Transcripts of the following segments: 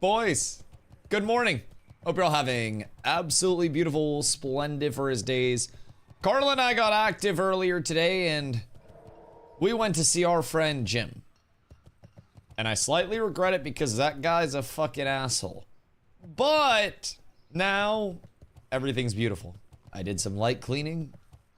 Boys, good morning. Hope you're all having absolutely beautiful, splendiferous days. Carla and I got active earlier today and we went to see our friend Jim. And I slightly regret it because that guy's a fucking asshole. But now everything's beautiful. I did some light cleaning.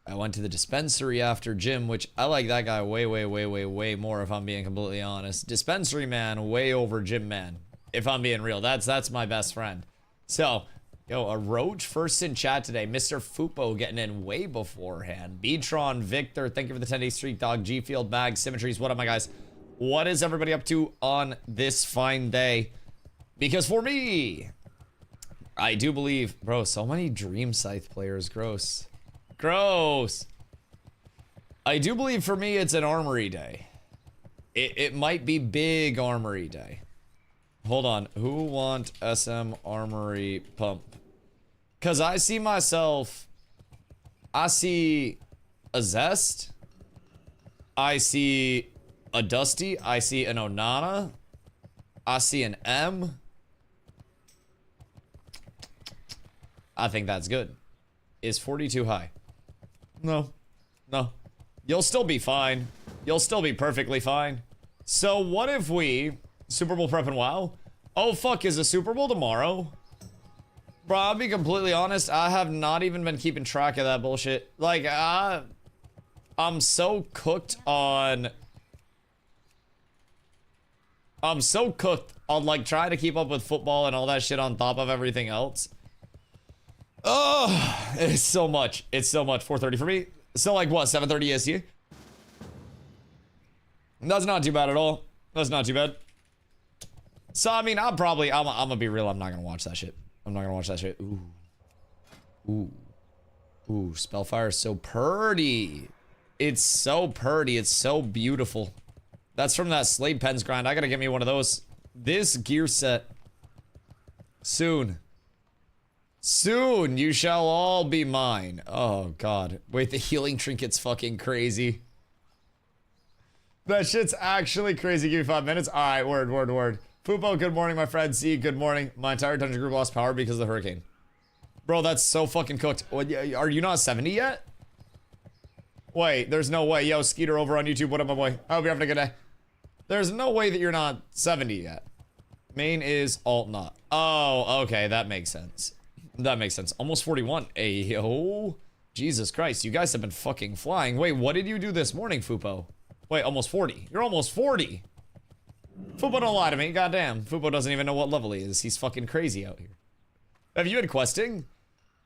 I went to the dispensary after gym, which I like that guy way more if I'm being completely honest. Dispensary man way over gym man. If I'm being real, that's my best friend. So, yo, a roach first in chat today. Mr. Fupo getting in way beforehand. Beatron, Victor, thank you for the 10-day streak, dog. G Field, Bag, Symmetries. What up, my guys? What is everybody up to on this fine day? Because for me, I do believe, bro, so many Dream Scythe players. Gross. Gross. I do believe for me it's an armory day. It might be big armory day. Hold on. Who want SM armory pump? Because I see myself. I see a Zest. I see a Dusty. I see an Onana. I see an M. I think that's good. Is 42 high? No. No. You'll still be fine. You'll still be perfectly fine. So what if we... Super Bowl prep and WoW? Oh fuck, is the Super Bowl tomorrow? Bro, I'll be completely honest, I have not even been keeping track of that bullshit. Like, I'm so cooked on... I'm so cooked on, like, trying to keep up with football and all that shit on top of everything else. Oh, it's so much. It's so much. 4:30 for me. So, like, what, 7:30 EST? That's not too bad at all. That's not too bad. So, I mean, I'm gonna be real, I'm not gonna watch that shit. I'm not gonna watch that shit. Ooh. Ooh. Ooh, Spellfire is so purty. It's so purty, it's so beautiful. That's from that Slade Pens grind. I gotta get me one of those. This gear set. Soon. Soon, you shall all be mine. Oh, God. Wait, the healing trinket's fucking crazy. That shit's actually crazy. Give me 5 minutes. All right, word. Fupo, good morning, my friend. C, good morning. My entire dungeon group lost power because of the hurricane. Bro, that's so fucking cooked. What, are you not 70 yet? Wait, there's no way. Yo, Skeeter over on YouTube. What up, my boy? I hope you're having a good day. There's no way that you're not 70 yet. Main is alt not. Oh, okay. That makes sense. That makes sense. Almost 41. Ayo. Jesus Christ. You guys have been fucking flying. Wait, what did you do this morning, Fupo? Wait, almost 40. You're almost 40. Fupo, don't lie to me. Goddamn. Fupo doesn't even know what level he is. He's fucking crazy out here. Have you been questing?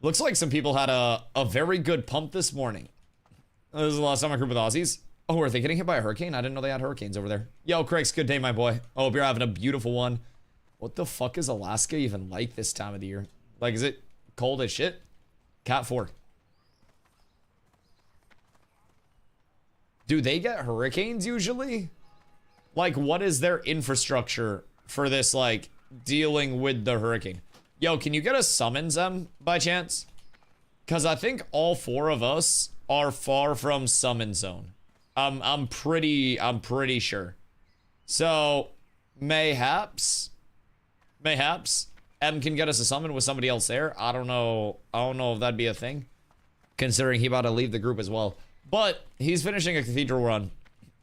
Looks like some people had a very good pump this morning. This is the last time I grew with Aussies. Oh, are they getting hit by a hurricane? I didn't know they had hurricanes over there. Yo, Craig's good day, my boy. I hope you're having a beautiful one. What the fuck is Alaska even like this time of the year? Like, is it cold as shit? Cat 4. Do they get hurricanes usually? Like, what is their infrastructure for this, like, dealing with the hurricane? Yo, can you get a summons them by chance? Because I think all 4 of us are far from summon zone. I'm pretty sure. So, mayhaps M can get us a summon with somebody else there. I don't know if that'd be a thing, considering he about to leave the group as well. But he's finishing a cathedral run,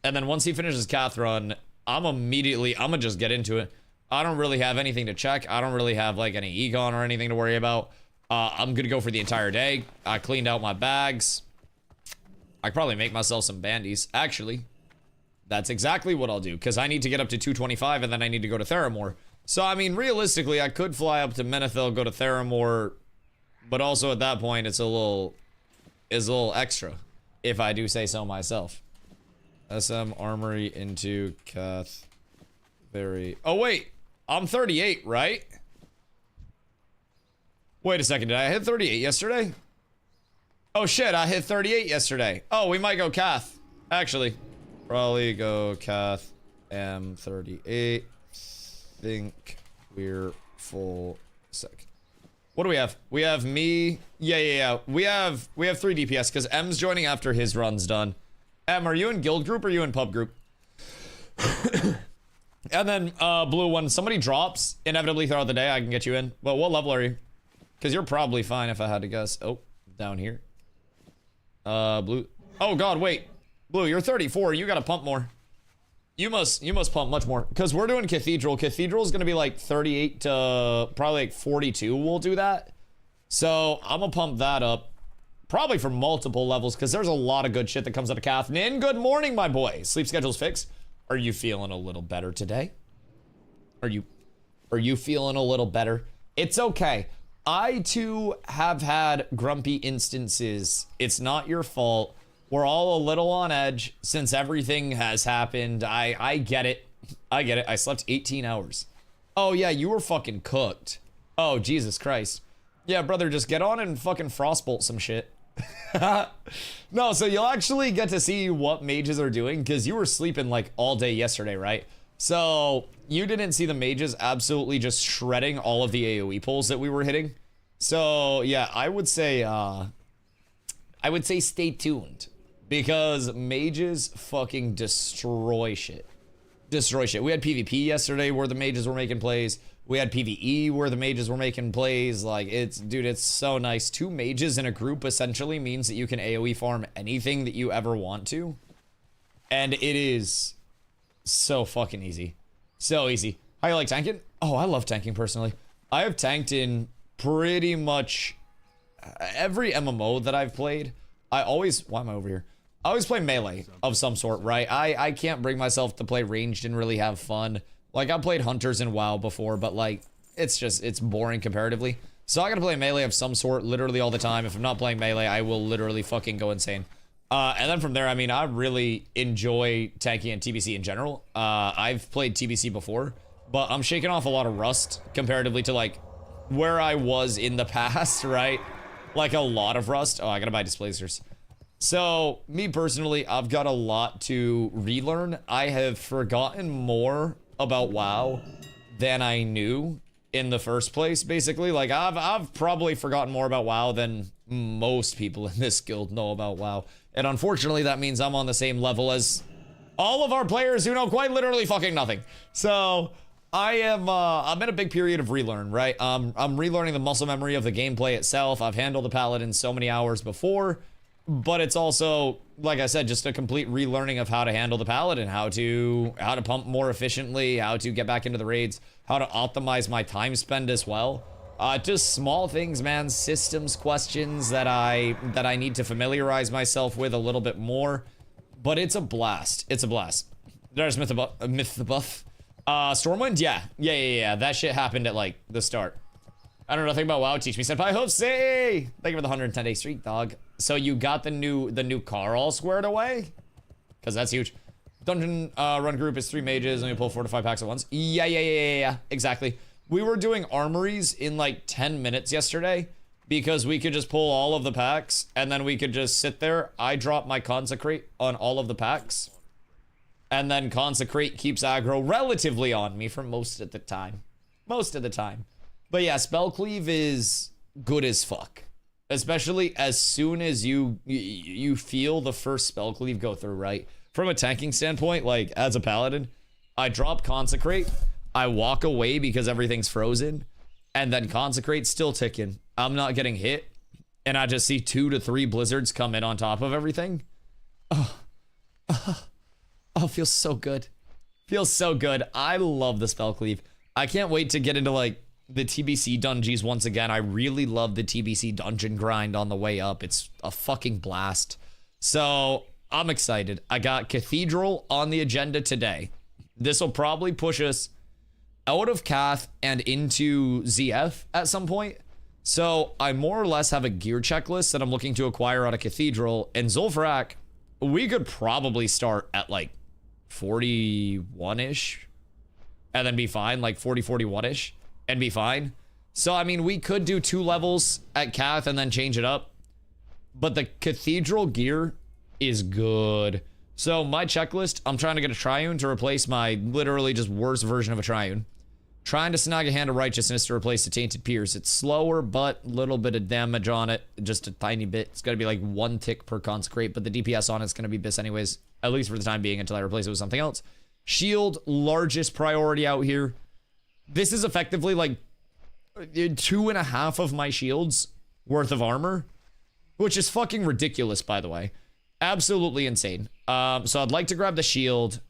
and then once he finishes cath run, I'm gonna just get into it. I don't really have anything to check. I don't really have like any econ or anything to worry about. I'm gonna go for the entire day. I cleaned out my bags. I could probably make myself some bandies. Actually, that's exactly what I'll do, because I need to get up to 225 and then I need to go to Theramore. So, I mean, realistically, I could fly up to Menethil, go to Theramore, but also at that point, it's a little extra, if I do say so myself. SM Armory into Cath. Oh, wait. I'm 38, right? Wait a second. Did I hit 38 yesterday? Oh, shit. I hit 38 yesterday. Oh, we might go Cath. Actually, probably go Cath M38. Think we're full sec. What do we have? We have me. Yeah. We have 3 DPS because M's joining after his run's done. M, are you in guild group or are you in pub group? And then, Blue, when somebody drops, inevitably throughout the day, I can get you in. Well, what level are you? Because you're probably fine if I had to guess. Oh, down here. Blue. Oh, God, wait. Blue, you're 34. You gotta pump more. You must pump much more. Because we're doing Cathedral. Cathedral is gonna be like 38 to probably like 42. We'll do that. So, I'm gonna pump that up. Probably for multiple levels, because there's a lot of good shit that comes out of Cath. Nin, good morning, my boy. Sleep schedule's fixed. Are you feeling a little better today? Are you feeling a little better? It's okay. I, too, have had grumpy instances. It's not your fault. We're all a little on edge since everything has happened. I get it. I get it. I slept 18 hours. Oh, yeah, you were fucking cooked. Oh, Jesus Christ. Yeah, brother, just get on and fucking frostbolt some shit. No, so you'll actually get to see what mages are doing, because you were sleeping like all day yesterday, right? So you didn't see the mages absolutely just shredding all of the AoE pulls that we were hitting. So yeah, I would say stay tuned, because mages fucking destroy shit. Destroy shit. We had PvP yesterday where the mages were making plays. We had PvE where the mages were making plays. Like, dude, it's so nice. 2 mages in a group essentially means that you can AoE farm anything that you ever want to. And it is so fucking easy. So easy. How you like tanking? Oh, I love tanking personally. I have tanked in pretty much every MMO that I've played. Why am I over here? I always play melee of some sort, right? I can't bring myself to play ranged and really have fun. Like, I've played hunters in WoW before, but like, it's boring comparatively. So I gotta play melee of some sort literally all the time. If I'm not playing melee, I will literally fucking go insane. And then from there, I mean, I really enjoy tanking and TBC in general. I've played TBC before, but I'm shaking off a lot of rust comparatively to like where I was in the past, right? Like a lot of rust. Oh, I gotta buy displacers. So, me personally, I've got a lot to relearn. I have forgotten more about WoW than I knew in the first place, basically. Like, I've probably forgotten more about WoW than most people in this guild know about WoW. And unfortunately, that means I'm on the same level as all of our players who know quite literally fucking nothing. So, I'm in a big period of relearn, right? I'm relearning the muscle memory of the gameplay itself. I've handled the paladin so many hours before. But it's also, like I said, just a complete relearning of how to handle the paladin, how to pump more efficiently, how to get back into the raids, how to optimize my time spend as well. Just small things, man. Systems questions that I need to familiarize myself with a little bit more. But it's a blast. It's a blast. There's myth the buff. Stormwind? Yeah. That shit happened at like the start. I don't know nothing about WoW. Teach me, senpai. Hoofsy! Thank you for the 110-day streak, dog. So you got the new car all squared away? Because that's huge. Dungeon run group is 3 mages and we pull 4 to 5 packs at once. Yeah. Exactly. We were doing armories in like 10 minutes yesterday because we could just pull all of the packs and then we could just sit there. I drop my consecrate on all of the packs. And then consecrate keeps aggro relatively on me for most of the time. But yeah, spell cleave is good as fuck. Especially as soon as you feel the first spell cleave go through, right? From a tanking standpoint, like as a paladin, I drop consecrate, I walk away because everything's frozen, and then consecrate's still ticking. I'm not getting hit, and I just see 2 to 3 blizzards come in on top of everything. Oh, feels so good. Feels so good. I love the spell cleave. I can't wait to get into like the TBC dungeons once again. I really love the TBC dungeon grind on the way up. It's a fucking blast. So I'm excited. I got Cathedral on the agenda today. This will probably push us out of Cath and into ZF at some point. So I more or less have a gear checklist that I'm looking to acquire out of Cathedral. And Zul'Farrak, we could probably start at like 41-ish and then be fine, like 41-ish. And be fine. So, I mean, we could do 2 levels at Cath and then change it up. But the Cathedral gear is good. So, my checklist, I'm trying to get a Triune to replace my literally just worst version of a Triune. Trying to snag a Hand of Righteousness to replace the Tainted Pierce. It's slower, but a little bit of damage on it. Just a tiny bit. It's going to be like 1 tick per consecrate, but the DPS on it's going to be bis anyways. At least for the time being until I replace it with something else. Shield, largest priority out here. This is effectively like 2.5 of my shields worth of armor, which is fucking ridiculous, by the way. Absolutely insane. So I'd like to grab the shield,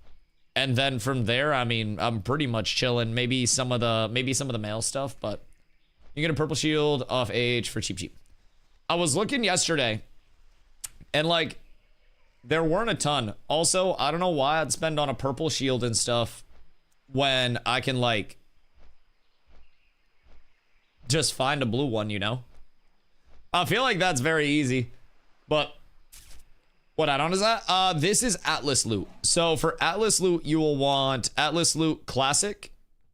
and then from there, I mean, I'm pretty much chilling. Maybe some of the male stuff, but you get a purple shield off age for cheap. I was looking yesterday, and like, there weren't a ton. Also, I don't know why I'd spend on a purple shield and stuff when I can like just find a blue one, you know? I feel like that's very easy, but what add-on is that? This is Atlas loot. So for Atlas loot, you will want Atlas loot classic,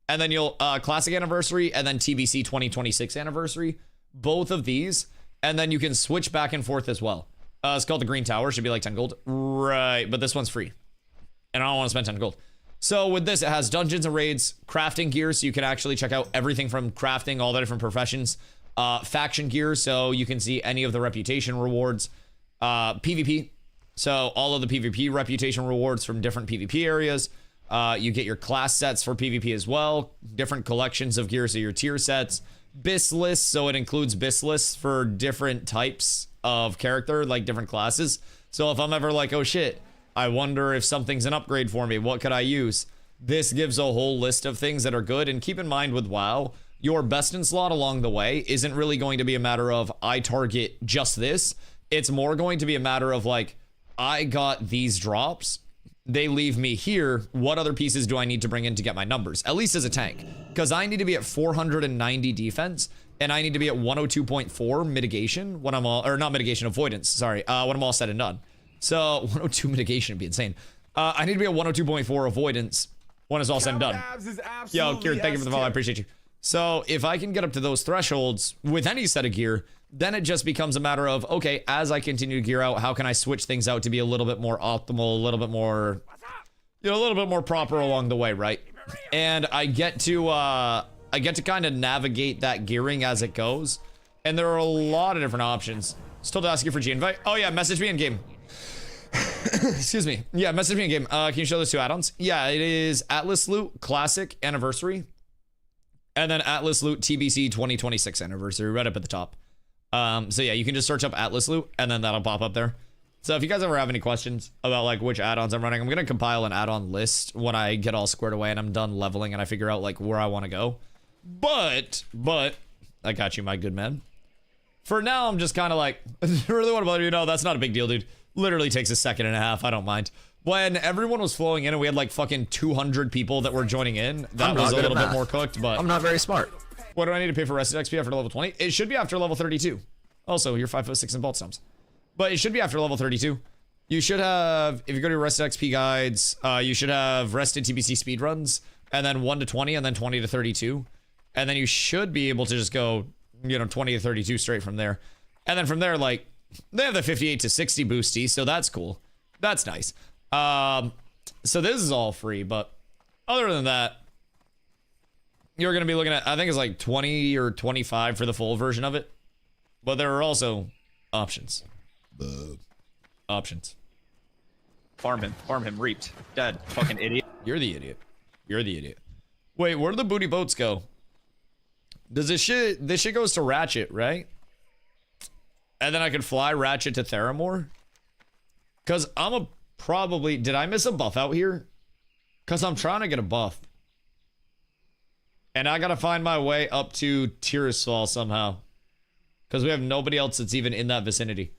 and then you'll classic anniversary, and then TBC 2026 anniversary. Both of these, and then you can switch back and forth as well. It's called the Green Tower. Should be like 10 gold, right? But this one's free, and I don't want to spend 10 gold. So with this, it has dungeons and raids, crafting gear, so you can actually check out everything from crafting, all the different professions, faction gear, so you can see any of the reputation rewards, PvP, so all of the PvP reputation rewards from different PvP areas. You get your class sets for PvP as well, different collections of gear, so your tier sets, BIS lists, so it includes BIS lists for different types of character, like different classes. So if I'm ever like, oh shit, I wonder if something's an upgrade for me, what could I use? This gives a whole list of things that are good. And keep in mind with WoW, your best in slot along the way isn't really going to be a matter of I target just this. It's more going to be a matter of like, I got these drops, they leave me here, what other pieces do I need to bring in to get my numbers, at least as a tank? Because I need to be at 490 defense, and I need to be at 102.4 mitigation when I'm all, or not mitigation, avoidance, sorry, when I'm all said and done. So 102 mitigation would be insane. I need to be at 102.4 avoidance when it's all said and done. Yo, Kieran, thank you for the follow. I appreciate you. So if I can get up to those thresholds with any set of gear, then it just becomes a matter of, okay, as I continue to gear out, how can I switch things out to be a little bit more optimal, a little bit more, you know, a little bit more proper along the way, right? And I get to kind of navigate that gearing as it goes. And there are a lot of different options. Still to ask you for G-invite. Oh yeah, message me in game. Excuse me. Yeah, message me in game. Can you show those two add-ons? Yeah, it is Atlas Loot Classic Anniversary. And then Atlas Loot TBC 2026 Anniversary right up at the top. So yeah, you can just search up Atlas Loot and then that'll pop up there. So if you guys ever have any questions about like which add-ons I'm running, I'm gonna compile an add-on list when I get all squared away and I'm done leveling and I figure out like where I want to go. But I got you, my good man. For now, I'm just kind of like, I really want to bother you. No, that's not a big deal, dude. Literally takes a second and a half. I don't mind. When everyone was flowing in and we had like fucking 200 people that were joining in, that was a little bit more cooked, but I'm not very smart. What do I need to pay for rested XP after level 20? It should be after level 32. Also, you're 5'6" in bolt stumps. But it should be after level 32. You should have, if you go to your rested XP guides, you should have rested TBC speedruns, and then 1 to 20, and then 20 to 32. And then you should be able to just go, you know, 20 to 32 straight from there. And then from there, like, they have the 58 to 60 boosty, so that's cool. That's nice. So this is all free, but other than that, you're going to be looking at, I think it's like 20 or 25 for the full version of it. But there are also options. Options. Farm him, reaped, dead, fucking idiot. You're the idiot. You're the idiot. Wait, where do the booty boats go? Does this shit goes to Ratchet, right? And then I could fly Ratchet to Theramore? Cause did I miss a buff out here? Cause I'm trying to get a buff. And I gotta find my way up to Tirisfal somehow. Cause we have nobody else that's even in that vicinity.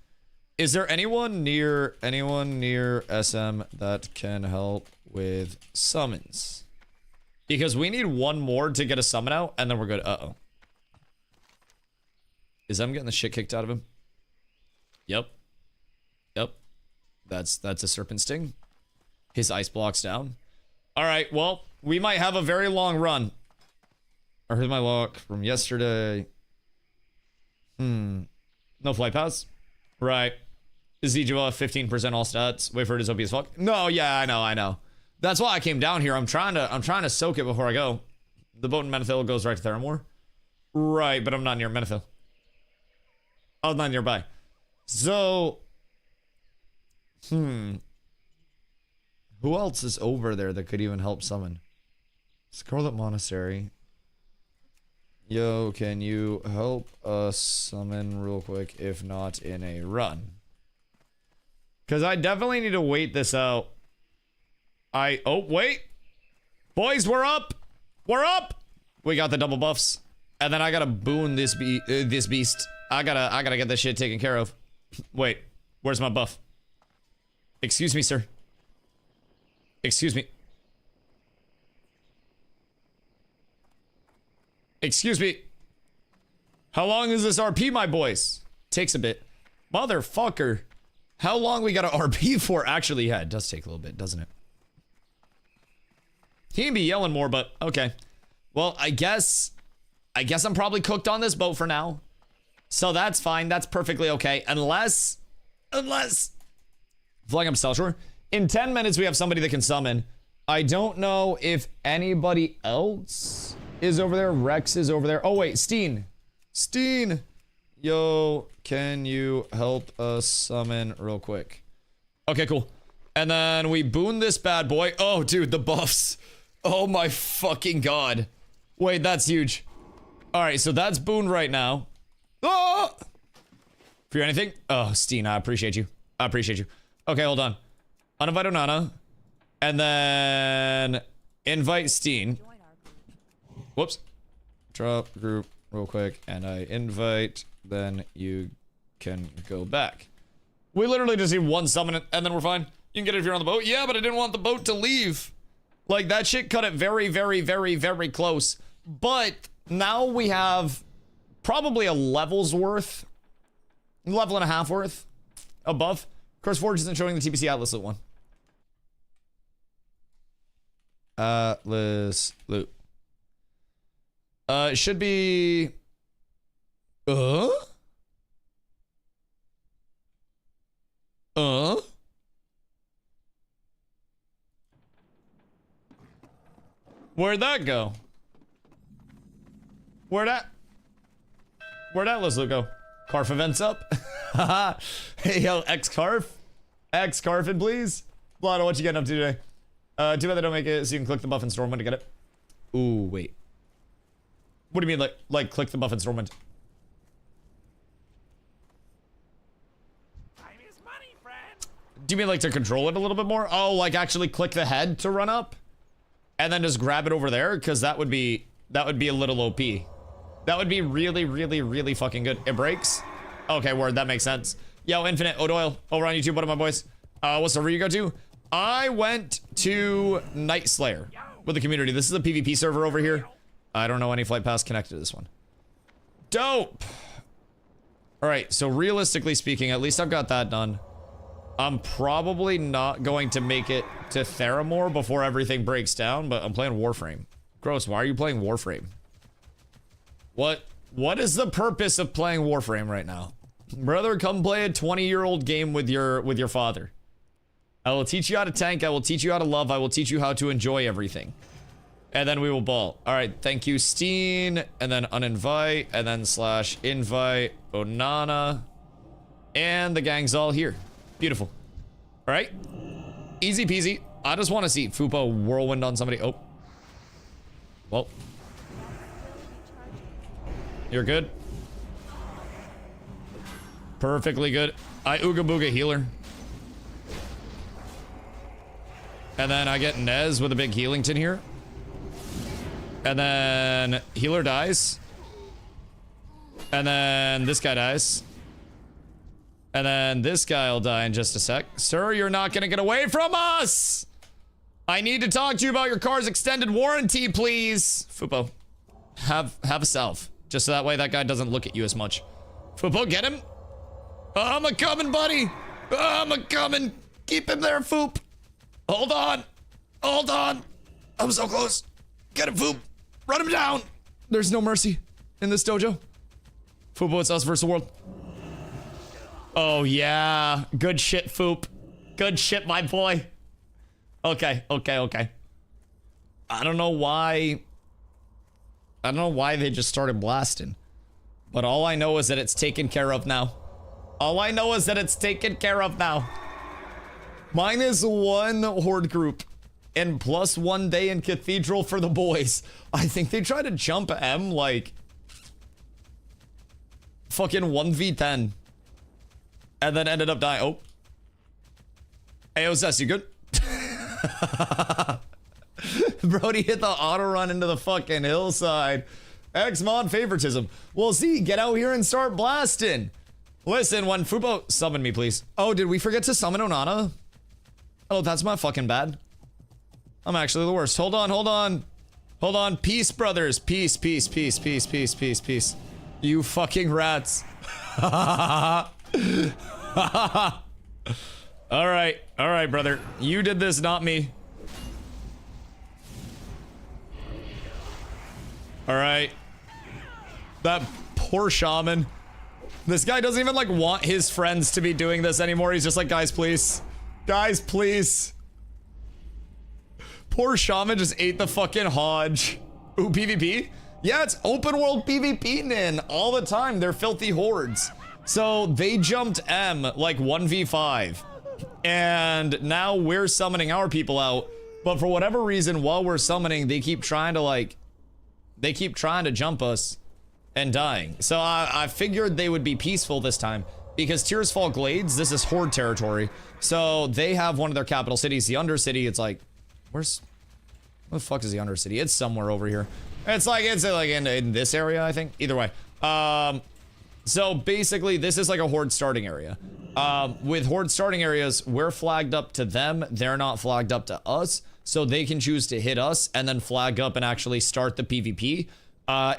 Is there anyone near SM that can help with summons? Because we need one more to get a summon out, and then we're good. Uh-oh. Is M getting the shit kicked out of him? Yep. Yep. That's a serpent sting. His ice block's down. Alright, well, we might have a very long run. I heard my lock from yesterday. No flight pass? Right. Is Zejua 15% all stats? Wait for it is OP as fuck? No, yeah, I know. That's why I came down here. I'm trying to soak it before I go. The boat in Menethil goes right to Theramore. Right, but I'm not near Menethil. I was not nearby. So, who Who else is over there that could even help summon? Scarlet Monastery. Yo, can you help us summon real quick, if not in a run? Because I definitely need to wait this out. Oh, wait. Boys, we're up. We're up. We got the double buffs. And then I gotta boon this beast. I gotta get this shit taken care of. Wait, where's my buff? Excuse me, sir. Excuse me. Excuse me. How long is this RP, my boys? Takes a bit. Motherfucker. How long we gotta RP for? Actually, yeah, it does take a little bit, doesn't it? He can be yelling more, but okay. Well, I guess I'm probably cooked on this boat for now. So that's fine. That's perfectly okay. Unless flying up South Shore. In 10 minutes, we have somebody that can summon. I don't know if anybody else is over there. Rex is over there. Oh, wait. Steen. Steen. Yo, can you help us summon real quick? Okay, cool. And then we boon this bad boy. Oh, dude, the buffs. Oh, my fucking God. Wait, that's huge. All right, so that's boon right now. Oh! For anything? Oh, Steen, I appreciate you. I appreciate you. Okay, hold on. Uninvite Onana. And then invite Steen. Whoops. Drop group real quick. And I invite. Then you can go back. We literally just need one summon and then we're fine. You can get it if you're on the boat. Yeah, but I didn't want the boat to leave. Like, that shit cut it very, very, very, very close. But now we have probably a level's worth. Level and a half worth. Above. Curse Forge isn't showing the TBC Atlas loot one. Atlas loot. It should be... Where'd that go? Where'd Atlas loot go? Carf events up? Hey, yo, X-Carf? X-Carfin, please? Blotto, what you getting up to today? Too bad they don't make it so you can click the buff in Stormwind to get it. Ooh, wait. What do you mean, like click the buff in Stormwind? Time is money, friend. Do you mean like to control it a little bit more? Oh, like actually click the head to run up? And then just grab it over there? Because that would be a little OP. That would be really, really, really fucking good. It breaks? Okay, word, that makes sense. Yo, Infinite, Odoil, over on YouTube, what up, my boys? What server you go to? I went to Night Slayer with the community. This is a PvP server over here. I don't know any flight pass connected to this one. Dope! Alright, so realistically speaking, at least I've got that done. I'm probably not going to make it to Theramore before everything breaks down, but I'm playing Warframe. Gross, why are you playing Warframe? What is the purpose of playing Warframe right now? Brother, come play a 20-year-old game with your father. I will teach you how to tank, I will teach you how to love, I will teach you how to enjoy everything. And then we will ball. Alright, thank you, Steen. And then uninvite, and then slash invite Onana. And the gang's all here. Beautiful. Alright. Easy peasy. I just want to see Fupo whirlwind on somebody. Oh. Well. You're good. Perfectly good. I Ooga Booga healer. And then I get Nez with a big Healington here. And then healer dies. And then this guy dies. And then this guy will die in just a sec. Sir, you're not gonna get away from us! I need to talk to you about your car's extended warranty, please. Fupo, have a salve. Just so that way that guy doesn't look at you as much. Fupo, get him. I'm a-coming, buddy. I'm a-coming. Keep him there, Foop. Hold on. Hold on. I'm so close. Get him, Foop. Run him down. There's no mercy in this dojo. Fupo, it's us versus the world. Oh, yeah. Good shit, Foop. Good shit, my boy. Okay, okay, okay. I don't know why they just started blasting. But all I know is that it's taken care of now. All I know is that it's taken care of now. -1 horde group. And +1 day in Cathedral for the boys. I think they tried to jump M like fucking 1v10. And then ended up dying. Oh. Hey, Ozess, you good? Brody hit the auto run into the fucking hillside. X-mod favoritism. Well, see, get out here and start blasting. Listen, when Fubo... Summon me, please. Oh, did we forget to summon Onana? Oh, that's my fucking bad. I'm actually the worst. Hold on, hold on. Hold on. Peace, brothers. Peace, peace, peace, peace, peace, peace, peace. You fucking rats. Alright, alright, brother. You did this, not me. Alright. That poor shaman. This guy doesn't even, like, want his friends to be doing this anymore. He's just like, guys, please. Guys, please. Poor shaman just ate the fucking Hodge. Ooh, PvP? Yeah, it's open world PvP, Nin. All the time. They're filthy hordes. So, they jumped M, like, 1v5. And now we're summoning our people out. But for whatever reason, while we're summoning, they keep trying to, like... They keep trying to jump us and dying. So I figured they would be peaceful this time because Tears Fall Glades, this is horde territory. So they have one of their capital cities, the Undercity. It's like, where the fuck is the Undercity? It's somewhere over here. It's like in this area, I think. Either way. So basically, this is like a horde starting area. With horde starting areas, we're flagged up to them. They're not flagged up to us. So they can choose to hit us and then flag up and actually start the PvP.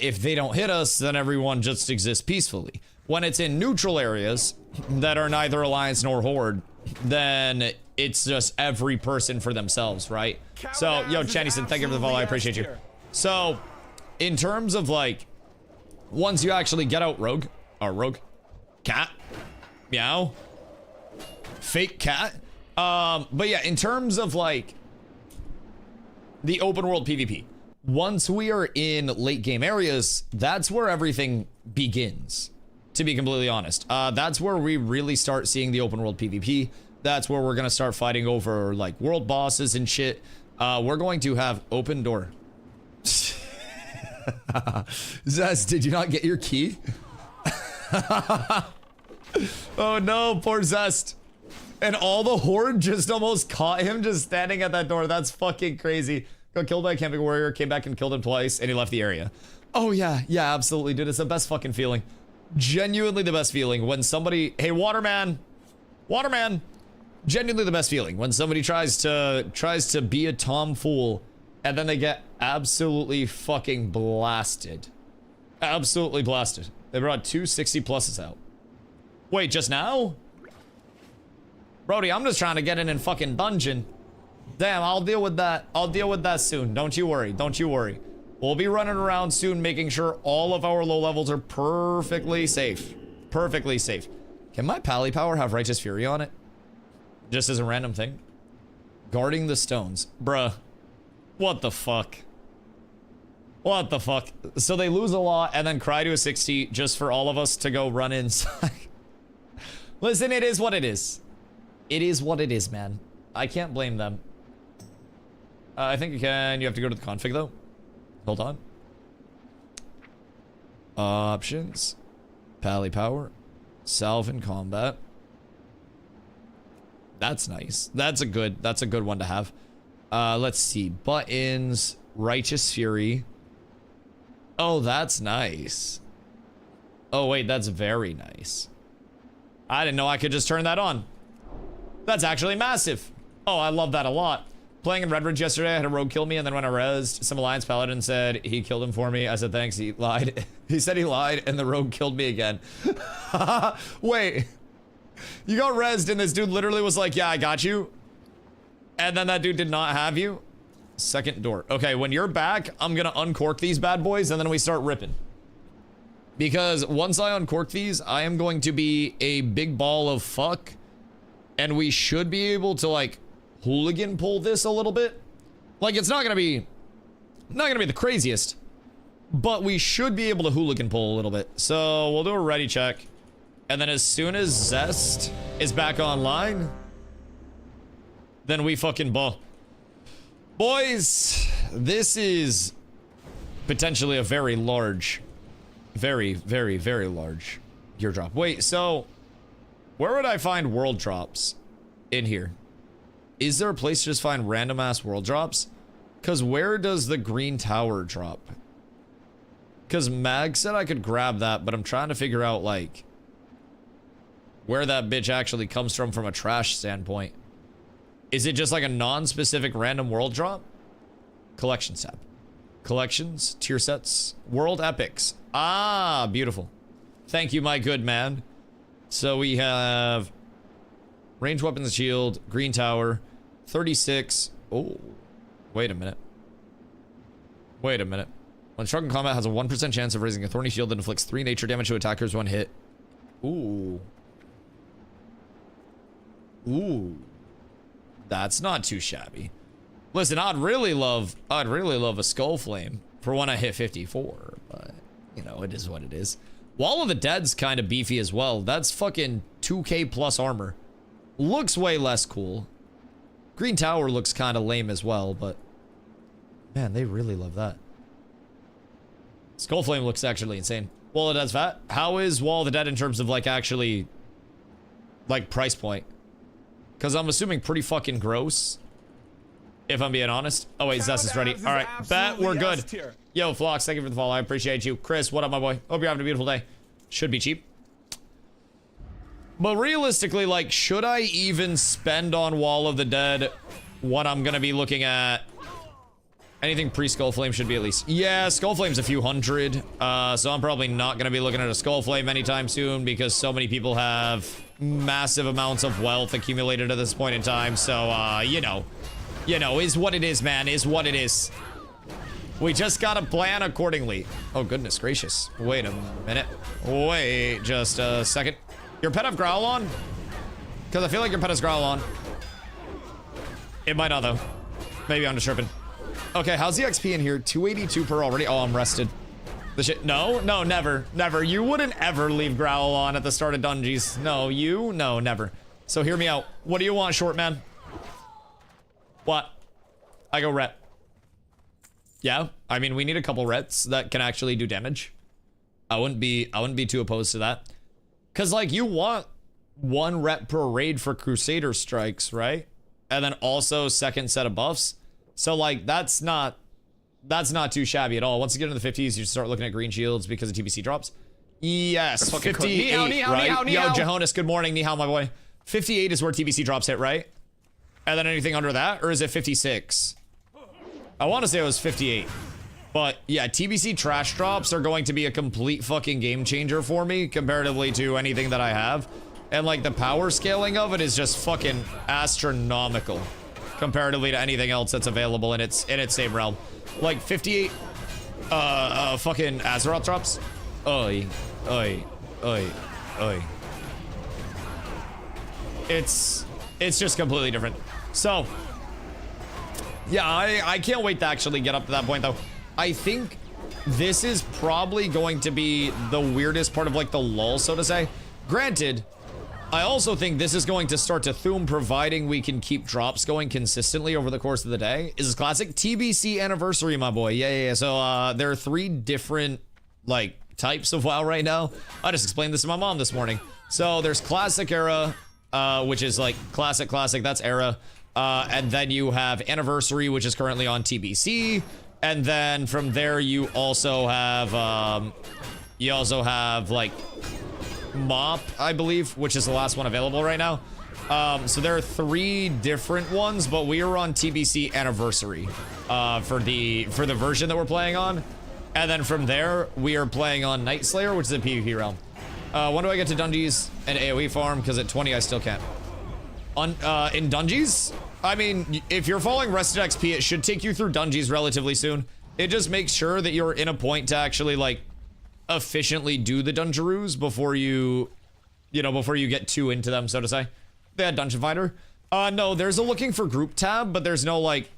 If they don't hit us, then everyone just exists peacefully. When it's in neutral areas that are neither Alliance nor Horde, then it's just every person for themselves, right? So, yo, Chennyson, thank you for the follow. I appreciate you. So, in terms of, like, once you actually get out Rogue, cat, meow, fake cat. But yeah, in terms of, like, the open world PvP. Once we are in late game areas, that's where everything begins, to be completely honest. That's where we really start seeing the open world PvP. That's where we're going to start fighting over, like, world bosses and shit. We're going to have open door. Zest, did you not get your key? Oh no, poor Zest. And all the horde just almost caught him just standing at that door. That's fucking crazy. Got killed by a camping warrior, came back and killed him twice, and he left the area. Oh yeah, yeah, absolutely, dude. It's the best fucking feeling. Genuinely the best feeling when somebody, hey, Waterman, genuinely the best feeling when somebody tries to be a tomfool and then they get absolutely fucking blasted. Absolutely blasted. They brought 2 60 pluses out. Wait, just now? Brody, I'm just trying to get in and fucking dungeon. Damn, I'll deal with that. I'll deal with that soon. Don't you worry. Don't you worry. We'll be running around soon making sure all of our low levels are perfectly safe. Perfectly safe. Can my Pally Power have Righteous Fury on it? Just as a random thing? Guarding the stones. Bruh. What the fuck? What the fuck? So they lose a lot and then cry to a 60 just for all of us to go run inside. Listen, it is what it is. It is what it is, man. I can't blame them. I think you can. You have to go to the config, though. Hold on. Options. Pally Power. Salve in combat. That's nice. That's a good one to have. Let's see. Buttons. Righteous Fury. Oh, that's nice. Oh, wait. That's very nice. I didn't know I could just turn that on. That's actually massive. Oh, I love that a lot. Playing in Redridge yesterday, I had a rogue kill me, and then when I rezzed, some Alliance Paladin said he killed him for me. I said, thanks, he lied. He said he lied, and the rogue killed me again. Wait. You got rezzed, and this dude literally was like, yeah, I got you. And then that dude did not have you. Second door. Okay, when you're back, I'm gonna uncork these bad boys, and then we start ripping. Because once I uncork these, I am going to be a big ball of fuck. And we should be able to, like, hooligan pull this a little bit. Like, it's not gonna be the craziest, but we should be able to hooligan pull a little bit. So we'll do a ready check, and then as soon as Zest is back online, then we fucking ball. Boys, this is potentially a very large, very, very, very large gear drop. Wait, so where would I find world drops in here? Is there a place to just find random ass world drops? Because where does the green tower drop? Because Mag said I could grab that, but I'm trying to figure out, like, where that bitch actually comes from a trash standpoint. Is it just like a non-specific random world drop? Collections tab. Collections, tier sets, world epics. Ah, beautiful. Thank you, my good man. So we have ranged weapons shield, green tower, 36. Oh, wait a minute. Wait a minute. When struck in combat, has a 1% chance of raising a thorny shield that inflicts 3 nature damage to attackers when hit. Ooh. Ooh. That's not too shabby. Listen, I'd really love a skull flame for when I hit 54, but you know, it is what it is. Wall of the Dead's kind of beefy as well. That's fucking 2k plus armor. Looks way less cool. Green Tower looks kind of lame as well, but man, they really love that. Skull Flame looks actually insane. Wall of the Dead's fat. How is Wall of the Dead in terms of like actually like price point? Because I'm assuming pretty fucking gross, if I'm being honest. Oh wait, Zest is ready. All right, bet we're good. Yo, Flox, thank you for the follow. I appreciate you. Chris, what up, my boy? Hope you're having a beautiful day. Should be cheap. But realistically, like, should I even spend on Wall of the Dead when I'm gonna be looking at anything pre-Skull Flame should be at least. Yeah, Skull Flame's a few hundred. So I'm probably not gonna be looking at a Skull Flame anytime soon because so many people have massive amounts of wealth accumulated at this point in time. So, you know, is what it is, man, is what it is. We just gotta plan accordingly. Oh, goodness gracious. Wait a minute. Wait just a second. Your pet have Growl on? Because I feel like your pet has Growl on. It might not, though. Maybe I'm just tripping. Okay, how's the XP in here? 282 per already. Oh, I'm rested. The shit. No, no, never. Never. You wouldn't ever leave Growl on at the start of Dungeons. No, you? No, never. So hear me out. What do you want, short man? What? I go ret. Yeah, I mean, we need a couple rets that can actually do damage. I wouldn't be too opposed to that. Cause like you want 1 ret per raid for Crusader strikes, right? And then also second set of buffs. So like that's not too shabby at all. Once you get into the 50s, you start looking at green shields because of TBC drops. Yes, 58, right? Yo, Jehonas, good morning. Ni hao, my boy. 58 is where TBC drops hit, right? And then anything under that, or is it 56? I want to say it was 58. But yeah, TBC trash drops are going to be a complete fucking game changer for me comparatively to anything that I have. And like the power scaling of it is just fucking astronomical comparatively to anything else that's available in its same realm. Like 58 fucking Azeroth drops. Oi, oi, oi, oi. It's just completely different. So yeah, I can't wait to actually get up to that point though. I think this is probably going to be the weirdest part of like the lull, so to say. Granted, I also think this is going to start to Thum, providing we can keep drops going consistently over the course of the day. Is this classic? TBC anniversary, my boy. Yeah. So there are 3 different like types of WoW right now. I just explained this to my mom this morning. So there's classic era, which is like classic, that's era. And then you have anniversary, which is currently on TBC. And then from there, you also have like Mop, I believe, which is the last one available right now. So there are 3 different ones, but we are on TBC anniversary for the version that we're playing on. And then from there, we are playing on Night Slayer, which is a PvP realm. When do I get to Dungeons and AoE farm? Because at 20, I still can't. In Dungeons? I mean, if you're following Rested XP, it should take you through Dungeons relatively soon. It just makes sure that you're in a point to actually, like, efficiently do the Dungeroos before you get too into them, so to say. They had Dungeon Finder. No, there's a looking for group tab, but there's no, like,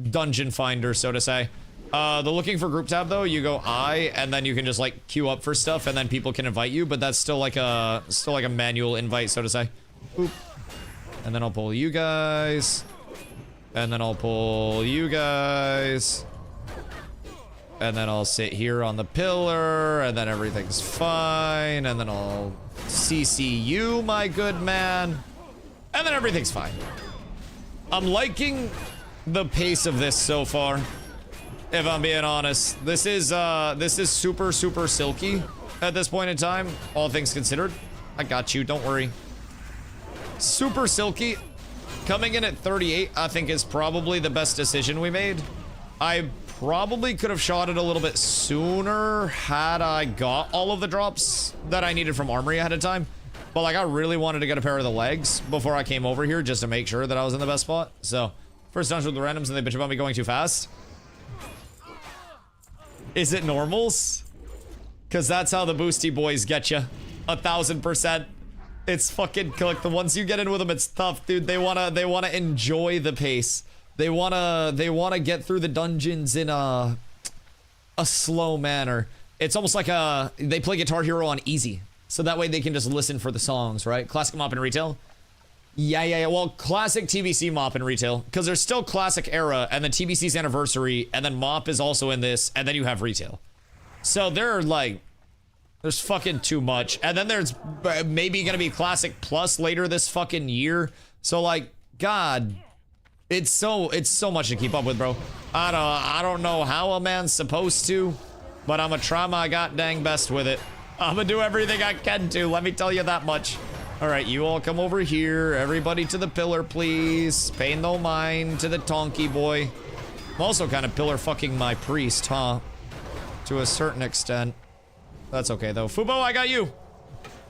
Dungeon Finder, so to say. The looking for group tab, though, you go I, and then you can just, like, queue up for stuff, and then people can invite you, but that's still like a manual invite, so to say. Oop. And then I'll pull you guys. And then I'll pull you guys. And then I'll sit here on the pillar, and then everything's fine. And then I'll CC you, my good man. And then everything's fine. I'm liking the pace of this so far, if I'm being honest. This is super, super silky at this point in time, all things considered. I got you, don't worry. Super silky. Coming in at 38, I think is probably the best decision we made. I probably could have shot it a little bit sooner had I got all of the drops that I needed from Armory ahead of time. But like, I really wanted to get a pair of the legs before I came over here just to make sure that I was in the best spot. So, first dungeon with the randoms and they bitch about me going too fast. Is it normals? Because that's how the boosty boys get you. 1000%. It's fucking like the ones you get in with them, it's tough, dude. They wanna enjoy the pace. They wanna get through the dungeons in a slow manner. It's almost like they play Guitar Hero on easy, so that way they can just listen for the songs, right? Classic mop in retail. Yeah. Well, classic TBC mop in retail, because there's still classic era, and then TBC's anniversary, and then mop is also in this, and then you have retail. So they're like, there's fucking too much, and then there's maybe gonna be classic plus later this fucking year. So like, God. It's so much to keep up with, bro. I don't know how a man's supposed to, but I'm gonna try my goddamn best with it. I'm gonna do everything I can to, let me tell you that much. All right, you all come over here. Everybody to the pillar, please. Pay no mind to the Tonky boy. I'm also kind of pillar fucking my priest, huh? To a certain extent. That's okay, though. Fubo, I got you.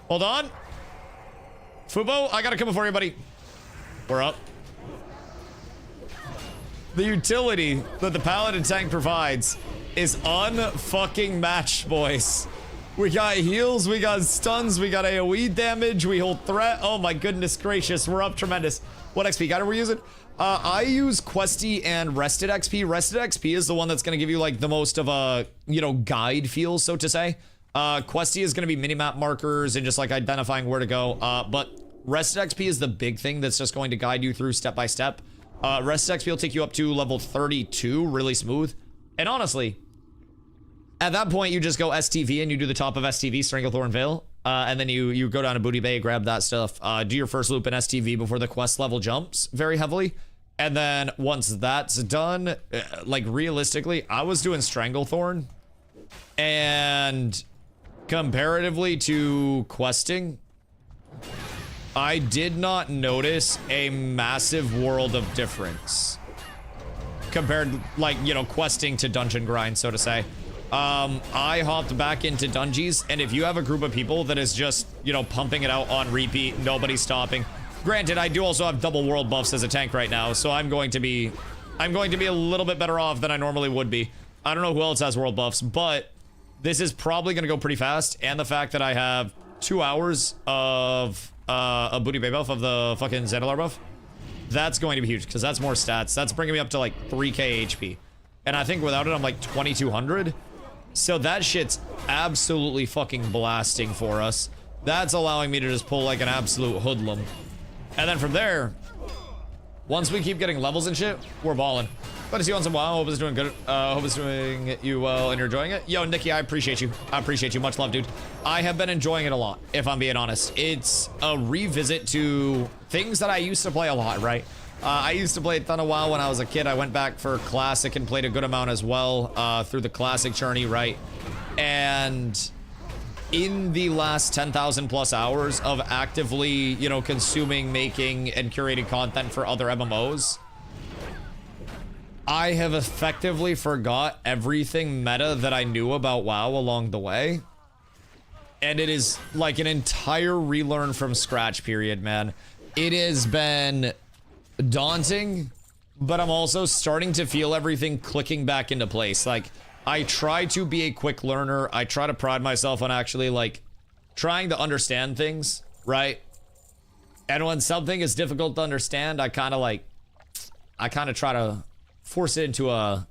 Hold on. Fubo, I gotta come before you, buddy. We're up. The utility that the Paladin tank provides is unfucking matched, boys. We got heals, we got stuns, we got AoE damage, we hold threat. Oh my goodness gracious, we're up tremendous. What XP guide are we using? I use Questy and Rested XP. Rested XP is the one that's gonna give you like the most of a, you know, guide feel, so to say. Questy is gonna be minimap markers and just like identifying where to go. But Rested XP is the big thing that's just going to guide you through step by step. Rested XP will take you up to level 32, really smooth. And honestly, at that point, you just go STV and you do the top of STV, Stranglethorn Veil. And then you go down to Booty Bay, grab that stuff, do your first loop in STV before the quest level jumps very heavily. And then once that's done, like realistically, I was doing Stranglethorn. And comparatively to questing, I did not notice a massive world of difference compared, like, you know, questing to dungeon grind, so to say. I hopped back into dungeons, and if you have a group of people that is just, you know, pumping it out on repeat, nobody's stopping. Granted, I do also have double world buffs as a tank right now, so I'm going to be a little bit better off than I normally would be. I don't know who else has world buffs, but this is probably going to go pretty fast, and the fact that I have 2 hours of a Booty Bay buff, of the fucking Zandalar buff, that's going to be huge, because that's more stats. That's bringing me up to like 3k HP. And I think without it, I'm like 2200. So that shit's absolutely fucking blasting for us. That's allowing me to just pull like an absolute hoodlum. And then from there, once we keep getting levels and shit, we're balling. Glad to see you on some WoW. Hope it's doing good. Hope it's doing you well and you're enjoying it. Yo, Nikki, I appreciate you. I appreciate you. Much love, dude. I have been enjoying it a lot, if I'm being honest. It's a revisit to things that I used to play a lot, right? I used to play a ton of WoW when I was a kid. I went back for Classic and played a good amount as well through the Classic journey, right? And in the last 10,000 plus hours of actively, you know, consuming, making, and curating content for other MMOs, I have effectively forgot everything meta that I knew about WoW along the way. And it is like an entire relearn from scratch period, man. It has been daunting, but I'm also starting to feel everything clicking back into place. Like, I try to be a quick learner. I try to pride myself on actually, like, trying to understand things, right? And when something is difficult to understand, I kind of try to force it into a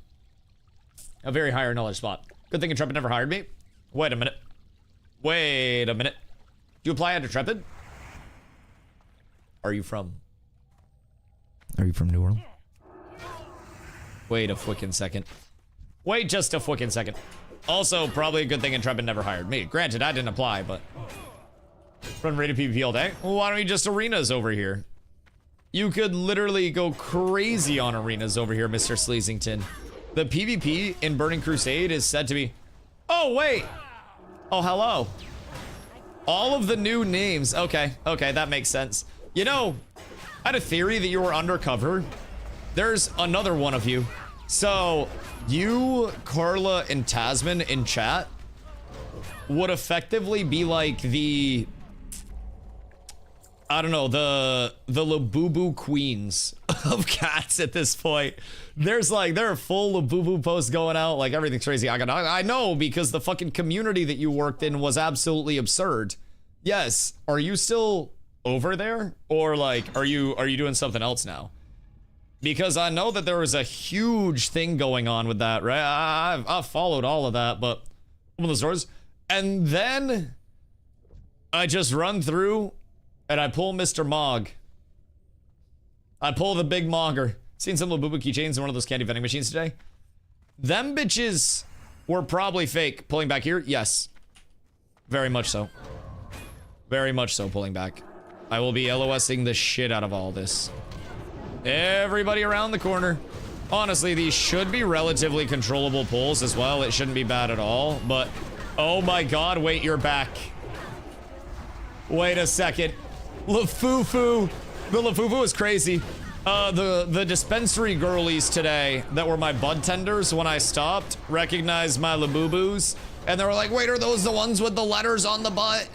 very higher knowledge spot. Good thing Intrepid never hired me. Wait a minute. Wait a minute. Do you apply at Intrepid? Are you from New Orleans? Wait a fucking second. Wait just a fucking second. Also, probably a good thing Intrepid never hired me. Granted, I didn't apply, but... Run rated PvP all day? Well, why don't we just arenas over here? You could literally go crazy on arenas over here, Mr. Sleasington. The PvP in Burning Crusade is said to be... Oh, wait! Oh, hello. All of the new names. Okay, okay, that makes sense. You know, I had a theory that you were undercover. There's another one of you. So, you, Carla, and Tasman in chat would effectively be like the... I don't know, the Labubu queens of cats at this point. There's like, there are full Labubu posts going out, like everything's crazy. I know because the fucking community that you worked in was absolutely absurd. Yes, are you still over there? Or like, are you doing something else now? Because I know that there was a huge thing going on with that, right? I've followed all of that, but open the doors. And then I just run through and I pull Mr. Mog. I pull the big Mogger. Seen some Labubu keychains in one of those candy vending machines today. Them bitches were probably fake. Pulling back here? Yes. Very much so. Very much so, pulling back. I will be LOSing the shit out of all this. Everybody around the corner. Honestly, these should be relatively controllable pulls as well. It shouldn't be bad at all, but... Oh my god, wait, you're back. Wait a second. Lafufu. The Lafufu is crazy. The dispensary girlies today that were my bud tenders when I stopped recognized my Labubus. And they were like, wait, are those the ones with the letters on the butt?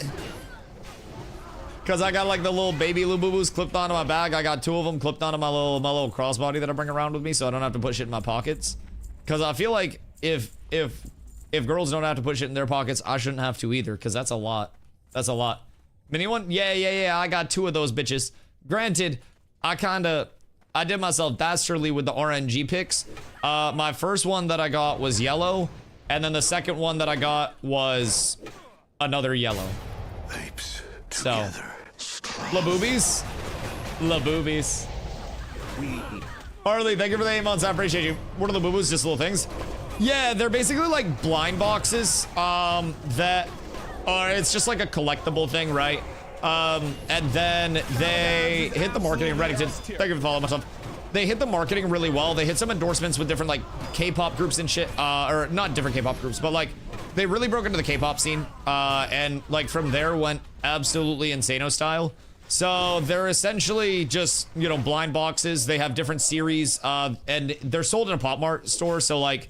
Because I got like the little baby Labubus clipped onto my bag. I got 2 of them clipped onto my little crossbody that I bring around with me so I don't have to put shit in my pockets. Because I feel like if girls don't have to put shit in their pockets, I shouldn't have to either, because that's a lot. That's a lot. Mini one? Yeah, I got 2 of those bitches. Granted, I did myself dastardly with the RNG picks. My first one that I got was yellow, and then the second one that I got was another yellow. Apes So, together. Laboobies? Laboobies. Harley, thank you for the 8 months. I appreciate you. What are the boo-boos? Just little things? Yeah, they're basically like blind boxes that are, it's just like a collectible thing, right? And then they hit the marketing. Reddington, thank you for following myself. They hit the marketing really well. They hit some endorsements with different like K-pop groups and shit, or not different K-pop groups, but like they really broke into the K-pop scene, and like from there went absolutely Insano style. So they're essentially just, you know, blind boxes. They have different series, and they're sold in a Pop Mart store. So like,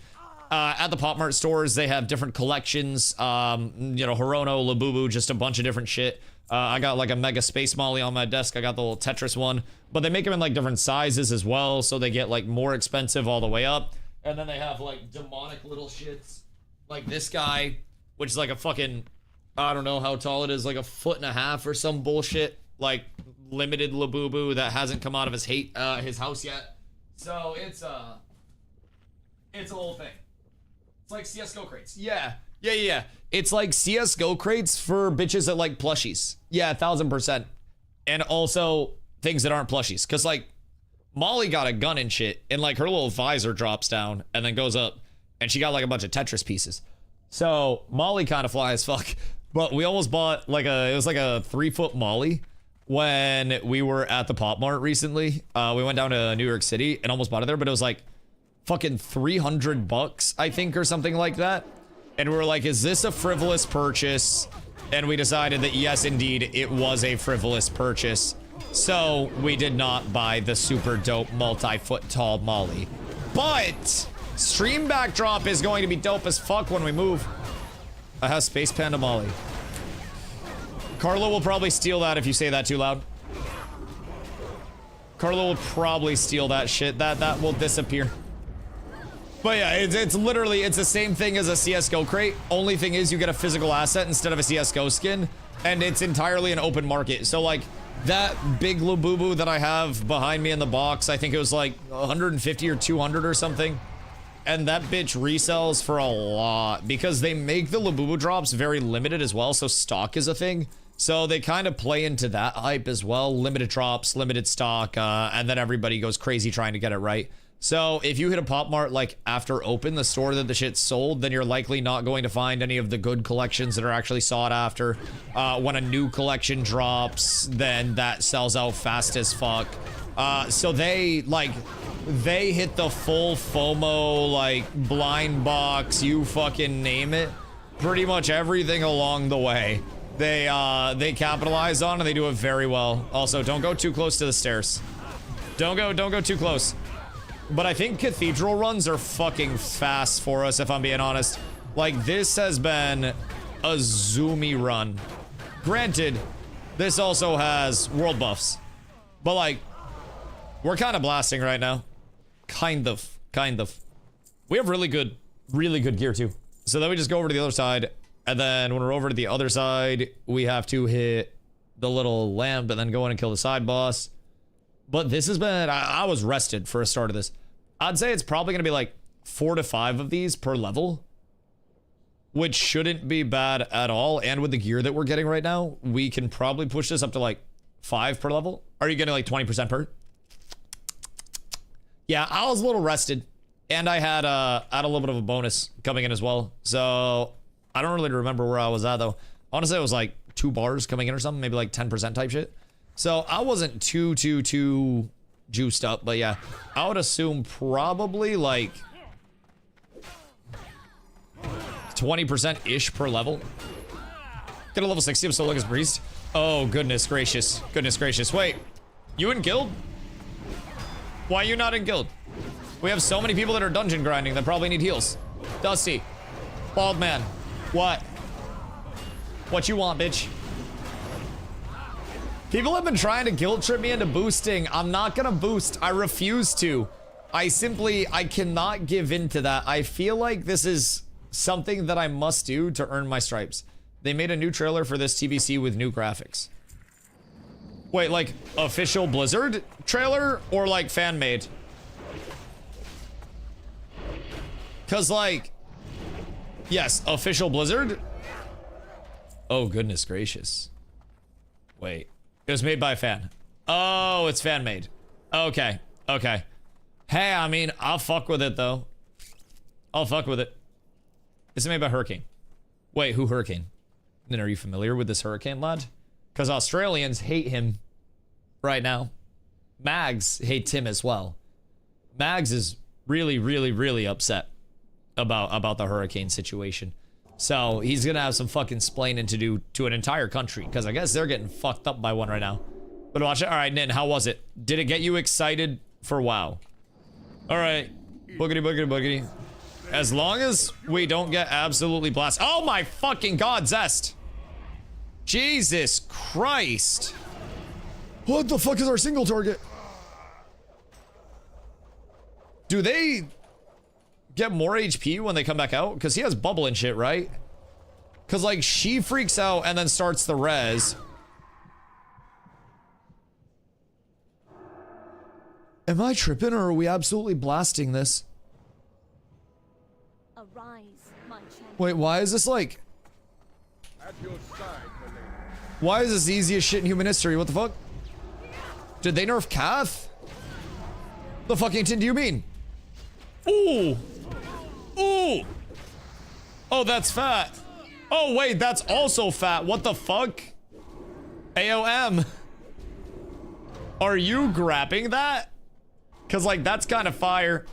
at the Pop Mart stores, they have different collections, you know, Hirono, Labubu, just a bunch of different shit. I got like a Mega Space Molly on my desk. I got the little Tetris one, but they make them in like different sizes as well. So they get like more expensive all the way up. And then they have like demonic little shits like this guy, which is like a fucking, I don't know how tall it is, like 1.5 feet or some bullshit, like limited Labubu that hasn't come out of his house yet. So it's a whole thing. It's like CSGO crates. Yeah. It's like CSGO crates for bitches that like plushies. Yeah, 1000%. And also things that aren't plushies. Cause like Molly got a gun and shit, and like her little visor drops down and then goes up, and she got like a bunch of Tetris pieces. So Molly kind of fly as fuck. But we almost bought like it was like a 3-foot Molly when we were at the Pop Mart recently. We went down to New York City and almost bought it there, but it was like fucking $300, I think, or something like that. And we were like, is this a frivolous purchase? And we decided that yes, indeed, it was a frivolous purchase. So we did not buy the super dope multi-foot tall Molly. But stream backdrop is going to be dope as fuck when we move. I have Space Panda Molly. Carlo will probably steal that if you say that too loud. Carlo will probably steal that shit. That will disappear. But yeah, it's literally, it's the same thing as a CSGO crate. Only thing is you get a physical asset instead of a CSGO skin, and it's entirely an open market. So like that big Labubu that I have behind me in the box, I think it was like 150 or 200 or something. And that bitch resells for a lot because they make the Labubu drops very limited as well. So stock is a thing. So they kind of play into that hype as well. Limited drops, limited stock, and then everybody goes crazy trying to get it right. So if you hit a Pop Mart like after open, the store that the shit's sold, then you're likely not going to find any of the good collections that are actually sought after. When a new collection drops, then that sells out fast as fuck. So they hit the full FOMO, like blind box, you fucking name it. Pretty much everything along the way. They capitalize on and they do it very well. Also, don't go too close to the stairs. Don't go too close. But I think cathedral runs are fucking fast for us, if I'm being honest. Like, this has been a zoomy run. Granted, this also has world buffs. But, like, we're kind of blasting right now. Kind of. We have really good gear, too. So then we just go over to the other side. And then when we're over to the other side, we have to hit the little lamp and then go in and kill the side boss. But this has been... I was rested for a start of this. I'd say it's probably going to be like 4 to 5 of these per level, which shouldn't be bad at all. And with the gear that we're getting right now, we can probably push this up to like 5 per level. Are you getting like 20% per? Yeah, I was a little rested, and I had a little bit of a bonus coming in as well. So I don't really remember where I was at though. Honestly, it was like 2 bars coming in or something, maybe like 10% type shit. So I wasn't too juiced up, but yeah, I would assume probably like 20%-ish per level. Get a level 60, I'm still looking as priest. Oh, goodness gracious. Goodness gracious. Wait, you in guild? Why are you not in guild? We have so many people that are dungeon grinding that probably need heals. Dusty. Bald man. What? What you want, bitch? People have been trying to guilt trip me into boosting. I'm not gonna boost. I refuse to. I cannot give in to that. I feel like this is something that I must do to earn my stripes. They made a new trailer for this TBC with new graphics. Wait, like official Blizzard trailer or like fan made? Cause like, yes, official Blizzard. Oh, goodness gracious. Wait. It was made by a fan. Oh, it's fan made. Okay. Okay. Hey, I mean, I'll fuck with it though. I'll fuck with it. It's made by Hurricane. Wait, who Hurricane? Then are you familiar with this Hurricane lad? Because Australians hate him right now. Mags hates him as well. Mags is really upset about the Hurricane situation. So he's gonna have some fucking splaining to do to an entire country, because I guess they're getting fucked up by one right now. But watch it. All right, Nin, how was it? Did it get you excited for WoW? All right, boogity. As long as we don't get absolutely blasted. Oh my fucking god, Zest! Jesus Christ! What the fuck is our single target? Do they get more HP when they come back out? Because he has bubble and shit, right? Because like she freaks out and then starts the res. Am I tripping or are we absolutely blasting this? Arise, my champion. Wait, why is this like... At your side, my lady. Why is this the easiest shit in human history? What the fuck? Did they nerf Kath? The fucking tin do you mean? Ooh! Ooh! Oh, that's fat. Oh, wait, that's also fat. What the fuck? AOM. Are you grabbing that? Because, like, that's kind of fire.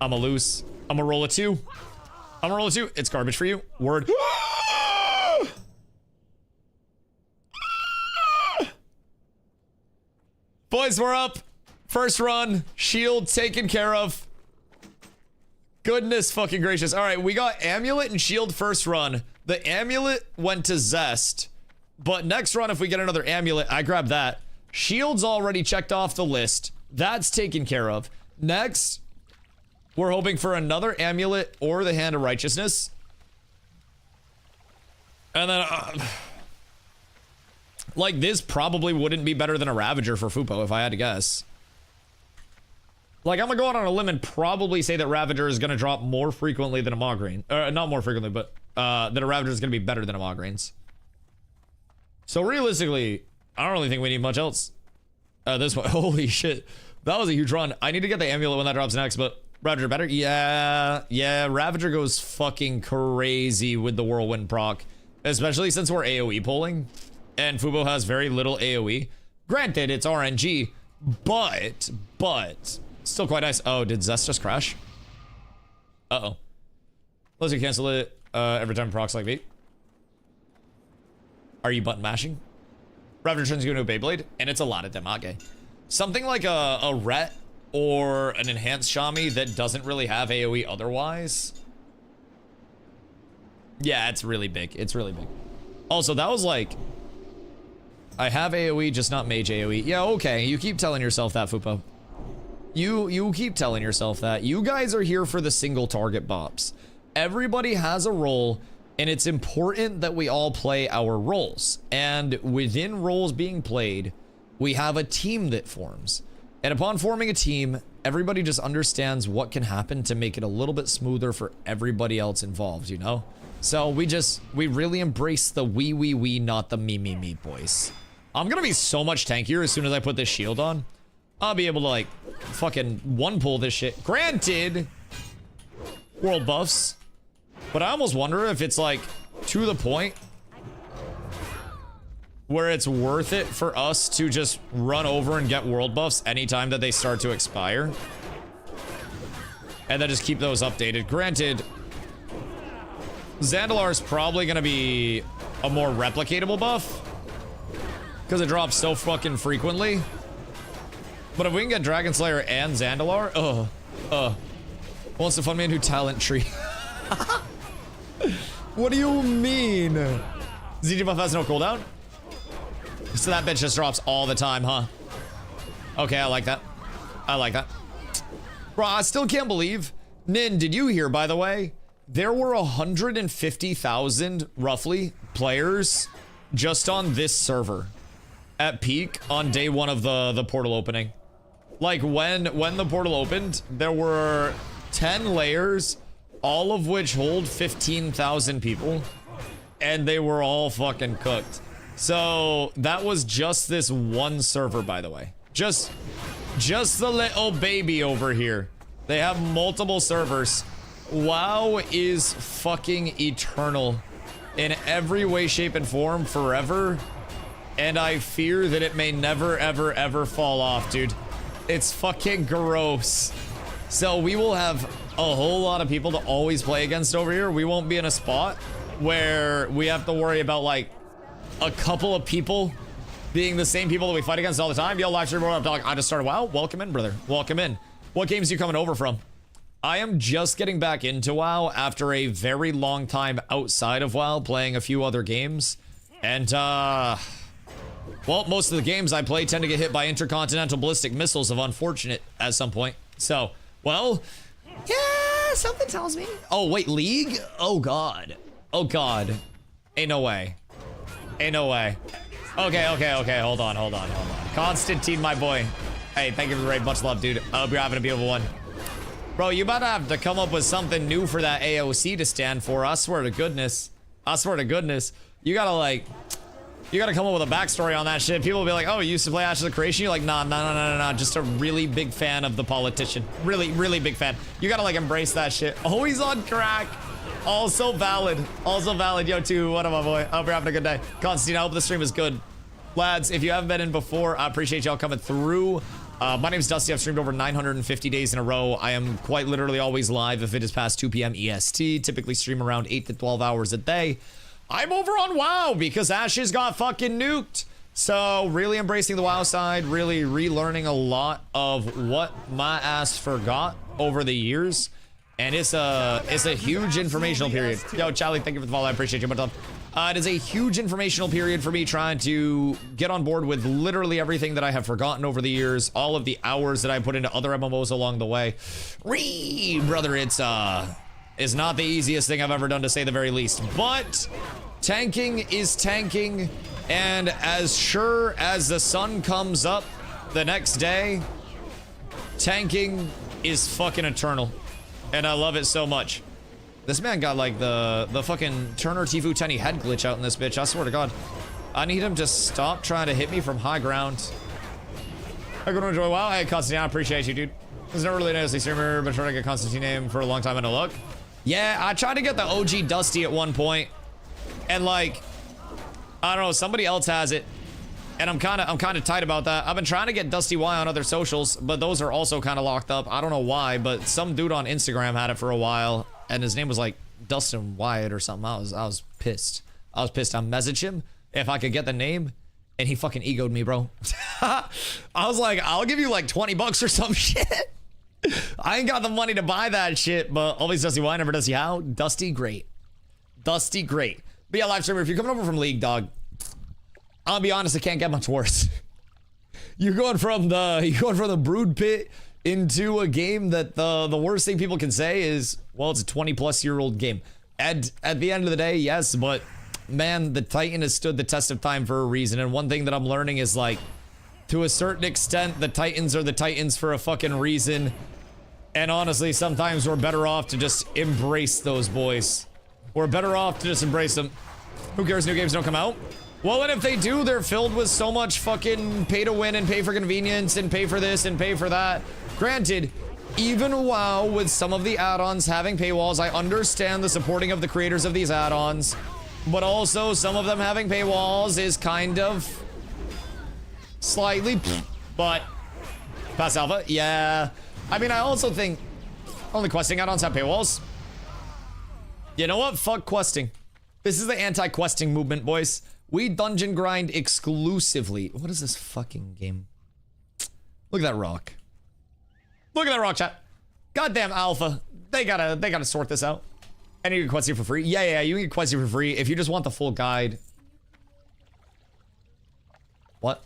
I'm a loose. I'm a roll a 2. I'm a roll a 2. It's garbage for you. Word. Boys, we're up. First run. Shield taken care of. Goodness fucking gracious. All right, we got Amulet and Shield first run. The Amulet went to Zest. But next run, if we get another Amulet, I grab that. Shield's already checked off the list. That's taken care of. Next, we're hoping for another Amulet or the Hand of Righteousness. And then, like, this probably wouldn't be better than a Ravager for Fupo, if I had to guess. Like, I'm gonna go out on a limb and probably say that Ravager is gonna drop more frequently than a Maugreen. Not more frequently, but that a Ravager is gonna be better than a Maugreen's. So realistically, I don't really think we need much else. This one, holy shit. That was a huge run. I need to get the amulet when that drops next, but Ravager better? Yeah, Ravager goes fucking crazy with the Whirlwind proc. Especially since we're AoE pulling. And Fubo has very little AoE. Granted, it's RNG, but still quite nice. Oh, did Zest just crash? Uh-oh. Let's cancel it every time procs like me. Are you button mashing? Ravager turns you into a Beyblade, and it's a lot of damage. Something like a Ret or an enhanced Shami that doesn't really have AoE otherwise. Yeah, it's really big. It's really big. Also, that was like... I have AoE, just not mage AoE. Yeah, okay. You keep telling yourself that, Fupo. You keep telling yourself that. You guys are here for the single target bops. Everybody has a role, and it's important that we all play our roles. And within roles being played, we have a team that forms. And upon forming a team, everybody just understands what can happen to make it a little bit smoother for everybody else involved, you know? So we really embrace the we, not the me, boys. I'm gonna be so much tankier as soon as I put this shield on. I'll be able to, like, fucking one-pull this shit. Granted, world buffs. But I almost wonder if it's, like, to the point where it's worth it for us to just run over and get world buffs anytime that they start to expire. And then just keep those updated. Granted, Zandalar is probably gonna be a more replicatable buff because it drops so fucking frequently. But if we can get Dragon Slayer and Zandalar, wants to fund me a new talent tree. What do you mean? ZG buff has no cooldown? So that bitch just drops all the time, huh? Okay, I like that. I like that. Bro, I still can't believe. Nin, did you hear, by the way? There were 150,000, roughly, players just on this server at peak on day one of the portal opening. Like, when the portal opened, there were 10 layers, all of which hold 15,000 people, and they were all fucking cooked. So, that was just this one server, by the way. Just the little baby over here. They have multiple servers. WoW is fucking eternal in every way, shape, and form forever. And I fear that it may never, ever, ever fall off, dude. It's fucking gross. So we will have a whole lot of people to always play against over here. We won't be in a spot where we have to worry about, like, a couple of people being the same people that we fight against all the time. Yo, live stream, I just started WoW. Welcome in, brother. Welcome in. What games are you coming over from? I am just getting back into WoW after a very long time outside of WoW, playing a few other games. And, well, most of the games I play tend to get hit by intercontinental ballistic missiles of unfortunate at some point. So, well, yeah, something tells me. Oh, wait, League? Oh, God. Oh, God. Ain't no way. Ain't no way. Okay, hold on. Constantine, my boy. Hey, thank you for the raid. Much love, dude. I hope you're having a beautiful one. Bro, you about to have to come up with something new for that AOC to stand for. I swear to goodness. I swear to goodness. You gotta, like... You gotta come up with a backstory on that shit. People will be like, oh, you used to play Ashes of Creation? You're like, nah. Just a really big fan of the politician. Really big fan. You gotta, like, embrace that shit. Always on crack. Also valid. Also valid. Yo, too. What up, my boy? I hope you're having a good day. Constantine, I hope the stream is good. Lads, if you haven't been in before, I appreciate y'all coming through. My name's Dusty. I've streamed over 950 days in a row. I am quite literally always live if it is past 2 p.m. EST. Typically stream around 8 to 12 hours a day. I'm over on WoW because Ashes got fucking nuked. So really embracing the WoW side, really relearning a lot of what my ass forgot over the years. And it's a huge informational period. Yo, Charlie, thank you for the follow. I appreciate you. Much love. It is a huge informational period for me trying to get on board with literally everything that I have forgotten over the years, all of the hours that I put into other MMOs along the way. Brother, it's not the easiest thing I've ever done, to say the very least. But tanking is tanking, and as sure as the sun comes up the next day, tanking is fucking eternal. And I love it so much. This man got, like, the fucking Turner Tifu Tenny head glitch out in this bitch. I swear to God. I need him to stop trying to hit me from high ground. I'm gonna enjoy WoW. Hey, Constantine, I appreciate you, dude. There's no really nicely streamer, but trying to get Constantine name for a long time and a look. Yeah, I tried to get the OG Dusty at one point, and like, I don't know, somebody else has it, and I'm kind of tight about that. I've been trying to get DustyWhy on other socials, but those are also kind of locked up. I don't know why, but some dude on Instagram had it for a while, and his name was like Dustin Wyatt or something. I was pissed. I messaged him if I could get the name, and he fucking egoed me, bro. I was like, I'll give you like 20 bucks or some shit. I ain't got the money to buy that shit, but always DustyWhy, never Dusty how. Dusty great. Dusty great. But yeah, live streamer, if you're coming over from League, dog, I'll be honest, it can't get much worse. You're going from the brood pit into a game that the worst thing people can say is, well, it's a 20-plus-year-old game. And at the end of the day, yes, but man, the Titan has stood the test of time for a reason. And one thing that I'm learning is, like, to a certain extent, the Titans are the Titans for a fucking reason. And honestly, sometimes we're better off to just embrace those boys. We're better off to just embrace them. Who cares? New games don't come out. Well, and if they do, they're filled with so much fucking pay to win and pay for convenience and pay for this and pay for that. Granted, even WoW with some of the add-ons having paywalls, I understand the supporting of the creators of these add-ons, but also some of them having paywalls is kind of slightly, but past alpha, yeah. I mean, I also think only questing add-ons have paywalls. You know what? Fuck questing. This is the anti-questing movement, boys. We dungeon grind exclusively. What is this fucking game? Look at that rock. Look at that rock, chat. Goddamn alpha. They gotta sort this out. And you can quest it for free. Yeah, you can get quest it for free if you just want the full guide. What?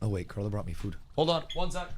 Oh wait, Carla brought me food. Hold on, one sec.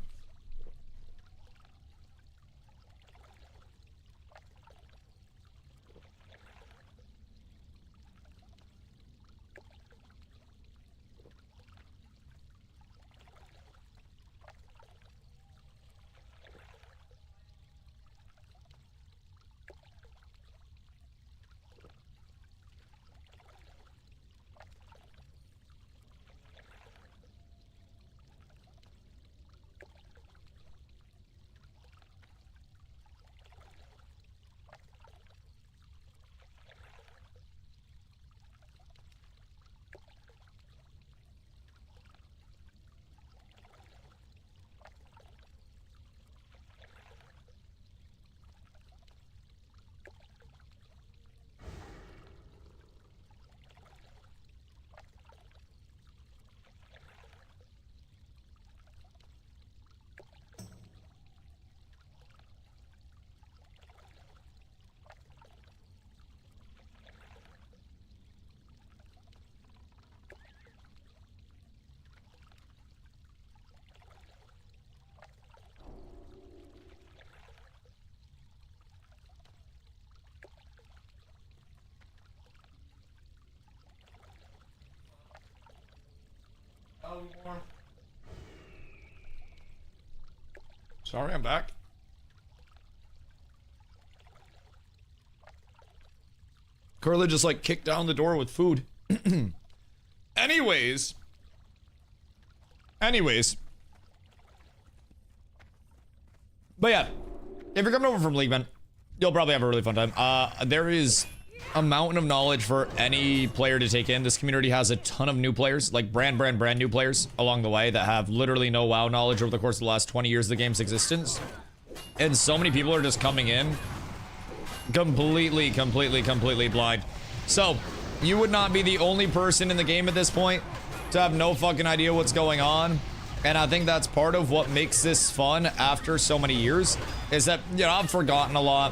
Sorry, I'm back. Carla just like kicked down the door with food. Anyways. But yeah, if you're coming over from League, man, you'll probably have a really fun time. There is a mountain of knowledge for any player to take in. This community has a ton of new players, like brand new players along the way that have literally no WoW knowledge over the course of the last 20 years of the game's existence. And so many people are just coming in completely blind. So, you would not be the only person in the game at this point to have no fucking idea what's going on. And I think that's part of what makes this fun after so many years, is that, you know, I've forgotten a lot.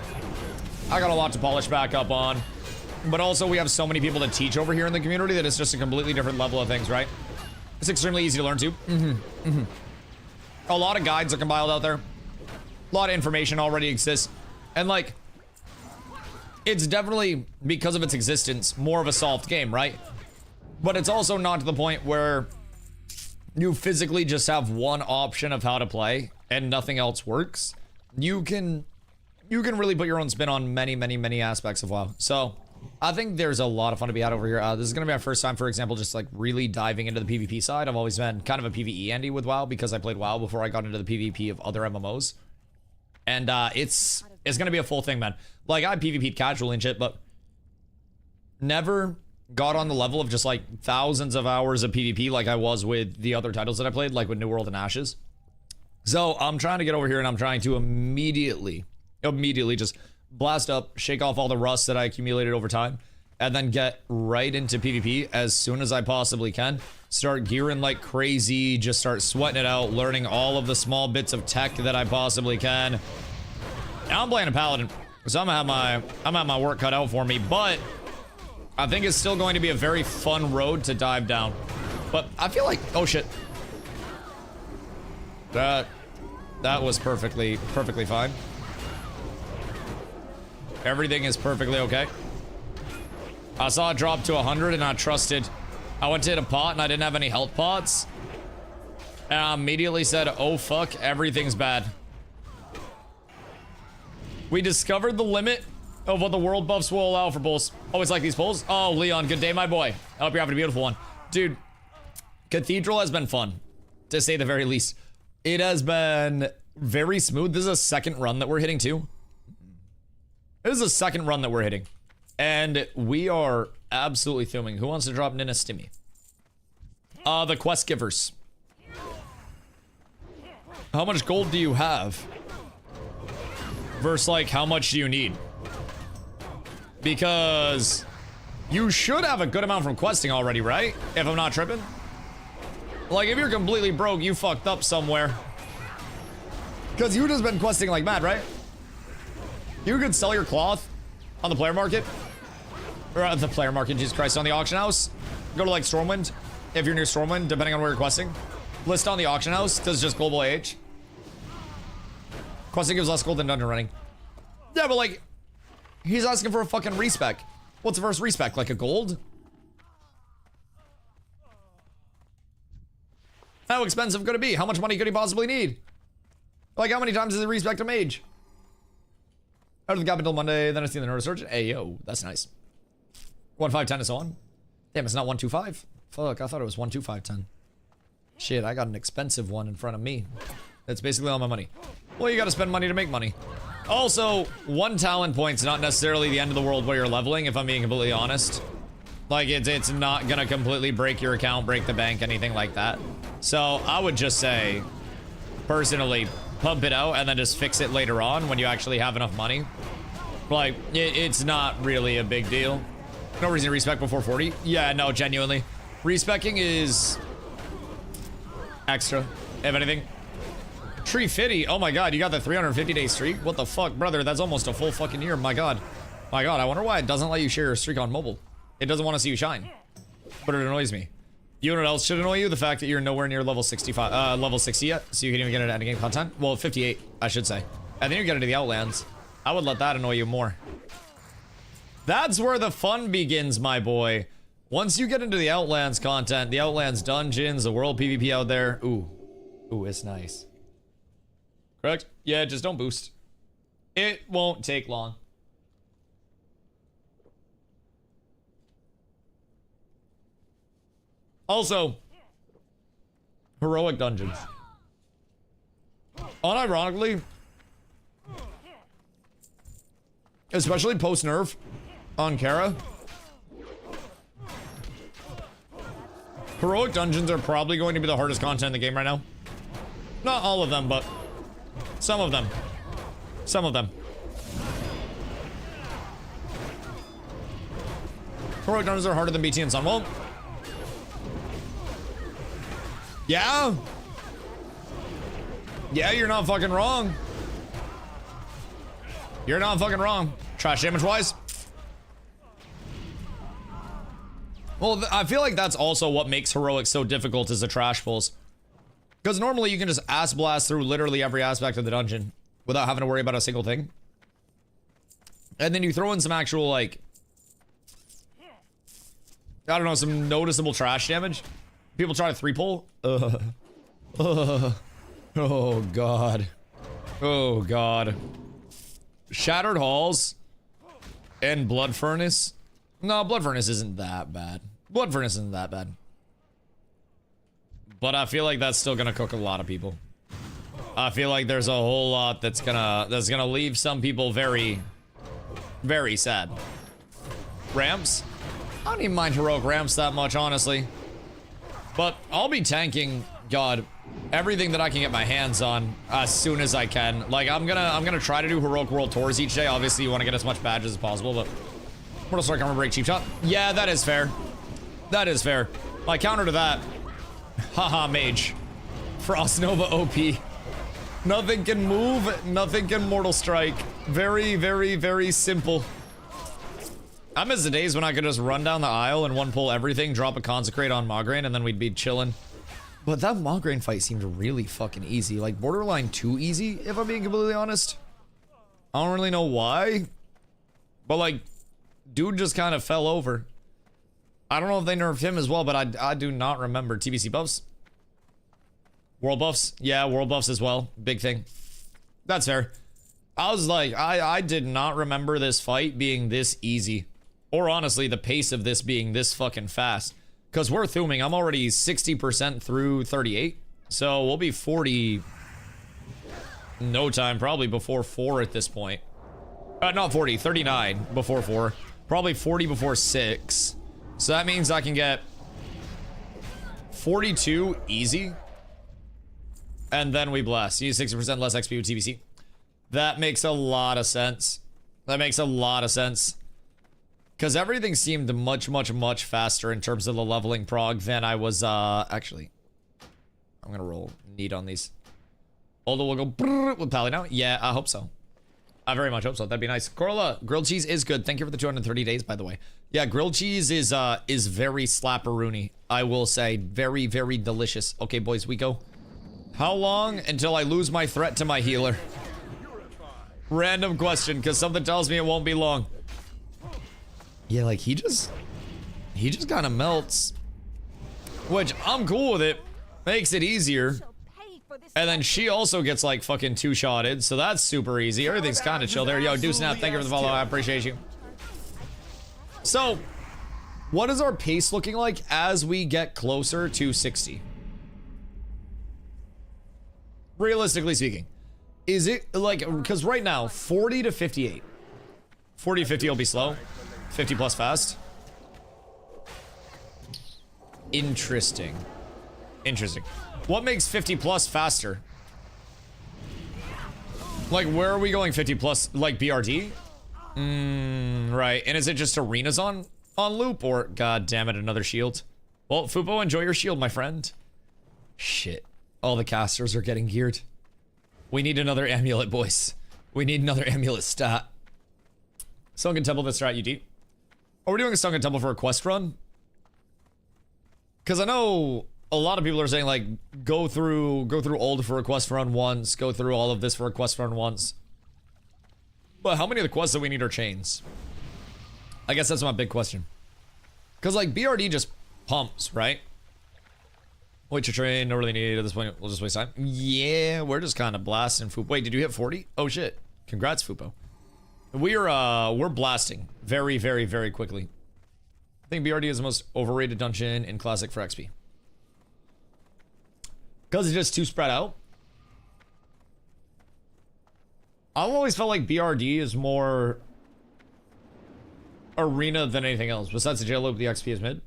I got a lot to polish back up on. But also, we have so many people to teach over here in the community that it's just a completely different level of things, right? It's extremely easy to learn, too. A lot of guides are compiled out there. A lot of information already exists. And, like, it's definitely, because of its existence, more of a solved game, right? But it's also not to the point where you physically just have one option of how to play and nothing else works. You can really put your own spin on many aspects of WoW. So, I think there's a lot of fun to be had over here. This is going to be my first time, for example, just like really diving into the PvP side. I've always been kind of a PvE Andy with WoW because I played WoW before I got into the PvP of other MMOs. And it's going to be a full thing, man. Like, I PvP'd casually and shit, but never got on the level of just like thousands of hours of PvP like I was with the other titles that I played, like with New World and Ashes. So I'm trying to get over here and I'm trying to immediately just blast up, shake off all the rust that I accumulated over time, and then get right into PvP as soon as I possibly can. Start gearing like crazy, just start sweating it out, learning all of the small bits of tech that I possibly can. Now I'm playing a paladin, so I'm gonna have my work cut out for me, but I think it's still going to be a very fun road to dive down. But I feel like, oh shit. That was perfectly fine. Everything is perfectly okay. I saw it drop to 100 and I trusted. I went to hit a pot and I didn't have any health pots. And I immediately said, oh fuck, everything's bad. We discovered the limit of what the world buffs will allow for pulls. Always like these pulls. Oh, Leon, good day, my boy. I hope you're having a beautiful one. Dude, Cathedral has been fun, to say the very least. It has been very smooth. This is a second run that we're hitting too. This is a second run that we're hitting. And we are absolutely filming. Who wants to drop Nina Stimmy? The quest givers. How much gold do you have? Versus like, how much do you need? Because you should have a good amount from questing already, right? If I'm not tripping. Like, if you're completely broke, you fucked up somewhere. Because you just been questing like mad, right? You could sell your cloth on the player market. Or the player market, Jesus Christ, on the auction house. Go to like Stormwind, if you're near Stormwind, depending on where you're questing. List on the auction house, does just global AH. Questing gives less gold than dungeon running. Yeah, but like, he's asking for a fucking respec. What's the first respec? Like a gold? How expensive could it be? How much money could he possibly need? Like, how many times does he respec a mage? Out of the gap until Monday, then I see the Nerd Surgeon. Hey, yo, that's nice. 1510 is on. Damn, it's not 125. Fuck, I thought it was 12510. Shit, I got an expensive one in front of me. That's basically all my money. Well, you gotta spend money to make money. Also, 1 talent point's not necessarily the end of the world where you're leveling, if I'm being completely honest. Like, it's not gonna completely break your account, break the bank, anything like that. So, I would just say, personally, pump it out and then just fix it later on when you actually have enough money. Like, it's not really a big deal. No reason to respec before 40. Yeah, no, genuinely. Respecking is extra, if anything. Tree Fitty, oh my god, you got the 350-day streak? What the fuck, brother? That's almost a full fucking year, my god. My god, I wonder why it doesn't let you share your streak on mobile. It doesn't want to see you shine. But it annoys me. You know what else should annoy you? The fact that you're nowhere near level 65, level 60 yet, so you can even get into endgame content. Well, 58, I should say. And then you get into the Outlands. I would let that annoy you more. That's where the fun begins, my boy. Once you get into the Outlands content, the Outlands dungeons, the world PvP out there. Ooh. Ooh, it's nice. Correct? Yeah, just don't boost. It won't take long. Also, heroic dungeons. Unironically, especially post-nerf on Kara, heroic dungeons are probably going to be the hardest content in the game right now. Not all of them, but some of them. Some of them. Heroic dungeons are harder than BT and Sunwell. Yeah? Yeah, you're not fucking wrong. You're not fucking wrong. Trash damage-wise. Well, I feel like that's also what makes heroic so difficult is the trash pulls. Because normally you can just ass blast through literally every aspect of the dungeon without having to worry about a single thing. And then you throw in some actual, like, I don't know, some noticeable trash damage. People try to 3-pull. Oh, God. Oh, God. Shattered Halls and Blood Furnace No, Blood Furnace isn't that bad. Blood Furnace isn't that bad. But I feel like that's still gonna cook a lot of people. I feel like there's a whole lot that's gonna leave some people very, very sad. Ramps? I don't even mind heroic ramps that much, honestly. But I'll be tanking, God, everything that I can get my hands on as soon as I can. Like, I'm gonna try to do heroic world tours each day. Obviously, you want to get as much badges as possible, but Mortal Strike Armor Break Cheap Shot. Yeah, that is fair. That is fair. My counter to that. Haha, Mage. Frost Nova OP. Nothing can move, nothing can Mortal Strike. Very, very, very simple. I miss the days when I could just run down the aisle and one pull everything, drop a Consecrate on Mograine, and then we'd be chilling. But that Mograine fight seemed really fucking easy. Like, borderline too easy, if I'm being completely honest. I don't really know why. But, like, dude just kind of fell over. I don't know if they nerfed him as well, but I do not remember. TBC buffs? World buffs? Yeah, world buffs as well. Big thing. That's fair. I was like, I did not remember this fight being this easy. Or honestly, the pace of this being this fucking fast. Because we're Thuming. I'm already 60% through 38. So we'll be 40... no time, probably before 4 at this point. Not 40, 39 before 4. Probably 40 before 6. So that means I can get 42 easy. And then we blast. Use 60% less XP with TBC. That makes a lot of sense. That makes a lot of sense. Because everything seemed much, much, much faster in terms of the leveling prog than I was, actually. I'm gonna roll need on these. Oldo will go brrr with Pally now. Yeah, I hope so. I very much hope so. That'd be nice. Corolla, grilled cheese is good. Thank you for the 230 days, by the way. Yeah, grilled cheese is very slapperoony. I will say. Very, very delicious. Okay, boys, we go. How long until I lose my threat to my healer? Random question, because something tells me it won't be long. Yeah, like, he just kind of melts. Which, I'm cool with it. Makes it easier. And then she also gets, like, fucking two-shotted, so that's super easy. Everything's kind of chill there. Yo, Deuce Snap, thank you for the follow. I appreciate you. So, what is our pace looking like as we get closer to 60? Realistically speaking. Is it, like, because right now, 40 to 58. 40 to 50 will be slow. 50 plus fast. Interesting. Interesting. What makes 50 plus faster? Like, where are we going 50 plus? Like, BRD? Right. And is it just arenas on loop? Or, god damn it, another shield? Well, Fupo, enjoy your shield, my friend. Shit. All the casters are getting geared. We need another amulet, boys. We need another amulet stat. Sunken Temple, the strat UD. Are we doing a Sunken Temple for a quest run? Because I know a lot of people are saying, like, go through old for a quest run once, go through all of this for a quest run once. But how many of the quests that we need are chains? I guess that's my big question. Because, like, BRD just pumps, right? Wait to train, don't really need it at this point. We'll just waste time. Yeah, we're just kind of blasting Fupo. Wait, did you hit 40? Oh shit. Congrats, Fupo. We're blasting very, very, very quickly. I think BRD is the most overrated dungeon in Classic for XP. Because it's just too spread out. I've always felt like BRD is more arena than anything else. Besides the jail loop, the XP is mid.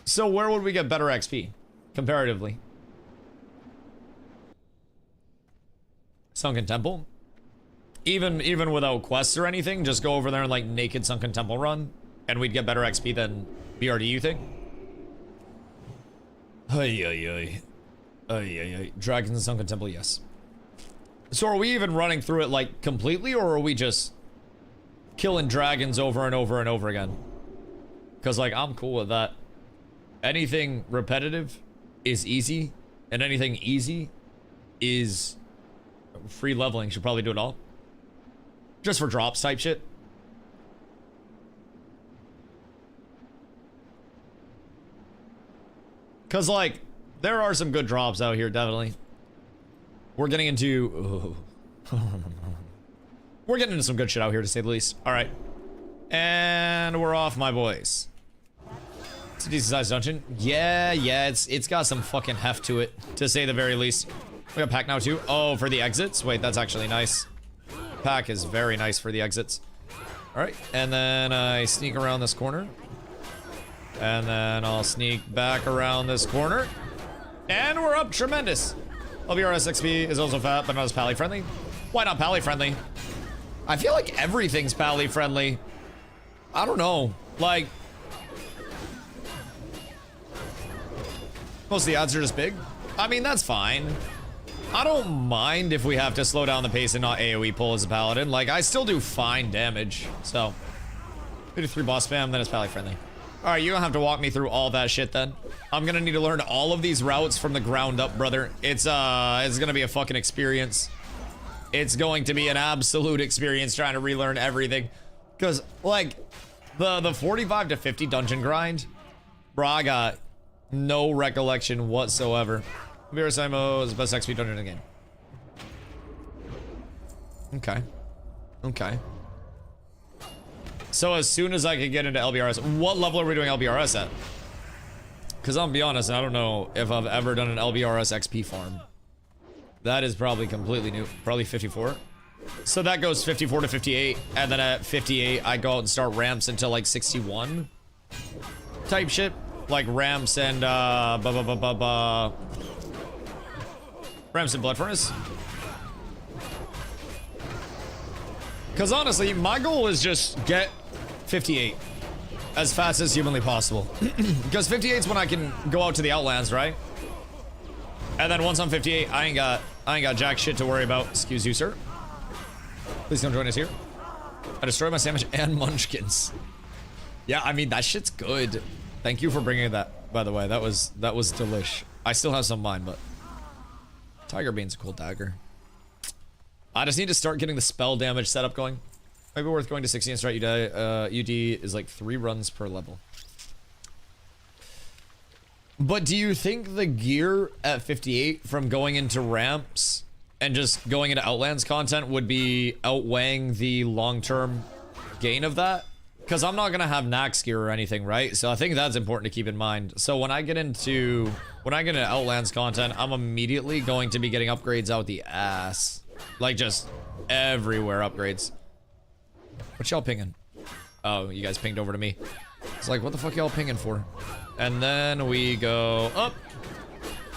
So where would we get better XP, comparatively? Sunken Temple? Even without quests or anything, just go over there and like naked Sunken Temple run, and we'd get better XP than BRD, you think? Ay, ay, ay. Ay, ay, ay. Dragons and Sunken Temple, yes. So are we even running through it like completely, or are we just killing dragons over and over and over again? Because like, I'm cool with that. Anything repetitive is easy, and anything easy is free leveling. Should probably do it all. Just for drops type shit. Because, like, there are some good drops out here, definitely. We're getting into... we're getting into some good shit out here, to say the least. Alright. And we're off, my boys. It's a decent sized dungeon. Yeah, it's got some fucking heft to it, to say the very least. We got pack now too. Oh, for the exits? Wait, that's actually nice. Pack is very nice for the exits. Alright, and then I sneak around this corner. And then I'll sneak back around this corner. And we're up tremendous. LBRS XP is also fat, but not as pally friendly. Why not pally friendly? I feel like everything's pally friendly. I don't know. Like, most of the odds are just big. I mean, that's fine. I don't mind if we have to slow down the pace and not AoE pull as a paladin. Like, I still do fine damage. So, 53 boss spam, then it's pally friendly. Alright, you don't have to walk me through all that shit then. I'm gonna need to learn all of these routes from the ground up, brother. It's gonna be a fucking experience. It's going to be an absolute experience trying to relearn everything. Because, like, the 45 to 50 dungeon grind, bro, I got no recollection whatsoever. Virasimo is the best XP dungeon in the game. Okay. Okay. So as soon as I could get into LBRS, what level are we doing LBRS at? Because I'll be honest, I don't know if I've ever done an LBRS XP farm. That is probably completely new. Probably 54. So that goes 54 to 58, and then at 58, I go out and start ramps until like 61 type shit. Like ramps and ramps and Blood Furnace. Because honestly, my goal is just get 58 as fast as humanly possible. Because 58 is when I can go out to the Outlands, right? And then once I'm 58, I ain't got jack shit to worry about. Excuse you, sir. Please don't join us here. I destroyed my sandwich and munchkins. Yeah, I mean, that shit's good. Thank you for bringing that, by the way. That was delish. I still have some of mine, but Tiger Bean's a cool dagger. I just need to start getting the spell damage setup going. Maybe worth going to 60 and start UD is like 3 runs per level. But do you think the gear at 58 from going into ramps and just going into Outlands content would be outweighing the long-term gain of that? Because I'm not going to have Nax gear or anything, right? So I think that's important to keep in mind. So when I get into Outlands content, I'm immediately going to be getting upgrades out the ass. Like just everywhere upgrades. What y'all pinging? Oh, you guys pinged over to me. It's like, what the fuck y'all pinging for? And then we go up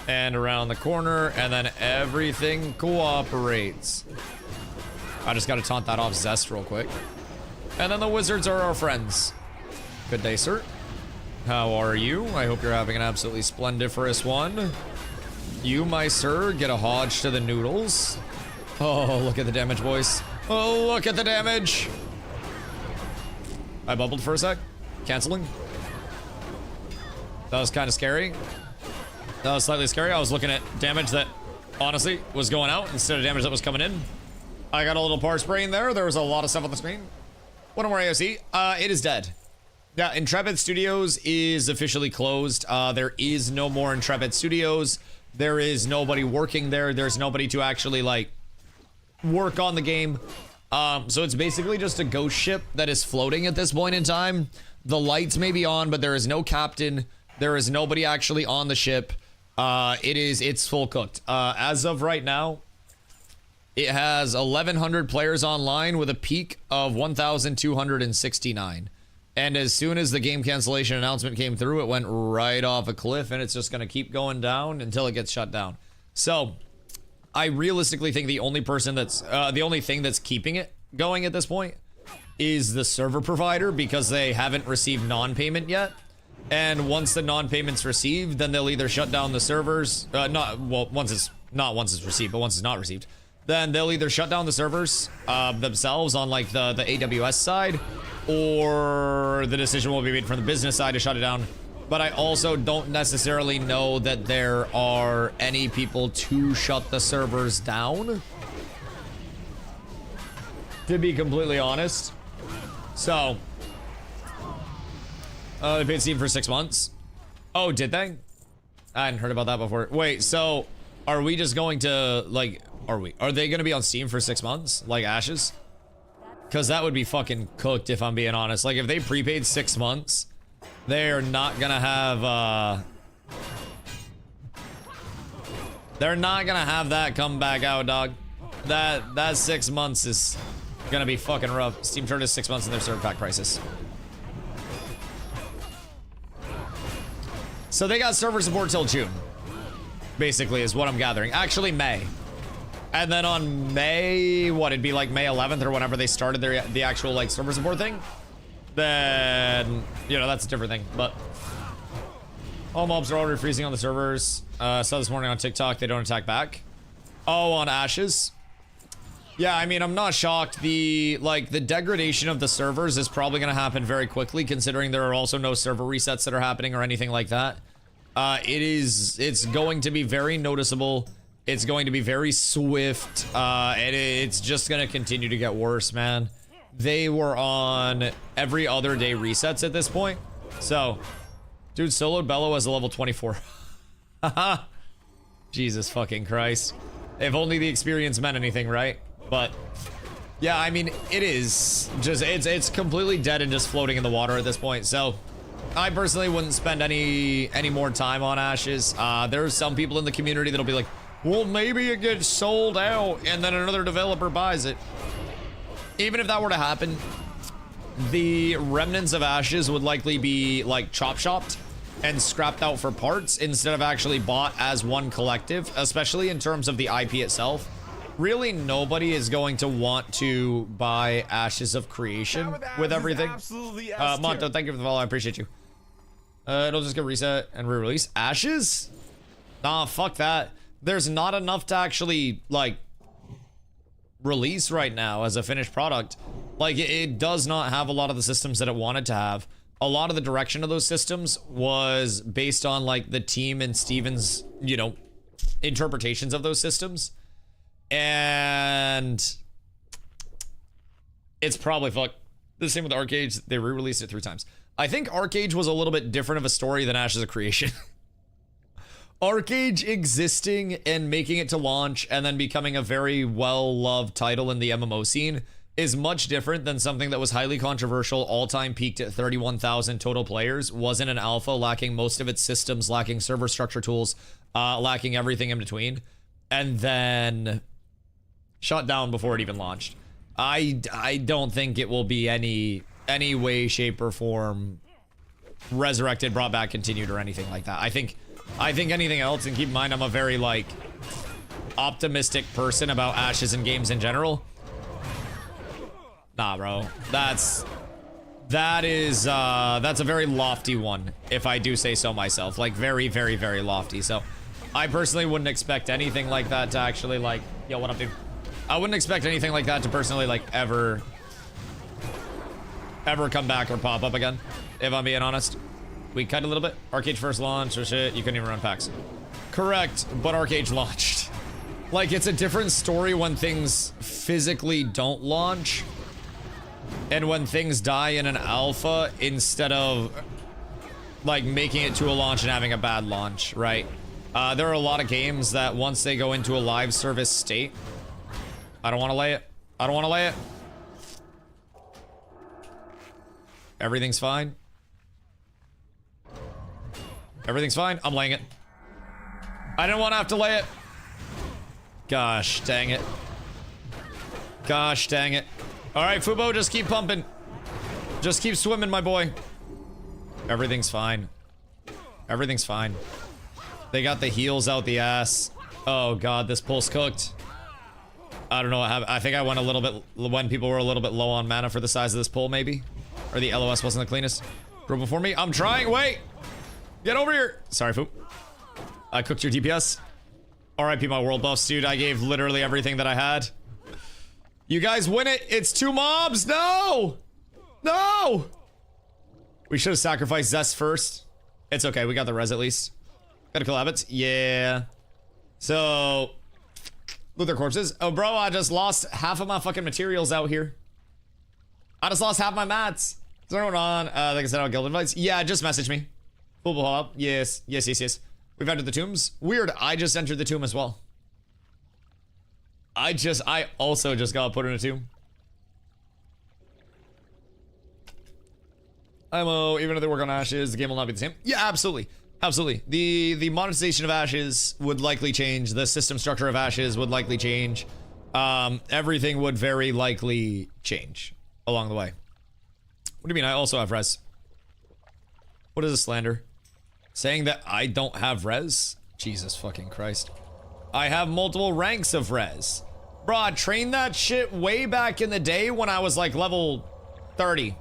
and around the corner, and then everything cooperates. I just gotta taunt that off Zest real quick. And then the wizards are our friends. Good day, sir. How are you? I hope you're having an absolutely splendiferous one. You, my sir, get a hodge to the noodles. Oh, look at the damage, boys. Oh, look at the damage. I bubbled for a sec. Canceling. That was kind of scary. That was slightly scary. I was looking at damage that, honestly, was going out instead of damage that was coming in. I got a little parse brain there. There was a lot of stuff on the screen. One more AOC. It is dead. Yeah, Intrepid Studios is officially closed. There is no more Intrepid Studios. There is nobody working there. There's nobody to actually, like, work on the game. So it's basically just a ghost ship that is floating at this point in time. The lights may be on, but there is no captain. There is nobody actually on the ship. It's full cooked. As of right now, it has 1,100 players online with a peak of 1,269. And as soon as the game cancellation announcement came through, it went right off a cliff, and it's just going to keep going down until it gets shut down. So I realistically think the only person that's the only thing that's keeping it going at this point is the server provider, because they haven't received non-payment yet. And once the non-payment's received, then they'll either shut down the servers, once it's received, but once it's not received, then they'll either shut down the servers themselves on like the AWS side, or the decision will be made from the business side to shut it down. But I also don't necessarily know that there are any people to shut the servers down, to be completely honest. So they paid Steam for 6 months. Oh, did they? I hadn't heard about that before. Wait, so are we just going to, like, are they going to be on Steam for 6 months, like Ashes? Because that would be fucking cooked if I'm being honest. Like if they prepaid 6 months, they're not gonna have they're not gonna have that come back out, dog. That 6 months is gonna be fucking rough. Steam charges 6 months in their server pack prices. So they got server support till June, basically, is what I'm gathering. Actually, May. And then on May, what, it'd be like May 11th or whenever they started the actual like server support thing. Then, you know, that's a different thing. But all mobs are already freezing on the servers. Saw this morning on TikTok, they don't attack back. Oh, on Ashes. Yeah, I mean, I'm not shocked. The degradation of the servers is probably going to happen very quickly, considering there are also no server resets that are happening or anything like that. It's going to be very noticeable. It's going to be very swift, and it's just going to continue to get worse, man. They were on every other day resets at this point. So, dude, soloed Bello as a level 24. Haha. Jesus fucking Christ. If only the experience meant anything, right? But yeah, I mean, it is just it's completely dead and just floating in the water at this point. So I personally wouldn't spend any more time on Ashes. There's some people in the community that'll be like, well, maybe it gets sold out and then another developer buys it. Even if that were to happen, the remnants of Ashes would likely be like chop-shopped and scrapped out for parts instead of actually bought as one collective, especially in terms of the IP itself. Really, nobody is going to want to buy Ashes of Creation with everything. Monto, thank you for the follow. I appreciate you. It'll just get reset and re-release. Ashes? Nah, fuck that. There's not enough to actually, like, release right now as a finished product. Like, it does not have a lot of the systems that it wanted to have. A lot of the direction of those systems was based on, like, the team and Steven's, you know, interpretations of those systems. And it's probably fucked. The same with Arcade. They re-released it 3 times. I think Arcade was a little bit different of a story than Ashes of Creation. Arcade existing and making it to launch and then becoming a very well-loved title in the MMO scene is much different than something that was highly controversial, all-time peaked at 31,000 total players, wasn't an alpha, lacking most of its systems, lacking server structure tools, lacking everything in between, and then shut down before it even launched. I don't think it will be any way, shape, or form resurrected, brought back, continued, or anything like that. I think anything else, and keep in mind I'm a very, like, optimistic person about Ashes and games in general. Nah, bro. That's a very lofty one, if I do say so myself. Like, very, very, very lofty. So, I personally wouldn't expect anything like that to actually, like... Yo, what up, dude? I wouldn't expect anything like that to personally, like, ever come back or pop up again, if I'm being honest. We cut a little bit. Arcade first launched or shit. You couldn't even run packs. Correct, but Arcade launched. Like, it's a different story when things physically don't launch and when things die in an alpha instead of, like, making it to a launch and having a bad launch, right? There are a lot of games that once they go into a live service state... I don't want to lay it. I don't want to lay it. Everything's fine. Everything's fine. I'm laying it. I didn't want to have to lay it. Gosh, dang it. Gosh, dang it. All right, Fubo, just keep pumping. Just keep swimming, my boy. Everything's fine. Everything's fine. They got the heals out the ass. Oh, God, this pull's cooked. I don't know what happened. I think I went a little bit when people were a little bit low on mana for the size of this pull, maybe. Or the LOS wasn't the cleanest. Girl before me. I'm trying. Wait. Get over here. Sorry, Foop. I cooked your DPS. RIP my world buffs, dude. I gave literally everything that I had. You guys win it. It's 2 mobs. No. No. We should have sacrificed Zest first. It's okay. We got the res at least. Got to kill habits. Yeah. So... Loot their corpses. Oh, bro, I just lost half of my fucking materials out here. I just lost half my mats. What's going on? Like I said, on guild invites. Yeah, just message me. Full up. Yes. Yes, yes, yes. We've entered the tombs. Weird. I just entered the tomb as well. I also just got put in a tomb. IMO, even if they work on Ashes, the game will not be the same. Yeah, absolutely. Absolutely. The monetization of Ashes would likely change. The system structure of Ashes would likely change. Everything would very likely change along the way. What do you mean? I also have res. What is a slander? Saying that I don't have res? Jesus fucking Christ. I have multiple ranks of res. Bro, I trained that shit way back in the day when I was like level 30.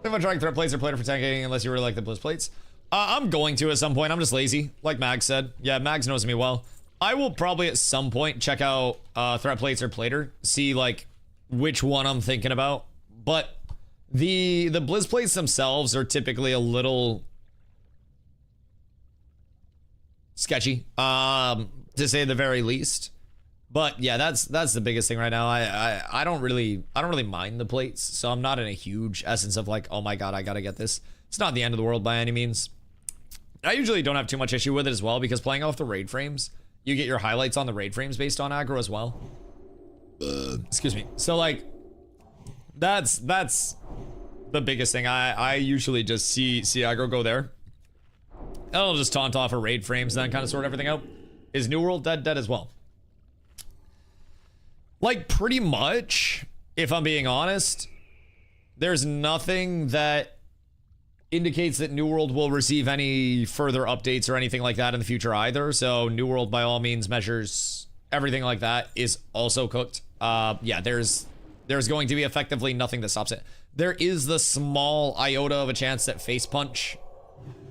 If I try threat plates or plater for tanking unless you really like the blizz plates. I'm going to at some point. I'm just lazy, like Mag said. Yeah, Mags knows me well. I will probably at some point check out threat plates or plater, see like which one I'm thinking about. But the blizz plates themselves are typically a little sketchy, to say the very least. But yeah, that's the biggest thing right now. I don't really mind the plates, so I'm not in a huge essence of like, oh my god, I gotta get this. It's not the end of the world by any means. I usually don't have too much issue with it as well, because playing off the raid frames, you get your highlights on the raid frames based on aggro as well. Excuse me. So like, that's the biggest thing. I usually just see aggro go there. And I'll just taunt off of raid frames and then kind of sort everything out. Is New World dead as well? Like, pretty much, if I'm being honest, there's nothing that indicates that New World will receive any further updates or anything like that in the future either. So New World, by all means, measures, everything like that is also cooked. Yeah, there's going to be effectively nothing that stops it. There is the small iota of a chance that Face Punch,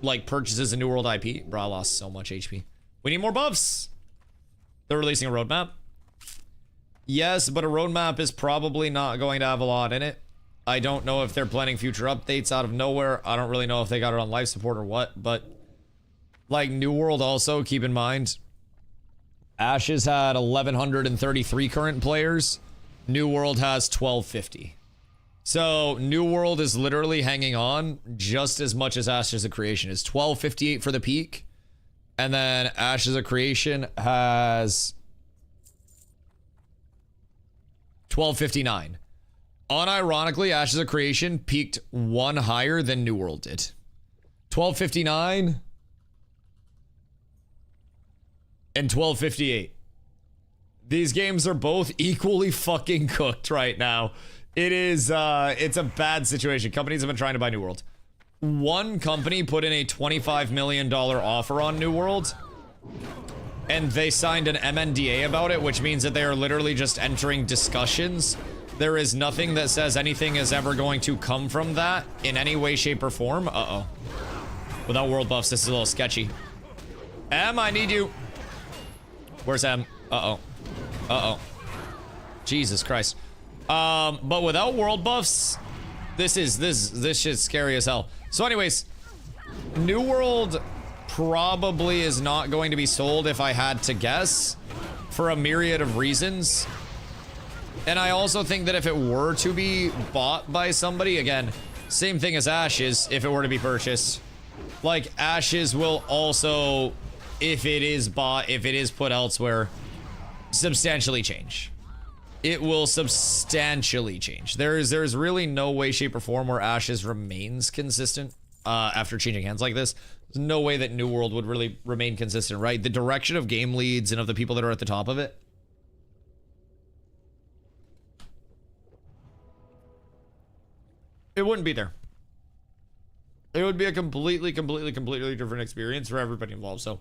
like, purchases a New World IP. Bro, I lost so much HP. We need more buffs. They're releasing a roadmap. Yes, but a roadmap is probably not going to have a lot in it. I don't know if they're planning future updates out of nowhere. I don't really know if they got it on life support or what, but like New World also, keep in mind, Ashes had 1,133 current players. New World has 1,250. So New World is literally hanging on just as much as Ashes of Creation is. 1,258 for the peak. And then Ashes of Creation has 1,259. Unironically, Ashes of Creation peaked one higher than New World did. 1,259 and 1,258. These games are both equally fucking cooked right now. It is, it's a bad situation. Companies have been trying to buy New World. One company put in a $25 million offer on New World, and they signed an MNDA about it, which means that they are literally just entering discussions. There is nothing that says anything is ever going to come from that in any way, shape, or form. Uh-oh. Without world buffs, this is a little sketchy. M, I need you. Where's M? Uh-oh. Uh-oh. Jesus Christ. But without world buffs, this shit's scary as hell. So anyways, New World probably is not going to be sold if I had to guess, for a myriad of reasons. And I also think that if it were to be bought by somebody, again, same thing as Ashes, if it were to be purchased. Like, Ashes will also, if it is bought, if it is put elsewhere, substantially change. It will substantially change. There's really no way, shape, or form where Ashes remains consistent after changing hands like this. There's no way that New World would really remain consistent, right? The direction of game leads and of the people that are at the top of it. It wouldn't be there. It would be a completely different experience for everybody involved, so.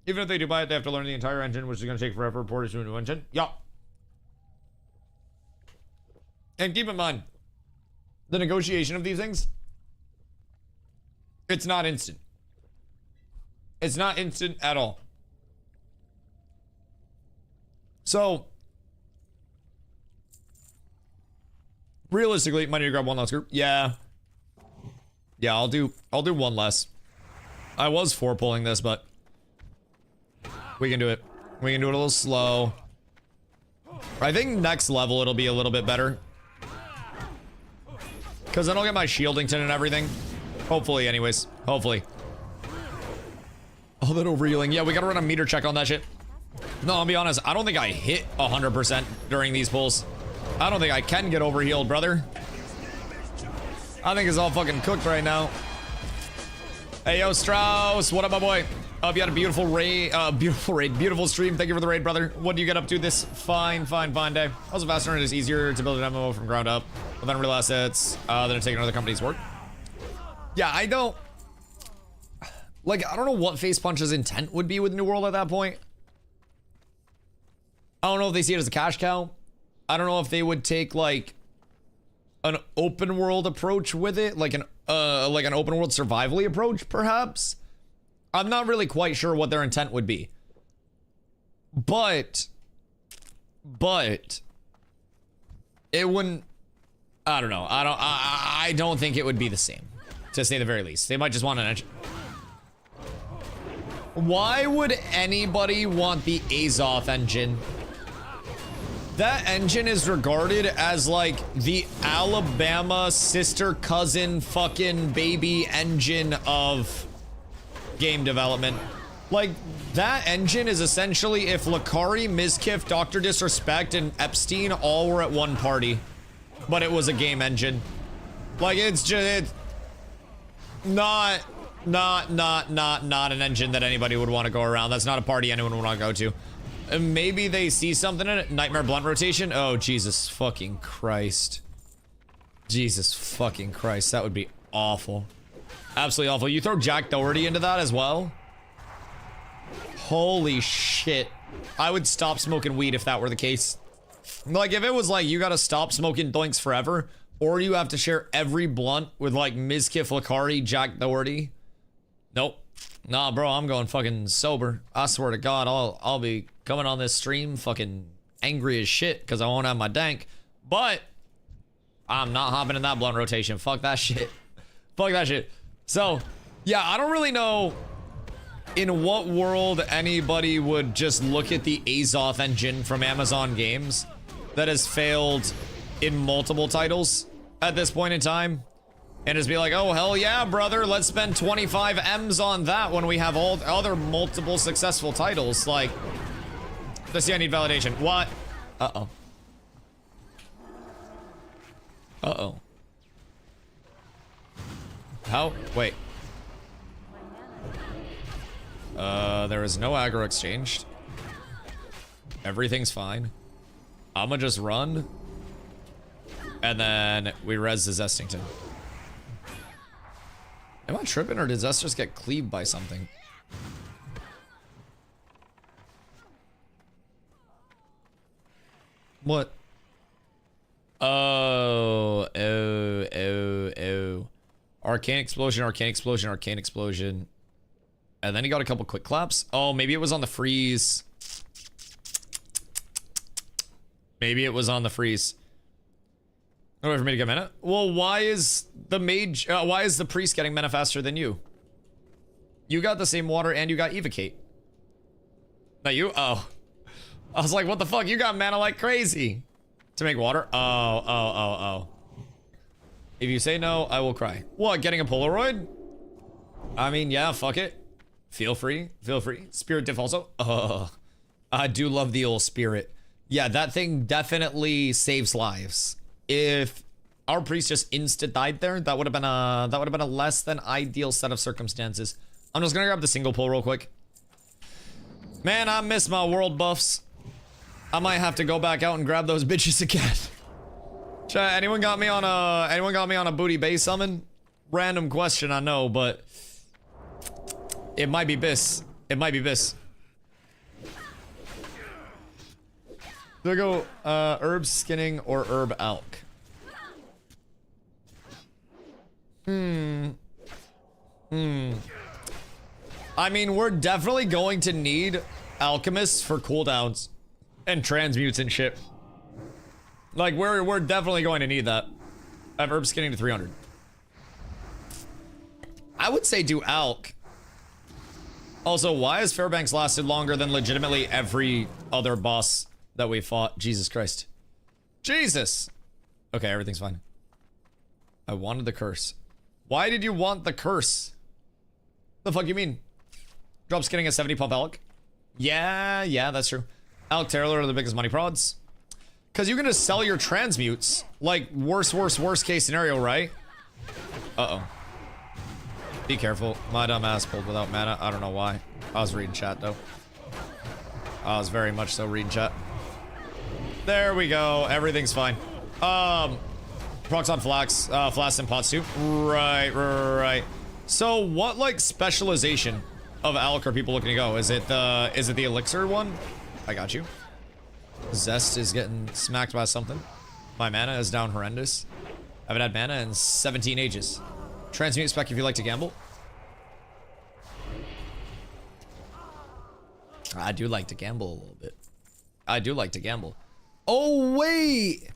Even if they do buy it, they have to learn the entire engine, which is going to take forever to port it to a new engine. Yeah. And keep in mind, the negotiation of these things, it's not instant. It's not instant at all. So, realistically, might need to grab one less group. Yeah. Yeah, I'll do one less. I was 4 pulling this, but we can do it. We can do it a little slow. I think next level it'll be a little bit better. Because then I'll get my Shieldington and everything. Hopefully, anyways. Hopefully. Oh, that overhealing. Yeah, we gotta run a meter check on that shit. No, I'll be honest. I don't think I hit 100% during these pulls. I don't think I can get overhealed, brother. I think it's all fucking cooked right now. Hey, yo, Strauss. What up, my boy? Hope you had a beautiful raid. Beautiful stream. Thank you for the raid, brother. What do you get up to this fine day? Also, faster, it is easier to build an MMO from ground up with unreal assets than to take another company's work. Yeah, I don't... Like, I don't know what Face Punch's intent would be with New World at that point. I don't know if they see it as a cash cow. I don't know if they would take, like, an open world approach with it. Like an open world survivally approach, perhaps. I'm not really quite sure what their intent would be. But it wouldn't... I don't know. I don't think it would be the same, to say the very least. They might just want an engine. Why would anybody want the Azoth engine? That engine is regarded as like the Alabama sister cousin fucking baby engine of game development. Like, that engine is essentially if Lakari, Mizkif, Dr. Disrespect, and Epstein all were at one party, but it was a game engine. Like, it's just, it's not an engine that anybody would want to go around. That's not a party anyone would want to go to. Maybe they see something in it. Nightmare blunt rotation. Oh, Jesus fucking Christ. Jesus fucking Christ. That would be awful. Absolutely awful. You throw Jack Doherty into that as well? Holy shit. I would stop smoking weed if that were the case. Like, if it was like, you gotta stop smoking doinks forever, or you have to share every blunt with like Mizkif, Lakari, Jack Doherty. Nope. Nah, bro, I'm going fucking sober. I swear to God, I'll be coming on this stream fucking angry as shit because I won't have my dank. But I'm not hopping in that blunt rotation. Fuck that shit. Fuck that shit. So, yeah, I don't really know in what world anybody would just look at the Azoth engine from Amazon Games that has failed in multiple titles at this point in time. And just be like, oh, hell yeah, brother, let's spend 25 M's on that when we have all other multiple successful titles. Like, let's see, I need validation. What? Uh-oh. Uh-oh. How? Wait. There is no aggro exchanged. Everything's fine. I'ma just run. And then we res the Zestington. Am I tripping, or did Zest just get cleaved by something? What? Oh. Arcane explosion, arcane explosion, arcane explosion. And then he got a couple quick claps. Oh, maybe it was on the freeze. Maybe it was on the freeze. No way for me to get mana. Well, why is the mage, why is the priest getting mana faster than you? You got the same water and you got evocate. Not you? Oh. I was like, what the fuck? You got mana like crazy. To make water? Oh. If you say no, I will cry. What, getting a Polaroid? I mean, yeah, fuck it. Feel free. Spirit diff also. Oh. I do love the old spirit. Yeah, that thing definitely saves lives. If our priest just insta died there, that would have been a less than ideal set of circumstances. I'm just gonna grab the single pull real quick. Man, I miss my world buffs. I might have to go back out and grab those bitches again. Anyone got me on a booty bay summon? Random question, I know, but it might be Biss. It might be Biss. Do I go herb skinning or herb alk? I mean, we're definitely going to need alchemists for cooldowns and transmutes and shit. Like, we're definitely going to need that. I have herb skinning to 300. I would say do alk. Also, why has Fairbanks lasted longer than legitimately every other boss that we fought? Jesus Christ. Jesus! Okay, everything's fine. I wanted the curse. Why did you want the curse? The fuck you mean? Drop skinning at 70 pump alk? Yeah, that's true. Alk Terror are the biggest money prods. Because you're gonna sell your transmutes. Like, worst case scenario, right? Uh-oh. Be careful. My dumb ass pulled without mana. I don't know why. I was reading chat, though. I was very much so reading chat. There we go. Everything's fine. Procs on Flax. Flask and Pots too. Right. So what, like, specialization of Alec are people looking to go? Is it the Elixir one? I got you. Zest is getting smacked by something. My mana is down horrendous. I haven't had mana in 17 ages. Transmute spec if you like to gamble. I do like to gamble a little bit. I do like to gamble. Oh, wait!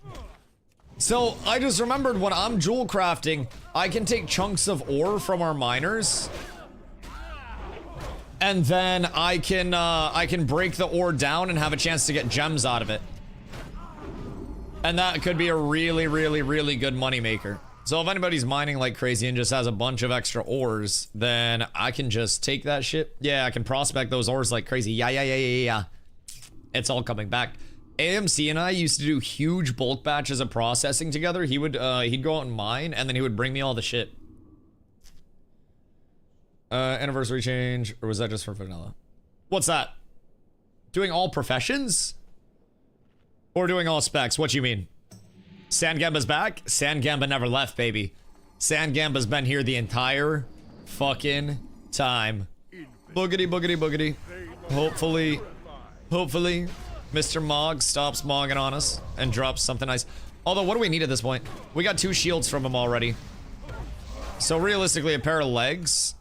So, I just remembered when I'm jewel crafting, I can take chunks of ore from our miners. And then I can break the ore down and have a chance to get gems out of it. And that could be a really, really, really good moneymaker. So if anybody's mining like crazy and just has a bunch of extra ores, then I can just take that shit. Yeah, I can prospect those ores like crazy. Yeah. It's all coming back. AMC and I used to do huge bulk batches of processing together. He would, he'd go out and mine, and then he would bring me all the shit. Anniversary change, or was that just for vanilla? What's that? Doing all professions? Or doing all specs? What you mean? Sandgamba's back? Sandgamba never left, baby. Sandgamba's been here the entire fucking time. Boogity. Hopefully, Mr. Mog stops mogging on us and drops something nice. Although, what do we need at this point? We got 2 shields from him already. So realistically, a pair of legs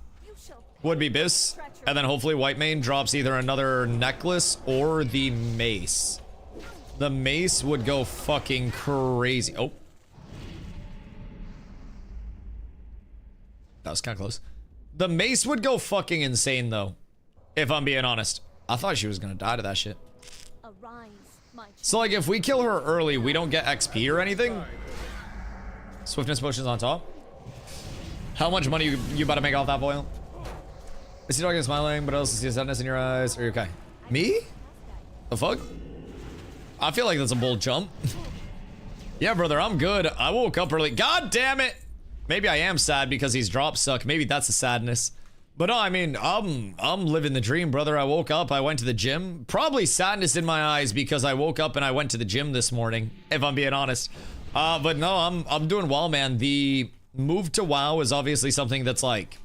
would be bis. And then hopefully Whitemane drops either another necklace or the mace. The mace would go fucking crazy. Oh. That was kind of close. The mace would go fucking insane, though. If I'm being honest. I thought she was gonna die to that shit. So, like, if we kill her early, we don't get XP or anything. Swiftness potions on top. How much money you about to make off that boil? I see dog smiling, but I also see a sadness in your eyes. Are you okay? Me? The fuck? I feel like that's a bold jump. Yeah, brother, I'm good. I woke up early. God damn it! Maybe I am sad because he's drop suck. Maybe that's a sadness. But no, I mean, I'm living the dream, brother. I woke up, I went to the gym. Probably sadness in my eyes because I woke up and I went to the gym this morning, if I'm being honest. But no, I'm doing well, man. The move to WoW is obviously something that's like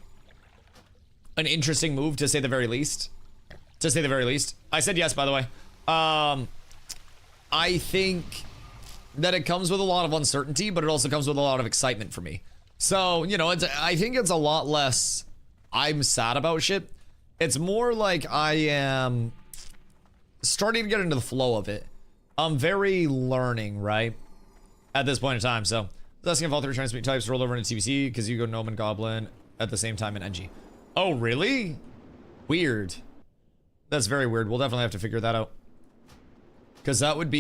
an interesting move, to say the very least. To say the very least. I said yes, by the way. I think that it comes with a lot of uncertainty, but it also comes with a lot of excitement for me. So, you know, I think it's a lot less I'm sad about shit. It's more like I am starting to get into the flow of it. I'm very learning, right? At this point in time, so. I was asking if all 3 transmute types roll over into TBC, because you go Gnome and Goblin at the same time in NG. Oh, really? Weird. That's very weird. We'll definitely have to figure that out. Because that would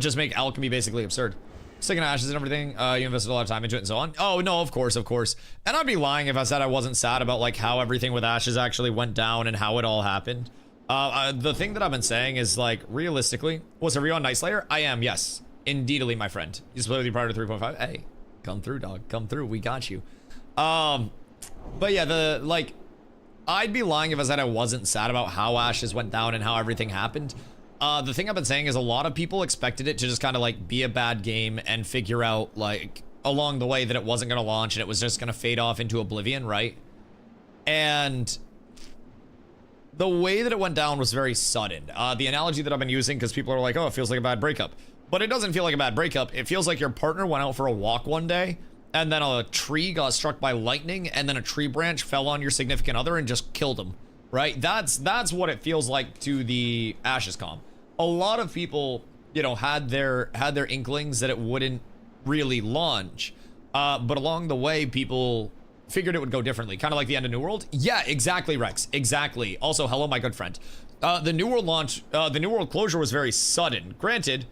just make alchemy basically absurd. Sticking ashes and everything, you invested a lot of time into it and so on. Oh, no, of course. And I'd be lying if I said I wasn't sad about like how everything with ashes actually went down and how it all happened. The thing that I've been saying is like, realistically, was are you on Night Slayer? I am, yes. Indeedly, my friend. You split with you prior to 3.5? Hey, come through, dog. Come through. We got you. But yeah, I'd be lying if I said I wasn't sad about how ashes went down and how everything happened. The thing I've been saying is a lot of people expected it to just kind of like be a bad game and figure out like along the way that it wasn't going to launch and it was just going to fade off into oblivion, right? And the way that it went down was very sudden. The analogy that I've been using, because people are like, oh, it feels like a bad breakup. But it doesn't feel like a bad breakup. It feels like your partner went out for a walk one day and then a tree got struck by lightning and then a tree branch fell on your significant other and just killed him, right? That's what it feels like to the Ashes comp. A lot of people, you know, had their inklings that it wouldn't really launch. But along the way, people figured it would go differently. Kind of like the end of New World. Yeah, exactly, Rex. Exactly. Also, hello, my good friend. The New World launch, the New World closure was very sudden. Granted,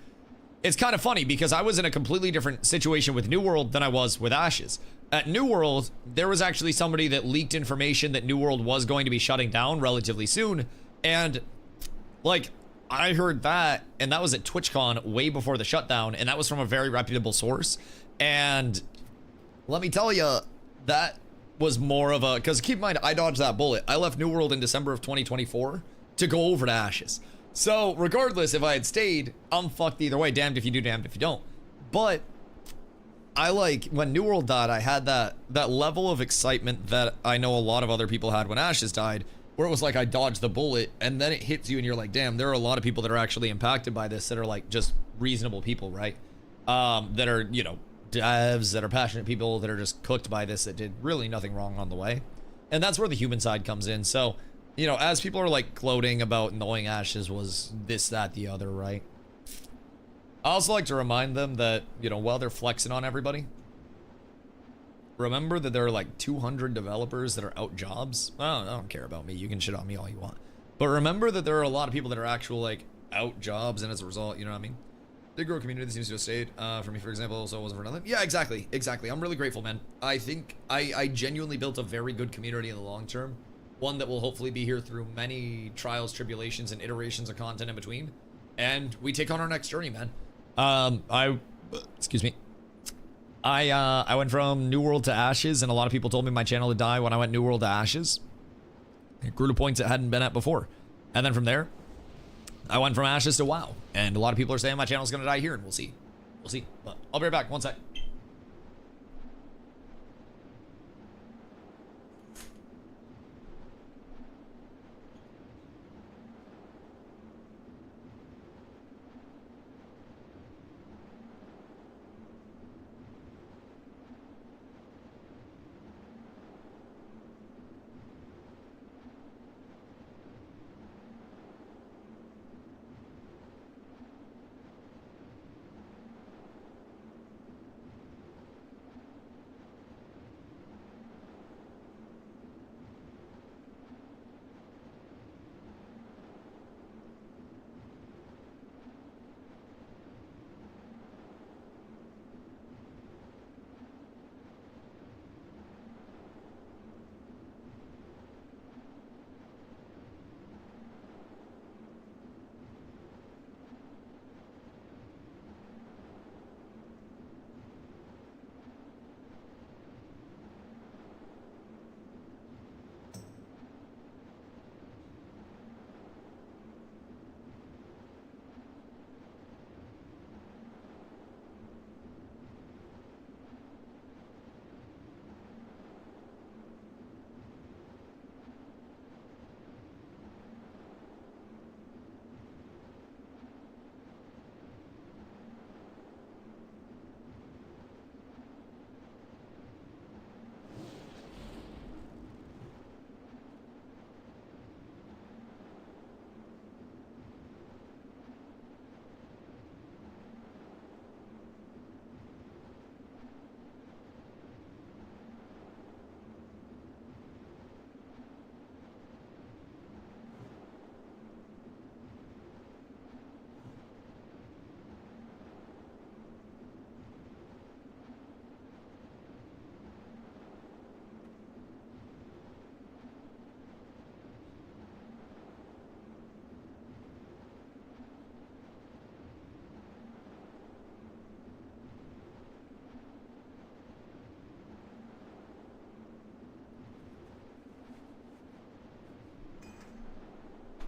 it's kind of funny because I was in a completely different situation with New World than I was with Ashes. At New World, there was actually somebody that leaked information that New World was going to be shutting down relatively soon. And, like, I heard that, and that was at TwitchCon way before the shutdown, and that was from a very reputable source. And let me tell you, that was more of a, because keep in mind, I dodged that bullet. I left New World in December of 2024 to go over to Ashes. So regardless, if I had stayed, I'm fucked either way. Damned if you do, damned if you don't. But I like, when New World died, I had that level of excitement that I know a lot of other people had when Ashes died, where it was like I dodged the bullet and then it hits you and you're like, damn, there are a lot of people that are actually impacted by this that are like just reasonable people, right? That are, you know, devs, that are passionate people that are just cooked by this, that did really nothing wrong on the way. And that's where the human side comes in. So, you know, as people are like gloating about knowing Ashes was this, that, the other, right? I also like to remind them that, you know, while they're flexing on everybody, remember that there are like 200 developers that are out jobs. I don't care about me. You can shit on me all you want. But remember that there are a lot of people that are actual like out jobs, and as a result, you know what I mean? Big grow community that seems to have stayed for me, for example, so it wasn't for nothing. Yeah, exactly. I'm really grateful, man. I think I genuinely built a very good community in the long term. One that will hopefully be here through many trials, tribulations, and iterations of content in between. And we take on our next journey, man. Excuse me. I went from New World to Ashes, and a lot of people told me my channel would die when I went New World to Ashes. It grew to points it hadn't been at before. And then from there, I went from Ashes to WoW. And a lot of people are saying my channel's gonna die here, and we'll see. We'll see. But I'll be right back. One sec.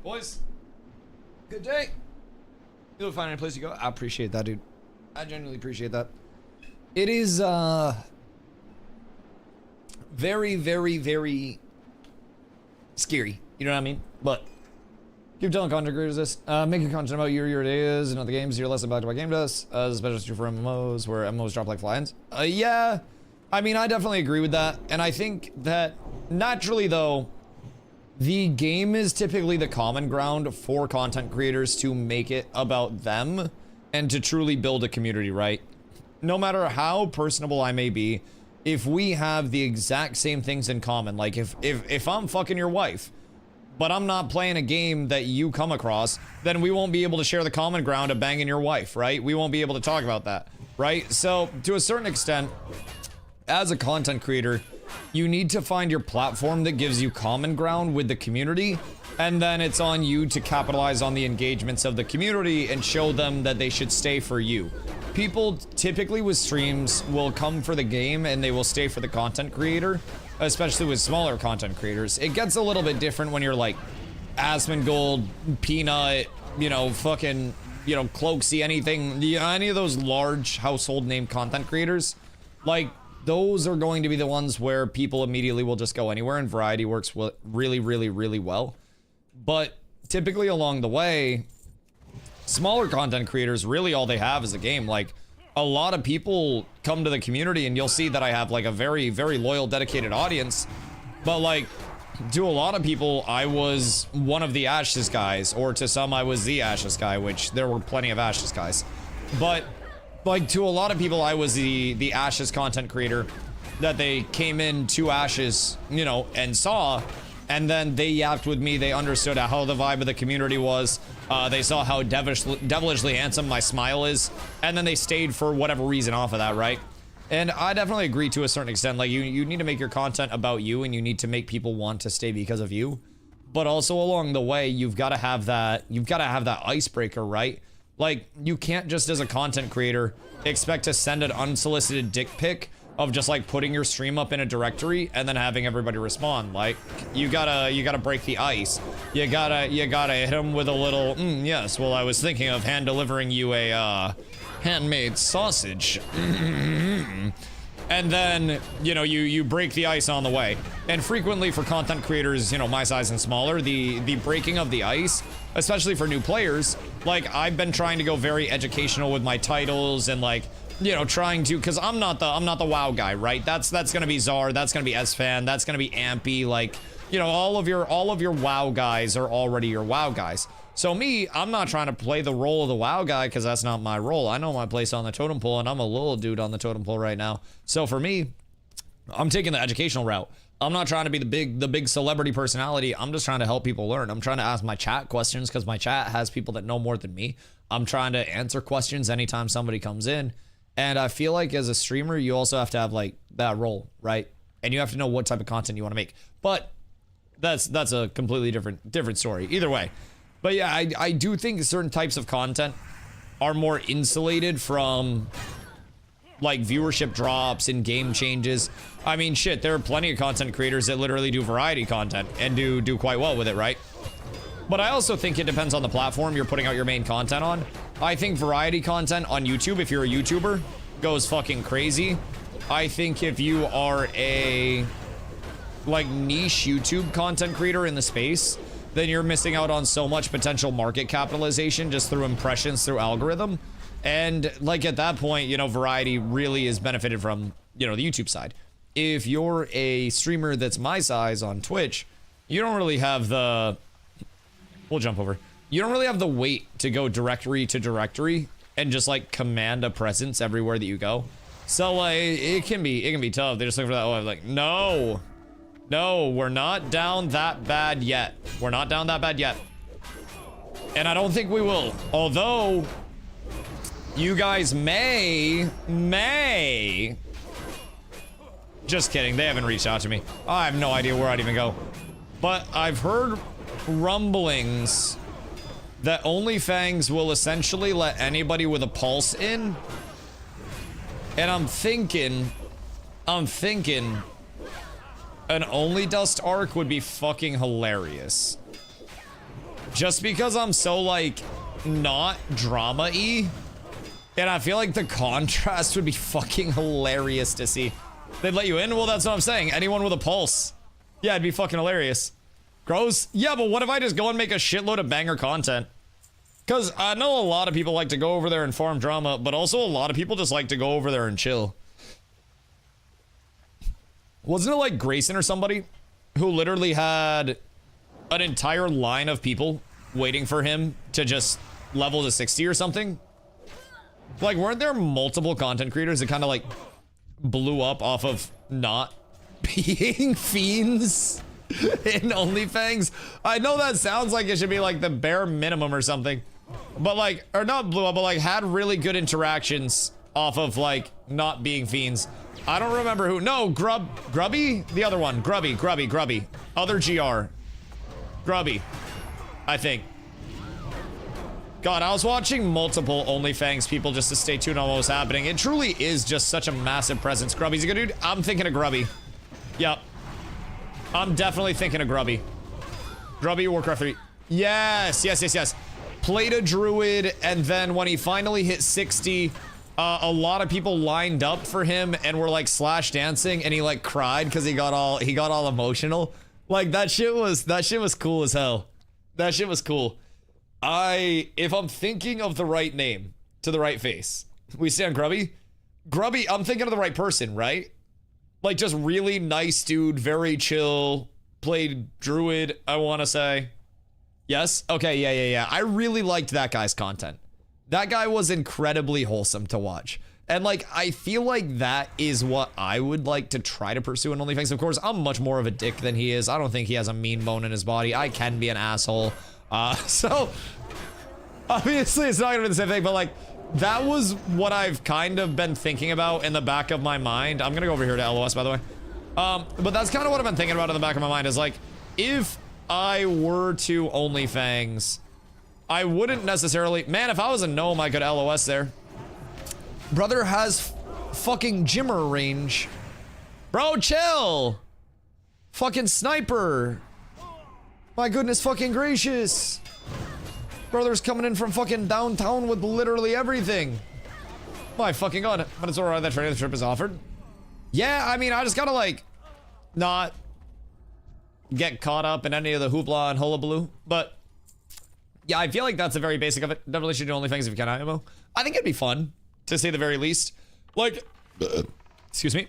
Boys, good day. You'll find any place to go. I appreciate that, dude. I genuinely appreciate that. It is very, very, very scary. You know what I mean? But keep telling content creators this. Making content about your ideas and other games. You're less impacted by game dust, especially true for MMOs, where MMOs drop like flies. Yeah, I mean, I definitely agree with that, and I think that naturally, though, the game is typically the common ground for content creators to make it about them and to truly build a community, right? No matter how personable I may be, if we have the exact same things in common, like if I'm fucking your wife, but I'm not playing a game that you come across, then we won't be able to share the common ground of banging your wife, right? We won't be able to talk about that, right? So to a certain extent, as a content creator, you need to find your platform that gives you common ground with the community And then it's on you to capitalize on the engagements of the community and show them that they should stay for you. People typically with streams will come for the game and they will stay for the content creator, especially with smaller content creators. It gets a little bit different when you're like Asmongold, Peanut, you know, fucking, you know, Cloaksy, anything, any of those large household name content creators. Like, those are going to be the ones where people immediately will just go anywhere, and variety works really, really, really well. But typically along the way, smaller content creators, really all they have is a game. Like, a lot of people come to the community and you'll see that I have like a very, very loyal, dedicated audience. But like, to a lot of people, I was one of the Ashes guys, or to some, I was the Ashes guy, which there were plenty of Ashes guys. But like, to a lot of people, I was the Ashes content creator that they came in to Ashes, you know, and saw. And then they yapped with me. They understood how the vibe of the community was. They saw how devilishly handsome my smile is. And then they stayed for whatever reason off of that, right? And I definitely agree to a certain extent. Like, you need to make your content about you, and you need to make people want to stay because of you. But also along the way, you've got to have that icebreaker, right? Like, you can't just as a content creator expect to send an unsolicited dick pic of just like putting your stream up in a directory and then having everybody respond. Like, you gotta break the ice. You gotta hit them with a little, yes, well, I was thinking of hand delivering you a handmade sausage. And then, you know, you break the ice on the way. And frequently for content creators, you know, my size and smaller, the breaking of the ice, especially for new players, like, I've been trying to go very educational with my titles and like, you know, trying to, because I'm not the WoW guy, right? That's gonna be Czar, that's gonna be S-Fan, that's gonna be Ampy, like, you know, all of your WoW guys are already your WoW guys. So me, I'm not trying to play the role of the WoW guy, because that's not my role. I know my place on the totem pole, and I'm a little dude on the totem pole right now. So for me, I'm taking the educational route. I'm not trying to be the big celebrity personality. I'm just trying to help people learn. I'm trying to ask my chat questions, because my chat has people that know more than me. I'm trying to answer questions anytime somebody comes in. And I feel like as a streamer, you also have to have like that role, right? And you have to know what type of content you want to make. But that's a completely different story. Either way. But yeah, I do think certain types of content are more insulated from like viewership drops and game changes. I mean, shit, there are plenty of content creators that literally do variety content and do quite well with it, right? But I also think it depends on the platform you're putting out your main content on. I think variety content on YouTube, if you're a YouTuber, goes fucking crazy. I think if you are a like niche YouTube content creator in the space, then you're missing out on so much potential market capitalization just through impressions, through algorithm. And like at that point, you know, variety really is benefited from, you know, the YouTube side. If you're a streamer that's my size on Twitch, you don't really have the... We'll jump over. You don't really have the weight to go directory to directory and just like command a presence everywhere that you go. So like it can be tough. They just look for that. Oh, I'm like, no, we're not down that bad yet. We're not down that bad yet. And I don't think we will. Although you guys may. Just kidding. They haven't reached out to me. I have no idea where I'd even go. But I've heard rumblings that OnlyFans will essentially let anybody with a pulse in. And I'm thinking an Only Dust arc would be fucking hilarious. Just because I'm so like not drama-y. And I feel like the contrast would be fucking hilarious to see. They'd let you in? Well, that's what I'm saying. Anyone with a pulse. Yeah, it'd be fucking hilarious. Gross? Yeah, but what if I just go and make a shitload of banger content? Because I know a lot of people like to go over there and farm drama, but also a lot of people just like to go over there and chill. Wasn't it like Grayson or somebody who literally had an entire line of people waiting for him to just level to 60 or something? Like, weren't there multiple content creators that kind of like blew up off of not being fiends in OnlyFans? I know that sounds like it should be like the bare minimum or something, but like, or not blew up, but like had really good interactions off of like not being fiends. I don't remember who. No, Grubby? The other one. Grubby. Other GR. Grubby. I think. God, I was watching multiple OnlyFans people just to stay tuned on what was happening. It truly is just such a massive presence. Grubby's a good dude. I'm thinking of Grubby. Yep. I'm definitely thinking of Grubby. Grubby, Warcraft 3. Yes, yes, yes, yes. Played a druid, and then when he finally hit 60, a lot of people lined up for him and were like slash dancing, and he like cried because he got all emotional. Like that shit was cool as hell. That shit was cool. If I'm thinking of the right name to the right face, we stay on Grubby. Grubby, I'm thinking of the right person, right? Like just really nice dude, very chill, played druid, I want to say. Yes? Okay, yeah. I really liked that guy's content. That guy was incredibly wholesome to watch. And like, I feel like that is what I would like to try to pursue in OnlyFans. Of course, I'm much more of a dick than he is. I don't think he has a mean bone in his body. I can be an asshole. So obviously it's not gonna be the same thing, but like that was what I've kind of been thinking about in the back of my mind. I'm gonna go over here to LOS, by the way. But that's kind of what I've been thinking about in the back of my mind is like, if I were to OnlyFans, I wouldn't necessarily, man, if I was a gnome, I could LOS there. Brother has fucking Jimmer range. Bro, chill. Fucking sniper. My goodness fucking gracious. Brother's coming in from fucking downtown with literally everything. My fucking god. But it's alright that training trip is offered. Yeah, I mean, I just gotta like, not get caught up in any of the hoopla and hullabaloo. But yeah, I feel like that's the very basic of it. Definitely should do OnlyFans if you can, IMO. I think it'd be fun, to say the very least. Like, excuse me.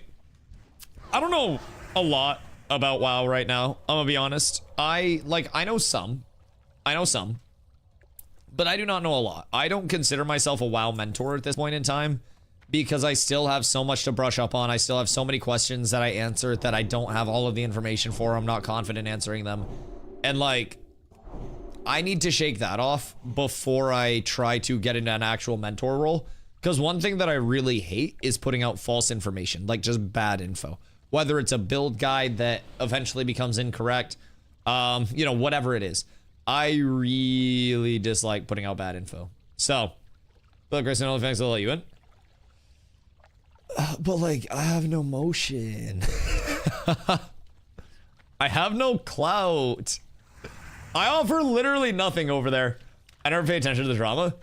I don't know a lot about WoW right now, I'm gonna be honest. I know some, but I do not know a lot. I don't consider myself a WoW mentor at this point in time because I still have so much to brush up on. I still have so many questions that I answer that I don't have all of the information for. I'm not confident answering them. And like, I need to shake that off before I try to get into an actual mentor role. Because one thing that I really hate is putting out false information, like just bad info. Whether it's a build guide that eventually becomes incorrect, you know, whatever it is. I really dislike putting out bad info. So, look, Grayson, only thanks, I'll let you in. But like, I have no motion. I have no clout. I offer literally nothing over there. I never pay attention to the drama.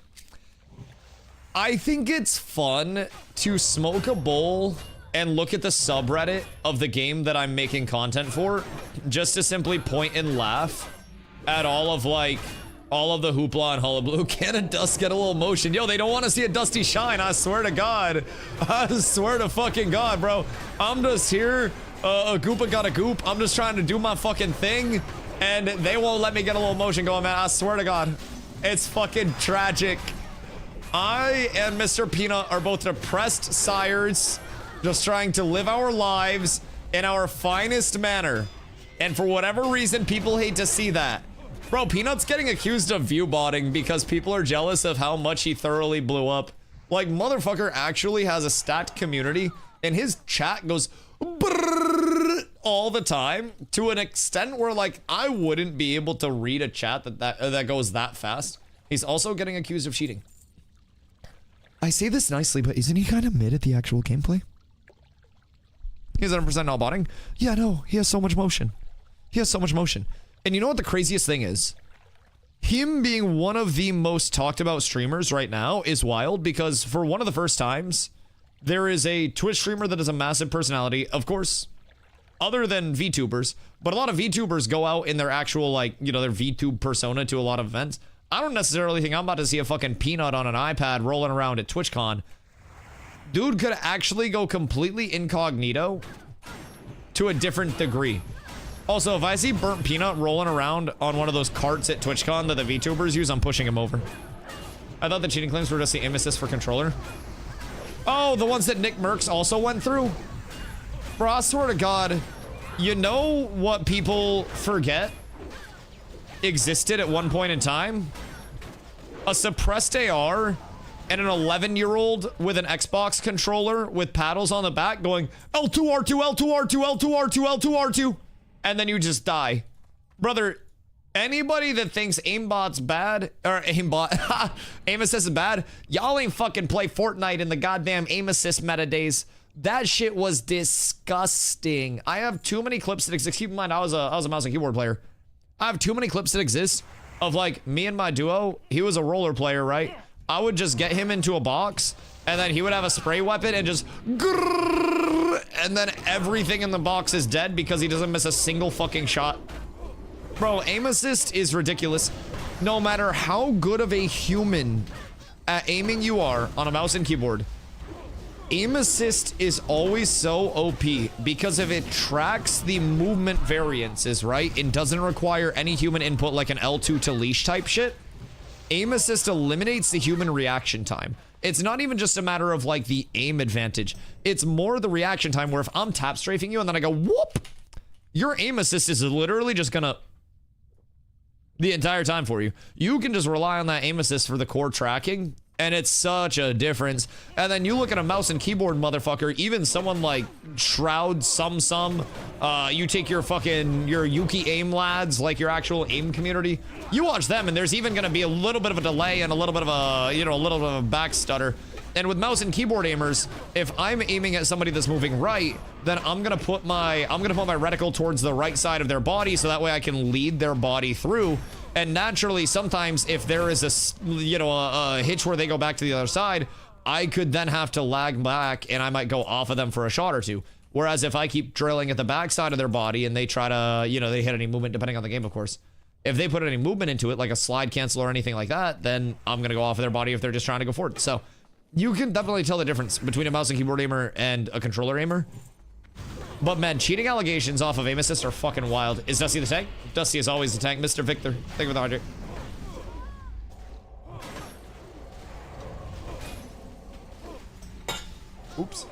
I think it's fun to smoke a bowl and look at the subreddit of the game that I'm making content for, just to simply point and laugh at all of the hoopla and hullabaloo. Can a dust get a little motion? Yo, they don't want to see a Dusty shine, I swear to God. I swear to fucking God, bro. I'm just here, a goopa got a goop. I'm just trying to do my fucking thing, and they won't let me get a little motion going, man. I swear to God. It's fucking tragic. I and Mr. Peanut are both depressed sires, just trying to live our lives in our finest manner. And for whatever reason, people hate to see that. Bro, Peanut's getting accused of view botting because people are jealous of how much he thoroughly blew up. Like, motherfucker actually has a stat community, and his chat goes all the time to an extent where, like, I wouldn't be able to read a chat that goes that fast. He's also getting accused of cheating. I say this nicely, but isn't he kind of mid at the actual gameplay? He's 100% not botting. Yeah, no, he has so much motion. He has so much motion. And you know what the craziest thing is? Him being one of the most talked about streamers right now is wild because for one of the first times, there is a Twitch streamer that is a massive personality, of course, other than VTubers, but a lot of VTubers go out in their actual, like, you know, their VTube persona to a lot of events. I don't necessarily think I'm about to see a fucking Peanut on an iPad rolling around at TwitchCon. Dude could actually go completely incognito to a different degree. Also, if I see Burnt Peanut rolling around on one of those carts at TwitchCon that the VTubers use, I'm pushing him over. I thought the cheating claims were just the aim assist for controller. Oh, the ones that Nick Merckx also went through? Bro, I swear to God, you know what people forget existed at one point in time? A suppressed AR and an 11-year-old with an Xbox controller with paddles on the back going L2, R2, L2, R2, L2, R2, L2, R2. And then you just die. Brother, Anybody that thinks aimbot's bad, or aimbot, aim assist is bad, y'all ain't fucking play Fortnite in the goddamn aim assist meta days. That shit was disgusting. I have too many clips that exist. Keep in mind, I was a mouse and keyboard player. I have too many clips that exist of like me and my duo. He was a roller player, right? I would just get him into a box, and then he would have a spray weapon and just grrrr, and then everything in the box is dead because he doesn't miss a single fucking shot. Bro, aim assist is ridiculous. No matter how good of a human at aiming you are on a mouse and keyboard, aim assist is always so OP because if it tracks the movement variances, right? It doesn't require any human input like an L2 to leash type shit. Aim assist eliminates the human reaction time. It's not even just a matter of like the aim advantage. It's more the reaction time where if I'm tap strafing you and then I go whoop, your aim assist is literally just gonna the entire time for you. You can just rely on that aim assist for the core tracking, and it's such a difference. And then you look at a mouse and keyboard motherfucker, even someone like Shroud, you take your Yuki aim lads, like your actual aim community, you watch them and there's even gonna be a little bit of a delay and a little bit of a, you know, a little bit of a back stutter. And with mouse and keyboard aimers, if I'm aiming at somebody that's moving right, then I'm gonna put my reticle towards the right side of their body so that way I can lead their body through. And naturally, sometimes if there is a hitch where they go back to the other side, I could then have to lag back and I might go off of them for a shot or two. Whereas if I keep drilling at the back side of their body and they try to, you know, they hit any movement, depending on the game, of course. If they put any movement into it, like a slide cancel or anything like that, then I'm gonna go off of their body if they're just trying to go forward. So you can definitely tell the difference between a mouse and keyboard aimer and a controller aimer. But man, cheating allegations off of aim assist are fucking wild. Is Dusty the tank? Dusty is always the tank. Mr. Victor, thank you for the 100. Oops.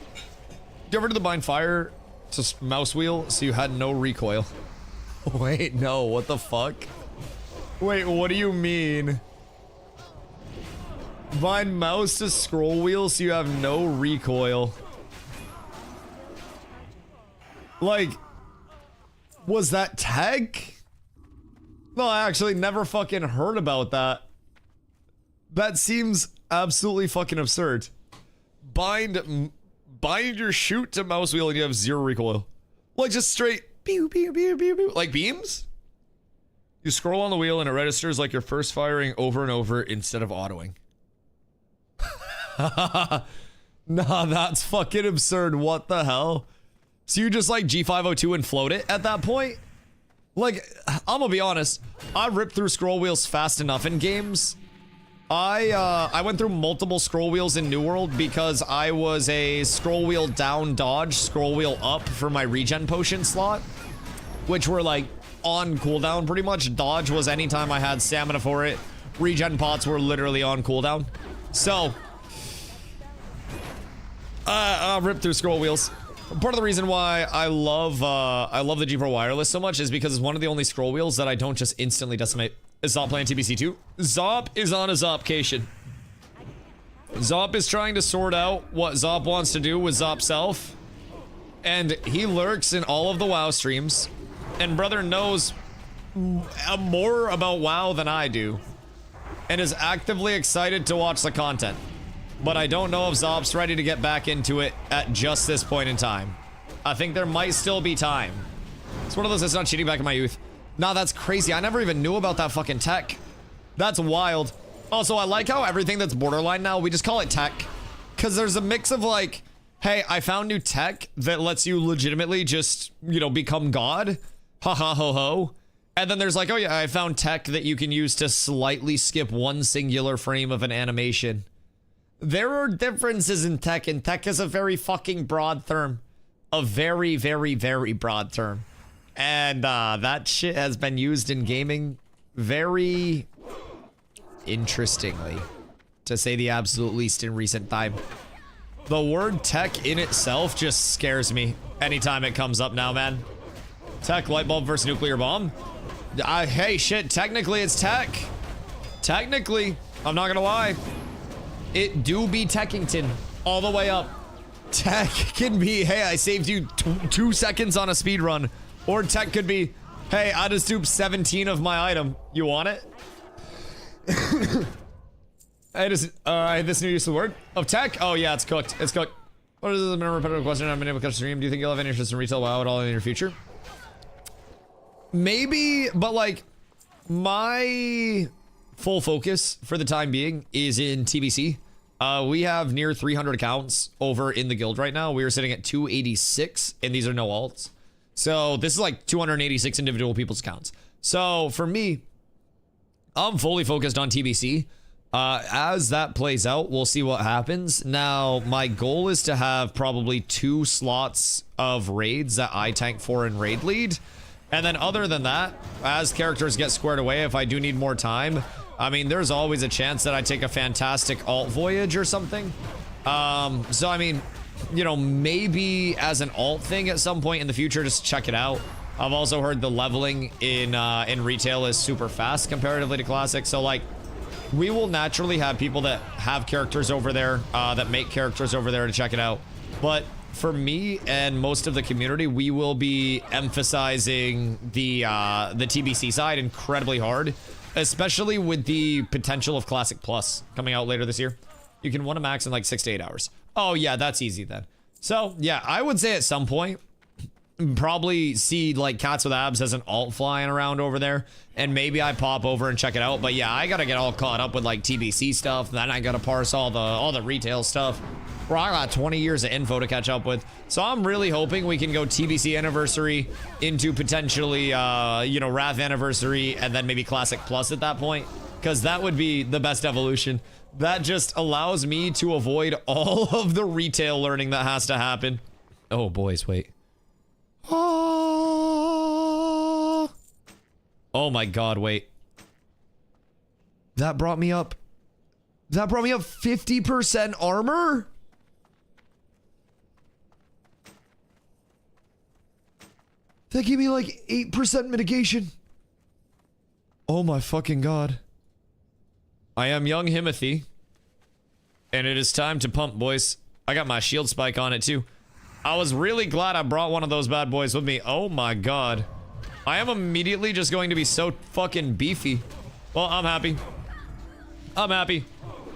You ever did the bind fire to mouse wheel so you had no recoil? Wait, no, what the fuck? Wait, what do you mean? Bind mouse to scroll wheel so you have no recoil. Like, was that tech? No, I actually never fucking heard about that. That seems absolutely fucking absurd. Bind your shoot to mouse wheel and you have zero recoil. Like just straight pew pew pew pew pew. Like beams? You scroll on the wheel and it registers like you're first firing over and over instead of autoing. Nah, that's fucking absurd. What the hell? So you just like G502 and float it at that point? Like, I'm gonna be honest, I ripped through scroll wheels fast enough in games. I went through multiple scroll wheels in New World because I was a scroll wheel down dodge, scroll wheel up for my regen potion slot, which were like on cooldown pretty much. Dodge was anytime I had stamina for it. Regen pots were literally on cooldown. So, I ripped through scroll wheels. Part of the reason why I love the G4 wireless so much is because it's one of the only scroll wheels that I don't just instantly decimate. Is Zop playing TBC too? Zop is on a Zopcation. Zop is trying to sort out what Zop wants to do with Zop self. And he lurks in all of the WoW streams. And brother knows more about WoW than I do. And is actively excited to watch the content. But I don't know if Zop's ready to get back into it at just this point in time. I think there might still be time. It's one of those that's not cheating back in my youth. Nah, that's crazy. I never even knew about that fucking tech. That's wild. Also, I like how everything that's borderline now, we just call it tech. Because there's a mix of like, hey, I found new tech that lets you legitimately just, you know, become God. Ha ha ho ho. And then there's like, oh yeah, I found tech that you can use to slightly skip one singular frame of an animation. There are differences in tech, and tech is a very fucking broad term. A very, very, very broad term. And that shit has been used in gaming very interestingly, to say the absolute least in recent time. The word tech in itself just scares me anytime it comes up now, man. Tech, light bulb versus nuclear bomb? Hey, shit, technically it's tech. Technically, I'm not gonna lie. It do be Techington all the way up. Tech can be, hey, I saved you 2 seconds on a speed run. Or tech could be, Hey, I just duped 17 of my item. You want it? I just, this new use of the word of tech. Oh yeah, it's cooked. It's cooked. What is this? A repetitive question I've been able to catch stream. Do you think you'll have any interest in retail WoW at all in your future? Maybe, but like, my full focus for the time being is in TBC. We have near 300 accounts over in the guild right now. We are sitting at 286, and these are no alts. So this is like 286 individual people's accounts. So for me, I'm fully focused on TBC. As that plays out, we'll see what happens. Now, my goal is to have probably 2 slots of raids that I tank for in raid lead. And then other than that, as characters get squared away, if I do need more time, I mean, there's always a chance that I take a fantastic alt voyage or something. So I mean, you know, maybe as an alt thing at some point in the future, just check it out. I've also heard the leveling in retail is super fast comparatively to classic. So like, we will naturally have people that have characters over there, that make characters over there to check it out. But for me and most of the community, we will be emphasizing the TBC side incredibly hard, especially with the potential of Classic Plus coming out later this year. You can win a max in like 6 to 8 hours. Oh yeah, that's easy then. So yeah, I would say at some point, probably see like Cats with Abs as an alt flying around over there, and maybe I pop over and check it out. But yeah, I gotta get all caught up with like TBC stuff, then I gotta parse all the retail stuff. Bro, I got 20 years of info to catch up with. So I'm really hoping we can go TBC anniversary into potentially you know, Wrath anniversary, and then maybe Classic Plus at that point, because that would be the best evolution. That just allows me to avoid all of the retail learning that has to happen. Oh boys, wait. Oh my god, wait. That brought me up 50% armor? That gave me like 8% mitigation. Oh my fucking god. I am young Himothy, and it is time to pump, boys. I got my shield spike on it too. I was really glad I brought one of those bad boys with me. Oh my god. I am immediately just going to be so fucking beefy. Well, I'm happy. I'm happy.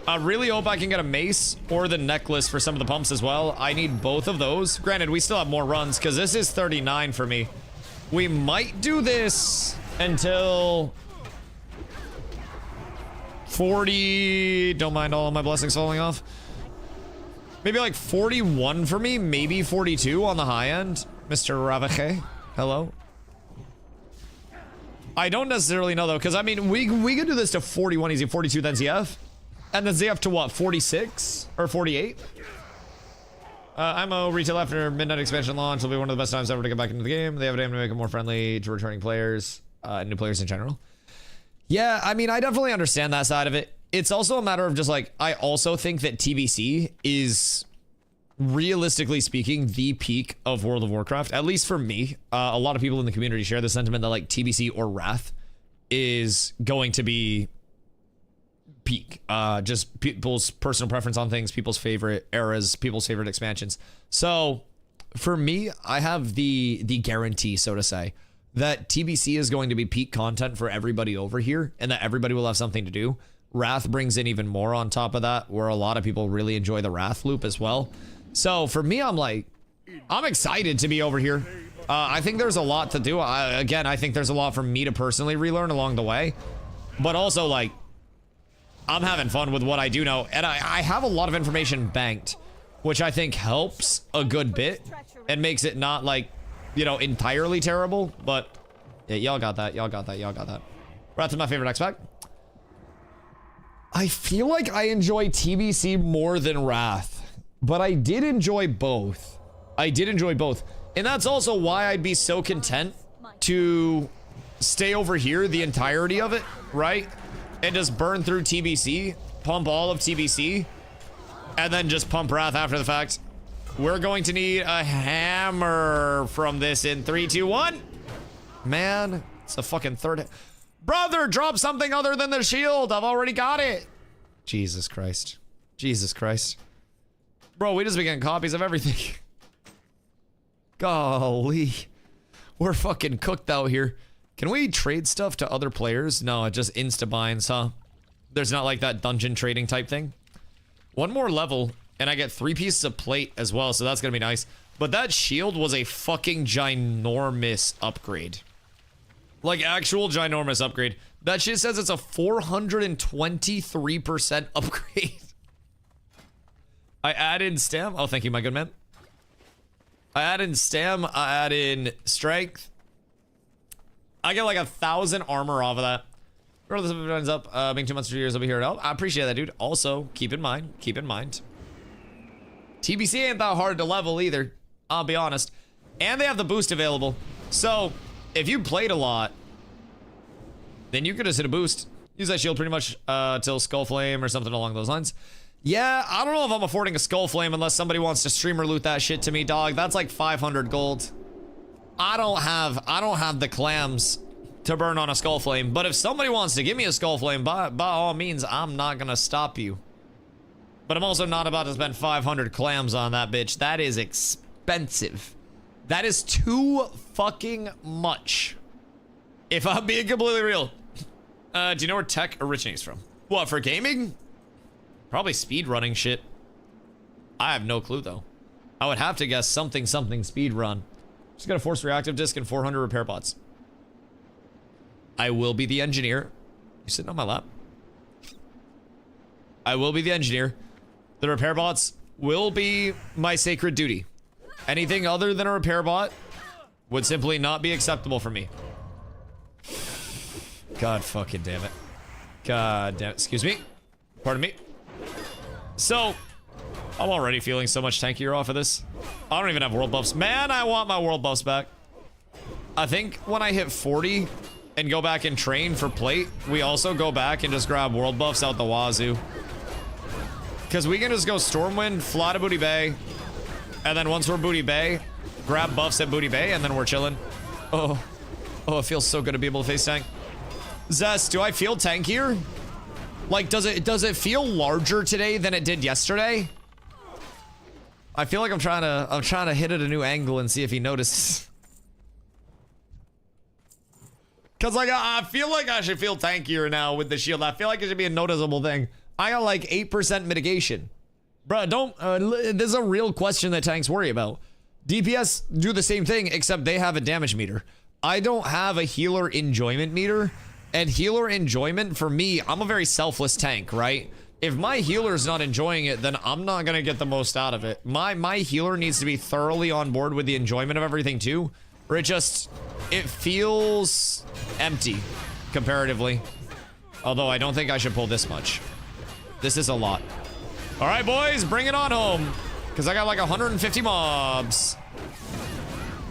I really hope I can get a mace or the necklace for some of the pumps as well. I need both of those. Granted, we still have more runs because this is 39 for me. We might do this until 40. Don't mind all of my blessings falling off. Maybe like 41 for me, maybe 42 on the high end. Mr. Ravache, hello. I don't necessarily know though, because I mean, we could do this to 41 easy, 42 then ZF. And then ZF to what, 46 or 48? IMO retail after midnight expansion launch will be one of the best times ever to get back into the game. They have a aim to make it more friendly to returning players, and new players in general. Yeah, I mean, I definitely understand that side of it. It's also a matter of just like, I also think that TBC is, realistically speaking, the peak of World of Warcraft, at least for me. A lot of people in the community share the sentiment that like TBC or Wrath is going to be peak. Just people's personal preference on things, people's favorite eras, people's favorite expansions. So for me, I have the guarantee, so to say, that TBC is going to be peak content for everybody over here, and that everybody will have something to do. Wrath brings in even more on top of that, where a lot of people really enjoy the Wrath loop as well. So for me, I'm like, I'm excited to be over here. I think there's a lot to do. Again, I think there's a lot for me to personally relearn along the way, but also like, I'm having fun with what I do know, and I have a lot of information banked, which I think helps a good bit and makes it not like, you know, entirely terrible. But yeah, y'all got that, y'all got that, y'all got that. Wrath is my favorite X-Pack. I feel like I enjoy TBC more than Wrath, but I did enjoy both. I did enjoy both. And that's also why I'd be so content to stay over here the entirety of it, right? And just burn through TBC, pump all of TBC, and then just pump Wrath after the fact. We're going to need a hammer from this in 3, 2, 1. Man, it's a fucking third. Brother, drop something other than the shield. I've already got it. Jesus Christ. Jesus Christ. Bro, we just been getting copies of everything. Golly. We're fucking cooked out here. Can we trade stuff to other players? No, it just insta-binds, huh? There's not like that dungeon trading type thing. One more level, and I get 3 pieces of plate as well, so that's gonna be nice. But that shield was a fucking ginormous upgrade. Like, actual ginormous upgrade. That shit says it's a 423% upgrade. I add in stam. Oh, thank you, my good man. I add in stam. I add in strength. I get like 1,000 armor off of that. Roll this ends up being 2 months or 2 years. I'll be here to help. I appreciate that, dude. Also, keep in mind. TBC ain't that hard to level either. I'll be honest. And they have the boost available. So, if you played a lot, then you could just hit a boost. Use that shield pretty much till Skull Flame or something along those lines. Yeah, I don't know if I'm affording a Skull Flame unless somebody wants to streamer loot that shit to me, dog. That's like 500 gold. I don't have the clams to burn on a Skull Flame, but if somebody wants to give me a Skull Flame, by all means, I'm not gonna stop you. But I'm also not about to spend 500 clams on that bitch. That is expensive. That is too fucking much. If I'm being completely real. Do you know where tech originates from? What, for gaming? Probably speedrunning shit. I have no clue though. I would have to guess something speedrun. Just got a force reactive disc and 400 repair bots. I will be the engineer. You sitting on my lap? I will be the engineer. The repair bots will be my sacred duty. Anything other than a repair bot would simply not be acceptable for me. God fucking damn it. God damn it. Excuse me. Pardon me. So, I'm already feeling so much tankier off of this. I don't even have world buffs. Man, I want my world buffs back. I think when I hit 40 and go back and train for plate, we also go back and just grab world buffs out the wazoo. Because we can just go Stormwind, fly to Booty Bay, and then once we're Booty Bay, grab buffs at Booty Bay, and then we're chilling. Oh, it feels so good to be able to face tank. Zest, do I feel tankier? Like, does it feel larger today than it did yesterday? I feel like I'm trying to hit at a new angle and see if he notices. Cause like I feel like I should feel tankier now with the shield. I feel like it should be a noticeable thing. I got like 8% mitigation. Bruh, don't, this is a real question that tanks worry about. DPS do the same thing, except they have a damage meter. I don't have a healer enjoyment meter. And healer enjoyment, for me, I'm a very selfless tank, right? If my healer's not enjoying it, then I'm not gonna get the most out of it. My healer needs to be thoroughly on board with the enjoyment of everything too, or it feels empty, comparatively. Although I don't think I should pull this much. This is a lot. All right, boys, bring it on home. Because I got like 150 mobs.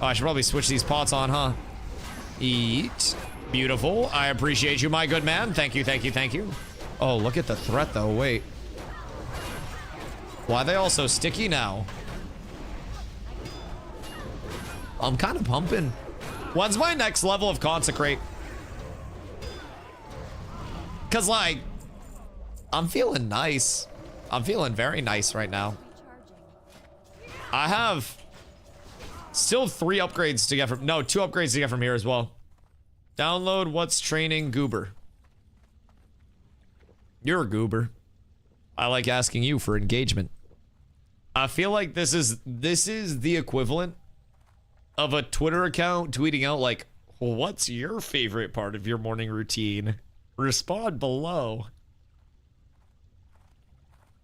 Oh, I should probably switch these pots on, huh? Eat. Beautiful. I appreciate you, my good man. Thank you, thank you, thank you. Oh, look at the threat, though. Wait. Why are they all so sticky now? I'm kind of pumping. When's my next level of Consecrate? Because, like, I'm feeling nice. I'm feeling very nice right now. I have still 3 upgrades to get from... No, 2 upgrades to get from here as well. Download What's Training Goober. You're a goober. I like asking you for engagement. I feel like this is the equivalent of a Twitter account tweeting out like, what's your favorite part of your morning routine? Respond below.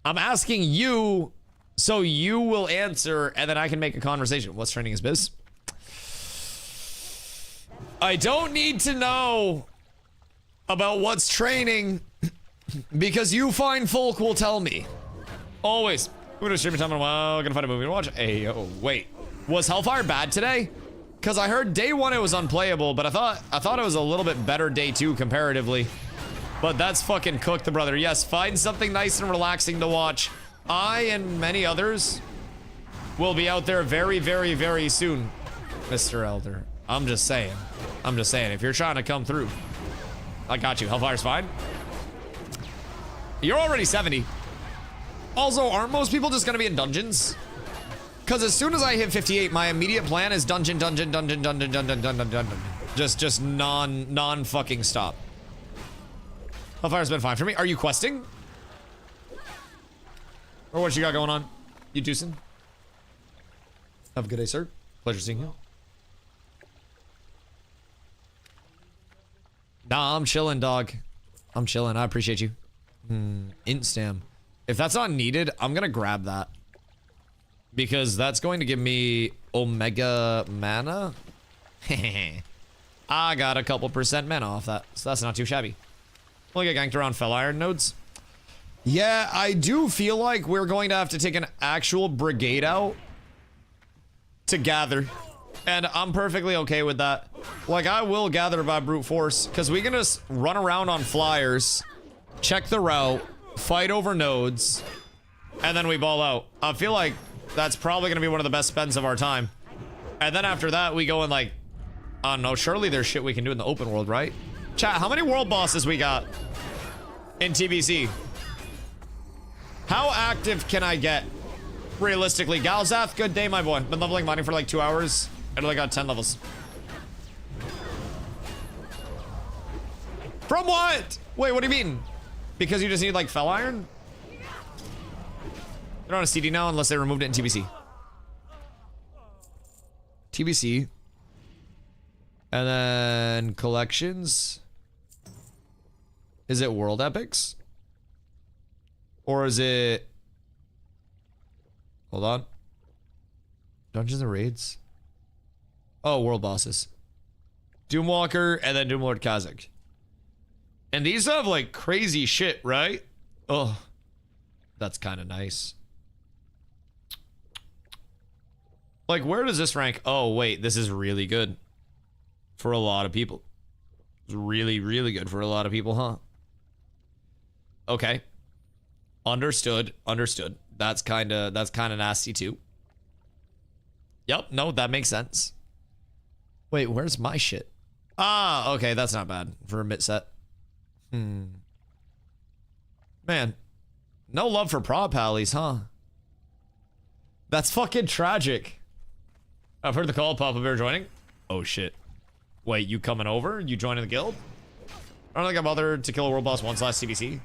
I'm asking you so you will answer and then I can make a conversation. What's training is biz? I don't need to know about what's training because you fine folk will tell me. Always. We're gonna stream time in a while. Gonna find a movie to watch. Hey, oh, wait. Was Hellfire bad today? Because I heard day 1 it was unplayable, but I thought it was a little bit better day 2 comparatively. But that's fucking cooked, brother. Yes, find something nice and relaxing to watch. I and many others will be out there very, very, very soon, Mr. Elder. I'm just saying. I'm just saying. If you're trying to come through, I got you. Hellfire's fine. You're already 70. Also, aren't most people just gonna be in dungeons? Because as soon as I hit 58, my immediate plan is dungeon. Just non fucking stop. Hellfire's been fine for me. Are you questing? Or what you got going on? You deucing? Have a good day, sir. Pleasure seeing you. Nah, I'm chilling, dog. I'm chilling. I appreciate you. Instam. If that's not needed, I'm gonna grab that. Because that's going to give me Omega Mana. I got a couple % mana off that, so that's not too shabby. We'll get ganked around Fell Iron nodes. Yeah, I do feel like we're going to have to take an actual brigade out to gather. And I'm perfectly okay with that. Like, I will gather by brute force, because we can just run around on flyers, check the route, fight over nodes, and then we ball out. I feel like that's probably going to be one of the best spends of our time. And then after that, we go in like, I don't know, surely there's shit we can do in the open world, right? Chat, how many world bosses we got in TBC? How active can I get? Realistically, Galzath, good day, my boy. Been leveling mining for like 2 hours. I only got 10 levels. From what? Wait, what do you mean? Because you just need like Fell Iron? They're on a CD now unless they removed it in TBC. TBC. And then collections. Is it world epics? Or is it... Hold on. Dungeons and raids. Oh, world bosses. Doomwalker and then Doomlord Kazakh. And these have like crazy shit, right? Oh, that's kind of nice. Like, where does this rank? Oh, wait, this is really good for a lot of people. It's really, really good for a lot of people, huh? Okay. Understood. Understood. That's kind of nasty too. Yep, no, that makes sense. Wait, where's my shit? Ah, okay, that's not bad for a mid set. Man, no love for prop pallies, huh? That's fucking tragic. I've heard the call, Papa Bear joining. Oh shit. Wait, you coming over? You joining the guild? I don't think I bothered to kill a world boss once last TBC.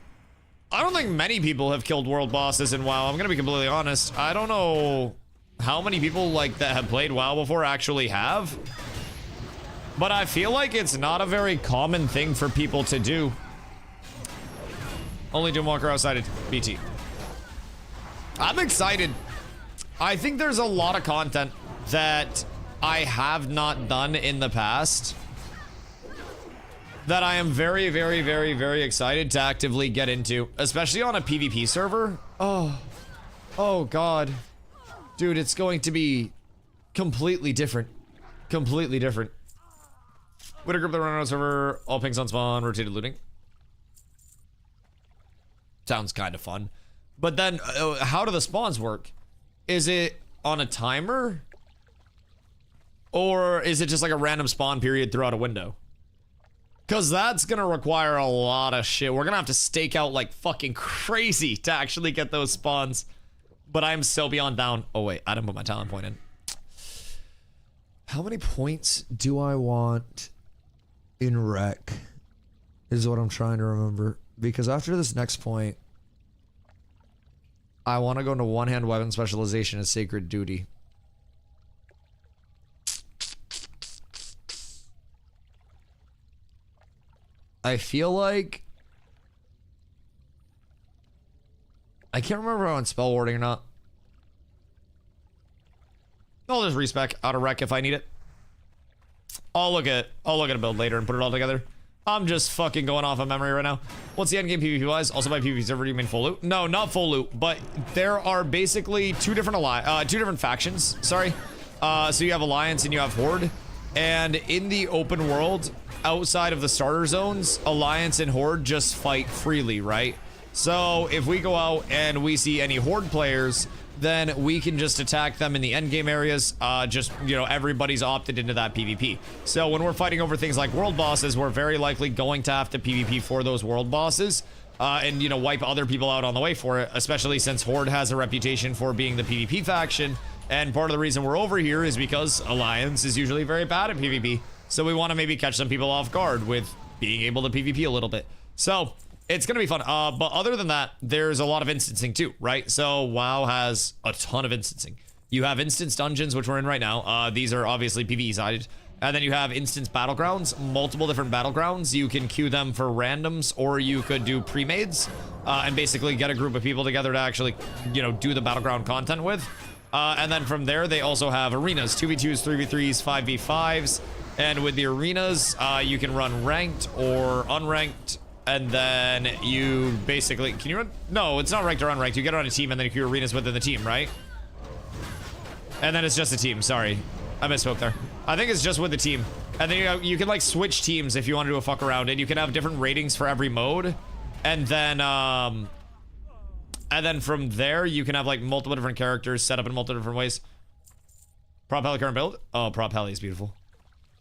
I don't think many people have killed world bosses in WoW. I'm gonna be completely honest. I don't know how many people like that have played WoW before actually have. But I feel like it's not a very common thing for people to do. Only Doomwalker outside of BT. I'm excited. I think there's a lot of content that I have not done in the past that I am very, very, very, very excited to actively get into, especially on a PvP server. Oh God. Dude, it's going to be completely different. Completely different. With a group that run on a server, all pings on spawn, rotated looting. Sounds kind of fun. But then, how do the spawns work? Is it on a timer? Or is it just like a random spawn period throughout a window? Because that's going to require a lot of shit. We're going to have to stake out like fucking crazy to actually get those spawns. But I'm so beyond down. Oh wait, I didn't put my talent point in. How many points do I want in rec? Is what I'm trying to remember. Because after this next point, I want to go into one-hand weapon specialization as sacred duty. I feel like I can't remember if I want spell warding or not. I'll just respec out of rec if I need it. I'll look at a build later and put it all together. I'm just fucking going off of memory right now. What's the end game PvP wise? Also by PvP server, do you mean full loot? No, not full loot, but there are basically two different factions. Sorry. So you have Alliance and you have Horde. And in the open world, outside of the starter zones, Alliance and Horde just fight freely, right? So if we go out and we see any Horde players, then we can just attack them in the endgame areas. Just, you know, everybody's opted into that PvP. So when we're fighting over things like world bosses, we're very likely going to have to PvP for those world bosses. And, you know, wipe other people out on the way for it, especially since Horde has a reputation for being the PvP faction. And part of the reason we're over here is because Alliance is usually very bad at PvP. So we want to maybe catch some people off guard with being able to PvP a little bit. So it's going to be fun. But other than that, there's a lot of instancing too, right? So WoW has a ton of instancing. You have instance dungeons, which we're in right now. These are obviously PvE sided. And then you have instance battlegrounds, multiple different battlegrounds. You can queue them for randoms, or you could do pre-mades and basically get a group of people together to actually, you know, do the battleground content with. And then from there, they also have arenas, 2v2s, 3v3s, 5v5s. And with the arenas, you can run ranked or unranked. And then you basically, can you run? No, it's not ranked or unranked. You get on a team and then you queue arenas within the team, right? And then it's just a team, sorry. I misspoke there. I think it's just with the team. And then you can like switch teams if you want to do a fuck around, and you can have different ratings for every mode. And then from there you can have like multiple different characters set up in multiple different ways. Prop heli current build. Oh, prop heli is beautiful.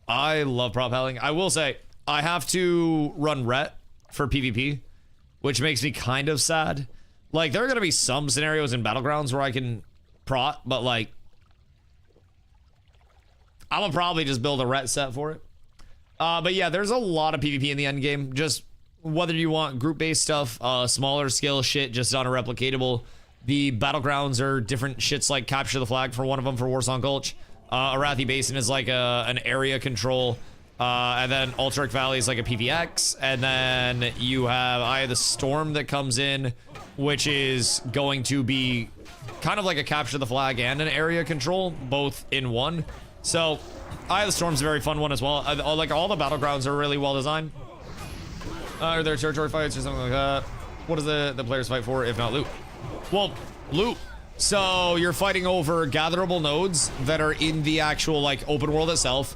I love prop heling. I will say I have to run ret for PvP, which makes me kind of sad. Like there are gonna be some scenarios in battlegrounds where I can prot, but like I'm gonna probably just build a ret set for it. But yeah, there's a lot of PvP in the end game. Just whether you want group-based stuff, smaller scale shit, just on a replicatable. The battlegrounds are different shits like Capture the Flag for one of them for Warsong Gulch. Arathi Basin is like an area control. And then Ultrich Valley is like a PVX. And then you have Eye of the Storm that comes in, which is going to be kind of like a Capture the Flag and an area control, both in one. So, Eye of the Storm's a very fun one as well. Like, all the battlegrounds are really well designed. Are there territory fights or something like that? What does the players fight for, if not loot? Well, loot. So, you're fighting over gatherable nodes that are in the actual, like, open world itself.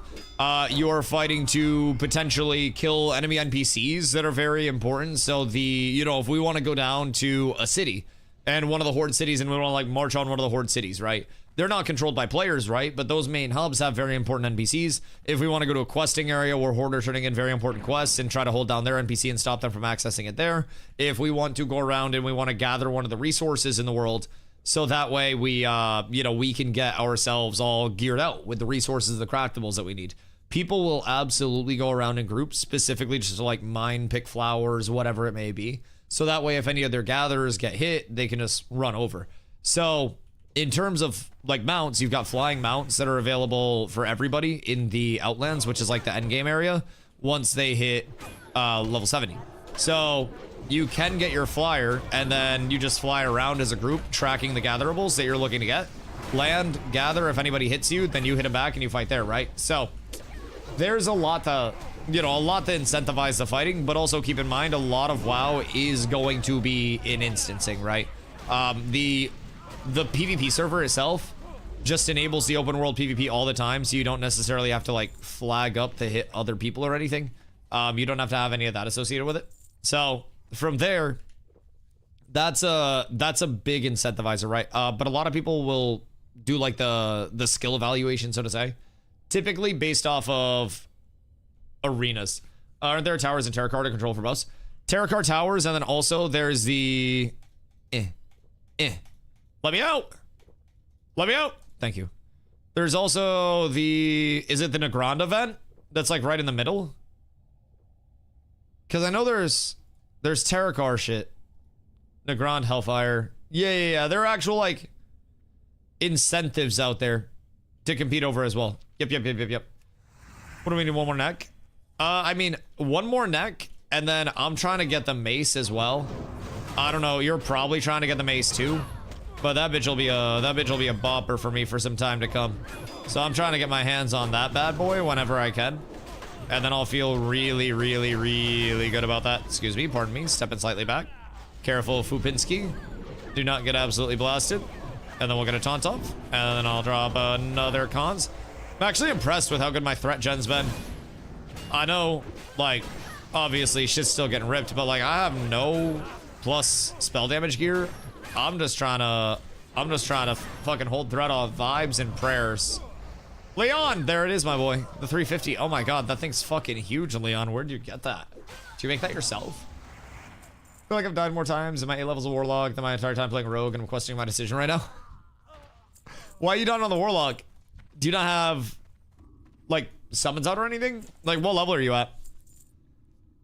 You're fighting to potentially kill enemy NPCs that are very important. So, you know, if we want to go down to a city, and one of the horde cities, and we want to, like, march on one of the horde cities, right? They're not controlled by players, right? But those main hubs have very important NPCs. If we want to go to a questing area where horde are turning in very important quests and try to hold down their NPC and stop them from accessing it there. If we want to go around and we want to gather one of the resources in the world, so that way we, you know, we can get ourselves all geared out with the resources, the craftables that we need. People will absolutely go around in groups, specifically just to like mine, pick flowers, whatever it may be. So that way, if any of their gatherers get hit, they can just run over. So in terms of like mounts, you've got flying mounts that are available for everybody in the Outlands, which is like the end game area, once they hit level 70. So you can get your flyer, and then you just fly around as a group, tracking the gatherables that you're looking to get. Land, gather, if anybody hits you, then you hit them back and you fight there, right? So there's a lot to, you know, a lot to incentivize the fighting, but also keep in mind a lot of WoW is going to be in instancing, right? The PvP server itself just enables the open world PvP all the time, so you don't necessarily have to like flag up to hit other people or anything. You don't have to have any of that associated with it. So from there, that's a big incentivizer, right? But a lot of people will do like the skill evaluation, so to say, typically based off of arenas. Aren't there towers and Terracar to control for boss? Terracar towers, and then also there's the let me out! Let me out! Thank you. There's also the, is it the Nagrand event? That's like right in the middle? Because I know there's Terracar shit. Nagrand Hellfire. Yeah. There are actual like incentives out there to compete over as well. Yep. What do we need, one more neck? I mean, one more neck, and then I'm trying to get the mace as well. I don't know, you're probably trying to get the mace too. But that bitch will be a bopper for me for some time to come. So I'm trying to get my hands on that bad boy whenever I can. And then I'll feel really good about that. Excuse me, pardon me, stepping slightly back. Careful, Fupinski. Do not get absolutely blasted. And then we'll get a taunt off. And then I'll drop another cons. I'm actually impressed with how good my threat gen's been. I know, like, obviously shit's still getting ripped, but like I have no plus spell damage gear. I'm just trying to fucking hold threat off vibes and prayers. Leon, there it is, my boy. The 350. Oh my god, that thing's fucking huge, Leon. Where'd you get that? Did you make that yourself? I feel like I've died more times in my 8 levels of Warlock than my entire time playing Rogue, and I'm questioning my decision right now. Why are you done on the Warlock? Do you not have like summons out or anything? Like, what level are you at?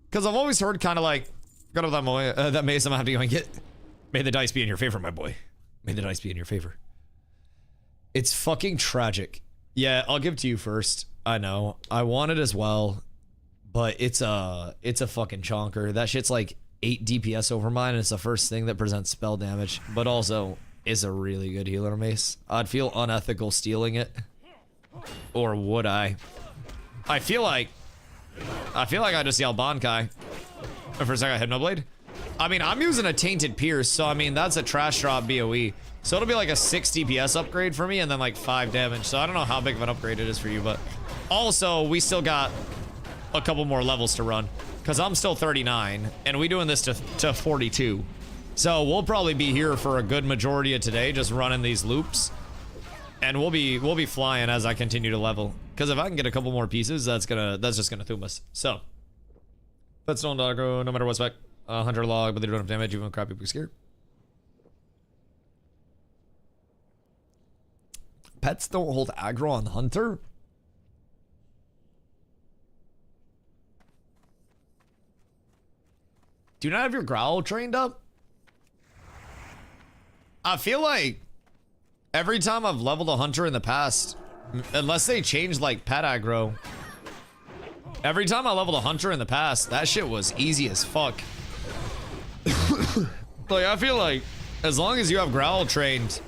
Because I've always heard kind of like, got up that mace, I'm gonna have to go and get. May the dice be in your favor, my boy. May the dice be in your favor. It's fucking tragic. Yeah, I'll give it to you first. I know. I want it as well, but it's a fucking chonker. That shit's like 8 DPS over mine, and it's the first thing that presents spell damage, but also is a really good healer mace. I'd feel unethical stealing it. Or would I? I feel like I just yelled Bankai. For a second, Hypnoblade. I mean, I'm using a Tainted Pierce, so I mean, that's a trash drop BOE. So it'll be like a 6 DPS upgrade for me and then like 5 damage. So I don't know how big of an upgrade it is for you, but also we still got a couple more levels to run because I'm still 39 and we doing this to 42. So we'll probably be here for a good majority of today, just running these loops. And we'll be flying as I continue to level. Because if I can get a couple more pieces, that's just gonna thum us. So that's no doggo, no matter what spec. Hunter log, but they don't have damage, even crappy people scared. Pets don't hold aggro on Hunter? Do you not have your growl trained up? I feel like every time I've leveled a Hunter in the past, unless they changed like pet aggro, every time I leveled a Hunter in the past, that shit was easy as fuck. Like, I feel like as long as you have growl trained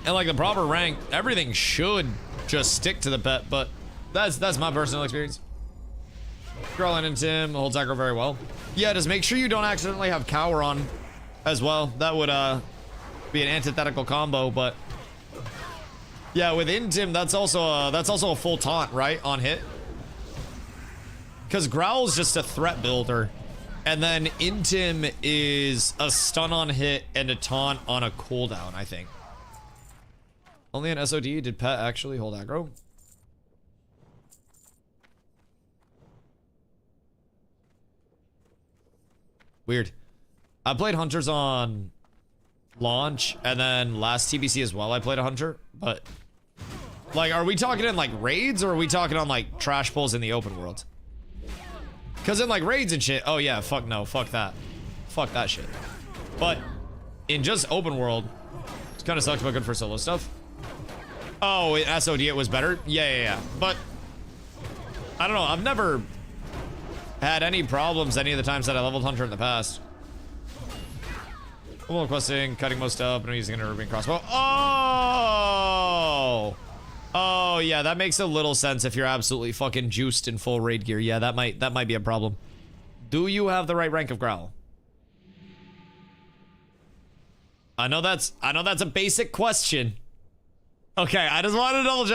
and like the proper rank, everything should just stick to the pet, but that's my personal experience. Growling into him holds aggro very well. Yeah, just make sure you don't accidentally have cower on as well. That would be an antithetical combo, but yeah, with Intim, that's also a full taunt, right? On hit. Because Growl's just a threat builder. And then Intim is a stun on hit and a taunt on a cooldown, I think. Only an SOD did Pet actually hold aggro? Weird. I played Hunters on launch, and then last TBC as well I played a Hunter, but like, are we talking in like raids, or are we talking on like trash pulls in the open world? Because in like raids and shit, oh yeah, fuck no, fuck that shit. But in just open world, it kind of sucks, but good for solo stuff. Oh, in SOD it was better? Yeah. But I don't know, I've never had any problems any of the times that I leveled Hunter in the past. Level questing, cutting most up, and I'm using an Arabian crossbow. Oh, yeah, that makes a little sense if you're absolutely fucking juiced in full raid gear. Yeah, that might be a problem. Do you have the right rank of Growl? I know that's a basic question. Okay, I just wanted to double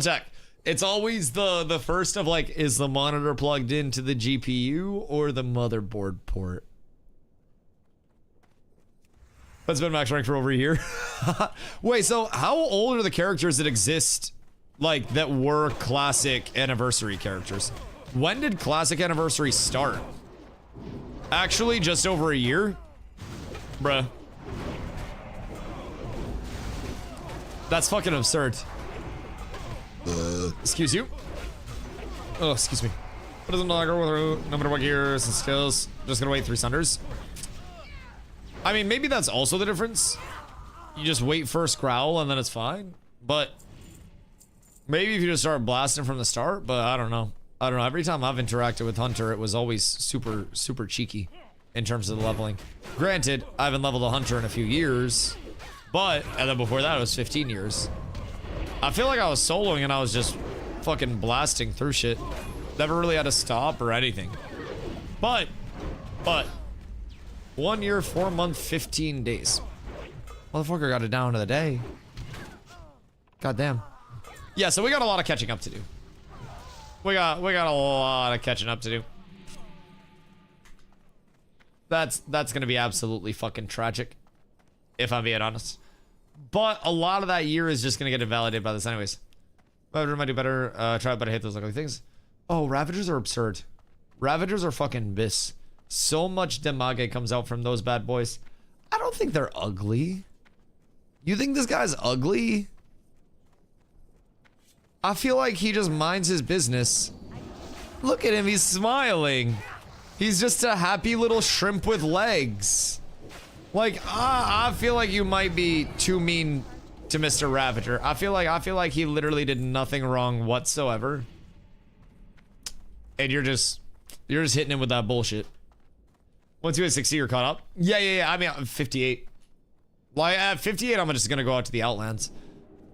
check. It's always the first of like, is the monitor plugged into the GPU or the motherboard port? That's been max rank for over a year. Wait, so how old are the characters that exist, like, that were classic anniversary characters? When did classic anniversary start? Actually, just over a year? Bruh. That's fucking absurd. Excuse you? Oh, excuse me. What does a dogger with no matter what gears and skills? Just gonna wait 3 Sunders. I mean, maybe that's also the difference. You just wait first Growl and then it's fine. But maybe if you just start blasting from the start, but I don't know. Every time I've interacted with Hunter, it was always super, super cheeky in terms of the leveling. Granted, I haven't leveled a Hunter in a few years, but, and then before that, it was 15 years. I feel like I was soloing and I was just fucking blasting through shit. Never really had to stop or anything. But, 1 year, 4 month, 15 days. Motherfucker got it down to the day. Goddamn. Yeah, so we got a lot of catching up to do. We got a lot of catching up to do. That's gonna be absolutely fucking tragic, if I'm being honest. But a lot of that year is just gonna get invalidated by this anyways. Ravager might do better. Try but I hate those ugly things. Oh, Ravagers are absurd. Ravagers are fucking bis. So much damage comes out from those bad boys. I don't think they're ugly. You think this guy's ugly? I feel like he just minds his business. Look at him, he's smiling. He's just a happy little shrimp with legs. Like, I feel like you might be too mean to Mr. Ravager. I feel like he literally did nothing wrong whatsoever. And you're just hitting him with that bullshit. Once you hit 60, you're caught up. Yeah. I mean, I'm 58. Like, at 58, I'm just gonna go out to the Outlands.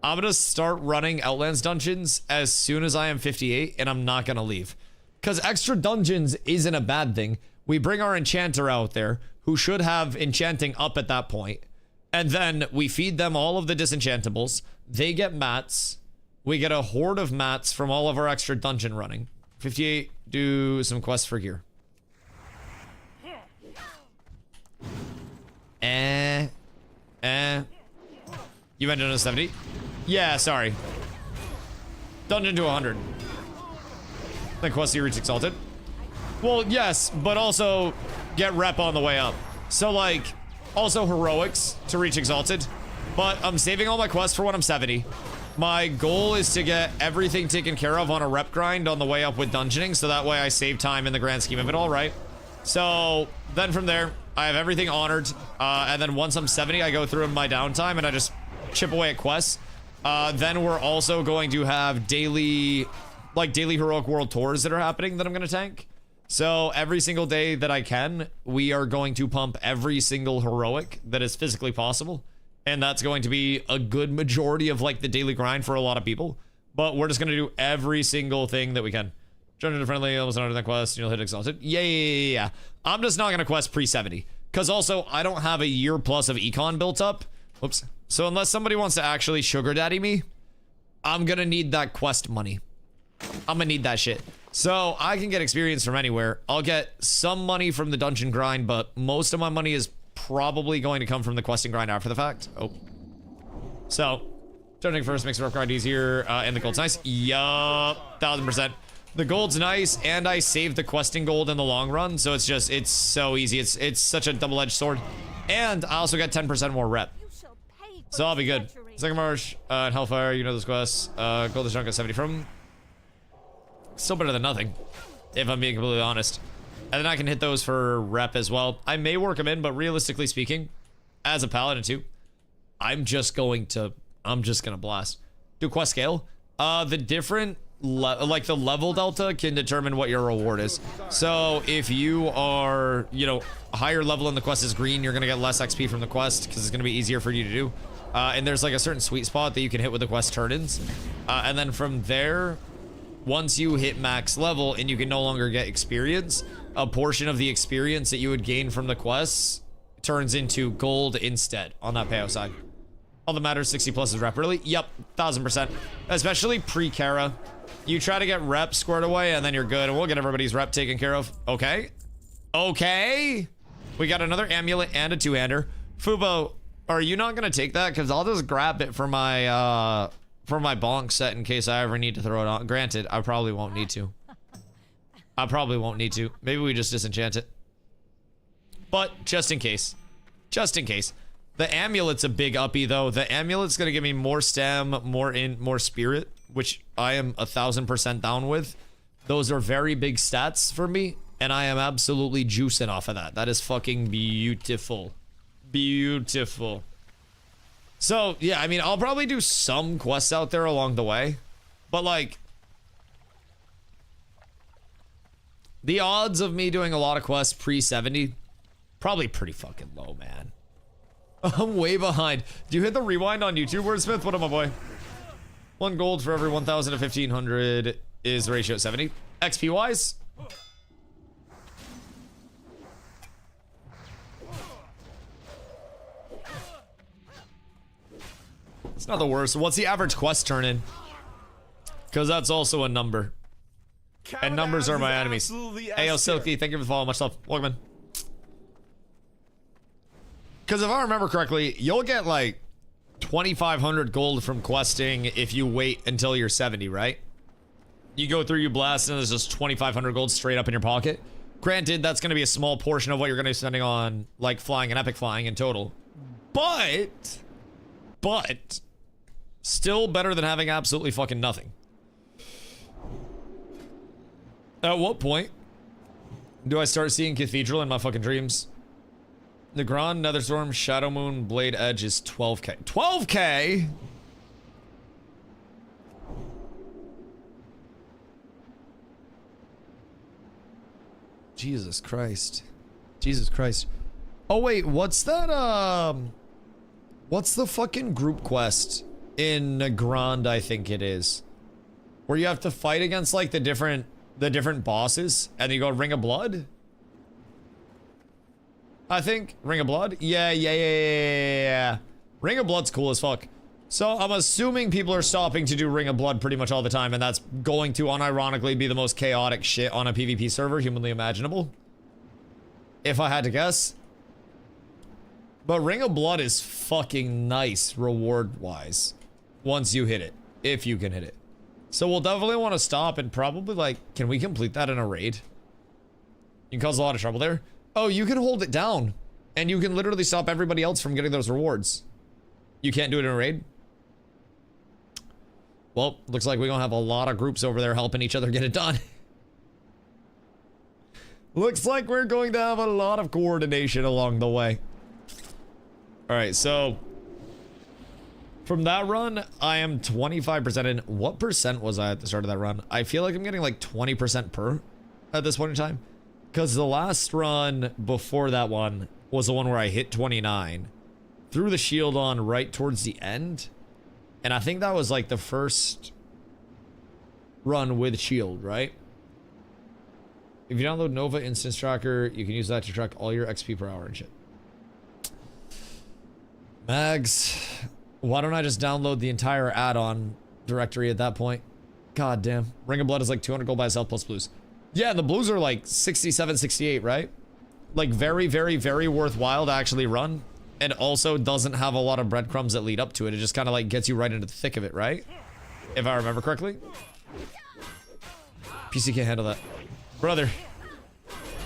I'm gonna start running Outlands dungeons as soon as I am 58, and I'm not gonna leave. Because extra dungeons isn't a bad thing. We bring our enchanter out there, who should have enchanting up at that point. And then we feed them all of the disenchantables. They get mats. We get a horde of mats from all of our extra dungeon running. 58, do some quests for gear. You went into 70? Yeah, sorry. Dungeon to 100. Then quest you reach Exalted. Well, yes, but also get rep on the way up. So, like, also heroics to reach Exalted. But I'm saving all my quests for when I'm 70. My goal is to get everything taken care of on a rep grind on the way up with dungeoning, so that way I save time in the grand scheme of it all, right? So, then from there, I have everything honored. And then once I'm 70, I go through in my downtime and I just chip away at quests. Then we're also going to have daily heroic world tours that are happening that I'm going to tank. So every single day that I can, we are going to pump every single heroic that is physically possible. And that's going to be a good majority of like the daily grind for a lot of people. But we're just going to do every single thing that we can. Join to friendly, almost under that quest, you'll hit Exalted. Yeah. I'm just not going to quest pre-70. Because also, I don't have a year plus of econ built up. Whoops. So unless somebody wants to actually sugar daddy me, I'm going to need that quest money. I'm going to need that shit. So I can get experience from anywhere. I'll get some money from the dungeon grind, but most of my money is probably going to come from the questing grind after the fact. Oh. So, dungeoning first makes the rough grind easier, and the gold's nice. Yup, 1000%. The gold's nice, and I saved the questing gold in the long run, so it's so easy. It's such a double-edged sword. And I also get 10% more rep. So I'll be good. Second Marsh, and Hellfire, you know those quests. Gold is junk at 70 from. Still better than nothing, if I'm being completely honest. And then I can hit those for rep as well. I may work them in, but realistically speaking, as a paladin too, I'm just gonna blast. Do quest scale. The different like the level delta can determine what your reward is. So if you are, you know, higher level and the quest is green, you're gonna get less XP from the quest because it's gonna be easier for you to do. And there's like a certain sweet spot that you can hit with the quest turn-ins. And then from there, once you hit max level and you can no longer get experience, a portion of the experience that you would gain from the quests turns into gold instead on that payout side. All that matters, 60 plus is rep, really? Yep, 1000%. Especially pre-Kara. You try to get rep squared away and then you're good, and we'll get everybody's rep taken care of. Okay. Okay. We got another amulet and a two-hander. Fubo, are you not gonna take that? Because I'll just grab it for my bonk set in case I ever need to throw it on. Granted, I probably won't need to. Maybe we just disenchant it. But just in case. Just in case. The amulet's a big uppy though. The amulet's gonna give me more stem, more spirit, which I am 1000% down with. Those are very big stats for me, and I am absolutely juicing off of that. That is fucking beautiful. Beautiful. So, yeah, I mean, I'll probably do some quests out there along the way, but like, the odds of me doing a lot of quests pre-70, probably pretty fucking low, man. I'm way behind. Do you hit the rewind on YouTube, Wordsmith? What up, my boy? 1 gold for every 1,000 to 1,500 is the ratio at 70. XP-wise? It's not the worst. What's the average quest turn in? Because that's also a number. And numbers are my enemies. Ayo, Silky, thank you for the follow. Much love. Welcome in. Because if I remember correctly, you'll get like 2,500 gold from questing if you wait until you're 70, right? You go through, you blast, and there's just 2,500 gold straight up in your pocket. Granted, that's going to be a small portion of what you're going to be spending on like flying and epic flying in total. But still better than having absolutely fucking nothing. At what point do I start seeing Cathedral in my fucking dreams? The Grand, Netherstorm, Shadow Moon, Blade Edge is 12k. 12k?! Jesus Christ. Jesus Christ. Oh wait, what's that, what's the fucking group quest in Grand, I think it is? Where you have to fight against, like, the different bosses, and you go Ring of Blood? I think. Ring of Blood? Yeah. Ring of Blood's cool as fuck. So, I'm assuming people are stopping to do Ring of Blood pretty much all the time, and that's going to unironically be the most chaotic shit on a PvP server humanly imaginable. If I had to guess. But Ring of Blood is fucking nice, reward-wise. Once you hit it. If you can hit it. So we'll definitely want to stop and probably, like, can we complete that in a raid? You can cause a lot of trouble there. Oh, you can hold it down. And you can literally stop everybody else from getting those rewards. You can't do it in a raid? Well, looks like we're gonna have a lot of groups over there helping each other get it done. Looks like we're going to have a lot of coordination along the way. Alright, so... from that run, I am 25% in. What percent was I at the start of that run? I feel like I'm getting like 20% per at this point in time. Because the last run before that one was the one where I hit 29. Threw the shield on right towards the end. And I think that was like the first run with shield, right? If you download Nova Instance Tracker, you can use that to track all your XP per hour and shit. Mags, why don't I just download the entire add-on directory at that point? God damn. Ring of Blood is like 200 gold by itself plus blues. Yeah, the blues are like 67, 68, right? Like very, very, very worthwhile to actually run. And also doesn't have a lot of breadcrumbs that lead up to it. It just kind of like gets you right into the thick of it, right? If I remember correctly. PC can't handle that. Brother.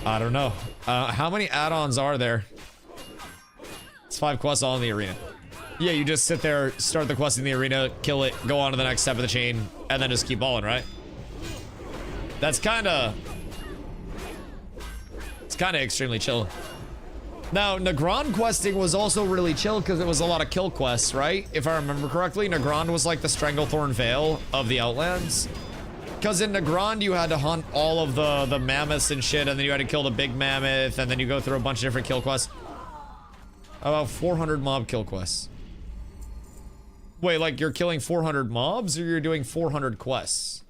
I don't know. How many add-ons are there? It's 5 quests all in the arena. Yeah, you just sit there, start the quest in the arena, kill it, go on to the next step of the chain, and then just keep balling, right? That's kinda... it's kinda extremely chill. Now, Nagrand questing was also really chill because it was a lot of kill quests, right? If I remember correctly, Nagrand was like the Stranglethorn Vale of the Outlands. Because in Nagrand, you had to hunt all of the mammoths and shit, and then you had to kill the big mammoth, and then you go through a bunch of different kill quests. About 400 mob kill quests. Wait, like you're killing 400 mobs, or you're doing 400 quests?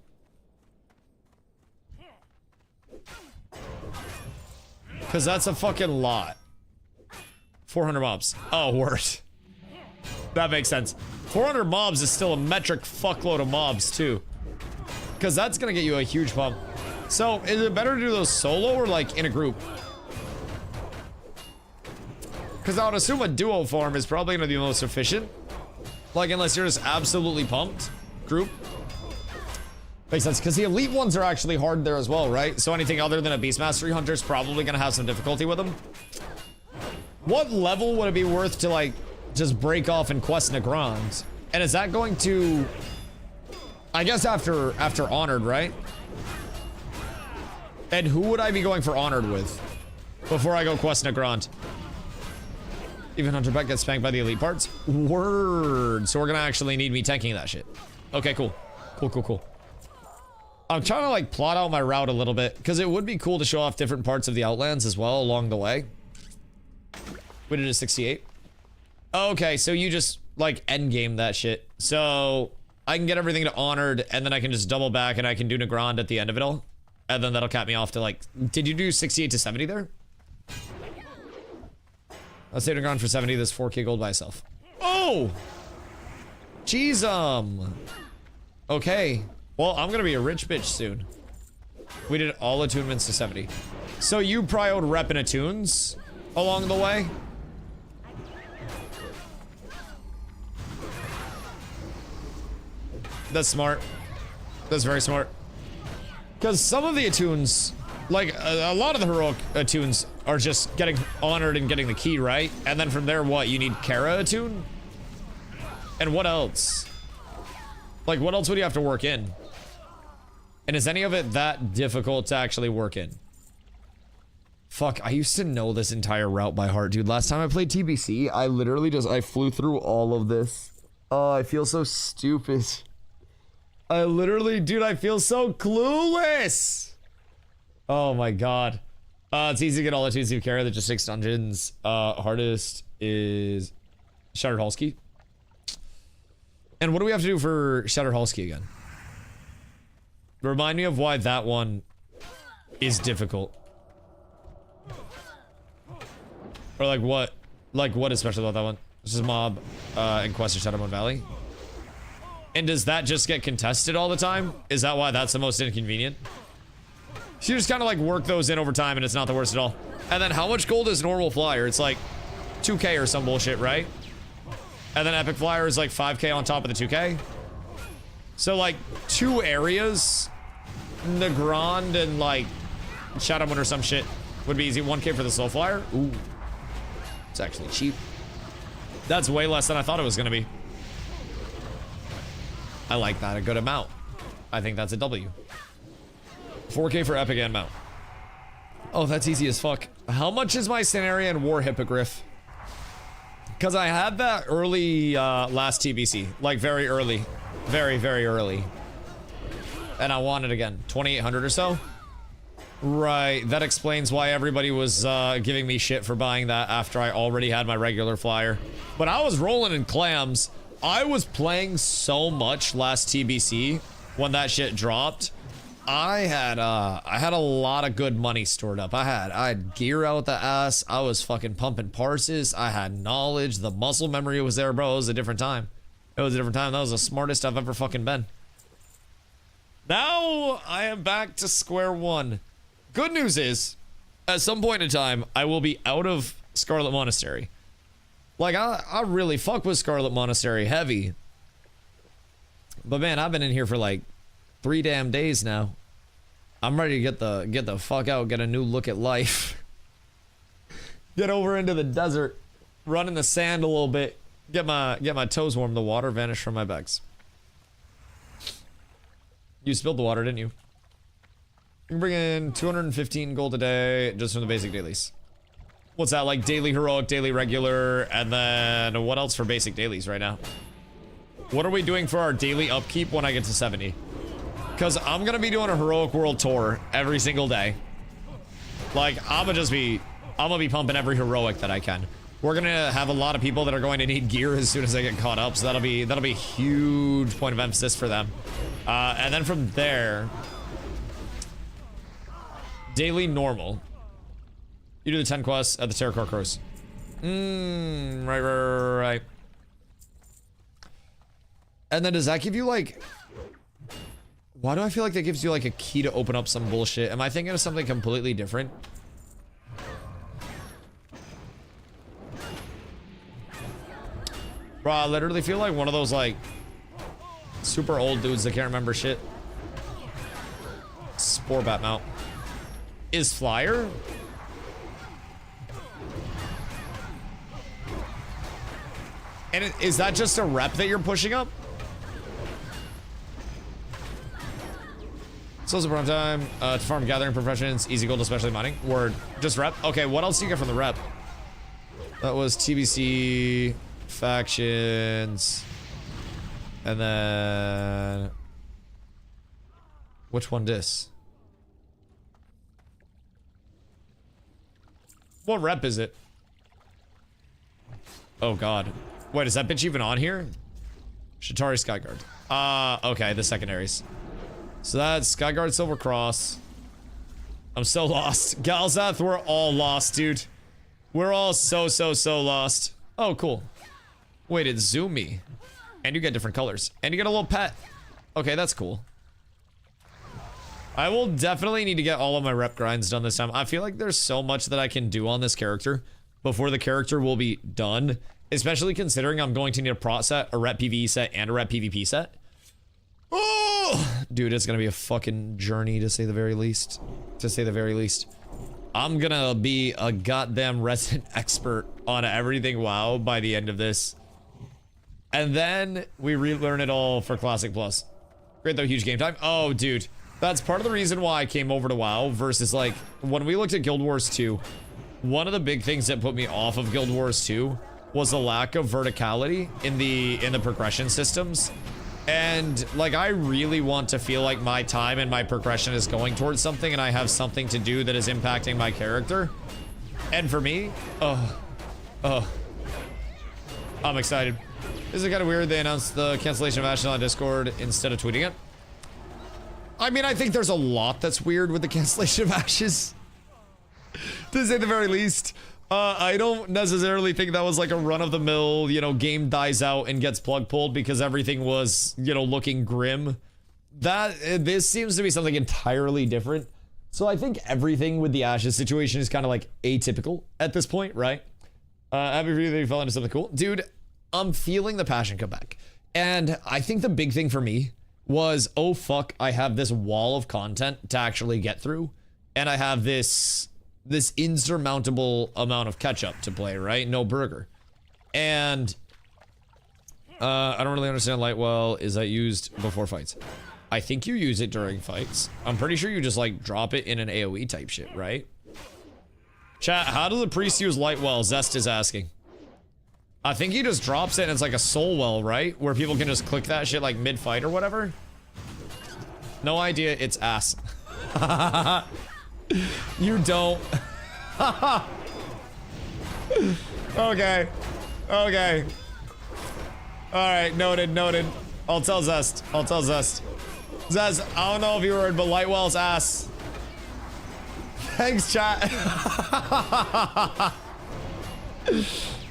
Because that's a fucking lot. 400 mobs. Oh, word. That makes sense. 400 mobs is still a metric fuckload of mobs, too. Because that's going to get you a huge bump. So, is it better to do those solo or, like, in a group? Because I would assume a duo farm is probably going to be the most efficient. Like, unless you're just absolutely pumped. Group. Makes sense, because the elite ones are actually hard there as well, right? So anything other than a Beast Mastery Hunter is probably going to have some difficulty with them. What level would it be worth to, like, just break off and quest Nagrand? And is that going to... I guess after Honored, right? And who would I be going for Honored with? Before I go quest Nagrand? Even Hunter Beck gets spanked by the elite parts? Word. So we're going to actually need me tanking that shit. Okay, cool. Cool. I'm trying to, like, plot out my route a little bit, because it would be cool to show off different parts of the Outlands as well along the way. We did a 68. Okay, so you just, like, endgame that shit. So, I can get everything to Honored, and then I can just double back, and I can do Nagrand at the end of it all. And then that'll cap me off to, like... Did you do 68 to 70 there? Let's say Nagrand for 70, this 4k gold by itself. Oh! Jeez, okay. Well, I'm gonna be a rich bitch soon. We did all attunements to 70. So you prioed rep and attunes along the way? That's smart. That's very smart. Because some of the attunes, like a lot of the heroic attunes are just getting Honored and getting the key, right? And then from there, what? You need Kara attune? And what else? Like, what else would you have to work in? And is any of it that difficult to actually work in? Fuck, I used to know this entire route by heart, dude. Last time I played TBC, I literally I flew through all of this. Oh, I feel so stupid. I literally, dude, I feel so clueless. Oh my god. It's easy to get all the tunes you carry. They're just 6 dungeons. Hardest is Shattered Hallski. And what do we have to do for Shattered Hallski again? Remind me of why that one is difficult. Or like what is special about that one? This is mob in Quest of Shadowmoon Valley. And does that just get contested all the time? Is that why that's the most inconvenient? So you just kind of like work those in over time and it's not the worst at all. And then how much gold is normal flyer? It's like 2k or some bullshit, right? And then epic flyer is like 5k on top of the 2k. So like 2 areas, Nagrand and like Shadowmoon or some shit would be easy. 1k for the slow flyer. Ooh, it's actually cheap. That's way less than I thought it was gonna be. I like that a good amount. I think that's a W. 4k for epic and mount. Oh, that's easy as fuck. How much is my Cenarian War Hippogriff? Because I had that early last TBC. Like very early. Very, very early. And I want it again. 2,800 or so? Right. That explains why everybody was giving me shit for buying that after I already had my regular flyer. But I was rolling in clams. I was playing so much last TBC when that shit dropped. I had a lot of good money stored up. I had gear out the ass. I was fucking pumping parses. I had knowledge. The muscle memory was there, bro. It was a different time. It was a different time. That was the smartest I've ever fucking been. Now I am back to square one. Good news is, at some point in time, I will be out of Scarlet Monastery. Like, I really fuck with Scarlet Monastery heavy. But man, I've been in here for like 3 damn days now. I'm ready to get the fuck out, get a new look at life. Get over into the desert, run in the sand a little bit, get my toes warm. The water vanished from my bags. You spilled the water, didn't you? You can bring in 215 gold a day just from the basic dailies. What's that, like daily heroic, daily regular, and then what else for basic dailies right now? What are we doing for our daily upkeep when I get to 70? Because I'm gonna be doing a heroic world tour every single day. Like, I'm gonna be pumping every heroic that I can. We're gonna have a lot of people that are going to need gear as soon as I get caught up, so that'll be a huge point of emphasis for them. And then from there, daily normal. You do the 10 quests at the Terracore Crows. Right. And then does that give you like... Why do I feel like that gives you like a key to open up some bullshit? Am I thinking of something completely different? Bro, I literally feel like one of those like super old dudes that can't remember shit. Spore bat mount. Is flyer? And is that just a rep that you're pushing up? Slows the prime time, to farm gathering professions, easy gold, especially mining. Word. Just rep? Okay, what else do you get from the rep? That was TBC, factions, and then... Which one dis? What rep is it? Oh god. Wait, is that bitch even on here? Shatari Skyguard. Okay, the secondaries. So that's Skyguard Silver Cross. I'm so lost. Galzath, we're all lost, dude. We're all so lost. Oh, cool. Wait, it's zoomy. And you get different colors. And you get a little pet. Okay, that's cool. I will definitely need to get all of my rep grinds done this time. I feel like there's so much that I can do on this character before the character will be done. Especially considering I'm going to need a prot set, a rep PvE set, and a rep PvP set. Oh, dude, it's gonna be a fucking journey to say the very least. I'm gonna be a goddamn resident expert on everything WoW by the end of this. And then we relearn it all for Classic Plus. Great though, huge game time. Oh, dude. That's part of the reason why I came over to WoW versus like when we looked at Guild Wars 2, one of the big things that put me off of Guild Wars 2 was the lack of verticality in the progression systems. And like I really want to feel like my time and my progression is going towards something and I have something to do that is impacting my character. And for me, I'm excited. This is kind of weird they announced the cancellation of Ashes on Discord instead of tweeting it. I mean, I think there's a lot that's weird with the cancellation of Ashes. To say the very least. I don't necessarily think that was like a run-of-the-mill, you know, game dies out and gets plug pulled because everything was, you know, looking grim. This seems to be something entirely different. So I think everything with the Ashes situation is kind of like atypical at this point, right? Happy for you that you fell into something cool. Dude, I'm feeling the passion come back. And I think the big thing for me was, oh fuck, I have this wall of content to actually get through. And I have this insurmountable amount of catch-up to play, right? No burger. And I don't really understand Lightwell. Is that used before fights? I think you use it during fights. I'm pretty sure you just like drop it in an AoE type shit, right? Chat, how does the priest use Lightwell? Zest is asking. I think he just drops it and it's like a soul well, right? Where people can just click that shit like mid-fight or whatever. No idea, it's ass. You don't. Okay. Okay. Alright, noted. I'll tell Zest. Zest, I don't know if you heard, but Lightwell's ass. Thanks, chat.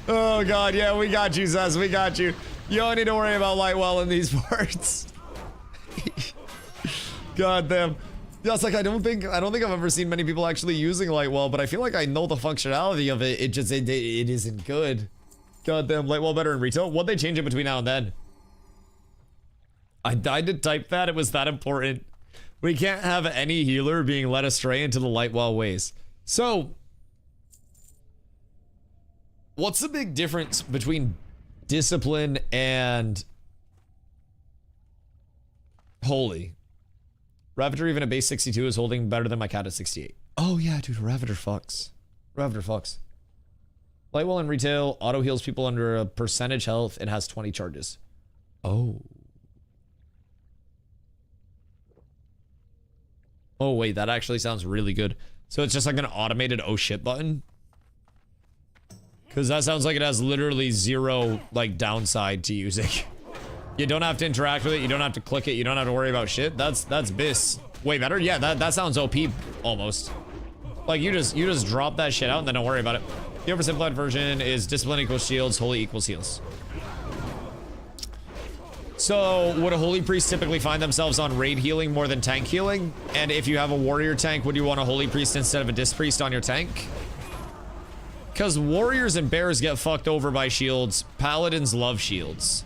Oh god, yeah, we got you, Zest. We got you. You don't need to worry about Lightwell in these parts. God damn. Yeah, it's like I don't think I've ever seen many people actually using Lightwell, but I feel like I know the functionality of it. It isn't good. Goddamn, Lightwell better in retail. What'd they change it between now and then? I died to type that. It was that important. We can't have any healer being led astray into the Lightwell ways. So, what's the big difference between discipline and holy? Ravager even at base 62 is holding better than my cat at 68. Oh yeah, dude, Ravager fucks. Lightwell in retail auto heals people under a percentage health and has 20 charges. Oh. Oh wait, that actually sounds really good. So it's just like an automated oh shit button? Because that sounds like it has literally zero like downside to using. You don't have to interact with it, you don't have to click it, you don't have to worry about shit. That's bis. Way better? Yeah, that sounds OP almost. Like you just drop that shit out and then don't worry about it. The oversimplified version is discipline equals shields, holy equals heals. So would a holy priest typically find themselves on raid healing more than tank healing? And if you have a warrior tank, would you want a holy priest instead of a disc priest on your tank? Because warriors and bears get fucked over by shields. Paladins love shields.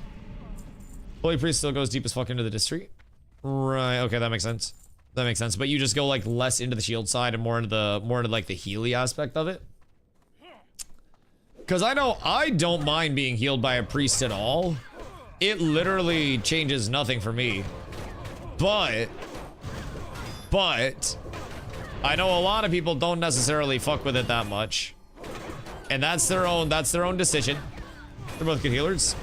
Holy priest still goes deep as fuck into the district. Right, okay, that makes sense. That makes sense. But you just go like less into the shield side and more into like the healy aspect of it. Because I know I don't mind being healed by a priest at all. It literally changes nothing for me. But I know a lot of people don't necessarily fuck with it that much. And that's their own decision. They're both good healers.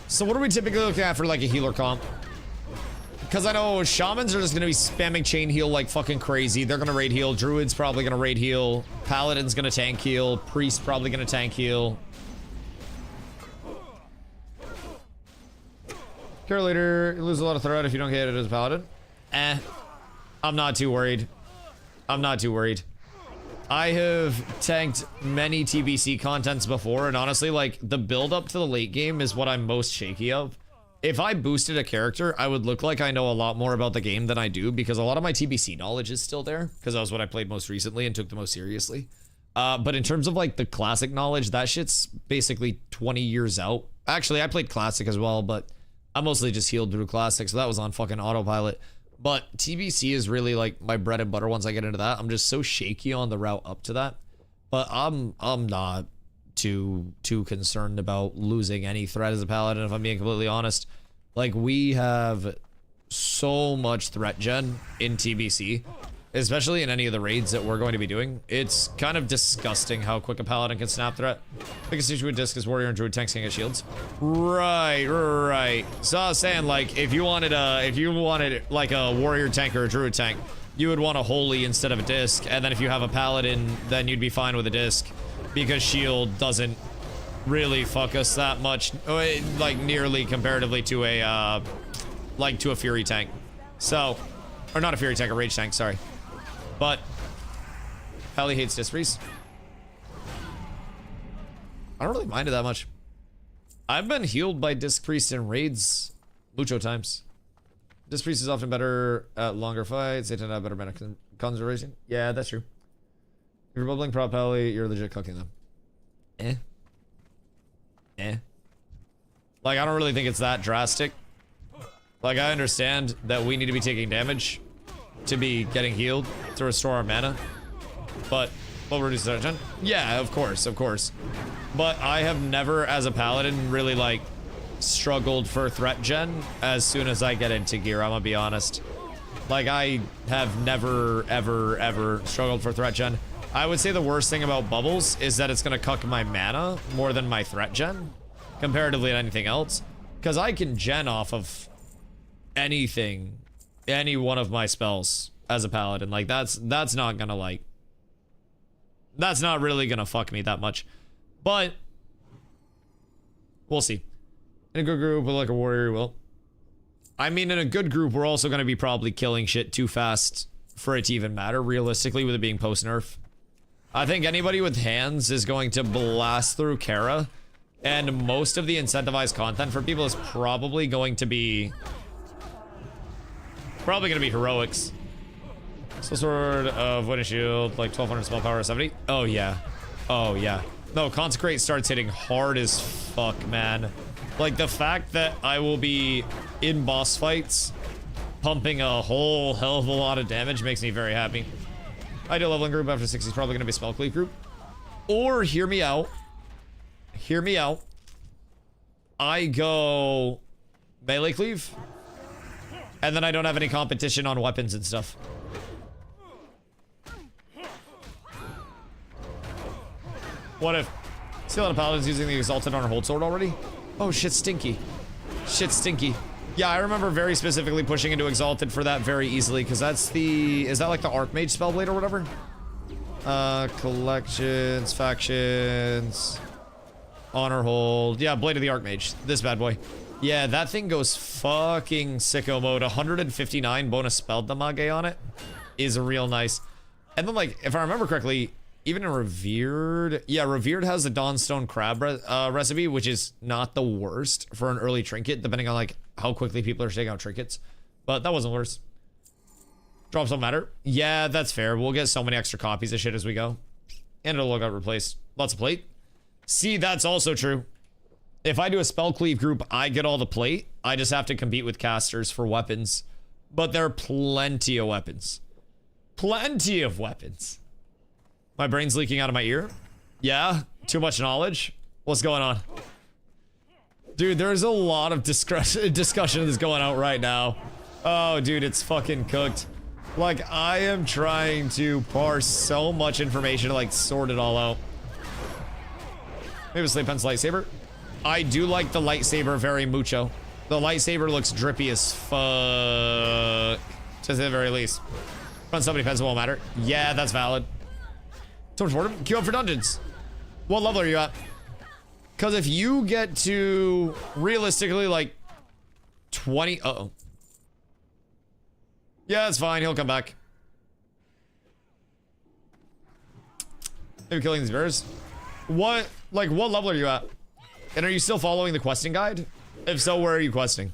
So what are we typically looking at for like a healer comp? Because I know shamans are just going to be spamming chain heal like fucking crazy. They're going to raid heal. Druid's probably going to raid heal. Paladin's going to tank heal. Priest's probably going to tank heal. Curator, you lose a lot of threat if you don't get it as a paladin. I'm not too worried. I have tanked many TBC contents before, and honestly, like, the build up to the late game is what I'm most shaky of. If I boosted a character, I would look like I know a lot more about the game than I do, because a lot of my TBC knowledge is still there, because that was what I played most recently and took the most seriously. But in terms of, like, the classic knowledge, that shit's basically 20 years out. Actually, I played classic as well, but I mostly just healed through classic, so that was on fucking autopilot. But TBC is really like my bread and butter once I get into that. I'm just so shaky on the route up to that. But I'm not too concerned about losing any threat as a paladin, if I'm being completely honest. Like, we have so much threat gen in TBC, especially in any of the raids that we're going to be doing. It's kind of disgusting how quick a paladin can snap threat. Biggest issue with disc is warrior and druid tanks can get shields. Right. So I was saying, like, if you wanted like a warrior tank or a druid tank, you would want a holy instead of a disc, and then if you have a paladin, then you'd be fine with a disc, because shield doesn't really fuck us that much, like nearly comparatively to a to a fury tank. So, or not a fury tank, a rage tank, sorry. But Pally hates disc freeze. I don't really mind it that much. I've been healed by disc priest in raids mucho times. Disc priest is often better at longer fights. They tend to have better mana conservation. Yeah, that's true. If you're bubbling prop Pally, you're legit cooking them. Like, I don't really think it's that drastic. Like, I understand that we need to be taking damage to be getting healed to restore our mana. But, will reduce the gen? Yeah, of course. But I have never, as a paladin, really, like, struggled for threat gen as soon as I get into gear, I'm gonna be honest. Like, I have never, ever struggled for threat gen. I would say the worst thing about bubbles is that it's gonna cuck my mana more than my threat gen, comparatively to anything else. Because I can gen off of anything, any one of my spells as a paladin. Like, that's not gonna, like, that's not really gonna fuck me that much. But we'll see. In a good group, like a warrior will. I mean, in a good group, we're also going to be probably killing shit too fast for it to even matter, realistically, with it being post-nerf. I think anybody with hands is going to blast through Kara, and most of the incentivized content for people is probably going to be heroics. So Sword of Wind and Shield, like 1200 spell power, 70. Oh yeah. No, Consecrate starts hitting hard as fuck, man. Like, the fact that I will be in boss fights pumping a whole hell of a lot of damage makes me very happy. Ideal leveling group after 60 is probably going to be spell cleave group. Or, hear me out. I go melee cleave, and then I don't have any competition on weapons and stuff. What if... See a lot of paladins using the Exalted on our hold sword already? Oh, shit stinky. Yeah, I remember very specifically pushing into Exalted for that very easily, because that's the... Is that like the Archmage Spellblade or whatever? Collections, factions... Honor hold. Yeah, Blade of the Archmage. This bad boy. Yeah, that thing goes fucking sicko mode. 159 bonus spell damage on it is real nice. And then, like, if I remember correctly... Even in Revered... Yeah, Revered has the Dawnstone Crab recipe, which is not the worst for an early trinket, depending on, like, how quickly people are taking out trinkets. But that wasn't worse. Drops don't matter. Yeah, that's fair. We'll get so many extra copies of shit as we go. And it'll get replaced. Lots of plate. See, that's also true. If I do a spell cleave group, I get all the plate. I just have to compete with casters for weapons. But there are plenty of weapons. Plenty of weapons. My brain's leaking out of my ear. Yeah, too much knowledge. What's going on? Dude, there's a lot of discussion that's going out right now. Oh, dude, it's fucking cooked. Like, I am trying to parse so much information to, like, sort it all out. Maybe a Slate Pencil lightsaber. I do like the lightsaber very mucho. The lightsaber looks drippy as fuck. To say the very least. Run somebody pencil won't matter. Yeah, that's valid. So much boredom. Queue up for dungeons. What level are you at? Because if you get to realistically like 20. Uh-oh. Yeah, that's fine. He'll come back. Maybe killing these bears. What level are you at? And are you still following the questing guide? If so, where are you questing?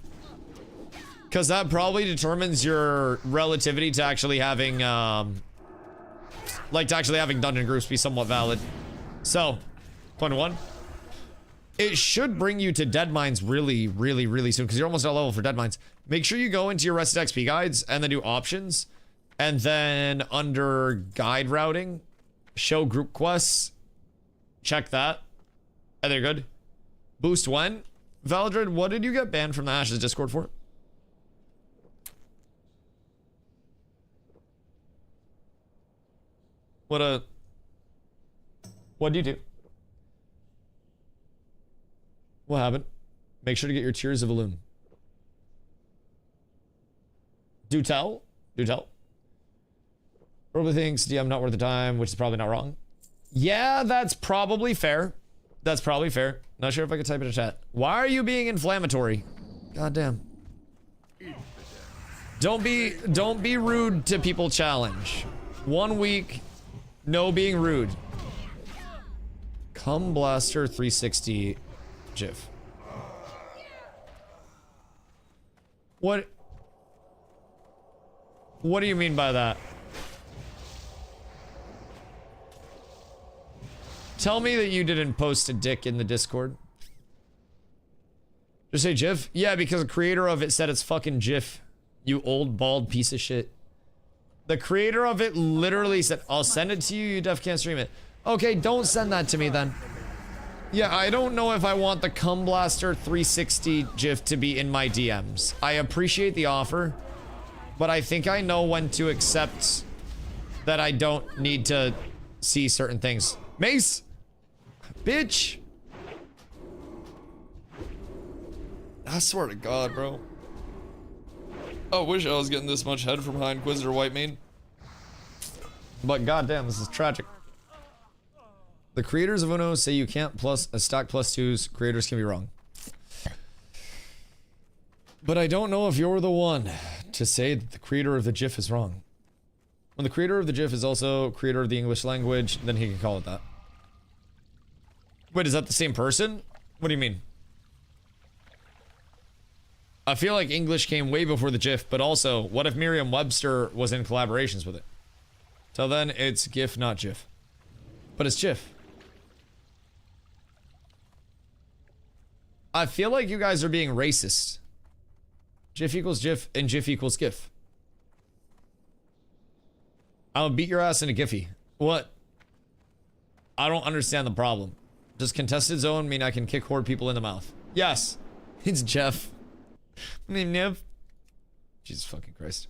Because that probably determines your relativity to actually having dungeon groups be somewhat valid. So, 21. It should bring you to Dead Mines really soon, because you're almost at a level for Dead Mines. Make sure you go into your Rested XP guides and then do options. And then under guide routing, show group quests. Check that. And they're good. Boost when? Valadrid, what did you get banned from the Ashes Discord for? What'd you do? What happened? Make sure to get your tears of Illume. Do tell. Do tell. Probably thinks DM not worth the time, which is probably not wrong. Yeah, that's probably fair. That's probably fair. Not sure if I could type it in chat. Why are you being inflammatory? God damn. Don't be rude to people challenge. 1 week, no being rude. Cum Blaster 360 GIF. What do you mean by that? Tell me that you didn't post a dick in the Discord. Just say GIF? Yeah, because the creator of it said it's fucking GIF. You old bald piece of shit. The creator of it literally said, I'll send it to you, you def can't stream it. Okay, don't send that to me then. Yeah, I don't know if I want the Cum Blaster 360 GIF to be in my DMs. I appreciate the offer, but I think I know when to accept that I don't need to see certain things. Mace! Bitch! I swear to God, bro. I wish I was getting this much head from behind Inquisitor Whitemane. But goddamn, this is tragic. The creators of Uno say you can't stack +2s. Creators can be wrong. But I don't know if you're the one to say that the creator of the GIF is wrong. When the creator of the GIF is also creator of the English language, then he can call it that. Wait, is that the same person? What do you mean? I feel like English came way before the GIF, but also, what if Merriam-Webster was in collaborations with it? Till then, it's GIF, not GIF. But it's GIF. I feel like you guys are being racist. GIF equals GIF, and GIF equals GIF. I'll beat your ass in a Giphy. What? I don't understand the problem. Does contested zone mean I can kick horde people in the mouth? Yes. It's Jeff. My name Nev. Jesus fucking Christ.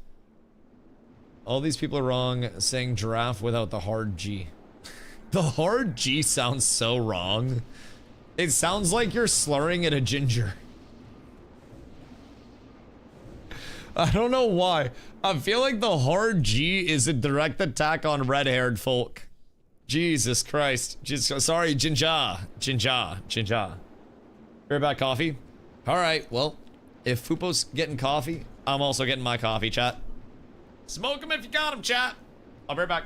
All these people are wrong saying giraffe without the hard G. The hard G sounds so wrong. It sounds like you're slurring at a ginger. I don't know why. I feel like the hard G is a direct attack on red-haired folk. Jesus Christ. Sorry, Jinja. You're about coffee? Alright, well, if Fupo's getting coffee, I'm also getting my coffee, chat. Smoke him if you got him, chat. I'll be right back.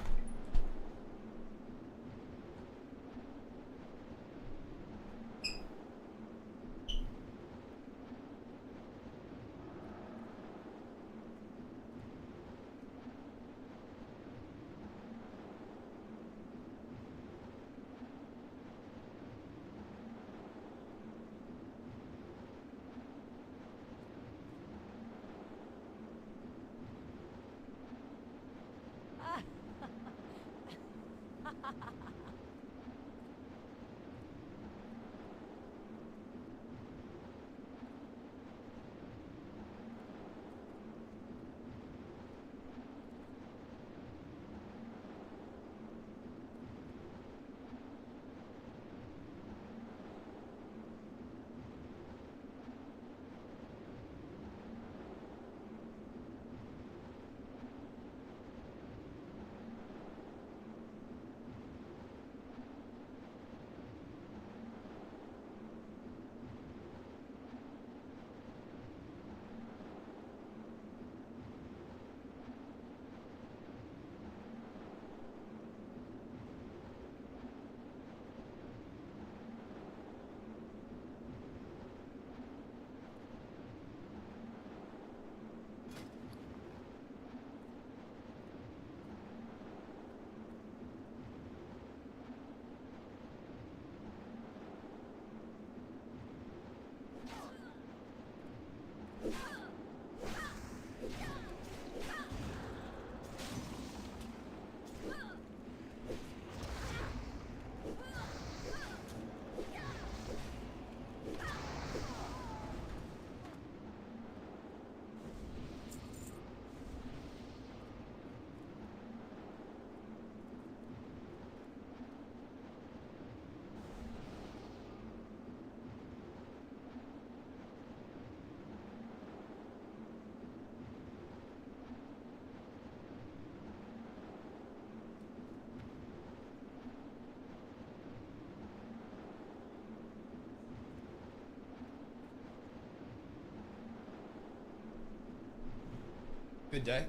Midday.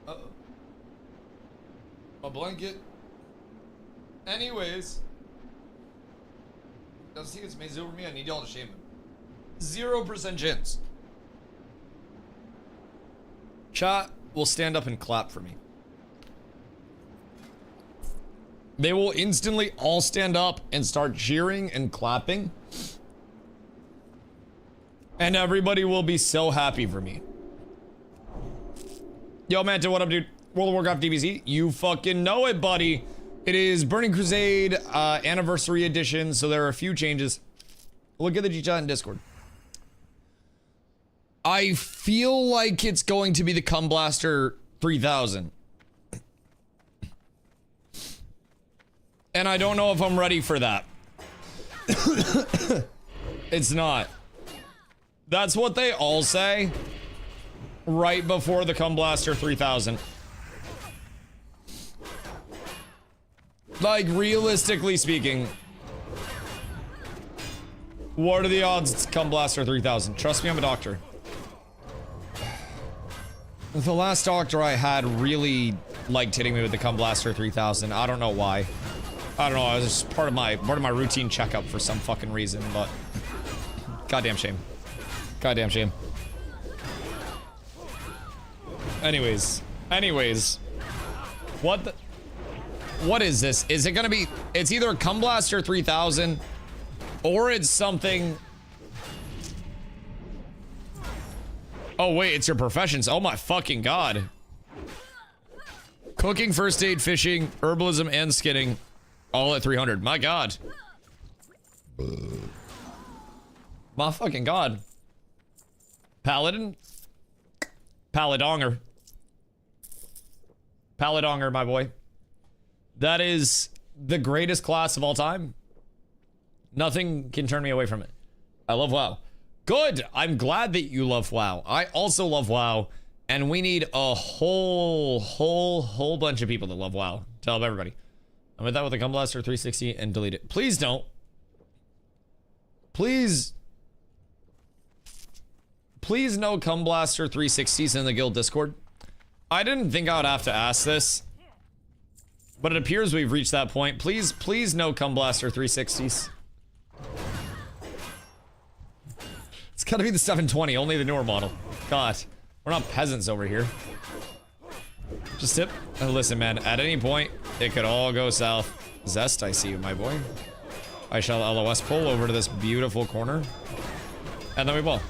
Uh-oh. A blanket. Anyways. Does he gets mazed over me? I need y'all to shame him. 0% chance. Chat will stand up and clap for me. They will instantly all stand up and start cheering and clapping. And everybody will be so happy for me. Yo, Manta, what up, dude? World of Warcraft DBC? You fucking know it, buddy. It is Burning Crusade Anniversary Edition, so there are a few changes. Look at the G-Chat in Discord. I feel like it's going to be the Cum Blaster 3000. And I don't know if I'm ready for that. It's not. That's what they all say right before the Cum Blaster 3000. Like, realistically speaking, what are the odds it's Cum Blaster 3000? Trust me, I'm a doctor. The last doctor I had really liked hitting me with the Cum Blaster 3000. I don't know why. I don't know, it was just part of my routine checkup for some fucking reason, but goddamn shame. Goddamn shame. Anyways. What is this? Is it gonna be, it's either a Cum Blaster 3000 or it's something. Oh wait, it's your professions. Oh my fucking god. Cooking, first aid, fishing, herbalism, and skinning. All at 300. My god. My fucking god. Paladin? Paladonger. Paladonger, my boy. That is the greatest class of all time. Nothing can turn me away from it. I love WoW. Good. I'm glad that you love WoW. I also love WoW. And we need a whole bunch of people that love WoW. Tell everybody. I'm with that with a Cum Blaster 360 and delete it. Please don't. Please no Cum Blaster 360s in the guild Discord. I didn't think I would have to ask this, but it appears we've reached that point. Please no Cum Blaster 360s. It's gotta be the 720, only the newer model. God, we're not peasants over here. Just tip. Listen, man, at any point, it could all go south. Zest, I see you, my boy. I shall LOS pull over to this beautiful corner. And then we ball.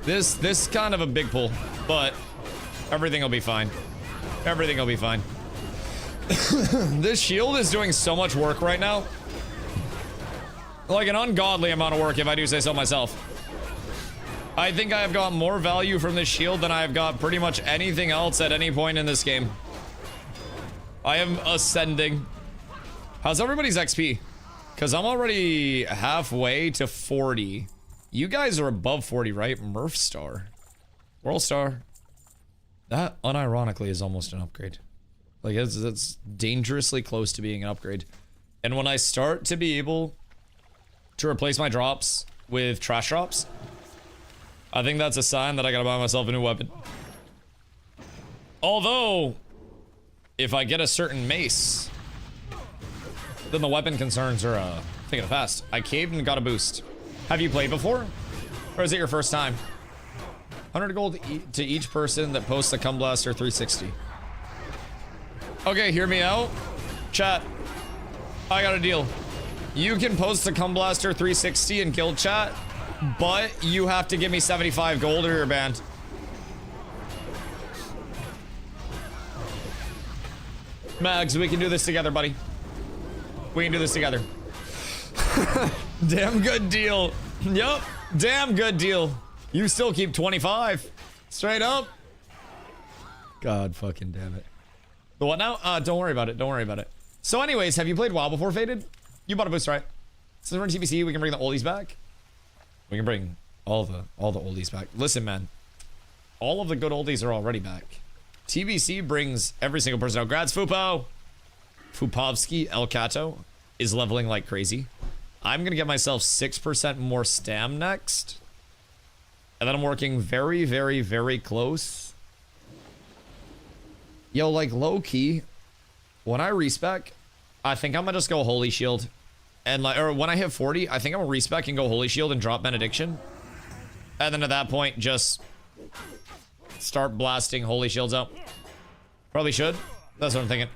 This kind of a big pull, but everything will be fine. Everything will be fine. This shield is doing so much work right now. Like an ungodly amount of work, if I do say so myself. I think I have got more value from this shield than I have got pretty much anything else at any point in this game. I am ascending. How's everybody's XP? Because I'm already halfway to 40. You guys are above 40, right? Murph Star. World Star. That, unironically, is almost an upgrade. Like, it's dangerously close to being an upgrade. And when I start to be able to replace my drops with trash drops, I think that's a sign that I gotta buy myself a new weapon. Although, if I get a certain mace, then the weapon concerns are a thing of the past. I caved and got a boost. Have you played before? Or is it your first time? 100 gold to each person that posts a Cum Blaster 360. Okay, hear me out. Chat, I got a deal. You can post a Cum Blaster 360 in guild chat, but you have to give me 75 gold or you're banned. Mags, we can do this together, buddy. We can do this together. Damn good deal. Yup, damn good deal. You still keep 25. Straight up. God fucking damn it. The what now? Don't worry about it. Don't worry about it. So anyways, have you played WoW before, Faded? You bought a boost, right? Since we're in TBC, we can bring the oldies back. We can bring all the oldies back. Listen, man. All of the good oldies are already back. TBC brings every single person out. Grads Fupo. Fupovsky El Cato is leveling like crazy. I'm gonna get myself 6% more stam next. And then I'm working very, very, very close. Yo, like low key, when I respec, I think I'm gonna just go Holy Shield. And like, or when I hit 40, I think I'm gonna respec and go Holy Shield and drop Benediction. And then at that point, just start blasting Holy Shields out. Probably should. That's what I'm thinking.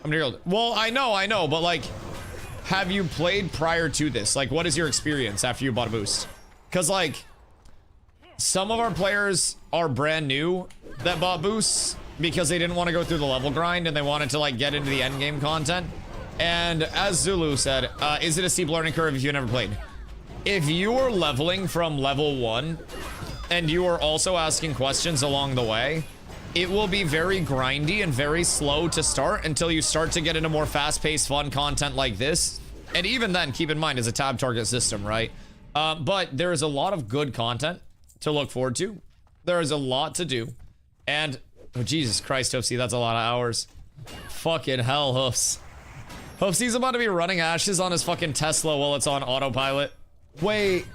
I'm gonna go. Well, I know, but like, have you played prior to this? Like, what is your experience after you bought a boost? Because like, some of our players are brand new that bought boosts because they didn't want to go through the level grind and they wanted to like get into the end game content. And as Zulu said, is it a steep learning curve if you've never played? If you are leveling from level 1 and you are also asking questions along the way, it will be very grindy and very slow to start until you start to get into more fast-paced, fun content like this. And even then, keep in mind, it's a tab target system, right? But there is a lot of good content to look forward to. There is a lot to do. And, oh, Jesus Christ, Hoofsy, that's a lot of hours. Fucking hell, Hoofs. Hoofsy's about to be running ashes on his fucking Tesla while it's on autopilot. Wait.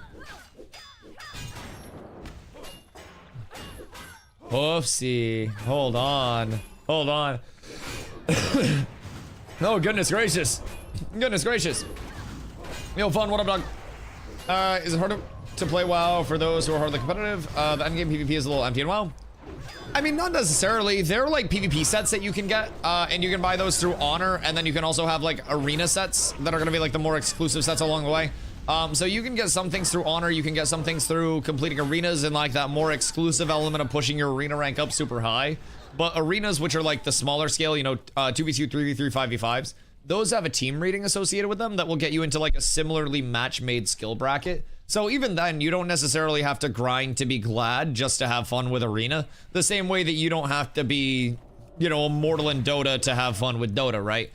Hoofsy, hold on. Hold on. Oh, goodness gracious. Goodness gracious. Yo, fun, what up, dog? Is it hard to play WoW for those who are hardly competitive? The endgame PvP is a little empty in WoW. I mean, not necessarily. There are like PvP sets that you can get, and you can buy those through Honor, and then you can also have like arena sets that are gonna be like the more exclusive sets along the way. So you can get some things through Honor, you can get some things through completing arenas and like that more exclusive element of pushing your arena rank up super high. But arenas, which are like the smaller scale, you know, 2v2, 3v3, 5v5s, those have a team rating associated with them that will get you into like a similarly match-made skill bracket. So even then, you don't necessarily have to grind to be glad just to have fun with arena. The same way that you don't have to be, you know, immortal in Dota to have fun with Dota, right?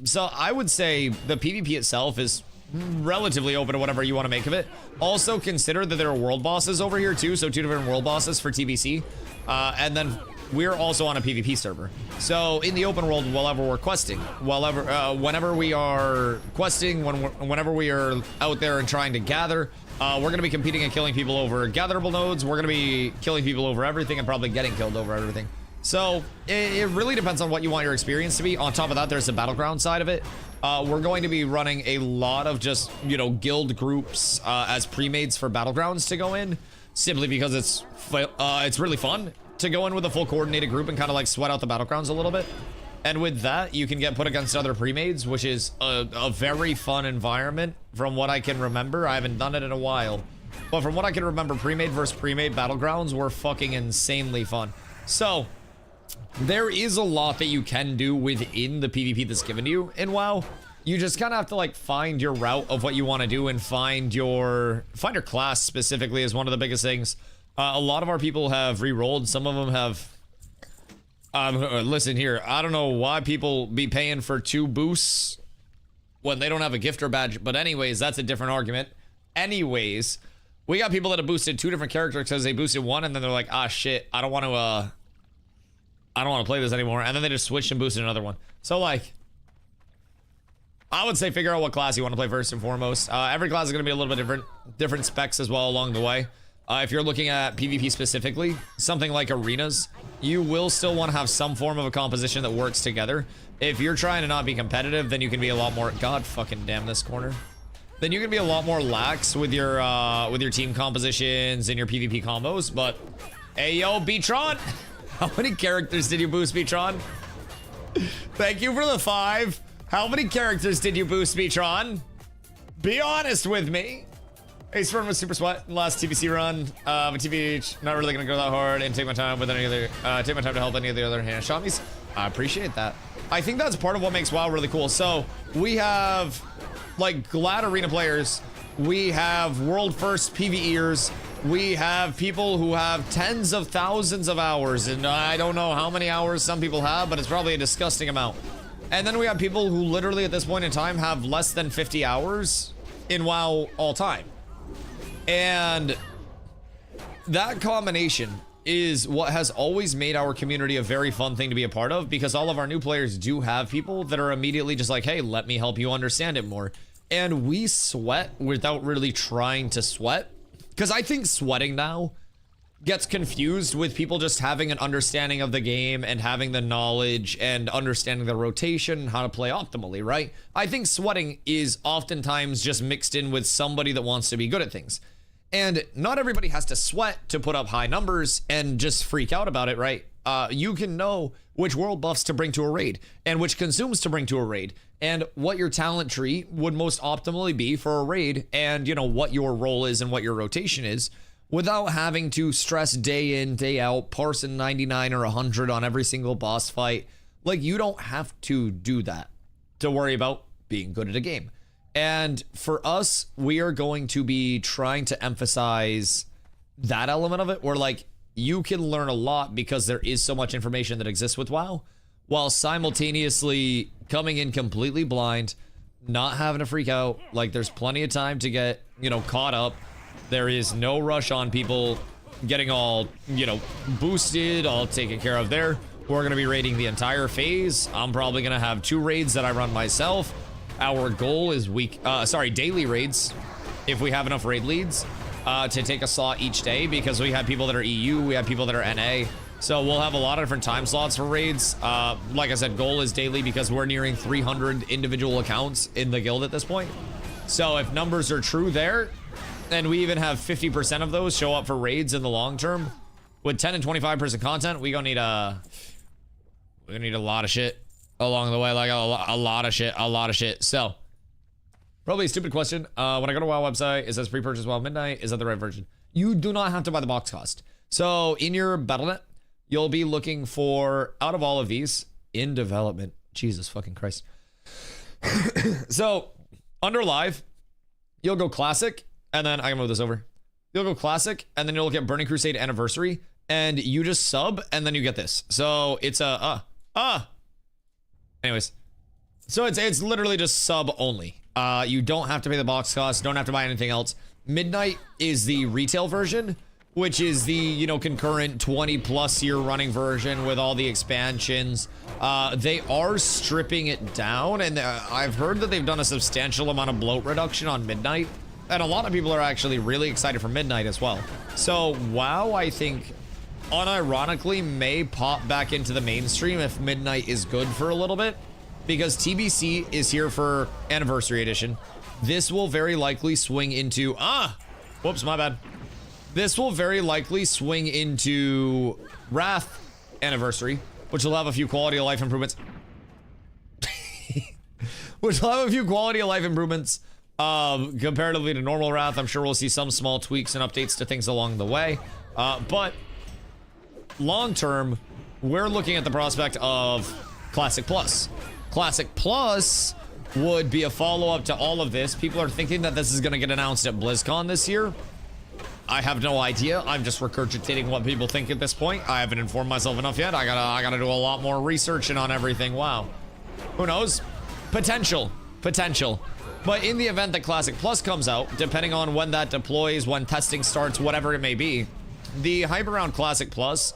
So I would say the PvP itself is relatively open to whatever you want to make of it. Also consider that there are world bosses over here too, so 2 different world bosses for TBC. And then we're also on a PvP server. So in the open world, whenever we're questing, whenever we are questing, whenever we are out there and trying to gather, we're going to be competing and killing people over gatherable nodes. We're going to be killing people over everything and probably getting killed over everything. So it really depends on what you want your experience to be. On top of that, there's the battleground side of it. We're going to be running a lot of just, you know, guild groups as pre-mades for battlegrounds to go in, simply because it's really fun to go in with a full coordinated group and kind of like sweat out the battlegrounds a little bit. And with that, you can get put against other pre-mades, which is a very fun environment from what I can remember. I haven't done it in a while, but from what I can remember, pre-made versus pre-made battlegrounds were fucking insanely fun. So there is a lot that you can do within the PvP that's given to you in WoW. You just kind of have to like find your route of what you want to do and find your class specifically is one of the biggest things. A lot of our people have re-rolled. Some of them have. Listen here. I don't know why people be paying for 2 boosts when they don't have a gifter badge. But anyways, that's a different argument. Anyways, we got people that have boosted 2 different characters because they boosted one and then they're like, ah, shit, I don't want to play this anymore. And then they just switched and boosted another one. So like, I would say figure out what class you want to play first and foremost. Every class is going to be a little bit different specs as well along the way. If you're looking at PvP specifically, something like arenas, you will still want to have some form of a composition that works together. If you're trying to not be competitive, then you can be a lot more, God fucking damn this corner. Then you can be a lot more lax with your team compositions and your PvP combos. But hey yo, Beatron, how many characters did you boost, Beatron? Thank you for the 5. How many characters did you boost, Beatron? Be honest with me. Ace run was super sweat last TBC run, but TBH not really gonna go that hard and take my time with any other, take my time to help any of the other hand shotmies. I appreciate that. I think that's part of what makes WoW really cool. So we have like glad arena players, we have world first PvEers, we have people who have tens of thousands of hours, and I don't know how many hours some people have, but it's probably a disgusting amount. And then we have people who literally at this point in time have less than 50 hours in WoW all time. And that combination is what has always made our community a very fun thing to be a part of, because all of our new players do have people that are immediately just like, hey, let me help you understand it more. And we sweat without really trying to sweat. Because I think sweating now gets confused with people just having an understanding of the game and having the knowledge and understanding the rotation, how to play optimally, right? I think sweating is oftentimes just mixed in with somebody that wants to be good at things. And not everybody has to sweat to put up high numbers and just freak out about it, right? You can know which world buffs to bring to a raid and which consumes to bring to a raid and what your talent tree would most optimally be for a raid and, you know, what your role is and what your rotation is, without having to stress day in, day out, parsing 99 or 100 on every single boss fight. Like, you don't have to do that to worry about being good at a game. And for us, we are going to be trying to emphasize that element of it, where like you can learn a lot because there is so much information that exists with WoW, while simultaneously coming in completely blind, not having to freak out. Like, there's plenty of time to get, you know, caught up. There is no rush on people getting all, you know, boosted, all taken care of there. We're going to be raiding the entire phase. I'm probably going to have 2 raids that I run myself. Our goal is daily raids, if we have enough raid leads, to take a slot each day, because we have people that are EU, we have people that are NA. So we'll have a lot of different time slots for raids. Like I said, goal is daily because we're nearing 300 individual accounts in the guild at this point. So if numbers are true there, and we even have 50% of those show up for raids in the long term, with 10 and 25% content, we're gonna need a lot of shit along the way, like a lot of shit. So probably a stupid question. When I go to WoW website, it says pre-purchase WoW Midnight. Is that the right version? You do not have to buy the box cost. So in your Battle.net, you'll be looking for, out of all of these in development, Jesus fucking Christ. So under live, you'll go classic, and then I can move this over. You'll go classic, and then you'll look at Burning Crusade Anniversary, and you just sub, and then you get this. So it's anyways, so it's literally just sub only. You don't have to pay the box cost, don't have to buy anything else. Midnight is the retail version, which is the, you know, concurrent 20+ year running version with all the expansions. They are stripping it down, and I've heard that they've done a substantial amount of bloat reduction on Midnight, and a lot of people are actually really excited for Midnight as well. So WoW, I think, unironically, may pop back into the mainstream if Midnight is good for a little bit, because TBC is here for Anniversary Edition. This will very likely swing into whoops, my bad. This will very likely swing into Wrath Anniversary, which will have a few quality of life improvements. Comparatively to normal Wrath. I'm sure we'll see some small tweaks and updates to things along the way. But long term, we're looking at the prospect of Classic Plus. Classic Plus would be a follow-up to all of this. People are thinking that this is going to get announced at BlizzCon this year. I have no idea. I'm just regurgitating what people think at this point. I haven't informed myself enough yet. I gotta do a lot more researching on everything. Wow. Who knows? Potential. But in the event that Classic Plus comes out, depending on when that deploys, when testing starts, whatever it may be, the hype around Classic Plus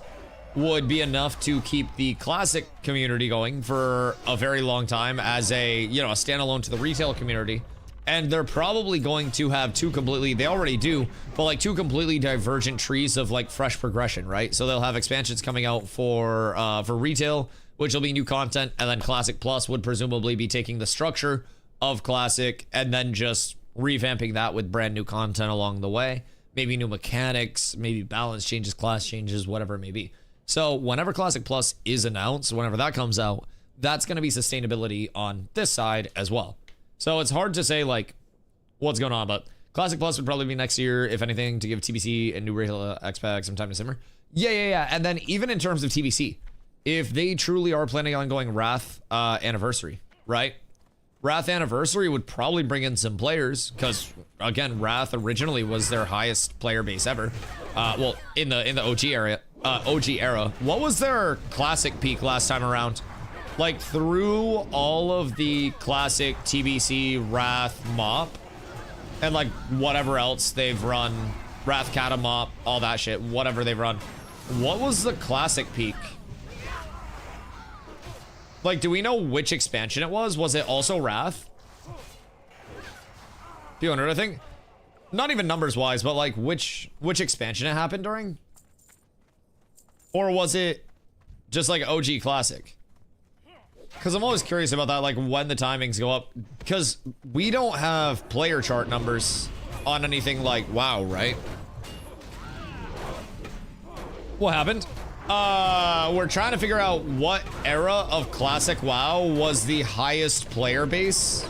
would be enough to keep the Classic community going for a very long time as a, you know, a standalone to the retail community. And they're probably going to have they already do, but like 2 completely divergent trees of like fresh progression, right? So they'll have expansions coming out for retail, which will be new content, and then Classic Plus would presumably be taking the structure of Classic and then just revamping that with brand new content along the way. Maybe new mechanics, maybe balance changes, class changes, whatever it may be. So whenever Classic Plus is announced, whenever that comes out, that's going to be sustainability on this side as well. So it's hard to say like what's going on, but Classic Plus would probably be next year, if anything, to give TBC and new retail X-Pack some time to simmer. Yeah. And then even in terms of TBC, if they truly are planning on going Wrath Anniversary, right? Wrath Anniversary would probably bring in some players because, again, Wrath originally was their highest player base ever. Well, in the OG era. What was their Classic peak last time around? Like, through all of the Classic TBC Wrath Mop and like whatever else they've run, Wrath Kata Mop, all that shit, whatever they've run, what was the Classic peak? Like, do we know which expansion it was? Was it also Wrath? 200, I think. not even numbers wise, but like which expansion it happened during? Or was it just like OG Classic? Because I'm always curious about that, like when the timings go up. Because we don't have player chart numbers on anything like WoW, right? What happened? We're trying to figure out what era of Classic WoW was the highest player base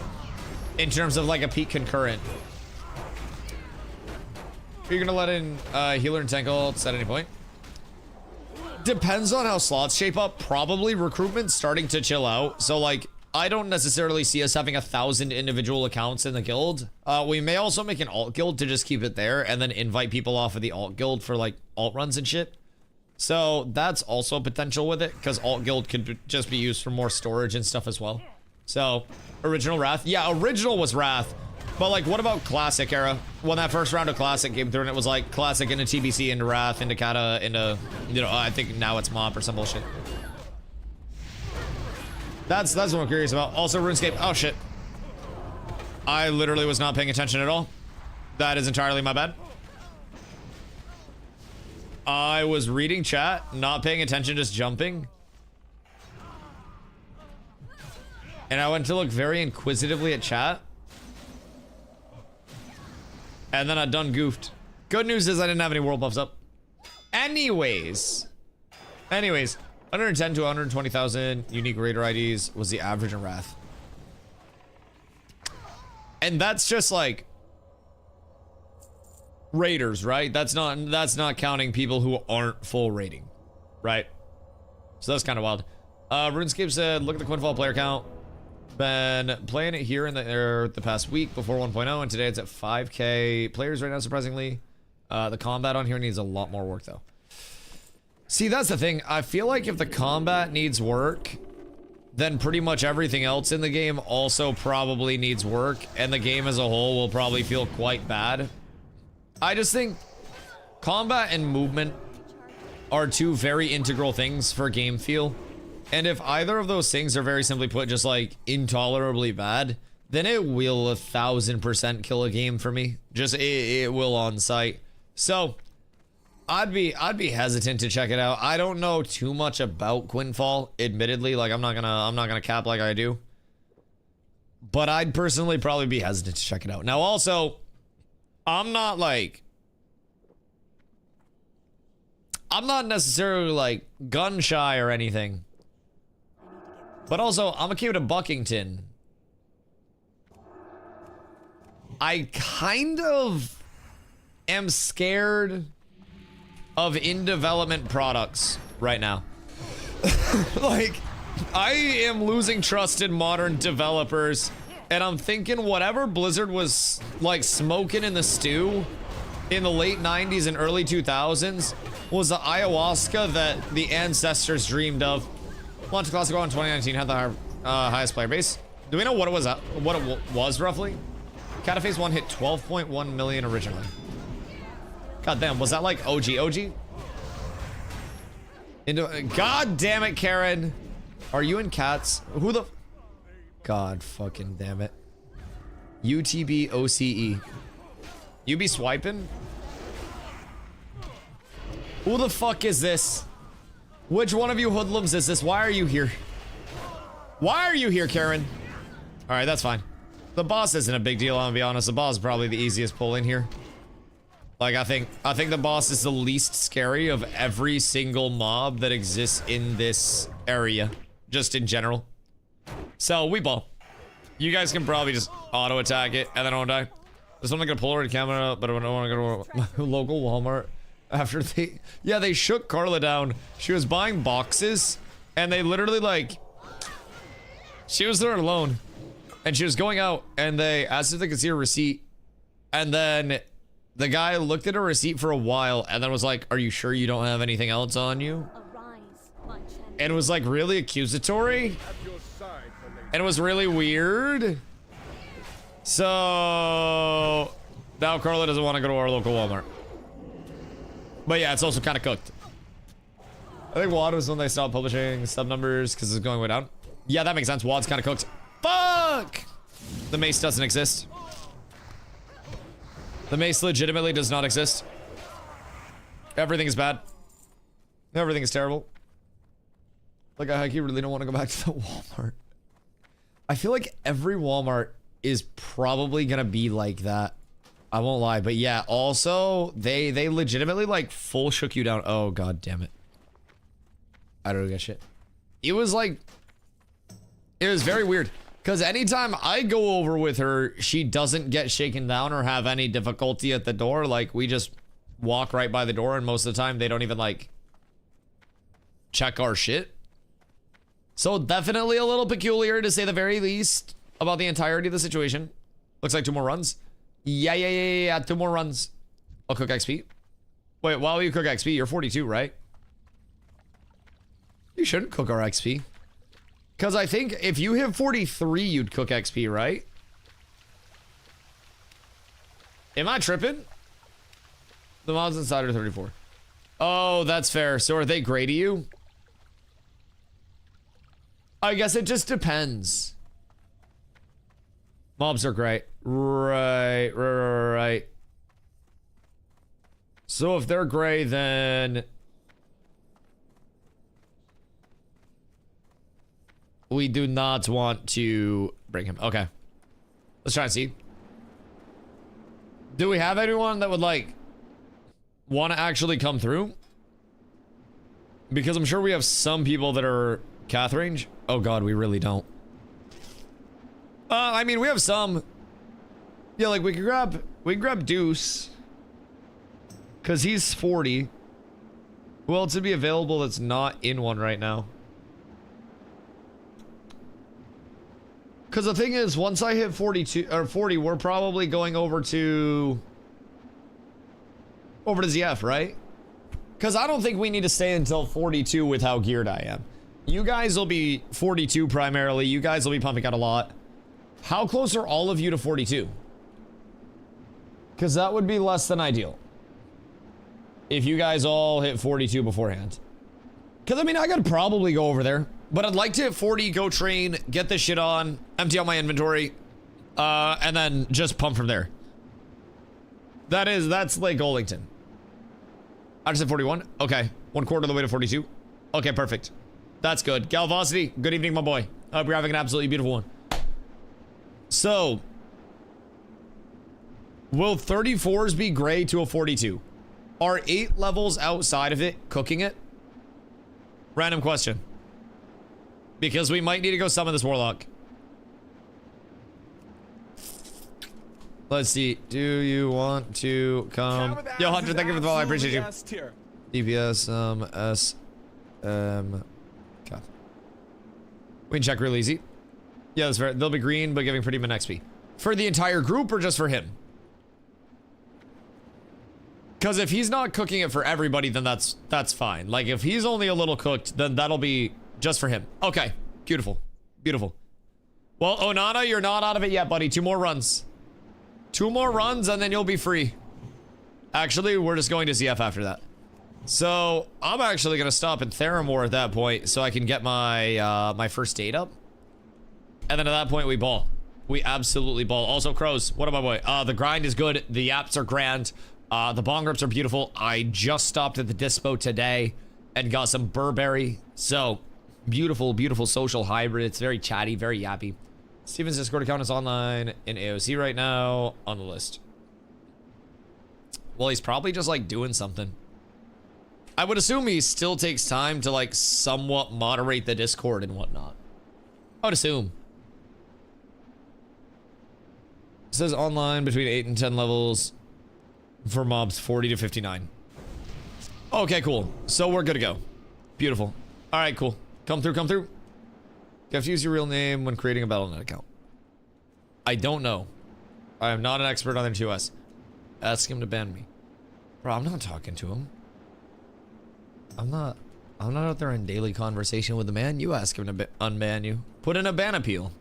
in terms of like a peak concurrent. Are you gonna let in healer and tank ults at any point? Depends on how slots shape up. Probably recruitment's starting to chill out. So like, I don't necessarily see us having 1,000 individual accounts in the guild. We may also make an alt guild to just keep it there and then invite people off of the alt guild for like alt runs and shit. So that's also potential with it, because alt guild could just be used for more storage and stuff as well. So original Wrath, yeah, original was Wrath, but like, what about Classic era? When that first round of Classic came through and it was like Classic into TBC into Wrath into Kata into, you know, I think now it's Mop or some bullshit. That's what I'm curious about. Also RuneScape, oh shit, I literally was not paying attention at all. That is entirely my bad. I was reading chat, not paying attention, just jumping. And I went to look very inquisitively at chat. And then I done goofed. Good news is I didn't have any world buffs up. Anyways, 110 to 120,000 unique raider IDs was the average in Wrath. And that's just like raiders, right? That's not counting people who aren't full rating, right? So that's kind of wild. RuneScape said, look at the Quinfall player count. Been playing it here in the past week before 1.0, and today it's at 5k players right now, surprisingly. The combat on here needs a lot more work though. See, that's the thing. I feel like if the combat needs work, then pretty much everything else in the game also probably needs work, and the game as a whole will probably feel quite bad. I just think combat and movement are two very integral things for game feel. And if either of those things are very simply put just like intolerably bad, then it will 1,000% kill a game for me. Just it will on sight. So I'd be hesitant to check it out. I don't know too much about Quinfall, admittedly. Like I'm not gonna cap like I do. But I'd personally probably be hesitant to check it out. Now also, I'm not necessarily like gun shy or anything. But also, I'm a kid of Buckington. I kind of am scared of in development products right now. Like, I am losing trust in modern developers. And I'm thinking whatever Blizzard was like smoking in the stew in the late 90s and early 2000s was the ayahuasca that the ancestors dreamed of. Launch Classic WoW in 2019 had the highest player base. Do we know what it was roughly? Kata Phase 1 hit 12.1 million originally. God damn, was that like OG? God damn it, Karen. Are you in cats? Who the... God fucking damn it. UTB OCE. You be swiping? Who the fuck is this? Which one of you hoodlums is this? Why are you here? Why are you here, Karen? Alright, that's fine. The boss isn't a big deal, I'm gonna be honest. The boss is probably the easiest pull in here. Like, I think the boss is the least scary of every single mob that exists in this area. Just in general. So, we ball. You guys can probably just auto-attack it, and then I won't die. This one I'm gonna pull over the camera, but I don't want to go to my local Walmart. After they shook Carla down. She was buying boxes, and they literally, like... She was there alone. And she was going out, and they asked if they could see her receipt. And then the guy looked at her receipt for a while, and then was like, are you sure you don't have anything else on you? And it was like really accusatory. And it was really weird. So now Carla doesn't want to go to our local Walmart. But yeah, it's also kind of cooked. I think WoD was when they stopped publishing sub numbers because it's going way down. Yeah, that makes sense. WoD's kind of cooked. Fuck! The mace doesn't exist. The mace legitimately does not exist. Everything is bad. Everything is terrible. Like, I really don't want to go back to the Walmart. I feel like every Walmart is probably gonna be like that. I won't lie, but yeah, also, they legitimately, like, full shook you down. Oh, god damn it. I don't get shit. It was like... It was very weird. Because anytime I go over with her, she doesn't get shaken down or have any difficulty at the door. Like, we just walk right by the door, and most of the time, they don't even, like, check our shit. So, definitely a little peculiar, to say the very least, about the entirety of the situation. Looks like 2 more runs. Yeah, 2 more runs. I'll cook XP. Wait, while you cook XP, you're 42, right? You shouldn't cook our XP. Because I think if you hit 43, you'd cook XP, right? Am I tripping? The mobs inside are 34. Oh, that's fair. So are they gray to you? I guess it just depends. Mobs are great. Right. So if they're gray, then... we do not want to bring him. Okay. Let's try and see. Do we have anyone that would, like, want to actually come through? Because I'm sure we have some people that are cath range. Oh god, we really don't. I mean, we have some. Yeah, like, we can grab Deuce. Because he's 40. Who else would be available that's not in one right now? Because the thing is, once I hit 42 or 40, we're probably going over to ZF, right? Because I don't think we need to stay until 42 with how geared I am. You guys will be 42 primarily. You guys will be pumping out a lot. How close are all of you to 42? Because that would be less than ideal. If you guys all hit 42 beforehand. Because, I mean, I could probably go over there. But I'd like to hit 40, go train, get this shit on, empty out my inventory, and then just pump from there. That's Lake Ollington. I just hit 41. Okay. 1/4 of the way to 42. Okay, perfect. That's good. Galvosity, good evening, my boy. I hope you're having an absolutely beautiful one. So, will 34s be gray to a 42? Are 8 levels outside of it cooking it? Random question. Because we might need to go summon this warlock. Let's see. Do you want to come? Yo, Hunter, thank you for the follow. I appreciate you. DPS, God. We can check real easy. Yeah, that's fair. They'll be green, but giving pretty min XP. For the entire group or just for him? Because if he's not cooking it for everybody, then that's fine. Like, if he's only a little cooked, then that'll be just for him. Okay. Beautiful. Beautiful. Well, Onana, you're not out of it yet, buddy. 2 more runs. 2 more runs, and then you'll be free. Actually, we're just going to ZF after that. So, I'm actually going to stop in Theramore at that point, so I can get my, my first aid up. And then at that point, we ball. We absolutely ball. Also, Crows, what up, my boy? The grind is good. The apps are grand. The bong rips are beautiful. I just stopped at the Dispo today and got some Burberry. So... beautiful, beautiful social hybrid. It's very chatty, very yappy. Steven's Discord account is online in AOC right now on the list. Well, he's probably just like doing something. I would assume he still takes time to like somewhat moderate the Discord and whatnot. I would assume. It says online between 8 and 10 levels for mobs 40 to 59. Okay, cool. So we're good to go. Beautiful. All right, cool. Come through, come through. You have to use your real name when creating a Battle.net account. I don't know. I am not an expert on their 2S. Ask him to ban me. Bro, I'm not talking to him. I'm not out there in daily conversation with the man. You ask him to unban you. Put in a ban appeal.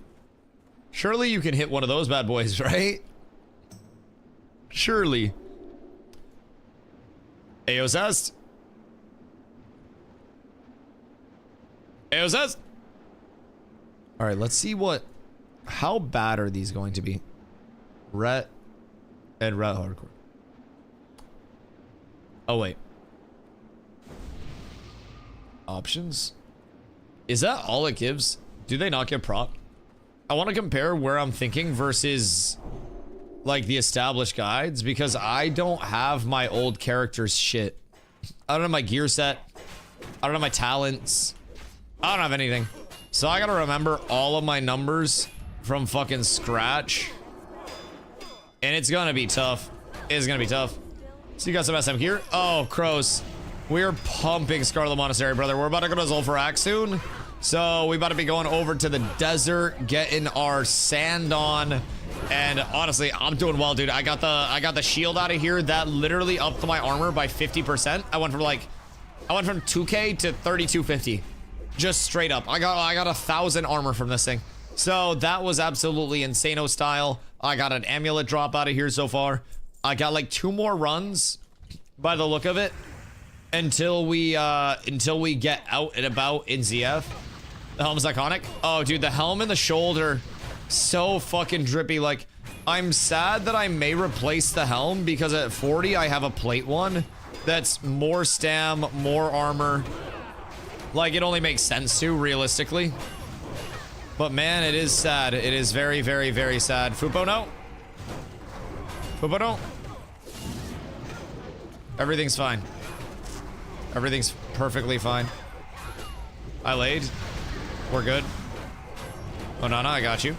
Surely you can hit one of those bad boys, right? Surely. AOS. AOS. All right, let's see how bad are these going to be? Ret and Ret Hardcore. Oh, wait. Options? Is that all it gives? Do they not get prop? I want to compare where I'm thinking versus like the established guides because I don't have my old character's shit. I don't have my gear set. I don't have my talents. I don't have anything. So I gotta remember all of my numbers from fucking scratch. And it's gonna be tough. It's gonna be tough. So you got some SM gear? Oh, crows. We're pumping Scarlet Monastery, brother. We're about to go to Zul'Farrak soon. So we about to be going over to the desert, getting our sand on. And honestly, I'm doing well, dude. I got the shield out of here. That literally upped my armor by 50%. I went from 2K to 3250. Just straight up. I got 1,000 armor from this thing. So that was absolutely insano style. I got an amulet drop out of here so far. I got like 2 more runs by the look of it until we get out and about in ZF. The helm's iconic. Oh, dude, the helm and the shoulder, so fucking drippy. Like, I'm sad that I may replace the helm because at 40 I have a plate one that's more stam, more armor. Like, it only makes sense to, realistically. But man, it is sad. It is very, very, very sad. Fupo, no. Fupo, no. Everything's fine. Everything's perfectly fine. I laid. We're good. Oh, Nana, I got you.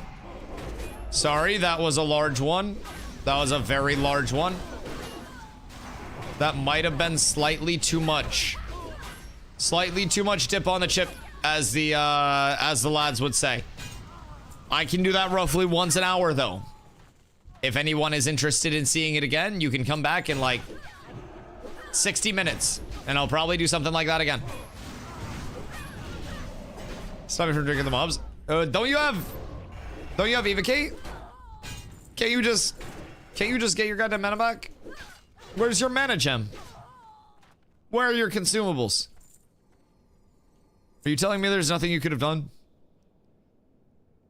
Sorry, that was a large one. That was a very large one. That might have been slightly too much. Slightly too much dip on the chip, as the lads would say. I can do that roughly once an hour, though. If anyone is interested in seeing it again, you can come back in like 60 minutes, and I'll probably do something like that again. Stop me from drinking the mobs. Don't you have Eva Kate? Can't you just get your goddamn mana back? Where's your mana gem? Where are your consumables? Are you telling me there's nothing you could have done?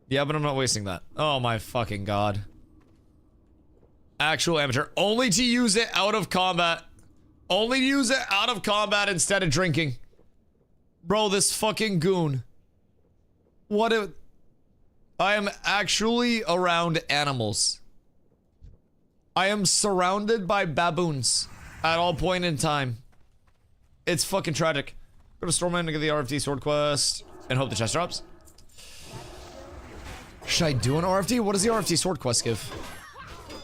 Yeah, but I'm not wasting that. Oh my fucking god. Actual amateur. Only to use it out of combat. Only to use it out of combat instead of drinking. Bro, this fucking goon. What a... I am actually around animals. I am surrounded by baboons at all point in time. It's fucking tragic. Go to Stormland to get the RFD sword quest and hope the chest drops. Should I do an RFD? What does the RFD sword quest give?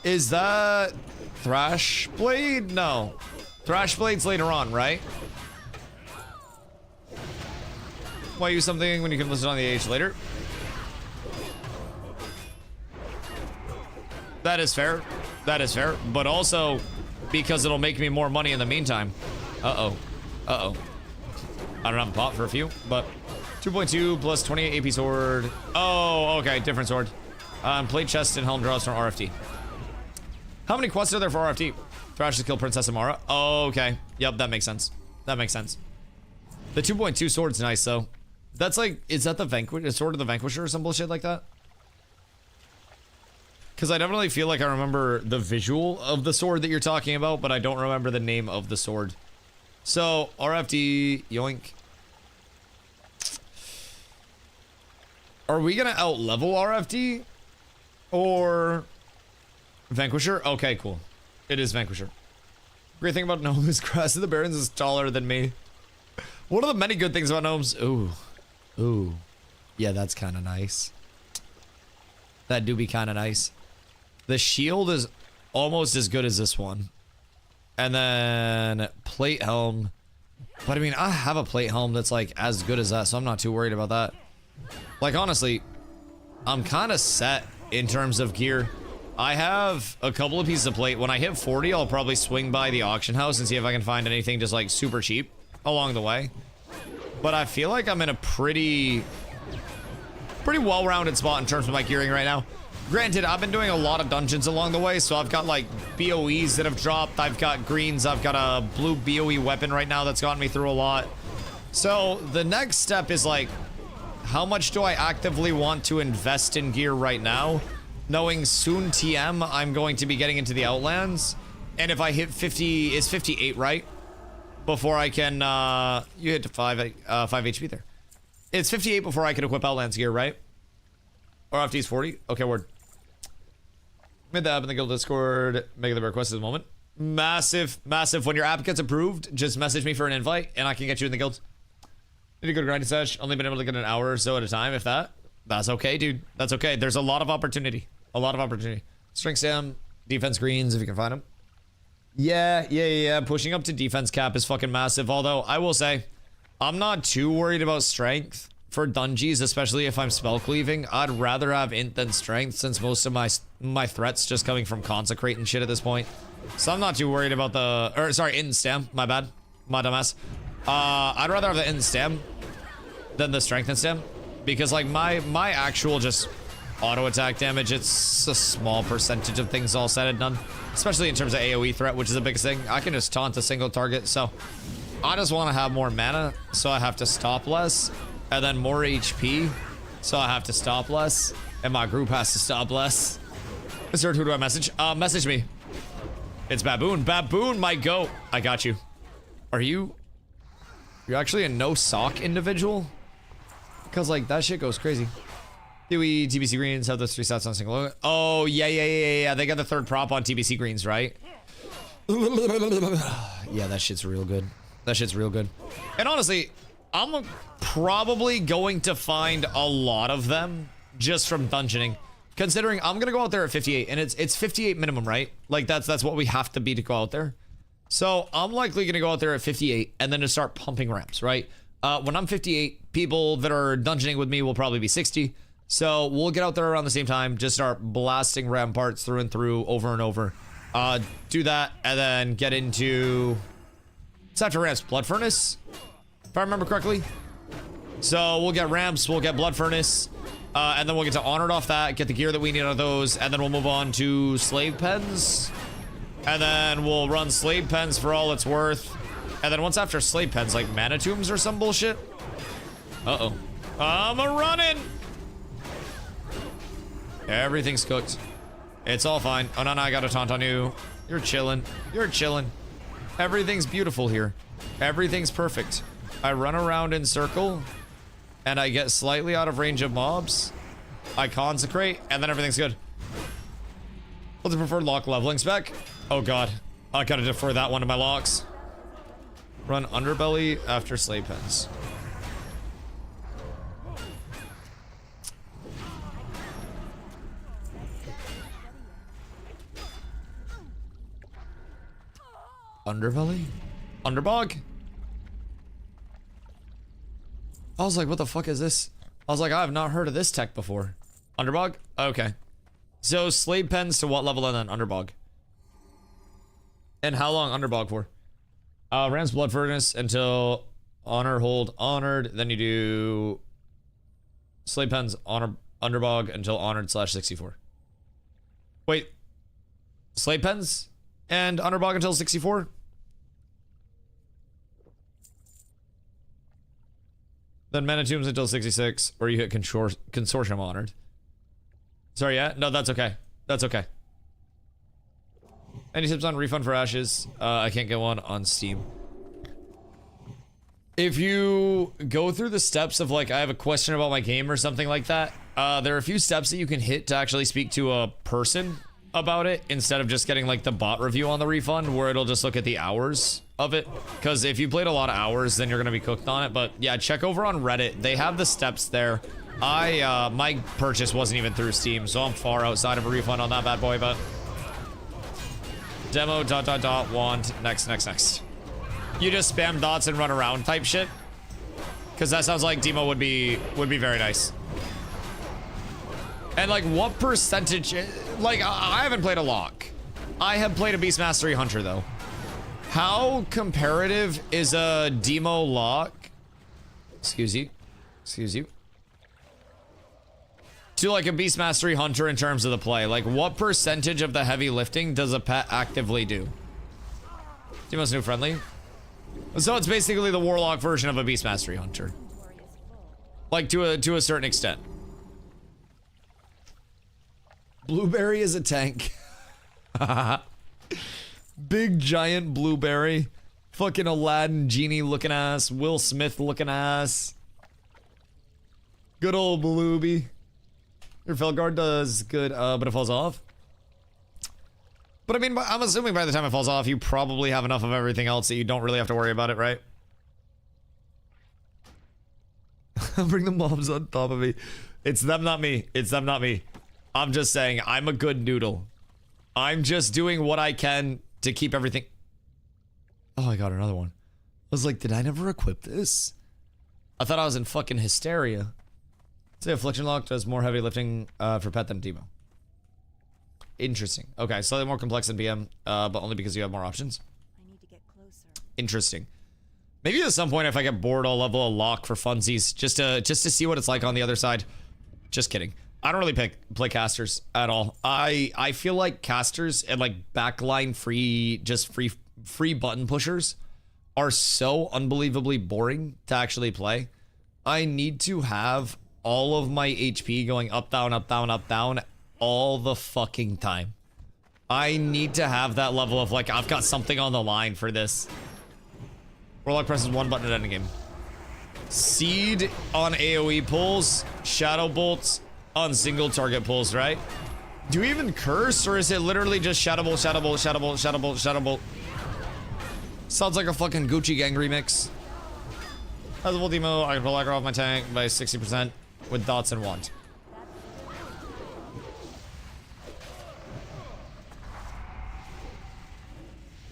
Is that Thrash Blade? No. Thrash Blade's later on, right? Why use something when you can list it on the age later? That is fair. That is fair. But also because it'll make me more money in the meantime. Uh-oh. Uh-oh. I don't have a pot for a few, but 2.2 plus 28 AP sword. Oh, okay. Different sword. Plate chest and helm draws from RFD. How many quests are there for RFD? Thrash to kill Princess Amara. Oh, okay. Yep, that makes sense. That makes sense. The 2.2 sword's nice, though. That's like, is that the sword of the Vanquisher or some bullshit like that? Because I definitely feel like I remember the visual of the sword that you're talking about, but I don't remember the name of the sword. So, RFD, yoink. Are we gonna out-level RFD? Or... Vanquisher? Okay, cool. It is Vanquisher. Great thing about Gnome is Grass of the Barrens is taller than me. One of the many good things about gnomes. Ooh. Ooh. Yeah, that's kind of nice. That do be kind of nice. The shield is almost as good as this one. And then plate helm. But I mean, I have a plate helm that's like as good as that, so I'm not too worried about that. Like, honestly, I'm kind of set in terms of gear. I have a couple of pieces of plate. When I hit 40, I'll probably swing by the auction house and see if I can find anything just like super cheap along the way. But I feel like I'm in a pretty well-rounded spot in terms of my gearing right now. Granted, I've been doing a lot of dungeons along the way, so I've got like BOEs that have dropped. I've got greens. I've got a blue BOE weapon right now that's gotten me through a lot. So the next step is like, how much do I actively want to invest in gear right now? Knowing soon TM, I'm going to be getting into the Outlands. And if I hit 50, is 58, right? before I can, you hit 5 HP there. It's 58 before I can equip Outlands gear, right? Or after he's 40? Okay, word. Made the app in the guild Discord, making the request at the moment. Massive, massive. When your app gets approved, just message me for an invite and I can get you in the guild. Need a good grinding sesh. Only been able to get an hour or so at a time, if that. That's okay, dude. That's okay. There's a lot of opportunity. A lot of opportunity. Strength Sam, defense greens if you can find them. Yeah. Pushing up to defense cap is fucking massive. Although, I will say, I'm not too worried about strength for dungeons, especially if I'm spell cleaving. I'd rather have int than strength since most of my threats just coming from consecrate and shit at this point. So I'm not too worried about the, int and stam, my bad. My dumbass. I'd rather have the int and stam than the strength and stam. Because like my actual just auto attack damage, it's a small percentage of things all said and done. Especially in terms of AoE threat, which is the biggest thing. I can just taunt a single target, so I just want to have more mana, so I have to stop less. And then more HP, so I have to stop less. And my group has to stop less. Mr. Who do I message? Message me. It's Baboon. Baboon, my goat. I got you. You're actually a no sock individual? Because like that shit goes crazy. Do we TBC greens have those 3 stats on single? Oh yeah. They got the 3rd prop on TBC greens, right? Yeah, that shit's real good. That shit's real good. And honestly, I'm probably going to find a lot of them just from dungeoning. Considering I'm gonna go out there at 58, and it's 58 minimum, right? Like that's what we have to be to go out there. So I'm likely gonna go out there at 58 and then just start pumping ramps, right? When I'm 58, people that are dungeoning with me will probably be 60. So we'll get out there around the same time, just start blasting ramparts through and through over and over. Do that and then get into, it's after ramps, Blood Furnace, if I remember correctly. So we'll get ramps, we'll get Blood Furnace, and then we'll get to Honored off that, get the gear that we need out of those, and then we'll move on to Slave Pens. And then we'll run Slave Pens for all it's worth. And then once after Slave Pens, like Mana Tombs or some bullshit. Uh-oh. I'm a-running! Everything's cooked. It's all fine. Oh, no, I got a taunt on you. You're chilling. You're chilling. Everything's beautiful here. Everything's perfect. I run around in circle, and I get slightly out of range of mobs. I consecrate, and then everything's good. What's the preferred lock leveling spec? Oh god. I gotta defer that one to my locks. Run Underbelly after Slave Pens. Underbelly? Underbog? I was like, what the fuck is this? I was like, I have not heard of this tech before. Underbog? Okay. So, Slave Pens to what level and then Underbog? And how long Underbog for? Ram's Blood Furnace until Honor, Hold, Honored. Then you do Slave Pens, Honor, Underbog until Honored /64. Wait. Slave Pens and Underbog until 64? Then Mana Tombs until 66, or you hit Consortium Honored. Sorry, yeah? No, that's okay. That's okay. Any tips on refund for Ashes? I can't get one on Steam. If you go through the steps of like, I have a question about my game or something like that, there are a few steps that you can hit to actually speak to a person about it instead of just getting like the bot review on the refund where it'll just look at the hours of it. Because if you played a lot of hours, then you're going to be cooked on it. But yeah, check over on Reddit. They have the steps there. My purchase wasn't even through Steam, so I'm far outside of a refund on that bad boy, but demo ... want next. You just spam dots and run around type shit, because that sounds like demo would be very nice. And like, what percentage? Like, I haven't played a lock. I have played a Beast Mastery Hunter though. How comparative is a demo lock? Excuse you. To like a Beast Mastery Hunter in terms of the play. Like, what percentage of the heavy lifting does a pet actively do? Demo's new friendly. So it's basically the Warlock version of a Beast Mastery Hunter. Like, to a certain extent. Blueberry is a tank. Big giant blueberry Fucking Aladdin genie looking ass. Will Smith looking ass. Good old Balooby. Your Felguard does good, but it falls off. But I mean, I'm assuming by the time it falls off, you probably have enough of everything else that you don't really have to worry about it, right? Bring the mobs on top of me. It's them, not me. It's them, not me. I'm just saying, I'm a good noodle. I'm just doing what I can to keep everything. Oh, I got another one. I was like, did I never equip this? I thought I was in fucking hysteria. Say Affliction Lock does more heavy lifting for pet than Demo. Interesting. Okay, slightly more complex than BM, but only because you have more options. I need to get closer. Interesting. Maybe at some point, if I get bored, I'll level a lock for funsies, just to see what it's like on the other side. Just kidding. I don't really play casters at all. I feel like casters and like backline free button pushers are so unbelievably boring to actually play. I need to have all of my HP going up, down, up, down, up, down all the fucking time. I need to have that level of like, I've got something on the line for this. Warlock presses one button at endgame. Seed on AoE pulls, Shadow Bolts on single target pulls, right? Do you even curse, or is it literally just Shadow Bolt, Shadow Bolt, Shadow Bolt, Shadow Bolt, Shadow Bolt? Sounds like a fucking Gucci Gang remix. As a full demo, I can pull Aggro off my tank by 60% with dots and wand.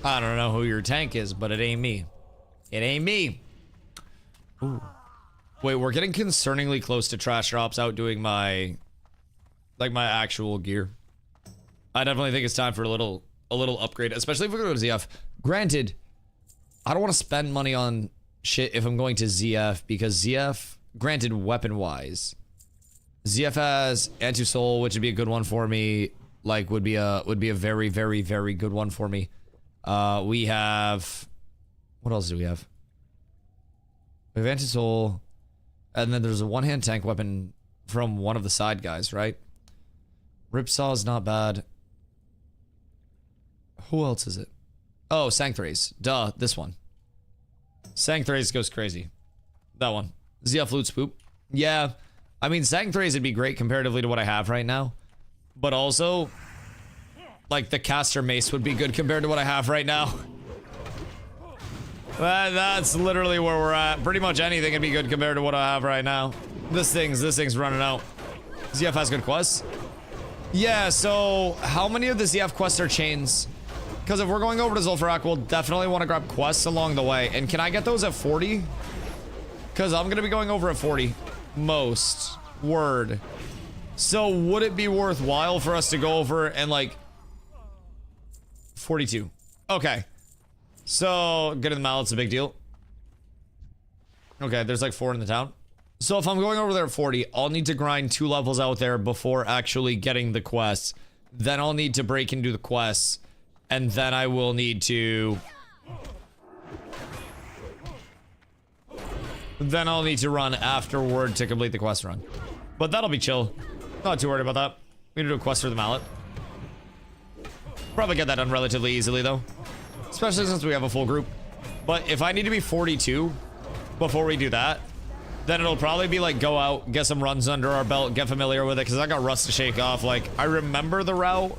I don't know who your tank is, but it ain't me. It ain't me. Ooh. Wait, we're getting concerningly close to trash drops outdoing my actual gear. I definitely think it's time for a little upgrade, especially if we go to ZF. Granted, I don't want to spend money on shit if I'm going to ZF, because ZF, granted, weapon-wise, ZF has Anti-Soul, which would be a good one for me. Like, would be a very, very, very good one for me. We have, what else do we have? We have Anti-Soul, and then there's a one-hand tank weapon from one of the side guys, right? Ripsaw is not bad. Who else is it? Oh, Sancthrace. Duh, this one. Sancthrace goes crazy. That one. ZF Loot Spoop. Yeah, I mean, Sancthrace would be great comparatively to what I have right now. But also, like, the Caster Mace would be good compared to what I have right now. That's literally where we're at. Pretty much anything can be good compared to what I have right now. This thing's running out. ZF has good quests. Yeah, so how many of the ZF quests are chains? Because if we're going over to Zul'Farrak, we'll definitely want to grab quests along the way. And can I get those at 40? Because I'm going to be going over at 40. Most. Word. So would it be worthwhile for us to go over and like 42? Okay. So getting the mallet's a big deal. Okay, there's like 4 in the town. So if I'm going over there at 40, I'll need to grind 2 levels out there before actually getting the quests. Then I'll need to break into the quests. And then I will need to... Then I'll need to run afterward to complete the quest run. But that'll be chill. Not too worried about that. We need to do a quest for the mallet. Probably get that done relatively easily though. Especially since we have a full group. But if I need to be 42 before we do that, then it'll probably be like go out, get some runs under our belt, get familiar with it, because I got rust to shake off. Like, I remember the route,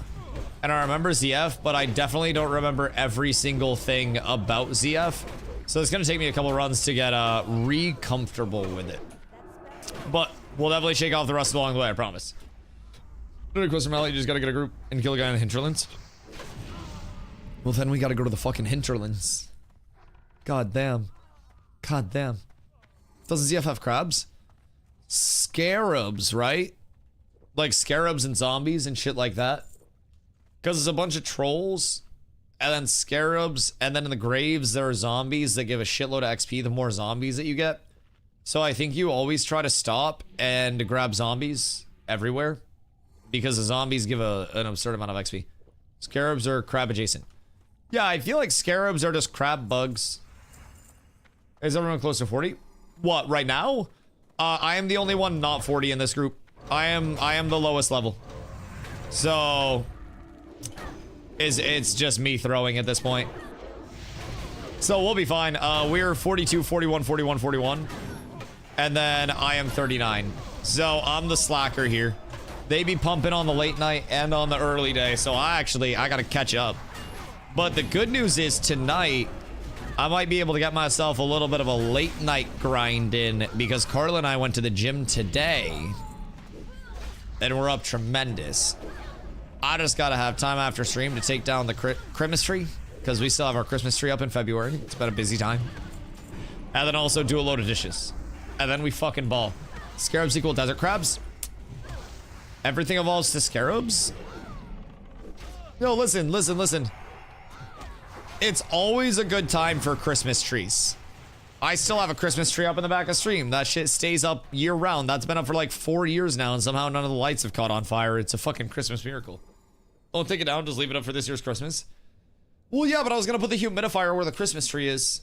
and I remember ZF, but I definitely don't remember every single thing about ZF. So it's going to take me a couple runs to get re-comfortable with it. But we'll definitely shake off the rust along the way, I promise. You just gotta get a group and kill a guy in the hinterlands. Well, then we gotta go to the fucking hinterlands. God damn. God damn. Doesn't ZF have crabs? Scarabs, right? Like scarabs and zombies and shit like that. Because it's a bunch of trolls, and then scarabs, and then in the graves there are zombies that give a shitload of XP the more zombies that you get. So I think you always try to stop and grab zombies everywhere, because the zombies give an absurd amount of XP. Scarabs are crab adjacent. Yeah, I feel like scarabs are just crab bugs. Is everyone close to 40? What, right now? I am the only one not 40 in this group. I am the lowest level. So it's just me throwing at this point. So we'll be fine. We're 42, 41, 41, 41. And then I am 39. So I'm the slacker here. They be pumping on the late night and on the early day. So I gotta catch up. But the good news is tonight, I might be able to get myself a little bit of a late night grind in because Carla and I went to the gym today. And we're up tremendous. I just gotta have time after stream to take down the Christmas tree because we still have our Christmas tree up in February. It's been a busy time. And then also do a load of dishes. And then we fucking ball. Scarabs equal desert crabs. Everything evolves to scarabs. No, listen. It's always a good time for Christmas trees. I still have a Christmas tree up in the back of stream. That shit stays up year round. That's been up for like 4 years now, and somehow none of the lights have caught on fire. It's a fucking Christmas miracle. Don't take it down, just leave it up for this year's Christmas. Well, yeah, but I was gonna put the humidifier where the Christmas tree is.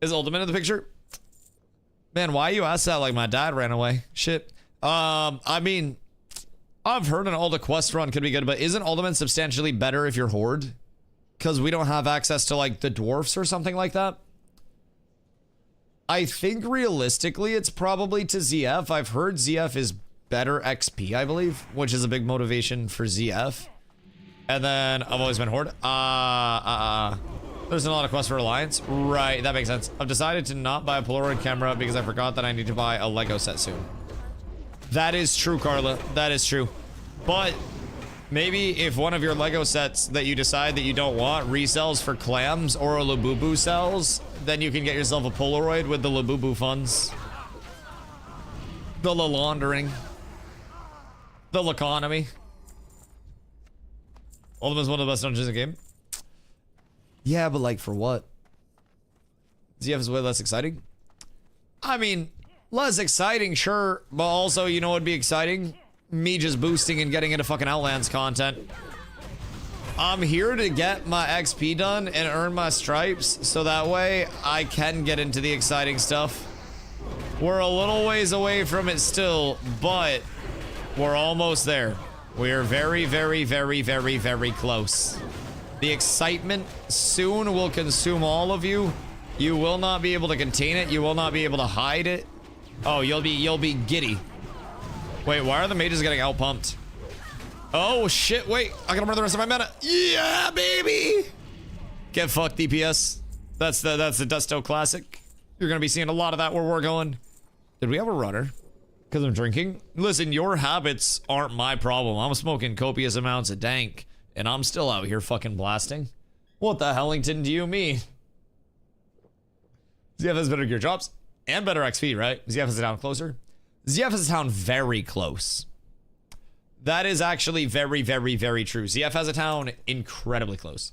Is Ultimate in the picture? Man, why you ask that like my dad ran away? Shit. I mean, I've heard an Ultimate quest run could be good, but isn't Ultimate substantially better if you're Horde? Because we don't have access to like the dwarfs or something like that. I think realistically it's probably to ZF. I've heard ZF is better XP, I believe, which is a big motivation for ZF. And then I've always been Horde. There's a lot of quests for Alliance. Right, that makes sense. I've decided to not buy a Polaroid camera because I forgot that I need to buy a Lego set soon. That is true, Carla. That is true. But maybe if one of your Lego sets that you decide that you don't want resells for clams or a Labubu sells, then you can get yourself a Polaroid with the Labubu funds. The La laundering. The L'economy. Ultimate's one of the best dungeons in the game. Yeah, but like for what? ZF is way less exciting. I mean, less exciting, sure, but also, you know what would be exciting? Me just boosting and getting into fucking Outlands content. I'm here to get my XP done and earn my stripes, so that way I can get into the exciting stuff. We're a little ways away from it still, but we're almost there. We're very, very, very, very, very close. The excitement soon will consume all of you. You will not be able to contain it. You will not be able to hide it. Oh, you'll be giddy. Wait, why are the mages getting outpumped? Oh shit, wait. I gotta burn the rest of my mana. Yeah, baby! Get fucked, DPS. That's the Dusto classic. You're gonna be seeing a lot of that where we're going. Did we have a runner? Because I'm drinking? Listen, your habits aren't my problem. I'm smoking copious amounts of dank, and I'm still out here fucking blasting. What the hellington do you mean? ZF has better gear drops and better XP, right? ZF has a town closer. ZF has a town very close. That is actually very, very, very true. ZF has a town incredibly close.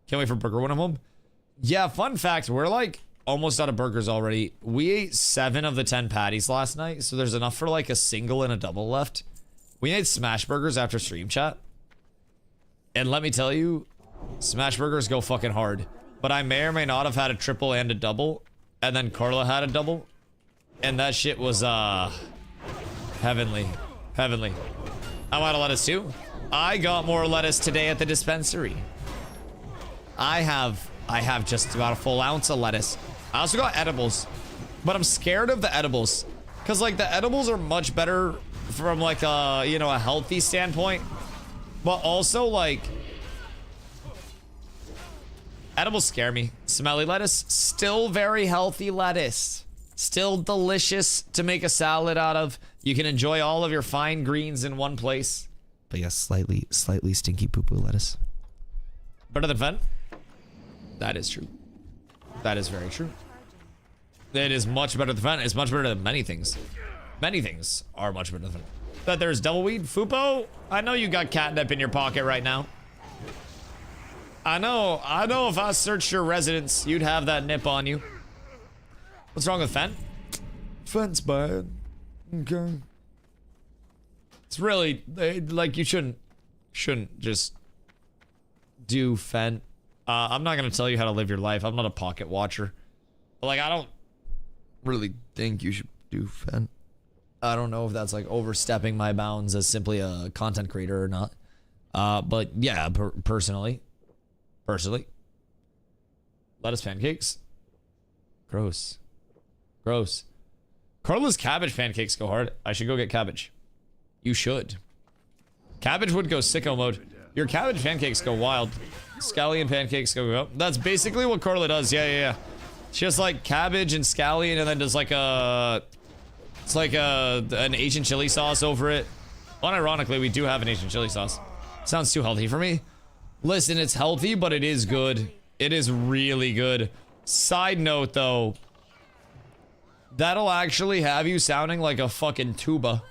Can't wait for burger when I'm home. Yeah, fun fact, we're like almost out of burgers already. We ate 7 of the 10 patties last night, so there's enough for like a single and a double left. We made smash burgers after stream chat. And let me tell you, smash burgers go fucking hard. But I may or may not have had a triple and a double. And then Carla had a double. And that shit was, heavenly. Heavenly. I'm out of lettuce too. I got more lettuce today at the dispensary. I have just about a full ounce of lettuce. I also got edibles. But I'm scared of the edibles. Because, like, the edibles are much better from, like, a, you know, a healthy standpoint. But also, like, edibles scare me. Smelly lettuce, still very healthy lettuce. Still delicious to make a salad out of. You can enjoy all of your fine greens in one place. But yes, slightly stinky poo-poo lettuce. Better than Fen? That is true. That is very true. It is much better than Fen. It's much better than many things. Many things are much better than Fen. That there's devilweed. Fupo, I know you got catnip in your pocket right now. I know if I searched your residence, you'd have that nip on you. What's wrong with Fen? Fen's bad. Okay. It's really, like, you shouldn't just do Fen. I'm not gonna tell you how to live your life. I'm not a pocket watcher. But, like, I don't really think you should do Fen. I don't know if that's like overstepping my bounds as simply a content creator or not. But yeah, personally, Lettuce pancakes. Gross. Gross. Carla's cabbage pancakes go hard. I should go get cabbage. You should. Cabbage would go sicko mode. Your cabbage pancakes go wild. Scallion pancakes go. That's basically what Carla does. Yeah. She has like cabbage and scallion and then does like a... It's like an Asian chili sauce over it. Unironically, we do have an Asian chili sauce. Sounds too healthy for me. Listen, it's healthy, but it is good. It is really good. Side note, though. That'll actually have you sounding like a fucking tuba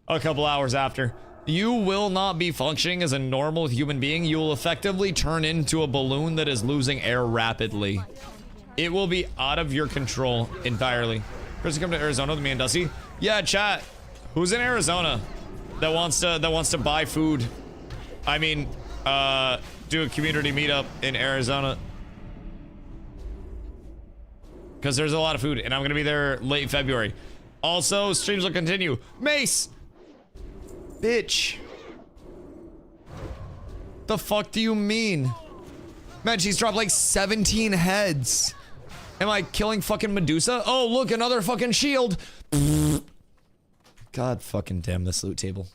a couple hours after. You will not be functioning as a normal human being. You will effectively turn into a balloon that is losing air rapidly. It will be out of your control entirely. Chris, come to Arizona with me and Dusty. Yeah, chat. Who's in Arizona that wants to buy food? I mean, do a community meetup in Arizona. Because there's a lot of food, and I'm gonna be there late February. Also, streams will continue. Mace! Bitch. The fuck do you mean? Man, she's dropped like 17 heads. Am I killing fucking Medusa? Oh, look, another fucking shield. God fucking damn this loot table.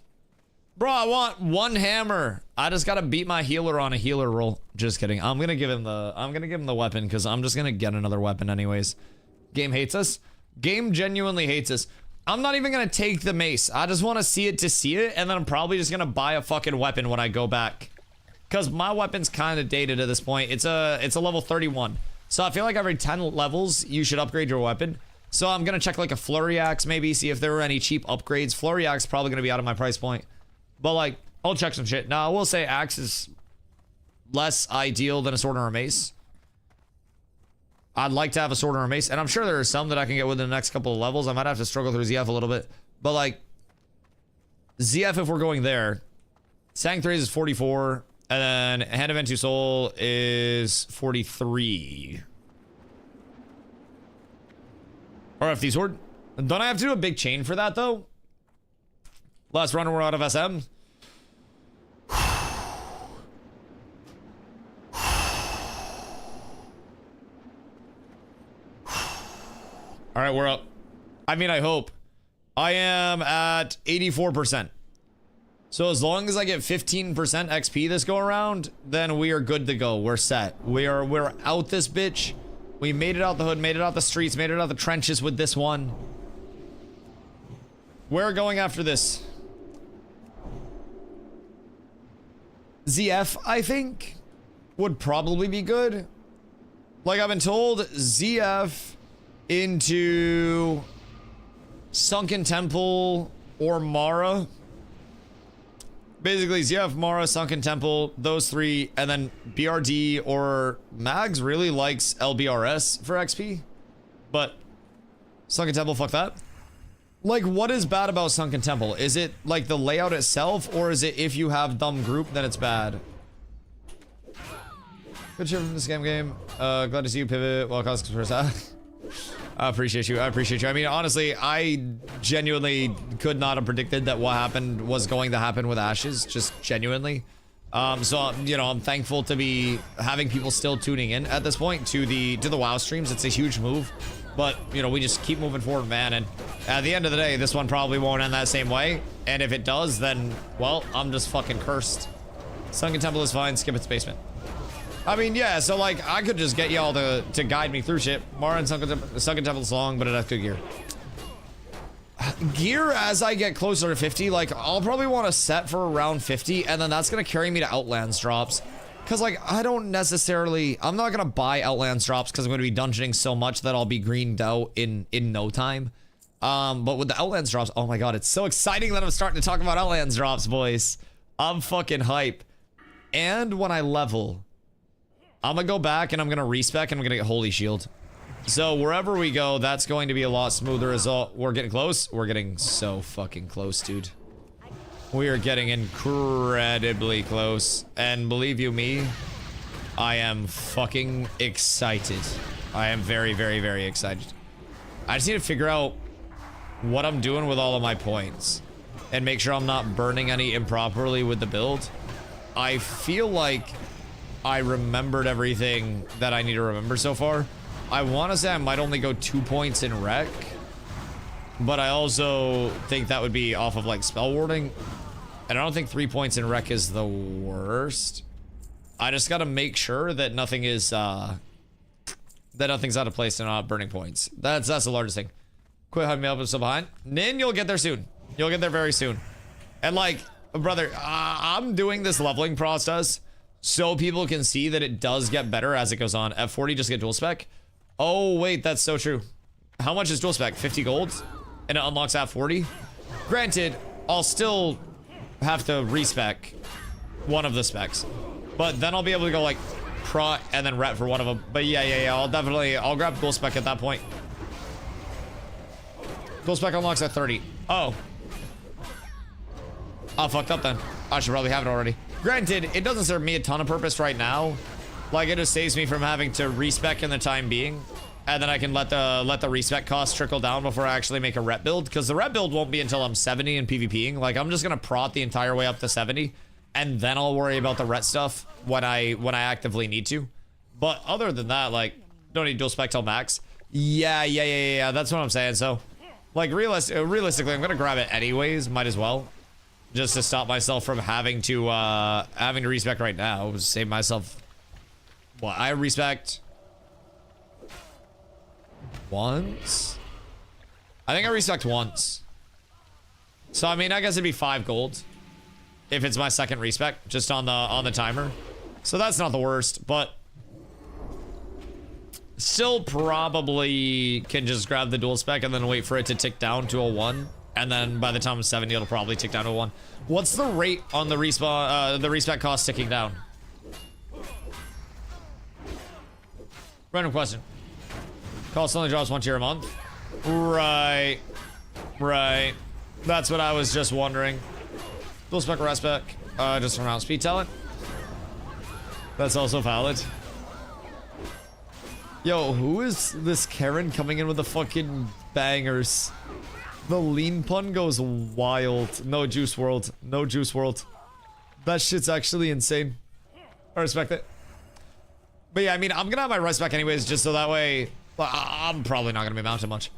Bro, I want one hammer. I just gotta beat my healer on a healer roll. Just kidding. I'm gonna give him the weapon because I'm just gonna get another weapon anyways. Game hates us. Game genuinely hates us. I'm not even gonna take the mace. I just want to see it, and then I'm probably just gonna buy a fucking weapon when I go back. Cause my weapon's kind of dated at this point. It's a level 31. So I feel like every 10 levels you should upgrade your weapon. So I'm gonna check like a flurry axe, maybe see if there were any cheap upgrades. Flurry axe probably gonna be out of my price point. But like, I'll check some shit. Now I will say axe is less ideal than a sword or a mace. I'd like to have a sword or a mace, and I'm sure there are some that I can get within the next couple of levels. I might have to struggle through ZF a little bit. But like, ZF if we're going there, Sang 3 is 44, and then Hand of Entu Soul is 43. Or FD Sword. Don't I have to do a big chain for that though? Last run we're out of SM. All right, we're up. I mean, I hope. I am at 84%. So as long as I get 15% XP this go around, then we are good to go. We're set. We're out this bitch. We made it out the hood, made it out the streets, made it out the trenches with this one. We're going after this. ZF, I think, would probably be good. Like I've been told, ZF into Sunken Temple or Mara. Basically, ZF, Mara, Sunken Temple, those three, and then BRD or Mags really likes LBRS for XP. But Sunken Temple, fuck that. Like, what is bad about Sunken Temple? Is it like the layout itself, or is it if you have dumb group, then it's bad? Good shit from this game. Glad to see you pivot while causing first. I appreciate you. I appreciate you. I mean, honestly, I genuinely could not have predicted that what happened was going to happen with Ashes. Just genuinely. So, you know, I'm thankful to be having people still tuning in at this point to the WoW streams. It's a huge move. But, you know, we just keep moving forward, man. And at the end of the day, this one probably won't end that same way. And if it does, then, well, I'm just fucking cursed. Sunken Temple is fine. Skip its basement. I mean, yeah, so, like, I could just get y'all to guide me through shit. Mara and Sunken Temple is long, but it has good gear. Gear, as I get closer to 50, like, I'll probably want to set for around 50, and then that's going to carry me to Outlands drops. Because, like, I don't necessarily... I'm not going to buy Outlands drops because I'm going to be dungeoning so much that I'll be greened out in no time. But with the Outlands drops, oh my god, it's so exciting that I'm starting to talk about Outlands drops, boys. I'm fucking hype. And when I level, I'm going to go back and I'm going to respec and I'm going to get Holy Shield. So wherever we go, that's going to be a lot smoother result. We're getting close. We're getting so fucking close, dude. We are getting incredibly close. And believe you me, I am fucking excited. I am very, very, very excited. I just need to figure out what I'm doing with all of my points and make sure I'm not burning any improperly with the build. I feel like I remembered everything that I need to remember so far. I want to say I might only go 2 points in rec, but I also think that would be off of like spell warding. And I don't think 3 points in rec is the worst. I just got to make sure that nothing is, that nothing's out of place and not burning points. That's the largest thing. Quit hugging me up, I'm so behind. Nin, you'll get there soon. You'll get there very soon. And like, brother, I'm doing this leveling process so people can see that it does get better as it goes on. F40 just get dual spec. Oh wait, that's so true. How much is dual spec? 50 gold? And it unlocks at 40? Granted, I'll still have to respec one of the specs. But then I'll be able to go like pro and then ret for one of them. But yeah, I'll grab dual spec at that point. Dual spec unlocks at 30. Oh. I fucked up then. I should probably have it already. Granted, it doesn't serve me a ton of purpose right now. Like, it just saves me from having to respec in the time being. And then I can let the respec cost trickle down before I actually make a ret build. Because the ret build won't be until I'm 70 in PvPing. Like, I'm just going to prot the entire way up to 70. And then I'll worry about the ret stuff when I actively need to. But other than that, like, don't need dual spec till max. Yeah. That's what I'm saying. So, like, realistically, I'm going to grab it anyways. Might as well. Just to stop myself from having to respec right now. Save myself. Well, I respect once. I think I respect once. So I mean, I guess it'd be 5 gold if it's my second respec, just on the timer. So that's not the worst, but still probably can just grab the dual spec and then wait for it to tick down to a 1. And then by the time I'm 70, it'll probably tick down to a 1. What's the rate on the respawn, the respec cost ticking down? Random question. Cost only drops 1 tier a month. Right. That's what I was just wondering. Dual spec or respec, just from out speed talent. That's also valid. Yo, who is this Karen coming in with the fucking bangers? The lean pun goes wild. No Juice World. No Juice World. That shit's actually insane. I respect it. But yeah, I mean, I'm gonna have my rest back anyways, just so that way... Well, I'm probably not gonna be mounted much.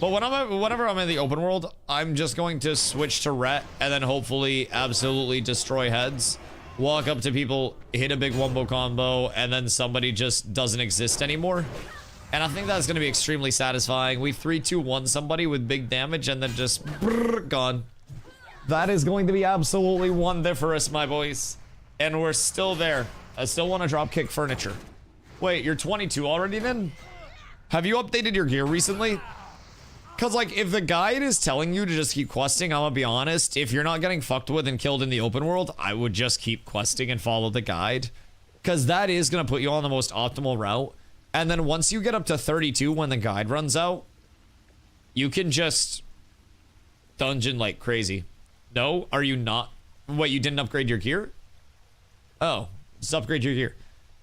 But whenever I'm in the open world, I'm just going to switch to ret and then hopefully absolutely destroy heads. Walk up to people, hit a big wombo combo, and then somebody just doesn't exist anymore. And I think that's going to be extremely satisfying. We 3-2-1 somebody with big damage and then just gone. That is going to be absolutely wonderful, my boys. And we're still there. I still want to drop kick furniture. Wait, you're 22 already then? Have you updated your gear recently? Because, like, if the guide is telling you to just keep questing, I'm going to be honest. If you're not getting fucked with and killed in the open world, I would just keep questing and follow the guide. Because that is going to put you on the most optimal route. And then once you get up to 32 when the guide runs out, you can just dungeon like crazy. No? Are you not? Wait, you didn't upgrade your gear? Oh, just upgrade your gear.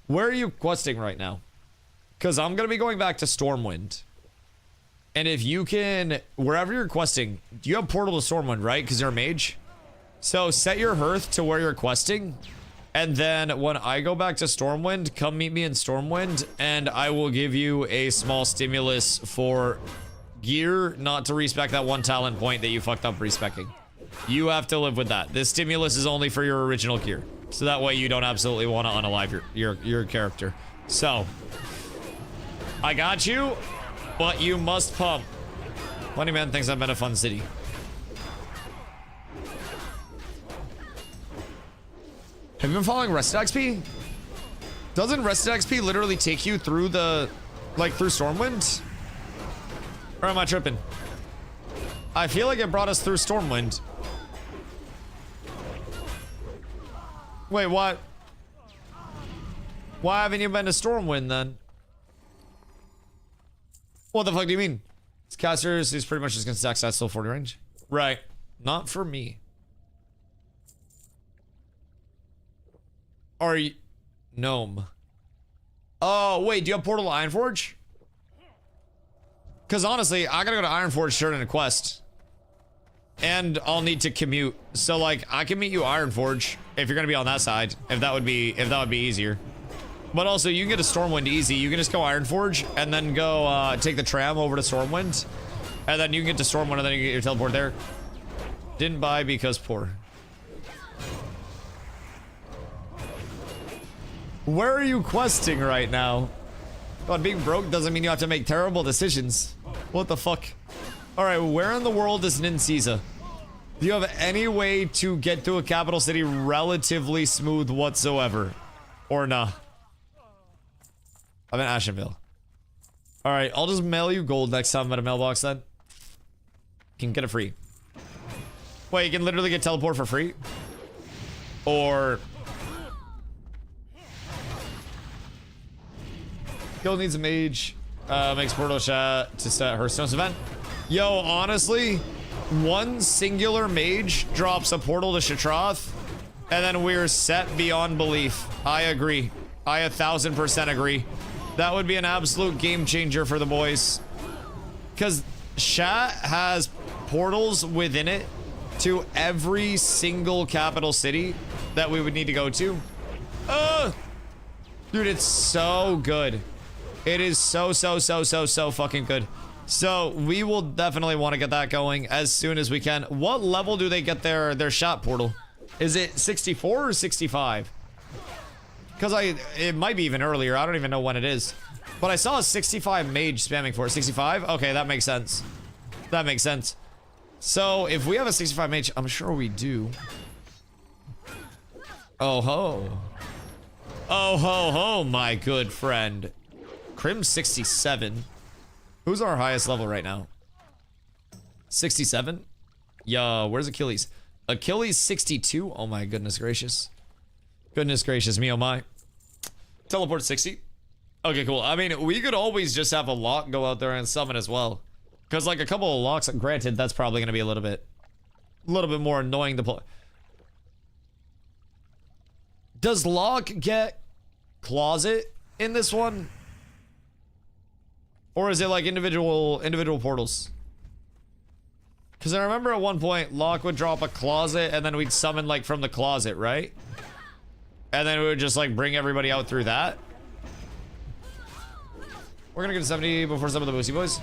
Where are you questing right now? Because I'm going to be going back to Stormwind. And if you can, wherever you're questing, you have portal to Stormwind, right? Because you're a mage. So set your hearth to where you're questing. And then when I go back to Stormwind, come meet me in Stormwind, and I will give you a small stimulus for gear, not to respec that 1 talent point that you fucked up respecking. You have to live with that. This stimulus is only for your original gear. So that way you don't absolutely want to unalive your character. So, I got you, but you must pump. Plenty Man thinks I've been a fun city. Have you been following Rested XP? Doesn't Rested XP literally take you through the, like, through Stormwind? Or am I tripping? I feel like it brought us through Stormwind. Wait, what? Why haven't you been to Stormwind then? What the fuck do you mean? It's casters, he's pretty much just gonna stack stats still 40 range. Right. Not for me. Are you... Gnome. Oh, wait, do you have Portal to Ironforge? Because honestly, I gotta go to Ironforge during a quest. And I'll need to commute. So, like, I can meet you Ironforge if you're gonna be on that side. If that would be easier. But also, you can get to Stormwind easy. You can just go Ironforge and then go take the tram over to Stormwind. And then you can get to Stormwind and then you get your teleport there. Didn't buy because poor. Where are you questing right now? God, being broke doesn't mean you have to make terrible decisions. What the fuck? Alright, where in the world is Nincisa? Do you have any way to get to a capital city relatively smooth whatsoever? Or nah? I'm in Ashenville. Alright, I'll just mail you gold next time I'm at a mailbox then. You can get it free. Wait, you can literally get teleport for free? Or... Guild needs a mage. Makes portal shot to set Hearthstone's event. Yo, honestly, one singular mage drops a portal to Shatrath, and then we're set beyond belief. I agree. I 1000% agree. That would be an absolute game changer for the boys. Because Shat has portals within it to every single capital city that we would need to go to. Dude, it's so good. It is so fucking good. So we will definitely want to get that going as soon as we can. What level do they get their shot portal? Is it 64 or 65? Because it might be even earlier. I don't even know when it is. But I saw a 65 mage spamming for it. 65? Okay, that makes sense. That makes sense. So if we have a 65 mage, I'm sure we do. Oh ho. Oh ho ho, my good friend. Crim 67. Who's our highest level right now? 67? Yo, where's Achilles? Achilles 62? Oh my goodness gracious. Goodness gracious me, oh my. Teleport 60? Okay, cool. I mean, we could always just have a lock go out there and summon as well. Because like a couple of locks, granted, that's probably going to be a little bit more annoying to play. Does lock get closet in this one? Or is it like individual portals? Because I remember at one point, Locke would drop a closet and then we'd summon like from the closet, right? And then we would just like bring everybody out through that. We're gonna get to 70 before some of the Boosty Boys.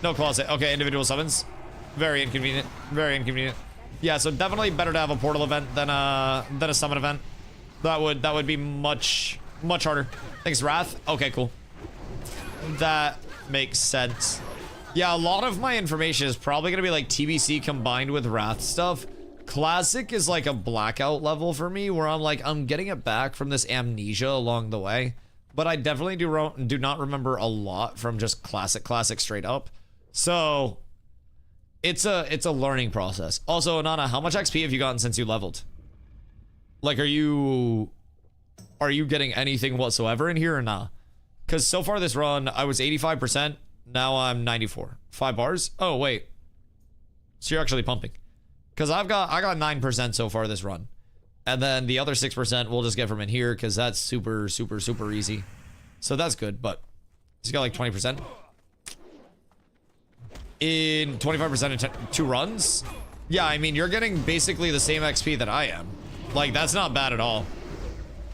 No closet. Okay, individual summons. Very inconvenient. Very inconvenient. Yeah, so definitely better to have a portal event than a summon event. That would be much harder. Thanks, Wrath. Okay, cool. That makes sense. Yeah, a lot of my information is probably gonna be like TBC combined with Wrath stuff. Classic is like a blackout level for me where I'm getting it back from this amnesia along the way. But I definitely do not remember a lot from just classic straight up. So it's a learning process. Also, Nana, how much XP have you gotten since you leveled? Like, are you getting anything whatsoever in here or nah? Because so far this run, I was 85%. Now I'm 94. 5 bars? Oh, wait. So you're actually pumping. Because I got 9% so far this run. And then the other 6% we'll just get from in here because that's super easy. So that's good, but he's got like 20%. In 25% in 2 runs? Yeah, I mean, you're getting basically the same XP that I am. Like, that's not bad at all.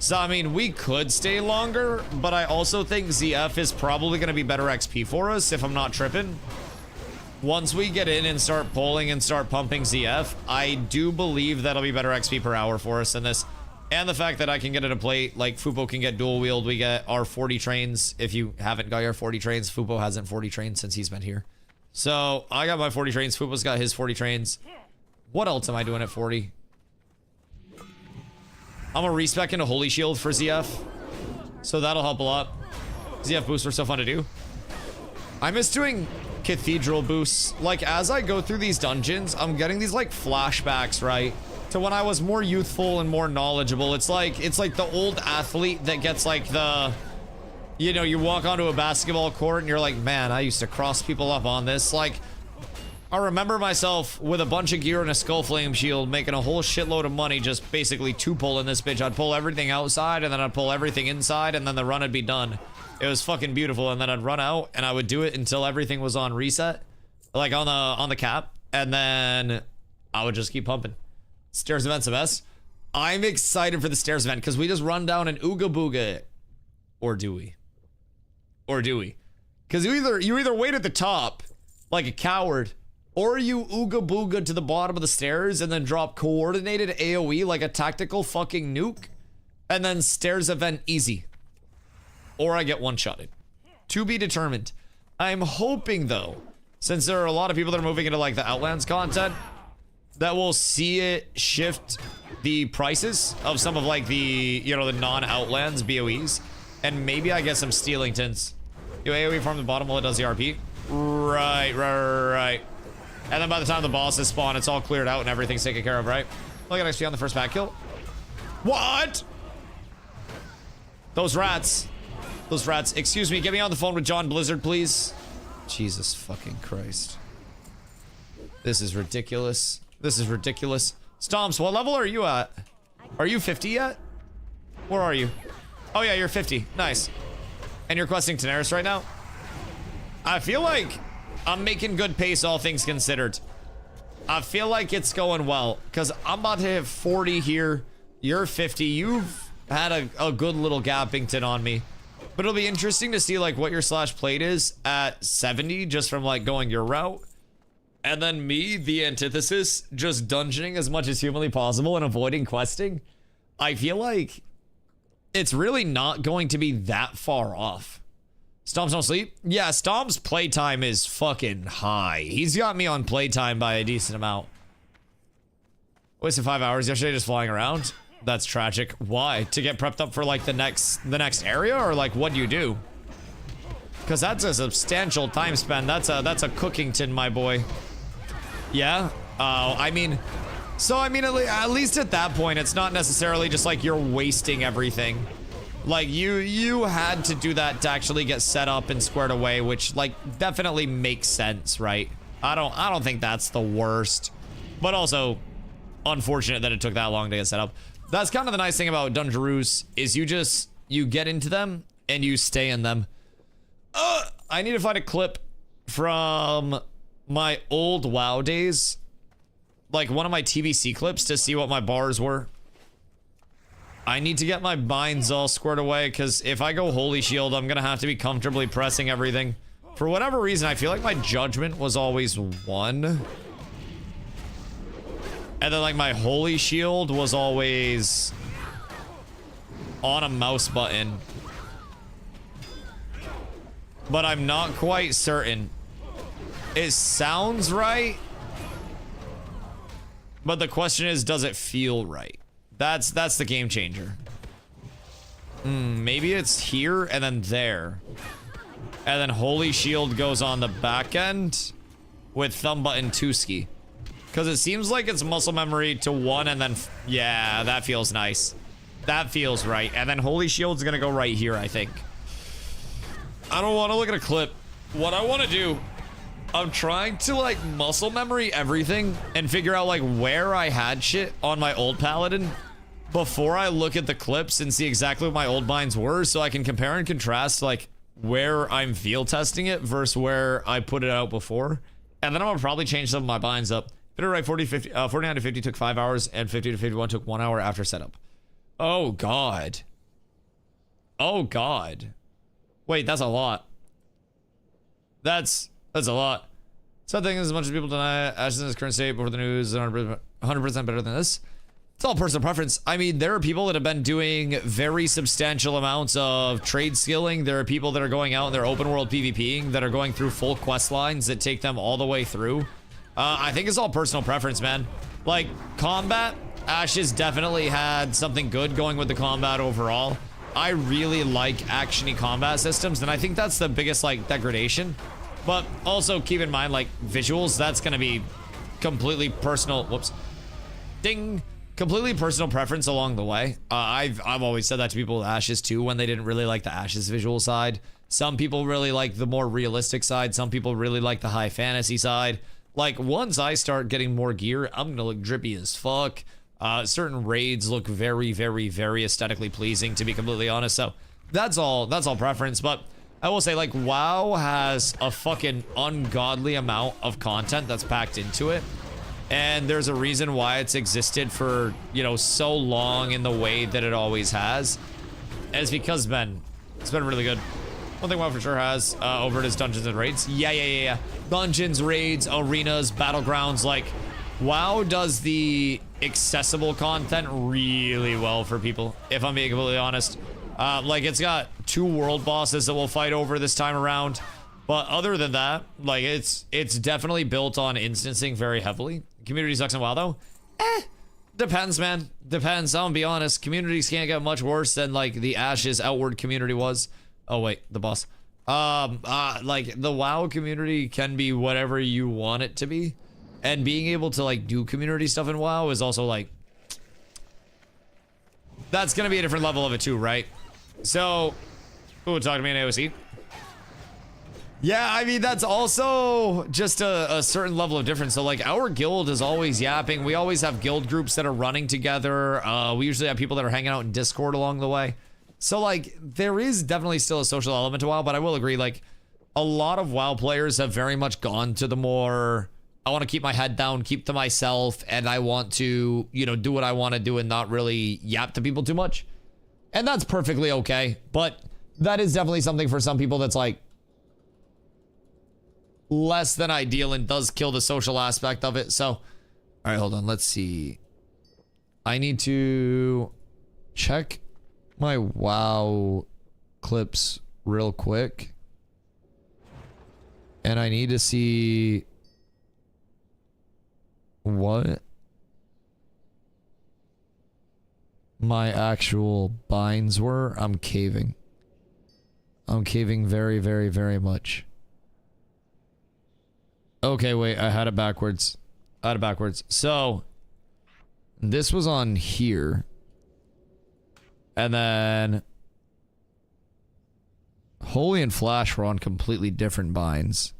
So, I mean, we could stay longer, but I also think ZF is probably going to be better XP for us if I'm not tripping. Once we get in and start pulling and start pumping ZF, I do believe that'll be better XP per hour for us than this. And the fact that I can get it a plate, like Fupo can get dual wield, we get our 40 trains. If you haven't got your 40 trains, Fupo hasn't 40 trains since he's been here. So, I got my 40 trains, Fupo's got his 40 trains. What else am I doing at 40? I'm a respec into Holy Shield for ZF. So that'll help a lot. ZF boosts are so fun to do. I miss doing Cathedral boosts. Like, as I go through these dungeons, I'm getting these, like, flashbacks, right? To when I was more youthful and more knowledgeable. It's like the old athlete that gets, like, the... You know, you walk onto a basketball court and you're like, man, I used to cross people up on this. Like... I remember myself with a bunch of gear and a skull flame shield making a whole shitload of money just basically two-pulling this bitch. I'd pull everything outside and then I'd pull everything inside and then the run would be done. It was fucking beautiful, and then I'd run out and I would do it until everything was on reset, like on the cap, and then I would just keep pumping. Stairs event's the best. I'm excited for the stairs event because we just run down an Ooga Booga. Or do we? Or do we? Because you either wait at the top like a coward, or you ooga booga to the bottom of the stairs and then drop coordinated AoE like a tactical fucking nuke, and then stairs event easy. Or I get one-shotted. To be determined. I'm hoping though, since there are a lot of people that are moving into like the Outlands content, that we'll see it shift the prices of some of like the, you know, the non-Outlands BOEs. And maybe I get some Steelingtons. You AoE from the bottom while it does the RP. Right. And then by the time the bosses spawn, it's all cleared out and everything's taken care of, right? Look at XP on the first back kill. What? Those rats. Those rats. Excuse me, get me on the phone with John Blizzard, please. Jesus fucking Christ. This is ridiculous. This is ridiculous. Stomps, what level are you at? Are you 50 yet? Where are you? Oh yeah, you're 50. Nice. And you're questing Daenerys right now? I feel like I'm making good pace, all things considered. I feel like it's going well, because I'm about to hit 40 here. You're 50. You've had a good little Gappington on me. But it'll be interesting to see like what your slash plate is at 70, just from like going your route. And then me, the antithesis, just dungeoning as much as humanly possible and avoiding questing. I feel like it's really not going to be that far off. Stomps don't sleep? Yeah, Stomp's playtime is fucking high. He's got me on playtime by a decent amount. Wasted 5 hours yesterday just flying around. That's tragic. Why? To get prepped up for like the next area, or like what do you do? Because that's a substantial time spent. That's a Cookington, my boy. Yeah. I mean, so I mean at least at that point, it's not necessarily just like you're wasting everything. Like you had to do that to actually get set up and squared away, which like definitely makes sense, right? I don't think that's the worst, but also unfortunate that it took that long to get set up. That's kind of the nice thing about Dungeroos, is you get into them and you stay in them. I need to find a clip from my old WoW days, like one of my TBC clips, to see what my bars were. I need to get my binds all squared away, because if I go Holy Shield, I'm gonna have to be comfortably pressing everything. For whatever reason, I feel like my judgment was always 1. And then like my Holy Shield was always on a mouse button. But I'm not quite certain. It sounds right. But the question is, does it feel right? That's the game changer. Maybe it's here and then there. And then Holy Shield goes on the back end with thumb button 2-ski. Because it seems like it's muscle memory to 1 and then... yeah, that feels nice. That feels right. And then Holy Shield's gonna go right here, I think. I don't want to look at a clip. What I want to do... I'm trying to, like, muscle memory everything and figure out, like, where I had shit on my old Paladin before I look at the clips and see exactly what my old binds were, so I can compare and contrast, like, where I'm field testing it versus where I put it out before. And then I'm gonna probably change some of my binds up. Bit right, 49 to 50 took 5 hours, and 50 to 51 took 1 hour after setup. Oh, God. Oh, God. Wait, that's a lot. That's a lot. Something as much as people deny Ashes in his current state before the news is 100% better than this. It's all personal preference. I mean, there are people that have been doing very substantial amounts of trade skilling. There are people that are going out and they're open world PvPing that are going through full quest lines that take them all the way through. I think it's all personal preference, man. Like, combat, Ashes definitely had something good going with the combat overall. I really like action-y combat systems, and I think that's the biggest, like, degradation. But also keep in mind, like, visuals, that's gonna be completely personal. Whoops. Ding. Completely personal preference along the way. I've always said that to people with Ashes too, when they didn't really like the Ashes visual side. Some people really like the more realistic side. Some people really like the high fantasy side. Like, once I start getting more gear, I'm gonna look drippy as fuck. Certain raids look very, very, very aesthetically pleasing, to be completely honest. So that's all preference. But I will say, like, WoW has a fucking ungodly amount of content that's packed into it. And there's a reason why it's existed for, you know, so long in the way that it always has. And it's because, Ben, It's been really good. One thing WoW for sure has over it is dungeons and raids. Yeah. Dungeons, raids, arenas, battlegrounds. Like, WoW does the accessible content really well for people, if I'm being completely honest. Like, it's got 2 world bosses that we'll fight over this time around. But other than that, like, it's definitely built on instancing very heavily. Community sucks in WoW, though. Depends, man. Depends. I'm gonna be honest. Communities can't get much worse than, like, the Ashes Outward community was. Oh, wait. The boss. Like, the WoW community can be whatever you want it to be. And being able to, like, do community stuff in WoW is also, like... That's gonna be a different level of it, too, right? So... Ooh, talk to me in AOC. Yeah, I mean, that's also just a certain level of difference. So, like, our guild is always yapping. We always have guild groups that are running together. We usually have people that are hanging out in Discord along the way. So, like, there is definitely still a social element to WoW, but I will agree, like, a lot of WoW players have very much gone to the more, I want to keep my head down, keep to myself, and I want to, you know, do what I want to do and not really yap to people too much. And that's perfectly okay, but that is definitely something for some people that's, like, less than ideal and does kill the social aspect of it. So, all right, hold on. Let's see. I need to check my WoW clips real quick. And I need to see what my actual binds were. I'm caving. I'm caving very, very, very much. Okay, wait, I had it backwards. So, this was on here. And then Holy and Flash were on completely different binds.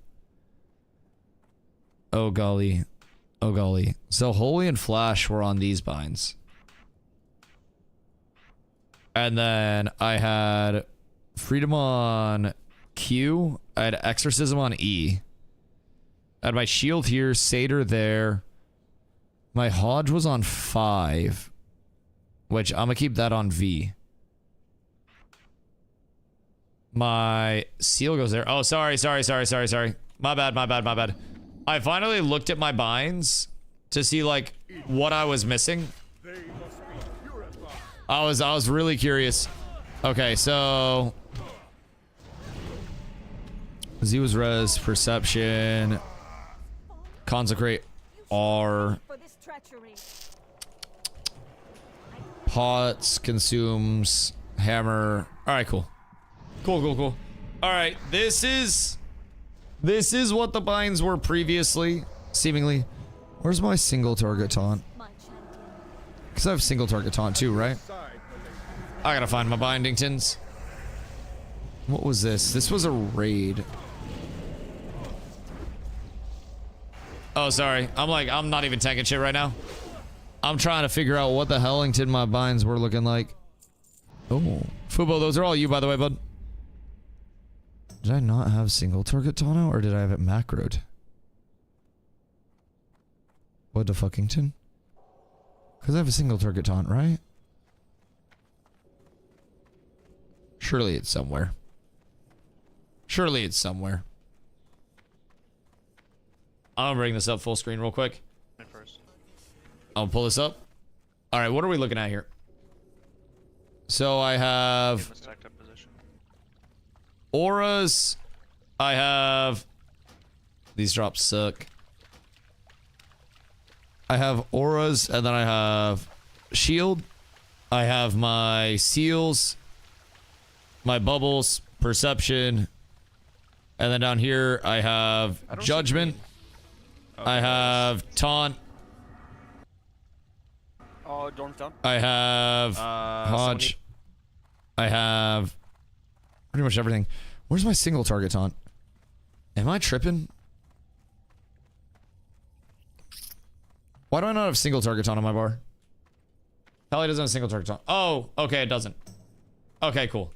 Oh golly. Oh golly. So Holy and Flash were on these binds. And then I had Freedom on Q. I had Exorcism on E. I had my shield here, Satyr there. My Hodge was on 5. Which, I'm gonna keep that on V. My seal goes there. Oh, sorry. My bad. I finally looked at my binds to see, like, what I was missing. I was really curious. Okay, so... Z was res, perception... Consecrate R. Pots, consumes, hammer. Alright, cool. Cool. Alright, this is what the binds were previously, seemingly. Where's my single target taunt? Because I have single target taunt too, right? I gotta find my bindingtons. What was this? This was a raid. Oh, sorry. I'm not even tanking shit right now. I'm trying to figure out what the hellington my binds were looking like. Oh. Fubo, those are all you, by the way, bud. Did I not have single target taunt out, or did I have it macroed? What the fuckington? Because I have a single target taunt, right? Surely it's somewhere. I'm gonna bring this up full screen real quick. I'll pull this up. Alright, what are we looking at here? So I have auras. I have... These drops suck. I have auras, and then I have shield. I have my seals, my bubbles, perception, and then down here I have judgment. I have taunt. Oh, Dorm's down. I have Hodge. I have pretty much everything. Where's my single target taunt? Am I tripping? Why do I not have single target taunt on my bar? Probably doesn't have single target taunt. Oh, okay, it doesn't. Okay, cool.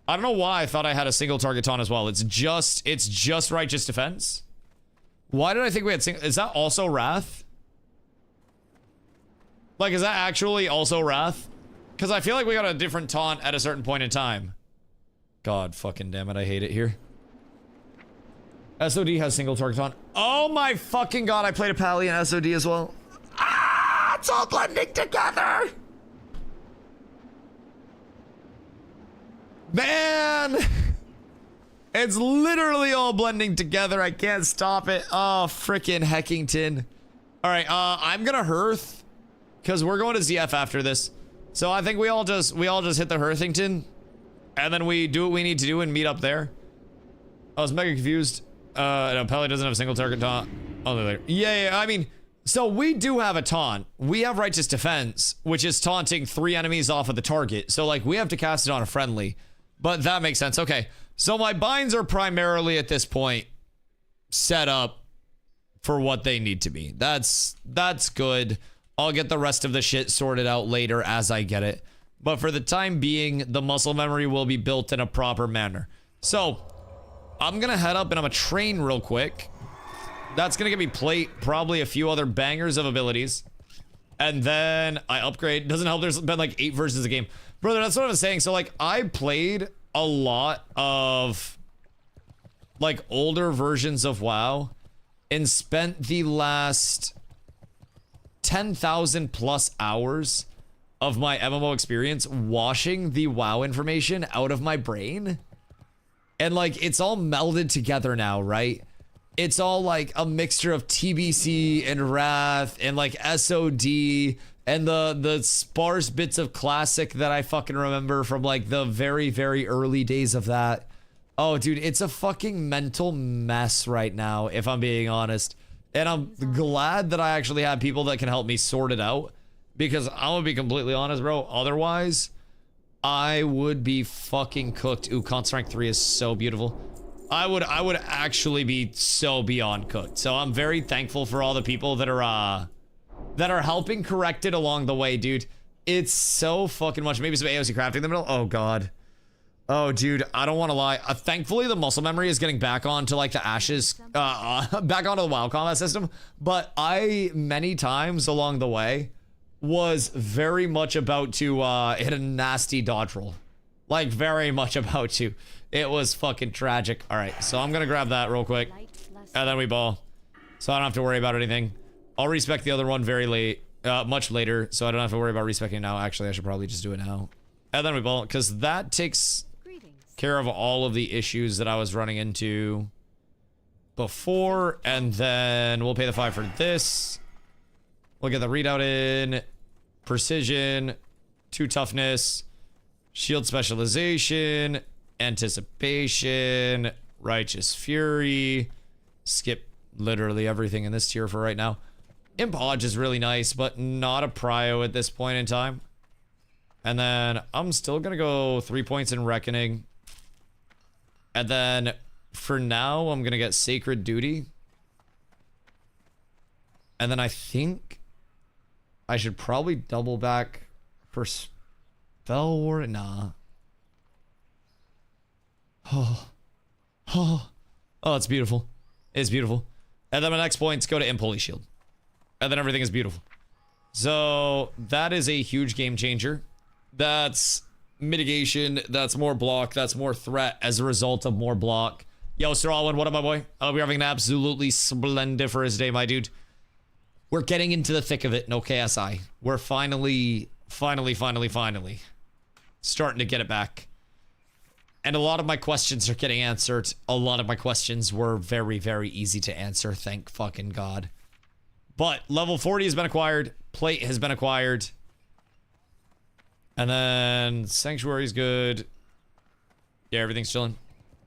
I don't know why I thought I had a single target taunt as well. It's just righteous defense. Why did I think we had single? Is that also Wrath? Like, is that actually also Wrath? Because I feel like we got a different taunt at a certain point in time. God fucking damn it, I hate it here. SOD has single target on. Oh my fucking god, I played a Pally in SOD as well. Ah, it's all blending together. Man, it's literally all blending together. I can't stop it. Oh, frickin' Heckington. All right, I'm gonna hearth because we're going to ZF after this. So I think we all just hit the Hearthington, and then we do what we need to do and meet up there. I was mega confused. No, Pally doesn't have a single target taunt. Only later. Yeah, I mean, so we do have a taunt. We have Righteous Defense, which is taunting 3 enemies off of the target. So like we have to cast it on a friendly, but that makes sense. Okay, so my binds are primarily at this point set up for what they need to be. That's good. I'll get the rest of the shit sorted out later as I get it. But for the time being, the muscle memory will be built in a proper manner. So I'm gonna head up and I'm gonna train real quick. That's gonna give me plate, probably a few other bangers of abilities. And then I upgrade. Doesn't help there's been like 8 versions of the game. Brother, that's what I was saying. So like I played a lot of like older versions of WoW and spent the last 10,000 plus hours of my MMO experience washing the WoW information out of my brain. And like, it's all melded together now, right? It's all like a mixture of TBC and Wrath and like SOD and the sparse bits of classic that I fucking remember from like the very, very early days of that. Oh, dude, it's a fucking mental mess right now, if I'm being honest. And I'm glad that I actually have people that can help me sort it out. Because I'm gonna be completely honest, bro. Otherwise, I would be fucking cooked. Ooh, Con Strength 3 is so beautiful. I would actually be so beyond cooked. So I'm very thankful for all the people that are helping correct it along the way, dude. It's so fucking much. Maybe some AOC crafting in the middle. Oh god. Oh, dude, I don't want to lie. Thankfully, the muscle memory is getting back onto, like, the Ashes, back onto the WoW combat system. But I, many times along the way, was very much about to hit a nasty dodge roll. Like, very much about to. It was fucking tragic. All right, so I'm going to grab that real quick. And then we ball. So I don't have to worry about anything. I'll respec the other one very late, much later. So I don't have to worry about respecing now. Actually, I should probably just do it now. And then we ball, because that takes care of all of the issues that I was running into before, and then we'll pay the 5 for this. We'll get the readout in, precision, 2 toughness, shield specialization, anticipation, righteous fury, skip literally everything in this tier for right now. Imp Hodge is really nice, but not a prio at this point in time. And then I'm still gonna go 3 points in Reckoning. And then, for now, I'm gonna get Sacred Duty. And then I think I should probably double back for Spell War. Nah. Oh, it's beautiful. It's beautiful. And then my next points go to Imp Holy Shield. And then everything is beautiful. So, that is a huge game changer. That's mitigation, that's more block, that's more threat as a result of more block. Yo, Sir Alwyn, what up, my boy? I hope you're having an absolutely splendiferous day, my dude. We're getting into the thick of it, no KSI. We're finally starting to get it back. And a lot of my questions are getting answered. A lot of my questions were very, very easy to answer, thank fucking God. But level 40 has been acquired, plate has been acquired. And then Sanctuary's good. Yeah, everything's chilling.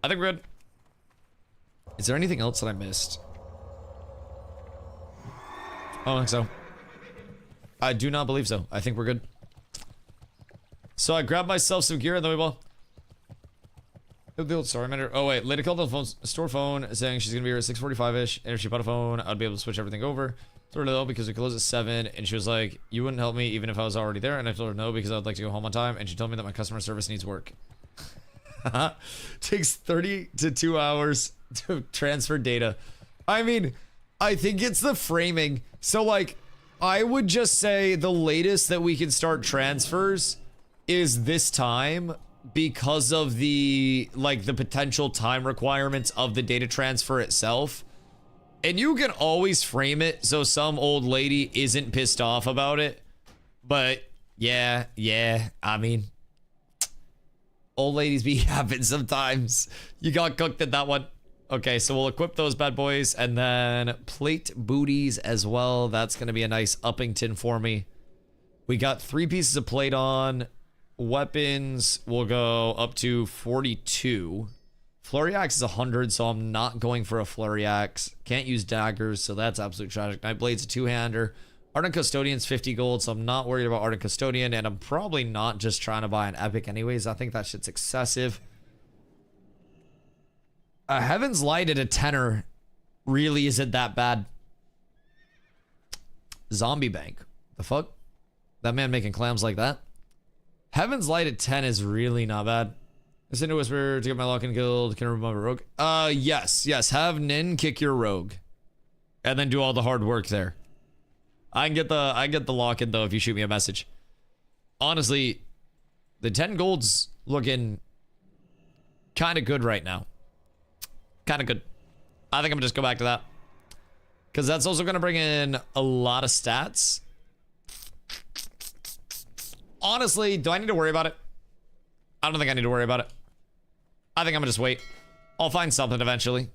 I think we're good. Is there anything else that I missed? I don't think so. I do not believe so. I think we're good. So I grabbed myself some gear and then we ball. The old story matter. Oh wait, lady called on the phone, store phone, saying she's gonna be here at 6:45ish, and if she bought a phone, I'd be able to switch everything over. Told her no because we close at 7, and she was like, "You wouldn't help me even if I was already there." And I told her no because I'd like to go home on time, and she told me that my customer service needs work. Takes 30 to 2 hours to transfer data. I mean, I think it's the framing. So like, I would just say the latest that we can start transfers is this time because of the like the potential time requirements of the data transfer itself. And you can always frame it so some old lady isn't pissed off about it. But yeah, I mean, old ladies be happen sometimes. You got cooked at that one. Okay, so we'll equip those bad boys and then plate booties as well. That's going to be a nice uppington for me. We got 3 pieces of plate on. Weapons will go up to 42. Flurry axe is 100, so I'm not going for a flurry axe. Can't use daggers, so that's absolute tragic. Nightblade's a 2-hander. Ardent Custodian's 50 gold, so I'm not worried about Ardent Custodian, and I'm probably not just trying to buy an epic anyways. I think that shit's excessive. A Heaven's Light at a 10er really isn't that bad. Zombie Bank. The fuck? That man making clams like that? Heaven's Light at 10 is really not bad. I send a whisper to get my lock-in guild. Can I remove a rogue? Yes. Have Nin kick your rogue. And then do all the hard work there. I get the lock-in though if you shoot me a message. Honestly, the 10 gold's looking kind of good right now. Kind of good. I think I'm gonna just go back to that. Because that's also gonna bring in a lot of stats. Honestly, do I need to worry about it? I don't think I need to worry about it. I think I'm gonna just wait. I'll find something eventually.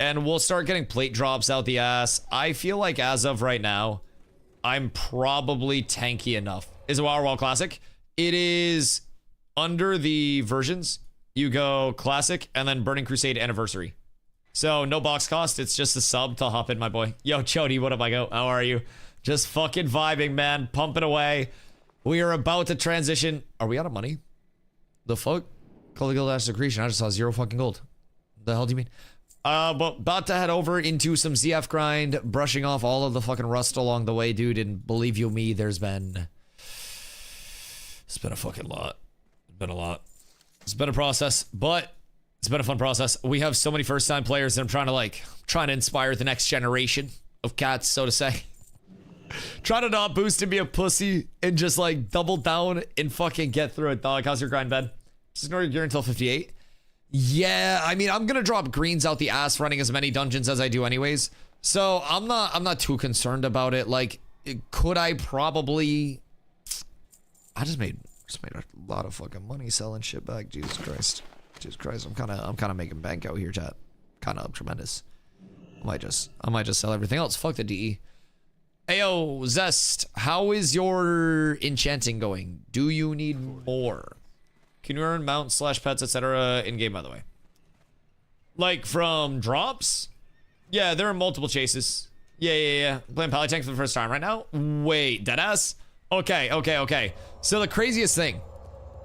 And we'll start getting plate drops out the ass. I feel like as of right now, I'm probably tanky enough. Is it WoW Classic? It is under the versions. You go Classic and then Burning Crusade Anniversary. So no box cost. It's just a sub to hop in, my boy. Yo, Chody, what up, I go? How are you? Just fucking vibing, man. Pumping away. We are about to transition. Are we out of money? The fuck? Call the guild ash secretion. I just saw 0 fucking gold. The hell do you mean? But about to head over into some ZF grind, brushing off all of the fucking rust along the way, dude. And believe you me, it's been a fucking lot. It's been a lot. It's been a process, but it's been a fun process. We have so many first-time players that I'm trying to inspire the next generation of cats, so to say. Try to not boost and be a pussy and just like double down and fucking get through it, dog. How's your grind, Ben? Just ignore your gear until 58. Yeah, I mean, I'm gonna drop greens out the ass running as many dungeons as I do anyways. So I'm not too concerned about it. Like, could I probably... I just made a lot of fucking money selling shit back. Jesus Christ. I'm kind of making bank out here, chat. Kind of tremendous. I might just sell everything else. Fuck the DE. Ayo, Zest, how is your enchanting going? Do you need more? Can you earn mounts / pets, etc. in game, by the way? Like from drops? Yeah, there are multiple chases. Yeah. Playing Pally Tank for the first time right now? Wait, deadass? Okay. So the craziest thing,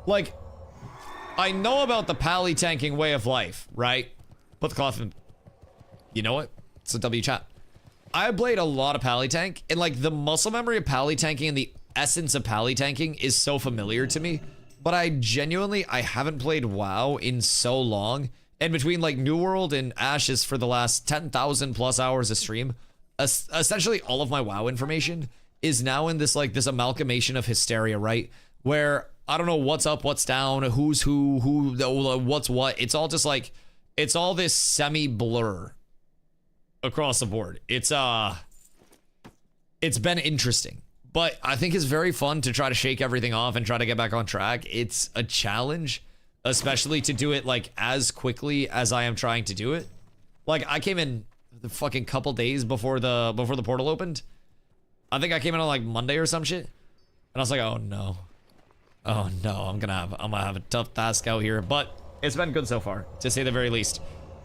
like, I know about the Pally tanking way of life, right? Put the cloth in. You know what? It's a W chat. I played a lot of Pally tank, and like the muscle memory of Pally tanking and the essence of Pally tanking is so familiar to me. But I haven't played WoW in so long. And between like New World and Ashes for the last 10,000 plus hours of stream, essentially all of my WoW information is now in this like this amalgamation of hysteria, right? Where I don't know what's up, what's down, who's who, what's what. It's all just like, it's all this semi blur across the board. It's been interesting, but I think it's very fun to try to shake everything off and try to get back on track. It's a challenge, especially to do it like as quickly as I am trying to do it. Like I came in the fucking couple days before the portal opened. I think I came in on like Monday or some shit, and I was like, oh no, I'm gonna have a tough task out here, but it's been good so far, to say the very least.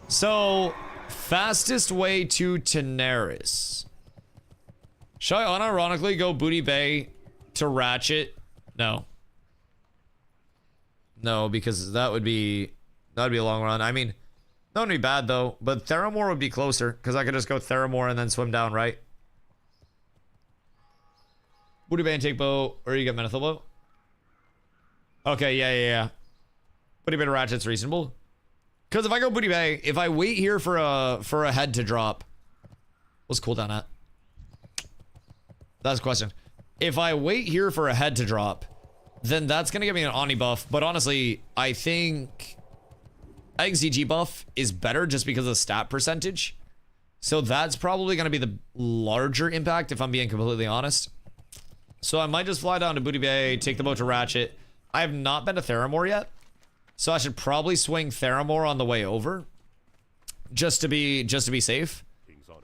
So, fastest way to Tenaris. Should I unironically go Booty Bay to Ratchet? No, because that would be a long run. I mean, that wouldn't be bad though, but Theramore would be closer because I could just go Theramore and then swim down, right? Booty Bay and take bow, or you get Menethil bow. Okay, yeah. Booty Bay to Ratchet's reasonable. Because if I go Booty Bay, if I wait here for a head to drop, what's cooldown at? That's the question. If I wait here for a head to drop, then that's gonna give me an Oni buff. But honestly, I think ZG buff is better just because of the stat percentage. So that's probably gonna be the larger impact if I'm being completely honest. So I might just fly down to Booty Bay, take the boat to Ratchet. I have not been to Theramore yet, so I should probably swing Theramore on the way over, just to be safe.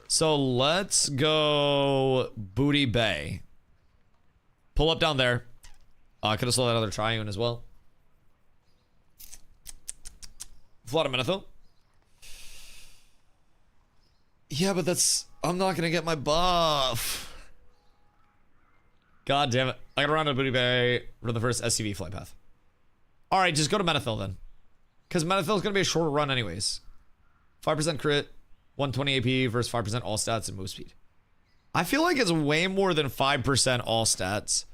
So let's go Booty Bay. Pull up down there. I could have sold that other Triune as well. Flood of Menethil. Yeah, but that's... I'm not gonna get my buff. God damn it. I gotta run to Booty Bay for the first SCV flight path. Alright, just go to Menethil then. Because Menethil's gonna be a shorter run anyways. 5% crit, 120 AP versus 5% all stats and move speed. I feel like it's way more than 5% all stats.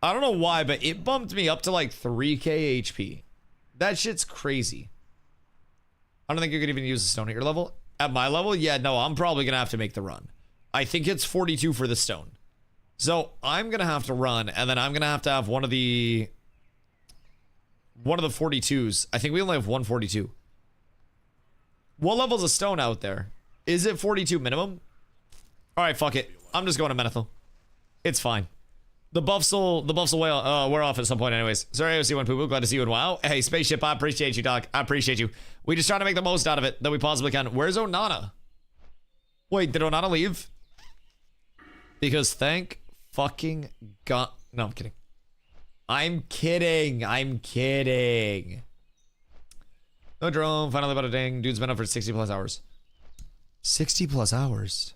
I don't know why, but it bumped me up to like 3k HP. That shit's crazy. I don't think you could even use a stone at your level. At my level, yeah, no, I'm probably gonna have to make the run. I think it's 42 for the stone. So I'm gonna have to run, and then I'm gonna have to have one of the 42s. I think we only have 142. What level's a stone out there? Is it 42 minimum? Alright, fuck it. I'm just going to Menethil. It's fine. The buffs will wear off at some point anyways. Sorry, AOC one poo-poo. Glad to see you in WoW. Hey, Spaceship, I appreciate you, Doc. I appreciate you. We just trying to make the most out of it that we possibly can. Where's Onana? Wait, did Onana leave? Because thank fucking God. No, I'm kidding. I'm kidding. No drone. Finally about a ding. Dude's been up for 60 plus hours. 60 plus hours?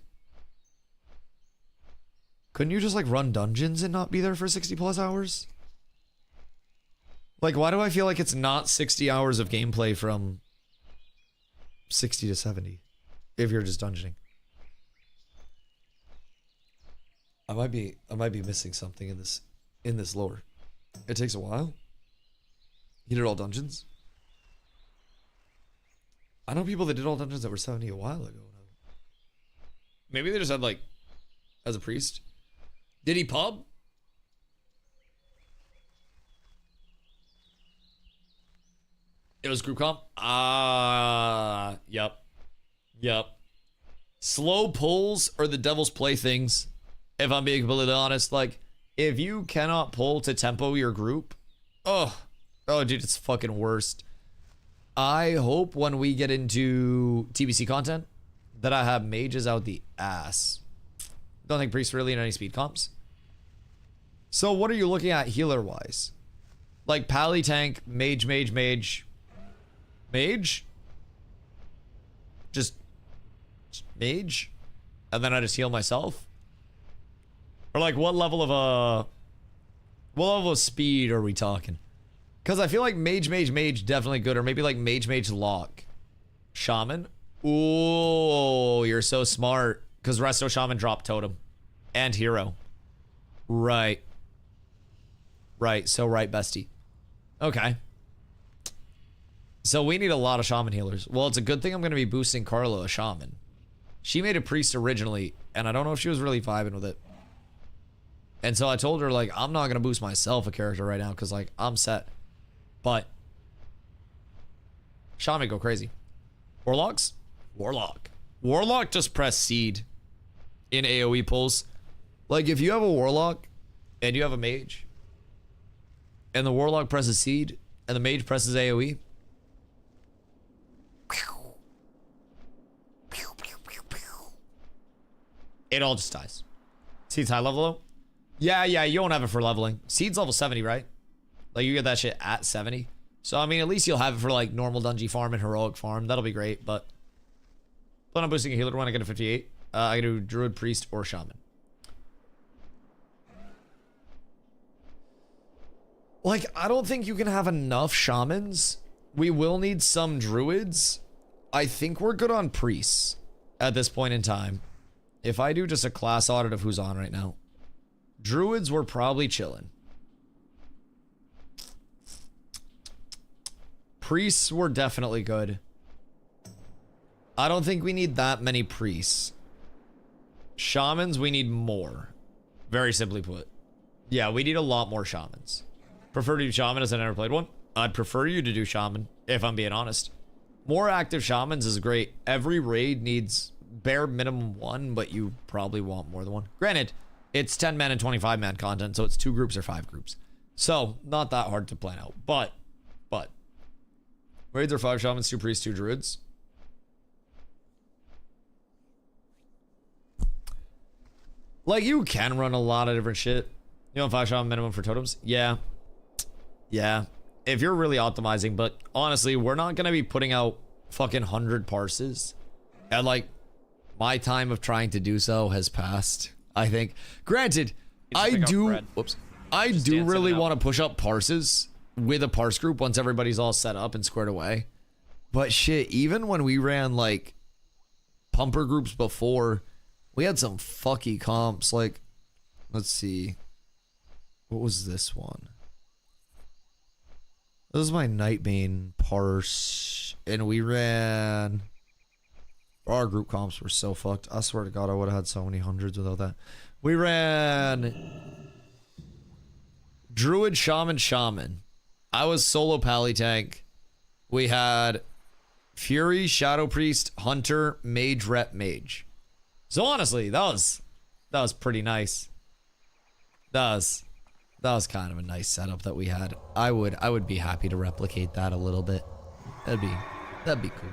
Couldn't you just like run dungeons and not be there for 60 plus hours? Like, why do I feel like it's not 60 hours of gameplay from 60 to 70 if you're just dungeoning? I might be missing something in this lore. It takes a while. You did all dungeons? I know people that did all dungeons that were 70 a while ago. Maybe they just had like as a priest. Did he pub? It was group comp? Yep. Slow pulls are the devil's playthings. If I'm being completely honest, like, if you cannot pull to tempo your group, oh dude, it's fucking worst. I hope when we get into TBC content that I have mages out the ass. Don't think priests really in any speed comps. So what are you looking at healer wise? Like pally tank, mage. Just mage? And then I just heal myself? Or like what level of speed are we talking? Because I feel like mage definitely good, or maybe like mage lock. Shaman? Ooh, you're so smart. Because Resto Shaman dropped totem. And hero. Right. So right, bestie. Okay. So we need a lot of shaman healers. Well, it's a good thing I'm going to be boosting Carla a shaman. She made a priest originally, and I don't know if she was really vibing with it. And so I told her, like, I'm not going to boost myself a character right now because, like, I'm set. But shaman go crazy. Warlocks? Warlock just press seed in AoE pulls. Like, if you have a warlock and you have a mage and the warlock presses seed and the mage presses AoE, it all just dies. Seed's high level though? Yeah, you won't have it for leveling. Seed's level 70, right? Like, you get that shit at 70. So, I mean, at least you'll have it for, like, normal dungeon farm and heroic farm. That'll be great, but plan on boosting a healer when I get to 58. I can do druid, priest, or shaman. Like, I don't think you can have enough shamans. We will need some druids. I think we're good on priests at this point in time. If I do just a class audit of who's on right now. Druids were probably chilling. Priests were definitely good. I don't think we need that many priests. Shamans, we need more. Very simply put. Yeah, we need a lot more shamans. Prefer to do shaman as I never played one. I'd prefer you to do shaman, if I'm being honest. More active shamans is great. Every raid needs bare minimum one, but you probably want more than one. Granted, it's 10 man and 25 man content, so it's 2 groups or 5 groups. So, not that hard to plan out. But, raids are 5 shamans, 2 priests, 2 druids. Like, you can run a lot of different shit. You want 5 shaman minimum for totems? Yeah. Yeah. If you're really optimizing, but honestly, we're not going to be putting out fucking 100 parses. And like, my time of trying to do so has passed, I think. Granted, I do really want to push up parses with a parse group once everybody's all set up and squared away. But shit, even when we ran like pumper groups before, we had some fucky comps. Like, let's see. What was this one? This is my Nightbane parse, and we ran... Our group comps were so fucked. I swear to God, I would have had so many hundreds without that. We ran... Druid, Shaman, Shaman. I was solo Pally Tank. We had Fury, Shadow Priest, Hunter, Mage, Rep, Mage. So honestly, that was pretty nice. That was kind of a nice setup that we had. I would be happy to replicate that a little bit. That'd be cool.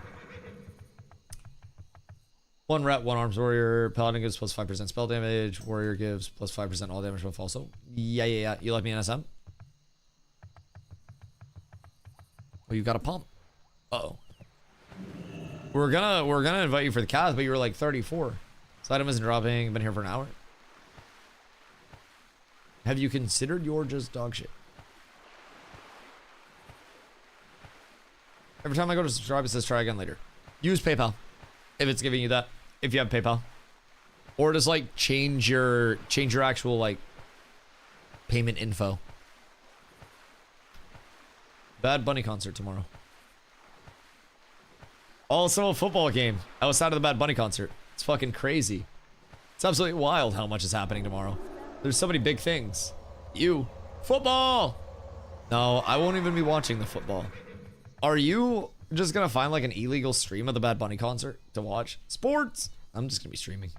1 rep, 1 arms warrior. Paladin gives plus 5% spell damage. Warrior gives plus 5% all damage buff also. Yeah. You like me in SM? Oh, you got a pump. Uh-oh. We're gonna invite you for the cast, but you were like 34. So item isn't dropping. Been here for an hour. Have you considered you're just dog shit? Every time I go to subscribe, it says try again later. Use PayPal if it's giving you that. If you have PayPal, or just like change your actual like payment info. Bad Bunny concert tomorrow. Also a football game outside of the Bad Bunny concert. It's fucking crazy. It's absolutely wild how much is happening tomorrow. There's so many big things. Football! No, I won't even be watching the football. Are you just gonna find like an illegal stream of the Bad Bunny concert to watch? Sports! I'm just gonna be streaming.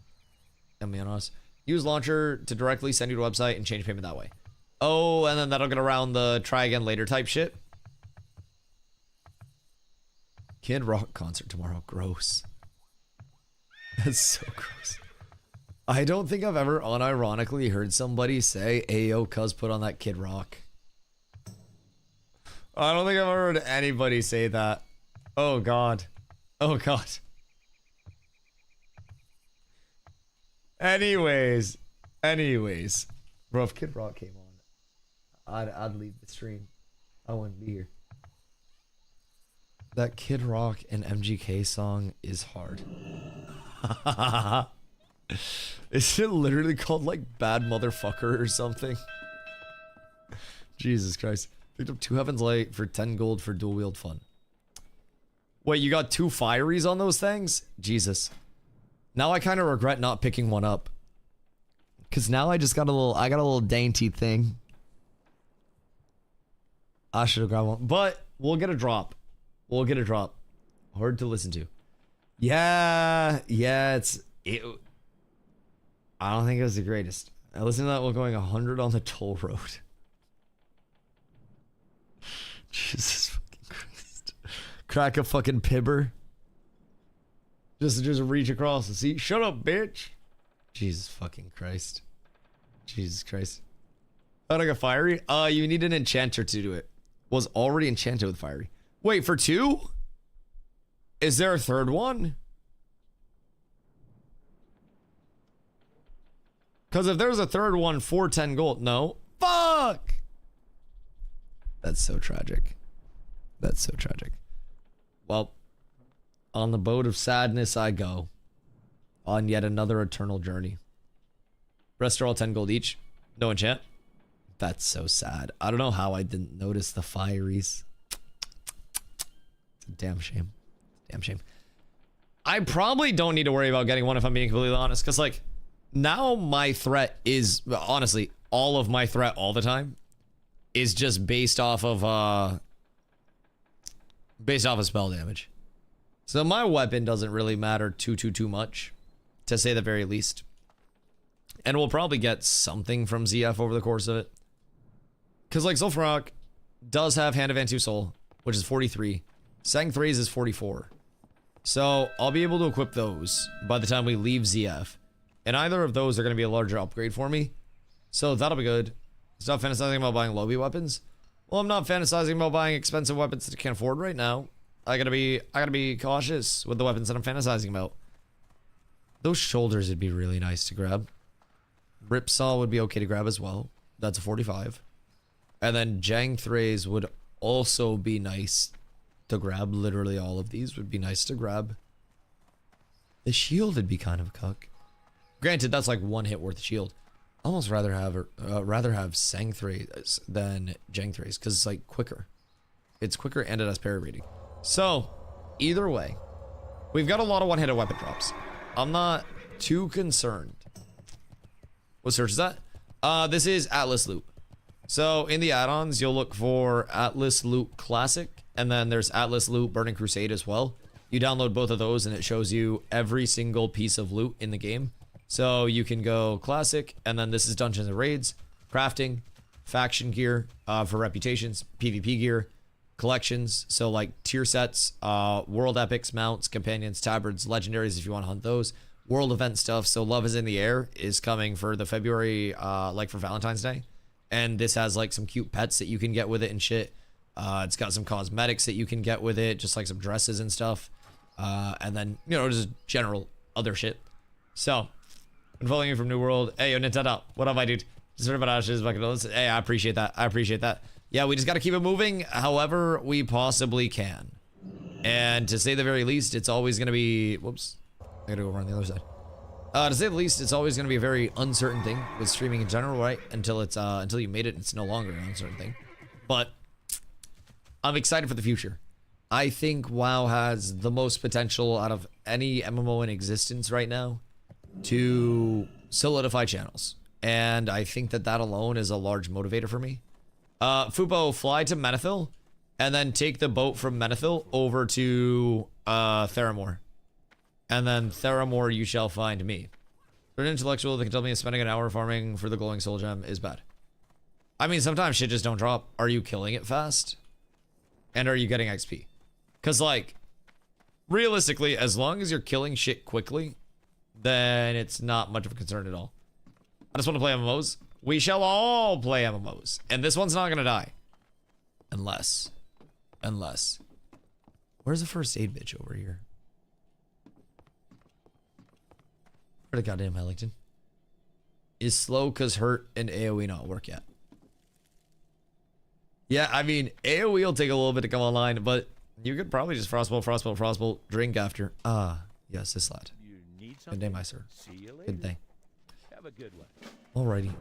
I'm being honest. Use launcher to directly send you to a website and change payment that way. Oh, and then that'll get around the try again later type shit. Kid Rock concert tomorrow. Gross. That's so gross. I don't think I've ever unironically heard somebody say, "Ayo, cuz put on that Kid Rock." I don't think I've ever heard anybody say that. Oh god. Oh god. Anyways. Bro, if Kid Rock came on, I'd leave the stream. I wouldn't be here. That Kid Rock and MGK song is hard. Is it literally called like Bad Motherfucker or something? Jesus Christ. Picked up 2 Heaven's Light for 10 gold for dual wield fun. Wait, you got 2 Fireys on those things? Jesus. Now I kind of regret not picking one up. Cause now I got a little dainty thing. I should have grabbed one. But we'll get a drop. Hard to listen to. Yeah, I don't think it was the greatest. I listened to that while going 100 on the toll road. Jesus fucking Christ. Crack a fucking pibber. Just reach across the seat. Shut up, bitch. Jesus fucking Christ. Jesus Christ. How'd I get fiery? You need an enchanter to do it. Was already enchanted with fiery. Wait, for 2? Is there a 3rd one? Because if there's a 3rd one for 10 gold, no. Fuck! That's so tragic. That's so tragic. Well, on the boat of sadness I go. On yet another eternal journey. Rest are all 10 gold each. No enchant. That's so sad. I don't know how I didn't notice the fireys. It's a damn shame. Damn shame. I probably don't need to worry about getting one if I'm being completely honest. Because, like, now my threat is, honestly, all of my threat all the time is just based off of spell damage. So my weapon doesn't really matter too much, to say the very least. And we'll probably get something from ZF over the course of it. Because like Zul'Farrak does have Hand of Antu Soul, which is 43. Sang Thraze is 44. So I'll be able to equip those by the time we leave ZF. And either of those are going to be a larger upgrade for me. So that'll be good. Stop fantasizing about buying lobby weapons. Well, I'm not fantasizing about buying expensive weapons that I can't afford right now. I gotta be cautious with the weapons that I'm fantasizing about. Those shoulders would be really nice to grab. Ripsaw would be okay to grab as well. That's a 45. And then Jang Thraze would also be nice to grab. Literally all of these would be nice to grab. The shield would be kind of a cuck. Granted, that's like one hit worth of shield. I almost rather have Sang Thraze than Jang Thraze because it's like quicker. It's quicker and it has parry rating. So, either way, we've got a lot of one-handed weapon drops. I'm not too concerned. What search is that? This is Atlas Loot. So, in the add-ons, you'll look for Atlas Loot Classic, and then there's Atlas Loot Burning Crusade as well. You download both of those, and it shows you every single piece of loot in the game. So, you can go Classic, and then this is Dungeons and Raids, Crafting, Faction Gear for Reputations, PvP Gear, Collections, so like tier sets, world epics, mounts, companions, tabards, legendaries if you want to hunt those, world event stuff. So Love is in the Air is coming for the February, like for Valentine's Day, and this has like some cute pets that you can get with it and shit. It's got some cosmetics that you can get with it, just like some dresses and stuff, and then you know just general other shit. So, been following you from New World. Hey, yo, Nintendo, what up, my dude? Just heard about Ashes. Hey, I appreciate that. I appreciate that. Yeah, we just got to keep it moving however we possibly can. And to say the very least, it's always going to be... Whoops. I got to go around the other side. To say the least, it's always going to be a very uncertain thing with streaming in general, right? Until it's until you made it, it's no longer an uncertain thing. But I'm excited for the future. I think WoW has the most potential out of any MMO in existence right now to solidify channels. And I think that that alone is a large motivator for me. Fubo, fly to Menethil, and then take the boat from Menethil over to Theramore. And then Theramore you shall find me. For an intellectual that can tell me spending an hour farming for the glowing soul gem is bad. I mean, sometimes shit just don't drop. Are you killing it fast? And are you getting XP? Because, like, realistically, as long as you're killing shit quickly, then it's not much of a concern at all. I just want to play MMOs. We shall all play MMOs. And this one's not gonna die. Unless. Where's the first aid bitch over here? Where the goddamn Hellington? Is slow cause hurt and AoE not work yet? Yeah, I mean, AoE will take a little bit to come online, but you could probably just frostbolt, drink after. Ah, yes, this lad. You need Good something? day, my sir. See you later. Good day. Have a good one. Alrighty.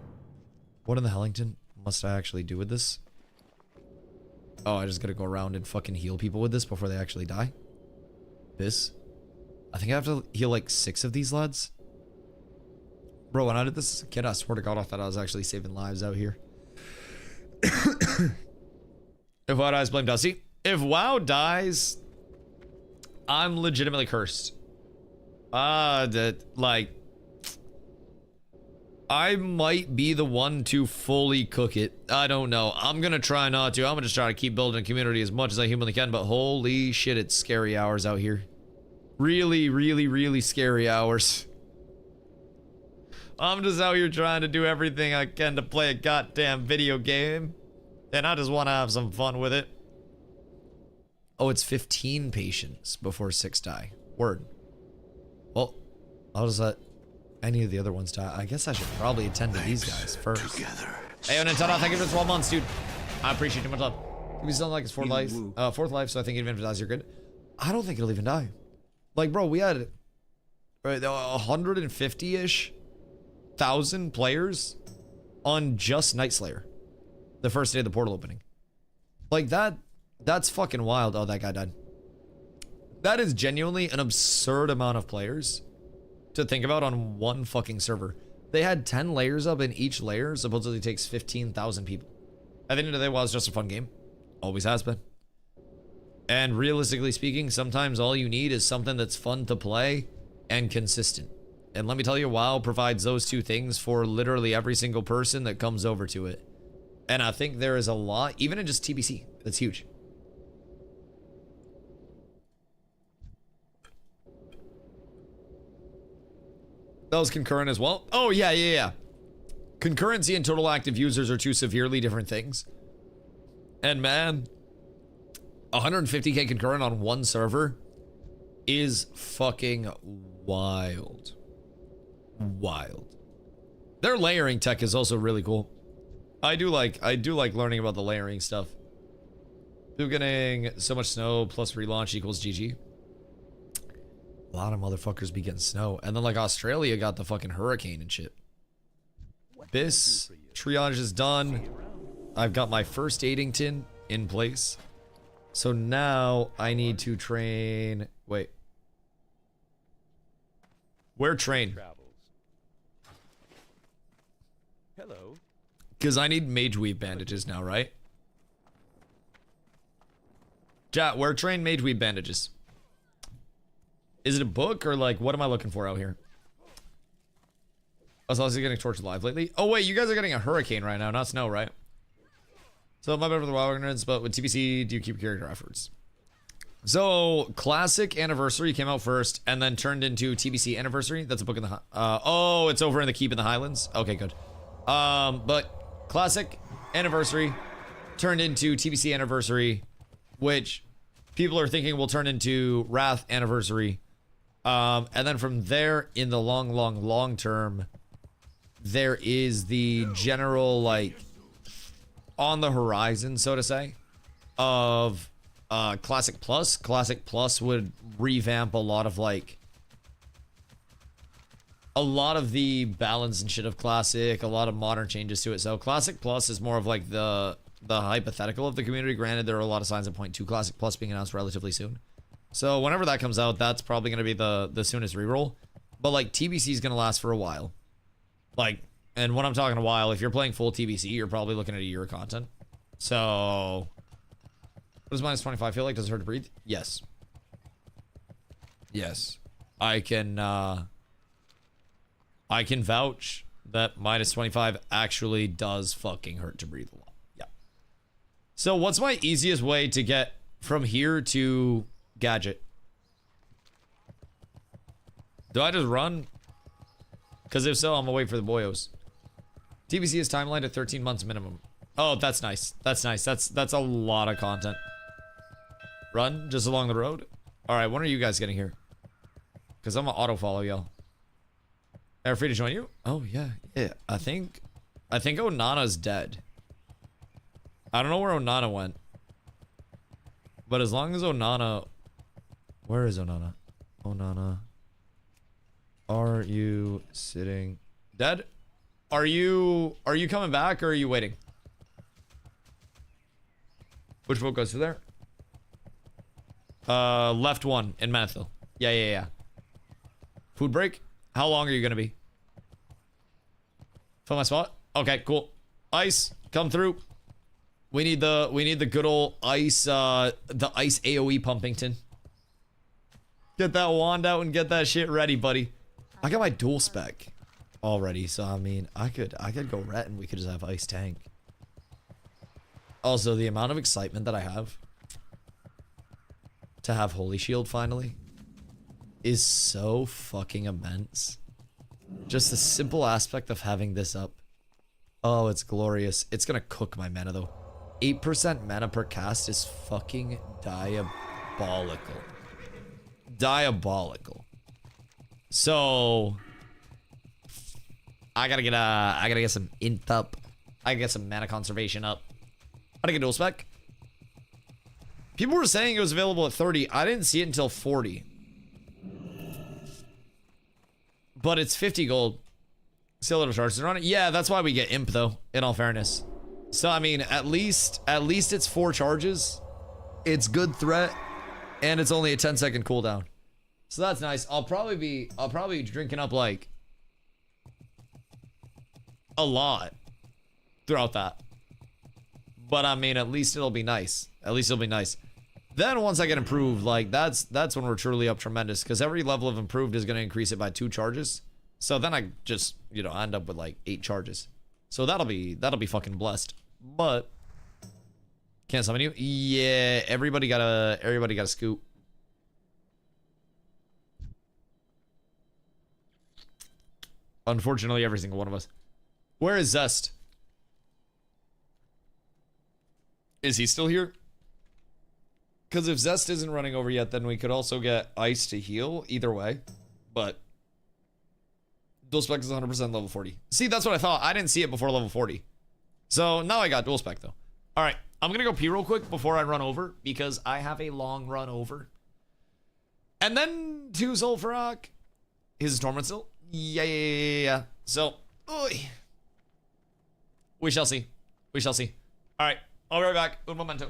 What in the Hellington must I actually do with this? Oh, I just gotta go around and fucking heal people with this before they actually die? This? I think I have to heal like 6 of these lads. Bro, when I did this as a kid, I swear to God, I thought I was actually saving lives out here. If WoW dies, blame Dusty. If WoW dies, I'm legitimately cursed. Like, I might be the one to fully cook it. I don't know. I'm gonna try not to. I'm gonna just try to keep building a community as much as I humanly can, but holy shit, it's scary hours out here. Really, really, really scary hours. I'm just out here trying to do everything I can to play a goddamn video game. And I just want to have some fun with it. Oh, it's 15 patients before 6 die. Word. Well, how does that... any of the other ones die? I guess I should probably attend to these guys first. Together. Hey, Nintendo, thank you for 12 months, dude. I appreciate you much love. He sound like it's fourth life, so I think even if it dies, you're good. I don't think it'll even die. Like, bro, we had 150-ish thousand players on just Night Slayer. The first day of the portal opening. Like, that's fucking wild. Oh, that guy died. That is genuinely an absurd amount of players to think about on one fucking server. They had 10 layers up, and each layer supposedly takes 15,000 people. At the end of the day, WoW's just a fun game. Always has been. And realistically speaking, sometimes all you need is something that's fun to play and consistent. And let me tell you, WoW provides those two things for literally every single person that comes over to it. And I think there is a lot, even in just TBC, that's huge. That was concurrent as well. Oh, yeah. Concurrency and total active users are two severely different things. And man, 150k concurrent on one server is fucking wild. Wild. Their layering tech is also really cool. I do like learning about the layering stuff. Still getting so much snow plus relaunch equals GG. A lot of motherfuckers be getting snow. And then like Australia got the fucking hurricane and shit. This triage is done. I've got my first Aidington in place. So now I need to train. Wait. Where train? Hello. Because I need mage weave bandages now, right? Chat, where train mage weave bandages? Is it a book or like what am I looking for out here? I was also getting tortured live lately. Oh wait, you guys are getting a hurricane right now, not snow, right? So my bad for the WoW ignorance, but with TBC, do you keep character efforts? So Classic Anniversary came out first and then turned into TBC Anniversary. That's a book in the oh, it's over in the Keep in the Highlands. Okay, good. But Classic Anniversary turned into TBC Anniversary, which people are thinking will turn into Wrath Anniversary. And then from there, in the long term, there is the general, like, on the horizon, so to say, of Classic Plus. Classic Plus would revamp a lot of, like, a lot of the balance and shit of Classic, a lot of modern changes to it. So Classic Plus is more of, like, the hypothetical of the community. Granted, there are a lot of signs that point to Classic Plus being announced relatively soon. So whenever that comes out, that's probably going to be the soonest reroll. But, like, TBC is going to last for a while. Like, and when I'm talking a while, if you're playing full TBC, you're probably looking at a year of content. So, what does minus 25 feel like? Does it hurt to breathe? Yes. Yes. I can vouch that minus 25 actually does fucking hurt to breathe a lot. Yeah. So, what's my easiest way to get from here to Gadget? Do I just run? Because if so, I'm gonna wait for the boyos. TBC is timeline at 13 months minimum. Oh, that's nice. That's nice. That's a lot of content. Run just along the road. All right, when are you guys getting here? Because I'm gonna auto follow y'all. Are free to join you? Oh yeah. I think Onana's dead. I don't know where Onana went. But as long as Onana, where is Onana? Onana. Are you sitting dead? Are you coming back or are you waiting? Which boat goes to there? Left one in Manthil. Yeah. Food break? How long are you gonna be? Fill my spot? Okay, cool. Ice, come through. We need the good old ice, the ice AoE Pumpington. Get that wand out and get that shit ready, buddy. I got my dual spec already, so I mean, I could go ret and we could just have ice tank. Also, the amount of excitement that I have to have Holy Shield finally is so fucking immense. Just the simple aspect of having this up. Oh, it's glorious. It's gonna cook my mana though. 8% mana per cast is fucking diabolical. Diabolical. So I gotta get some int up. I gotta get some mana conservation up. How to get dual spec? People were saying it was available at 30. I didn't see it until 40. But it's 50 gold. Still a little charges on it. Yeah, that's why we get imp though, in all fairness. So I mean, at least it's 4 charges. It's good threat, and it's only a 10-second cooldown. So that's nice. I'll probably be drinking up like a lot throughout that. But I mean, at least it'll be nice. At least it'll be nice. Then once I get improved, like that's when we're truly up tremendous, because every level of improved is going to increase it by 2 charges. So then I just, you know, end up with like 8 charges. So that'll be fucking blessed. But can't summon you? Yeah, everybody got a scoop. Unfortunately, every single one of us. Where is Zest? Is he still here? Because if Zest isn't running over yet, then we could also get Ice to heal. Either way. But dual spec is 100% level 40. See, that's what I thought. I didn't see it before level 40. So now I got dual spec though. All right, I'm gonna go pee real quick before I run over, because I have a long run over. And then 2 Zul'Farrak. His Torment still? Yeah. So, we shall see. We shall see. All right, I'll be right back. Un momento.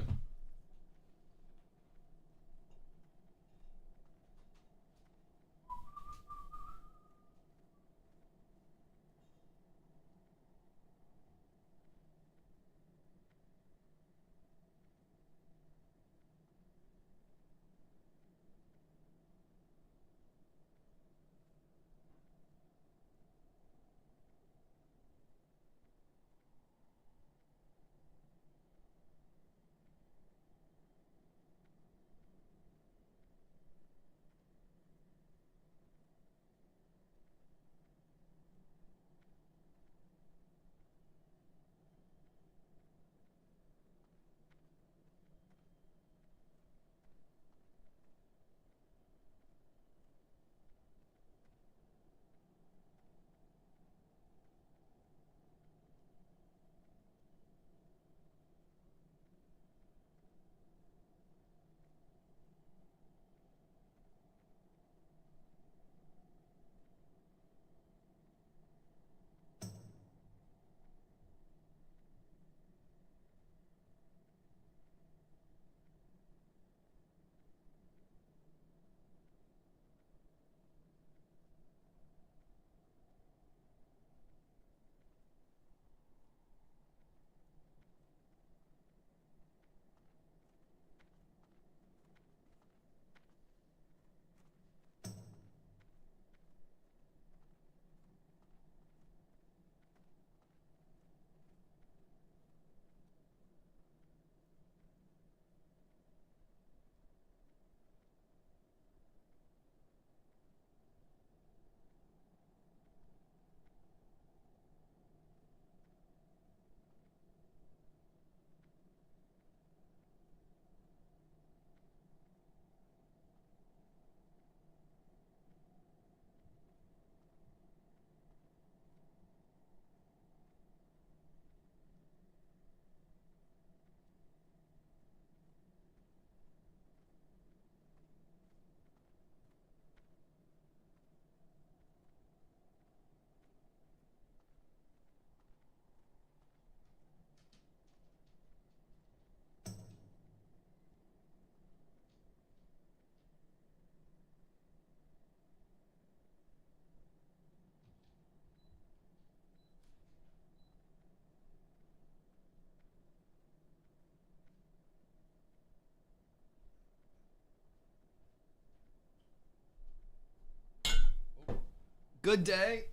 Good day.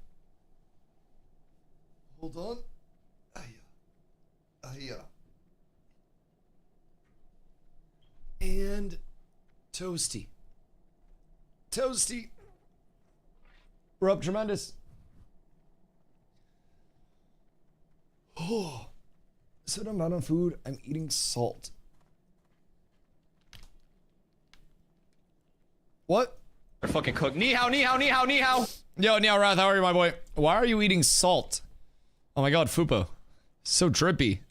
Hold on. And Toasty. Toasty. We're up tremendous. Oh. So I'm not on food. I'm eating salt. What? They're fucking cooked. Ni hao, ni hao, ni hao, ni hao. Yo, Neil Wrath, how are you, my boy? Why are you eating salt? Oh my god, Fupo. So drippy.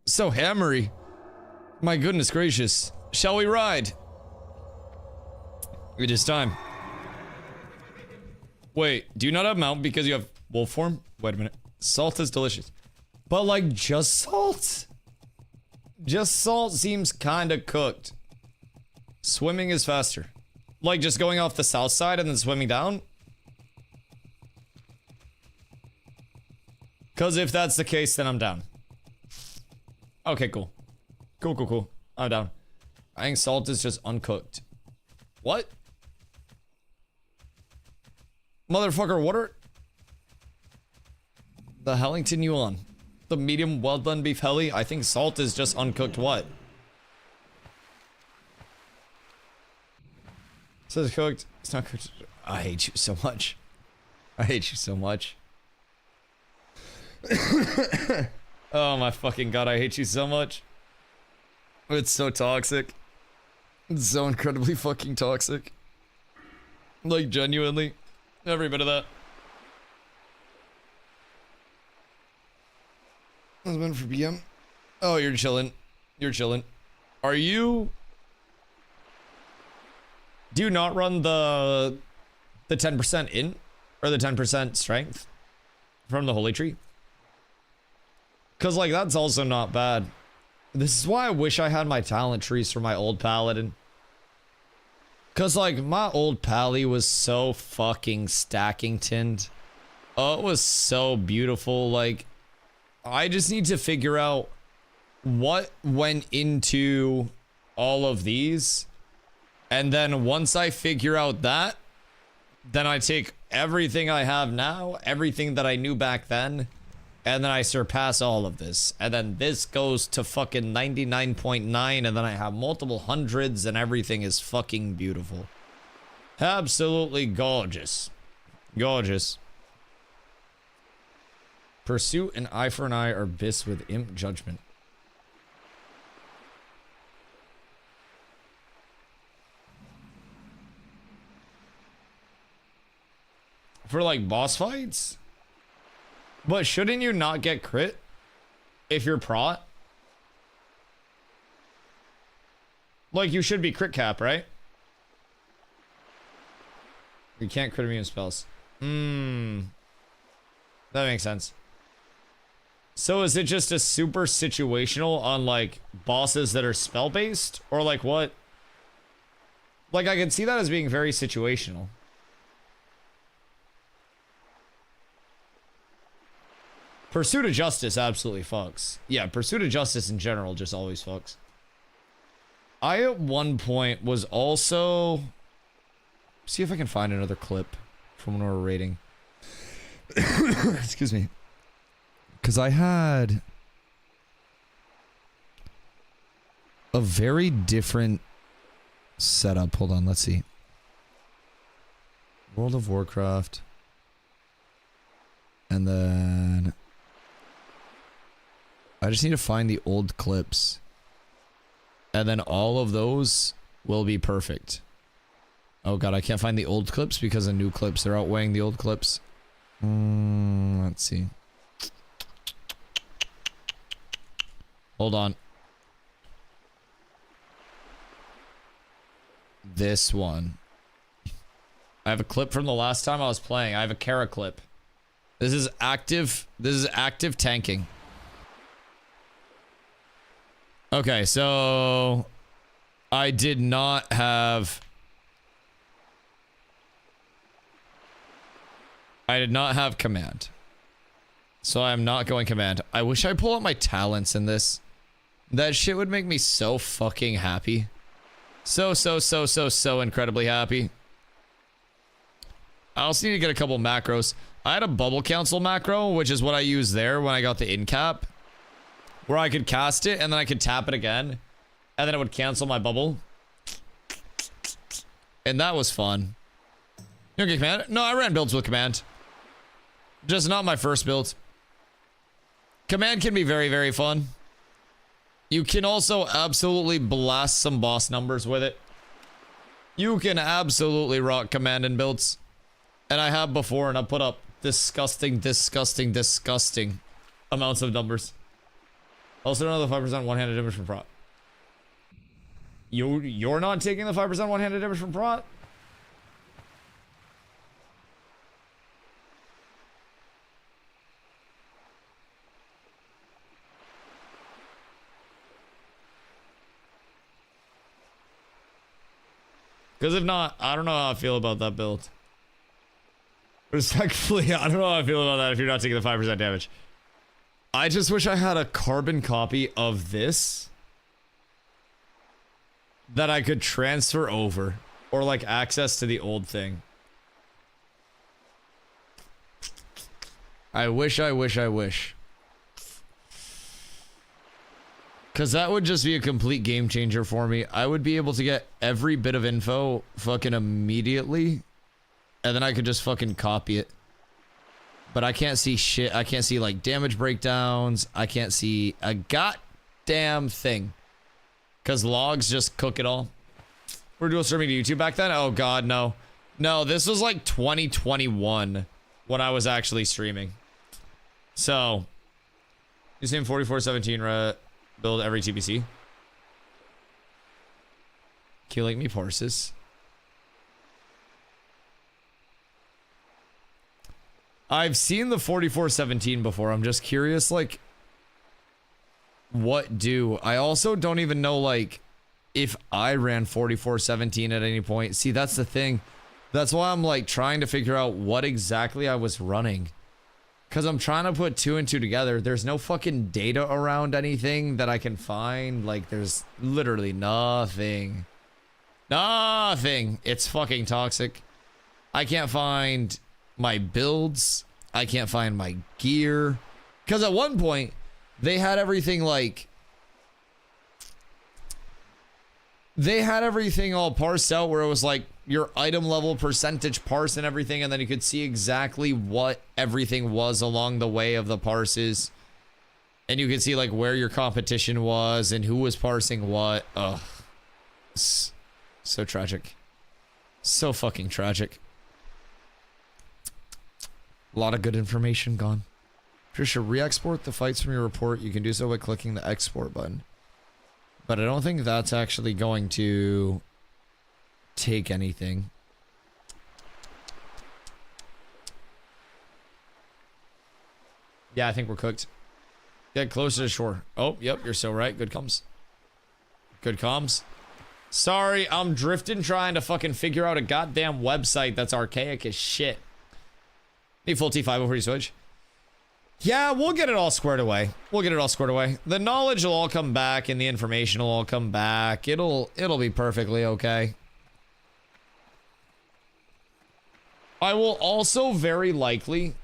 So hammery. My goodness gracious. Shall we ride? It is time. Wait, do you not have mount because you have wolf form? Wait a minute. Salt is delicious. But like, just salt? Just salt seems kinda cooked. Swimming is faster. Like, just going off the south side and then swimming down? Because if that's the case, then I'm down. Okay, cool. Cool. I'm down. I think salt is just uncooked. What? Motherfucker, what are... the Hellington you on? The medium well done beef heli? I think salt is just uncooked what? It says cooked. It's not cooked. I hate you so much. I hate you so much. Oh my fucking god, I hate you so much. It's so toxic. It's so incredibly fucking toxic. Like, genuinely. Every bit of that. That's been for BM. Oh, you're chilling. You're chilling. Are you... do you not run the 10% int? Or the 10% strength? From the Holy Tree? Because, like, that's also not bad. This is why I wish I had my talent trees for my old paladin. Because, like, my old pally was so fucking stacking tinned. Oh, it was so beautiful. Like, I just need to figure out what went into all of these. And then once I figure out that, then I take everything I have now, everything that I knew back then, and then I surpass all of this. And then this goes to fucking 99.9, and then I have multiple hundreds, and everything is fucking beautiful. Absolutely gorgeous. Gorgeous. Pursuit and eye for an eye are bis with imp judgment. For like boss fights? But shouldn't you not get crit if you're prot? Like, you should be crit cap, right? You can't crit immune spells. That makes sense. So is it just a super situational on like bosses that are spell based? Or like what? Like, I can see that as being very situational. Pursuit of Justice absolutely fucks. Yeah, Pursuit of Justice in general just always fucks. I at one point was also... see if I can find another clip from when we were raiding. Excuse me. Because I had a very different setup. Hold on, let's see. World of Warcraft. And then... I just need to find the old clips. And then all of those will be perfect. Oh god, I can't find the old clips because the new clips are outweighing the old clips. Let's see. Hold on. This one. I have a clip from the last time I was playing. I have a Kara clip. This is active tanking. Okay, so I did not have command. So I'm not going command. I wish I pull out my talents in this. That shit would make me so fucking happy. So incredibly happy. I also need to get a couple macros. I had a bubble council macro, which is what I used there when I got the in cap. Where I could cast it, and then I could tap it again. And then it would cancel my bubble. And that was fun. You don't get command? No, I ran builds with command. Just not my first build. Command can be very, very fun. You can also absolutely blast some boss numbers with it. You can absolutely rock command in builds. And I have before, and I put up disgusting amounts of numbers. Also, another 5% one-handed damage from prot. You're not taking the 5% one-handed damage from prot? Because if not, I don't know how I feel about that build. Respectfully, I don't know how I feel about that if you're not taking the 5% damage. I just wish I had a carbon copy of this that I could transfer over, or like access to the old thing. I wish. Because that would just be a complete game changer for me. I would be able to get every bit of info fucking immediately, and then I could just fucking copy it. But I can't see shit. I can't see like damage breakdowns. I can't see a goddamn thing. Because logs just cook it all. We're dual streaming to YouTube back then? Oh god, no. No, this was like 2021 when I was actually streaming. So, you saying 4417 build every TBC? Killing me parses. I've seen the 4417 before. I'm just curious, like, what do? I also don't even know, like, if I ran 4417 at any point. See, that's the thing. That's why I'm, like, trying to figure out what exactly I was running. Because I'm trying to put two and two together. There's no fucking data around anything that I can find. Like, there's literally nothing. Nothing. It's fucking toxic. I can't find my builds. I can't find my gear. Because at one point, they had everything like... They had everything all parsed out where it was like your item level percentage parse and everything, and then you could see exactly what everything was along the way of the parses. And you could see like where your competition was and who was parsing what. Ugh. So tragic. So fucking tragic. A lot of good information gone. Trisha, re-export the fights from your report. You can do so by clicking the export button. But I don't think that's actually going to take anything. Yeah, I think we're cooked. Get closer to shore. Oh, yep, you're so right. Good comms. Good comms. Sorry, I'm drifting trying to fucking figure out a goddamn website that's archaic as shit. Need full T5 before you switch. Yeah, we'll get it all squared away. We'll get it all squared away. The knowledge will all come back and the information will all come back. It'll be perfectly okay. I will also very likely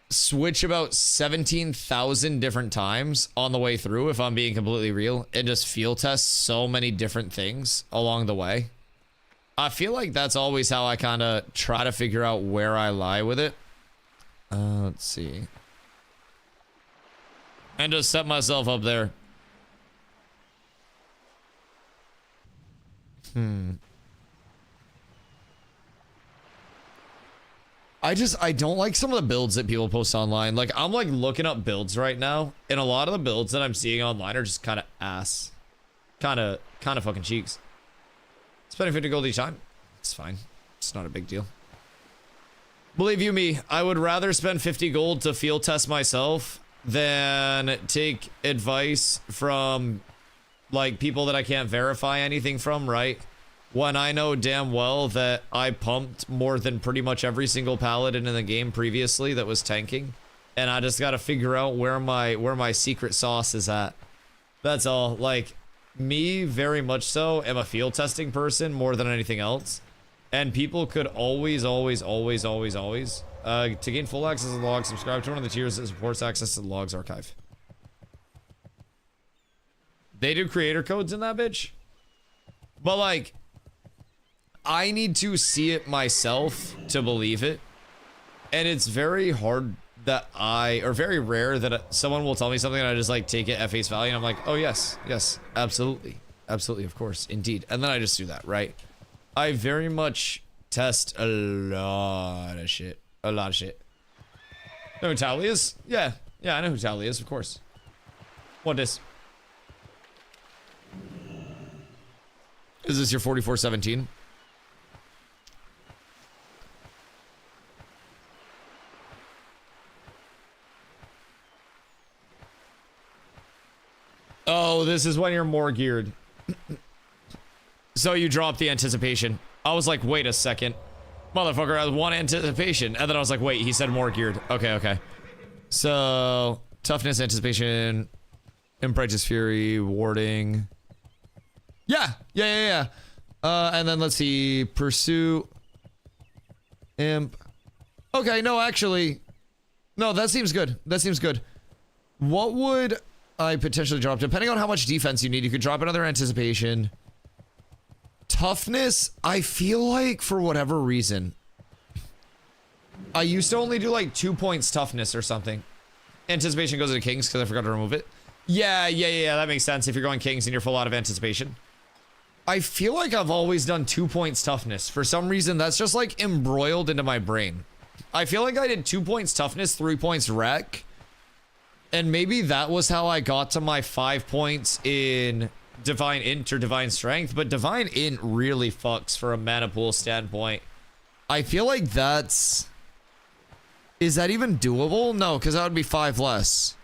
switch about 17,000 different times on the way through, if I'm being completely real, and just field test so many different things along the way. I feel like that's always how I kind of try to figure out where I lie with it. Let's see. And just set myself up there. I don't like some of the builds that people post online. Like, I'm like looking up builds right now, and a lot of the builds that I'm seeing online are just kind of ass. Kind of fucking cheeks. Spending 50 gold each time. It's fine. It's not a big deal. Believe you me, I would rather spend 50 gold to field test myself than take advice from like people that I can't verify anything from, right? When I know damn well that I pumped more than pretty much every single paladin in the game previously that was tanking, and I just got to figure out where my secret sauce is at. That's all. Like, me very much so am a field testing person more than anything else. And people could always, to gain full access to the logs, subscribe to one of the tiers that supports access to the logs archive. They do creator codes in that bitch. But like, I need to see it myself to believe it. And it's very hard that or very rare that someone will tell me something and I just like take it at face value and I'm like, oh yes, absolutely. Absolutely, of course, indeed. And then I just do that, right? I very much test a lot of shit. A lot of shit. Know who Tally is? Yeah, I know who Tally is, of course. What is? Is this your 4417? Oh, this is when you're more geared. So you drop the anticipation. I was like, wait a second. Motherfucker has one anticipation. And then I was like, wait, he said more geared. Okay. So Toughness, anticipation, Imprighteous Fury, warding. Yeah. And then let's see, Pursuit, Imp. Okay, no, actually, no, that seems good. That seems good. What would I potentially drop? Depending on how much defense you need, you could drop another anticipation. Toughness, I feel like for whatever reason, I used to only do like 2 points toughness or something. Anticipation goes to Kings because I forgot to remove it. Yeah, that makes sense if you're going Kings and you're full out of anticipation. I feel like I've always done 2 points toughness. For some reason, that's just like embroiled into my brain. I feel like I did 2 points toughness, 3 points wreck. And maybe that was how I got to my 5 points in Divine Int or Divine Strength. But Divine Int really fucks for a mana pool standpoint. I feel like that's... Is that even doable? No, because that would be 5 less.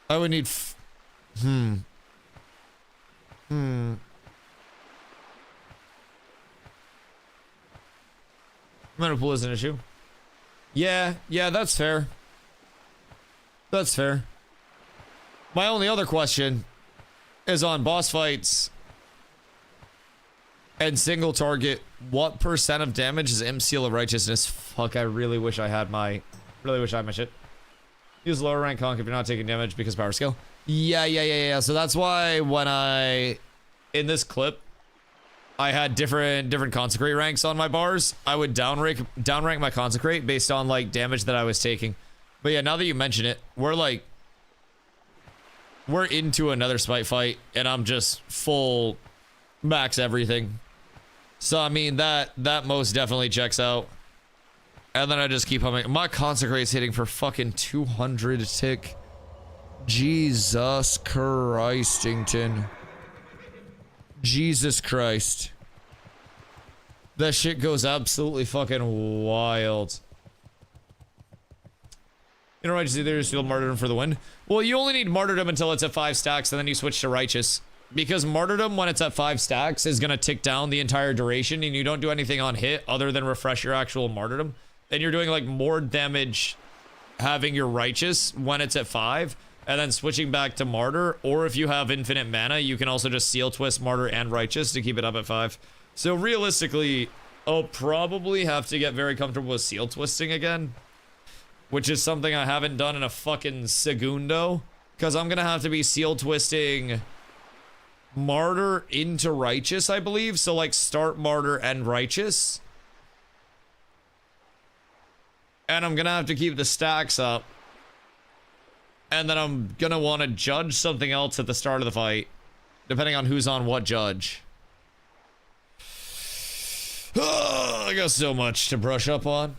I would need... Mana pool is an issue. Yeah, that's fair. That's fair. My only other question is on boss fights and single target, what % of damage is M Seal of Righteousness? Fuck, I really wish I had my shit. Use lower rank conk if you're not taking damage because power skill. Yeah. So that's why when in this clip, I had different consecrate ranks on my bars. I would downrank my consecrate based on like damage that I was taking. But yeah, now that you mention it, we're into another smite fight and I'm just full max everything. So I mean that most definitely checks out. And then I just keep humming. My consecrate's hitting for fucking 200 tick. Jesus Christington. Jesus Christ. That shit goes absolutely fucking wild. You know, Righteous either steal Martyrdom for the win. Well, you only need Martyrdom until it's at 5 stacks, and then you switch to Righteous. Because Martyrdom, when it's at 5 stacks, is gonna tick down the entire duration, and you don't do anything on hit other than refresh your actual Martyrdom. And you're doing like more damage having your Righteous when it's at 5. And then switching back to Martyr, or if you have infinite mana, you can also just Seal Twist, Martyr, and Righteous to keep it up at 5. So realistically, I'll probably have to get very comfortable with Seal Twisting again. Which is something I haven't done in a fucking segundo. Because I'm going to have to be Seal Twisting Martyr into Righteous, I believe. So like start Martyr and Righteous. And I'm going to have to keep the stacks up. And then I'm gonna want to judge something else at the start of the fight, depending on who's on what judge. Oh, I got so much to brush up on.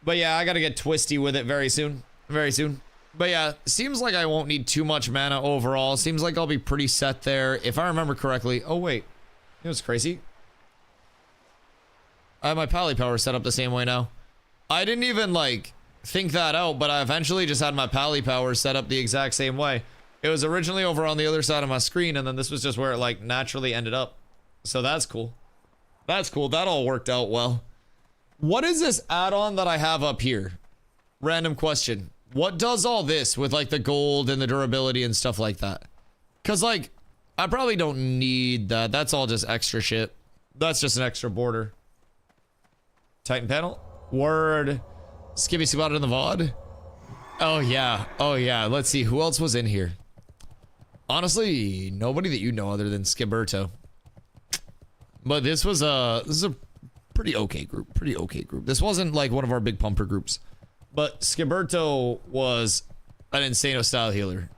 But yeah, I gotta get twisty with it very soon. Very soon. But yeah, seems like I won't need too much mana overall. Seems like I'll be pretty set there. If I remember correctly. Oh, wait. You know what's crazy? I have my pally power set up the same way now. I didn't even, like... think that out, but I eventually just had my pally power set up the exact same way. It was originally over on the other side of my screen, and then this was just where it like naturally ended up. So that's cool. That's cool. That all worked out well. What is this add-on that I have up here? Random question. What does all this with like the gold and the durability and stuff like that? Because like, I probably don't need that. That's all just extra shit. That's just an extra border. Titan panel. Word. Skibby spotted in the VOD. Oh yeah. Let's see who else was in here. Honestly, nobody that you know other than Skibberto. But this is a pretty okay group. This wasn't like one of our big pumper groups. But Skibberto was an Insano style healer.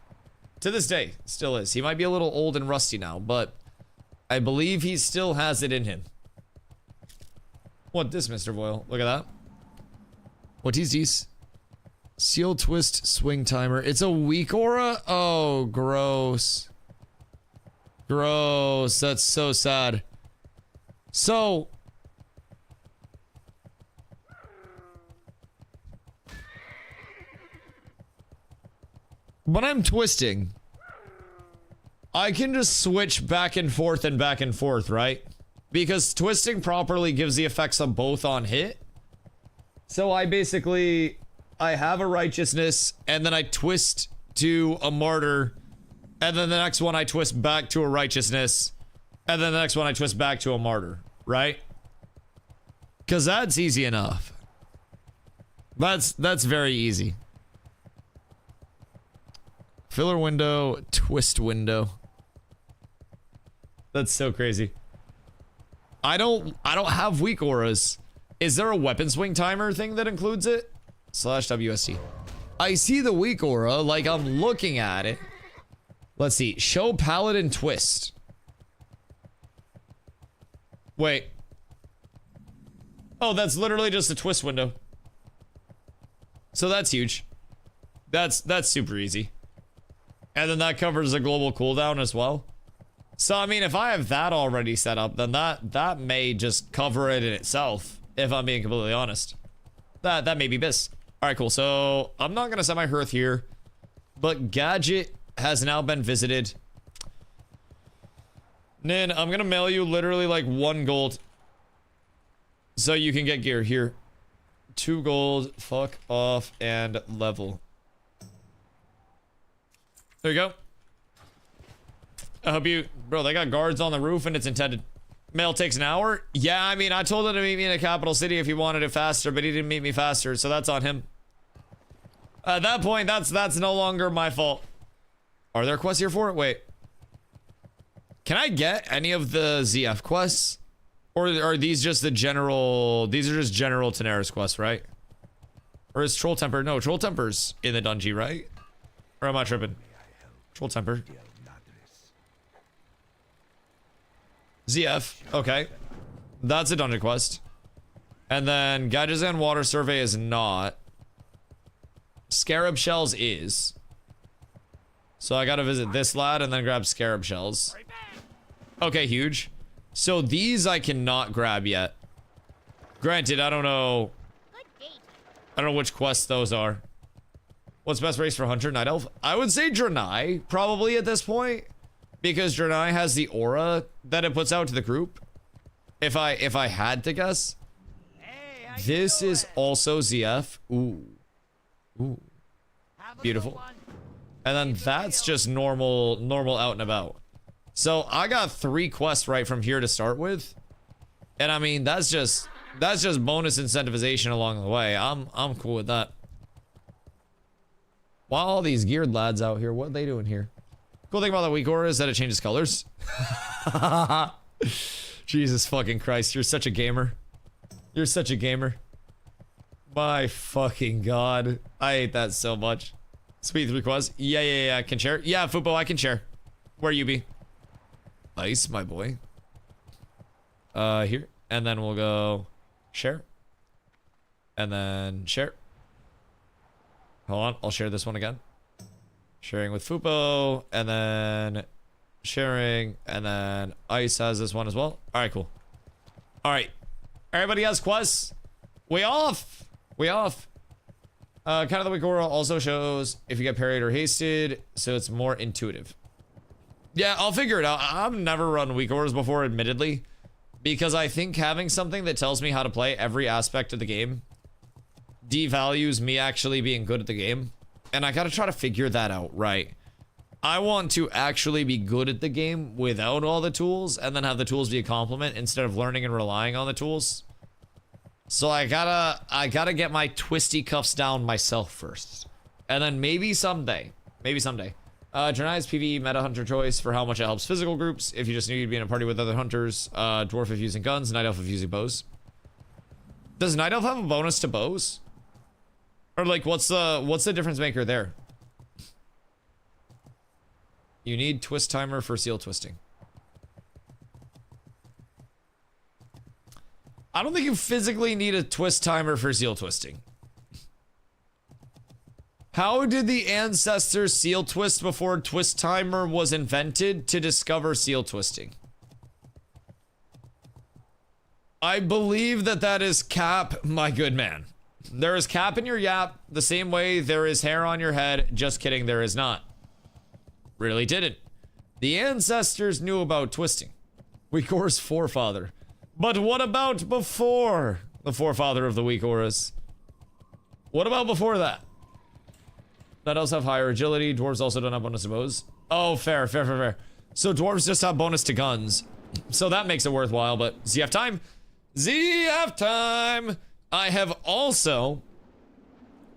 To this day, still is. He might be a little old and rusty now, but I believe he still has it in him. What this, Mr. Boyle? Look at that. What is this? Seal Twist Swing Timer. It's a weak aura? Oh, gross. Gross. That's so sad. So... when I'm twisting, I can just switch back and forth, right? Because twisting properly gives the effects of both on hit. So I basically I have a righteousness, and then I twist to a martyr, and then the next one I twist back to a righteousness, and then the next one I twist back to a martyr, right? Because that's easy enough. That's very easy. Filler window, twist window. That's so crazy. I don't have weak auras. Is there a weapon swing timer thing that includes it? /WST. I see the weak aura, like I'm looking at it. Let's see. Show paladin twist. Wait. Oh, that's literally just a twist window. So that's huge. That's super easy. And then that covers a global cooldown as well. So I mean, if I have that already set up, then that may just cover it in itself, if I'm being completely honest. That may be bis. Alright, cool. So I'm not gonna set my hearth here, but gadget has now been visited. Nin, I'm gonna mail you literally like 1 gold so you can get gear here. 2 gold, fuck off, and level. There you go. I hope you... Bro, they got guards on the roof and it's intended. Mail takes an hour? Yeah, I mean, I told him to meet me in a capital city if he wanted it faster, but he didn't meet me faster, so that's on him. At that point, that's no longer my fault. Are there quests here for it? Wait. Can I get any of the ZF quests? Or are these just the general... These are just general Tenaris quests, right? Or is Troll Temper... No, Troll Temper's in the dungeon, right? Or am I tripping? Troll Temper. ZF. Okay. That's a dungeon quest. And then Gajazan Water Survey is not. Scarab Shells is. So I gotta visit this lad and then grab Scarab Shells. Okay, huge. So these I cannot grab yet. Granted, I don't know. I don't know which quests those are. What's best race for Hunter? Night Elf? I would say Draenei, probably at this point. Because Draenei has the aura that it puts out to the group. If I had to guess. This is also ZF. Ooh. Ooh. Beautiful. And then that's just normal out and about. So I got 3 quests right from here to start with. And I mean, that's just bonus incentivization along the way. I'm cool with that. Wow, all these geared lads out here, what are they doing here? Cool thing about the weak aura is that it changes colors. Jesus fucking Christ, you're such a gamer. You're such a gamer. My fucking god. I hate that so much. Sweet 3 quests. Yeah, I can share. Yeah, Fupo, I can share. Where you be? Nice, my boy. Here. And then we'll go share. And then share. Hold on, I'll share this one again. Sharing with Fupo, and then sharing, and then Ice has this one as well. Alright, cool. Alright. Everybody has quests? We off! We off. Kind of the weak aura also shows if you get parried or hasted, so it's more intuitive. Yeah, I'll figure it out. I've never run weak auras before, admittedly, because I think having something that tells me how to play every aspect of the game devalues me actually being good at the game. And I gotta try to figure that out, right? I want to actually be good at the game without all the tools, and then have the tools be a complement instead of learning and relying on the tools. So I gotta get my twisty cuffs down myself first. And then maybe someday. Draenei's PvE meta hunter choice for how much it helps physical groups. If you just need to be in a party with other hunters. Dwarf if using guns, Night Elf if using bows. Does Night Elf have a bonus to bows? Or like, what's the difference maker there? You need twist timer for seal twisting. I don't think you physically need a twist timer for seal twisting. How did the ancestors seal twist before twist timer was invented to discover seal twisting? I believe that is cap, my good man. There is cap in your yap the same way there is hair on your head. Just kidding, there is not. Really didn't. The ancestors knew about twisting. Weak aura's forefather. But what about before the forefather of the weak auras? What about before that? That does have higher agility. Dwarves also don't have bonus to bows. Oh, fair. So dwarves just have bonus to guns. So that makes it worthwhile, but ZF time. ZF time! I have also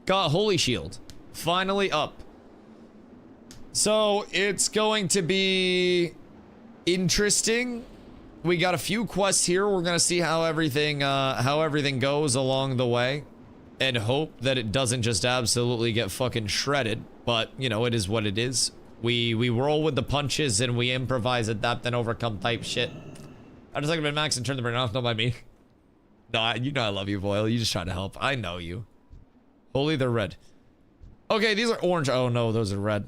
got Holy Shield. Finally up. So it's going to be interesting. We got a few quests here. We're gonna see how everything goes along the way, and hope that it doesn't just absolutely get fucking shredded. But you know, it is what it is. We roll with the punches and we improvise, adapt, and overcome type shit. I just like to max and turn the brain off. Not by me. No, you know I love you, Boyle. You just trying to help. I know you. Holy, they're red. Okay, these are orange. Oh no, those are red.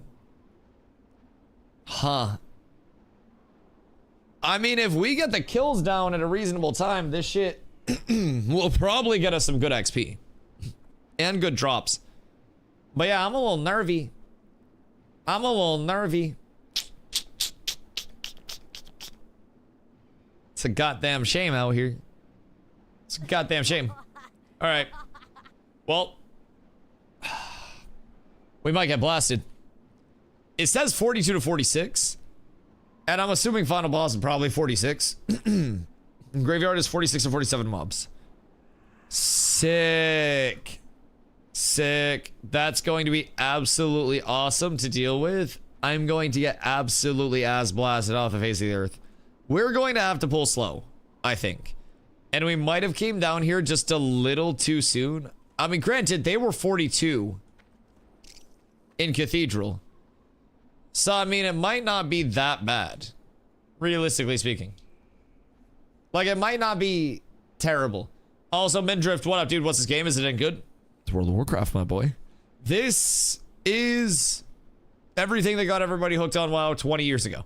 Huh. I mean, if we get the kills down at a reasonable time, this shit will probably get us some good XP. And good drops. But yeah, I'm a little nervy. It's a goddamn shame out here. It's a goddamn shame. Alright. Well. We might get blasted. It says 42 to 46. And I'm assuming final boss is probably 46. Graveyard is 46 to 47 mobs. Sick. That's going to be absolutely awesome to deal with. I'm going to get absolutely ass blasted off the face of the earth. We're going to have to pull slow, I think. And we might have came down here just a little too soon. I mean, granted, they were 42 in Cathedral. So, I mean, it might not be that bad, realistically speaking. Like, it might not be terrible. Also, Mindrift, what up, dude? What's this game? Is it in good? It's World of Warcraft, my boy. This is everything that got everybody hooked on WoW 20 years ago.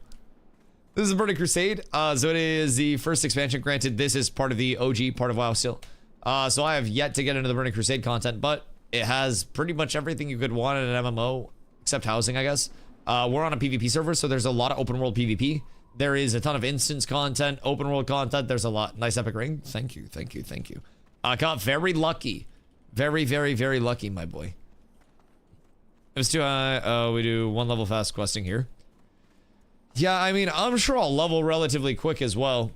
This is Burning Crusade. So it is the first expansion. Granted, this is part of the OG part of WoW still. So I have yet to get into the Burning Crusade content, but it has pretty much everything you could want in an MMO, except housing, I guess. We're on a PvP server, so there's a lot of open world PvP. There is a ton of instance content, open world content. There's a lot. Nice epic ring. Thank you. I got very lucky. Very lucky, my boy. It was too high. We do one level fast questing here. Yeah, I mean, I'm sure I'll level relatively quick as well.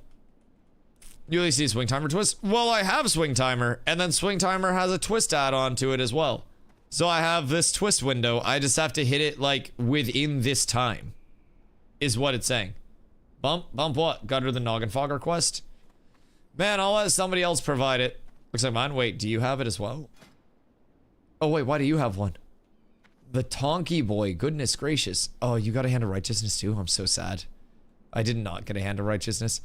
You only see swing timer twist? Well, I have swing timer, and then swing timer has a twist add-on to it as well. So I have this twist window. I just have to hit it, like, within this time. Is what it's saying. Bump what? Gutter the Noggin Fogger quest? Man, I'll let somebody else provide it. Looks like mine. Wait, do you have it as well? Oh, wait, why do you have one? The Tonky Boy. Goodness gracious. Oh, you got a Hand of Righteousness too? I'm so sad. I did not get a Hand of Righteousness.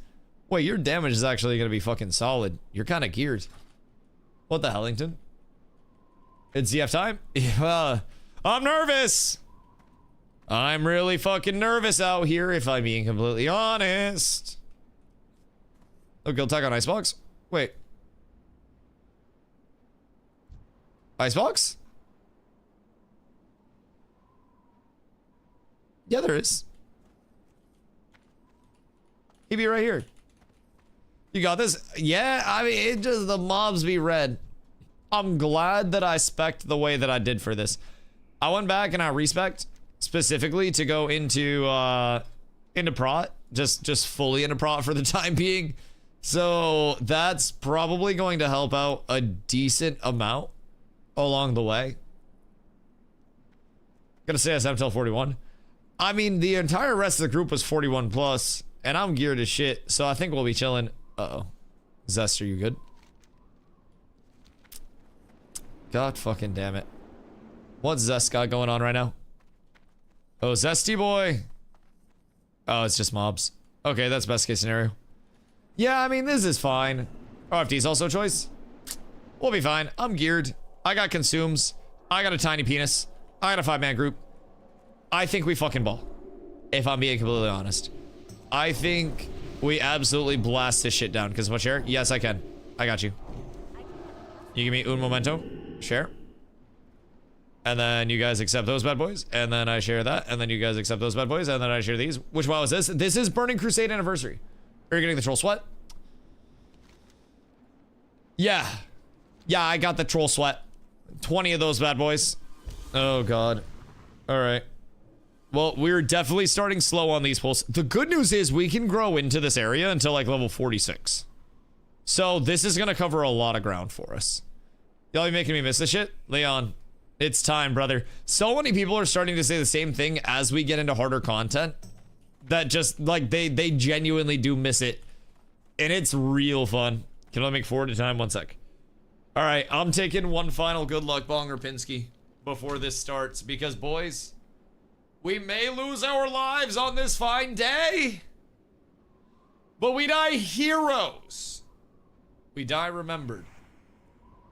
Wait, your damage is actually going to be fucking solid. You're kind of geared. What the Hellington? It's ZF time? Yeah, I'm nervous. I'm really fucking nervous out here, if I'm being completely honest. Oh, guild tag on Icebox? Wait. Icebox? Yeah, there is. He be right here. You got this? Yeah, I mean, it just, the mobs be red. I'm glad that I spec'd the way that I did for this. I went back and I respec'd specifically to go into prot. Just fully into prot for the time being. So that's probably going to help out a decent amount along the way. Gonna say SM till 41. I mean, the entire rest of the group was 41 plus, and I'm geared as shit, so I think we'll be chilling. Uh-oh. Zest, are you good? God fucking damn it. What's Zest got going on right now? Oh, Zesty boy. Oh, it's just mobs. Okay, that's best case scenario. Yeah, I mean, this is fine. OFD's also a choice. We'll be fine. I'm geared. I got consumes. I got a tiny penis. I got a 5-man group. I think we fucking ball. If I'm being completely honest. I think we absolutely blast this shit down. Because what, share? Yes, I can. I got you. You give me un momento. Share. And then you guys accept those bad boys. And then I share that. And then you guys accept those bad boys. And then I share these. Which WoW is this? This is Burning Crusade Anniversary. Are you getting the troll sweat? Yeah. Yeah, I got the troll sweat. 20 of those bad boys. Oh, God. All right. Well, we're definitely starting slow on these pulls. The good news is we can grow into this area until like level 46. So this is going to cover a lot of ground for us. Y'all be making me miss this shit? Leon, it's time, brother. So many people are starting to say the same thing as we get into harder content. That just, like, they genuinely do miss it. And it's real fun. Can I make forward to time? 1 sec. All right, I'm taking one final good luck bonger Pinsky before this starts. Because, boys, we may lose our lives on this fine day. But we die heroes. We die remembered.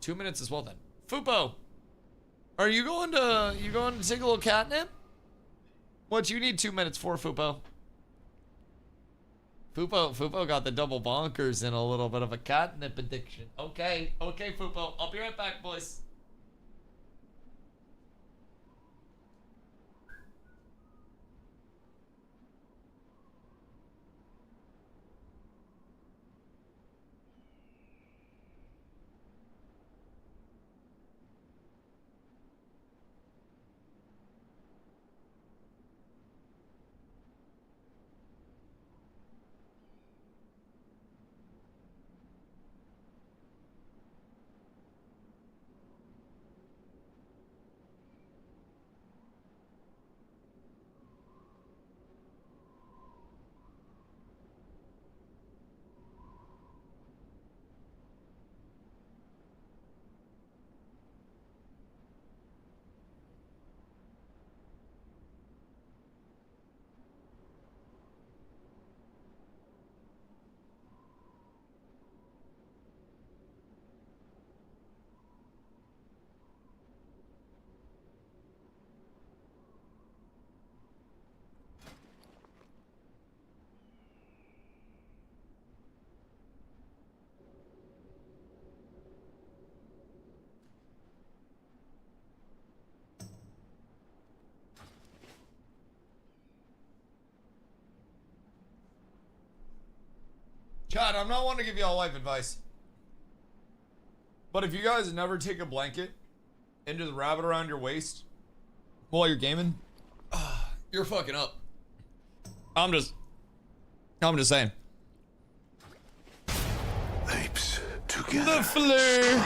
2 minutes as well then. Fupo, are you going to take a little catnip? What you need 2 minutes for, Fupo? Fupo got the double bonkers and a little bit of a catnip addiction. Okay, Fupo. I'll be right back, boys. God, I'm not one to give y'all life advice. But if you guys never take a blanket and just wrap it around your waist while you're gaming, you're fucking up. I'm just saying. Apes together. The flare.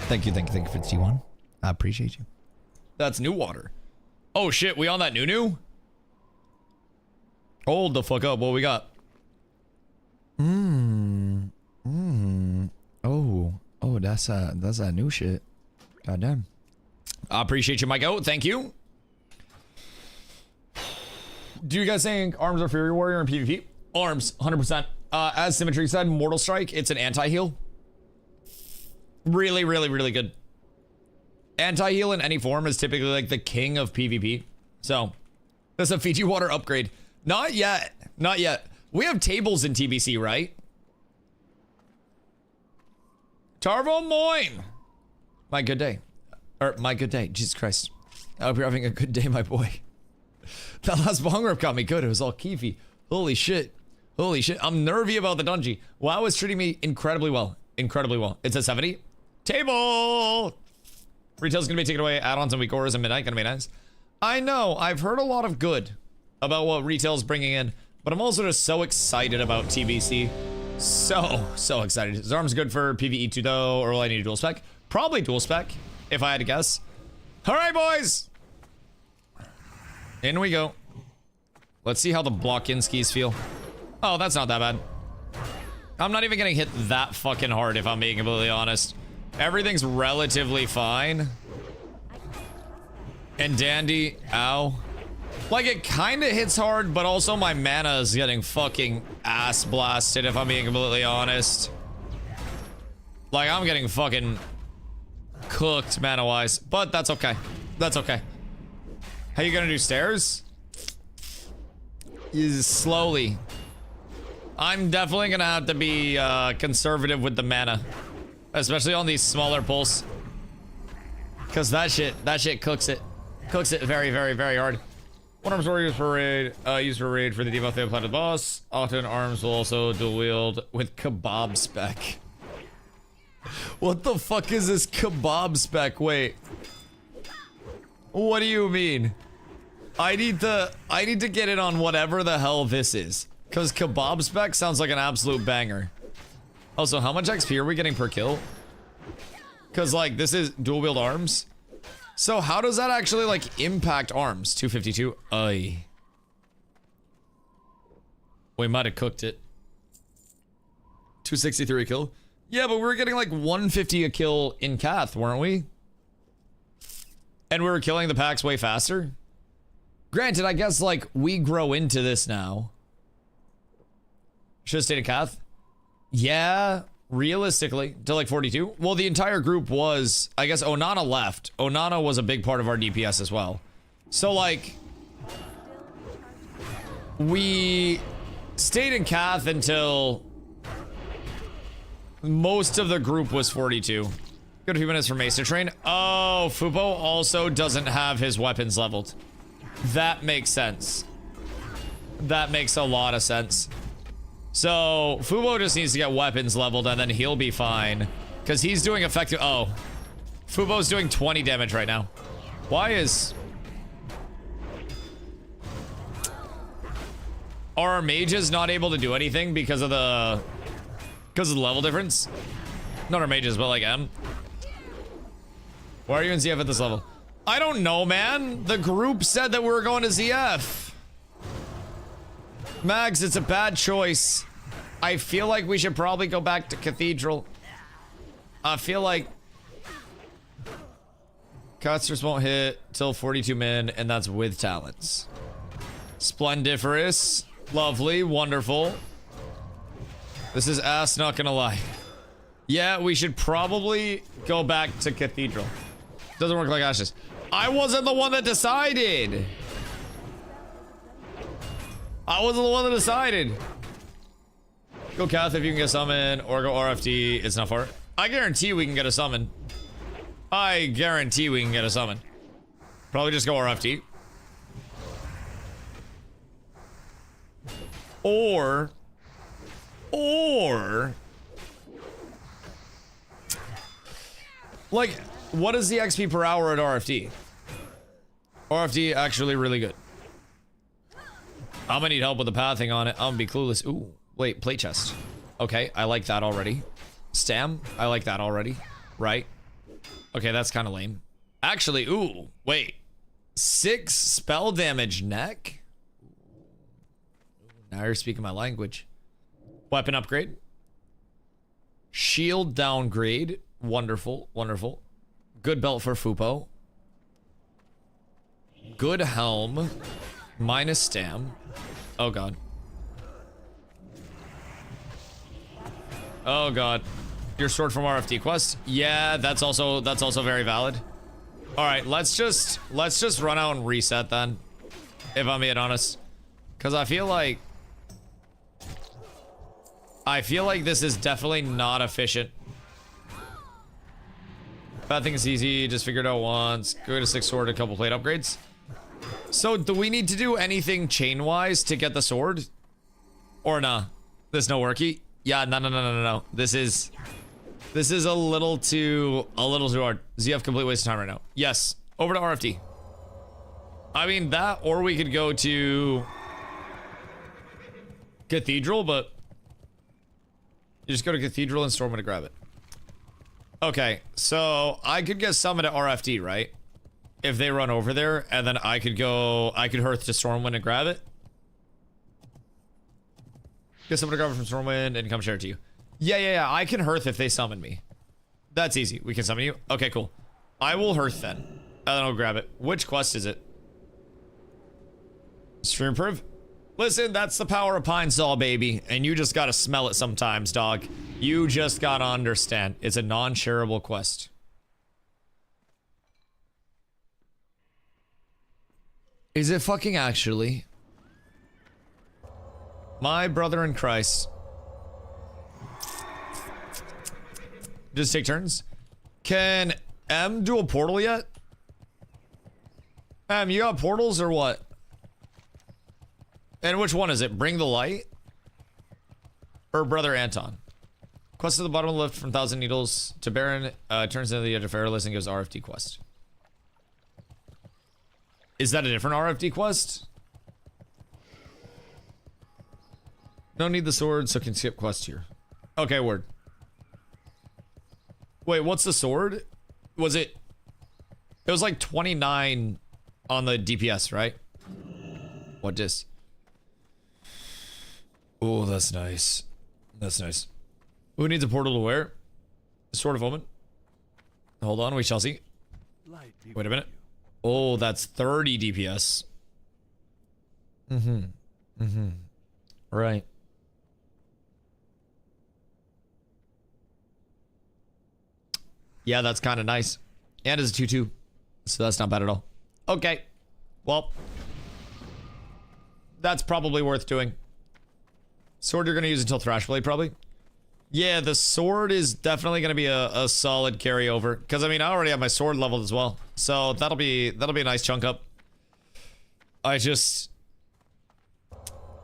Thank you for the T1. I appreciate you. That's new water. Oh shit, we on that new? Hold the fuck up. What we got? Oh, that's that new shit. Goddamn. I appreciate you, Mike. Oh, thank you. Do you guys think arms are Fury Warrior in PvP? Arms, 100%. As Symmetry said, Mortal Strike, it's an anti-heal. Really, really, really good. Anti-heal in any form is typically like the king of PvP. So, that's a Fiji water upgrade. Not yet. Not yet. We have tables in TBC, right? Tarvo Moin! My good day. Or, my good day. Jesus Christ. I hope you're having a good day, my boy. That last bong rip got me good. It was all keefy. Holy shit. Holy shit. I'm nervy about the dungeon. WoW is treating me incredibly well. Incredibly well. It's a 70. Table! Retail's gonna be taken away. Add-ons and week orders at midnight. Gonna be nice. I know. I've heard a lot of good about what retail's bringing in. But I'm also just so excited about TBC. So excited. His arm's good for PvE 2 though, or will I need a dual spec? Probably dual spec, if I had to guess. Alright, boys! In we go. Let's see how the block-in skis feel. Oh, that's not that bad. I'm not even getting hit that fucking hard, if I'm being completely honest. Everything's relatively fine. And Dandy, ow. Like, it kind of hits hard, but also my mana is getting fucking ass blasted, if I'm being completely honest. Like, I'm getting fucking cooked mana-wise, but that's okay. That's okay. How you gonna do stairs? Slowly. I'm definitely gonna have to be conservative with the mana, especially on these smaller pulls, because that shit cooks it very, very, very hard. One arms are used for raid, for the debuff they apply to the boss. Often arms will also dual wield with kebab spec. What the fuck is this kebab spec? Wait. What do you mean? I need to get it on whatever the hell this is. Cause kebab spec sounds like an absolute banger. Also, how much XP are we getting per kill? Cause like this is dual wield arms. So how does that actually like impact arms? 252. Aye. We might have cooked it. 263 a kill. Yeah, but we were getting like 150 a kill in Cath, weren't we? And we were killing the packs way faster. Granted, I guess like we grow into this now. Should have stayed at Cath. Yeah, realistically, to like 42. Well, the entire group was, I guess Onana left. Onana was a big part of our DPS as well. So like, we stayed in Cath until most of the group was 42. Good few minutes for Mace to train. Oh, Fubo also doesn't have his weapons leveled. That makes sense. That makes a lot of sense. So, Fubo just needs to get weapons leveled and then he'll be fine. Because he's doing effective... Oh. Fubo's doing 20 damage right now. Why is... Are our mages not able to do anything because of the... Because of the level difference? Not our mages, but like M. Why are you in ZF at this level? I don't know, man. The group said that we were going to ZF. Mags, it's a bad choice. I feel like we should probably go back to Cathedral. I feel like... Costers won't hit till 42 min, and that's with talents. Splendiferous. Lovely. Wonderful. This is ass, not gonna lie. Yeah, we should probably go back to Cathedral. Doesn't work like Ashes. I wasn't the one that decided. I wasn't the one that decided. Go Cath if you can get a summon, or go RFD. It's not far. I guarantee we can get a summon. I guarantee we can get a summon. Probably just go RFD. Or... Like, what is the XP per hour at RFD? RFD actually really good. I'm gonna need help with the pathing on it. I'm gonna be clueless. Ooh, wait, plate chest. Okay, I like that already. Stam, I like that already. Right? Okay, that's kind of lame. Actually, ooh, wait. 6 spell damage neck? Now you're speaking my language. Weapon upgrade. Shield downgrade. Wonderful, wonderful. Good belt for Fupo. Good helm. Minus stam. Oh god. Oh god. Your sword from RFD quest? Yeah, that's also very valid. Alright, let's just run out and reset then. If I'm being honest. Cause I feel like this is definitely not efficient. Bad thing is easy, just figured out once. Go to 6 sword, a couple plate upgrades. So do we need to do anything chain wise to get the sword? Or nah? There's no worky? Yeah, no. This is a little too hard. ZF complete waste of time right now. Yes. Over to RFD. I mean that, or we could go to Cathedral, but you just go to Cathedral and Stormwind to grab it. Okay, so I could get summoned at RFD, right? If they run over there, and then I could Hearth to Stormwind and grab it. Get someone to grab it from Stormwind and come share it to you. Yeah, I can Hearth if they summon me. That's easy. We can summon you. Okay, cool. I will Hearth then. And then I'll grab it. Which quest is it? Stream proof? Listen, that's the power of Pine Saw, baby. And you just gotta smell it sometimes, dog. You just gotta understand. It's a non-shareable quest. Is it fucking actually? My brother in Christ. Just take turns. Can M do a portal yet? M, you got portals or what? And which one is it? Bring the light? Or Brother Anton? Quest to the bottom of the left from Thousand Needles to Baron turns into the Edge of Fairless and gives RFD quest. Is that a different RFD quest? No need the sword, so can skip quest here. Okay, word. Wait, what's the sword? Was it? It was like 29 on the DPS, right? What dis? Oh, that's nice. That's nice. Who needs a portal to wear? Sword of Omen. Hold on, we shall see. Wait a minute. Oh, that's 30 DPS. Right. Yeah, that's kind of nice. And it's a 2-2. So that's not bad at all. Okay. Well. That's probably worth doing. Sword you're going to use until Thrashblade, probably. Yeah, the sword is definitely going to be a solid carryover. Because, I mean, I already have my sword leveled as well. So that'll be a nice chunk up. I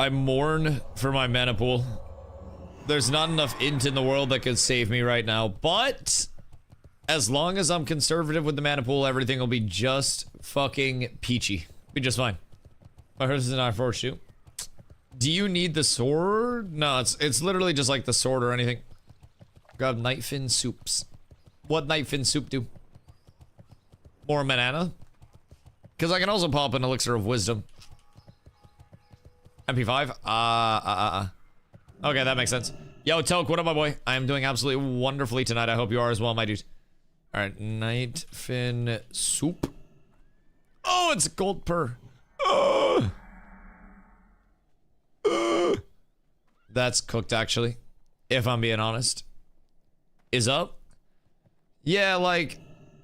mourn for my mana pool. There's not enough int in the world that could save me right now. But as long as I'm conservative with the mana pool, everything will be just fucking peachy. Be just fine. I heard this is an I-Forge too. Do you need the sword? No, it's literally just like the sword or anything. Grab Nightfin soups. What Nightfin soup do? More banana? Because I can also pop an elixir of wisdom. MP5? Okay, that makes sense. Yo, Toke, what up, my boy? I am doing absolutely wonderfully tonight. I hope you are as well, my dude. Alright, Nightfin soup. Oh, it's gold per. That's cooked, actually. If I'm being honest. Is up? Yeah, like,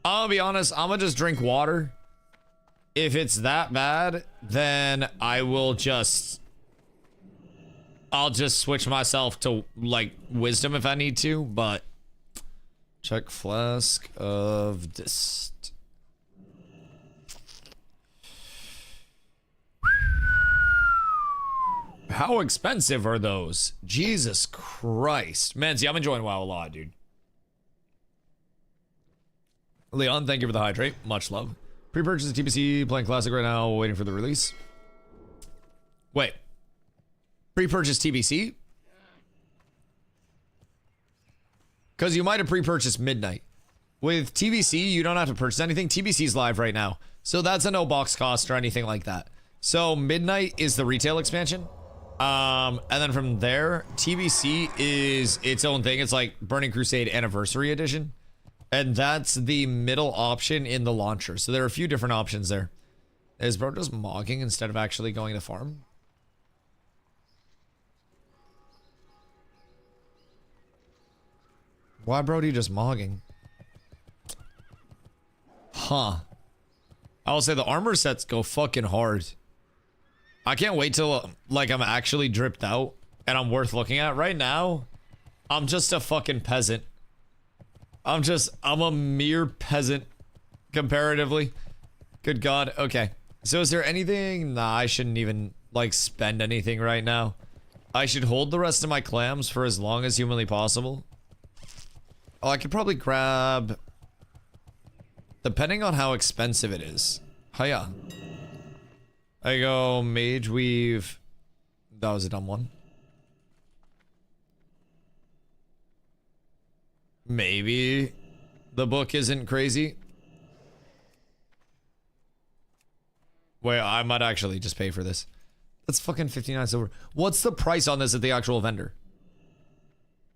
I'll be honest, I'm gonna just drink water. If it's that bad, then I'll just switch myself to, like, wisdom if I need to, but check flask of dist. How expensive are those? Jesus Christ. Man, see, I'm enjoying WoW a lot, dude. Leon, thank you for the hydrate. Much love. Pre-purchase TBC, playing Classic right now, waiting for the release. Wait. Pre-purchase TBC? Because you might have pre-purchased Midnight. With TBC, you don't have to purchase anything. TBC's live right now. So that's a no box cost or anything like that. So Midnight is the retail expansion. And then from there, TBC is its own thing. It's like Burning Crusade Anniversary Edition. And that's the middle option in the launcher. So there are a few different options there. Is bro just mogging instead of actually going to farm? Why Brody just mogging? Huh. I will say the armor sets go fucking hard. I can't wait till like I'm actually dripped out and I'm worth looking at. Right now, I'm just a fucking peasant. I'm a mere peasant comparatively. Good God. Okay. So is there anything? Nah, I shouldn't even like spend anything right now. I should hold the rest of my clams for as long as humanly possible. Oh, I could probably grab, depending on how expensive it is. Hiya. I go Mage Weave. That was a dumb one. Maybe the book isn't crazy. Wait, I might actually just pay for this. That's fucking 59 silver. What's the price on this at the actual vendor?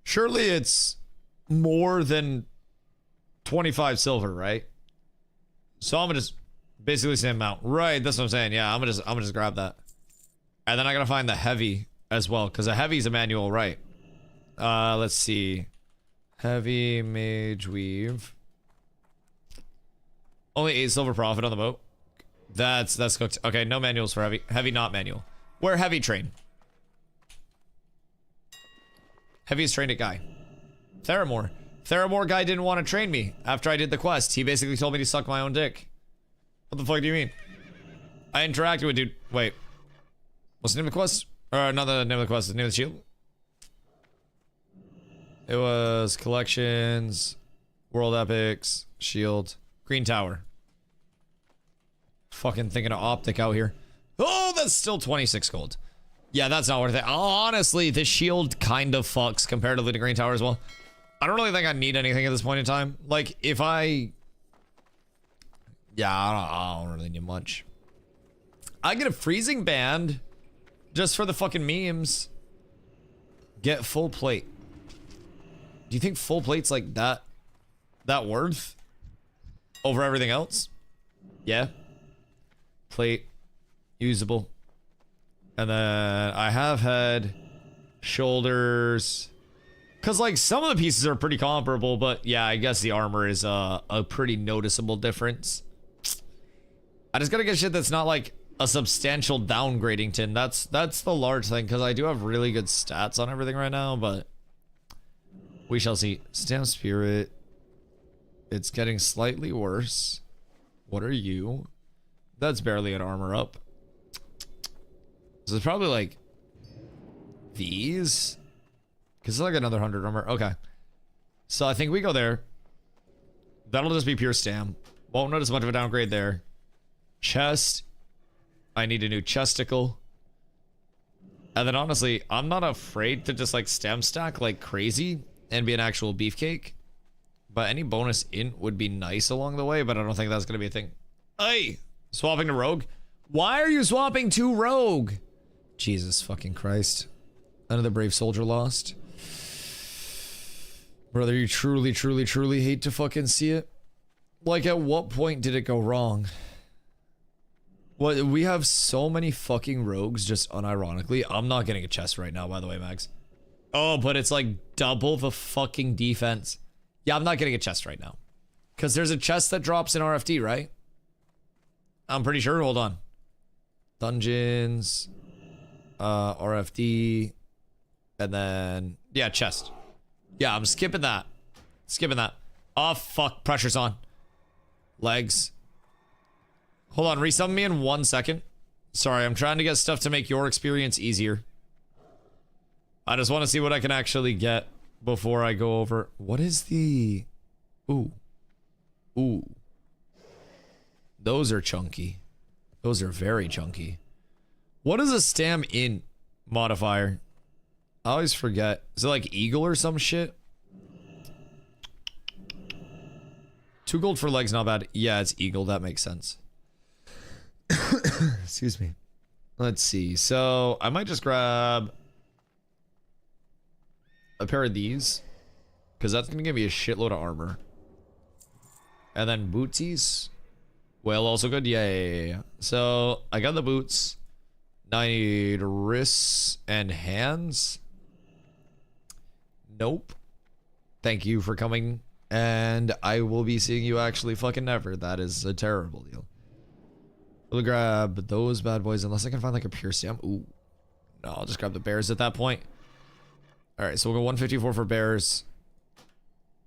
Surely it's more than 25 silver, right? So I'm gonna just basically same amount. Right, that's what I'm saying. Yeah, I'm gonna just grab that. And then I gotta find the heavy as well, because the heavy's a manual, right? Let's see. Heavy Mage Weave. Only 8 silver profit on the boat. That's cooked. Okay, no manuals for heavy. Heavy not manual. Where heavy train? Heavy is trained at guy. Theramore. Theramore guy didn't want to train me after I did the quest. He basically told me to suck my own dick. What the fuck do you mean? I interacted with dude. Wait. What's the name of the quest? Or not the name of the quest, the name of the shield? It was collections, world epics, shield, green tower. Fucking thinking of optic out here. Oh, that's still 26 gold. Yeah, that's not worth it. Honestly, the shield kind of fucks comparatively to green tower as well. I don't really think I need anything at this point in time. Like, if I... Yeah, I don't really need much. I get a freezing band just for the fucking memes. Get full plate. Do you think full plate's like that worth over everything else? Yeah. Plate. Usable. And then I have head, shoulders. Because, like, some of the pieces are pretty comparable, but yeah, I guess the armor is a pretty noticeable difference. I just gotta get shit that's not, like, a substantial downgrading tin. That's the large thing, because I do have really good stats on everything right now, but we shall see. Stamp Spirit. It's getting slightly worse. What are you? That's barely an armor up. So it's probably, like, these? Because it's like another 100 armor. Okay. So I think we go there. That'll just be pure stam. Won't notice much of a downgrade there. Chest. I need a new chesticle. And then honestly, I'm not afraid to just like stem stack like crazy and be an actual beefcake. But any bonus int would be nice along the way, but I don't think that's going to be a thing. Hey! Swapping to rogue? Why are you swapping to rogue? Jesus fucking Christ. Another brave soldier lost. Brother, you truly, truly, truly hate to fucking see it. Like, at what point did it go wrong? What, we have so many fucking rogues, just unironically. I'm not getting a chest right now, by the way, Max. Oh, but it's like double the fucking defense. Yeah, I'm not getting a chest right now. Because there's a chest that drops in RFD, right? I'm pretty sure. Hold on. Dungeons. RFD. And then... Yeah, chest. Yeah, I'm skipping that. Skipping that. Oh, fuck. Pressure's on. Legs. Hold on. Resummon me in 1 second. Sorry, I'm trying to get stuff to make your experience easier. I just want to see what I can actually get before I go over. What is the... Ooh. Ooh. Those are chunky. Those are very chunky. What is a stam int modifier? I always forget. Is it like eagle or some shit? 2 gold for legs, not bad. Yeah, it's eagle. That makes sense. Excuse me. Let's see. So I might just grab a pair of these, because that's gonna give me a shitload of armor. And then bootsies. Well, also good. Yeah. So I got the boots. Now I need wrists and hands. Nope. Thank you for coming. And I will be seeing you actually fucking never. That is a terrible deal. We'll grab those bad boys unless I can find like a pure stam. Ooh. No, I'll just grab the bears at that point. Alright, so we'll go 154 for bears.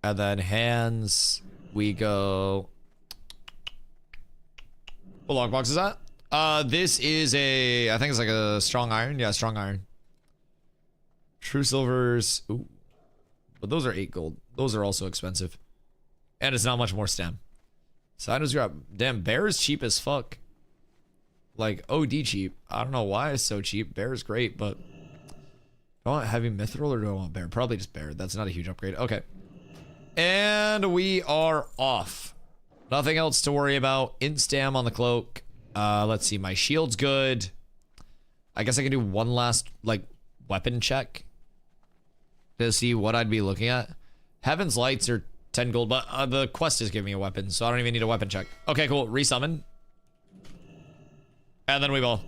And then hands, we go... What lockbox is that? This is a... I think it's like a strong iron. Yeah, strong iron. True silvers. Ooh. But those are 8 gold. Those are also expensive. And it's not much more stem. So I just grab... Damn, bear is cheap as fuck. Like, OD cheap. I don't know why it's so cheap. Bear is great, but... Do I want heavy mithril or do I want bear? Probably just bear. That's not a huge upgrade. Okay. And we are off. Nothing else to worry about. Instam on the cloak. Let's see. My shield's good. I guess I can do one last, like, weapon check to see what I'd be looking at. Heaven's Lights are 10 gold, but the quest is giving me a weapon, so I don't even need a weapon check. Okay, cool. Resummon. And then we ball.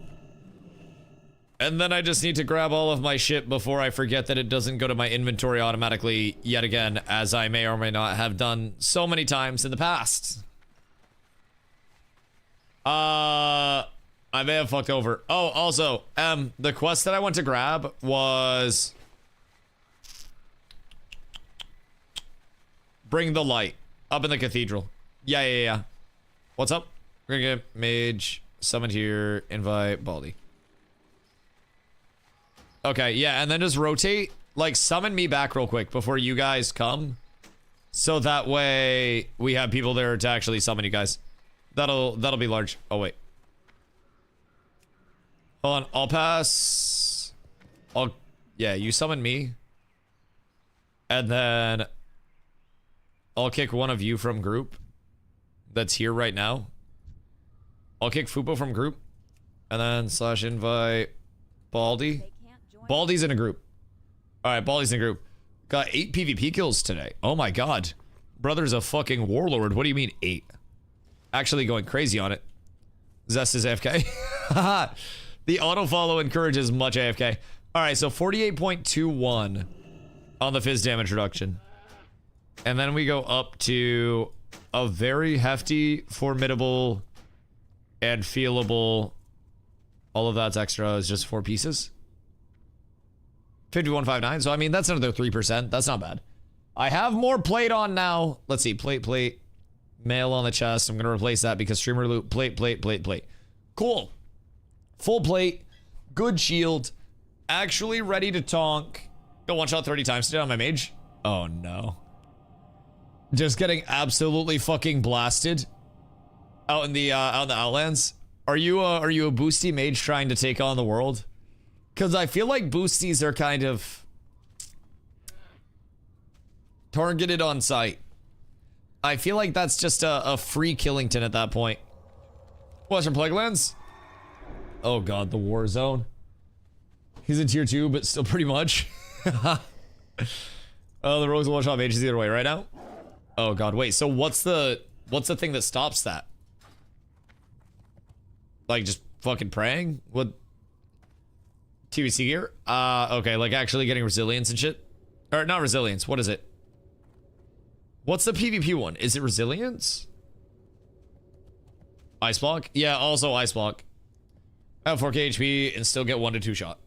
And then I just need to grab all of my shit before I forget that it doesn't go to my inventory automatically yet again, as I may or may not have done so many times in the past. I may have fucked over. Oh, also, the quest that I went to grab was... Bring the light up in the cathedral. Yeah. What's up? We're gonna get mage, summoned here, invite Baldy. Okay, yeah, and then just rotate like summon me back real quick before you guys come. So that way we have people there to actually summon you guys. That'll be large. Oh wait. Hold on, I'll pass. Yeah, you summon me. And then I'll kick one of you from group that's here right now. I'll kick Fupo from group. And then / invite Baldy. Baldy's in a group. Alright, Baldy's in a group. Got 8 PvP kills today. Oh my god. Brother's a fucking warlord. What do you mean 8? Actually going crazy on it. Zest is AFK. The autofollow encourages much AFK. Alright, so 48.21 on the Fizz damage reduction. And then we go up to a very hefty, formidable, and feelable. All of that's extra is just 4 pieces. 5159. So I mean that's another 3%. That's not bad. I have more plate on now. Let's see. Plate. Mail on the chest. I'm gonna replace that because streamer loot. Plate. Cool. Full plate. Good shield. Actually ready to tonk. Go one shot 30 times today on my mage. Oh no. Just getting absolutely fucking blasted out in the outlands. Are you a boosty mage trying to take on the world? Because I feel like boosties are kind of targeted on sight. I feel like that's just a free Killington at that point. Western Plaguelands? Oh god, the war zone. He's in tier 2, but still pretty much. Oh, the rogues will one-shot mages the other way right now. Oh god, wait, so what's the thing that stops that? Like just fucking praying? What? TBC gear? Okay, like actually getting resilience and shit? Or not resilience, what is it? What's the PvP one? Is it resilience? Ice block? Yeah, also ice block. I have 4k HP and still get 1 to 2 shot.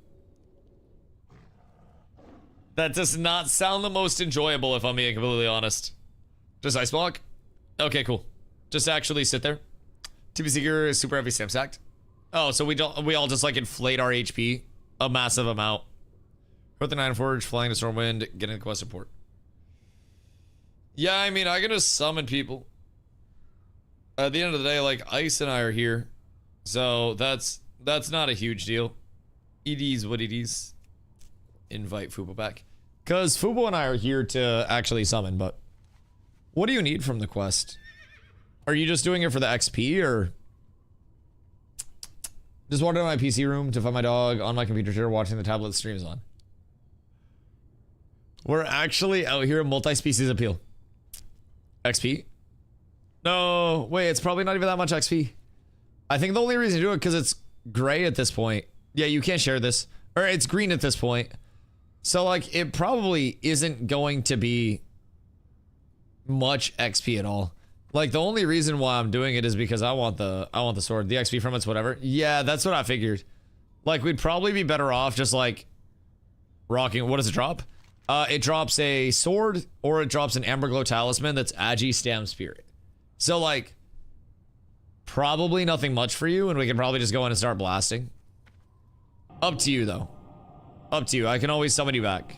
That does not sound the most enjoyable if I'm being completely honest. Just ice block? Okay, cool. Just actually sit there. TBC gear is super heavy stamp stacked. Oh, so we all just like inflate our HP a massive amount. Put the 9 forge, flying to Stormwind, getting the quest support. Yeah, I mean, I can just summon people. At the end of the day, like, Ice and I are here. So, that's not a huge deal. It is what it is. Invite Fubo back. Because Fubo and I are here to actually summon, but... What do you need from the quest? Are you just doing it for the XP, or... Just walked into my PC room to find my dog on my computer chair watching the tablet streams on. We're actually out here in multi-species appeal. XP? No, wait, it's probably not even that much XP. I think the only reason to do it because it's gray at this point. Yeah, you can't share this. Or it's green at this point. So like it probably isn't going to be much XP at all. Like the only reason why I'm doing it is because I want the sword. The XP from it's whatever. Yeah, that's what I figured. Like we'd probably be better off just like rocking. What does it drop? It drops a sword or it drops an Amberglow talisman that's Agi Stam Spirit. So like probably nothing much for you, and we can probably just go in and start blasting. Up to you though. Up to you. I can always summon you back.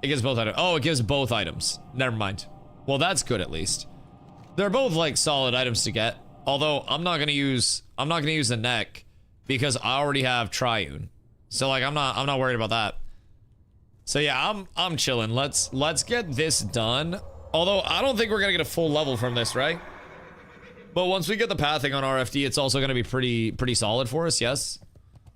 It gives both items. Oh, it gives both items. Never mind. Well, that's good at least. They're both like solid items to get. Although I'm not gonna use the neck because I already have Triune. So like I'm not worried about that. So yeah, I'm chilling. Let's get this done. Although I don't think we're gonna get a full level from this, right? But once we get the pathing on RFD, it's also gonna be pretty solid for us, yes.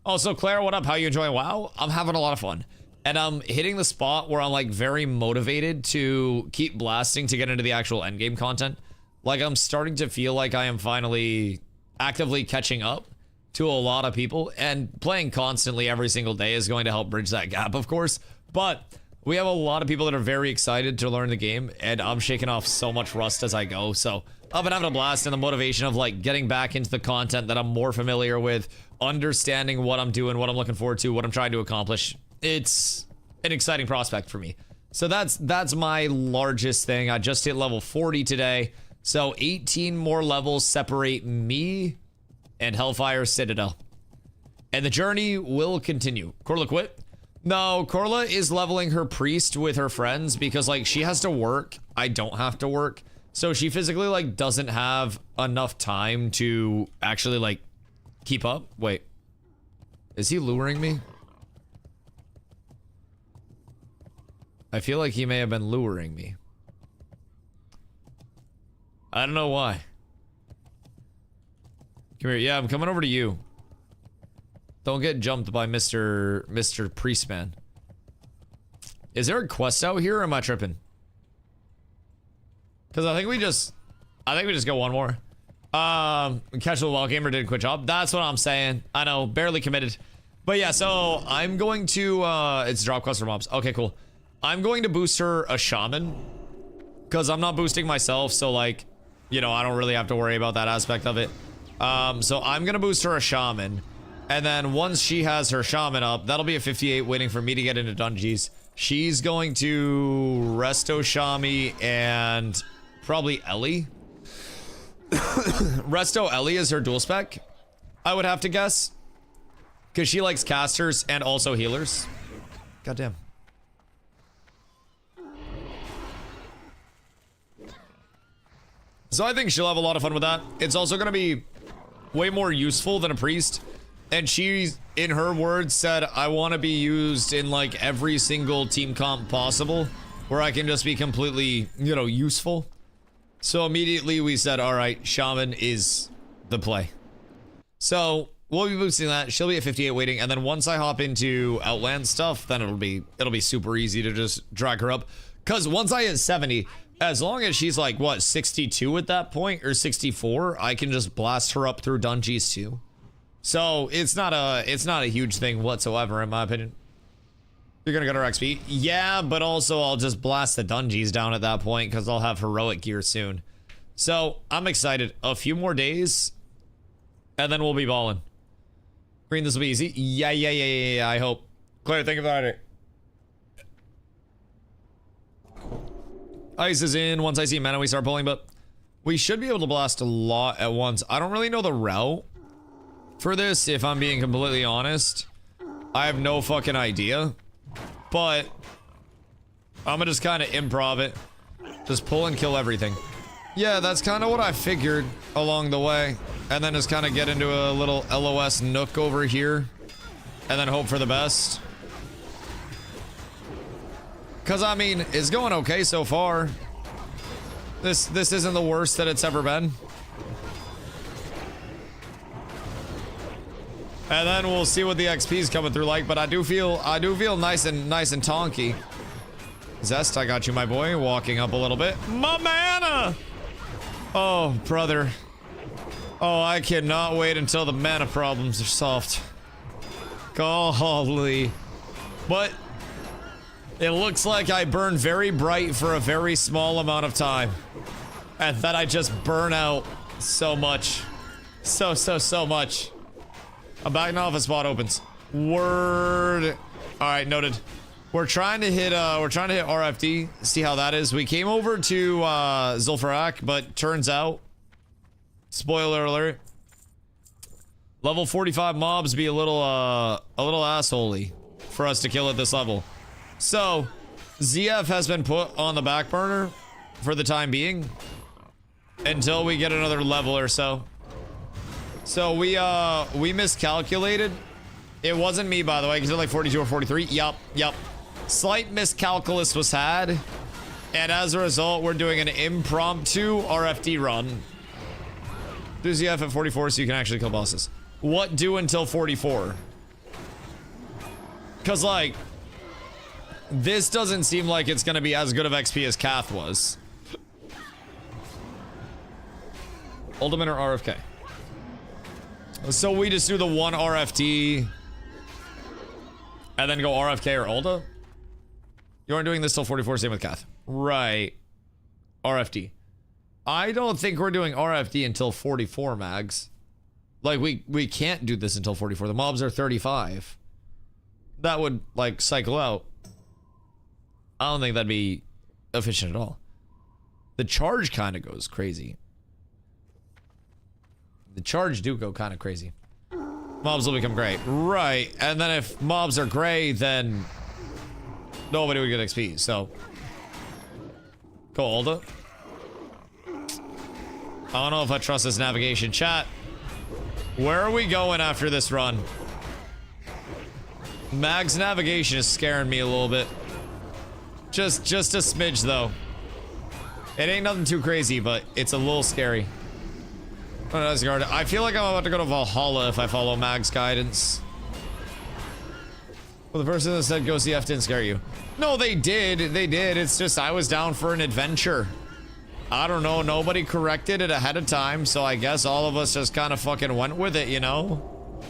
Also, Claire, what up? How you enjoying WoW? I'm having a lot of fun. And I'm hitting the spot where I'm like very motivated to keep blasting to get into the actual endgame content. Like I'm starting to feel like I am finally actively catching up to a lot of people, and playing constantly every single day is going to help bridge that gap, of course. But we have a lot of people that are very excited to learn the game, and I'm shaking off so much rust as I go. So I've been having a blast, and the motivation of like getting back into the content that I'm more familiar with, understanding what I'm doing, what I'm looking forward to, what I'm trying to accomplish. It's an exciting prospect for me. So that's my largest thing. I just hit level 40 today. So 18 more levels separate me and Hellfire Citadel. And the journey will continue. Corliquit, No, Corla is leveling her priest with her friends because like she has to work. I don't have to work. So she physically like doesn't have enough time to actually like keep up. Wait. Is he luring me? I feel like he may have been luring me. I don't know why. Come here. Yeah, I'm coming over to you. Don't get jumped by Mr. Priestman. Is there a quest out here or am I tripping? Because I think we just go one more. Catch the Wall Gamer did a quick job. That's what I'm saying. I know, barely committed. But yeah, so I'm going to it's drop quest for mobs. Okay, cool. I'm going to boost her a shaman. Because I'm not boosting myself, so like, you know, I don't really have to worry about that aspect of it. So I'm gonna boost her a shaman. And then once she has her shaman up, that'll be a 58 waiting for me to get into dungeons. She's going to Resto Shami and probably Ellie. Resto Ellie is her dual spec, I would have to guess. Because she likes casters and also healers. Goddamn. So I think she'll have a lot of fun with that. It's also going to be way more useful than a priest. And she, in her words, said, I want to be used in like every single team comp possible where I can just be completely, you know, useful. So immediately we said, all right, shaman is the play. So we'll be boosting that. She'll be at 58 waiting. And then once I hop into Outland stuff, then it'll be super easy to just drag her up. Because once I hit 70, as long as she's like, what, 62 at that point or 64, I can just blast her up through dungeons too. So it's not a huge thing whatsoever, in my opinion. You're gonna get her XP, yeah, but also I'll just blast the dungeons down at that point because I'll have heroic gear soon. So I'm excited. A few more days, and then we'll be balling. Green, this will be easy. Yeah. I hope. Claire, think about it. Ice is in. Once I see mana, we start pulling, but we should be able to blast a lot at once. I don't really know the route for this, if I'm being completely honest. I have no fucking idea. But I'm gonna just kind of improv it. Just pull and kill everything. Yeah, that's kind of what I figured along the way. And then just kind of get into a little LOS nook over here. And then hope for the best. Because, I mean, it's going okay so far. This isn't the worst that it's ever been. And then we'll see what the XP is coming through like, but I do feel nice and tonky. Zest, I got you, my boy. Walking up a little bit. My mana! Oh, brother. Oh, I cannot wait until the mana problems are solved. Golly. But it looks like I burn very bright for a very small amount of time. And that I just burn out so much. So much. I'm backing off as spot opens. Word. All right, noted. We're trying to hit RFD. See how that is. We came over to Zul'Farrak, but turns out, spoiler alert, level 45 mobs be a little assholey for us to kill at this level. So ZF has been put on the back burner for the time being until we get another level or so. So we miscalculated. It wasn't me, by the way, because they're like 42 or 43. Yup. Slight miscalculus was had. And as a result, we're doing an impromptu RFD run. Do ZF at 44 so you can actually kill bosses. What do until 44? Because, like, this doesn't seem like it's going to be as good of XP as Kath was. Ultimate or RFK? So we just do the one RFD and then go RFK or Ulta? You aren't doing this till 44, same with Kath. Right. RFD. I don't think we're doing RFD until 44, Mags. Like, we can't do this until 44. The mobs are 35. That would, like, cycle out. I don't think that'd be efficient at all. The charge kind of goes crazy. The charge do go kind of crazy. Mobs will become gray. Right. And then if mobs are gray, then nobody would get XP. So, cold. I don't know if I trust this navigation. Chat, where are we going after this run? Mag's navigation is scaring me a little bit. Just a smidge, though. It ain't nothing too crazy, but it's a little scary. I feel like I'm about to go to Valhalla if I follow Mag's guidance. Well, the person that said go CF didn't scare you. No, they did. They did. It's just I was down for an adventure. I don't know. Nobody corrected it ahead of time, so I guess all of us just kind of fucking went with it, you know?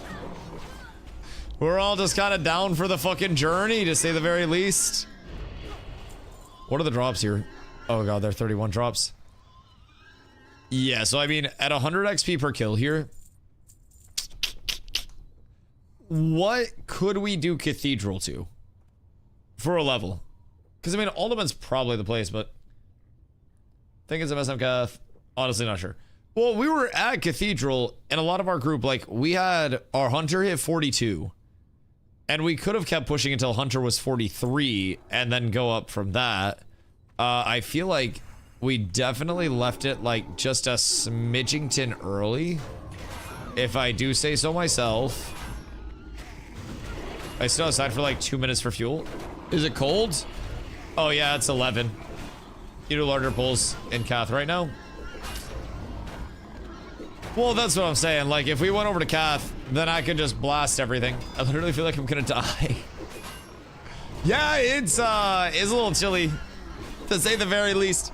We're all just kind of down for the fucking journey, to say the very least. What are the drops here? Oh god, they're 31 drops. Yeah, so I mean, at 100 XP per kill here, what could we do Cathedral to? For a level? Because, I mean, Alderman's probably the place, but I think it's a SM Cath. Honestly, not sure. Well, we were at Cathedral, and a lot of our group, like, we had our Hunter hit 42. And we could have kept pushing until Hunter was 43, and then go up from that. I feel like we definitely left it, like, just a smidgington early. If I do say so myself. I still outside for, like, 2 minutes for fuel. Is it cold? Oh, yeah, it's 11. You do larger pulls in Cath right now? Well, that's what I'm saying. Like, if we went over to Cath, then I could just blast everything. I literally feel like I'm gonna die. Yeah, it's a little chilly, to say the very least.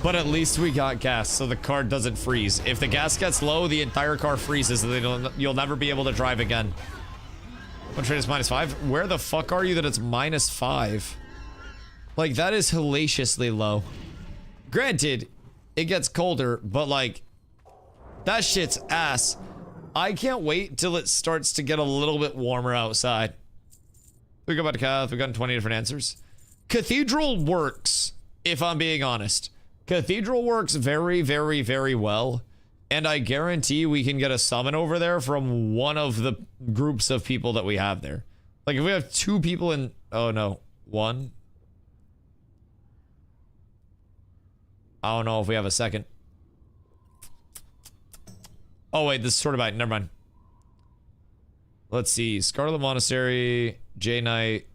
But at least we got gas, so the car doesn't freeze. If the gas gets low, the entire car freezes, and then you'll never be able to drive again. What trade is -5? Where the fuck are you that it's -5? Like, that is hellaciously low. Granted, it gets colder, but like, that shit's ass. I can't wait till it starts to get a little bit warmer outside. We go back to Cath, we've gotten 20 different answers. Cathedral works, if I'm being honest. Cathedral works very, very, very well. And I guarantee we can get a summon over there from one of the groups of people that we have there. Like, if we have 2 people in... Oh, no. 1. I don't know if we have a second. Oh, wait. This is sort of bad. Never mind. Let's see. Scarlet Monastery, J Knight.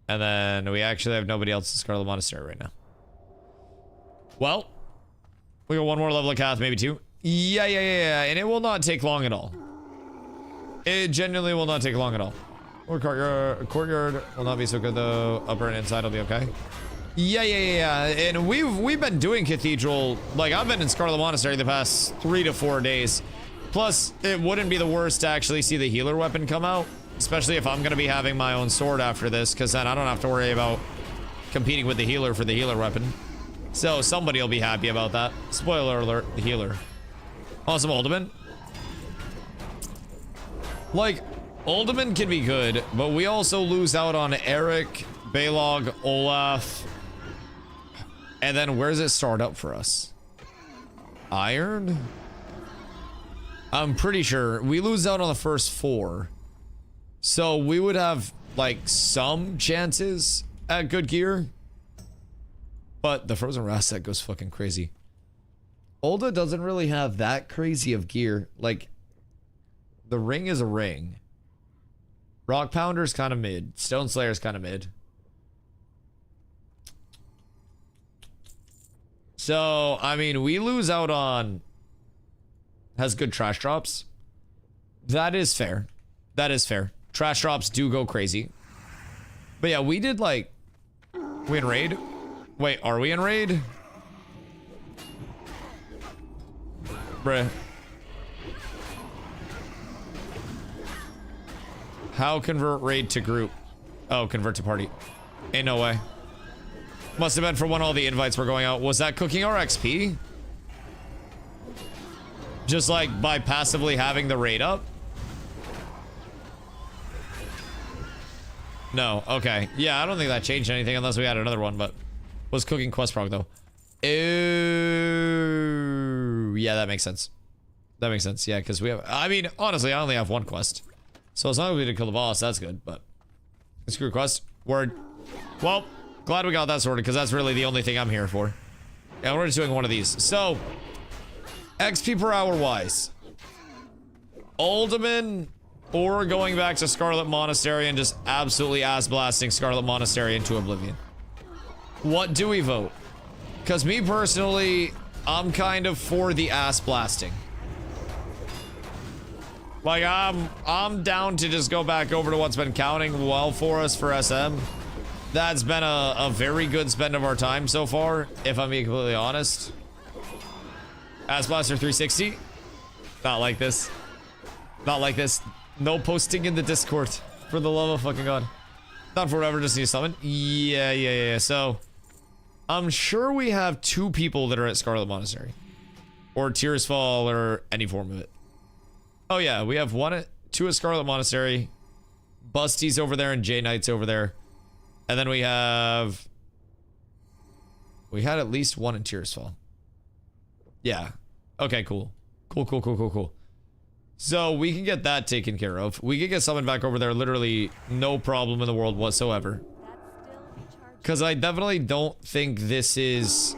And then we actually have nobody else in Scarlet Monastery right now. Well... We got 1 more level of Cath, maybe 2. Yeah, and it will not take long at all. It genuinely will not take long at all. Or courtyard will not be so good though. Upper and inside will be okay. Yeah. And we've been doing Cathedral. Like, I've been in Scarlet Monastery the past 3 to 4 days. Plus, it wouldn't be the worst to actually see the healer weapon come out, especially if I'm gonna be having my own sword after this, because then I don't have to worry about competing with the healer for the healer weapon. So somebody will be happy about that. Spoiler alert, the healer. Awesome, Alderman. Like, Alderman can be good, but we also lose out on Eric, Balog, Olaf. And then where does it start up for us? Iron? I'm pretty sure we lose out on the first 4. So we would have, like, some chances at good gear. But the Frozen Wrath set goes fucking crazy. Ulda doesn't really have that crazy of gear. Like, the ring is a ring. Rock Pounder's kind of mid. Stone Slayer's kind of mid. So, I mean, we lose out on... Has good trash drops. That is fair. That is fair. Trash drops do go crazy. But yeah, we did like... We in raid? Wait, are we in raid? Bruh. How convert raid to group? Oh, convert to party. Ain't no way. Must have been for when all the invites were going out. Was that cooking our XP? Just like by passively having the raid up? No, okay. Yeah, I don't think that changed anything unless we had another one, but... Was cooking quest prog though. Ew. Yeah, that makes sense. That makes sense. Yeah, because we have... I mean, honestly, I only have one quest. So as long as we didn't kill the boss, that's good, but... Screw quest. Word. Well, glad we got that sorted, because that's really the only thing I'm here for. Yeah, we're just doing one of these. So, XP per hour wise. Alderman or going back to Scarlet Monastery and just absolutely ass blasting Scarlet Monastery into oblivion. What do we vote? Because me personally, I'm kind of for the ass blasting. Like, I'm down to just go back over to what's been counting well for us for SM. That's been a very good spend of our time so far, if I'm being completely honest. Ass Blaster 360. Not like this. Not like this. No posting in the Discord. For the love of fucking God. Not forever, just need to summon. Yeah. So, I'm sure we have 2 people that are at Scarlet Monastery. Or Tears Fall, or any form of it. Oh yeah, we have 2 at Scarlet Monastery. Busty's over there and J Knight's over there. And then we have... We had at least 1 in Tears Fall. Yeah. Okay, cool. Cool. So, we can get that taken care of. We can get someone back over there, literally no problem in the world whatsoever. Because I definitely don't think this is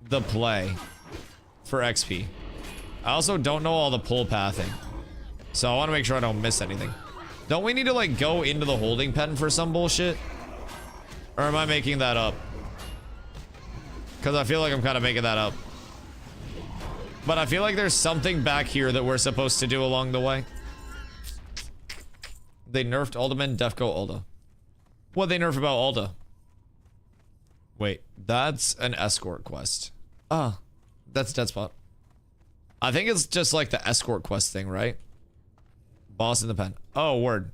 the play for XP. I also don't know all the pull pathing. So I want to make sure I don't miss anything. Don't we need to like go into the holding pen for some bullshit? Or am I making that up? Because I feel like I'm kind of making that up. But I feel like there's something back here that we're supposed to do along the way. They nerfed Alderman, Defco, Alda. What they nerf about Alda? Wait, that's an escort quest. Ah, that's Dead Spot. I think it's just like the escort quest thing, right? Boss in the pen. Oh, word.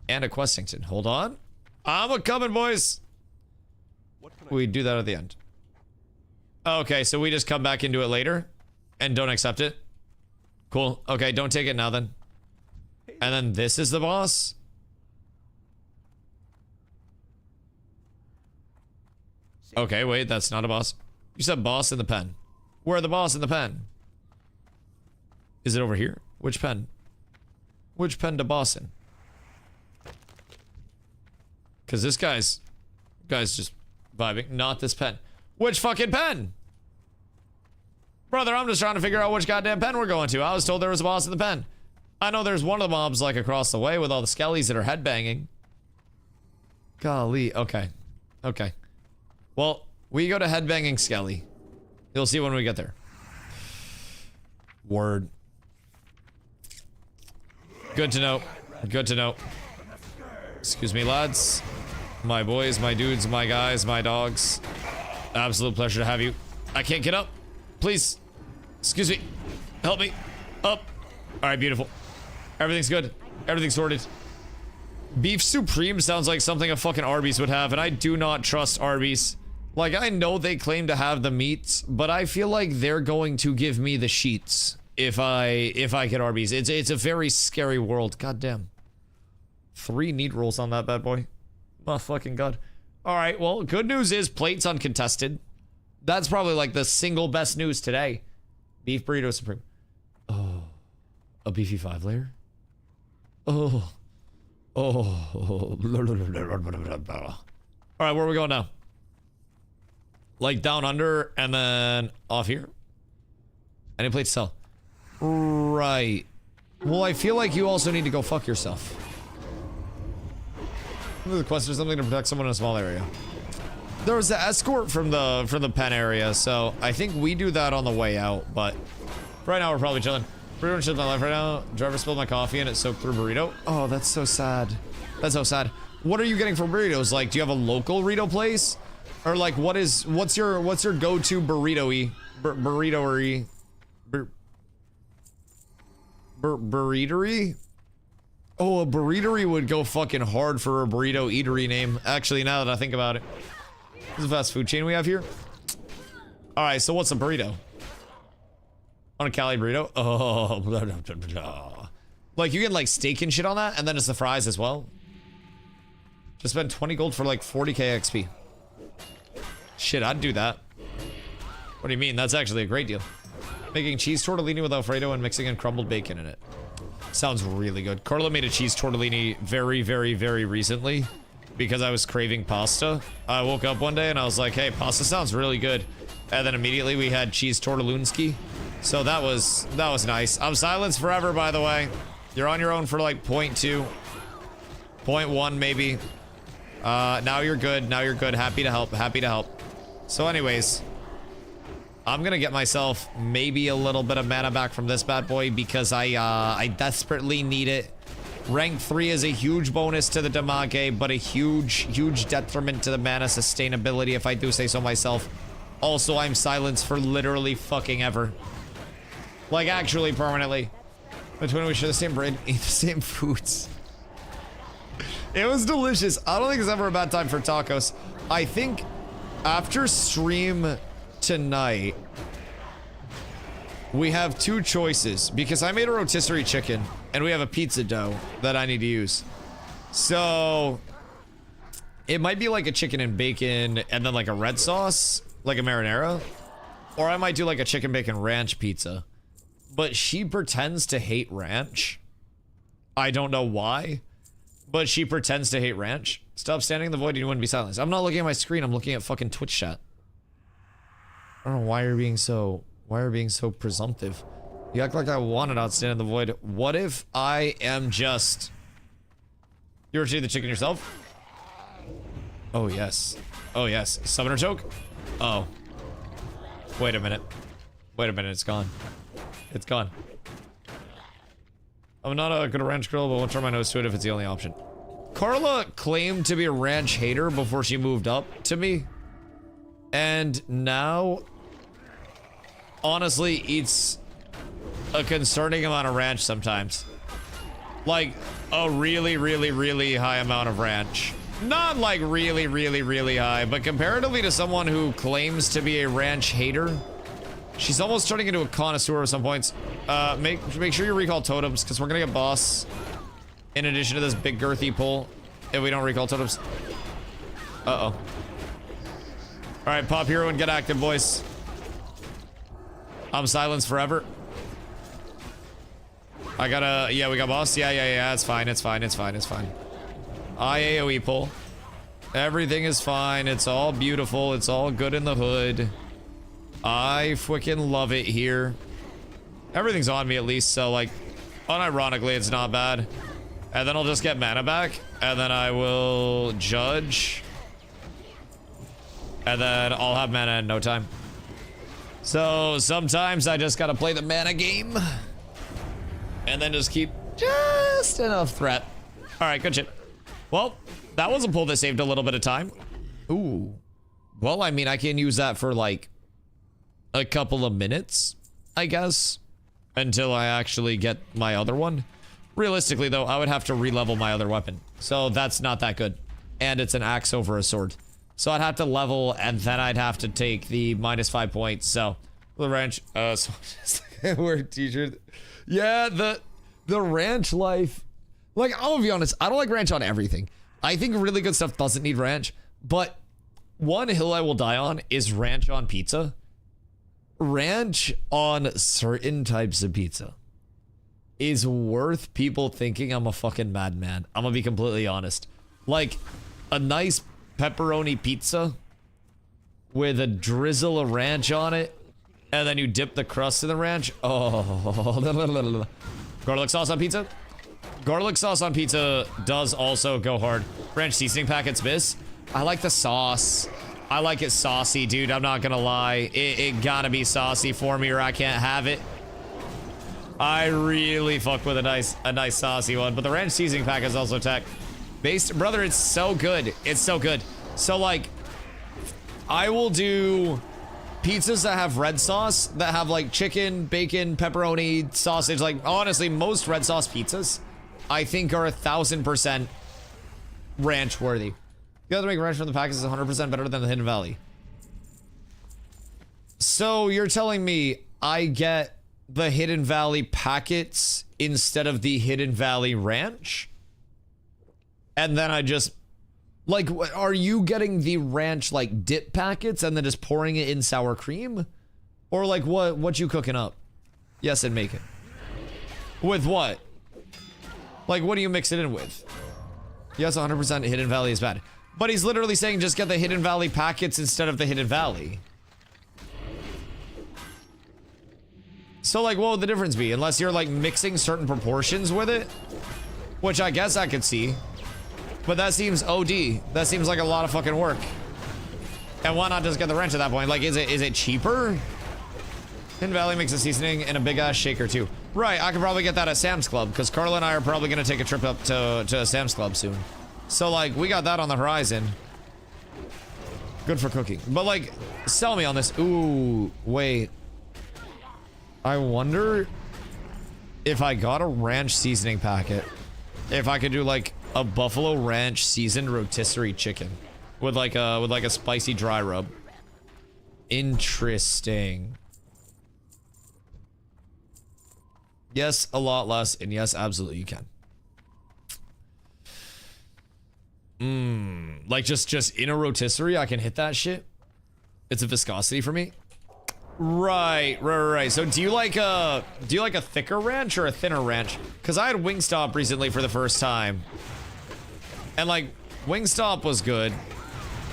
And a Questington. Hold on. I'm a-coming, boys. We do that at the end. Okay, so we just come back into it later and don't accept it. Cool. Okay, don't take it now then. And then this is the boss. Okay, wait, that's not a boss. You said boss in the pen. Where the boss in the pen? Is it over here? Which pen? Which pen to boss in? Because this guy's just vibing. Not this pen. Which fucking pen? Brother, I'm just trying to figure out which goddamn pen we're going to. I was told there was a boss in the pen. I know there's one of the mobs like across the way with all the skellies that are headbanging. Golly. Okay. Okay. Well, we go to headbanging skelly. You'll see when we get there. Word. Good to know. Good to know. Excuse me, lads. My boys, my dudes, my guys, my dogs. Absolute pleasure to have you. I can't get up. Please. Excuse me. Help me. Up. Alright, beautiful. Everything's good. Everything's sorted. Beef Supreme sounds like something a fucking Arby's would have, and I do not trust Arby's. Like, I know they claim to have the meats, but I feel like they're going to give me the sheets if I get Arby's. It's a very scary world. God damn. 3 neat rolls on that bad boy. Oh, fucking God. Alright, well, good news is plate's uncontested. That's probably like the single best news today. Beef Burrito Supreme. Oh. A beefy 5-layer? Oh. Oh. Alright, where are we going now? Like down under and then off here? Any plate to sell? Right. Well, I feel like you also need to go fuck yourself. The quest is something to protect someone in a small area. There was the escort from the pen area, so I think we do that on the way out, but right now we're probably chilling. Burrito shit my life right now. Driver spilled my coffee and it soaked through burrito. Oh, that's so sad. That's so sad. What are you getting for burritos? Like, do you have a local burrito place? Or like, what's your go-to burrito-y? Burrito-y? Burrito-y? Oh, a burrito-y would go fucking hard for a burrito eatery name. Actually, now that I think about it. This is a fast food chain we have here. Alright, so what's a burrito? On a Cali burrito? Oh, blah, blah, blah, blah. Like, you get like steak and shit on that, and then it's the fries as well. Just spend 20 gold for like 40k XP. Shit, I'd do that. What do you mean? That's actually a great deal. making cheese tortellini with Alfredo and mixing in crumbled bacon in it. Sounds really good. Carla made a cheese tortellini very, very, very recently because I was craving pasta. I woke up one day and I was like, hey, pasta sounds really good. And then immediately we had cheese tortellunski. So that was nice. I'm silenced forever, by the way. You're on your own for like 0.2. 0.1 maybe. Now you're good. Now you're good. Happy to help. Happy to help. So anyways, I'm gonna get myself maybe a little bit of mana back from this bad boy because I desperately need it. Rank 3 is a huge bonus to the damage, but a huge detriment to the mana sustainability, if I do say so myself. Also, I'm silenced for literally fucking ever. Like, actually permanently. Between we share the same brain, eat the same foods. It was delicious. I don't think it's ever a bad time for tacos. I think after stream tonight, we have two choices because I made a rotisserie chicken and we have a pizza dough that I need to use. So it might be like a chicken and bacon and then like a red sauce, like a marinara, or I might do like a chicken bacon ranch pizza. But she pretends to hate ranch. I don't know why, but she pretends to hate ranch. Stop standing in the void, you wouldn't be silenced. I'm not looking at my screen, I'm looking at fucking Twitch chat. I don't know why you're being so presumptive. You act like I wanted to stand in the void. What if I am just... You ever see the chicken yourself? Oh yes. Oh yes. Summoner choke? Oh. Wait a minute. Wait a minute, it's gone. It's gone. I'm not a good ranch girl, but won't turn my nose to it if it's the only option. Carla claimed to be a ranch hater before she moved up to me. And now, honestly, eats a concerning amount of ranch sometimes. Like, a really high amount of ranch. Not like really high, but comparatively to someone who claims to be a ranch hater, she's almost turning into a connoisseur at some points. Make sure you recall totems, because we're gonna get boss in addition to this big girthy pull if we don't recall totems. Uh-oh. Alright, pop hero and get active, boys. I'm silenced forever. I gotta... Yeah, we got boss. Yeah, it's fine. I AoE pull. Everything is fine. It's all beautiful. It's all good in the hood. I freaking love it here. Everything's on me at least, so like, unironically, it's not bad. And then I'll just get mana back, and then I will judge. And then I'll have mana in no time. So sometimes I just gotta play the mana game. And then just keep just enough threat. Alright, good shit. Well, that was a pull that saved a little bit of time. Ooh. Well, I mean, I can use that for like a couple of minutes, I guess, until I actually get my other one. Realistically, though, I would have to re-level my other weapon. So that's not that good. And it's an axe over a sword. So I'd have to level, and then I'd have to take the -5 points. So, the ranch, so wear t-shirt. Yeah, the ranch life. Like, I'm gonna be honest, I don't like ranch on everything. I think really good stuff doesn't need ranch. But one hill I will die on is ranch on pizza. Ranch on certain types of pizza is worth people thinking I'm a fucking madman. I'm gonna be completely honest. Like, a nice pepperoni pizza with a drizzle of ranch on it, and then you dip the crust in the ranch. Oh, garlic sauce on pizza? Garlic sauce on pizza does also go hard. Ranch seasoning packets miss. I like the sauce. I like it saucy, dude. I'm not gonna lie. It gotta be saucy for me or I can't have it. I really fuck with a nice saucy one, but the ranch seasoning pack is also tech. Based, brother, it's so good. It's so good. So like, I will do pizzas that have red sauce, that have like chicken, bacon, pepperoni, sausage. Like, honestly, most red sauce pizzas, I think, are 1000% ranch worthy. The other make ranch from the package is 100% better than the Hidden Valley. So you're telling me I get the Hidden Valley packets instead of the Hidden Valley ranch? And then I just, like, are you getting the ranch like dip packets and then just pouring it in sour cream? Or like what you cooking up? Yes, and make it. With what? Like, what do you mix it in with? Yes, 100% Hidden Valley is bad. But he's literally saying just get the Hidden Valley packets instead of the Hidden Valley. So, like, what would the difference be? Unless you're, like, mixing certain proportions with it? Which I guess I could see. But that seems OD. That seems like a lot of fucking work. And why not just get the wrench at that point? Like, is it cheaper? Hidden Valley makes a seasoning and a big-ass shaker, too. Right, I could probably get that at Sam's Club, because Carla and I are probably going to take a trip up to Sam's Club soon. So, like, we got that on the horizon. Good for cooking. But, like, sell me on this. Ooh, wait. I wonder if I got a ranch seasoning packet, if I could do, like, a buffalo ranch seasoned rotisserie chicken with like a spicy dry rub. Interesting. Yes, a lot less, and yes, absolutely you can. Like just in a rotisserie, I can hit that shit. It's a viscosity for me. Right. So do you like a thicker ranch or a thinner ranch? Because I had Wingstop recently for the first time. And like, Wingstop was good.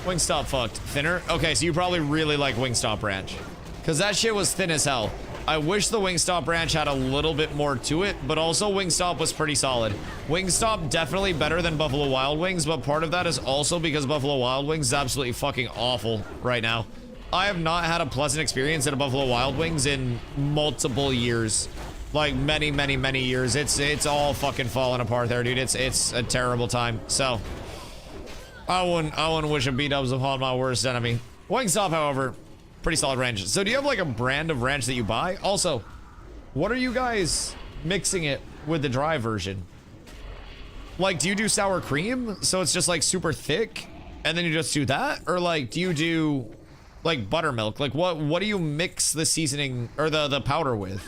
Wingstop fucked. Thinner? Okay, so you probably really like Wingstop ranch. Because that shit was thin as hell. I wish the Wingstop ranch had a little bit more to it, but also Wingstop was pretty solid. Wingstop definitely better than Buffalo Wild Wings, but part of that is also because Buffalo Wild Wings is absolutely fucking awful right now. I have not had a pleasant experience at a Buffalo Wild Wings in multiple years. Like many years. It's all fucking falling apart there, dude. It's a terrible time. So I wouldn't wish a B-dubs upon my worst enemy. Wingstop, however, pretty solid ranch. So do you have like a brand of ranch that you buy? Also, what are you guys mixing it with the dry version? Like, do you do sour cream? So it's just like super thick and then you just do that? Or like, do you do like buttermilk? Like what do you mix the seasoning or the powder with?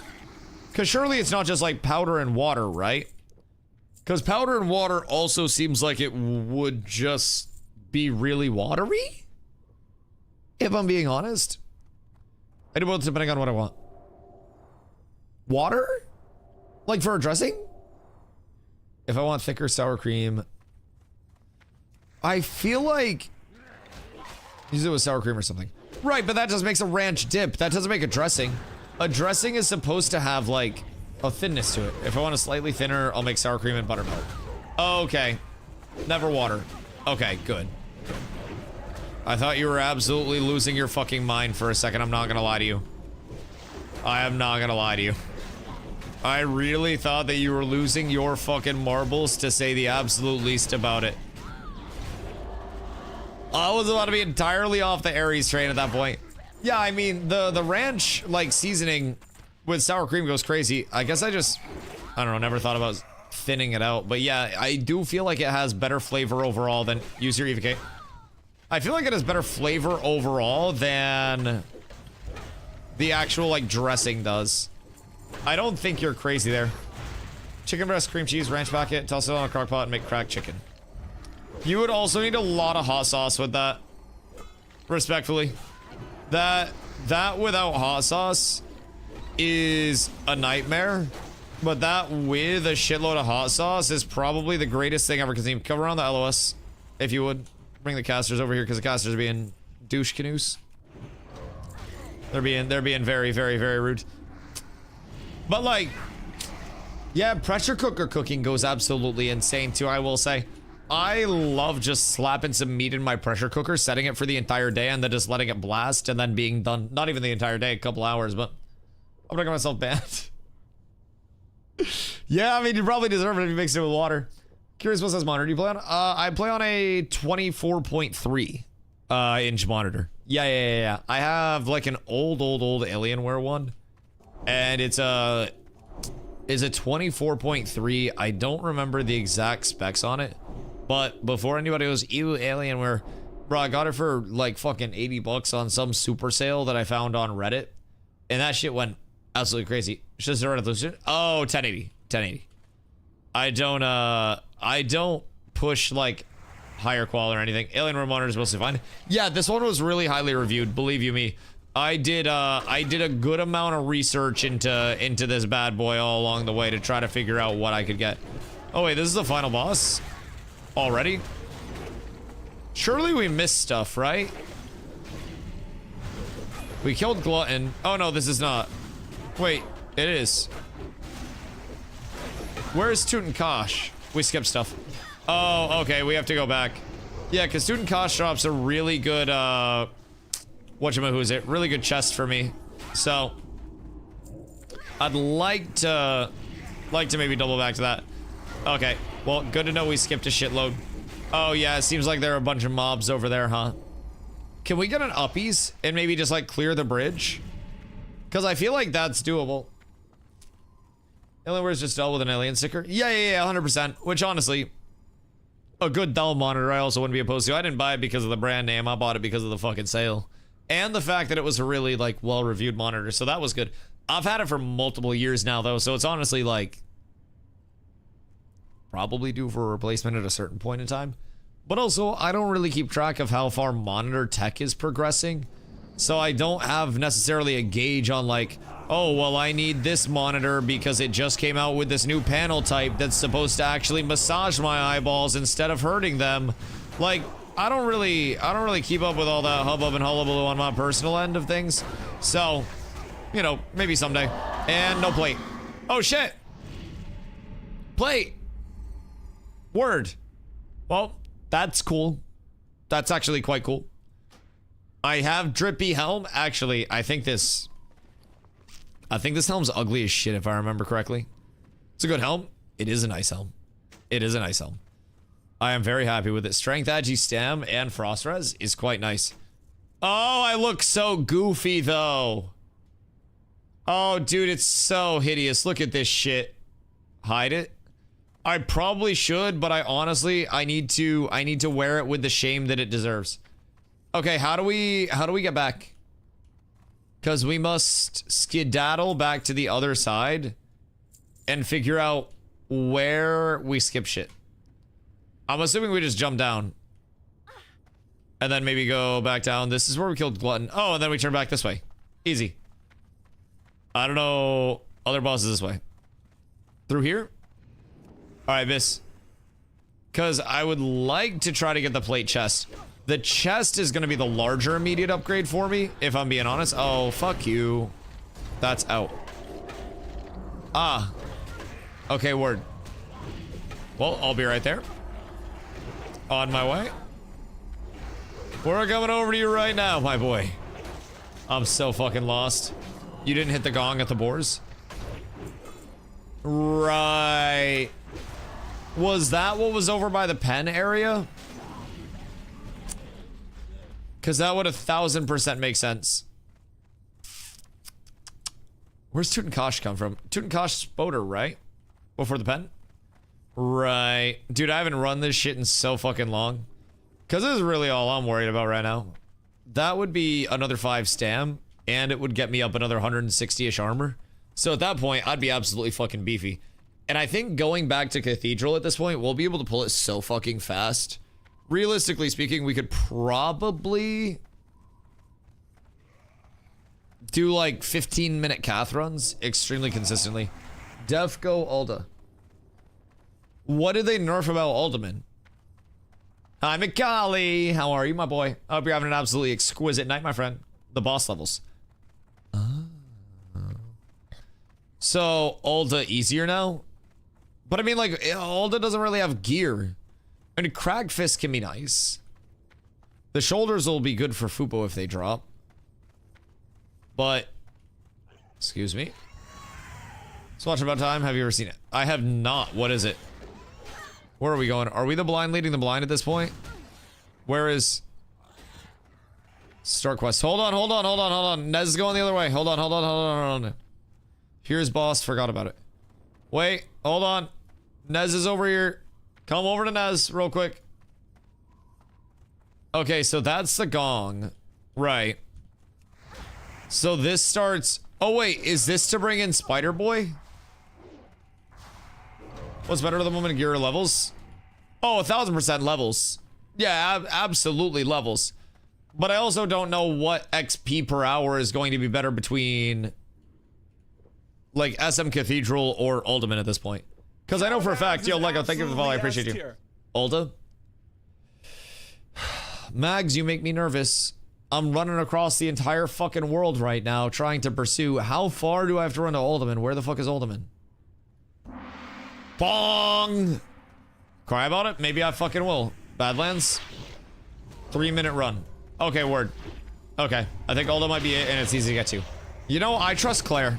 Because surely it's not just like powder and water, right? Because powder and water also seems like it would just be really watery? If I'm being honest. I do both depending on what I want. Water? Like for a dressing? If I want thicker sour cream. I feel like use it with sour cream or something. Right, but that just makes a ranch dip. That doesn't make a dressing. A dressing is supposed to have like a thinness to it. If I want a slightly thinner, I'll make sour cream and buttermilk. Okay. Never water. Okay, good. I thought you were absolutely losing your fucking mind for a second. I'm not gonna lie to you. I am not gonna lie to you. I really thought that you were losing your fucking marbles, to say the absolute least about it. I was about to be entirely off the Aries train at that point. Yeah, I mean, the ranch, like, seasoning with sour cream goes crazy. I guess I don't know, never thought about thinning it out. But yeah, I do feel like it has better flavor overall than, use your EVK. I feel like it has better flavor overall than the actual, like, dressing does. I don't think you're crazy there. Chicken breast, cream cheese, ranch packet, toss it on a crock pot and make cracked chicken. You would also need a lot of hot sauce with that. Respectfully. That without hot sauce is a nightmare. But that with a shitload of hot sauce is probably the greatest thing ever. Because you cover around the LOS, if you would. Bring the casters over here because the casters are being douche canoes. They're being very, very, very rude. But like, yeah, pressure cooker cooking goes absolutely insane too, I will say. I love just slapping some meat in my pressure cooker, setting it for the entire day, and then just letting it blast and then being done. Not even the entire day, a couple hours, but I'm gonna get myself banned. Yeah, I mean, you probably deserve it if you mix it with water. Curious, what size monitor do you play on? I play on a 24.3 inch monitor. Yeah. I have like an old Alienware one, and it's a 24.3. I don't remember the exact specs on it, but before anybody goes, ew, Alienware, bro, I got it for like fucking 80 bucks on some super sale that I found on Reddit, and that shit went absolutely crazy. It's just a resolution. Oh, 1080. I don't push like higher quality or anything. Alienware monitor is mostly fine. Yeah, this one was really highly reviewed, believe you me. I did a good amount of research into this bad boy all along the way to try to figure out what I could get. Oh wait, this is the final boss? Already? Surely we missed stuff, right? We killed Glutton. Oh no, this is not. Wait, it is. Where's Tutankash? We skipped stuff. Oh, okay, we have to go back. Yeah, because Tutankash drops a really good, whatchamahoo's it? Really good chest for me. So, I'd like to maybe double back to that. Okay, well, good to know we skipped a shitload. Oh yeah, it seems like there are a bunch of mobs over there, huh? Can we get an uppies and maybe just like clear the bridge? Because I feel like that's doable. Alienware's just dealt with an alien sticker. Yeah, 100%. Which honestly, a good Dell monitor I also wouldn't be opposed to. I didn't buy it because of the brand name. I bought it because of the fucking sale. And the fact that it was a really like well-reviewed monitor. So that was good. I've had it for multiple years now though. So it's honestly like probably due for a replacement at a certain point in time. But also, I don't really keep track of how far monitor tech is progressing. So I don't have necessarily a gauge on like, oh, well, I need this monitor because it just came out with this new panel type that's supposed to actually massage my eyeballs instead of hurting them. Like, I don't really keep up with all that hubbub and hullabaloo on my personal end of things. So, you know, maybe someday. And no plate. Oh, shit. Plate. Word. Well, that's cool. That's actually quite cool. I have drippy helm. Actually, I think this helm's ugly as shit if I remember correctly. It's a good helm. It is a nice helm. It is a nice helm. I am very happy with it. Strength Agi Stam and Frost Res is quite nice. Oh, I look so goofy though. Oh, dude, it's so hideous. Look at this shit. Hide it. I probably should, but I need to wear it with the shame that it deserves. Okay, how do we get back? Because we must skedaddle back to the other side and figure out where we skip shit. I'm assuming we just jump down. And then maybe go back down. This is where we killed Glutton. Oh, and then we turn back this way. Easy. I don't know. Other bosses this way. Through here? Alright, miss. Because I would like to try to get the plate chest. The chest is going to be the larger immediate upgrade for me, if I'm being honest. Oh, fuck you. That's out. Ah. Okay, word. Well, I'll be right there. On my way. We're coming over to you right now, my boy. I'm so fucking lost. You didn't hit the gong at the boars? Right. Was that what was over by the pen area? Because that would 1000% make sense. Where's Tutankash come from? Tutankash Spoder, right? Before the pen? Right. Dude, I haven't run this shit in so fucking long. Because this is really all I'm worried about right now. That would be another 5 stam. And it would get me up another 160-ish armor. So at that point, I'd be absolutely fucking beefy. And I think going back to Cathedral at this point, we'll be able to pull it so fucking fast. Realistically speaking, we could probably do like 15-minute cath runs extremely consistently. Defco Alda. What did they nerf about Alderman? Hi, McCauley. How are you, my boy? I hope you're having an absolutely exquisite night, my friend. The boss levels. So, Alda easier now? But I mean, like, Alda doesn't really have gear. I mean, Crag Fist can be nice. The shoulders will be good for Fupo if they drop. But, excuse me. Let's watch About Time. Have you ever seen it? I have not. What is it? Where are we going? Are we the blind leading the blind at this point? Where is... Start quest. Hold on. Nez is going the other way. Hold on. Here's boss. Forgot about it. Wait. Hold on. Nez is over here. Come over to Nez real quick. Okay, so that's the gong. Right. So this starts... Oh, wait. Is this to bring in Spider Boy? What's better than moment gear levels? Oh, 1000% levels. Yeah, absolutely levels. But I also don't know what XP per hour is going to be better between like SM Cathedral or Ultimate at this point. Because I know for a fact, yo, Lego, thank you for the follow. I appreciate you. Ulta? Mags, you make me nervous. I'm running across the entire fucking world right now trying to pursue. How far do I have to run to Ultimate? Where the fuck is Ultimate? Bong! Cry about it? Maybe I fucking will. Badlands? 3-minute run. Okay, word. Okay. I think Ulta might be it, and it's easy to get to. You know, I trust Claire.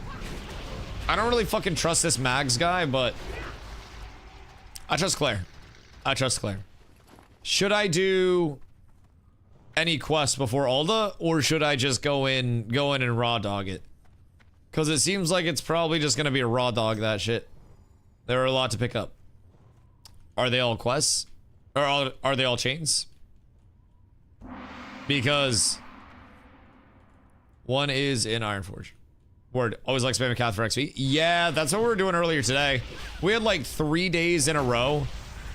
I don't really fucking trust this Mags guy, but I trust Claire. I trust Claire. Should I do any quest before Ulta, or should I just go in and raw dog it? Because it seems like it's probably just gonna be a raw dog that shit. There are a lot to pick up. Are they all quests? Or are they all chains? Because one is in Ironforge. Word. Always like spamming Cath for XP. Yeah, that's what we were doing earlier today. We had like 3 days in a row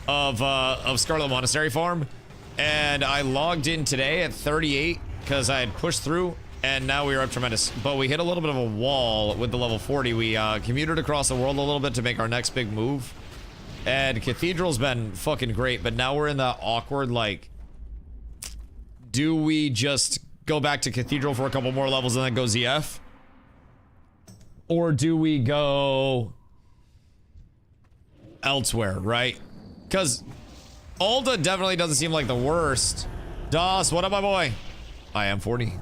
of Scarlet Monastery farm, and I logged in today at 38 because I had pushed through, and now we are up tremendous. But we hit a little bit of a wall with the level 40. We commuted across the world a little bit to make our next big move, and Cathedral's been fucking great. But now we're in that awkward, like, do we just go back to Cathedral for a couple more levels and then go ZF? Or do we go elsewhere, right? Because Ulta definitely doesn't seem like the worst. Das, what up, my boy? I am 40.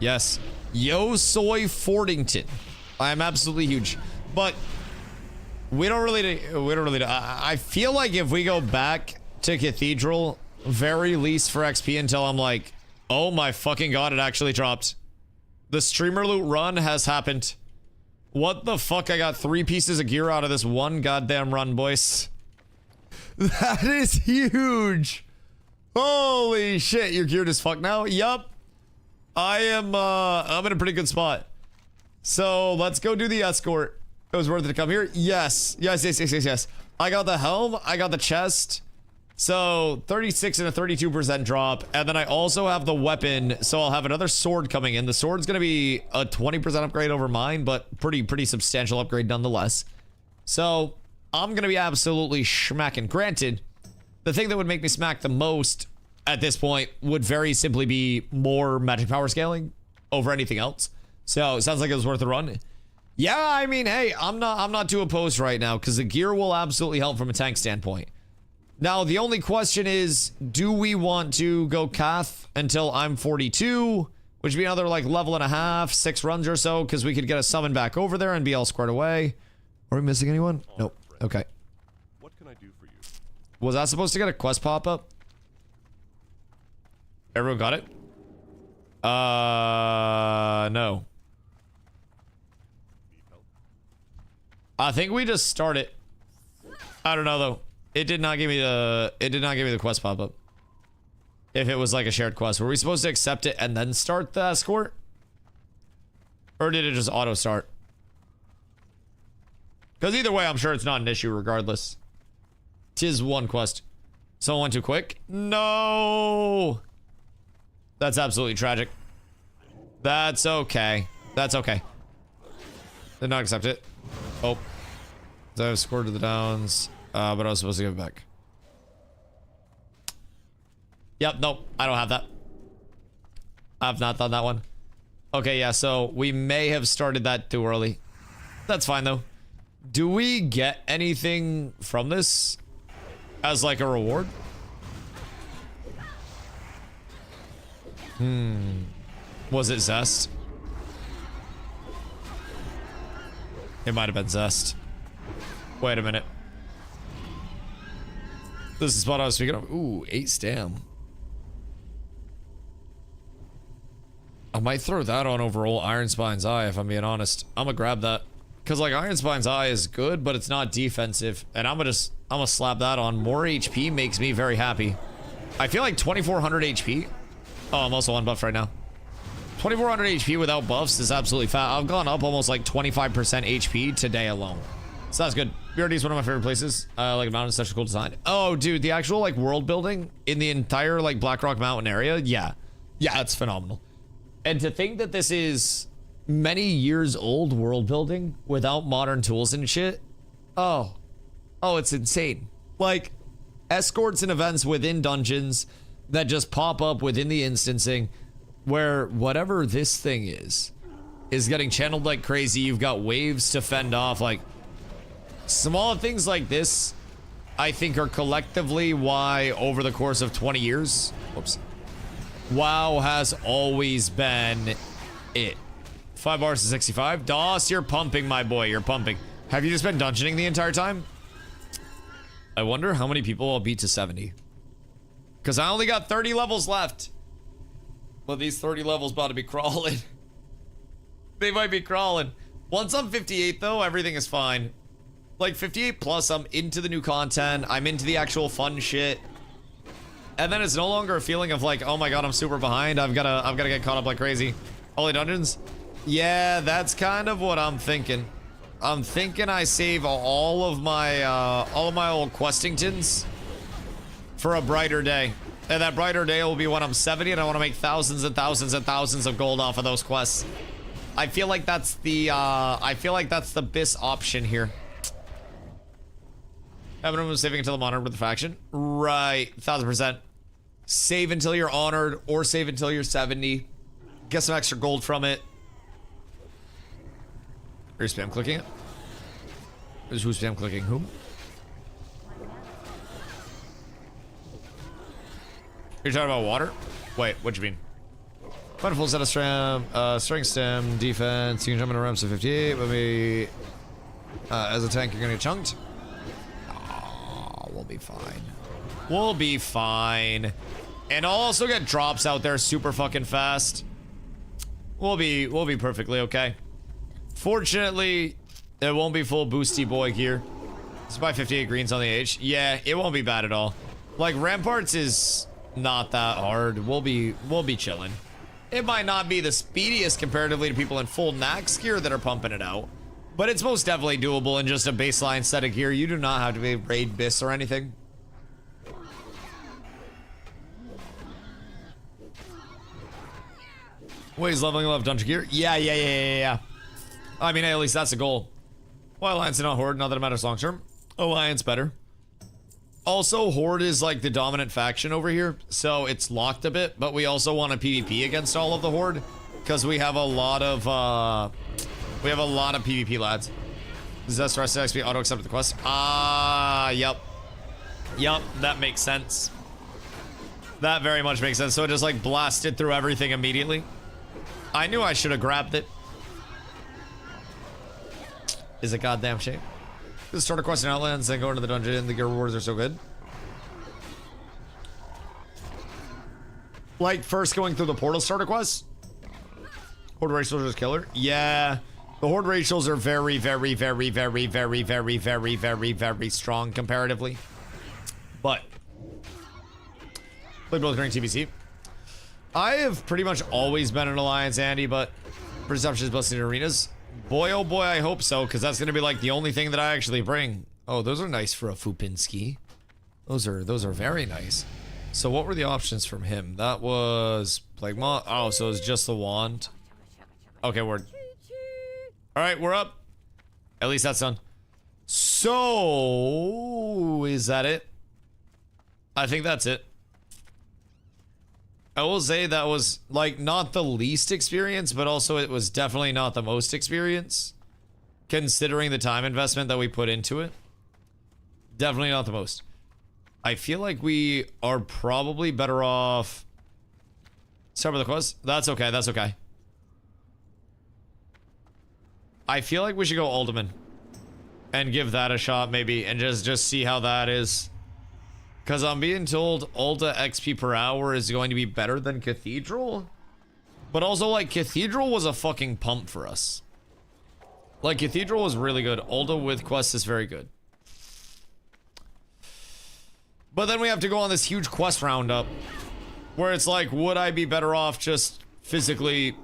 Yes. Yo soy Fordington. I am absolutely huge. But we don't really I feel like if we go back to Cathedral, very least for XP until I'm like, oh my fucking god, it actually dropped. The streamer loot run has happened. What the fuck? I got 3 pieces of gear out of this one goddamn run, boys. That is huge. Holy shit, you're geared as fuck now? Yup. I'm in a pretty good spot. So let's go do the escort. It was worth it to come here. Yes. Yes. I got the helm. I got the chest. So 36 and a 32% drop. And then I also have the weapon. So I'll have another sword coming in. The sword's going to be a 20% upgrade over mine, but pretty substantial upgrade nonetheless. So I'm going to be absolutely smacking. Granted, the thing that would make me smack the most at this point would very simply be more magic power scaling over anything else. So it sounds like it was worth the run. Yeah, I mean, hey, I'm not too opposed right now because the gear will absolutely help from a tank standpoint. Now, the only question is, do we want to go Cath until I'm 42, which would be another like level and a half, 6 runs or so, because we could get a summon back over there and be all squared away. Are we missing anyone? Nope. Okay. What can I do for you? Was I supposed to get a quest pop-up? Everyone got it? No. I think we just start it. I don't know though. It did not give me the quest pop-up. If it was like a shared quest. Were we supposed to accept it and then start the escort? Or did it just auto start? Because either way, I'm sure it's not an issue regardless. 'Tis one quest. Someone went too quick? No! That's absolutely tragic. That's okay. That's okay. Did not accept it. Oh. So I've scored to the downs. But I was supposed to give it back. Yep, nope. I don't have that. I've not done that one. Okay, yeah, so we may have started that too early. That's fine, though. Do we get anything from this as, like, a reward? Was it Zest? It might have been Zest. Wait a minute. This is what I was speaking of. Ooh, 8 stam. I might throw that on over old Iron Spine's Eye, if I'm being honest. I'm gonna grab that. Because, like, Iron Spine's Eye is good, but it's not defensive. And I'm gonna slap that on. More HP makes me very happy. I feel like 2400 HP. Oh, I'm also on buff right now. 2400 HP without buffs is absolutely fat. I've gone up almost like 25% HP today alone. So that's good. BRD is one of my favorite places. Like mountain, such a cool design. Oh, dude, the actual like world building in the entire like Blackrock Mountain area. Yeah. Yeah, it's phenomenal. And to think that this is many years old world building without modern tools and shit. Oh, it's insane. Like escorts and events within dungeons that just pop up within the instancing where whatever this thing is getting channeled like crazy. You've got waves to fend off. Like small things like this, I think are collectively why over the course of 20 years, whoops, WoW has always been it. 5 bars to 65. DOS, you're pumping, my boy. You're pumping. Have you just been dungeoning the entire time? I wonder how many people I'll beat to 70. Because I only got 30 levels left. Well, these 30 levels about to be crawling. They might be crawling. Once I'm 58, though, everything is fine. Like 58 plus, I'm into the new content. I'm into the actual fun shit. And then it's no longer a feeling of like, oh my god, I'm super behind. I've gotta get caught up like crazy. Only dungeons? Yeah, that's kind of what I'm thinking. I'm thinking I save all of my old questingtons for a brighter day. And that brighter day will be when I'm 70 and I want to make thousands and thousands and thousands of gold off of those quests. I feel like that's the best option here. Everyone saving until I'm honored with the faction. Right, 1000%. Save until you're honored or save until you're 70. Get some extra gold from it. Are you spam clicking it? Is who spam clicking whom? You're talking about water? Wait, what you mean? Wonderful set of strength stem, defense. You can jump into ramps to 58. Let me. As a tank, you're gonna get chunked. Oh, we'll be fine. We'll be fine. And I'll also get drops out there super fucking fast. We'll be perfectly okay. Fortunately, it won't be full boosty boy gear. It's by 58 greens on the H. Yeah, it won't be bad at all. Like ramparts is not that hard. We'll be chilling. It might not be the speediest comparatively to people in full Nax gear that are pumping it out, but it's most definitely doable in just a baseline set of gear. You do not have to be raid bis or anything. Wait, he's leveling up dungeon gear? Yeah. I mean, at least that's a goal. Why Alliance and not Horde? Not that it matters long term. Alliance better. Also, Horde is like the dominant faction over here, so it's locked a bit, but we also want a PvP against all of the Horde, because we have a lot of PvP lads. Does that stress XP auto accept the quest? Yep. Yep, that makes sense. That very much makes sense. So it just like blasted through everything immediately. I knew I should have grabbed it. Is a goddamn shame. Just start a quest in Outlands, then go into the dungeon. The gear rewards are so good. Like first going through the portal starter quest. Horde ratios is killer. Yeah, the Horde ratios are very strong comparatively. But played both during TBC. I have pretty much always been an Alliance, Andy, but perception is busted in arenas. Boy, oh boy, I hope so, because that's going to be like the only thing that I actually bring. Oh, those are nice for a Fupinski. Those are very nice. So what were the options from him? That was Plague Moth. Oh, so it's just the wand. Okay, we're... Alright, we're up. At least that's done. So... is that it? I think that's it. I will say that was, like, not the least experience, but also it was definitely not the most experience. Considering the time investment that we put into it. Definitely not the most. I feel like we are probably better off... Start with the quest? That's okay, that's okay. I feel like we should go Ultiman. And give that a shot, maybe, and just see how that is. Because I'm being told Ulta XP per hour is going to be better than Cathedral. But also, like, Cathedral was a fucking pump for us. Like, Cathedral was really good. Ulta with quest is very good. But then we have to go on this huge quest roundup. Where it's like, would I be better off just physically...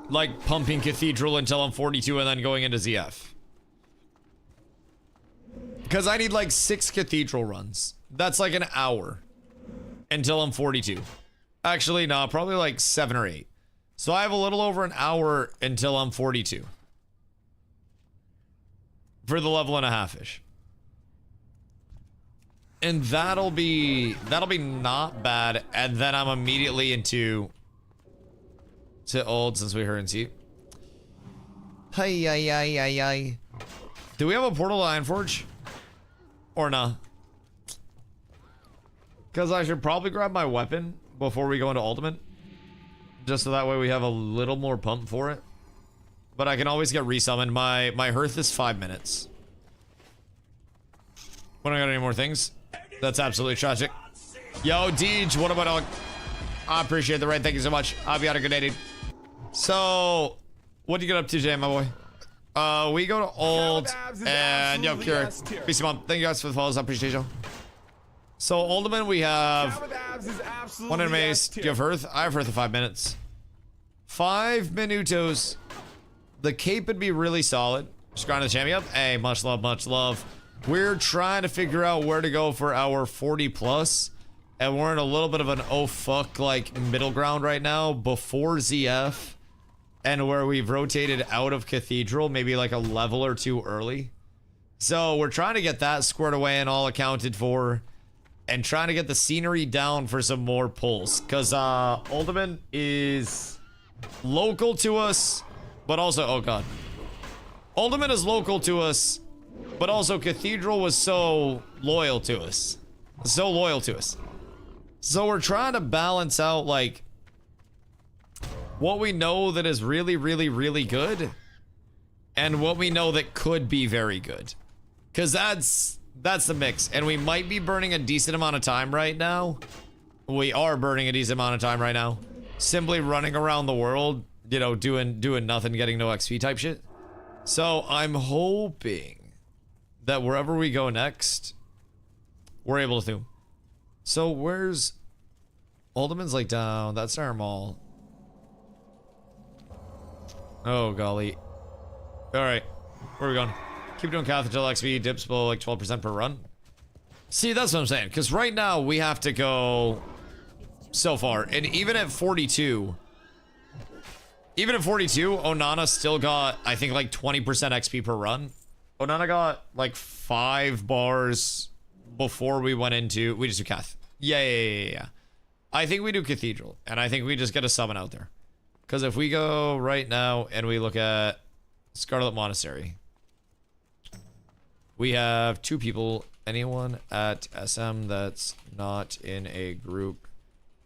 like, pumping Cathedral until I'm 42 and then going into ZF? Because I need like 6 Cathedral runs. That's like an hour until I'm 42. Actually, no, probably like 7 or 8. So I have a little over an hour until I'm 42. For the level and a half-ish. And that'll be not bad. And then I'm immediately into old since we heard and see. Hi. Do we have a portal to Ironforge? Or nah? Because I should probably grab my weapon before we go into ultimate. Just so that way we have a little more pump for it. But I can always get resummoned. My hearth is 5 minutes. When I got any more things? That's absolutely tragic. Yo, Deej, what about dog? I appreciate the raid. Thank you so much. I'll be out of grenade. So, what do you get up to today, my boy? We go to old and yo, Cure. Peace, mom. Thank you guys for the follows. I appreciate you. So, Ultimate, we have one in mace. Do you have Hearth? I have Hearth in 5 minutes. 5 minutos. The cape would be really solid. Just grinding the champion up. Hey, much love, much love. We're trying to figure out where to go for our 40 plus. And we're in a little bit of an oh fuck like middle ground right now before ZF. And where we've rotated out of Cathedral, maybe like a level or 2 early. So we're trying to get that squared away and all accounted for. And trying to get the scenery down for some more pulls. Because Ultimate is local to us. But also, oh god. Ultimate is local to us. But also Cathedral was so loyal to us. So loyal to us. So we're trying to balance out like what we know that is really, really, really good. And what we know that could be very good. Because that's the mix. And we might be burning a decent amount of time right now. We are burning a decent amount of time right now. Simply running around the world, you know, doing nothing, getting no XP type shit. So I'm hoping that wherever we go next, we're able to zoom. So where's Ultimate's like down? That's our mall. Oh golly. Alright. Where are we going? Keep doing Cath until XP dips below like 12% per run. See, that's what I'm saying. Because right now we have to go so far. And even at 42, Onana still got, I think, like 20% XP per run. Onana got like 5 bars before we went into, we just do Cath. Yeah. I think we do Cathedral. And I think we just get a summon out there. Because if we go right now and we look at Scarlet Monastery, we have 2 people. Anyone at SM that's not in a group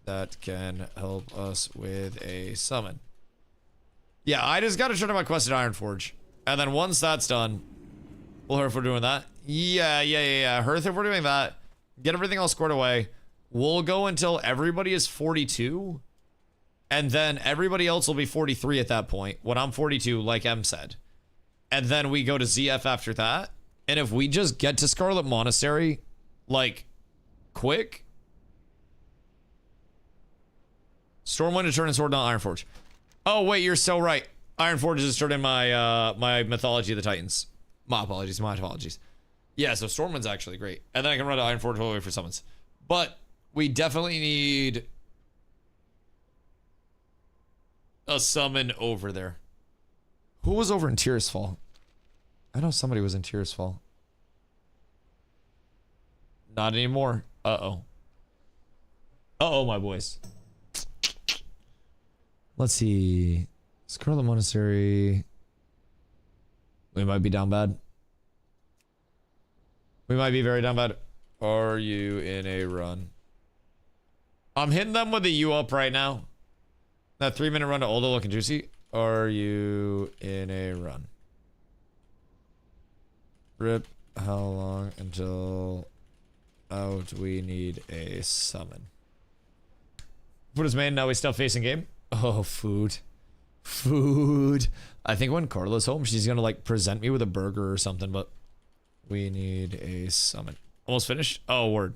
that can help us with a summon. Yeah, I just got to turn on my quest at Ironforge. And then once that's done, we'll Hearth if we're doing that. Yeah. Hearth if we're doing that. Get everything all squared away. We'll go until everybody is 42. And then everybody else will be 43 at that point. When I'm 42, like M said. And then we go to ZF after that. And if we just get to Scarlet Monastery, like, quick. Stormwind to turn and sword on Ironforge. Oh, wait, you're so right. Ironforge is turning my, my Mythology of the Titans. My apologies. Yeah, so Stormwind's actually great. And then I can run to Ironforge all the way for summons. But we definitely need a summon over there. Who was over in Tears Fall? I know somebody was in Tears Fall. Not anymore. Uh-oh. Uh-oh, my boys. Let's see. Scarlet Monastery. We might be down bad. We might be very down bad. Are you in a run? I'm hitting them with the U up right now. That 3-minute run to Oldo looking juicy. Are you in a run? Rip. How long until out we need a summon? Food is made, now we still facing game. Oh, food. I think when Carla's home, she's gonna like present me with a burger or something, but we need a summon. Almost finished? Oh, word.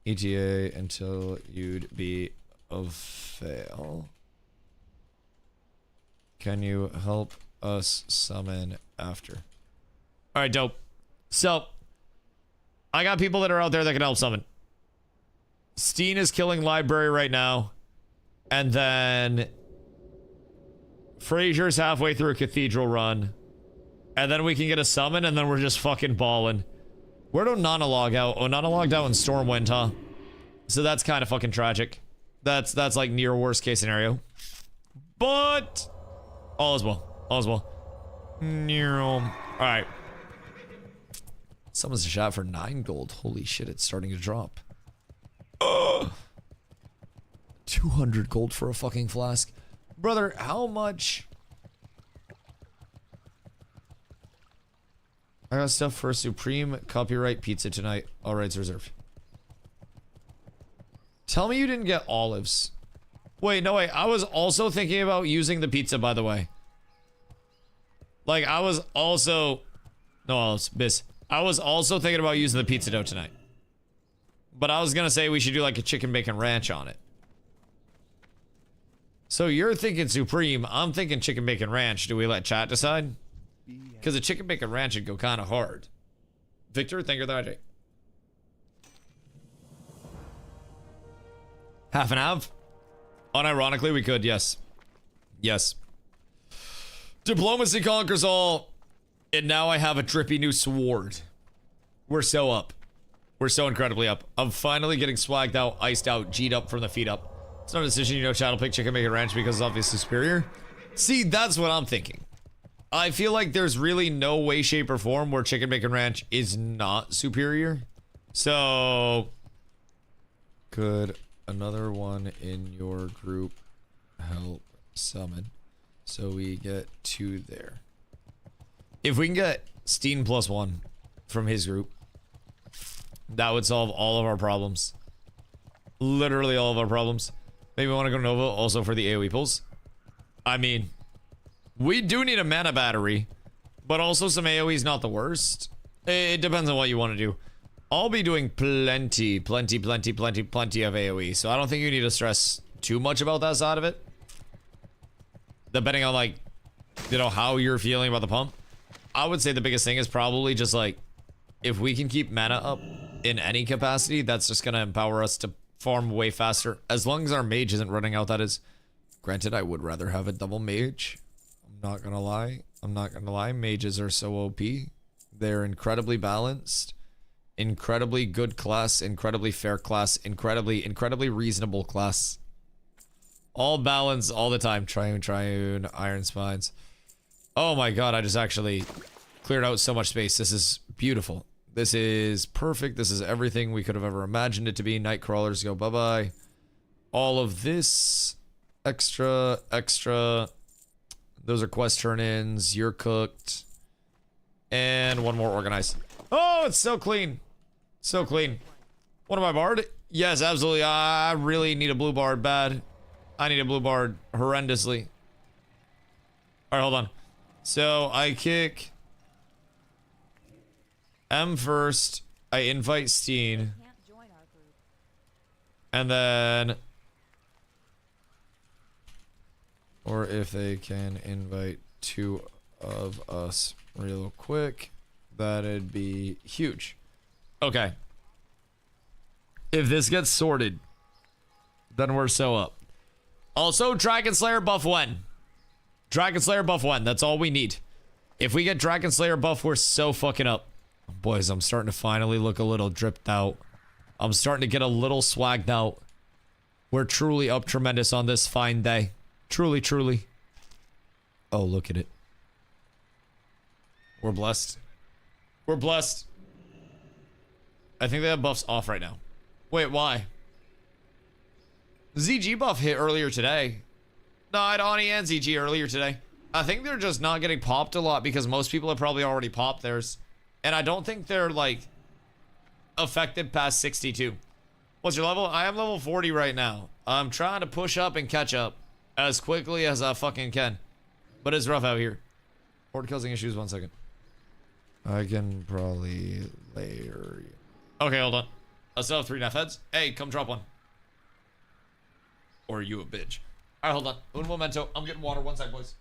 ETA until you'd be of fail. Can you help us summon after? All right, dope. So I got people that are out there that can help summon. Steen is killing library right now. And then Frazier's halfway through a cathedral run. And then we can get a summon, and then we're just fucking balling. Where do Nana log out? Oh, Nana logged out in Stormwind, huh? So that's kind of fucking tragic. That's like near worst case scenario. But all is well. All is well. Alright. Someone's shot for 9 gold. Holy shit, it's starting to drop. 200 gold for a fucking flask. Brother, how much? I got stuff for a Supreme Copyright Pizza tonight. All rights reserved. Tell me you didn't get olives. Wait, no, wait. I was also thinking about using the pizza, by the way. Like, I was also... No olives, bis. I was also thinking about using the pizza dough tonight. But I was gonna say we should do like a chicken bacon ranch on it. So you're thinking Supreme, I'm thinking chicken bacon ranch. Do we let chat decide? Because a chicken bacon ranch would go kind of hard. Victor, thank you for the half and half? Unironically, we could, yes. Yes. Diplomacy conquers all. And now I have a drippy new sword. We're so up. We're so incredibly up. I'm finally getting swagged out, iced out, G'd up from the feet up. It's not a decision, you know, chat will pick chicken bacon ranch because it's obviously superior. See, that's what I'm thinking. I feel like there's really no way, shape, or form where chicken bacon ranch is not superior. So... Could another one in your group help summon? So we get 2 there. If we can get Steen +1 from his group, that would solve all of our problems. Literally all of our problems. Maybe we want to go Nova also for the AoE pulls. I mean, we do need a mana battery, but also some AoE is not the worst. It depends on what you want to do. I'll be doing plenty of AoE, so I don't think you need to stress too much about that side of it. Depending on, like, you know, how you're feeling about the pump. I would say the biggest thing is probably just, like, if we can keep mana up in any capacity, that's just gonna empower us to farm way faster. As long as our mage isn't running out, that is. Granted, I would rather have a double mage. I'm not gonna lie. I'm not gonna lie. Mages are so OP. They're incredibly balanced. Incredibly good class. Incredibly fair class. Incredibly reasonable class. All balance all the time. Triune, Iron Spines. Oh my god, I just actually cleared out so much space. This is beautiful. This is perfect. This is everything we could have ever imagined it to be. Night crawlers go bye-bye. All of this. Extra. Those are quest turn-ins. You're cooked. And one more organized. Oh, it's so clean. So clean. What am I, bard? Yes, absolutely. I really need a blue bard bad. I need a blue bard horrendously. Alright, hold on. So, I kick M first. I invite Steen. And then... Or if they can invite 2 of us real quick, that'd be huge. Okay. If this gets sorted, then we're so up. Also, Dragon Slayer buff when? Dragon Slayer buff when? That's all we need. If we get Dragon Slayer buff, we're so fucking up. Boys, I'm starting to finally look a little dripped out. I'm starting to get a little swagged out. We're truly up tremendous on this fine day. Truly, truly. Oh, look at it. We're blessed. We're blessed. I think they have buffs off right now. Wait, why? ZG buff hit earlier today. No, I had Ani and ZG earlier today. I think they're just not getting popped a lot because most people have probably already popped theirs. And I don't think they're, like, effective past 62. What's your level? I am level 40 right now. I'm trying to push up and catch up as quickly as I fucking can. But it's rough out here. Horde causing issues, 1 second. I can probably layer you. Okay, hold on. I still have 3 NF heads. Hey, come drop one. Or are you a bitch? Alright, hold on. Un momento. I'm getting water. 1 sec, boys.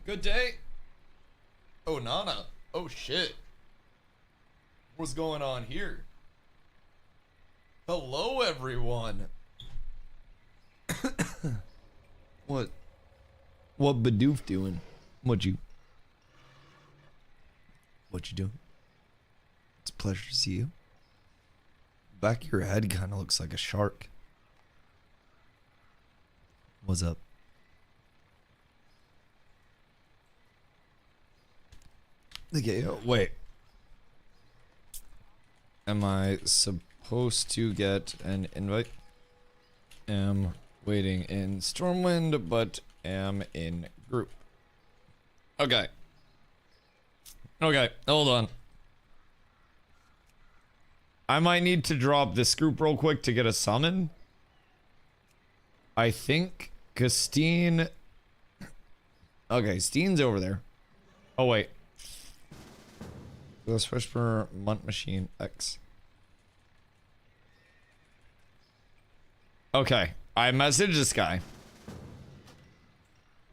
Good day. Oh, Nana. Oh, shit. What's going on here? Hello, everyone. What Bidoof doing? What you doing? It's a pleasure to see you. Back of your head kind of looks like a shark. What's up? Okay, wait. Am I supposed to get an invite? Am waiting in Stormwind, but am in group. Okay. Okay, hold on. I might need to drop this group real quick to get a summon. I think Steen. Okay, Steen's over there. Oh, wait. Let's switch for Munt Machine X. Okay, I messaged this guy.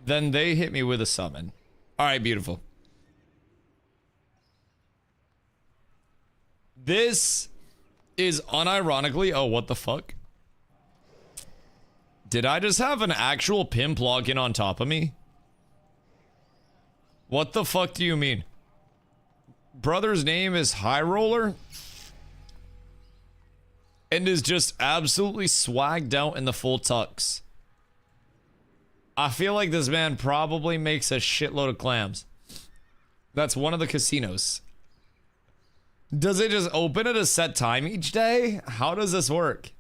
Then they hit me with a summon. Alright, beautiful. This is unironically... Oh, what the fuck? Did I just have an actual pimp login on top of me? What the fuck do you mean? Brother's name is High Roller? And is just absolutely swagged out in the full tux. I feel like this man probably makes a shitload of clams. That's one of the casinos. Does it just open at a set time each day? How does this work?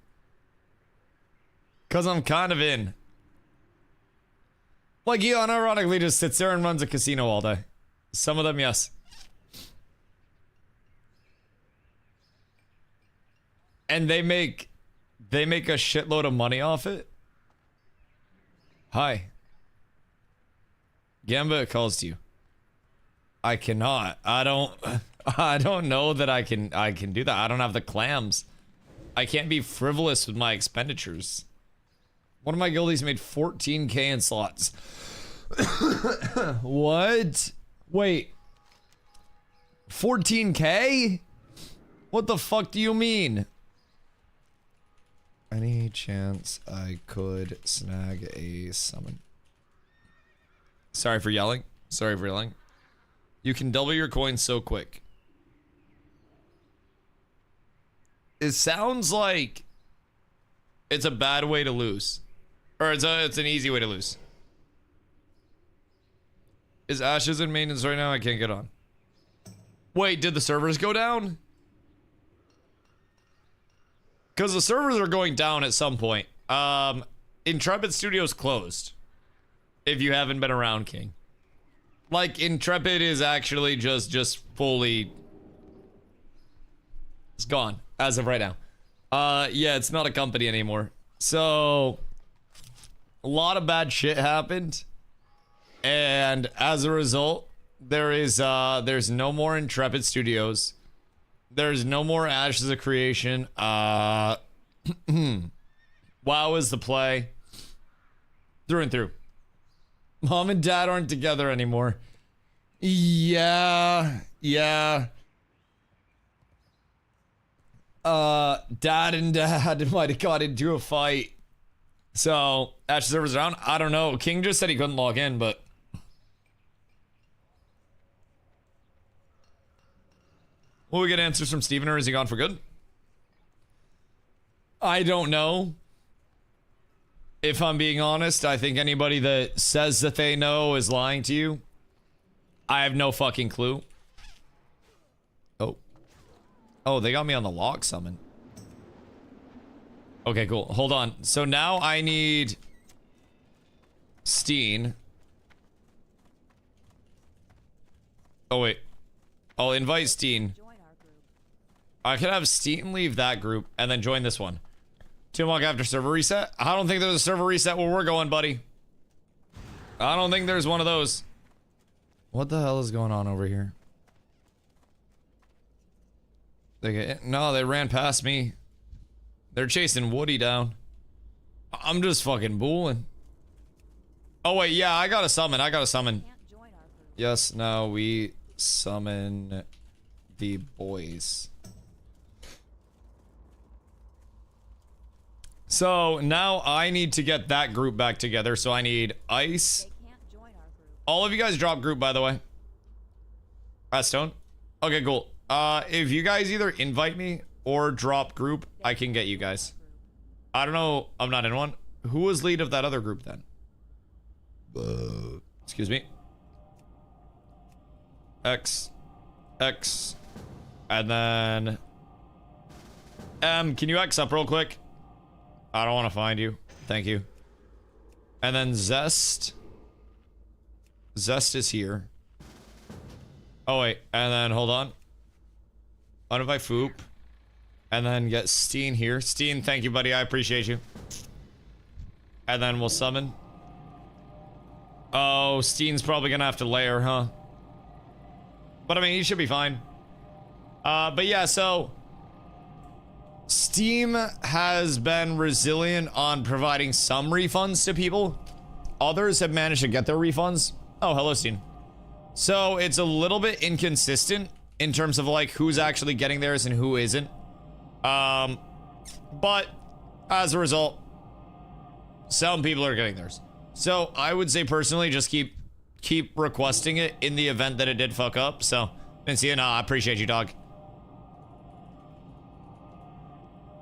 Because I'm kind of in. Like, he unironically just sits there and runs a casino all day. Some of them, yes. And they make a shitload of money off it. Hi. Gambit calls to you. I cannot. I don't know that I can do that. I don't have the clams. I can't be frivolous with my expenditures. One of my guildies made 14k in slots. What? Wait. 14k? What the fuck do you mean? Any chance I could snag a summon? Sorry for yelling. Sorry for yelling. You can double your coins so quick. It sounds like it's a bad way to lose. Or it's an easy way to lose. Is Ashes in maintenance right now? I can't get on. Wait, did the servers go down? Because the servers are going down at some point. Intrepid Studios closed. If you haven't been around, King. Like, Intrepid is actually just fully... It's gone, as of right now. Yeah, it's not a company anymore. So... A lot of bad shit happened. And as a result, there's no more Intrepid Studios. There's no more Ashes of Creation. WoW is the play. Through and through. Mom and dad aren't together anymore. Yeah. Dad and dad might have got into a fight. So, Ashes servers down? I don't know. King just said he couldn't log in, but... Will we get answers from Steven, or is he gone for good? I don't know. If I'm being honest, I think anybody that says that they know is lying to you. I have no fucking clue. Oh. Oh, they got me on the lock summon. Okay, cool. Hold on. So now I need... Steen. Oh, wait. I'll invite Steen. I could have Steen leave that group and then join this one. 2 months after server reset? I don't think there's a server reset where we're going, buddy. I don't think there's one of those. What the hell is going on over here? No, they ran past me. They're chasing Woody down. I'm just fucking booling. Oh wait, yeah, I got a summon. Yes, now we summon the boys. So now I need to get that group back together. So I need Ice. They can't join our group. All of you guys drop group, by the way. Stone. Okay, cool. If you guys either invite me or drop group, I can get you guys. I don't know. I'm not in one. Who was lead of that other group then? Excuse me. X. And then can you X up real quick? I don't want to find you. Thank you. And then Zest. Zest is here. Oh wait, and then hold on. Uninvite Foop. And then get Steen here. Steen, thank you, buddy. I appreciate you. And then we'll summon. Oh, Steen's probably gonna have to layer, huh? But I mean, he should be fine. But yeah, so Steam has been resilient on providing some refunds to people. Others have managed to get their refunds. Oh, hello, Steen. So it's a little bit inconsistent in terms of like who's actually getting theirs and who isn't. But as a result, some people are getting theirs. So I would say personally, just keep requesting it in the event that it did fuck up. So, Vincia, no, I appreciate you, dog.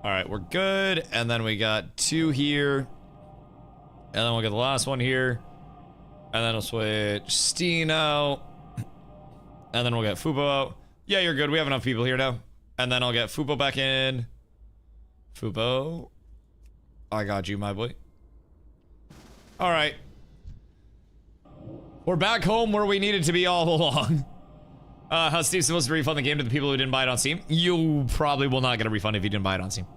All right, we're good. And then we got 2 here. And then we'll get the last one here. And then we'll switch Steen out. And then we'll get Fubo out. Yeah, you're good. We have enough people here now. And then I'll get Fubo back in. Fubo. I got you, my boy. All right. We're back home where we needed to be all along. How's Steve supposed to refund the game to the people who didn't buy it on Steam? You probably will not get a refund if you didn't buy it on Steam.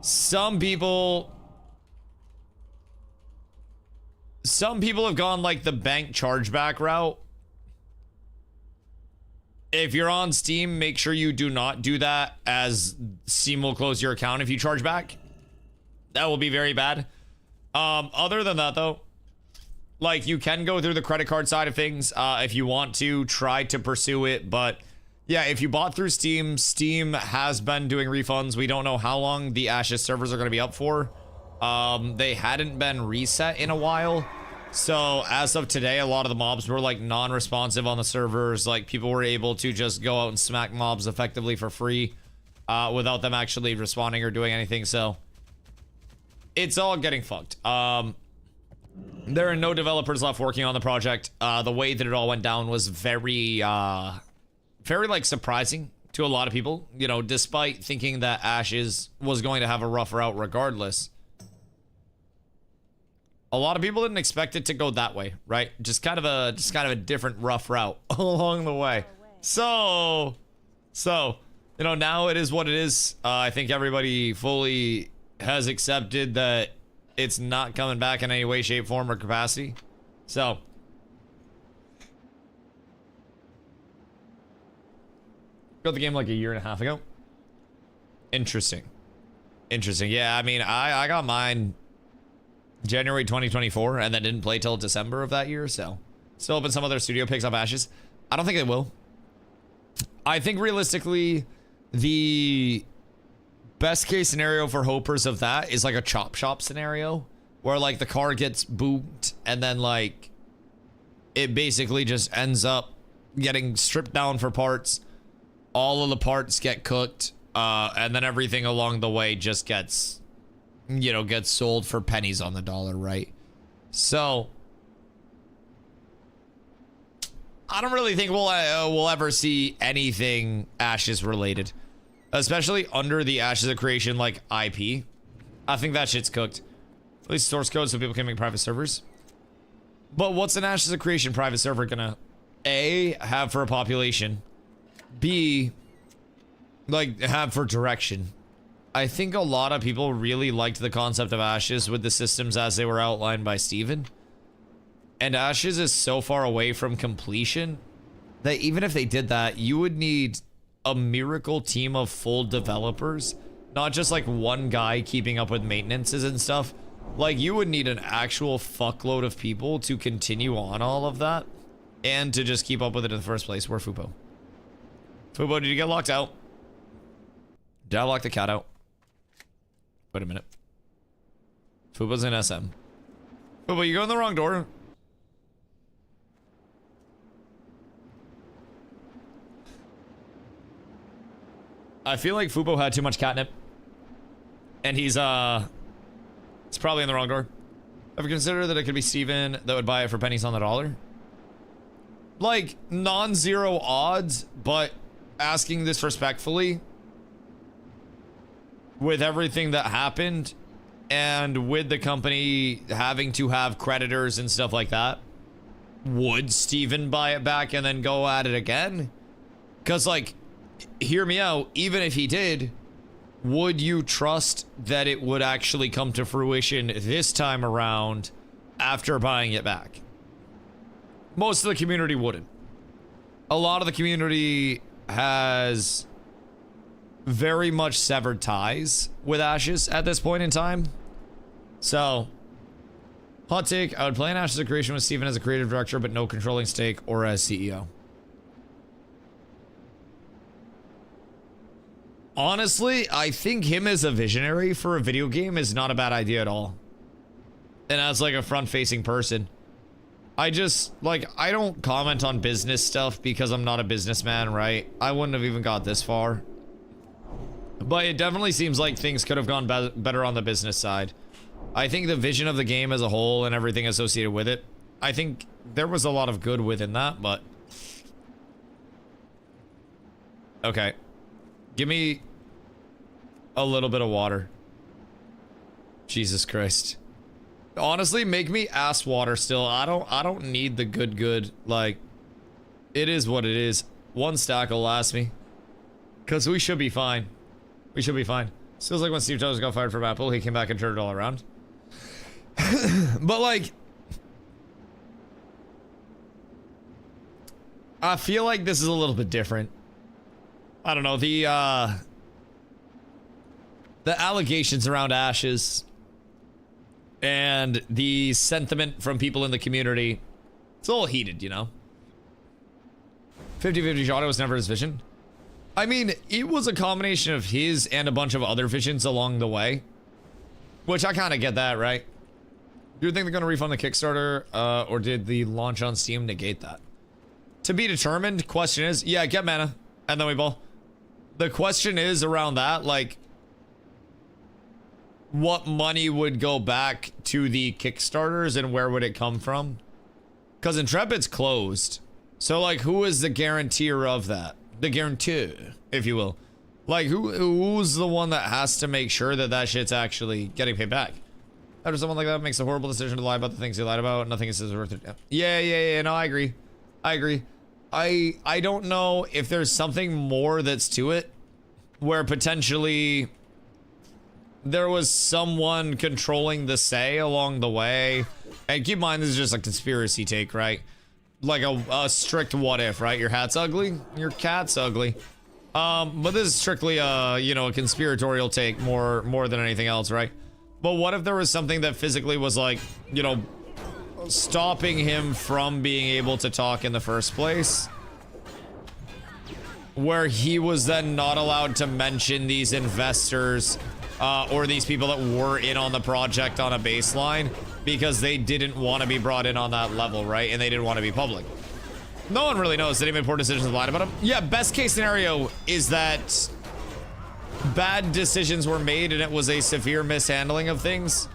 Some people have gone like the bank chargeback route. If you're on Steam, make sure you do not do that, as Steam will close your account if you charge back. That will be very bad. Other than that though, like, you can go through the credit card side of things if you want to try to pursue it. But yeah, if you bought through Steam, Steam has been doing refunds. We don't know how long the Ashes servers are going to be up for. They hadn't been reset in a while. So as of today, a lot of the mobs were like non-responsive on the servers. Like, people were able to just go out and smack mobs effectively for free without them actually responding or doing anything. So it's all getting fucked. There are no developers left working on the project. The way that it all went down was very like surprising to a lot of people, you know, despite thinking that Ashes was going to have a rough route regardless. A lot of people didn't expect it to go that way, right? Just kind of a different rough route along the way. So, you know, now it is what it is. I think everybody fully has accepted that it's not coming back in any way, shape, form, or capacity. So got the game like a year and a half ago. Interesting. Yeah, I mean, I got mine January 2024 and then didn't play till December of that year. So still hoping some other studio picks up Ashes. I don't think it will. I think realistically, the best case scenario for hopers of that is like a chop shop scenario where like the car gets booped and then like it basically just ends up getting stripped down for parts. All of the parts get cooked, and then everything along the way just gets, you know, gets sold for pennies on the dollar, right? So I don't really think we'll ever see anything Ashes related, especially under the Ashes of Creation like IP. I think that shit's cooked. At least source code so people can make private servers. But what's an Ashes of Creation private server gonna A, have for a population, B, like have for direction? I think a lot of people really liked the concept of Ashes with the systems as they were outlined by Steven. And Ashes is so far away from completion that even if they did that, you would need a miracle team of full developers, not just like one guy keeping up with maintenances and stuff. Like, you would need an actual fuckload of people to continue on all of that. and to just keep up with it in the first place were Fubo. Fubo, did you get locked out? Did I lock the cat out? Wait a minute. Fubo's in SM. Fubo, you go in the wrong door. I feel like Fubo had too much catnip. And he's it's probably in the wrong door. Ever considered that it could be Steven that would buy it for pennies on the dollar? Like, non-zero odds, but asking this respectfully, with everything that happened, and with the company having to have creditors and stuff like that, would Steven buy it back and then go at it again? Because, like, hear me out, even if he did, would you trust that it would actually come to fruition this time around after buying it back? Most of the community wouldn't. A lot of the community has very much severed ties with Ashes at this point in time. So, hot take, I would plan Ashes of Creation with Steven as a creative director, but no controlling stake or as CEO. Honestly, I think him as a visionary for a video game is not a bad idea at all. And as like a front-facing person. I just, like, I don't comment on business stuff because I'm not a businessman, right? I wouldn't have even got this far. But it definitely seems like things could have gone better on the business side. I think the vision of the game as a whole and everything associated with it, I think there was a lot of good within that, but... Okay. Give me a little bit of water. Jesus Christ. Honestly, make me ass water still. I don't need the good. Like, it is what it is. One stack will last me. Because we should be fine. We should be fine. Feels like when Steve Jobs got fired from Apple, he came back and turned it all around. But like, I feel like this is a little bit different. I don't know, the allegations around Ashes and the sentiment from people in the community, it's a little heated, you know? 50-50 Jotto was never his vision. I mean, it was a combination of his and a bunch of other visions along the way. Which I kind of get that, right? Do you think they're going to refund the Kickstarter, or did the launch on Steam negate that? To be determined, question is, yeah, get mana, and then we ball. The question is around that, like, what money would go back to the Kickstarters and where would it come from? Because Intrepid's closed. So, like, who is the guarantor of that? The guarantor, if you will. Like, who's the one that has to make sure that that shit's actually getting paid back? After someone like that makes a horrible decision to lie about the things he lied about, nothing is worth it. Yeah, no, I agree. I don't know if there's something more that's to it, where potentially there was someone controlling the say along the way. And keep in mind, this is just a conspiracy take, right? Like a strict what if, right? Your hat's ugly, your cat's ugly. But this is strictly a, you know, a conspiratorial take more than anything else, right? But what if there was something that physically was like, you know, stopping him from being able to talk in the first place? Where he was then not allowed to mention these investors or these people that were in on the project on a baseline because they didn't want to be brought in on that level, right? And they didn't want to be public. No one really knows. Did he make poor decisions and lied about them? Yeah, best case scenario is that bad decisions were made and it was a severe mishandling of things.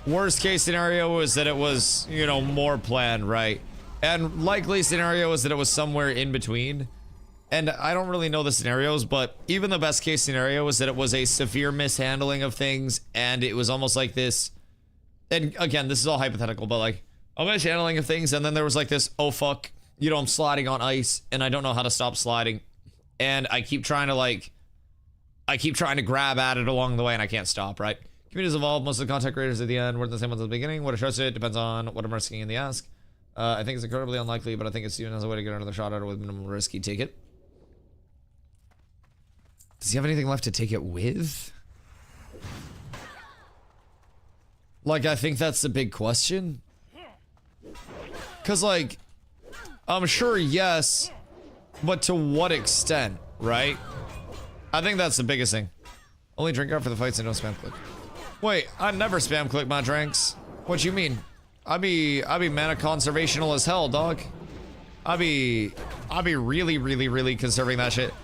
Worst case scenario is that it was, you know, more planned, right? And likely scenario is that it was somewhere in between. And I don't really know the scenarios, but even the best case scenario is that it was a severe mishandling of things and it was almost like this. And again, this is all hypothetical, but like a mishandling of things. And then there was like this, oh fuck, you know, I'm sliding on ice and I don't know how to stop sliding. And I keep trying to grab at it along the way and I can't stop, right? Communities evolve. Most of the content creators at the end were the same ones at the beginning. What I trust it depends on what I'm risking in the ask. I think it's incredibly unlikely, but I think it's Steven has a way to get another shot at it with minimal risk. He'd take it. Does he have anything left to take it with? Like, I think that's the big question. Because, like, I'm sure yes, but to what extent, right? I think that's the biggest thing. Only drink out for the fights and don't spam click. Wait, I never spam click my drinks. What you mean? I be mana conservational as hell, dog. I be really conserving that shit.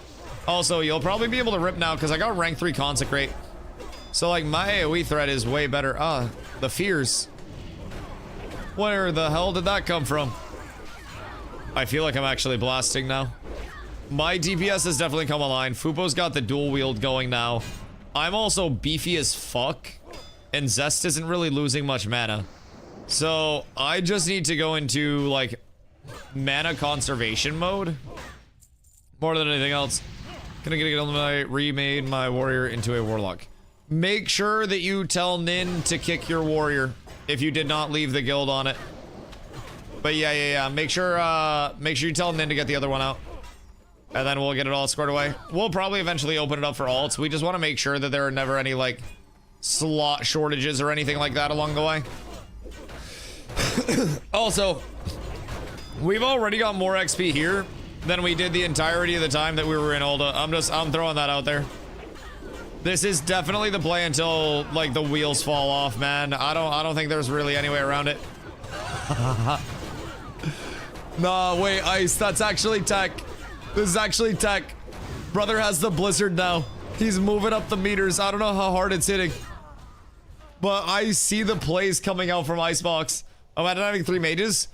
Also, you'll probably be able to rip now because I got rank 3 consecrate. So like my AoE threat is way better. The fears. Where the hell did that come from? I feel like I'm actually blasting now. My DPS has definitely come online. Fupo's got the dual wield going now. I'm also beefy as fuck. And Zest isn't really losing much mana. So I just need to go into like mana conservation mode more than anything else. Gonna get my remade my warrior into a warlock. Make sure that you tell Nin to kick your warrior if you did not leave the guild on it. But yeah. Make sure you tell Nin to get the other one out. And then we'll get it all squared away. We'll probably eventually open it up for alts. We just want to make sure that there are never any like slot shortages or anything like that along the way. Also, we've already got more XP here than we did the entirety of the time that we were in Ulda. I'm throwing that out there. This is definitely the play until like the wheels fall off, man. I don't think there's really any way around it. Nah, wait, Ice, that's actually tech. This is actually tech. Brother has the blizzard now. He's moving up the meters. I don't know how hard it's hitting. But I see the plays coming out from Icebox. Imagine having 3 mages.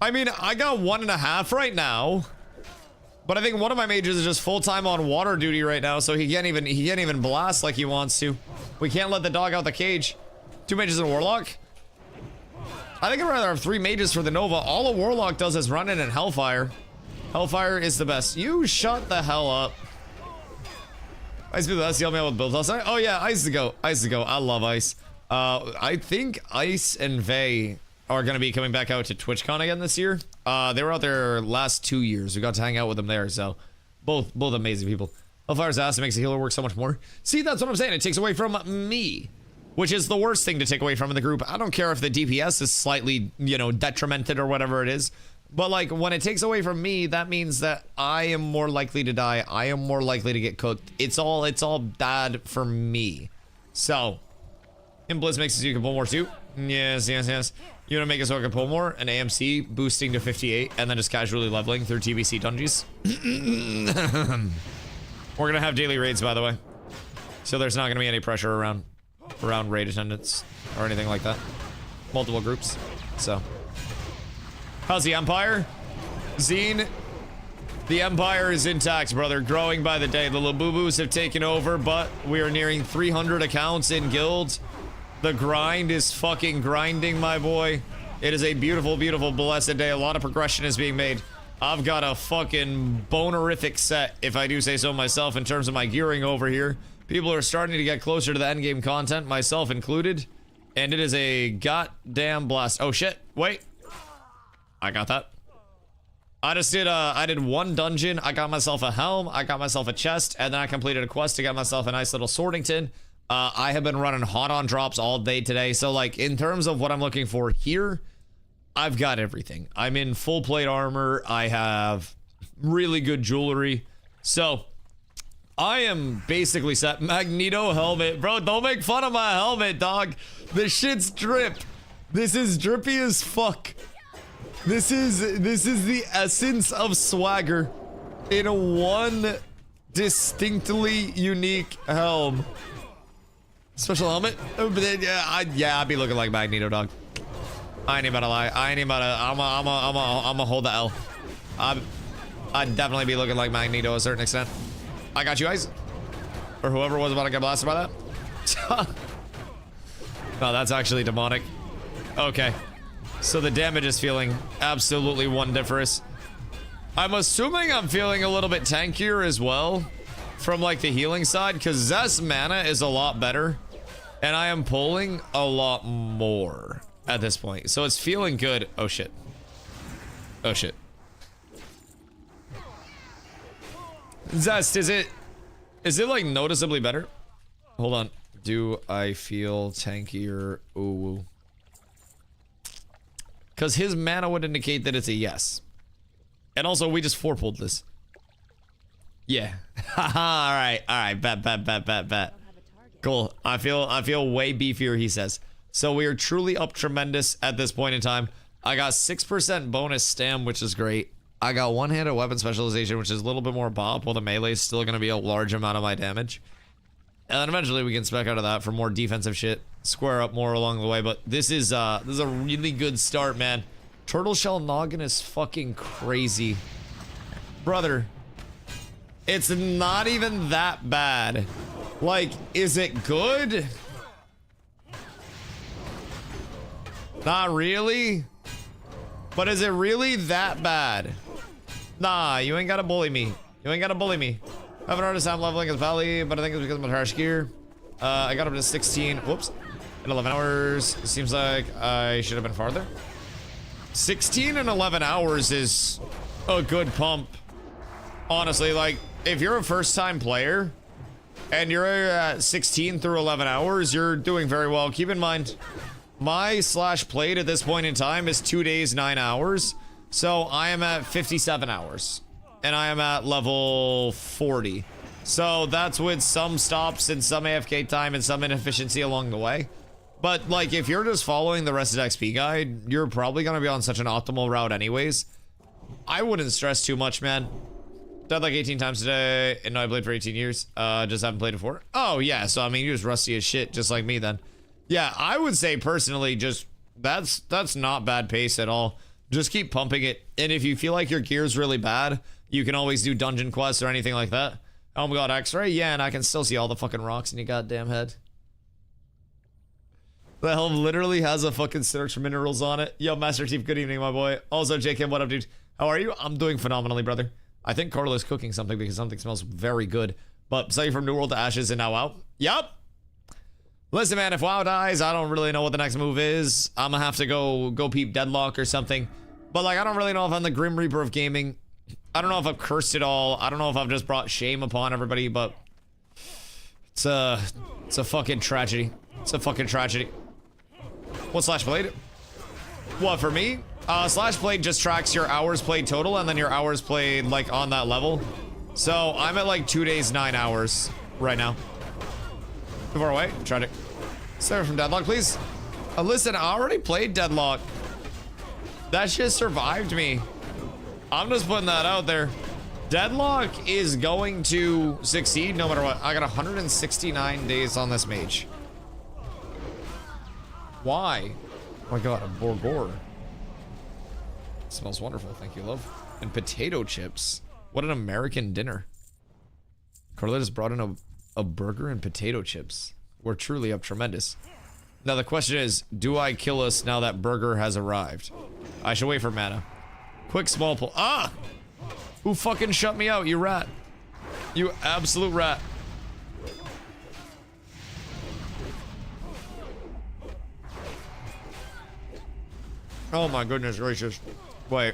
I mean, I got 1.5 right now. But I think one of my mages is just full-time on water duty right now, so he can't even blast like he wants to. We can't let the dog out the cage. 2 mages and a warlock. I think I'd rather have 3 mages for the Nova. All a warlock does is run in and Hellfire. Hellfire is the best. You shut the hell up. Ice be the best. You helped me out with builds last night. Oh yeah, Ice to go. Ice to go. I love Ice. I think Ice and Vey are gonna be coming back out to TwitchCon again this year. They were out there last 2 years. We got to hang out with them there, so both amazing people. Hellfire's ass makes the healer work so much more. See, that's what I'm saying. It takes away from me, which is the worst thing to take away from the group. I don't care if the DPS is slightly, you know, detrimented or whatever it is. But like when it takes away from me, that means that I am more likely to die. I am more likely to get cooked. It's all bad for me. So, and Blizz makes it so you can pull more too. Yes. You want to make it so I can pull more? An AMC boosting to 58 and then just casually leveling through TBC dungeons. We're gonna have daily raids, by the way. So there's not gonna be any pressure around raid attendance or anything like that. Multiple groups. So. How's the Empire? Zine, the Empire is intact, brother. Growing by the day. The Labubu's have taken over, but we are nearing 300 accounts in guilds. The grind is fucking grinding, my boy. It is a beautiful, beautiful, blessed day. A lot of progression is being made. I've got a fucking bonerific set, if I do say so myself, in terms of my gearing over here. People are starting to get closer to the endgame content, myself included. And it is a goddamn blast. Oh shit, wait. I got that. I just did, I did 1 dungeon. I got myself a helm. I got myself a chest. And then I completed a quest to get myself a nice little sorting tin. I have been running hot on drops all day today. So, like, in terms of what I'm looking for here, I've got everything. I'm in full plate armor. I have really good jewelry. So, I am basically set. Magneto helmet. Bro, don't make fun of my helmet, dog. This shit's drip. This is drippy as fuck. This is the essence of swagger in one distinctly unique helm. Special helmet? Yeah, I'd be looking like Magneto, dog. I ain't about to lie. I'ma hold the L. I'd definitely be looking like Magneto to a certain extent. I got you guys. Or whoever was about to get blasted by that. No, that's actually demonic. Okay. So the damage is feeling absolutely wondiferous. I'm assuming I'm feeling a little bit tankier as well from like the healing side, because Zest mana is a lot better and I am pulling a lot more at this point. So it's feeling good. Oh shit. Oh shit. Zest, is it like noticeably better? Hold on. Do I feel tankier? Ooh. Because his mana would indicate that it's a yes. And also, we just 4-pulled this. Yeah. Haha, alright, bet. Cool. I feel way beefier, he says. So we are truly up tremendous at this point in time. I got 6% bonus stam, which is great. I got one-handed weapon specialization, which is a little bit more bop, while the melee is still going to be a large amount of my damage. And then eventually we can spec out of that for more defensive shit. Square up more along the way, but this is a really good start, man. Turtle Shell Noggin is fucking crazy. Brother, it's not even that bad. Like, is it good? Not really. But is it really that bad? Nah, you ain't gotta bully me. You ain't gotta bully me. I have an hardest time leveling as Valley, but I think it's because of my harsh gear. I got up to 16. Whoops. In 11 hours. Seems like I should have been farther. 16 in 11 hours is a good pump. Honestly, like, if you're a first-time player and you're at 16 through 11 hours, you're doing very well. Keep in mind, my slash played at this point in time is 2 days, 9 hours. So I am at 57 hours. And I am at level 40. So that's with some stops and some AFK time and some inefficiency along the way. But, like, if you're just following the Rested XP guide, you're probably going to be on such an optimal route anyways. I wouldn't stress too much, man. Died like 18 times today, and no, I played for 18 years. Just haven't played before. Oh, yeah, so, I mean, you're just rusty as shit, just like me, then. Yeah, I would say, personally, just, that's not bad pace at all. Just keep pumping it, and if you feel like your gear's really bad, you can always do dungeon quests or anything like that. Oh my god, X-ray? Yeah, and I can still see all the fucking rocks in your goddamn head. The helm literally has a fucking search for minerals on it. Yo, Master Chief, good evening, my boy. Also, JK, what up, dude? How are you? I'm doing phenomenally, brother. I think Carla's cooking something because something smells very good. But, saw you from New World to Ashes and now out? Yup. Listen, man, if WoW dies, I don't really know what the next move is. I'm gonna have to go peep Deadlock or something. But, like, I don't really know if I'm the Grim Reaper of gaming. I don't know if I've cursed it all. I don't know if I've just brought shame upon everybody, but it's a fucking tragedy. It's a fucking tragedy. What slash played? What, for me? Slash played just tracks your hours played total and then your hours played, like, on that level. So I'm at like 2 days, 9 hours right now. Too far away. Tried it. Stay from Deadlock, please. Listen, I already played Deadlock. That shit survived me. I'm just putting that out there. Deadlock is going to succeed no matter what. I got 169 days on this mage. Why? Oh my god, a Borgor. It smells wonderful, thank you, love. And potato chips. What an American dinner. Carla just brought in a burger and potato chips. We're truly up tremendous. Now the question is, do I kill us now that burger has arrived? I should wait for mana. Quick small pull. Ah! Who fucking shut me out, you rat? You absolute rat. Oh my goodness gracious. Wait.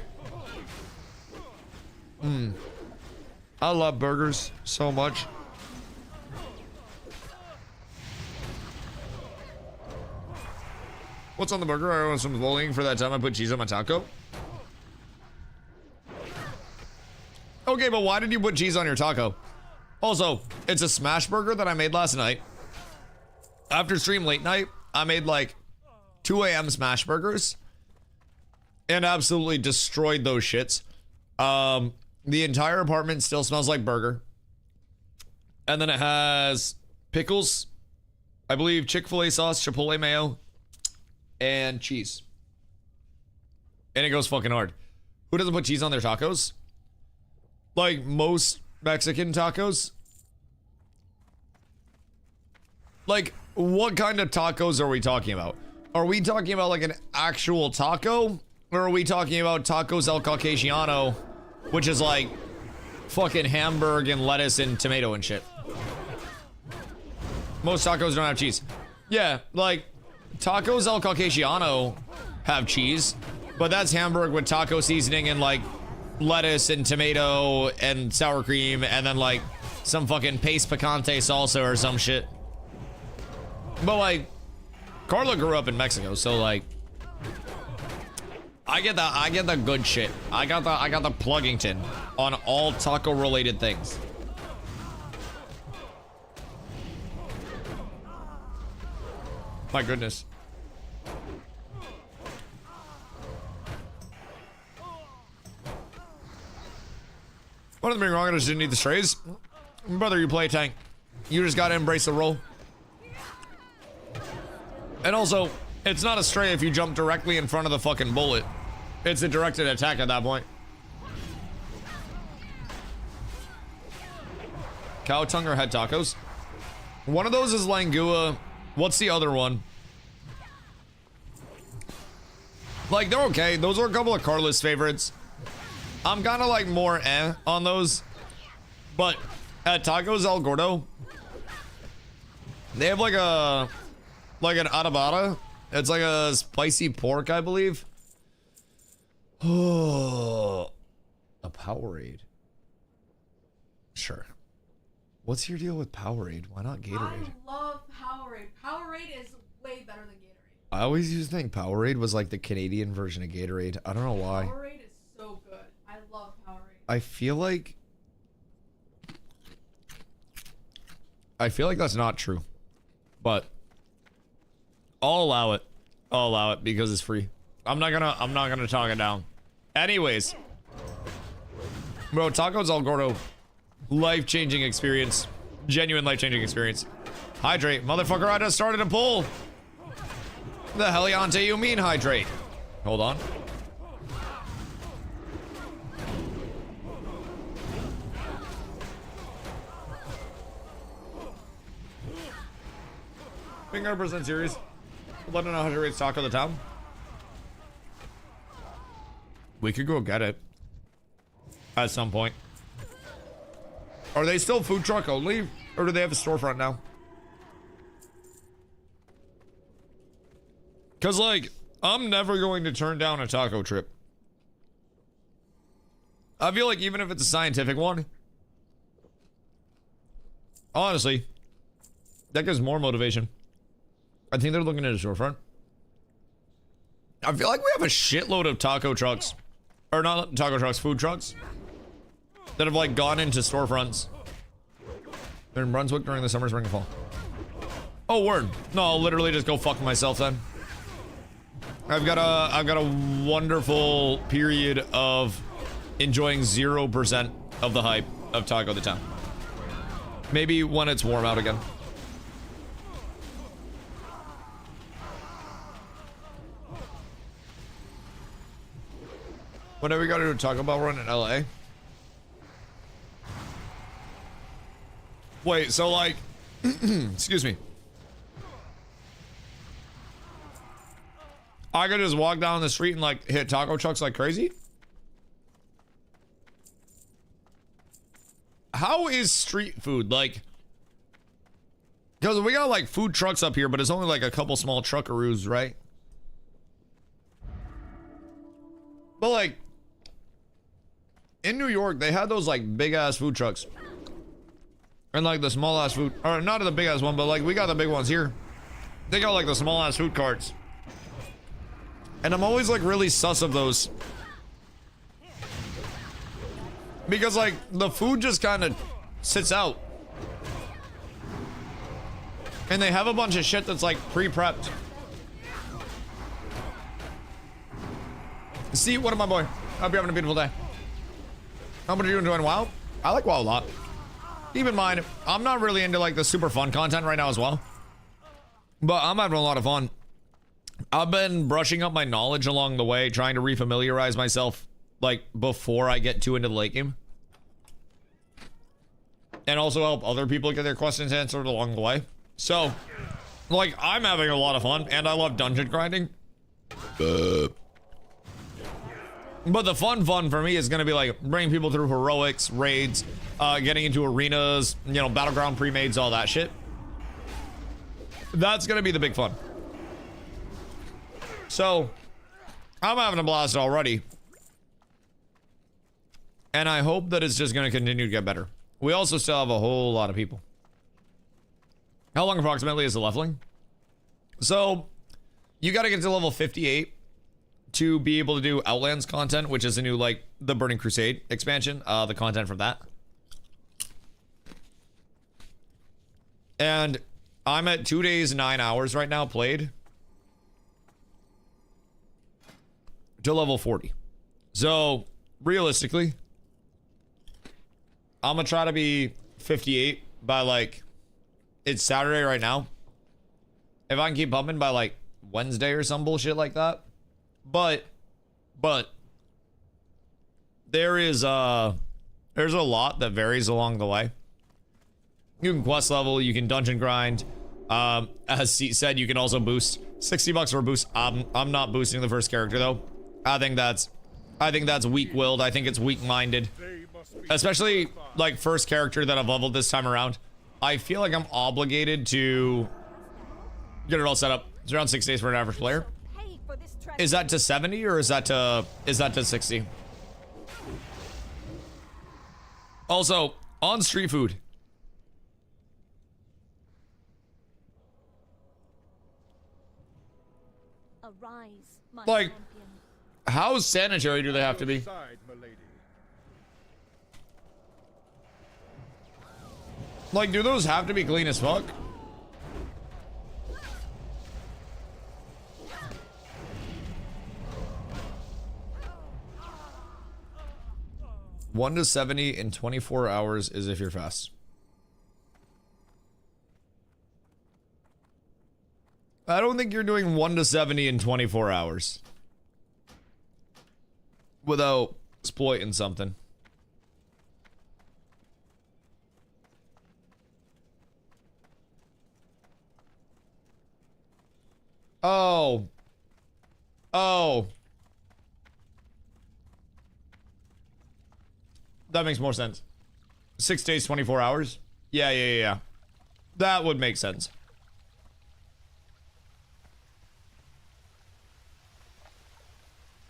I love burgers so much. What's on the burger? I want some bullying for that time I put cheese on my taco. Okay, but why did you put cheese on your taco? Also, it's a smash burger that I made last night. After stream late night, I made like 2 a.m. smash burgers. And absolutely destroyed those shits. The entire apartment still smells like burger. And then it has pickles, I believe Chick-fil-A sauce, Chipotle mayo, and cheese. And it goes fucking hard. Who doesn't put cheese on their tacos? Like most Mexican tacos? Like, what kind of tacos are we talking about? Are we talking about like an actual taco? Or are we talking about tacos El Caucasiano, which is like fucking hamburg and lettuce and tomato and shit? Most tacos don't have cheese. Yeah, like tacos El Caucasiano have cheese, but that's hamburg with taco seasoning and like lettuce and tomato and sour cream and then like some fucking paste picante salsa or some shit. But like, Carla grew up in Mexico, so like, I get the good shit. I got the Pluggington on all taco related things. My goodness. One of them being wrong, I just didn't need the strays. Brother, you play tank. You just gotta embrace the role. And also, it's not a stray if you jump directly in front of the fucking bullet. It's a directed attack at that point. Cow tongue or head tacos? One of those is langua. What's the other one? Like, they're okay. Those are a couple of Carlos favorites. I'm kind of like more on those. But at Tacos El Gordo, they have like an adobada. It's like a spicy pork, I believe. Oh, a Powerade. Sure. What's your deal with Powerade? Why not Gatorade? I love Powerade. Powerade is way better than Gatorade. I always used to think Powerade was like the Canadian version of Gatorade. I don't know why. Powerade is so good. I love Powerade. I feel like that's not true. But I'll allow it. I'll allow it because it's free. I'm not gonna talk it down. Anyways. Bro, Tacos El Gordo. Life-changing experience. Genuine life-changing experience. Hydrate. Motherfucker, I just started a pull. The heliante you mean hydrate? Hold on. Being 100% serious. Let me know how to rate Taco the Town. We could go get it. At some point. Are they still food truck only? Or do they have a storefront now? Cause like, I'm never going to turn down a taco trip. I feel like even if it's a scientific one, honestly, that gives more motivation. I think they're looking at a storefront. I feel like we have a shitload of taco trucks. Or not taco trucks, food trucks. That have like gone into storefronts. They're in Brunswick during the summer, spring, and fall. Oh, word. No, I'll literally just go fuck myself then. I've got a wonderful period of enjoying 0% of the hype of Taco the Town. Maybe when it's warm out again. When have we got to do a Taco Bell run in LA? Wait, so like, excuse me. I could just walk down the street and like hit taco trucks like crazy? How is street food like? Because we got like food trucks up here, but it's only like a couple small truckaroos, right? But like, in New York, they had those like big ass food trucks. And like the small ass food, or not the big ass one, but like we got the big ones here. They got like the small ass food carts. And I'm always like really sus of those. Because like the food just kind of sits out. And they have a bunch of shit that's like pre-prepped. See, what up my boy? Hope you're having a beautiful day. How much are you enjoying WoW? I like WoW a lot. Keep in mind, I'm not really into like the super fun content right now as well. But I'm having a lot of fun. I've been brushing up my knowledge along the way, trying to refamiliarize myself, like, before I get too into the late game. And also help other people get their questions answered along the way. So, like, I'm having a lot of fun, and I love dungeon grinding. But the fun for me is gonna be, like, bringing people through heroics, raids, getting into arenas, you know, battleground pre-mades, all that shit. That's gonna be the big fun. So, I'm having a blast already. And I hope that it's just going to continue to get better. We also still have a whole lot of people. How long approximately is the leveling? So, you got to get to level 58 to be able to do Outlands content, which is a new, like, the Burning Crusade expansion, the content from that. And I'm at 2 days, 9 hours right now played to level 40. So, realistically, I'm gonna try to be 58 by, like, it's Saturday right now. If I can keep pumping by, like, Wednesday or some bullshit like that. But there's a lot that varies along the way. You can quest level, you can dungeon grind. As Seat said, you can also boost. $60 for a boost. I'm not boosting the first character though. I think that's weak-willed. I think it's weak-minded. Especially like first character that I've leveled this time around. I feel like I'm obligated to get it all set up. It's around 6 days for an average player. Is that to 70 or is that to 60? Also, on street food. Arise, my Like, champion. how sanitary do they have to be? Like, do those have to be clean as fuck? One to 70 in 24 hours is if you're fast. I don't think you're doing 1 to 70 in 24 hours without exploiting something. Oh. That makes more sense. 6 days, 24 hours. Yeah. That would make sense.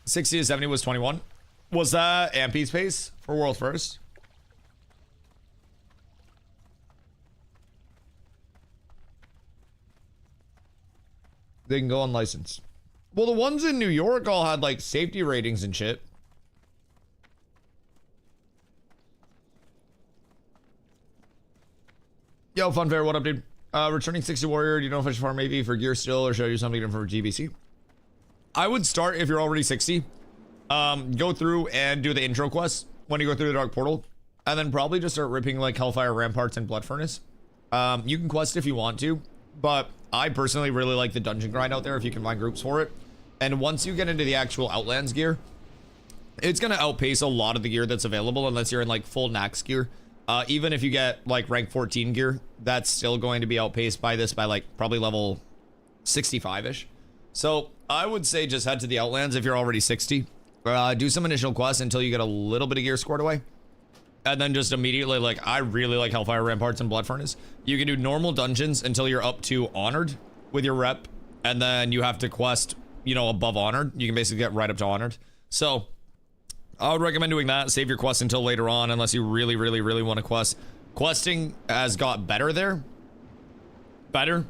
$60 to 70 was 21. Was that Ampy's pace for World First? They can go unlicensed. Well, the ones in New York all had like safety ratings and shit. Yo, Funfair, what up, dude? Returning 60 Warrior, do you know if I should farm maybe for gear still or show you something different for GBC? I would start if you're already 60. Go through and do the intro quest when you go through the Dark Portal. And then probably just start ripping like Hellfire Ramparts and Blood Furnace. You can quest if you want to, but I personally really like the dungeon grind out there if you can find groups for it. And once you get into the actual Outlands gear, it's going to outpace a lot of the gear that's available unless you're in like full Nax gear. Even if you get like rank 14 gear, that's still going to be outpaced by this by like probably level 65-ish. So I would say just head to the Outlands if you're already 60. Do some initial quests until you get a little bit of gear scored away. And then just immediately, like, I really like Hellfire Ramparts and Blood Furnace. You can do normal dungeons until you're up to Honored with your rep. And then you have to quest, you know, above Honored. You can basically get right up to Honored. So I would recommend doing that. Save your quest until later on unless you really want to quest. Questing has got better there. Better.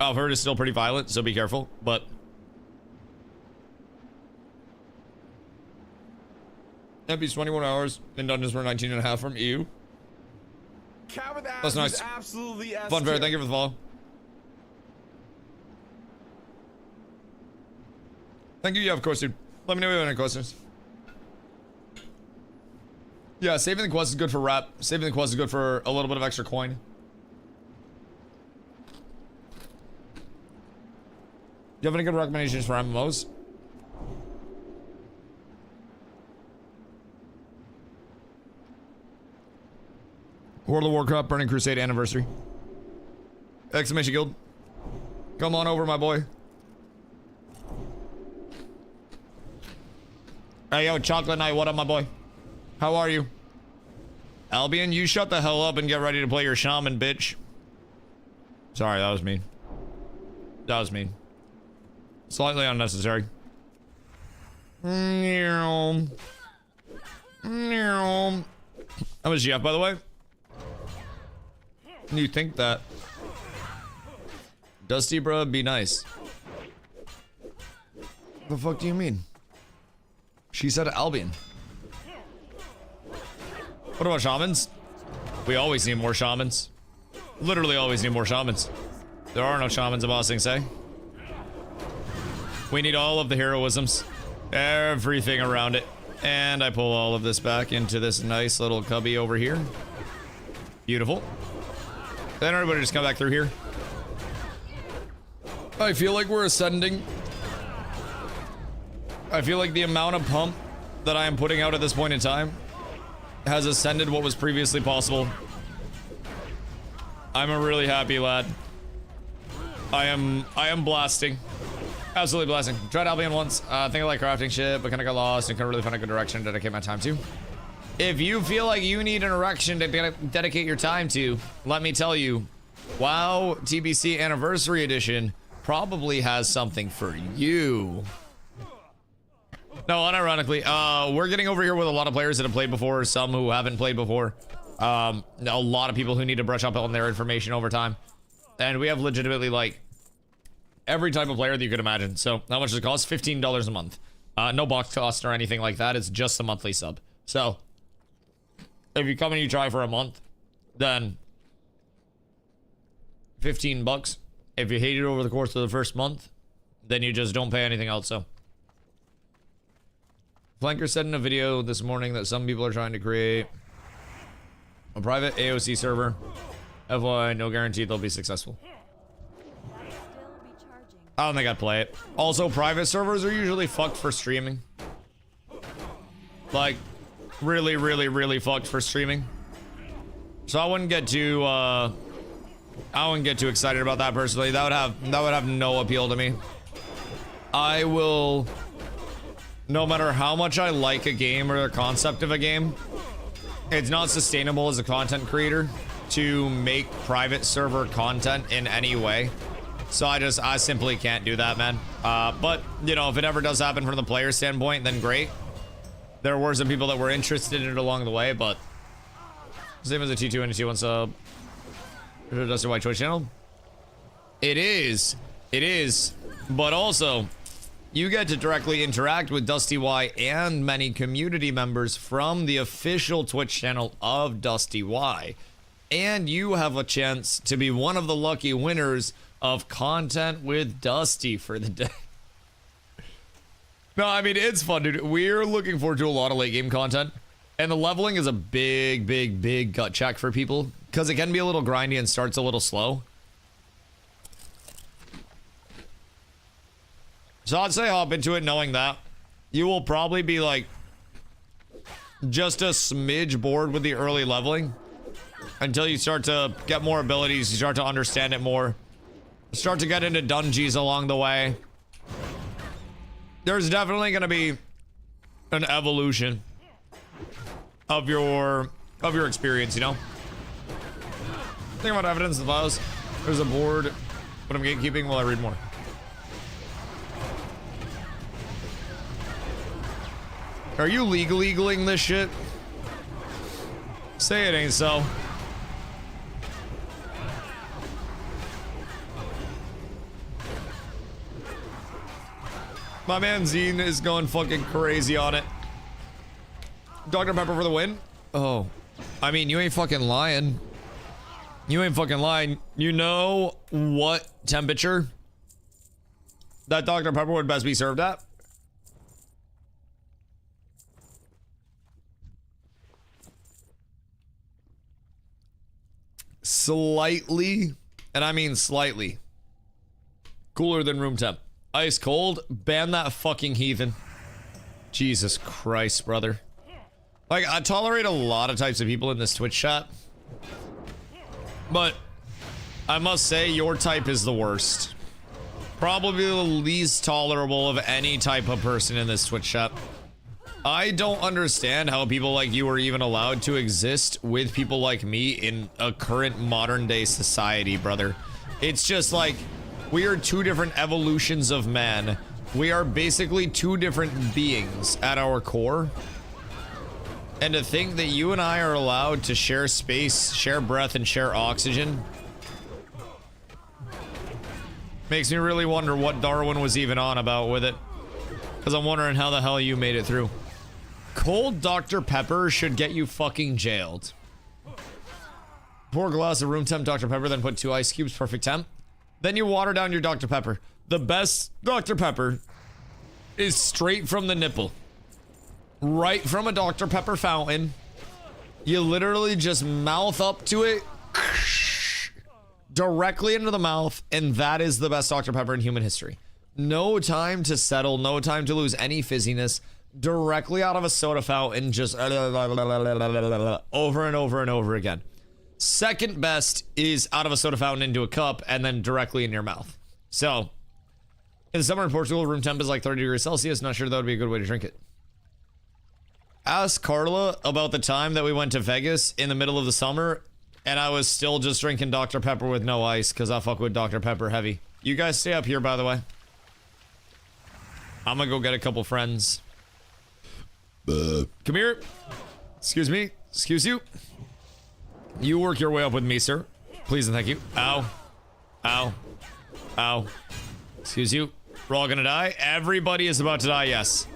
I've heard it's still pretty violent, so be careful. But Epi's 21 hours in dungeons for 19 and a half from EU. That's nice. Absolutely Funfair, thank you for the follow. Thank you, yeah, of course, dude. Let me know if you have any questions. Yeah, saving the quest is good for rep. Saving the quest is good for a little bit of extra coin. Do you have any good recommendations for MMOs? World of Warcraft Burning Crusade Anniversary. Exclamation Guild. Come on over, my boy. Hey, yo, Chocolate Knight, what up, my boy? How are you? Albion, you shut the hell up and get ready to play your shaman, bitch. Sorry, that was mean. That was mean. Slightly unnecessary. How much GF, by the way? You think that? Dusty, bro, be nice. The fuck do you mean? She said Albion. What about shamans? We always need more shamans. Literally always need more shamans. There are no shamans, boss thing say. We need all of the heroisms. Everything around it. And I pull all of this back into this nice little cubby over here. Beautiful. Then everybody just come back through here. I feel like we're ascending. I feel like the amount of pump that I am putting out at this point in time has ascended what was previously possible. I'm a really happy lad. I am blasting. Absolutely blasting. Tried Albion once. I think I like crafting shit, but kind of got lost and couldn't really find a good direction to dedicate my time to. If you feel like you need an erection to dedicate your time to, let me tell you, WoW TBC Anniversary Edition probably has something for you. No, unironically, we're getting over here with a lot of players that have played before, some who haven't played before. A lot of people who need to brush up on their information over time. And we have legitimately, like, every type of player that you could imagine. So, how much does it cost? $15 a month. No box cost or anything like that. It's just a monthly sub. So, if you come and you try for a month, then 15 bucks. If you hate it over the course of the first month, then you just don't pay anything else. So, Flanker said in a video this morning that some people are trying to create a private AOC server. FYI, no guarantee they'll be successful. I don't think I'd play it. Also, private servers are usually fucked for streaming. Like, really, really, really fucked for streaming. So I wouldn't get too excited about that personally. That would have no appeal to me. I will, no matter how much I like a game or the concept of a game, it's not sustainable as a content creator to make private server content in any way. So I simply can't do that, man. But, you know, if it ever does happen from the player standpoint, then great. There were some people that were interested in it along the way, but same as a T2 and a T1 sub. DustyWhy Twitch channel. It is, but also you get to directly interact with DustyWhy and many community members from the official Twitch channel of DustyWhy. And you have a chance to be one of the lucky winners of content with Dusty for the day. No, I mean, it's fun, dude. We're looking forward to a lot of late game content. And the leveling is a big, big, big gut check for people. Because it can be a little grindy and starts a little slow. So I'd say hop into it knowing that. You will probably be like just a smidge bored with the early leveling. Until you start to get more abilities, you start to understand it more. Start to get into dungeons along the way. There's definitely going to be an evolution of your experience, you know? Think about evidence of files. There's a board, but I'm gatekeeping while I read more. Are you legaling this shit? Say it ain't so. My man Zine is going fucking crazy on it. Dr. Pepper for the win? Oh. I mean, you ain't fucking lying. You ain't fucking lying. You know what temperature that Dr. Pepper would best be served at? Slightly, and I mean slightly, cooler than room temp. Ice cold, ban that fucking heathen. Jesus Christ, brother. Like, I tolerate a lot of types of people in this Twitch chat, but I must say your type is the worst. Probably the least tolerable of any type of person in this Twitch chat. I don't understand how people like you are even allowed to exist with people like me in a current modern day society, brother. It's just like, we are two different evolutions of man. We are basically two different beings at our core. And to think that you and I are allowed to share space, share breath, and share oxygen makes me really wonder what Darwin was even on about with it. Because I'm wondering how the hell you made it through. Cold Dr. Pepper should get you fucking jailed. Pour a glass of room temp Dr. Pepper, then put 2 ice cubes, perfect temp. Then you water down your Dr. Pepper. The best Dr. Pepper is straight from the nipple. Right from a Dr. Pepper fountain. You literally just mouth up to it. Directly into the mouth, and that is the best Dr. Pepper in human history. No time to settle, no time to lose any fizziness. Directly out of a soda fountain, just over and over and over again. Second best is out of a soda fountain into a cup and then directly in your mouth. So, in the summer in Portugal, room temp is like 30 degrees Celsius. Not sure that would be a good way to drink it. Ask Carla about the time that we went to Vegas in the middle of the summer and I was still just drinking Dr. Pepper with no ice because I fuck with Dr. Pepper heavy. You guys stay up here, by the way. I'm gonna go get a couple friends. Come here. Excuse me. Excuse you. You work your way up with me, sir. Please and thank you. Ow. Ow. Ow. Excuse you. We're all gonna die. Everybody is about to die, yes.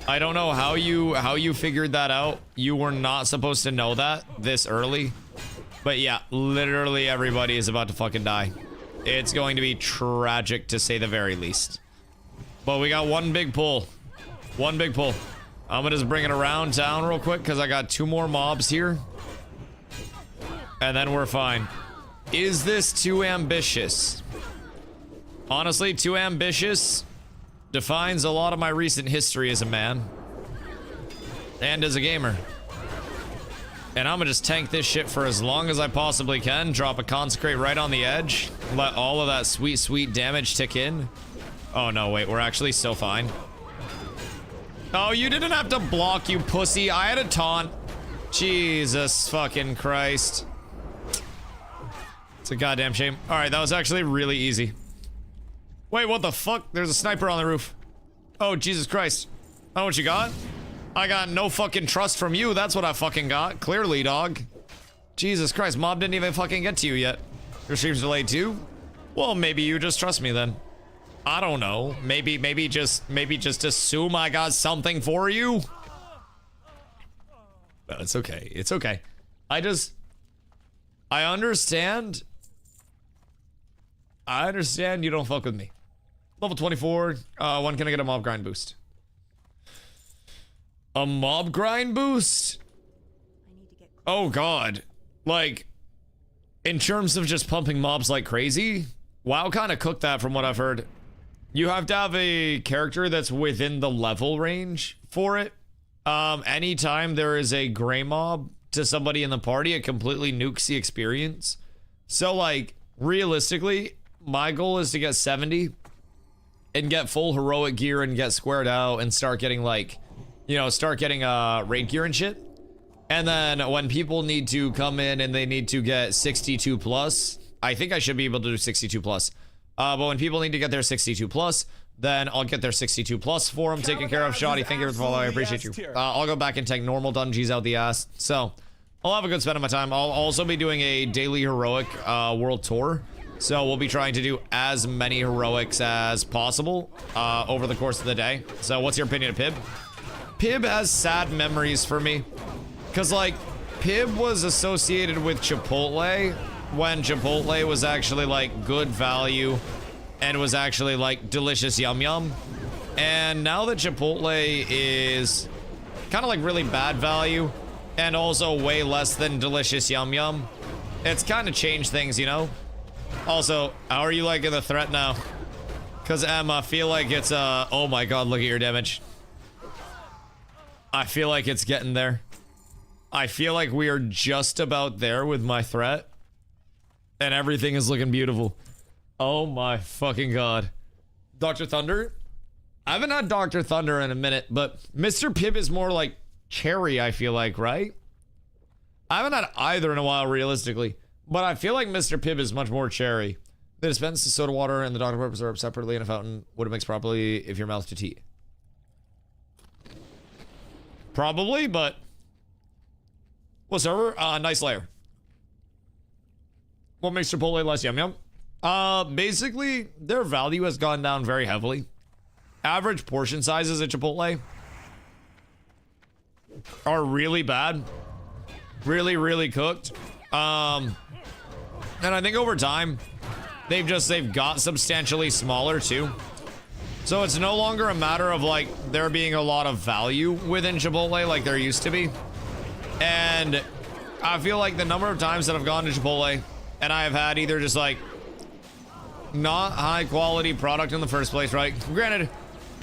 I don't know how you figured that out. You were not supposed to know that this early. But yeah, literally everybody is about to fucking die. It's going to be tragic to say the very least. But we got one big pull. One big pull. I'm gonna just bring it around town real quick because I got 2 more mobs here. And then we're fine. Is this too ambitious? Honestly, too ambitious defines a lot of my recent history as a man. And as a gamer. And I'm gonna just tank this shit for as long as I possibly can. Drop a consecrate right on the edge. Let all of that sweet, sweet damage tick in. Oh no, wait, we're actually so fine. Oh, you didn't have to block, you pussy. I had a taunt. Jesus fucking Christ. It's a goddamn shame. Alright, that was actually really easy. Wait, what the fuck? There's a sniper on the roof. Oh, Jesus Christ. Oh, what you got? I got no fucking trust from you. That's what I fucking got. Clearly, dog. Jesus Christ, mob didn't even fucking get to you yet. Your stream's delayed too? Well, maybe you just trust me then. I don't know. Maybe just assume I got something for you. No, it's okay. It's okay. I understand. I understand you don't fuck with me. Level 24. When can I get a mob grind boost? A mob grind boost? Oh god. Like, in terms of just pumping mobs like crazy, WoW kind of cooked that from what I've heard. You have to have a character that's within the level range for it. Anytime there is a gray mob to somebody in the party, it completely nukes the experience. So like, realistically, my goal is to get 70 and get full heroic gear and get squared out and start getting like, you know, start getting raid gear and shit. And then when people need to come in and they need to get 62 plus, I think I should be able to do 62 plus. But when people need to get their 62 plus, then I'll get their 62 plus for them taken care of. Shoddy, thank you for the follow. I appreciate you. I'll go back and take normal dungeons out the ass. So I'll have a good spend of my time. I'll also be doing a daily heroic world tour. So we'll be trying to do as many heroics as possible over the course of the day. So what's your opinion of Pib? Pib has sad memories for me. Because like, Pib was associated with Chipotle when Chipotle was actually like good value and was actually like delicious yum yum. And now that Chipotle is kind of like really bad value and also way less than delicious yum yum, it's kind of changed things, you know? Also, how are you liking the threat now? Because I feel like it's oh my god, look at your damage. I feel like it's getting there. I feel like we are just about there with my threat. And everything is looking beautiful. Oh my fucking god. Dr. Thunder? I haven't had Dr. Thunder in a minute, but Mr. Pib is more like cherry, I feel like, right? I haven't had either in a while, realistically. But I feel like Mr. Pib is much more cherry. They dispense the soda water and the Dr. Peppers are up separately in a fountain. Would it mix properly if your mouth to tea? Probably, but... What server? Nice layer. What makes Chipotle less yum yum? Basically, their value has gone down very heavily. average portion sizes at Chipotle are really bad. Really, really cooked. And I think over time, they've got substantially smaller too. So it's no longer a matter of like there being a lot of value within Chipotle like there used to be. And I feel like the number of times that I've gone to Chipotle and I have had either just like not high quality product in the first place, right? Granted,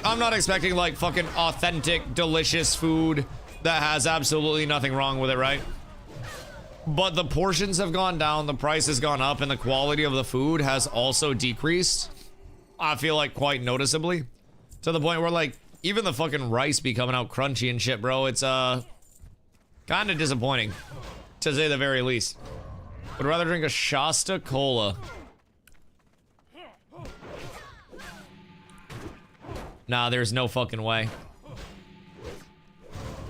I'm not expecting like fucking authentic, delicious food that has absolutely nothing wrong with it, right? But the portions have gone down, the price has gone up, and the quality of the food has also decreased. I feel like quite noticeably. To the point where like, even the fucking rice be coming out crunchy and shit, bro. It's kind of disappointing, to say the very least. Would rather drink a Shasta Cola. Nah, there's no fucking way.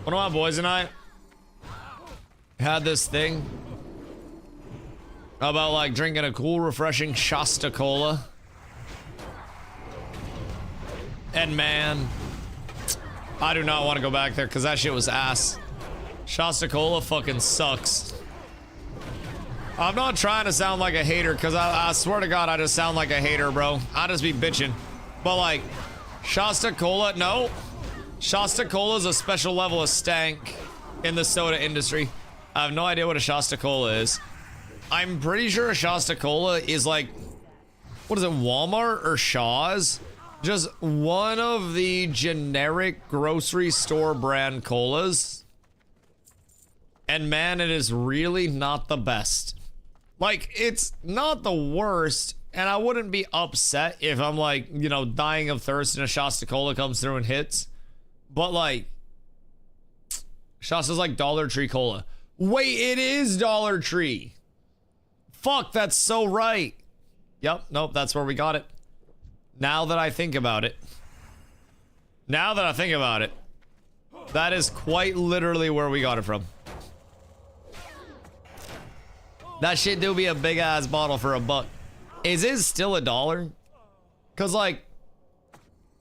One of my boys and I had this thing about like drinking a cool, refreshing Shasta Cola. And man, I do not want to go back there because that shit was ass. Shasta Cola fucking sucks. I'm not trying to sound like a hater because I swear to God, I just sound like a hater, bro. I just be bitching. But like, Shasta Cola, no. Shasta Cola is a special level of stank in the soda industry. I have no idea what a Shasta Cola is. I'm pretty sure a Shasta Cola is like, what is it, Walmart or Shaw's? Just one of the generic grocery store brand colas. And man, it is really not the best. Like, it's not the worst, and I wouldn't be upset if I'm like, you know, dying of thirst and a Shasta Cola comes through and hits. But like, Shasta's like Dollar Tree Cola. Wait, it is Dollar Tree. Fuck, that's so right. Yep, nope, that's where we got it. Now that I think about it. Now that I think about it. That is quite literally where we got it from. That shit do be a big ass bottle for $1. Is it still $1? Cause like,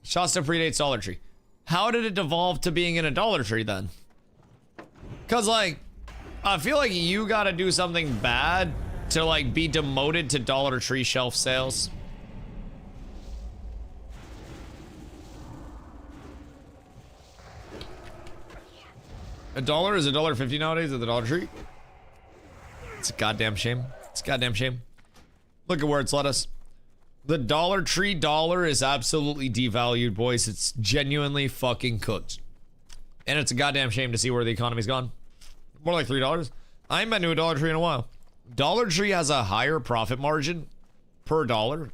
Shasta predates Dollar Tree. How did it devolve to being in a Dollar Tree then? Cause like, I feel like you gotta do something bad to like be demoted to Dollar Tree shelf sales. $1 is $1.50 nowadays at the Dollar Tree. It's a goddamn shame. It's a goddamn shame. Look at where it's led us. The Dollar Tree dollar is absolutely devalued, boys. It's genuinely fucking cooked. And it's a goddamn shame to see where the economy's gone. More like $3. I ain't been to a Dollar Tree in a while. Dollar Tree has a higher profit margin per dollar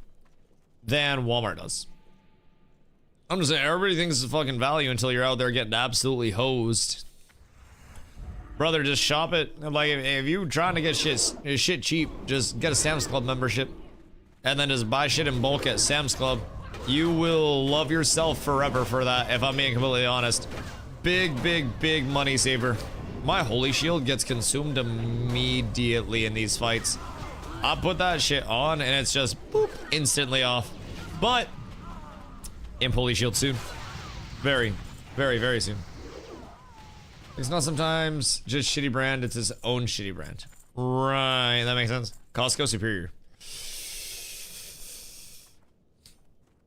than Walmart does. I'm just saying, everybody thinks it's a fucking value until you're out there getting absolutely hosed. Brother, just shop it. Like, if you're trying to get shit cheap, just get a Sam's Club membership. And then just buy shit in bulk at Sam's Club. You will love yourself forever for that, if I'm being completely honest. Big, big, big money saver. My Holy Shield gets consumed immediately in these fights. I put that shit on, and it's just, boop, instantly off. But, Imp Holy Shield soon. Very, very, very soon. It's not sometimes just shitty brand, it's his own shitty brand. Right, that makes sense. Costco superior.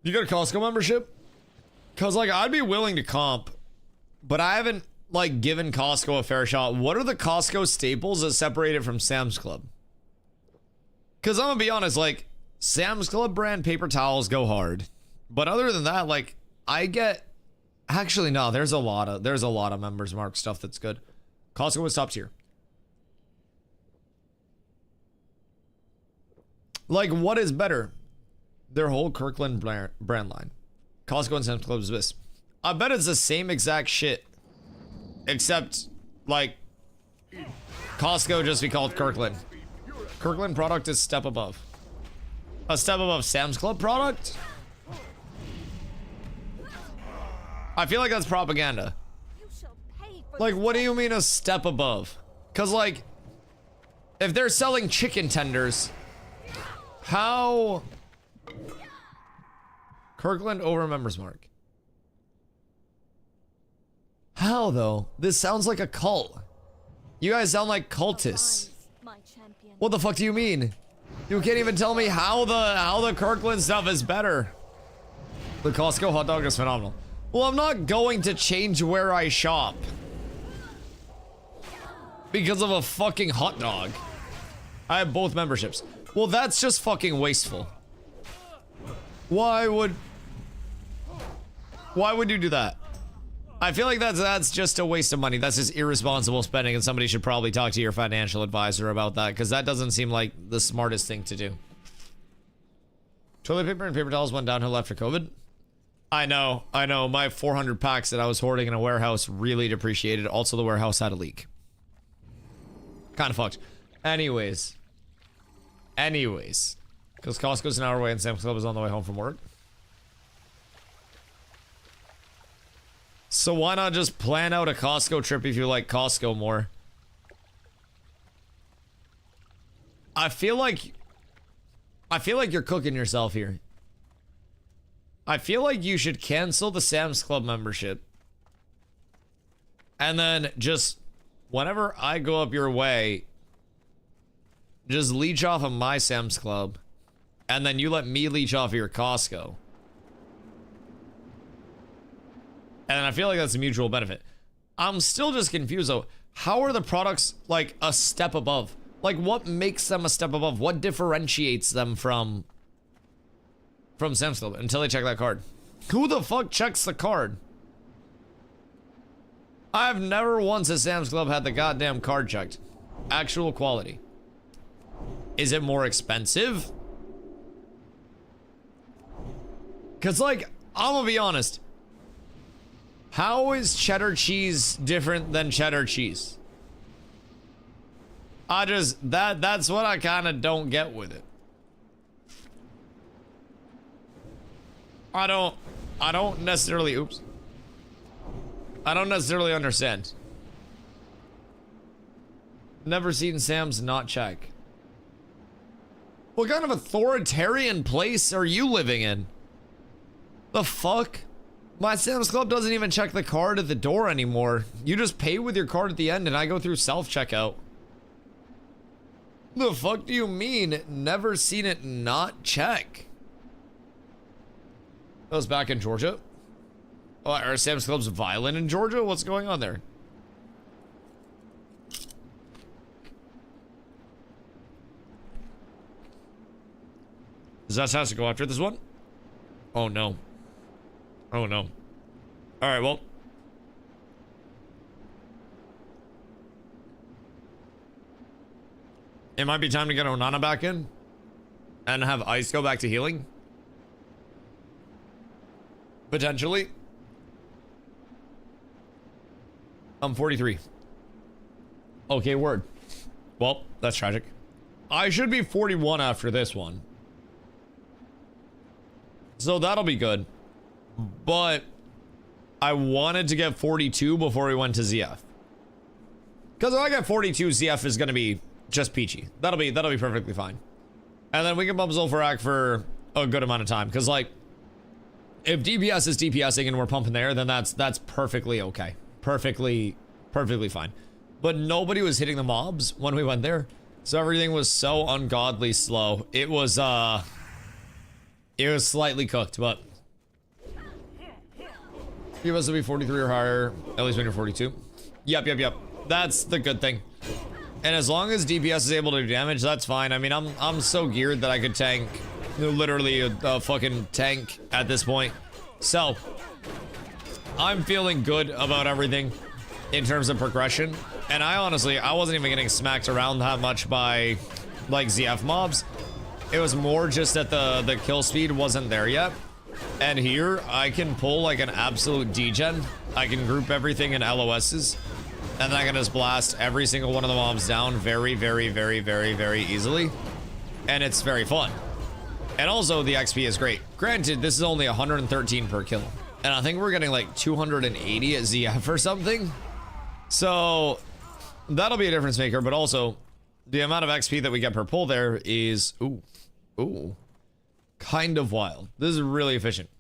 You got a Costco membership? Cause like, I'd be willing to comp, but I haven't like given Costco a fair shot. What are the Costco staples that separate it from Sam's Club? Cause I'm gonna be honest, like, Sam's Club brand paper towels go hard. But other than that, like, I get... Actually, no, there's a lot of Members Mark stuff that's good. Costco was top tier. Like, what is better? Their whole Kirkland brand line. Costco and Sam's Club is this. I bet it's the same exact shit. Except, like, Costco just be called Kirkland. Kirkland product is step above. A step above Sam's Club product? I feel like that's propaganda. Like, what do you mean a step above? Because, like, if they're selling chicken tenders, how... Kirkland over Members Mark. How though? This sounds like a cult. You guys sound like cultists. Arise, my champion. What the fuck do you mean? You can't even tell me how the Kirkland stuff is better. The Costco hot dog is phenomenal. Well, I'm not going to change where I shop because of a fucking hot dog. I have both memberships. Well, that's just fucking wasteful. Why would you do that? I feel like that's just a waste of money. That's just irresponsible spending, and somebody should probably talk to your financial advisor about that, because that doesn't seem like the smartest thing to do. Toilet paper and paper towels went downhill after COVID. I know. My 400 packs that I was hoarding in a warehouse really depreciated. Also, the warehouse had a leak. Kind of fucked. Anyways. Because Costco's an hour away and Sam's Club is on the way home from work. So why not just plan out a Costco trip if you like Costco more? I feel like you're cooking yourself here. I feel like you should cancel the Sam's Club membership. And then just whenever I go up your way, just leech off of my Sam's Club. And then you let me leech off of your Costco. And I feel like that's a mutual benefit. I'm still just confused though. How are the products like a step above? Like what makes them a step above? What differentiates them from Sam's Club until they check that card? Who the fuck checks the card? I've never once at Sam's Club had the goddamn card checked. Actual quality. Is it more expensive? Cause like, I'm gonna be honest. How is cheddar cheese different than cheddar cheese? That's what I kind of don't get with it. I don't necessarily, oops. I don't necessarily understand. Never seen Sam's not check. What kind of authoritarian place are you living in? The fuck? My Sam's Club doesn't even check the card at the door anymore. You just pay with your card at the end and I go through self-checkout. The fuck do you mean? Never seen it not check. That was back in Georgia. Oh, are Sam's Clubs violent in Georgia? What's going on there? Does that have to go after this one? Oh no. Oh no. Alright, well. It might be time to get Onana back in. And have Ice go back to healing. Potentially. I'm 43. Okay, word. Well, that's tragic. I should be 41 after this one. So that'll be good. But I wanted to get 42 before we went to ZF. Because if I get 42, ZF is going to be just peachy. That'll be perfectly fine. And then we can bump Zul'Farrak for a good amount of time. Because like, if DPS is DPSing and we're pumping there, then that's perfectly okay. Perfectly fine. But nobody was hitting the mobs when we went there. So everything was so ungodly slow. It was slightly cooked, but you must be 43 or higher, at least when you're 42. Yep. That's the good thing. And as long as DPS is able to do damage, that's fine. I mean, I'm so geared that I could tank literally a fucking tank at this point. So I'm feeling good about everything in terms of progression. And I wasn't even getting smacked around that much by like ZF mobs. It was more just that the kill speed wasn't there yet. And here I can pull like an absolute degen. I can group everything in LOSs. And then I can just blast every single one of the mobs down very easily. And it's very fun. And also the XP is great. Granted, this is only 113 per kill. And I think we're getting like 280 at ZF or something. So that'll be a difference maker. But also the amount of XP that we get per pull there is, ooh, kind of wild. This is really efficient.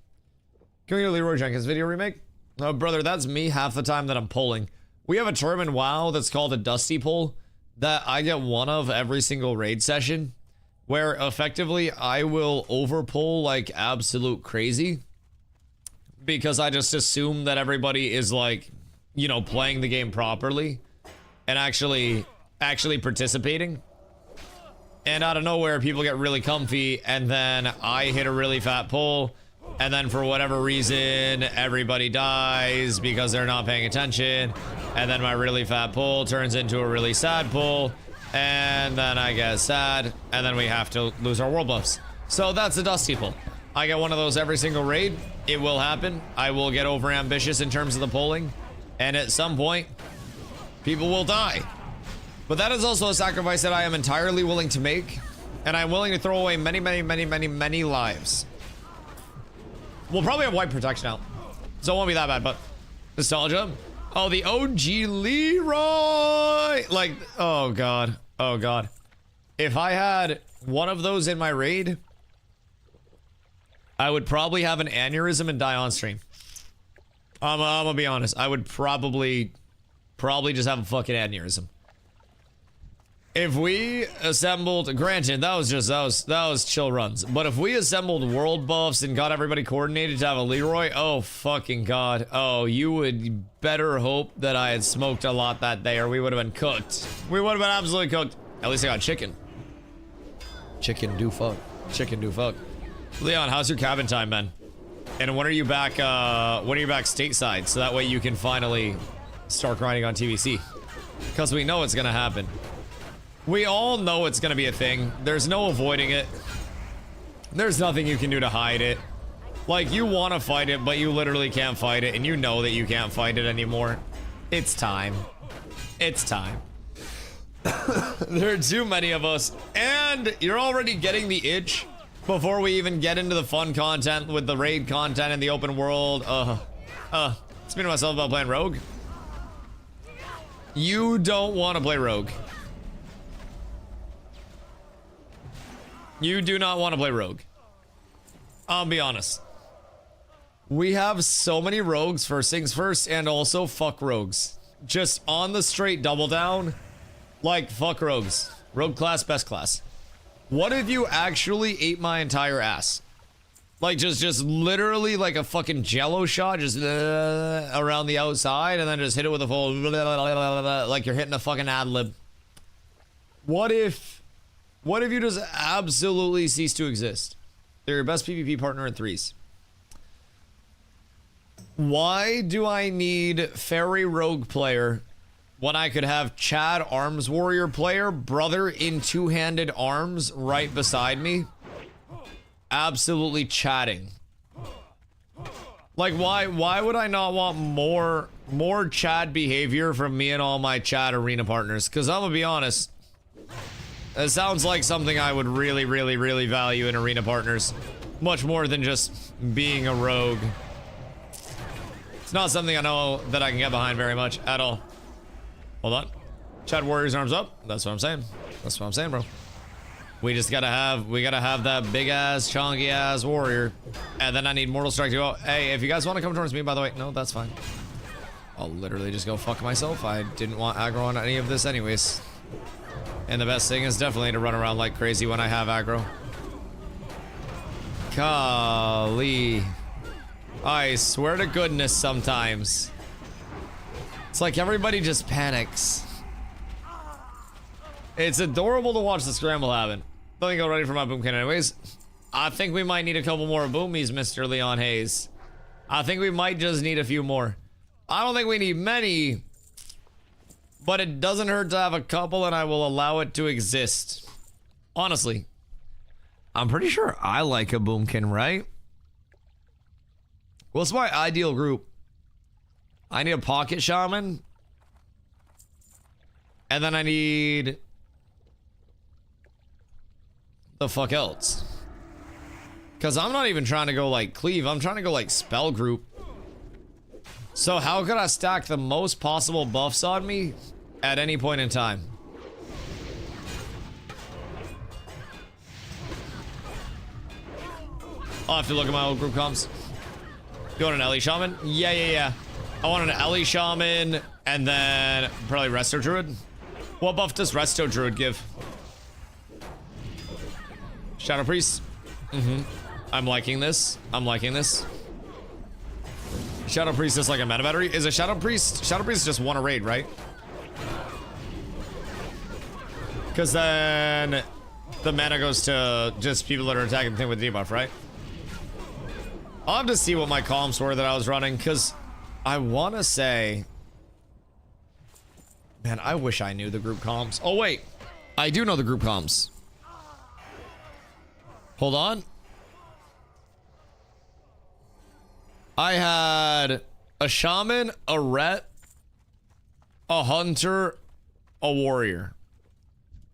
Can we get Leroy Jenkins video remake? Oh, brother, that's me half the time that I'm pulling. We have a term in WoW that's called a Dusty pull that I get one of every single raid session, where effectively I will overpull like absolute crazy because I just assume that everybody is like, you know, playing the game properly and actually participating. And out of nowhere, people get really comfy, and then I hit a really fat pull, and then for whatever reason, everybody dies because they're not paying attention, and then my really fat pull turns into a really sad pull, and then I get sad, and then we have to lose our world buffs. So that's a Dusty pull. I get one of those every single raid. It will happen. I will get over ambitious in terms of the pulling, and at some point, people will die. But that is also a sacrifice that I am entirely willing to make, and I'm willing to throw away many, many, many, many, many lives. We'll probably have white protection out, so it won't be that bad, but nostalgia. Oh, the OG Leroy! Like, oh god. Oh god. If I had one of those in my raid, I would probably have an aneurysm and die on stream. I'm gonna be honest. I would probably just have a fucking aneurysm. If we assembled, granted, that was chill runs, but if we assembled world buffs and got everybody coordinated to have a Leroy, oh fucking god. Oh, you would better hope that I had smoked a lot that day, or we would have been cooked. We would have been absolutely cooked. At least I got chicken. Chicken do fuck. Chicken do fuck. Leon, how's your cabin time, man? And when are you back stateside, so that way you can finally start grinding on TBC? Because we know it's gonna happen. We all know it's gonna be a thing. There's no avoiding it. There's nothing you can do to hide it. Like, you want to fight it, but you literally can't fight it, and you know that you can't fight it anymore. It's time. It's time. There are too many of us, and you're already getting the itch before we even get into the fun content with the raid content in the open world. Speaking to myself about playing Rogue. You don't want to play Rogue. You do not want to play Rogue. I'll be honest. We have so many rogues, first things first, and also fuck rogues. Just on the straight double down. Like, fuck rogues. Rogue class, best class. What if you actually ate my entire ass? Like, just literally like a fucking jello shot, just around the outside, and then just hit it with a full like you're hitting a fucking ad lib. What if you just absolutely cease to exist? They're your best PvP partner in threes. Why do I need Fairy Rogue player when I could have Chad Arms Warrior player, brother in two-handed arms right beside me? Absolutely chatting. Like, why would I not want more Chad behavior from me and all my Chad arena partners? Because I'm gonna be honest, it sounds like something I would really, really, really value in arena partners. Much more than just being a rogue. It's not something I know that I can get behind very much at all. Hold on. Chad Warriors arms up. That's what I'm saying. That's what I'm saying, bro. We just gotta have that big ass, chonky ass warrior. And then I need Mortal Strike to go. Hey, if you guys want to come towards me, by the way, no, that's fine. I'll literally just go fuck myself. I didn't want aggro on any of this anyways. And the best thing is definitely to run around like crazy when I have aggro. Golly. I swear to goodness sometimes. It's like everybody just panics. It's adorable to watch the scramble happen. Let me go ready for my boomkin anyways. I think we might need a couple more boomies, Mr. Leon Hayes. I think we might just need a few more. I don't think we need many, but it doesn't hurt to have a couple, and I will allow it to exist. Honestly, I'm pretty sure I like a boomkin, right? What's my ideal group? I need a pocket shaman. And then I need... the fuck else? Because I'm not even trying to go like cleave. I'm trying to go like spell group. So how could I stack the most possible buffs on me at any point in time? I'll have to look at my old group comps. You want an Ellie Shaman? Yeah. I want an Ellie Shaman, and then probably Resto Druid. What buff does Resto Druid give? Shadow Priest. I'm liking this. I'm liking this. Shadow Priest is like a meta battery. Is a Shadow Priest? Shadow Priest just won a raid, right? Because then the mana goes to just people that are attacking the thing with debuff, right? I'll have to see what my comps were that I was running, because I want to say... Man, I wish I knew the group comps. Oh, wait. I do know the group comps. Hold on. I had a shaman, a ret, a hunter, a warrior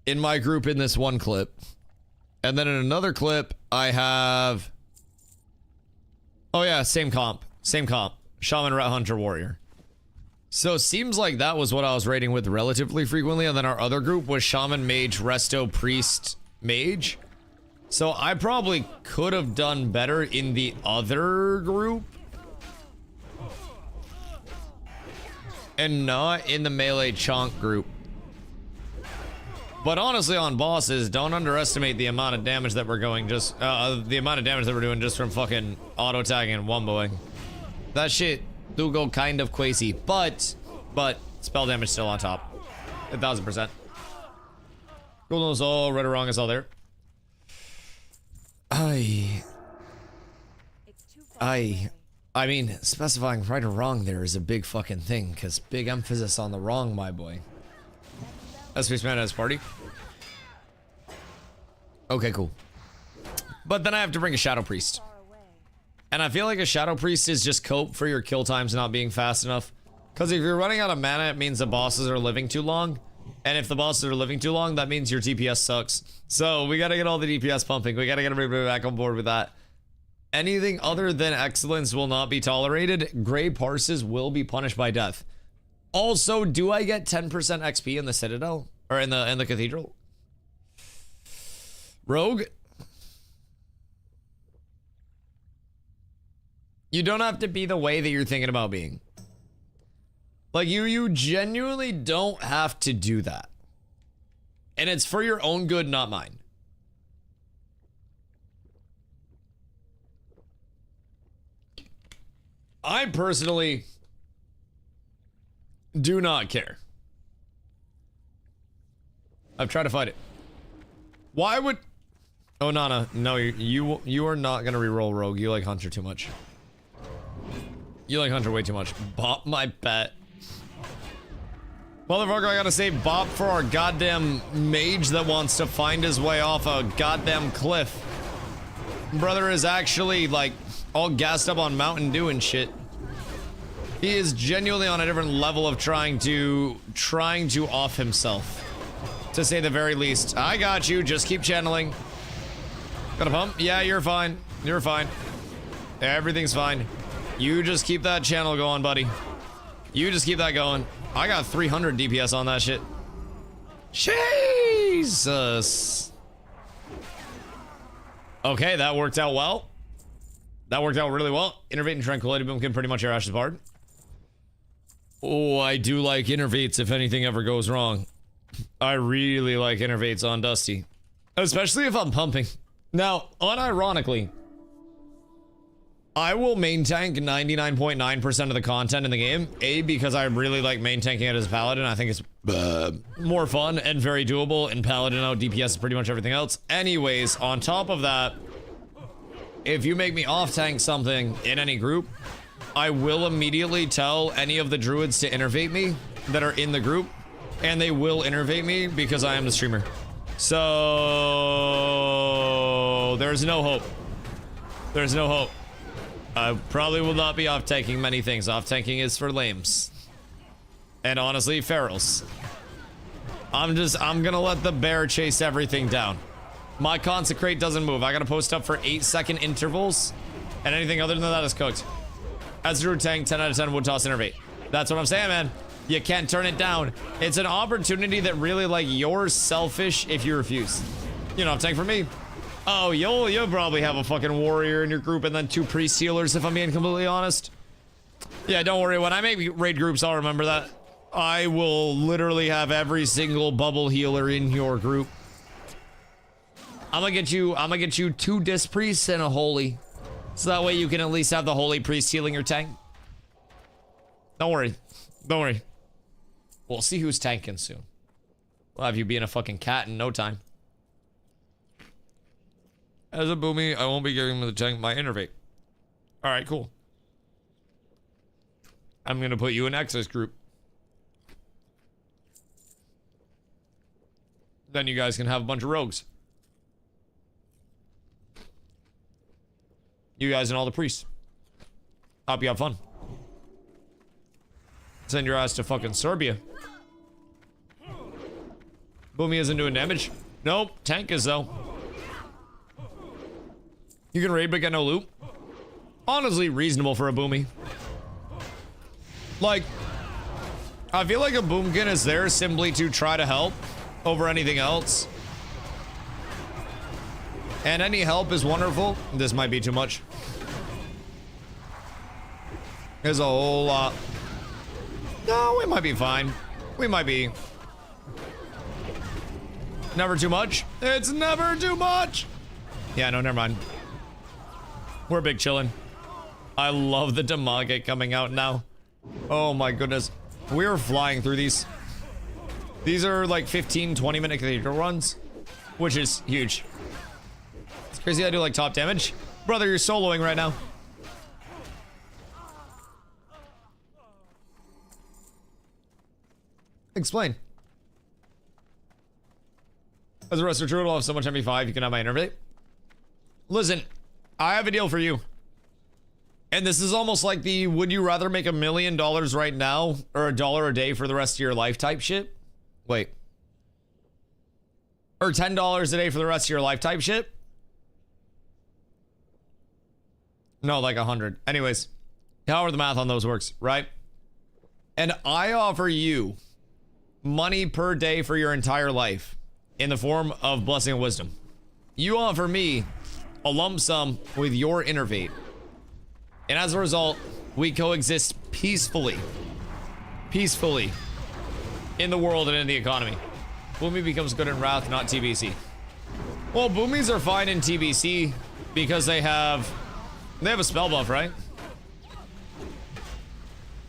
in my group in this one clip. And then in another clip, I have... Oh yeah, same comp. Same comp. Shaman, ret, hunter, warrior. So seems like that was what I was raiding with relatively frequently. And then our other group was shaman, mage, resto, priest, mage. So I probably could have done better in the other group. And not in the melee chonk group. But honestly, on bosses, don't underestimate the amount of damage that we're going just... the amount of damage that we're doing just from fucking auto-tagging and womboing. That shit do go kind of crazy. But spell damage still on top. 1000%. Golden is all, right or wrong is all there. I mean, specifying right or wrong there is a big fucking thing, because big emphasis on the wrong, my boy. Spaceman has party. Okay, cool. But then I have to bring a Shadow Priest. And I feel like a Shadow Priest is just cope for your kill times not being fast enough. Because if you're running out of mana, it means the bosses are living too long. And if the bosses are living too long, that means your DPS sucks. So we gotta get all the DPS pumping. We gotta get everybody back on board with that. Anything other than excellence will not be tolerated. Gray parses will be punished by death. Also, do I get 10% XP in the Citadel? Or in the Cathedral? Rogue? You don't have to be the way that you're thinking about being. Like, you genuinely don't have to do that. And it's for your own good, not mine. I personally do not care. I've tried to fight it. Why would... Oh, Nana. No, you are not gonna reroll Rogue. You like Hunter too much. You like Hunter way too much. Bop my bet. Motherfucker, I gotta save Bop for our goddamn mage that wants to find his way off a goddamn cliff. Brother is actually, like, all gassed up on Mountain Dew and shit. He is genuinely on a different level of trying to off himself. To say the very least. I got you, just keep channeling. Got a pump? Yeah, you're fine. You're fine. Everything's fine. You just keep that channel going, buddy. You just keep that going. I got 300 DPS on that shit. Jesus. Okay, that worked out well. That worked out really well. Innervate and Tranquility Boom can pretty much air Ash's Bard. Oh, I do like Innervates if anything ever goes wrong. I really like Innervates on Dusty. Especially if I'm pumping. Now, unironically, I will main tank 99.9% of the content in the game. A, because I really like main tanking it as a Paladin. I think it's more fun and very doable. And Paladin out DPS is pretty much everything else. Anyways, on top of that, if you make me off tank something in any group, I will immediately tell any of the druids to innervate me that are in the group. And they will innervate me because I am the streamer. So there's no hope. There's no hope. I probably will not be off-tanking many things. Off-tanking is for lames. And honestly, ferals. I'm gonna let the bear chase everything down. My consecrate doesn't move. I gotta post up for 8-second intervals. And anything other than that is cooked. As Druid tank, 10 out of 10 would toss innervate. That's what I'm saying, man. You can't turn it down. It's an opportunity that really, like, you're selfish if you refuse. You know, off-tank for me. Oh, you'll probably have a fucking warrior in your group and then 2 priest healers, if I'm being completely honest. Yeah, don't worry. When I make raid groups, I'll remember that. I will literally have every single bubble healer in your group. I'm gonna get you 2 disc priests and a holy. So that way you can at least have the holy priest healing your tank. Don't worry. Don't worry. We'll see who's tanking soon. We'll have you being a fucking cat in no time. As a boomy, I won't be giving the tank my innervate. Alright, cool. I'm gonna put you in access group. Then you guys can have a bunch of rogues. You guys and all the priests. Hope you have fun. Send your ass to fucking Serbia. Boomy isn't doing damage. Nope, tank is though. You can raid but get no loot. Honestly, reasonable for a boomy. Like, I feel like a boomkin is there simply to try to help over anything else. And any help is wonderful. This might be too much. There's a whole lot. No, we might be fine. We might be. Never too much. It's never too much. Yeah, no, never mind. We're big chillin'. I love the damage coming out now. Oh my goodness. We're flying through these. These are like 15-20 minute cathedral runs, which is huge. It's crazy I do like top damage. Brother, you're soloing right now. Explain. As a rest true, I'll have so much MP5, you can have my innervate. Listen, I have a deal for you. And this is almost like the would you rather make $1 million right now or $1 a day for the rest of your life type shit? Wait. Or $10 a day for the rest of your life type shit? No, like 100. Anyways, however the math on those works, right? And I offer you money per day for your entire life in the form of blessing of wisdom. You offer me a lump sum with your innervate. And as a result, we coexist peacefully in the world and in the economy. Boomy becomes good in Wrath, not TBC. Well, boomies are fine in TBC because they have a spell buff, right?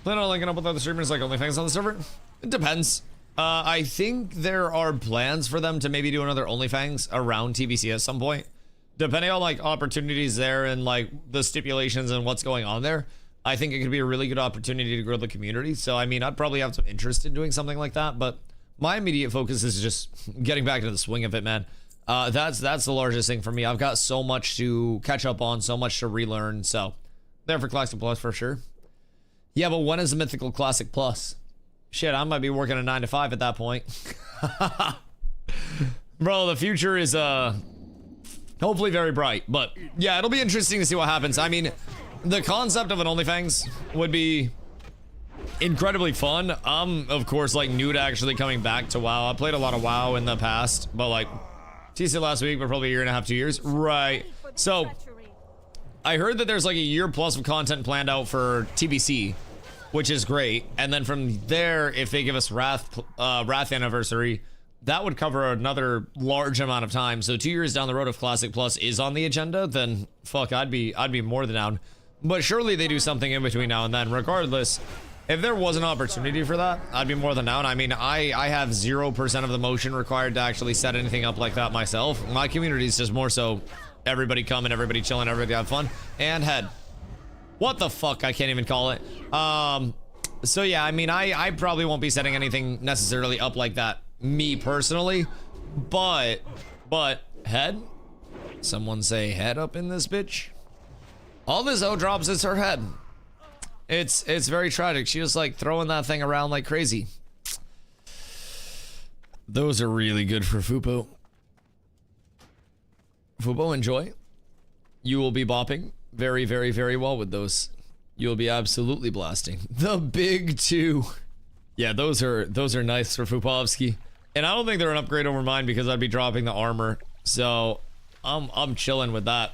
Plan on linking up with other streamers like OnlyFans on the server? It depends. I think there are plans for them to maybe do another OnlyFans around TBC at some point. Depending on like opportunities there and like the stipulations and what's going on there, I think it could be a really good opportunity to grow the community. So I mean, I'd probably have some interest in doing something like that, but my immediate focus is just getting back into the swing of it, man. That's the largest thing for me. I've got so much to catch up on, so much to relearn. So there for Classic Plus for sure. Yeah, but when is the Mythical Classic Plus? Shit, I might be working a 9 to 5 at that point. Bro, the future is hopefully very bright, but yeah, it'll be interesting to see what happens. I mean, the concept of an OnlyFans would be incredibly fun. I'm, of course, like new to actually coming back to WoW. I played a lot of WoW in the past, but like TC last week, but probably a year and a half, 2 years. Right. So I heard that there's like a year plus of content planned out for TBC, which is great. And then from there, if they give us Wrath anniversary, that would cover another large amount of time. So 2 years down the road, if Classic Plus is on the agenda, then fuck, I'd be more than down. But surely they do something in between now and then. Regardless, if there was an opportunity for that, I'd be more than down. I mean, I have 0% of the motion required to actually set anything up like that myself. My community is just more so everybody coming, everybody chilling, everybody have fun, and head. What the fuck? I can't even call it. So yeah, I mean, I probably won't be setting anything necessarily up like that, me personally, but head? Someone say head up in this bitch? All this O drops is her head. It's very tragic. She was like throwing that thing around like crazy. Those are really good for Fupo. Fupo, enjoy. You will be bopping very, very, very well with those. You'll be absolutely blasting. The big two. Yeah, those are nice for Fupovsky. And I don't think they're an upgrade over mine because I'd be dropping the armor. So I'm chilling with that.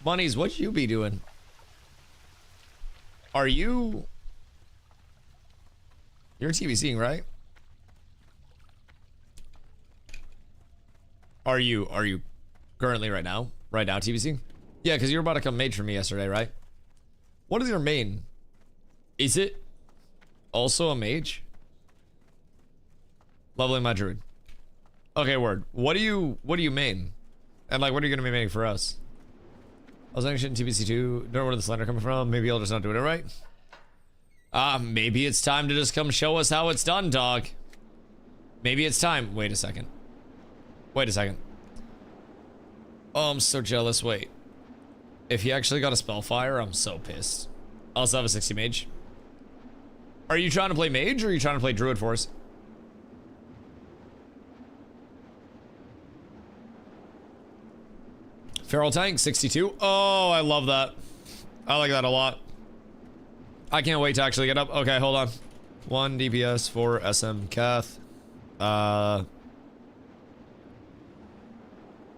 Bunnies, what you be doing? Are you? You're TBCing, right? Are you currently right now? Right now, TBC? Yeah, because you were about to come mage for me yesterday, right? What is your main? Is it also a mage? Leveling my druid. Okay, word. What do you main? And like, what are you gonna be making for us? I was shit in TBC too. Don't know where the slender coming from. Maybe I'll just not doing it right. Maybe it's time to just come show us how it's done, dog. Maybe it's time. Wait a second. Wait a second. Oh, I'm so jealous. Wait. If he actually got a Spellfire, I'm so pissed. I also have a 60 mage. Are you trying to play mage or are you trying to play druid for us? Feral tank, 62. Oh, I love that. I like that a lot. I can't wait to actually get up. Okay, hold on. 1 DPS for SM Cath.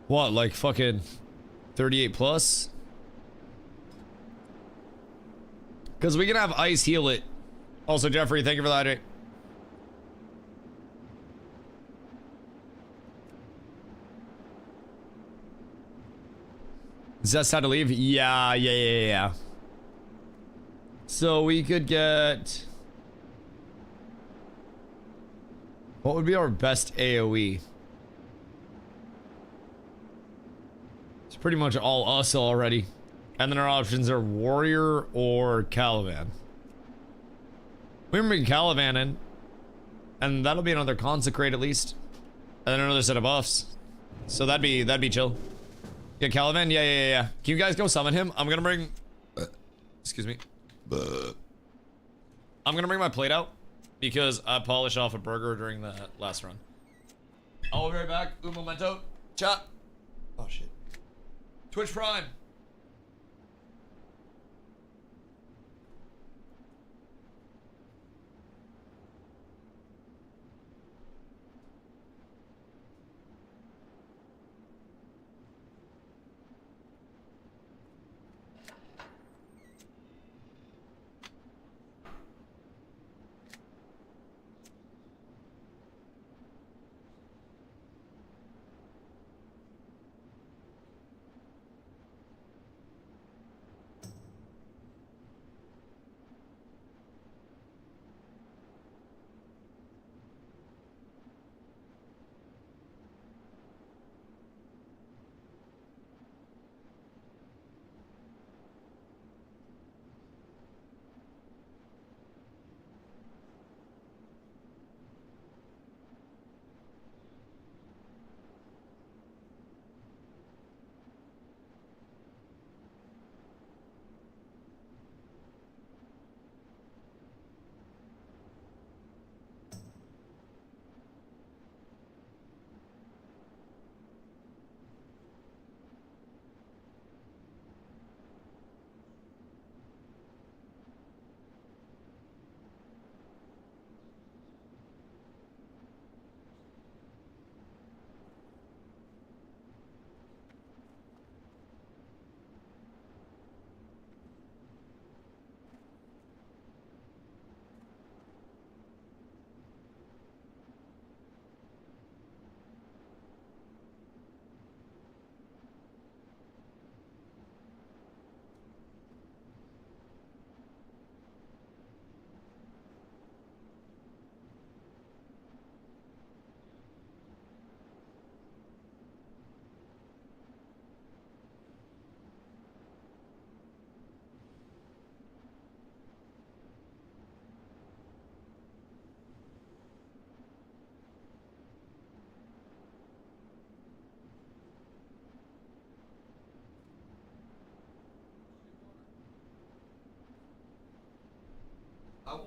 What, like fucking 38 plus? Because we can have ice heal it. Also, Jeffrey, thank you for that. Zest had to leave? Yeah. So we could get... What would be our best AoE? It's pretty much all us already. And then our options are Warrior or Caliban. We can bring Caliban in. And that'll be another Consecrate at least. And then another set of buffs. So that'd be chill. Yeah, Caliban? Yeah. Can you guys go summon him? I'm gonna bring... excuse me. I'm gonna bring my plate out. Because I polished off a burger during the last run. I'll be right back. Un momento. Chat. Oh, shit. Twitch Prime.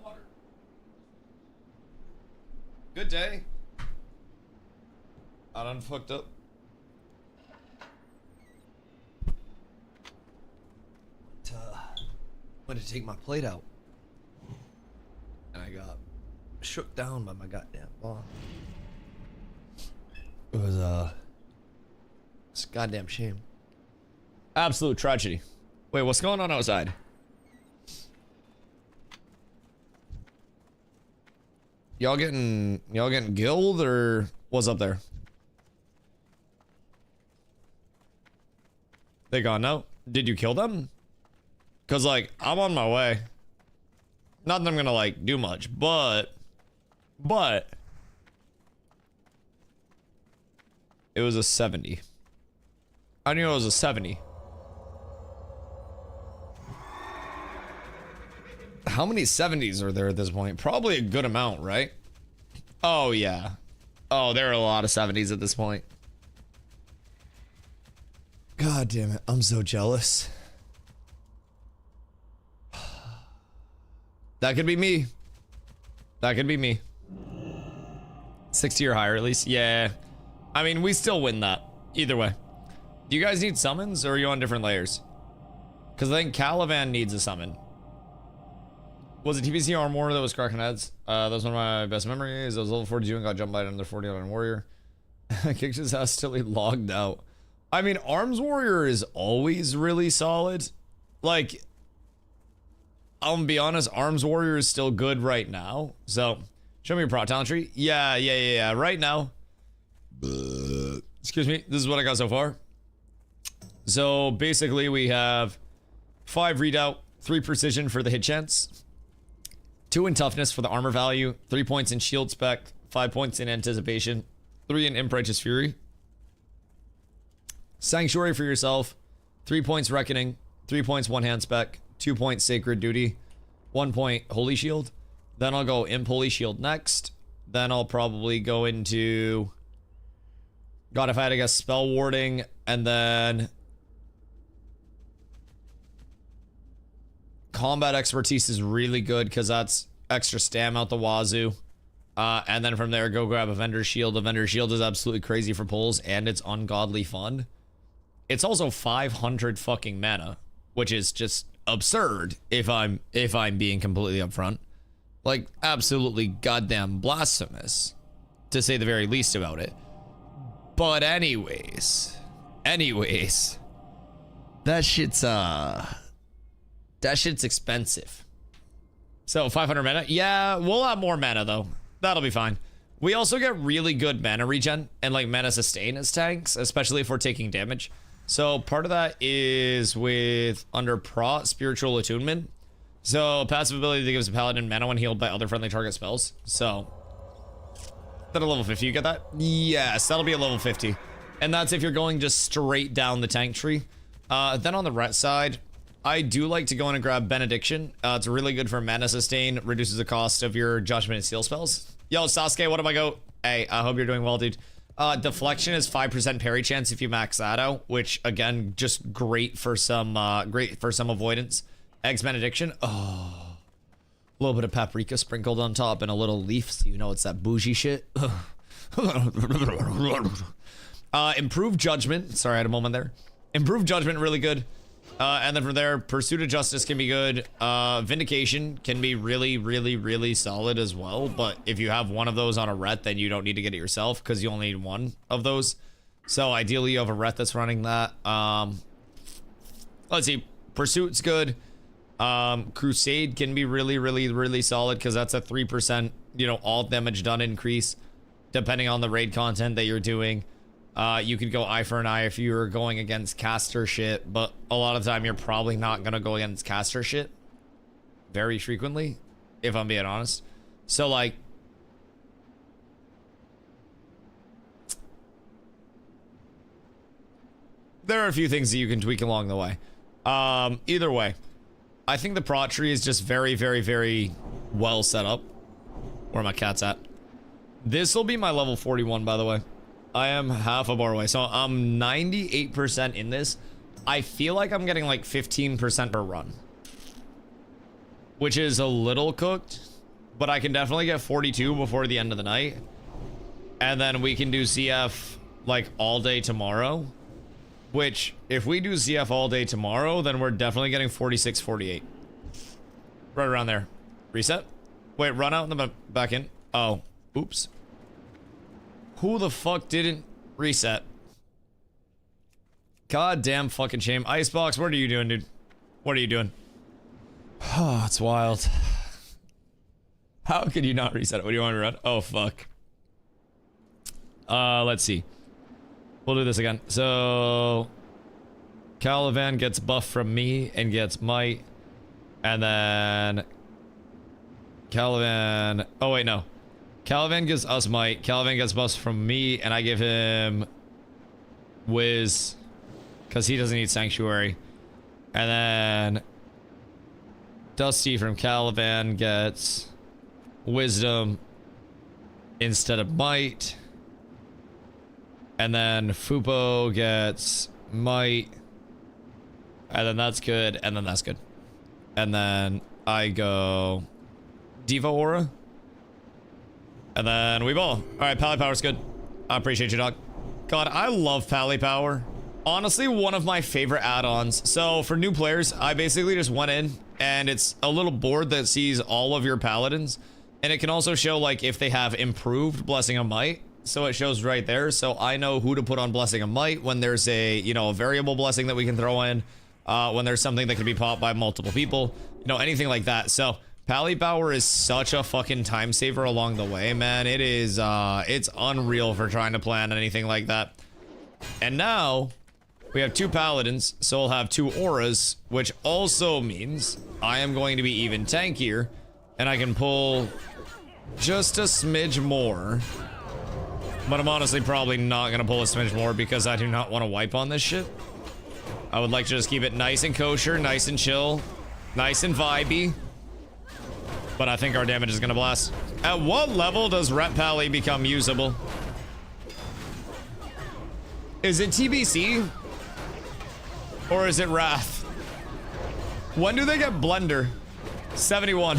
Water. Good day. I done fucked up. Went to take my plate out. And I got shook down by my goddamn boss. It was it's a goddamn shame. Absolute tragedy. Wait, what's going on outside? Y'all getting guild or what's up there? They gone now? Did you kill them? Cause like I'm on my way. Not that I'm gonna like do much, but it was a 70. I knew it was a 70. How many 70s are there at this point? Probably a good amount, right? Oh yeah. Oh, there are a lot of 70s at this point. God damn it, I'm so jealous. That could be me. That could be me. 60 or higher at least. Yeah. I mean, we still win that. Either way. Do you guys need summons or are you on different layers? Because I think Caliban needs a summon. Was it TBC Armor that was cracking heads? That was one of my best memories. I was level 42 and got jumped by another 40 on Warrior. Kicked his ass till he logged out. I mean, Arms Warrior is always really solid. Like, I'm gonna be honest, Arms Warrior is still good right now. So, show me your pro talent tree. Yeah. Right now. Excuse me. This is what I got so far. So, basically, we have 5 readout, 3 precision for the hit chance, 2 in toughness for the armor value, 3 points in shield spec, 5 points in anticipation, 3 in imp righteous fury, sanctuary for yourself, 3 points reckoning, 3 points one hand spec, 2 points sacred duty, 1 point holy shield. Then I'll go imp holy shield next. Then I'll probably go into, God, if I had to guess, spell warding, and then combat expertise is really good because that's extra stam out the wazoo. And then from there, go grab a vendor shield. A vendor shield is absolutely crazy for pulls, and it's ungodly fun. It's also 500 fucking mana, which is just absurd if I'm being completely upfront. Like, absolutely goddamn blasphemous, to say the very least about it. But anyways, that shit's expensive. So 500 mana. Yeah, we'll have more mana though. That'll be fine. We also get really good mana regen and like mana sustain as tanks, especially if we're taking damage. So part of that is with under Prot Spiritual Attunement. So passive ability that gives a paladin mana when healed by other friendly target spells. So that a level 50 you get that? Yes, that'll be a level 50. And that's if you're going just straight down the tank tree. Then on the ret side, I do like to go in and grab Benediction. It's really good for mana sustain, reduces the cost of your judgment and seal spells. Yo, Sasuke, what am I go? Hey, I hope you're doing well, dude. Deflection is 5% parry chance if you max that out, which again, just great for some avoidance. Eggs Benediction. Oh, a little bit of paprika sprinkled on top and a little leaf, so you know it's that bougie shit. Improved Judgment. Sorry, I had a moment there. Improved Judgment, really good. And then from there, Pursuit of Justice can be good. Vindication can be really solid as well. But if you have one of those on a ret, then you don't need to get it yourself because you only need one of those. So ideally, you have a ret that's running that. Let's see. Pursuit's good. Crusade can be really solid because that's a 3%, you know, all damage done increase depending on the raid content that you're doing. You could go eye for an eye if you're going against caster shit, but a lot of the time you're probably not gonna go against caster shit very frequently, if I'm being honest. So like, there are a few things that you can tweak along the way. Either way, I think the prot tree is just very well set up. Where my cat's at. This will be my level 41, by the way. I am half a bar away, so I'm 98% in this. I feel like I'm getting like 15% per run, which is a little cooked, but I can definitely get 42 before the end of the night. And then we can do CF like all day tomorrow, which if we do CF all day tomorrow, then we're definitely getting 46, 48. Right around there. Reset. Wait, run out in the back in. Oh, oops. Who the fuck didn't reset? God damn fucking shame. Icebox, what are you doing, dude? What are you doing? Oh, it's wild. How could you not reset it? What do you want me to run? Oh, fuck. Let's see. We'll do this again. So, Calivan gets buff from me and gets might. And then Calivan... Oh, wait, no. Calivan gives us might. Calivan gets buffs from me, and I give him Wiz. Because he doesn't need Sanctuary. And then Dusty from Calivan gets Wisdom instead of might. And then Fupo gets might. And then that's good. And then that's good. And then I go Diva Aura. And then we ball. Alright, Pally Power's good. I appreciate you, dog. God, I love Pally Power. Honestly, one of my favorite add-ons. So for new players, I basically just went in and it's a little board that sees all of your paladins. And it can also show like if they have improved Blessing of Might. So it shows right there. So I know who to put on Blessing of Might when there's a, you know, a variable blessing that we can throw in. When there's something that can be popped by multiple people. You know, anything like that. So Pally Power is such a fucking time saver along the way, man. It is, it's unreal for trying to plan anything like that. And now we have 2 paladins, so we'll have 2 auras, which also means I am going to be even tankier, and I can pull just a smidge more. But I'm honestly probably not gonna pull a smidge more because I do not want to wipe on this shit. I would like to just keep it nice and kosher, nice and chill, nice and vibey. But I think our damage is gonna blast. At what level does Rep Pally become usable? Is it TBC? Or is it Wrath? When do they get Blender? 71.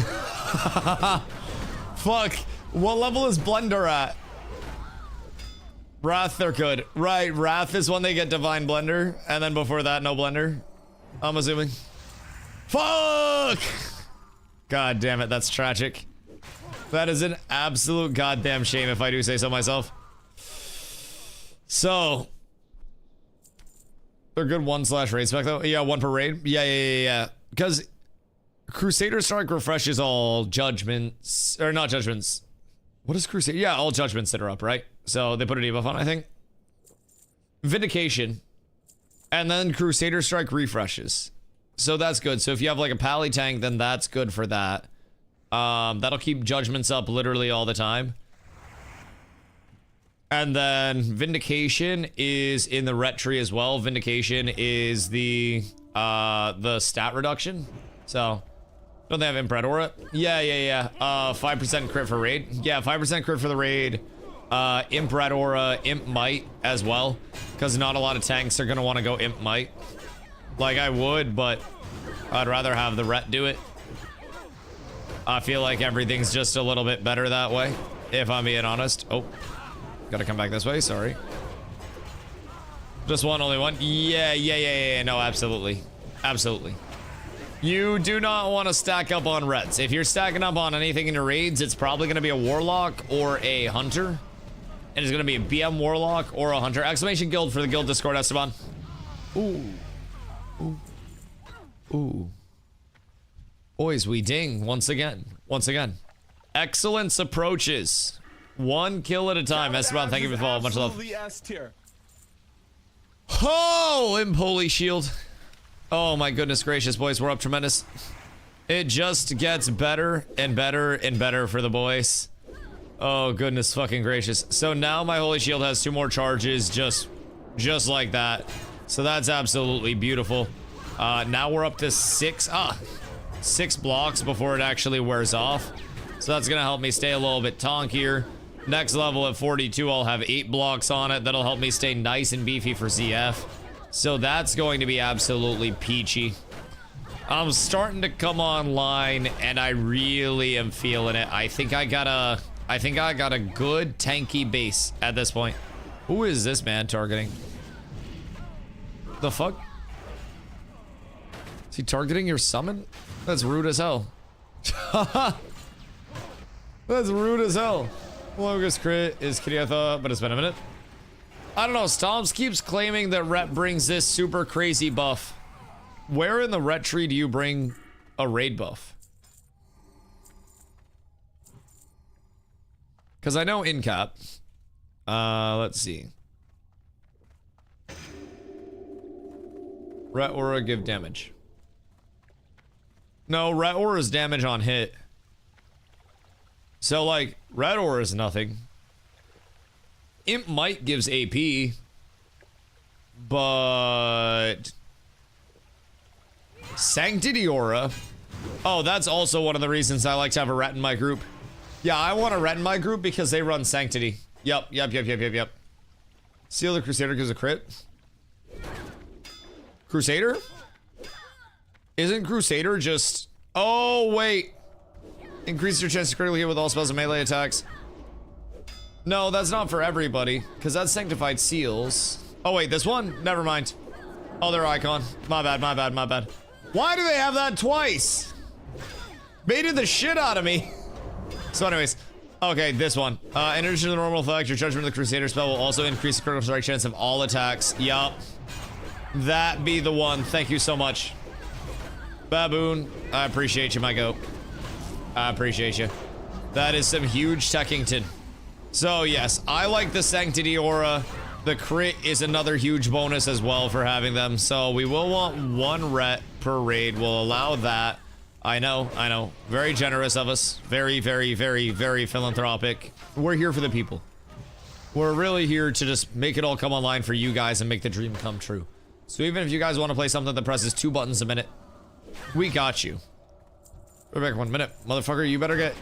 Fuck. What level is Blender at? Wrath, they're good. Right, Wrath is when they get Divine Blender. And then before that, no Blender. I'm assuming. Fuck! God damn it, that's tragic. That is an absolute goddamn shame if I do say so myself. So... They're good 1/raid spec though. Yeah, 1 per raid. Yeah. Because Crusader Strike refreshes all judgments. Or not judgments. What is Crusader? Yeah, all judgments that are up, right? So they put a debuff on, I think. Vindication. And then Crusader Strike refreshes. So that's good. So if you have like a Pally tank, then that's good for that. That'll keep judgments up literally all the time. And then Vindication is in the ret tree as well. Vindication is the stat reduction. So, don't they have Imp Aura? Yeah. 5% crit for raid. Yeah, 5% crit for the raid. Imp Aura, Imp Might as well. Because not a lot of tanks are going to want to go Imp Might. Like I would, but I'd rather have the ret do it. I feel like everything's just a little bit better that way, if I'm being honest. Oh. Gotta come back this way, sorry. Just one, only one? Yeah, no, absolutely. Absolutely. You do not want to stack up on reds. If you're stacking up on anything in your raids, it's probably gonna be a warlock or a hunter. And it's gonna be a BM warlock or a hunter. Exclamation guild for the guild Discord, Esteban. Ooh. Boys, we ding once again. Excellence approaches. 1 kill at a time. Esteban, thank you for the follow. Much love. Oh, Imp Holy Shield. Oh my goodness gracious, boys. We're up tremendous. It just gets better and better and better for the boys. Oh goodness fucking gracious. So now my Holy Shield has 2 more charges just like that. So that's absolutely beautiful. Now we're up to 6 blocks before it actually wears off. So that's gonna help me stay a little bit tonkier. Next level at 42, I'll have 8 blocks on it. That'll help me stay nice and beefy for ZF. So that's going to be absolutely peachy. I'm starting to come online, and I really am feeling it. I think I got a good tanky base at this point. Who is this man targeting? The fuck? Is he targeting your summon? That's rude as hell. That's rude as hell. Longest crit is Kitty, I thought, but it's been a minute. I don't know. Stomps keeps claiming that Ret brings this super crazy buff. Where in the Ret tree do you bring a raid buff? Because I know in cap. Let's see. Ret Aura give damage. No, Ret Aura is damage on hit. So, like, Ret Aura is nothing. Imp Might gives AP. But... Sanctity Aura. Oh, that's also one of the reasons I like to have a Ret in my group. Yeah, I want a Ret in my group because they run Sanctity. Yep. Seal the Crusader gives a crit. Crusader? Isn't Crusader just... Oh, wait. Increase your chance to critically hit with all spells and melee attacks. No, that's not for everybody, because that's Sanctified Seals. Oh, wait, this one? Never mind. Other icon. My bad. Why do they have that twice? Baited the shit out of me. So anyways, okay, this one. In addition to the normal effect, your Judgment of the Crusader spell will also increase the critical strike chance of all attacks. Yup. That be the one. Thank you so much. Baboon, I appreciate you, my goat. I appreciate you. That is some huge Techington. So yes, I like the Sanctity Aura. The crit is another huge bonus as well for having them. So we will want one ret per raid. We'll allow that. I know. Very generous of us. Very philanthropic. We're here for the people. We're really here to just make it all come online for you guys and make the dream come true. So even if you guys want to play something that presses 2 buttons a minute, we got you. We're back 1 minute. Motherfucker, you better get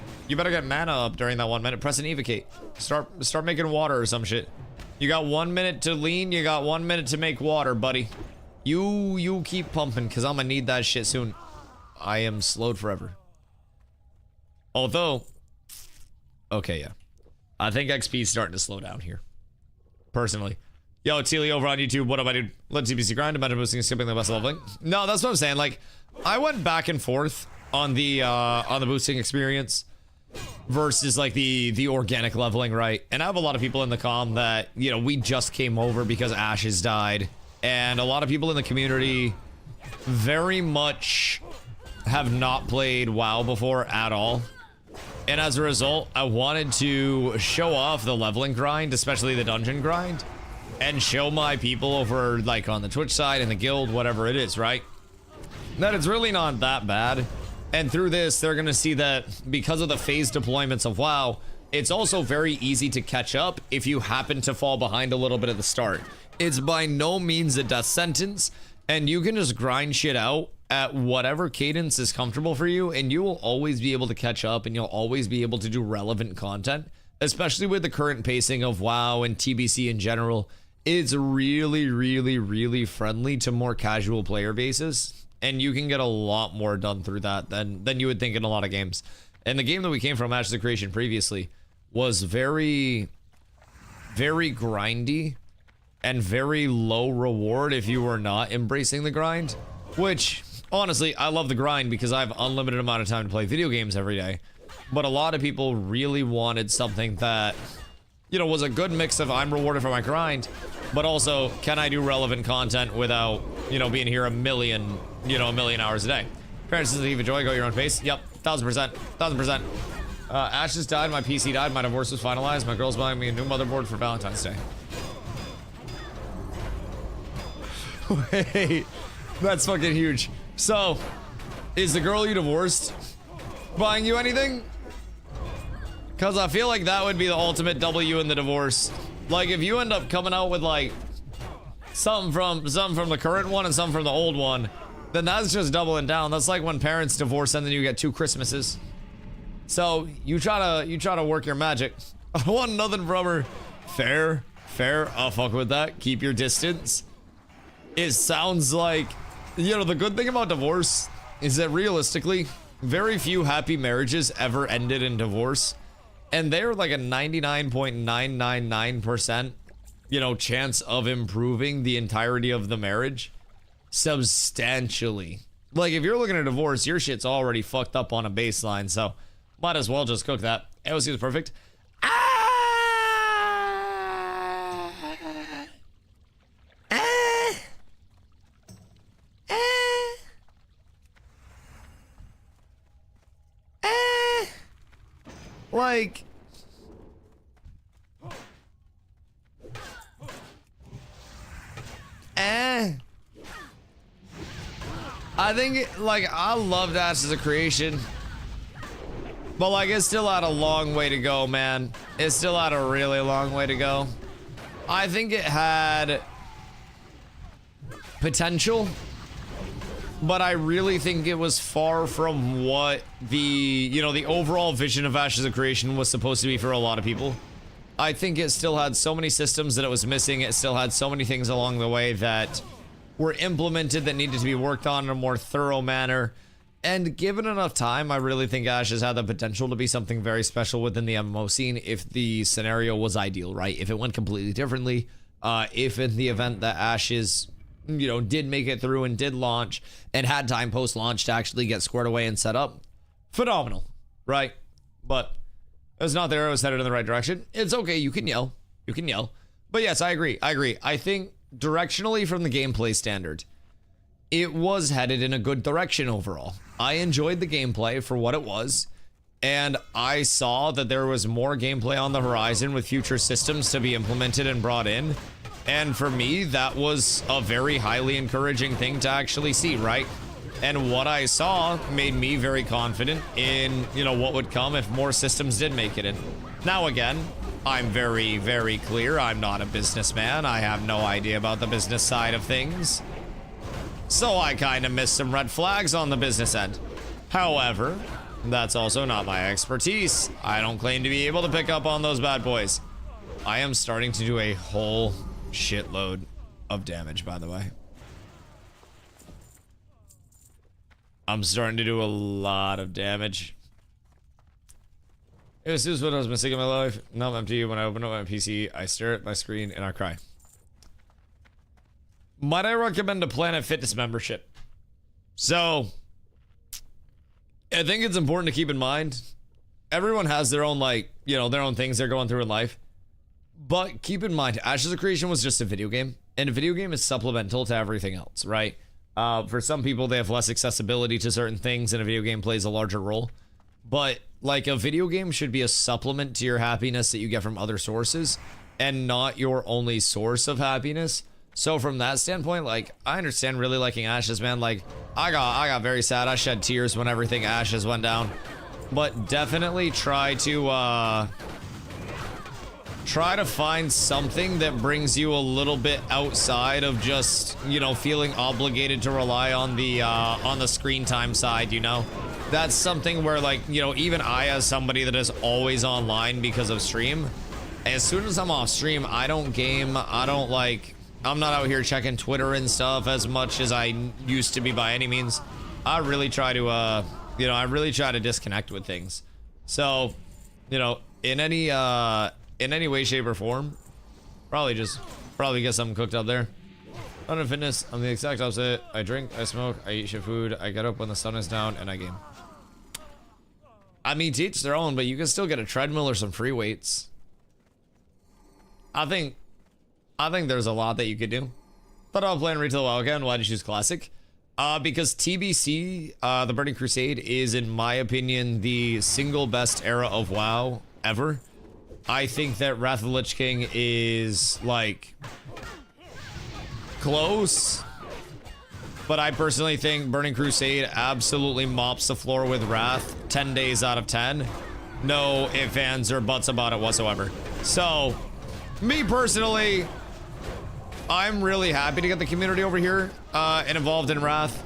mana up during that 1 minute. Press and evocate. Start making water or some shit. You got 1 minute to lean, you got 1 minute to make water, buddy. You keep pumping, cause I'm gonna need that shit soon. I am slowed forever. Although, okay, yeah. I think XP is starting to slow down here. Personally. Yo, Teely over on YouTube, what up, I do? Let TBC grind, imagine boosting and skipping the best leveling. No, that's what I'm saying. Like, I went back and forth on the boosting experience versus like the organic leveling, right? And I have a lot of people in the comm that, you know, we just came over because Ashes died. And a lot of people in the community very much have not played WoW before at all. And as a result, I wanted to show off the leveling grind, especially the dungeon grind, and show my people over like on the Twitch side and the guild, whatever it is, right? That it's really not that bad. And through this, they're gonna see that because of the phase deployments of WoW, it's also very easy to catch up if you happen to fall behind a little bit at the start. It's by no means a death sentence, and you can just grind shit out at whatever cadence is comfortable for you, and you will always be able to catch up, and you'll always be able to do relevant content, especially with the current pacing of WoW and TBC in general. It's really friendly to more casual player bases, and you can get a lot more done through that than you would think in a lot of games. And the game that we came from, Ashes of Creation, previously, was very grindy and very low reward if you were not embracing the grind, which honestly, I love the grind because I have unlimited amount of time to play video games every day. But a lot of people really wanted something that, you know, was a good mix of I'm rewarded for my grind, but also can I do relevant content without, you know, being here a million hours a day. Parents doesn't even enjoy, go your own pace. Yep, 1000%. Ashes died, my PC died, my divorce was finalized, my girl's buying me a new motherboard for Valentine's Day. Wait, that's fucking huge. So, is the girl you divorced buying you anything? Because I feel like that would be the ultimate W in the divorce. Like, if you end up coming out with, like, something from the current one and something from the old one, then that's just doubling down. That's like when parents divorce and then you get 2 Christmases. So, you try to work your magic. I want nothing from her. Fair. I'll fuck with that. Keep your distance. It sounds like, you know, the good thing about divorce is that realistically, very few happy marriages ever ended in divorce. And they're like a 99.999%, you know, chance of improving the entirety of the marriage substantially. Like, if you're looking at divorce, your shit's already fucked up on a baseline, so might as well just cook that. AOC was perfect. Like, I think, like, I loved Ashes of Creation. But, like, it's still had a long way to go, man. It's still had a really long way to go. I think it had potential, but I really think it was far from what the, you know, the overall vision of Ashes of Creation was supposed to be for a lot of people. I think it still had so many systems that it was missing. It still had so many things along the way that were implemented that needed to be worked on in a more thorough manner. And given enough time, I really think Ashes had the potential to be something very special within the MMO scene if the scenario was ideal, right? If it went completely differently, if in the event that Ashes, you know, did make it through and did launch and had time post-launch to actually get squared away and set up, phenomenal, right? But it's not there. It was headed in the right direction. It's okay. You can yell. You can yell. But yes, I agree. I think directionally from the gameplay standard, it was headed in a good direction overall. I enjoyed the gameplay for what it was, and I saw that there was more gameplay on the horizon with future systems to be implemented and brought in. And for me, that was a very highly encouraging thing to actually see, right? And what I saw made me very confident in, you know, what would come if more systems did make it in. Now again, I'm very, very clear. I'm not a businessman. I have no idea about the business side of things. So I kind of missed some red flags on the business end. However, that's also not my expertise. I don't claim to be able to pick up on those bad boys. I am starting to do a whole shitload of damage, by the way. I'm starting to do a lot of damage. This is what I was missing in my life. Now I'm empty. When I open up my PC, I stare at my screen and I cry. Might I recommend a Planet Fitness membership? So, I think it's important to keep in mind, everyone has their own, like, you know, their own things they're going through in life. But keep in mind, Ashes of Creation was just a video game, and a video game is supplemental to everything else, right? For some people, they have less accessibility to certain things, and a video game plays a larger role. But, like, a video game should be a supplement to your happiness that you get from other sources, and not your only source of happiness. So from that standpoint, like, I understand really liking Ashes, man. Like, I got very sad. I shed tears when everything Ashes went down. But definitely try to find something that brings you a little bit outside of just, you know, feeling obligated to rely on the screen time side, you know? That's something where, like, you know, even I, as somebody that is always online because of stream, as soon as I'm off stream, I don't game, I'm not out here checking Twitter and stuff as much as I used to be by any means. I really try to, you know, I really try to disconnect with things. So, you know, in any way, shape, or form, probably get something cooked up there. Not in fitness, I'm the exact opposite. I drink, I smoke, I eat shit food, I get up when the sun is down, and I game. I mean, to each their own, but you can still get a treadmill or some free weights. I think there's a lot that you could do. Thought about playing Retail WoW again. Why did you choose Classic? Because TBC, the Burning Crusade, is, in my opinion, the single best era of WoW ever. I think that Wrath of the Lich King is, like, close. But I personally think Burning Crusade absolutely mops the floor with Wrath 10 days out of 10. No ifs, ands, or buts about it whatsoever. So, me personally, I'm really happy to get the community over here and involved in Wrath.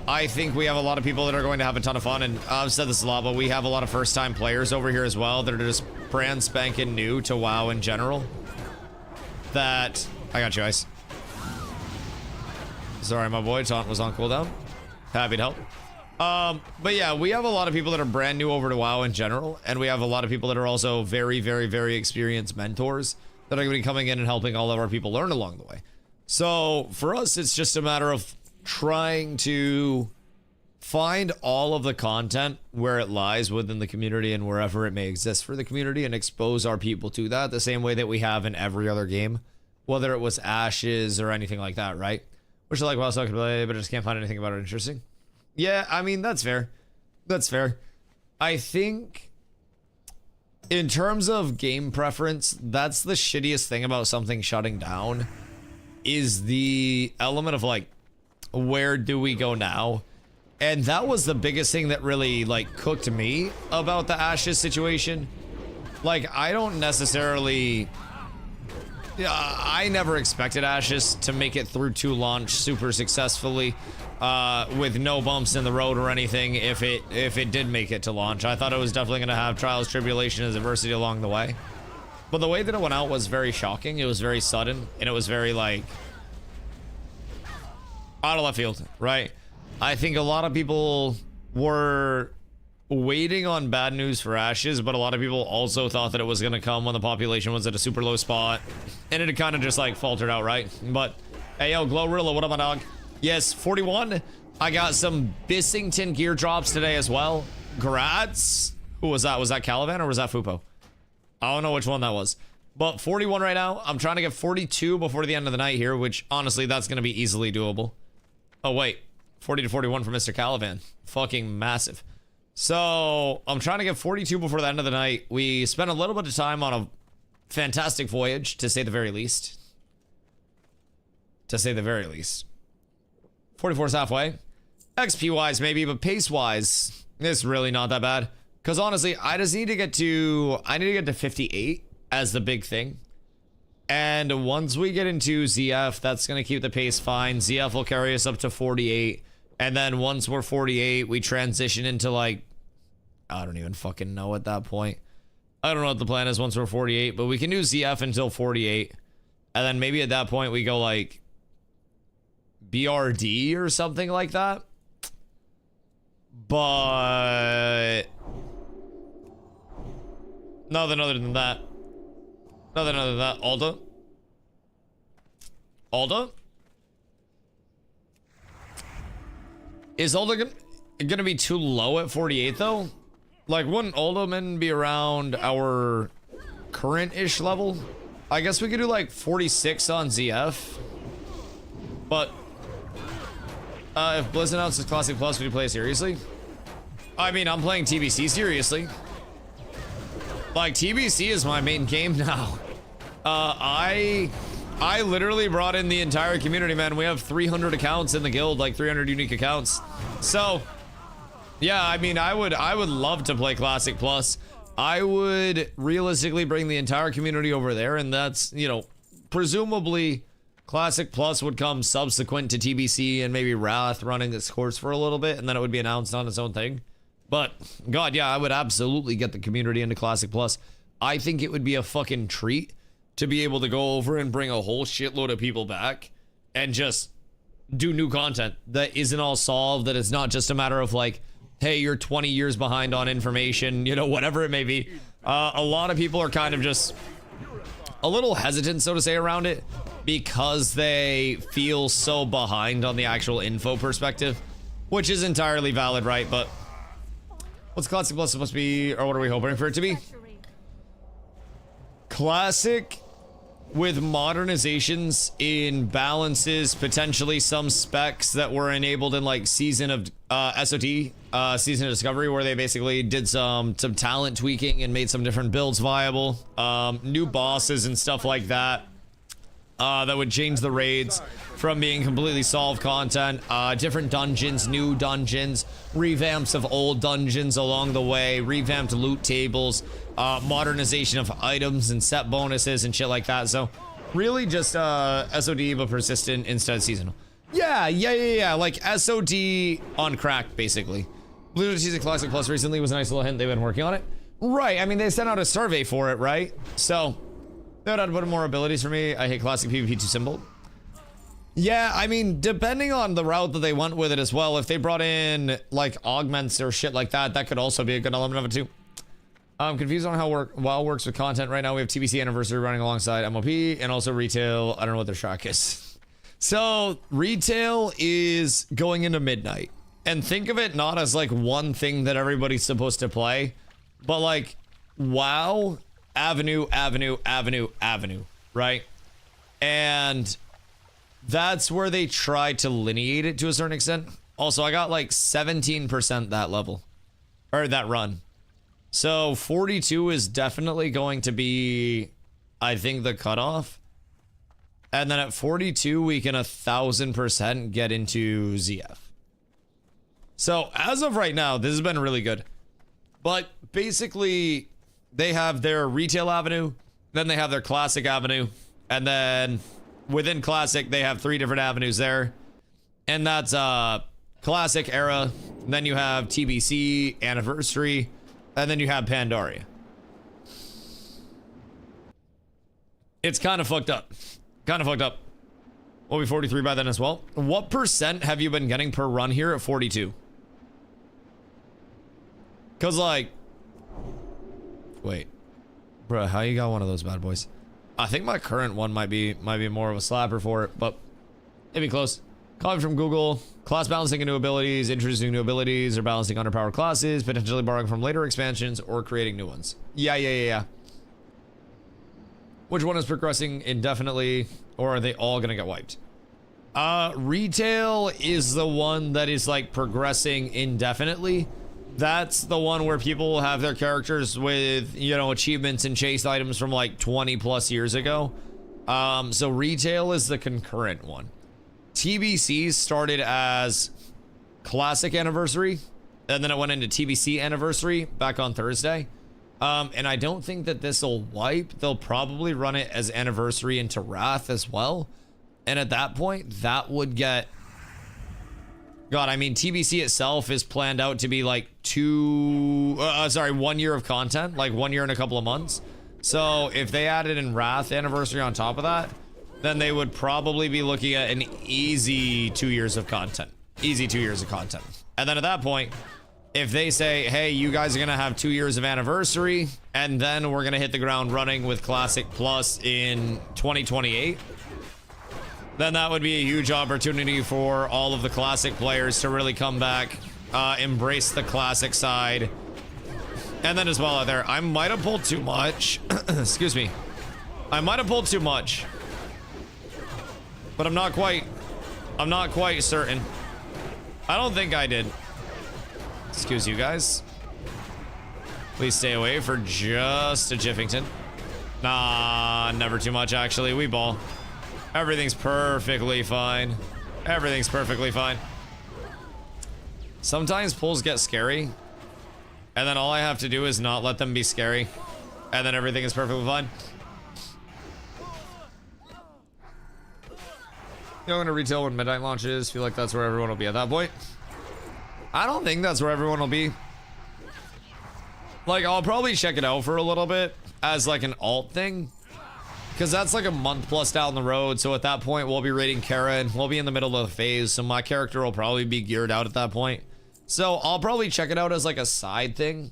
I think we have a lot of people that are going to have a ton of fun, and I've said this a lot, but we have a lot of first-time players over here as well that are just brand spanking new to WoW in general. That... I got you, Ice. Sorry, my boy. Taunt was on cooldown. Happy to help. But yeah, we have a lot of people that are brand new over to WoW in general, and we have a lot of people that are also very, very, very experienced mentors that are going to be coming in and helping all of our people learn along the way. So for us, it's just a matter of trying to find all of the content where it lies within the community and wherever it may exist for the community and expose our people to that the same way that we have in every other game, whether it was Ashes or anything like that, right? Which I like WoW, so I can play, but I just can't find anything about it interesting. Yeah, I mean, that's fair. That's fair. I think in terms of game preference, that's the shittiest thing about something shutting down, is the element of, like, where do we go now? And that was the biggest thing that really like cooked me about the Ashes situation. Like, I don't necessarily... I never expected Ashes to make it through to launch super successfully with no bumps in the road or anything. If it did make it to launch, I thought it was definitely going to have trials, tribulations, adversity along the way. But the way that it went out was very shocking. It was very sudden, and it was very like out of left field, right? I think a lot of people were waiting on bad news for Ashes, but a lot of people also thought that it was going to come when the population was at a super low spot, and it kind of just like faltered out, right? But hey, yo, Glorilla, what up, my dog? Yes, 41. I got some Bissington gear drops today as well. Grats. Who was that? Was that Caliban or was that Fupo? I don't know which one that was. But 41 right now. I'm trying to get 42 before the end of the night here, which honestly, that's going to be easily doable. Oh, wait. 40 to 41 for Mr. Caliban. Fucking massive. So I'm trying to get 42 before the end of the night. We spent a little bit of time on a fantastic voyage, to say the very least. To say the very least. 44 is halfway. XP wise maybe, but pace wise, it's really not that bad. Because honestly, I just need to get to 58 as the big thing. And once we get into ZF, that's going to keep the pace fine. ZF will carry us up to 48. And then once we're 48, we transition into like, I don't even fucking know at that point. I don't know what the plan is once we're 48, but we can do ZF until 48. And then maybe at that point we go like BRD or something like that. But nothing other than that. Nothing other than that. Alda? Alda? Is Alda gonna be too low at 48 though? Like, wouldn't Alderman be around our current-ish level? I guess we could do like 46 on ZF. But if Blizz announces Classic Plus, would you play it seriously? I mean, I'm playing TBC seriously. Like, TBC is my main game now. I literally brought in the entire community, man. We have 300 accounts in the guild, like 300 unique accounts. So, yeah, I mean, I would love to play Classic Plus. I would realistically bring the entire community over there, and that's, you know, presumably Classic Plus would come subsequent to TBC and maybe Wrath running its course for a little bit, and then it would be announced on its own thing. But, God, yeah, I would absolutely get the community into Classic Plus. I think it would be a fucking treat to be able to go over and bring a whole shitload of people back and just do new content that isn't all solved, that it's not just a matter of like, hey, you're 20 years behind on information, you know, whatever it may be. A lot of people are kind of just a little hesitant, so to say, around it because they feel so behind on the actual info perspective, which is entirely valid, right? But what's Classic Plus supposed to be, or what are we hoping for it to be? Classic with modernizations in balances, potentially some specs that were enabled in like Season of SOT, Season of Discovery, where they basically did some talent tweaking and made some different builds viable. New bosses and stuff like that. That would change the raids from being completely solved content, different dungeons, new dungeons, revamps of old dungeons along the way, revamped loot tables, modernization of items and set bonuses and shit like that. So really just SOD but persistent instead of seasonal. Yeah, like SOD on crack, basically. Blue Season Classic Plus recently was a nice little hint. They've been working on it. Right, I mean, they sent out a survey for it, right? So they would have to put more abilities for me. I hate Classic PvP too simple. Yeah, I mean, depending on the route that they went with it as well, if they brought in, like, augments or shit like that, that could also be a good element of it, too. I'm confused on how WoW works with content. Right now, we have TBC Anniversary running alongside MOP and also retail. I don't know what their track is. So, retail is going into midnight. And think of it not as, like, one thing that everybody's supposed to play, but, like, WoW, avenue, right? And that's where they try to lineate it to a certain extent. Also, I got like 17% that level, or that run. So 42 is definitely going to be, I think, the cutoff. And then at 42, we can 1000% get into ZF. So as of right now, this has been really good. But basically, they have their retail avenue, then they have their classic avenue, and then within classic, they have 3 different avenues there. And that's classic era, then you have TBC, anniversary, and then you have Pandaria. It's kind of fucked up. Kind of fucked up. We'll be 43 by then as well. What percent have you been getting per run here at 42? Cause like, wait, bro, how you got one of those bad boys? I think my current one might be more of a slapper for it, but it'd be close. Calling from Google, class balancing new abilities, introducing new abilities, or balancing underpowered classes, potentially borrowing from later expansions or creating new ones. Yeah. Which one is progressing indefinitely, or are they all gonna get wiped? Retail is the one that is like progressing indefinitely. That's the one where people will have their characters with, you know, achievements and chase items from like 20 plus years ago. So retail is the concurrent one. TBC started as classic anniversary, and then it went into TBC anniversary back on Thursday. And I don't think that this will wipe. They'll probably run it as anniversary into Wrath as well. And at that point, that would get... God, I mean, TBC itself is planned out to be like 1 year of content, like 1 year and a couple of months. So if they added in Wrath anniversary on top of that, then they would probably be looking at an easy 2 years of content. Easy 2 years of content. And then at that point, if they say, hey, you guys are going to have 2 years of anniversary, and then we're going to hit the ground running with Classic Plus in 2028, then that would be a huge opportunity for all of the Classic players to really come back, embrace the Classic side. And then as well out there, I might have pulled too much. Excuse me. I might have pulled too much. But I'm not quite certain. I don't think I did. Excuse you guys. Please stay away for just a Jiffington. Nah, never too much actually. We ball. Everything's perfectly fine. Everything's perfectly fine. Sometimes pulls get scary, and then all I have to do is not let them be scary, and then everything is perfectly fine. Going to retail when midnight launches. Feel like that's where everyone will be at that point. I don't think that's where everyone will be. Like, I'll probably check it out for a little bit as like an alt thing, because that's like a month plus down the road. So at that point, we'll be raiding Karen. We'll be in the middle of the phase, so my character will probably be geared out at that point. So I'll probably check it out as like a side thing.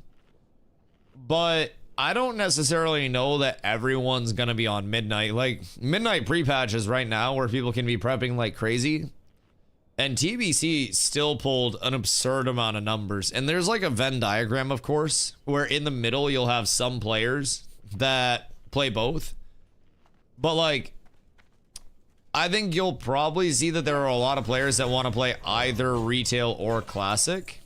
But I don't necessarily know that everyone's gonna be on midnight. Like, midnight pre-patches right now where people can be prepping like crazy. And TBC still pulled an absurd amount of numbers. And there's like a Venn diagram, of course, where in the middle you'll have some players that play both. But like, I think you'll probably see that there are a lot of players that want to play either retail or classic.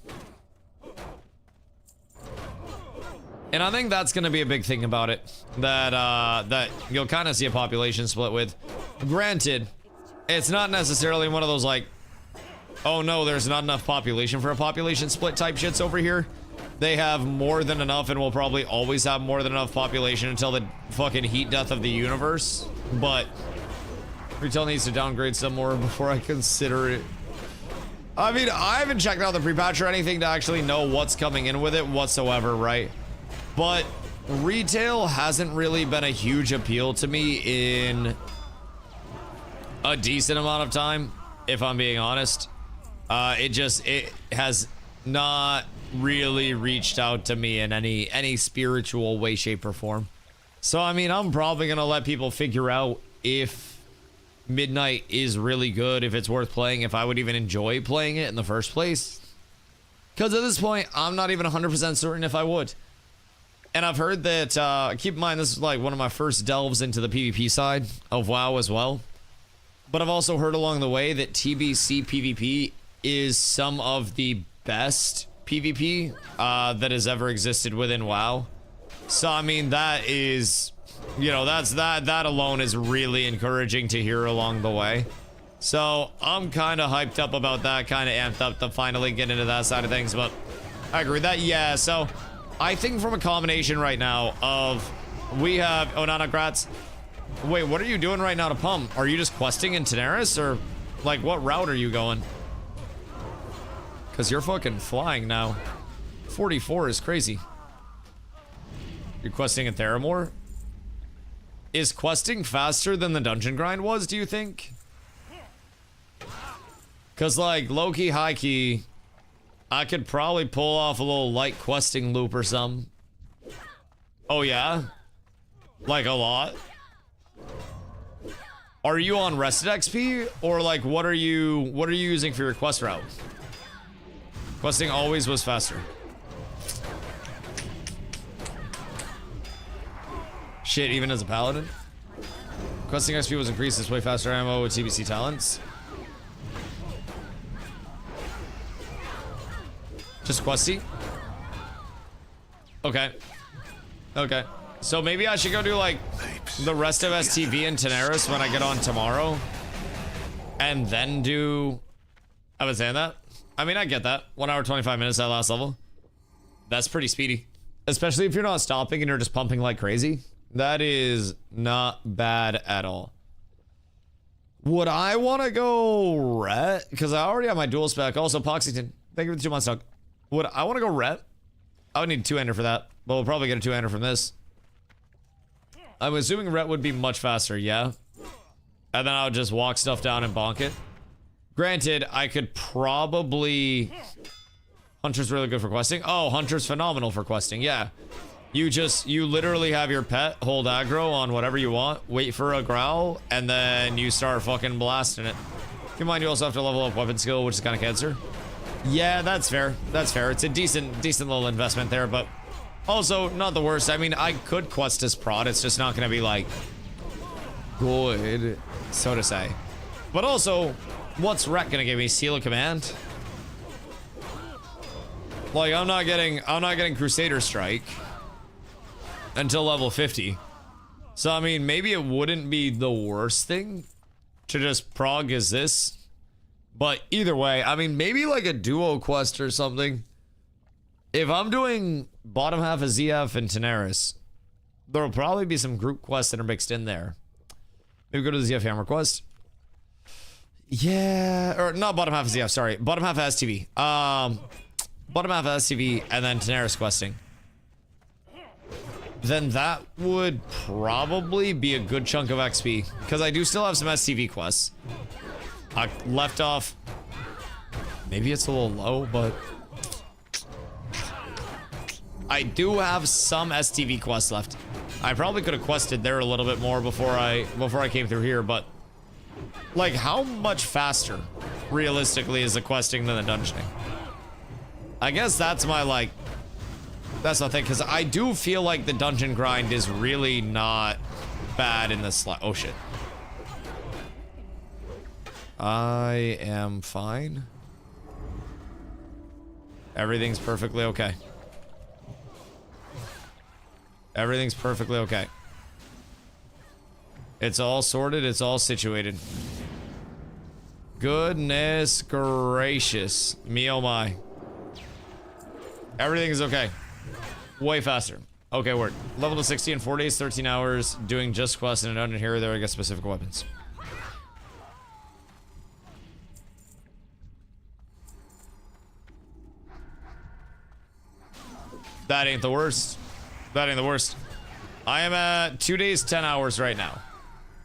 And I think that's going to be a big thing about it, that you'll kind of see a population split with. Granted, it's not necessarily one of those like, oh no, there's not enough population for a population split type shits over here. They have more than enough and will probably always have more than enough population until the fucking heat death of the universe. But retail needs to downgrade some more before I consider it. I mean, I haven't checked out the pre-patch or anything to actually know what's coming in with it whatsoever, right? But retail hasn't really been a huge appeal to me in a decent amount of time, if I'm being honest. It has not really reached out to me in any spiritual way, shape, or form. So, I mean, I'm probably gonna let people figure out if Midnight is really good, if it's worth playing, if I would even enjoy playing it in the first place. Because at this point, I'm not even 100% certain if I would. And I've heard that, keep in mind, this is like one of my first delves into the PvP side of WoW as well. But I've also heard along the way that TBC PvP is some of the best PvP that has ever existed within WoW. So, I mean, that is, you know, that alone is really encouraging to hear along the way. So I'm kind of hyped up about that, kind of amped up to finally get into that side of things, but I agree with that. Yeah, so I think from a combination right now of we have Onanograts. Wait, what are you doing right now to pump? Are you just questing in Daenerys, or like what route are you going? Because you're fucking flying now. 44 is crazy. You're questing in Theramore? Is questing faster than the dungeon grind was, do you think? Because like low-key, high-key, I could probably pull off a little light questing loop or something. Oh yeah? Like a lot? Are you on rested XP, or like what are you using for your quest route? Questing always was faster. Shit, even as a paladin? Questing XP was increased, this way faster ammo with TBC talents. Just questy? Okay. Okay. So maybe I should go do like the rest of STV and Daenerys when I get on tomorrow. And then do... I was saying that? I mean, I get that. 1 hour, 25 minutes at last level. That's pretty speedy. Especially if you're not stopping and you're just pumping like crazy. That is not bad at all. Would I want to go ret? Because I already have my dual spec. Also, Poxyton. Thank you for the 2 months, dog. Would I want to go ret? I would need a 2-hander for that. But we'll probably get a 2-hander from this. I'm assuming ret would be much faster, yeah? And then I would just walk stuff down and bonk it. Granted, I could probably... Hunter's really good for questing. Oh, Hunter's phenomenal for questing, yeah. You literally have your pet hold aggro on whatever you want, wait for a growl, and then you start fucking blasting it. Keep in mind, you also have to level up weapon skill, which is kind of cancer. Yeah, that's fair. That's fair. It's a decent little investment there, but also not the worst. I mean, I could quest as prod. It's just not going to be like good, so to say. But also, what's Rhett going to give me? Seal of Command? Like, I'm not getting Crusader Strike until level 50. So, I mean, maybe it wouldn't be the worst thing to just prog as this. But either way, I mean, maybe like a duo quest or something. If I'm doing bottom half of ZF and Daenerys, there'll probably be some group quests that are mixed in there. Maybe go to the ZF Hammer quest. Yeah, or not bottom half of ZF, sorry. Bottom half of STV. Bottom half of STV and then Daenerys questing. Then that would probably be a good chunk of XP. Because I do still have some STV quests. I left off. Maybe it's a little low, but I do have some STV quests left. I probably could have quested there a little bit more before I came through here, but like how much faster realistically is the questing than the dungeoning? I guess that's my that's the thing, because I do feel like the dungeon grind is really not bad in this oh shit. I am fine. Everything's perfectly okay. Everything's perfectly okay. It's all sorted, it's all situated. Goodness gracious. Me oh my. Everything is okay. Way faster. Okay, word. Level to 60 in 4 days, 13 hours, doing just quests in a dungeon here or there, I guess specific weapons. That ain't the worst. That ain't the worst. I am at 2 days, 10 hours right now.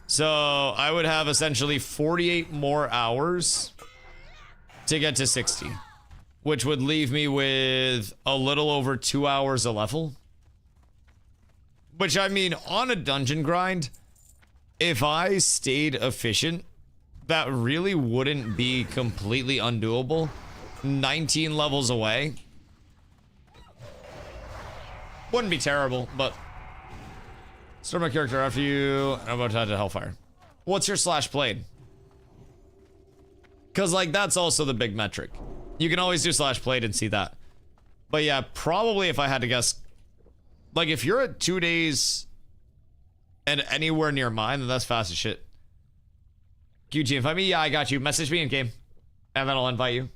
So I would have essentially 48 more hours to get to 60. Which would leave me with a little over 2 hours a level. Which, I mean, on a dungeon grind, if I stayed efficient, that really wouldn't be completely undoable. 19 levels away. Wouldn't be terrible, but... Start my character after you. I'm about to head to Hellfire. What's your slash played? Because, like, that's also the big metric. You can always do slash played and see that. But yeah, probably if I had to guess, like if you're at 2 days and anywhere near mine, then that's fast as shit. QG, invite me. Yeah, I got you. Message me in game, and then I'll invite you.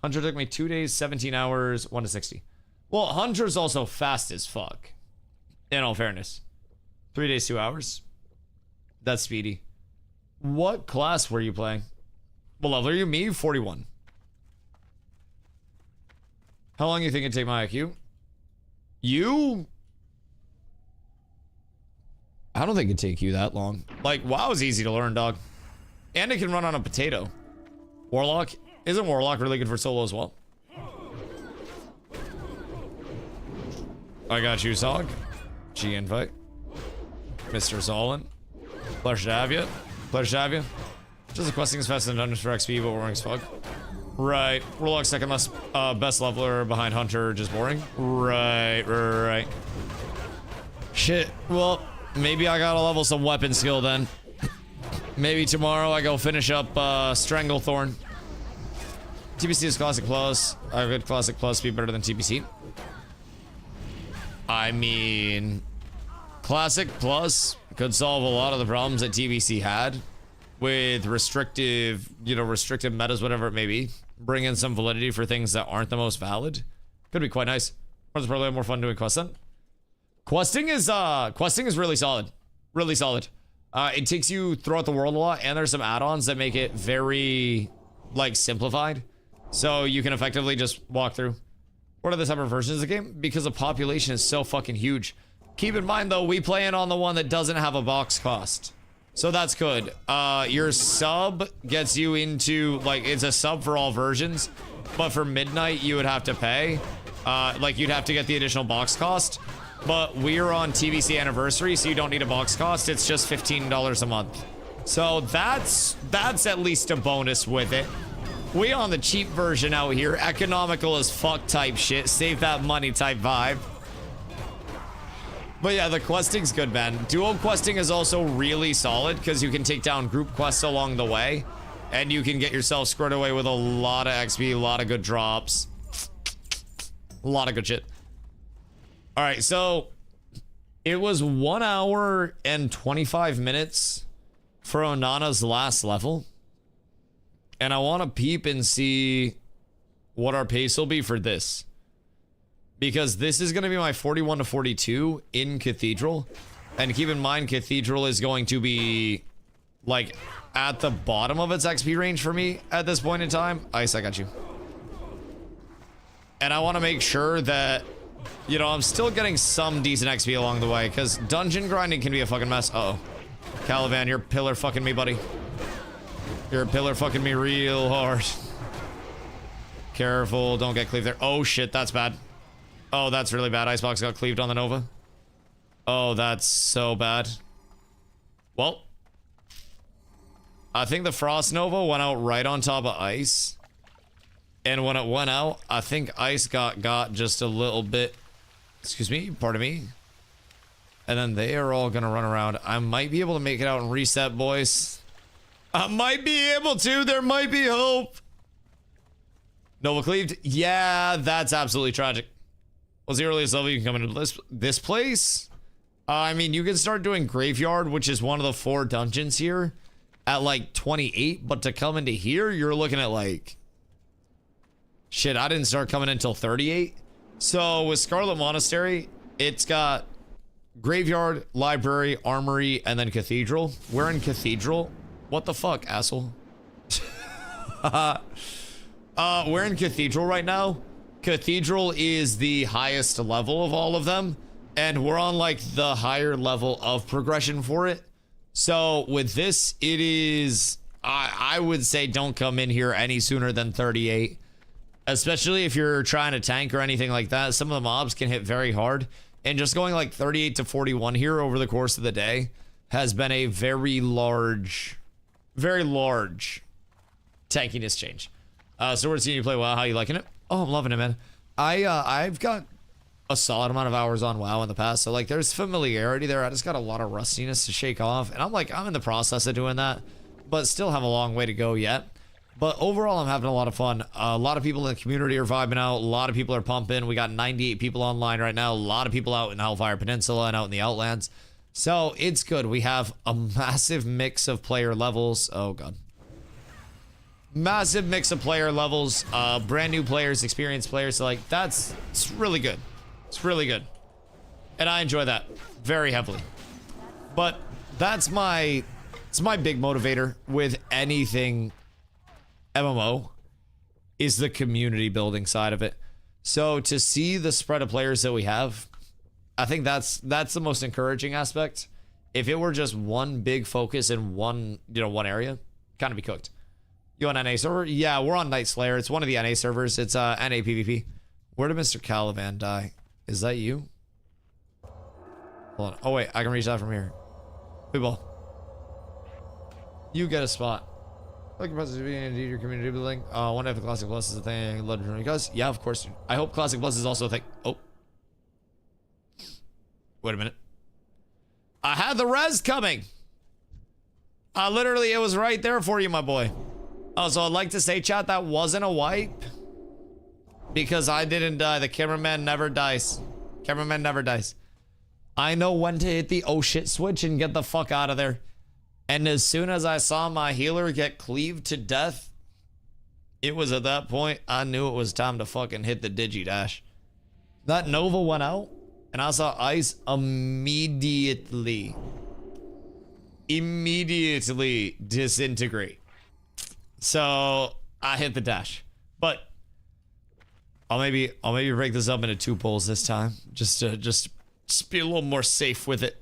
Hunter took me 2 days, 17 hours, 1 to 60. Well, Hunter's also fast as fuck. In all fairness, 3 days, 2 hours. That's speedy. What class were you playing? What level are you? Me, 41. How long do you think it'd take my IQ? You? I don't think it'd take you that long. Like, WoW is easy to learn, dog. And it can run on a potato. Warlock? Isn't Warlock really good for solo as well? I got you, Zog. G invite. Mr. Zolan. Pleasure to have you. Pleasure to have you. Just the questing is faster than dungeons for XP, but boring as fuck. Right. Warlock second best leveler behind Hunter, just boring. Right. Shit. Well, maybe I gotta level some weapon skill then. Maybe tomorrow I go finish up Stranglethorn. TBC is Classic Plus. I would Classic Plus be better than TBC. I mean, Classic Plus could solve a lot of the problems that TBC had with restrictive metas, whatever it may be. Bring in some validity for things that aren't the most valid. Could be quite nice. It's probably more fun doing quest then. Questing is really solid. Really solid. It takes you throughout the world a lot, and there's some add-ons that make it very, like, simplified. So you can effectively just walk through. What are the separate versions of the game? Because the population is so fucking huge. Keep in mind, though, we play in on the one that doesn't have a box cost. So that's good. Your sub gets you into, like, it's a sub for all versions. But for Midnight, you would have to pay. Like, you'd have to get the additional box cost. But we're on TBC Anniversary, so you don't need a box cost. It's just $15 a month. So that's at least a bonus with it. We on the cheap version out here. Economical as fuck type shit. Save that money type vibe. But yeah, the questing's good, man. Duo questing is also really solid because you can take down group quests along the way. And you can get yourself squared away with a lot of XP, a lot of good drops. A lot of good shit. Alright, so it was 1 hour and 25 minutes for Onana's last level. And I want to peep and see what our pace will be for this. Because this is going to be my 41 to 42 in Cathedral. And keep in mind, Cathedral is going to be, like, at the bottom of its XP range for me at this point in time. Ice, I got you. And I want to make sure that, you know, I'm still getting some decent XP along the way. Because dungeon grinding can be a fucking mess. Uh-oh. Caliban, you're pillar fucking me, buddy. You're pillar fucking me real hard. Careful, don't get cleaved there. Oh shit, that's bad. Oh, that's really bad. Icebox got cleaved on the Nova. Oh, that's so bad. Well, I think the Frost Nova went out right on top of Ice. And when it went out, I think Ice got just a little bit... Excuse me, pardon me. And then they are all gonna run around. I might be able to make it out and reset, boys. I might be able to. There might be hope. Nova cleaved. Yeah, that's absolutely tragic. What's the earliest level you can come into this place? I mean, you can start doing Graveyard, which is one of the 4 dungeons here, at like 28. But to come into here, you're looking at like... Shit, I didn't start coming until 38. So with Scarlet Monastery, it's got Graveyard, Library, Armory, and then Cathedral. We're in Cathedral. What the fuck, asshole? We're in Cathedral right now. Cathedral is the highest level of all of them. And we're on, like, the higher level of progression for it. So, with this, it is... I would say don't come in here any sooner than 38. Especially if you're trying to tank or anything like that. Some of the mobs can hit very hard. And just going, like, 38 to 41 here over the course of the day has been a very large tankiness change. So we're seeing you play WoW. How you liking it? Oh, I'm loving it, man. I've got a solid amount of hours on WoW in the past, so like there's familiarity there. I just got a lot of rustiness to shake off, and I'm in the process of doing that, but still have a long way to go yet. But overall, I'm having a lot of fun. A lot of people in the community are vibing out. A lot of people are pumping. We got 98 people online right now. A lot of people out in Hellfire Peninsula and out in the Outlands. So it's good. We have a massive mix of player levels. Oh god. Massive mix of player levels, brand new players, experienced players. So like it's really good. It's really good. And I enjoy that very heavily. But it's my big motivator with anything MMO is the community building side of it. So to see the spread of players that we have, I think that's the most encouraging aspect. If it were just one big focus in one area, kind of be cooked. You on NA server? Yeah, we're on Night Slayer. It's one of the NA servers. It's NA PvP. Where did Mr. Caliban die? Is that you? Hold on. Oh wait, I can reach out from here. People. You get a spot. Like positivity and indeed your community building. Wonder if the Classic Plus is a thing. Legendary guys. Yeah, of course. I hope Classic Plus is also a thing. Oh. Wait a minute. I had the res coming. Literally, it was right there for you, my boy. Also, I'd like to say, chat, that wasn't a wipe. Because I didn't die. The cameraman never dies. Cameraman never dies. I know when to hit the oh shit switch and get the fuck out of there. And as soon as I saw my healer get cleaved to death, it was at that point I knew it was time to fucking hit the digi-dash. That Nova went out, and I saw ice immediately disintegrate. So I hit the dash. But I'll maybe break this up into 2 pulls this time, just to be a little more safe with it.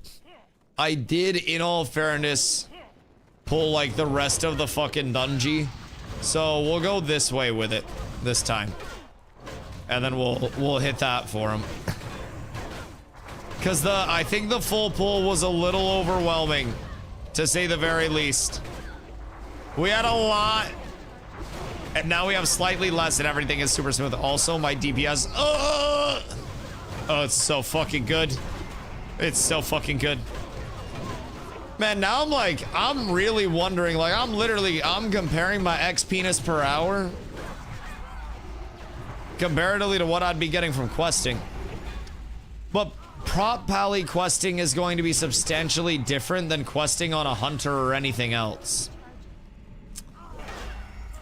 I did, in all fairness, pull like the rest of the fucking dungeon. So we'll go this way with it this time. And then we'll hit that for him. Cause I think the full pull was a little overwhelming, to say the very least. We had a lot. And now we have slightly less and everything is super smooth. Also, my DPS. Oh, it's so fucking good. It's so fucking good. Man, now I'm really wondering, like, I'm comparing my X penis per hour comparatively to what I'd be getting from questing. But prop pally questing is going to be substantially different than questing on a hunter or anything else.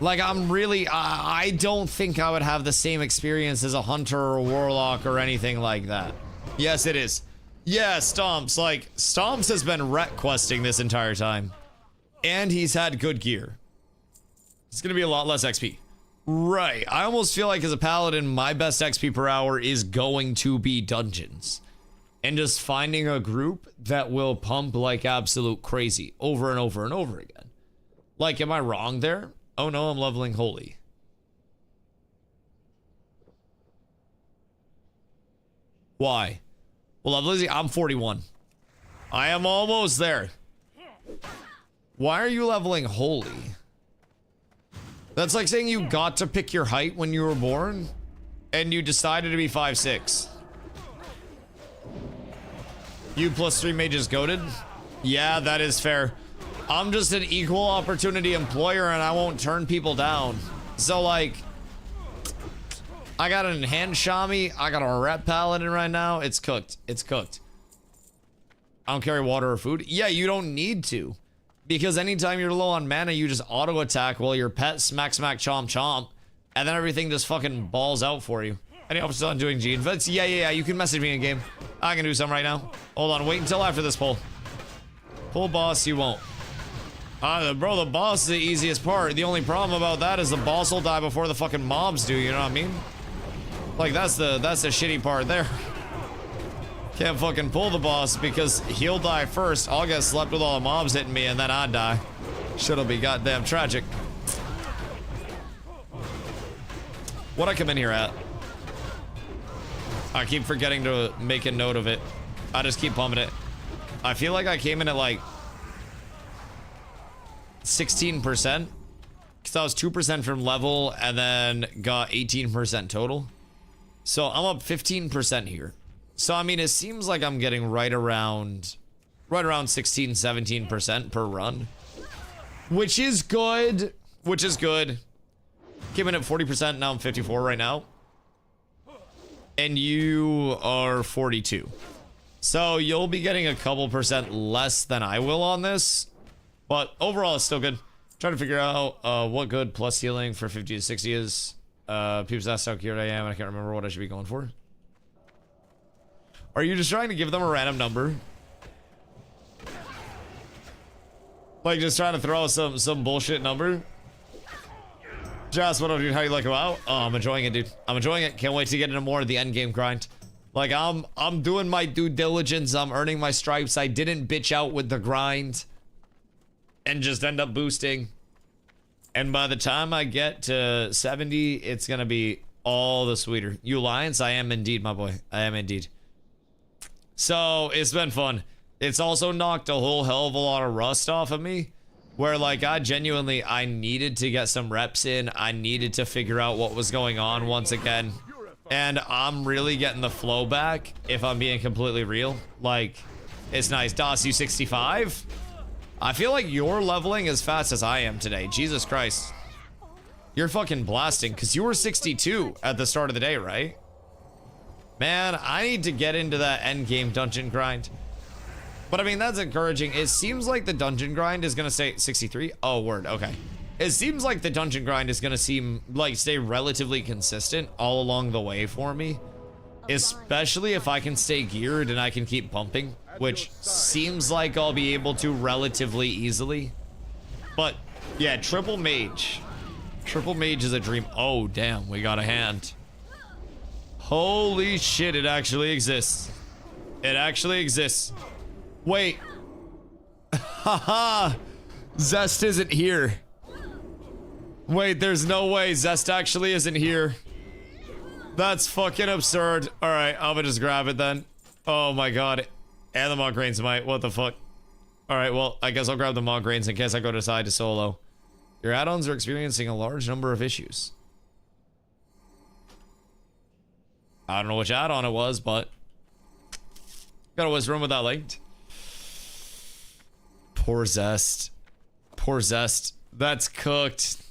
Like, I don't think I would have the same experience as a hunter or a warlock or anything like that. Yes, it is. Yeah, Stomps. Like, Stomps has been wreck questing this entire time. And he's had good gear. It's gonna be a lot less XP. Right. I almost feel like as a paladin, my best XP per hour is going to be dungeons. And just finding a group that will pump like absolute crazy over and over and over again. Like, am I wrong there? Oh no, I'm leveling holy. Why? Well, Lizzie, I'm 41. I am almost there. Why are you leveling holy? That's like saying you got to pick your height when you were born and you decided to be 5'6". You plus 3 mages goated? Yeah, that is fair. I'm just an equal opportunity employer and I won't turn people down. So like, I got an enhanced Shami, I got a rep paladin right now. It's cooked. It's cooked. I don't carry water or food. Yeah, you don't need to. Because anytime you're low on mana, you just auto attack while your pet smack chomp chomp. And then everything just fucking balls out for you. Any officer on doing G invents? Yeah, you can message me in game. I can do some right now. Hold on, wait until after this pull. Pull boss, you won't. Bro, the boss is the easiest part. The only problem about that is the boss will die before the fucking mobs do, you know what I mean? Like, that's the shitty part there. Can't fucking pull the boss because he'll die first. I'll get slept with all the mobs hitting me and then I die. Shit'll be goddamn tragic. What'd I come in here at? I keep forgetting to make a note of it. I just keep pumping it. I feel like I came in at like 16%. Because I was 2% from level and then got 18% total. So I'm up 15% here. So I mean, it seems like I'm getting right around 16, 17% per run. Which is good. Which is good. Came in at 40%, now I'm 54 right now. And you are 42. So you'll be getting a couple % less than I will on this. But overall, it's still good. Trying to figure out what good plus healing for 50 to 60 is. People asked how cured I am, and I can't remember what I should be going for. Are you just trying to give them a random number? Like just trying to throw out some bullshit number? Joss, what up, dude? How you like WoW? Oh, I'm enjoying it, dude. I'm enjoying it. Can't wait to get into more of the end game grind. Like I'm doing my due diligence. I'm earning my stripes. I didn't bitch out with the grind and just end up boosting. And by the time I get to 70, it's gonna be all the sweeter. You Alliance, I am indeed, my boy. I am indeed. So it's been fun. It's also knocked a whole hell of a lot of rust off of me. Where like I needed to get some reps in. I needed to figure out what was going on once again. And I'm really getting the flow back, if I'm being completely real. Like, it's nice. DOS, you 65? I feel like you're leveling as fast as I am today. Jesus Christ. You're fucking blasting, because you were 62 at the start of the day, right? Man, I need to get into that end game dungeon grind. But I mean, that's encouraging. It seems like the dungeon grind is going to stay 63. Oh, word. Okay. It seems like the dungeon grind is going to stay relatively consistent all along the way for me. Especially if I can stay geared and I can keep pumping, which seems like I'll be able to relatively easily. But yeah, triple mage. Triple mage is a dream. Oh, damn. We got a hand. Holy shit, it actually exists. It actually exists. Wait. Haha. Zest isn't here. Wait, there's no way Zest actually isn't here. That's fucking absurd. Alright, I'm gonna just grab it then. Oh my god. And the Mog Grains might. What the fuck? Alright, well, I guess I'll grab the Mog Grains in case I go decide to solo. Your add-ons are experiencing a large number of issues. I don't know which add-on it was, but got a Wisdom Room with that linked. Poor Zest. Poor Zest. That's cooked.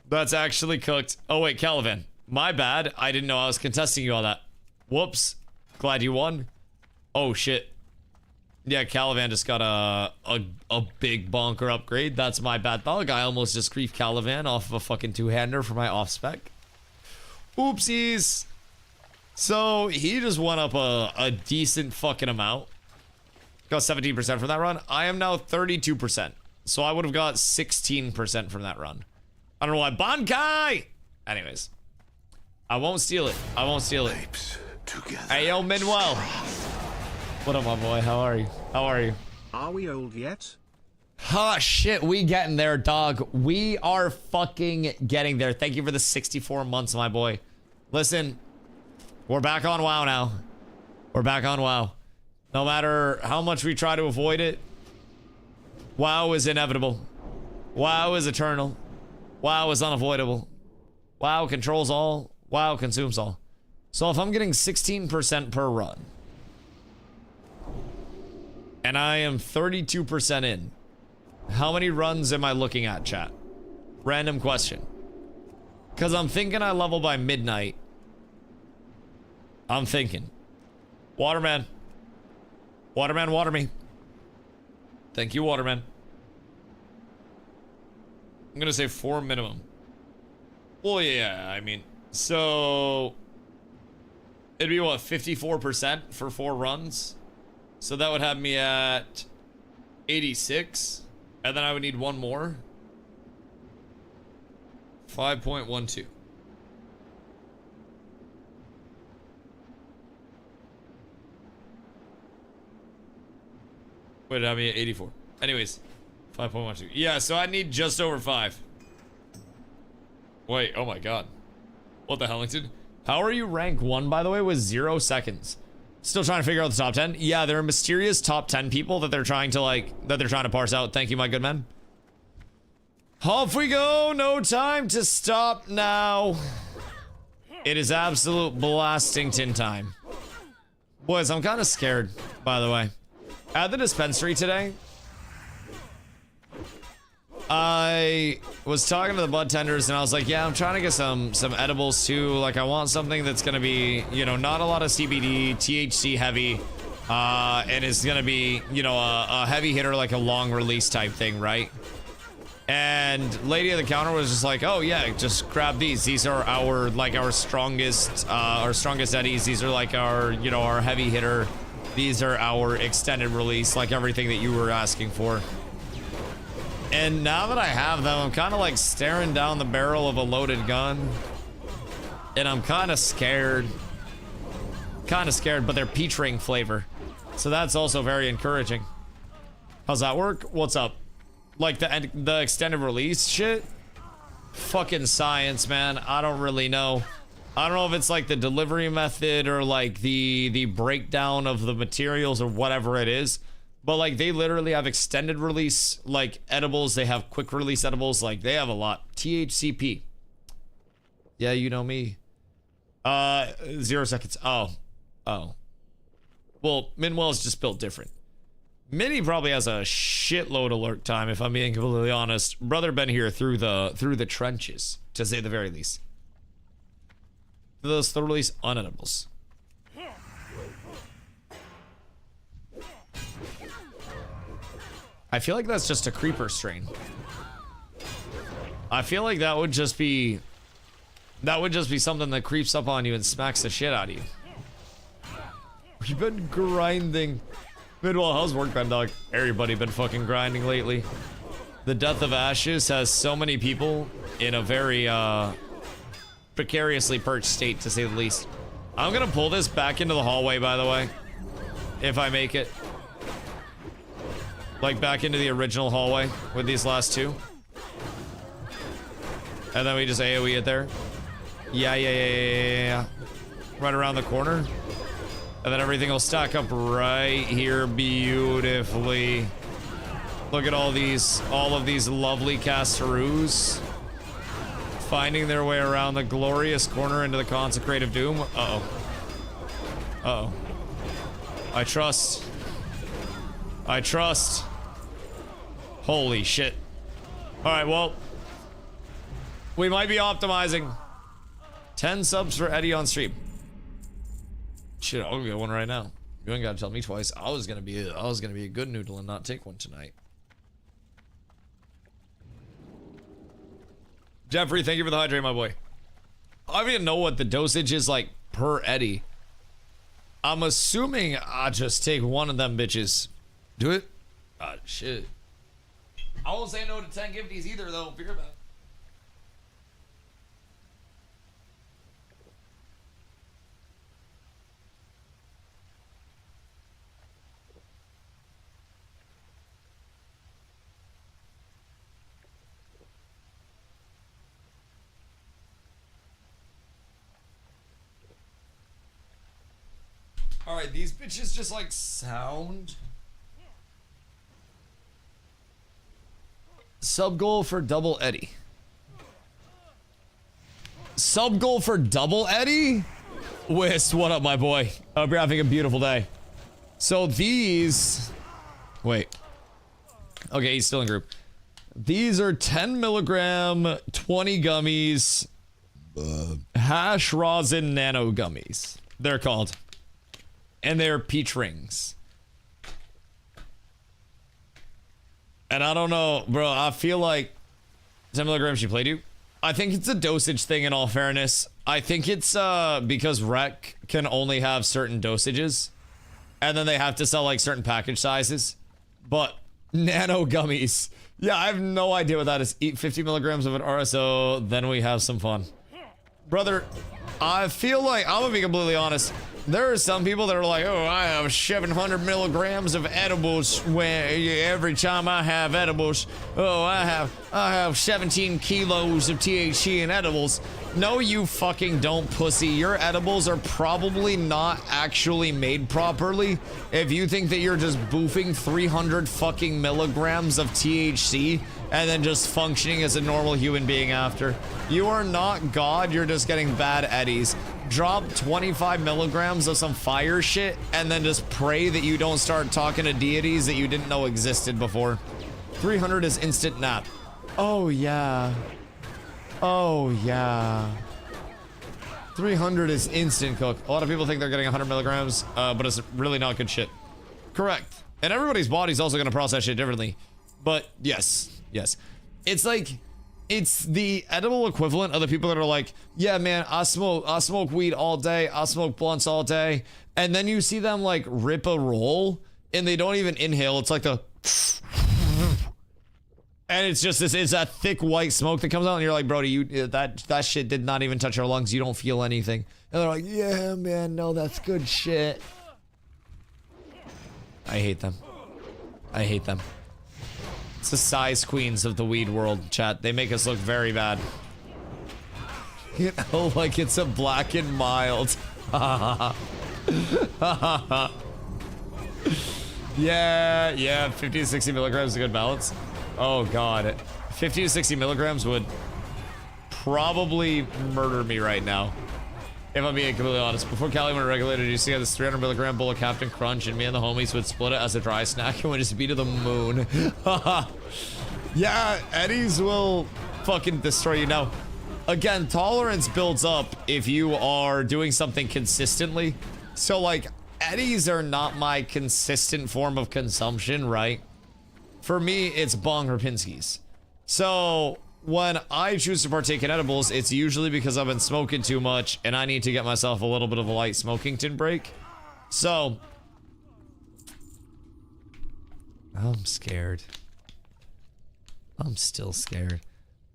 That's actually cooked. Oh wait, Calivan. My bad. I didn't know I was contesting you on that. Whoops. Glad you won. Oh shit. Yeah, Calivan just got a big bonker upgrade. That's my bad dog. I almost just griefed Calivan off of a fucking two-hander for my off-spec. Oopsies. So he just went up a decent fucking amount. Got 17% from that run. I am now 32%. So I would have got 16% from that run. I don't know why. Bankai! Anyways. I won't steal it. I won't steal it. Hey, yo, Minwell. What up, my boy? How are you? How are you? Are we old yet? Ah, shit. We getting there, dog. We are fucking getting there. Thank you for the 64 months, my boy. Listen. We're back on WoW now. We're back on WoW. No matter how much we try to avoid it, WoW is inevitable. WoW is eternal. WoW is unavoidable. WoW controls all. WoW consumes all. So if I'm getting 16% per run, and I am 32% in, how many runs am I looking at, chat? Random question. Because I'm thinking I level by midnight. I'm thinking. Waterman. Waterman, water me. Thank you, Waterman. I'm gonna say 4 minimum. Well, yeah, I mean, so it'd be what, 54% for 4 runs? So that would have me at 86, and then I would need 1 more. 5.12. Would have me at 84. Anyways, 5.12. Yeah, so I need just over 5. Wait, oh my god. What the Hellington? How are you rank 1, by the way, with 0 seconds? Still trying to figure out the top 10? Yeah, there are mysterious top 10 people that they're trying to parse out. Thank you, my good man. Off we go. No time to stop now. It is absolute blastington time. Boys, I'm kind of scared, by the way. At the dispensary today, I was talking to the bud tenders and I was like, yeah, I'm trying to get some edibles too. Like, I want something that's gonna be, you know, not a lot of CBD, THC heavy, And it's gonna be, you know, a heavy hitter, like a long release type thing, right? And Lady of the Counter was just like, oh yeah, just grab these. These are our, like, our strongest eddies. These are like our, you know, our heavy hitter. These are our extended release, like everything that you were asking for. And now that I have them, I'm kind of like staring down the barrel of a loaded gun. And I'm kind of scared. But they're peach ring flavor. So that's also very encouraging. How's that work? What's up? Like the extended release shit? Fucking science, man. I don't really know. I don't know if it's like the delivery method or like the breakdown of the materials or whatever it is. But like they literally have extended release like edibles. They have quick release edibles. Like they have a lot. THCP. Yeah, you know me. 0 seconds. Oh. Well, Minwell's just built different. Mini probably has a shitload of lurk time, if I'm being completely honest. Brother been here through the trenches, to say the very least. Those thoroughly unedibles. I feel like that's just a creeper strain. I feel like that would just be something that creeps up on you and smacks the shit out of you. We've been grinding. Midwell, how's work been, dog? Everybody been fucking grinding lately. The Death of Ashes has so many people in a very precariously perched state, to say the least. I'm gonna pull this back into the hallway, by the way, if I make it. Like back into the original hallway with these last two. And then we just AoE it there. Yeah. Right around the corner. And then everything will stack up right here beautifully. Look at all of these lovely castaroos finding their way around the glorious corner into the consecrative doom. Uh-oh. I trust. Holy shit. Alright, well. We might be optimizing. 10 subs for Eddie on stream. Shit, I'll get one right now. You ain't gotta tell me twice. I was gonna be a good noodle and not take one tonight. Jeffrey, thank you for the hydrate, my boy. I don't even know what the dosage is like per Eddie. I'm assuming I just take one of them bitches. Do it? Ah, shit. I won't say no to 10 gifties either, though. Fear about it. Alright, these bitches just like sound. Sub goal for double Eddie. Sub goal for double Eddie? Wist, what up, my boy? Hope you're having a beautiful day. So these... Wait. Okay, he's still in group. These are 10 milligram, 20 gummies, hash rosin nano gummies. They're called. And they're peach rings. And I don't know, bro, I feel like 10 milligrams she played you. I think it's a dosage thing in all fairness. I think it's because rec can only have certain dosages. And then they have to sell like certain package sizes. But nano gummies. Yeah, I have no idea what that is. Eat 50 milligrams of an RSO, then we have some fun. Brother, I feel like, I'm gonna be completely honest. There are some people that are like, oh, I have 700 milligrams of edibles when every time I have edibles. Oh, I have 17 kilos of THC in edibles. No, you fucking don't, pussy. Your edibles are probably not actually made properly. If you think that you're just boofing 300 fucking milligrams of THC and then just functioning as a normal human being after. You are not God, you're just getting bad eddies. Drop 25 milligrams of some fire shit and then just pray that you don't start talking to deities that you didn't know existed before. 300 is instant nap. Oh yeah. Oh yeah. 300 is instant cook. A lot of people think they're getting 100 milligrams, but it's really not good shit. Correct. And everybody's body's also going to process shit differently. But yes, yes. It's like, it's the edible equivalent of the people that are like, yeah, man, I smoke weed all day. I smoke blunts all day. And then you see them like rip a roll and they don't even inhale. It's like the, and it's just this, it's that thick white smoke that comes out and you're like, bro, that shit did not even touch your lungs. You don't feel anything. And they're like, yeah, man, no, that's good shit. I hate them. I hate them. It's the size queens of the weed world, chat. They make us look very bad. You know, like it's a black and mild. Yeah, 50 to 60 milligrams is a good balance. Oh god. 50 to 60 milligrams would probably murder me right now. If I'm being completely honest. Before Cali went regulated, you see this 300 milligram bowl of Captain Crunch, and me and the homies would split it as a dry snack and would just be to the moon. Yeah, Eddies will fucking destroy you. Now, again, tolerance builds up if you are doing something consistently. So, like, Eddies are not my consistent form of consumption, right? For me, it's bong or pinskies. So, when I choose to partake in edibles, it's usually because I've been smoking too much and I need to get myself a little bit of a light smokington break. So, I'm scared. I'm still scared.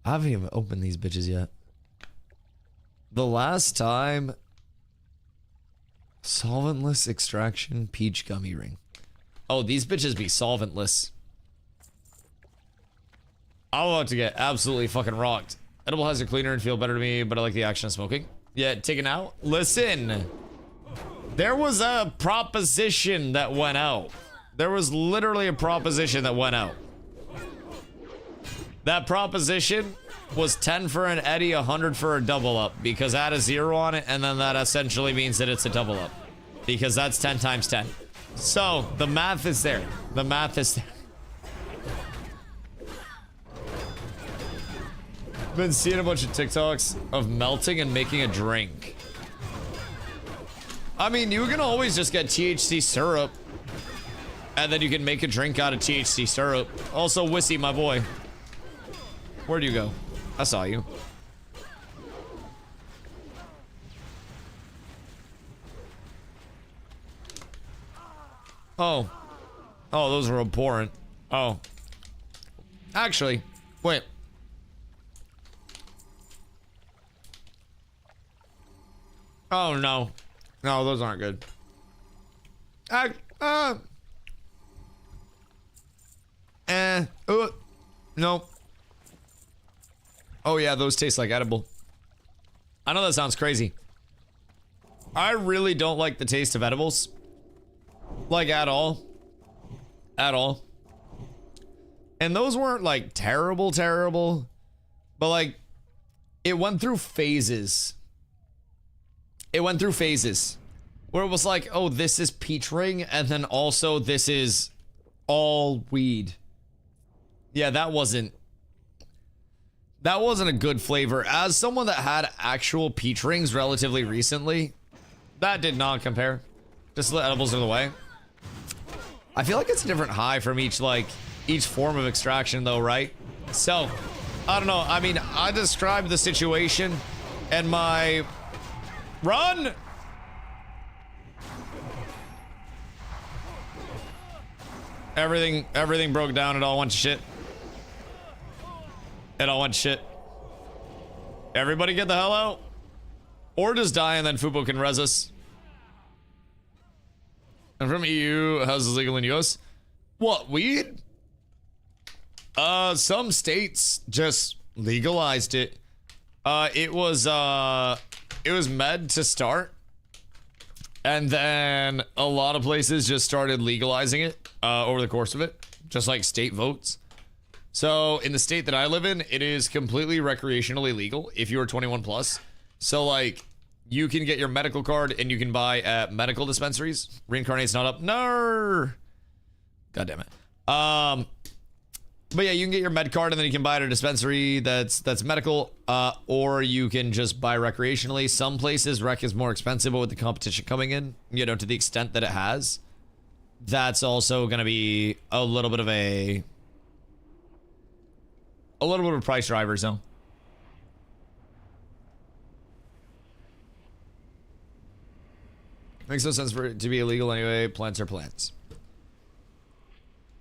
I haven't even opened these bitches yet. The last time, solventless extraction peach gummy ring. Oh, these bitches be solventless. I'm about to get absolutely fucking rocked. Edible has a cleaner and feel better to me, but I like the action of smoking. Yeah, taken out. Listen, there was a proposition that went out. There was literally a proposition that went out. That proposition was 10 for an Eddie, 100 for a double up, because add a 0 on it, and then that essentially means that it's a double up, because that's 10 times 10. So the math is there. The math is there. Been seeing a bunch of TikToks of melting and making a drink. I mean, you can always just get THC syrup and then you can make a drink out of THC syrup. Also, Wissy, my boy, where'd you go? I saw you. Oh, those were abhorrent. Oh, actually, wait. Oh no. No, those aren't good. No. Oh yeah, those taste like edible. I know that sounds crazy. I really don't like the taste of edibles. Like at all. At all. And those weren't like terrible, but like it went through phases. It went through phases where it was like, oh, this is peach ring, and then also this is all weed. Yeah, that wasn't a good flavor. As someone that had actual peach rings relatively recently, that did not compare. Just the edibles are the way. I feel like it's a different high from each form of extraction though, right? So, I don't know. I mean, I described the situation and my... Run! Everything broke down. It all went to shit. It all went to shit. Everybody get the hell out. Or just die and then Fubo can res us. I'm from EU. How's this legal in US? What, weed? Some states just legalized it. It was med to start, and then a lot of places just started legalizing it over the course of it, just like state votes. So in the state that I live in, it is completely recreationally legal if you are 21 plus. So like you can get your medical card and you can buy at medical dispensaries. Reincarnate's not up. No. God damn it. But yeah, you can get your med card and then you can buy at a dispensary that's medical, or you can just buy recreationally. Some places rec is more expensive, but with the competition coming in, you know, to the extent that it has, that's also going to be a little bit of a price driver, so. Makes no sense for it to be illegal anyway. Plants are plants.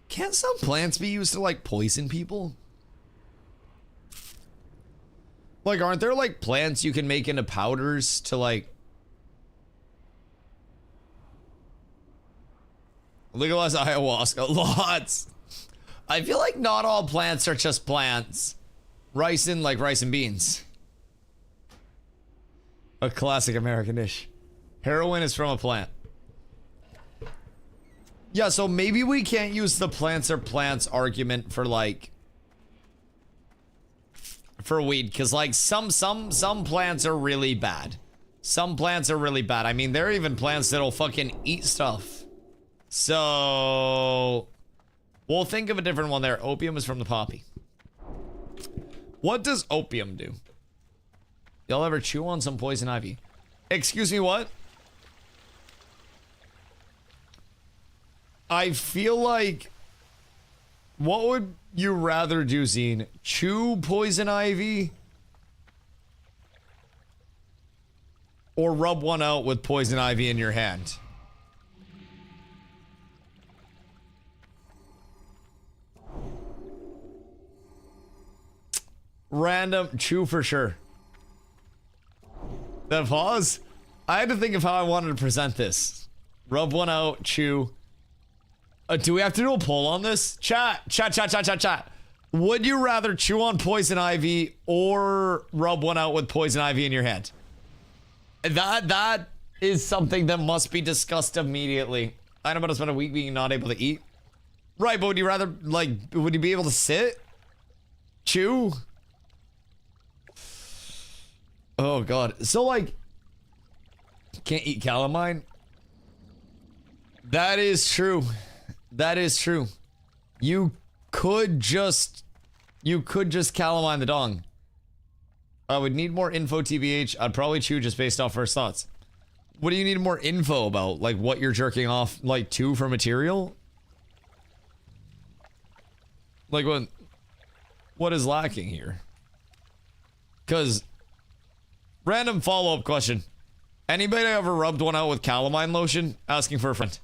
Can't some plants be used to, like, poison people? Like, aren't there, like, plants you can make into powders to, like... Legalize ayahuasca. Lots. I feel like not all plants are just plants. Ricin, like rice and beans. A classic American dish. Heroin is from a plant. Yeah, so maybe we can't use the plants are plants argument for, like, for weed, because, like, some plants are really bad. Some plants are really bad. I mean, there are even plants that'll fucking eat stuff. So we'll think of a different one there. Opium is from the poppy. What does opium do? Y'all ever chew on some poison ivy? Excuse me, what? I feel like, what would you rather do, Zine? Chew poison ivy? Or rub one out with poison ivy in your hand? Random, chew for sure. That pause? I had to think of how I wanted to present this. Rub one out, chew. Do we have to do a poll on this? Chat. Would you rather chew on poison ivy or rub one out with poison ivy in your hand? That is something that must be discussed immediately. I know about to spend a week being not able to eat. Right, but would you rather, like, would you be able to sit? Chew? Oh, God. So, like, can't eat calamine? That is true. That is true. You could just calamine the dong. I would need more info, TBH. I'd probably chew just based off first thoughts. What do you need more info about? Like, what you're jerking off, like, to for material? Like, what is lacking here? Because, random follow-up question. Anybody ever rubbed one out with calamine lotion? Asking for a friend.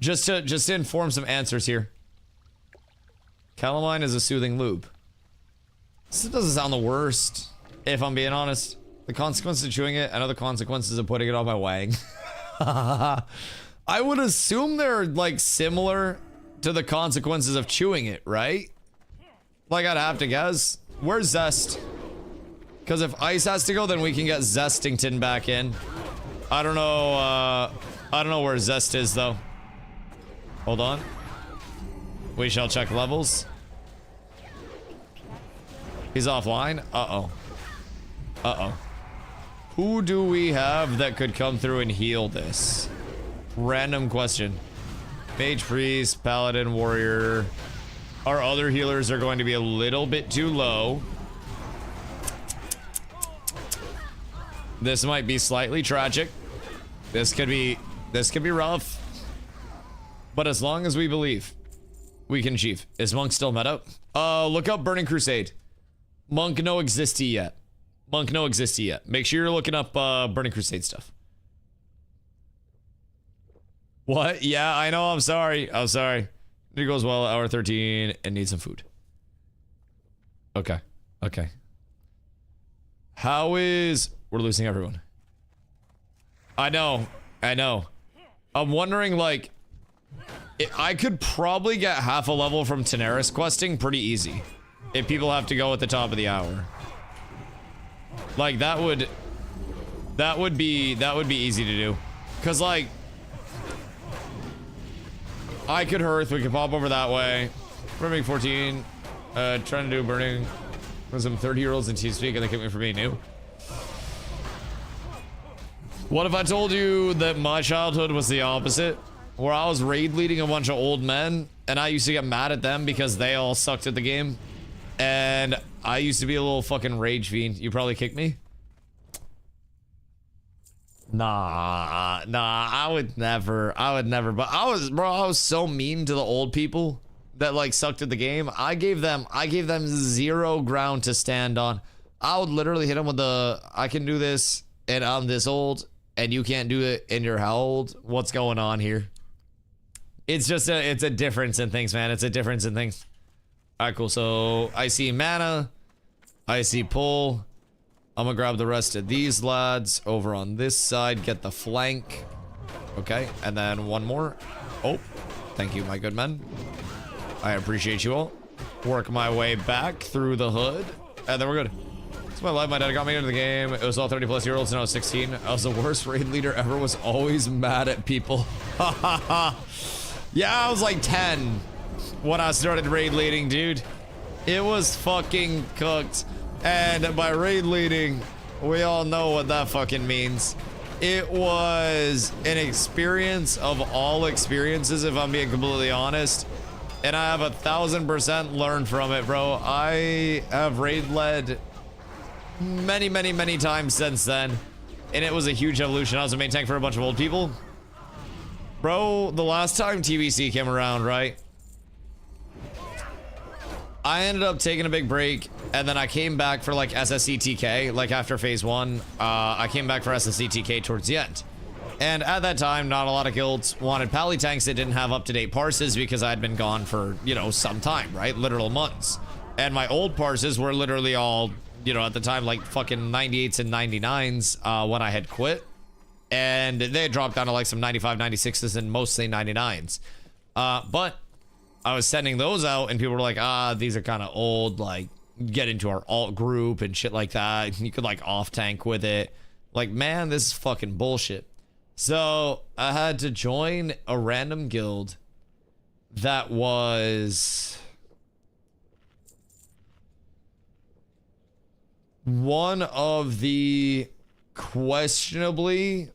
Just to inform some answers here. Calamine is a soothing lube. This doesn't sound the worst, if I'm being honest. The consequences of chewing it, I know the consequences of putting it on my wang. I would assume they're, like, similar to the consequences of chewing it, right? Like, I'd have to guess. Where's Zest? Because if Ice has to go, then we can get Zestington back in. I don't know where Zest is, though. Hold on. We shall check levels. He's offline. Uh-oh. Uh-oh. Who do we have that could come through and heal this? Random question. Mage, priest, paladin, warrior. Our other healers are going to be a little bit too low. This might be slightly tragic. This could be rough. But as long as we believe, we can achieve. Is Monk still meta? Look up Burning Crusade. Monk no existy yet. Monk no existy yet. Make sure you're looking up Burning Crusade stuff. What? Yeah, I know. I'm sorry. I'm sorry. It goes well at hour 13 and need some food. Okay. Okay. How is... We're losing everyone. I know. I know. I'm wondering, like... I could probably get half a level from Tenaris questing pretty easy. If people have to go at the top of the hour. Like, that would be easy to do. Cause, like... I could Hearth, we could pop over that way. Burning 14. Trying to do burning with some 30-year-olds in TeamSpeak and they kick me for being new. What if I told you that my childhood was the opposite? where I was raid leading a bunch of old men, and I used to get mad at them because they all sucked at the game. And I used to be a little fucking rage fiend. You probably kick me? Nah, I would never, but I was so mean to the old people that like sucked at the game. I gave them zero ground to stand on. I would literally hit them with the, I can do this, and I'm this old, and you can't do it, and you're how old? What's going on here? It's just it's a difference in things, man. It's a difference in things. All right, cool. So I see mana, I see pull. I'm gonna grab the rest of these lads over on this side, get the flank. Okay, and then one more. Oh, thank you, my good men. I appreciate you all. Work my way back through the hood, and then we're good. It's my life. My dad got me into the game. It was all 30-plus-year-olds, and I was 16. I was the worst raid leader ever. Was always mad at people. Yeah, I was like 10 when I started raid leading, dude. It was fucking cooked. And by raid leading, we all know what that fucking means. It was an experience of all experiences, if I'm being completely honest. And I have 1,000% learned from it, bro. I have raid led many times since then. And it was a huge evolution. I was a main tank for a bunch of old people. Bro, the last time TBC came around, right? I ended up taking a big break, and then I came back for like SSCTK, like after phase 1. I came back for SSCTK towards the end. And at that time, not a lot of guilds wanted pally tanks that didn't have up-to-date parses because I'd been gone for, you know, some time, right? Literal months. And my old parses were literally all, you know, at the time, like fucking 98s and 99s when I had quit. And they had dropped down to like some 95, 96s and mostly 99s. But I was sending those out and people were like, these are kind of old, like get into our alt group and shit like that. You could like off tank with it. Like, man, this is fucking bullshit. So I had to join a random guild that was one of the questionably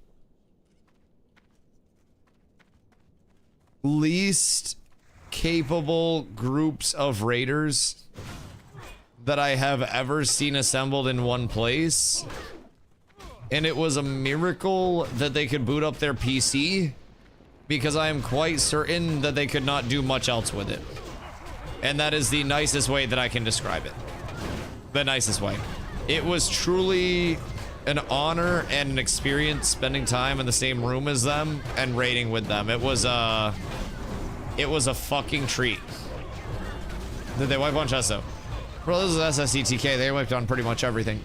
least capable groups of raiders that I have ever seen assembled in one place. And it was a miracle that they could boot up their PC, because I am quite certain that they could not do much else with it. And that is the nicest way that I can describe it. The nicest way. It was truly an honor and an experience spending time in the same room as them and raiding with them. It was a fucking treat. Did they wipe on Chesto? Bro, this is SSCTK. They wiped on pretty much everything.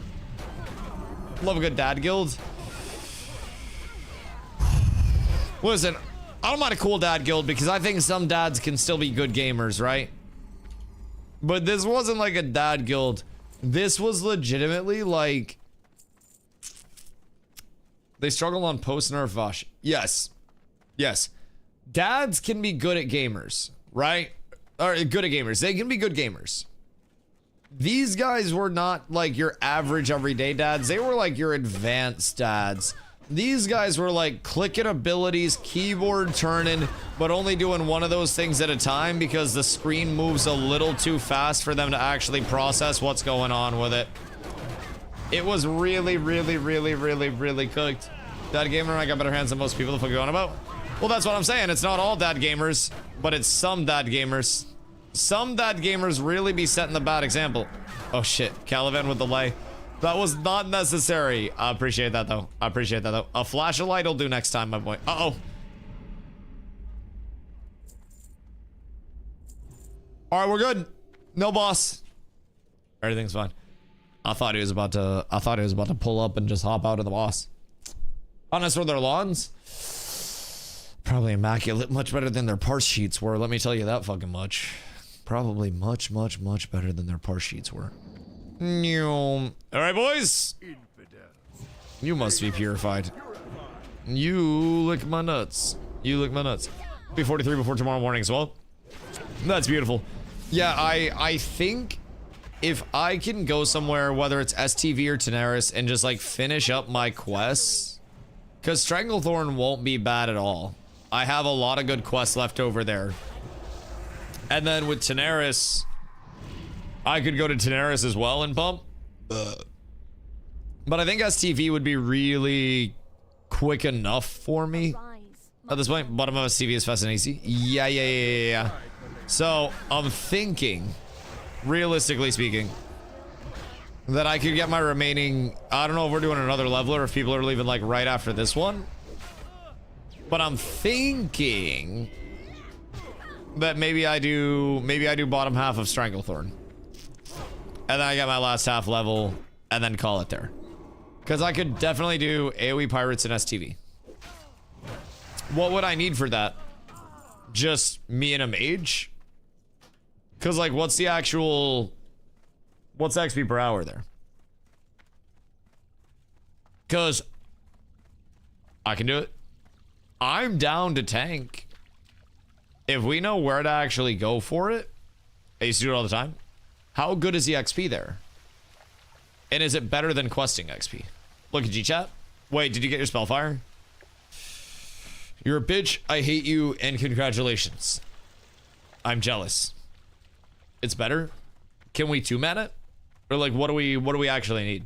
Love a good dad guild. Listen, I don't mind a cool dad guild because I think some dads can still be good gamers, right? But this wasn't like a dad guild. This was legitimately like... They struggle on post-nerf Vosh. Yes. Yes. Dads can be good at gamers, right? Or good at gamers. They can be good gamers. These guys were not like your average everyday dads. They were like your advanced dads. These guys were like clicking abilities, keyboard turning, but only doing one of those things at a time because the screen moves a little too fast for them to actually process what's going on with it. It was really cooked. Dad gamer, I got better hands than most people. The fuck are you on about? Well, that's what I'm saying. It's not all dad gamers, but it's some dad gamers. Some dad gamers really be setting the bad example. Oh shit, Caliban with the lay. That was not necessary. I appreciate that though. I appreciate that though. A flash of light will do next time, my boy. Uh-oh. All right, we're good. No boss. Everything's fine. I thought he was about to pull up and just hop out of the boss. Honest with their lawns. Probably immaculate. Much better than their parse sheets were. Let me tell you that fucking much. Probably much better than their parse sheets were. All right, boys. You must be purified. You lick my nuts. You lick my nuts. Be 43 before tomorrow morning as well. That's beautiful. Yeah, I think if I can go somewhere, whether it's STV or Tenaris, and just like finish up my quests, because Stranglethorn won't be bad at all. I have a lot of good quests left over there. And then with Tenaris, I could go to Tenaris as well and pump. But I think STV would be really quick enough for me at this point. Bottom of STV is fast and easy. Yeah. So I'm thinking, realistically speaking, that I could get my remaining, I don't know if we're doing another level or if people are leaving like right after this one. But I'm thinking that maybe I do bottom half of Stranglethorn. And then I get my last half level and then call it there. Because I could definitely do AoE Pirates and STV. What would I need for that? Just me and a mage? Because like what's the XP per hour there? Because I can do it. I'm down to tank. If we know where to actually go for it, I used to do it all the time. How good is the XP there? And is it better than questing XP? Look at G-Chat. Wait, did you get your Spellfire? You're a bitch. I hate you and congratulations. I'm jealous. It's better. Can we two-man it? Or like what do we actually need?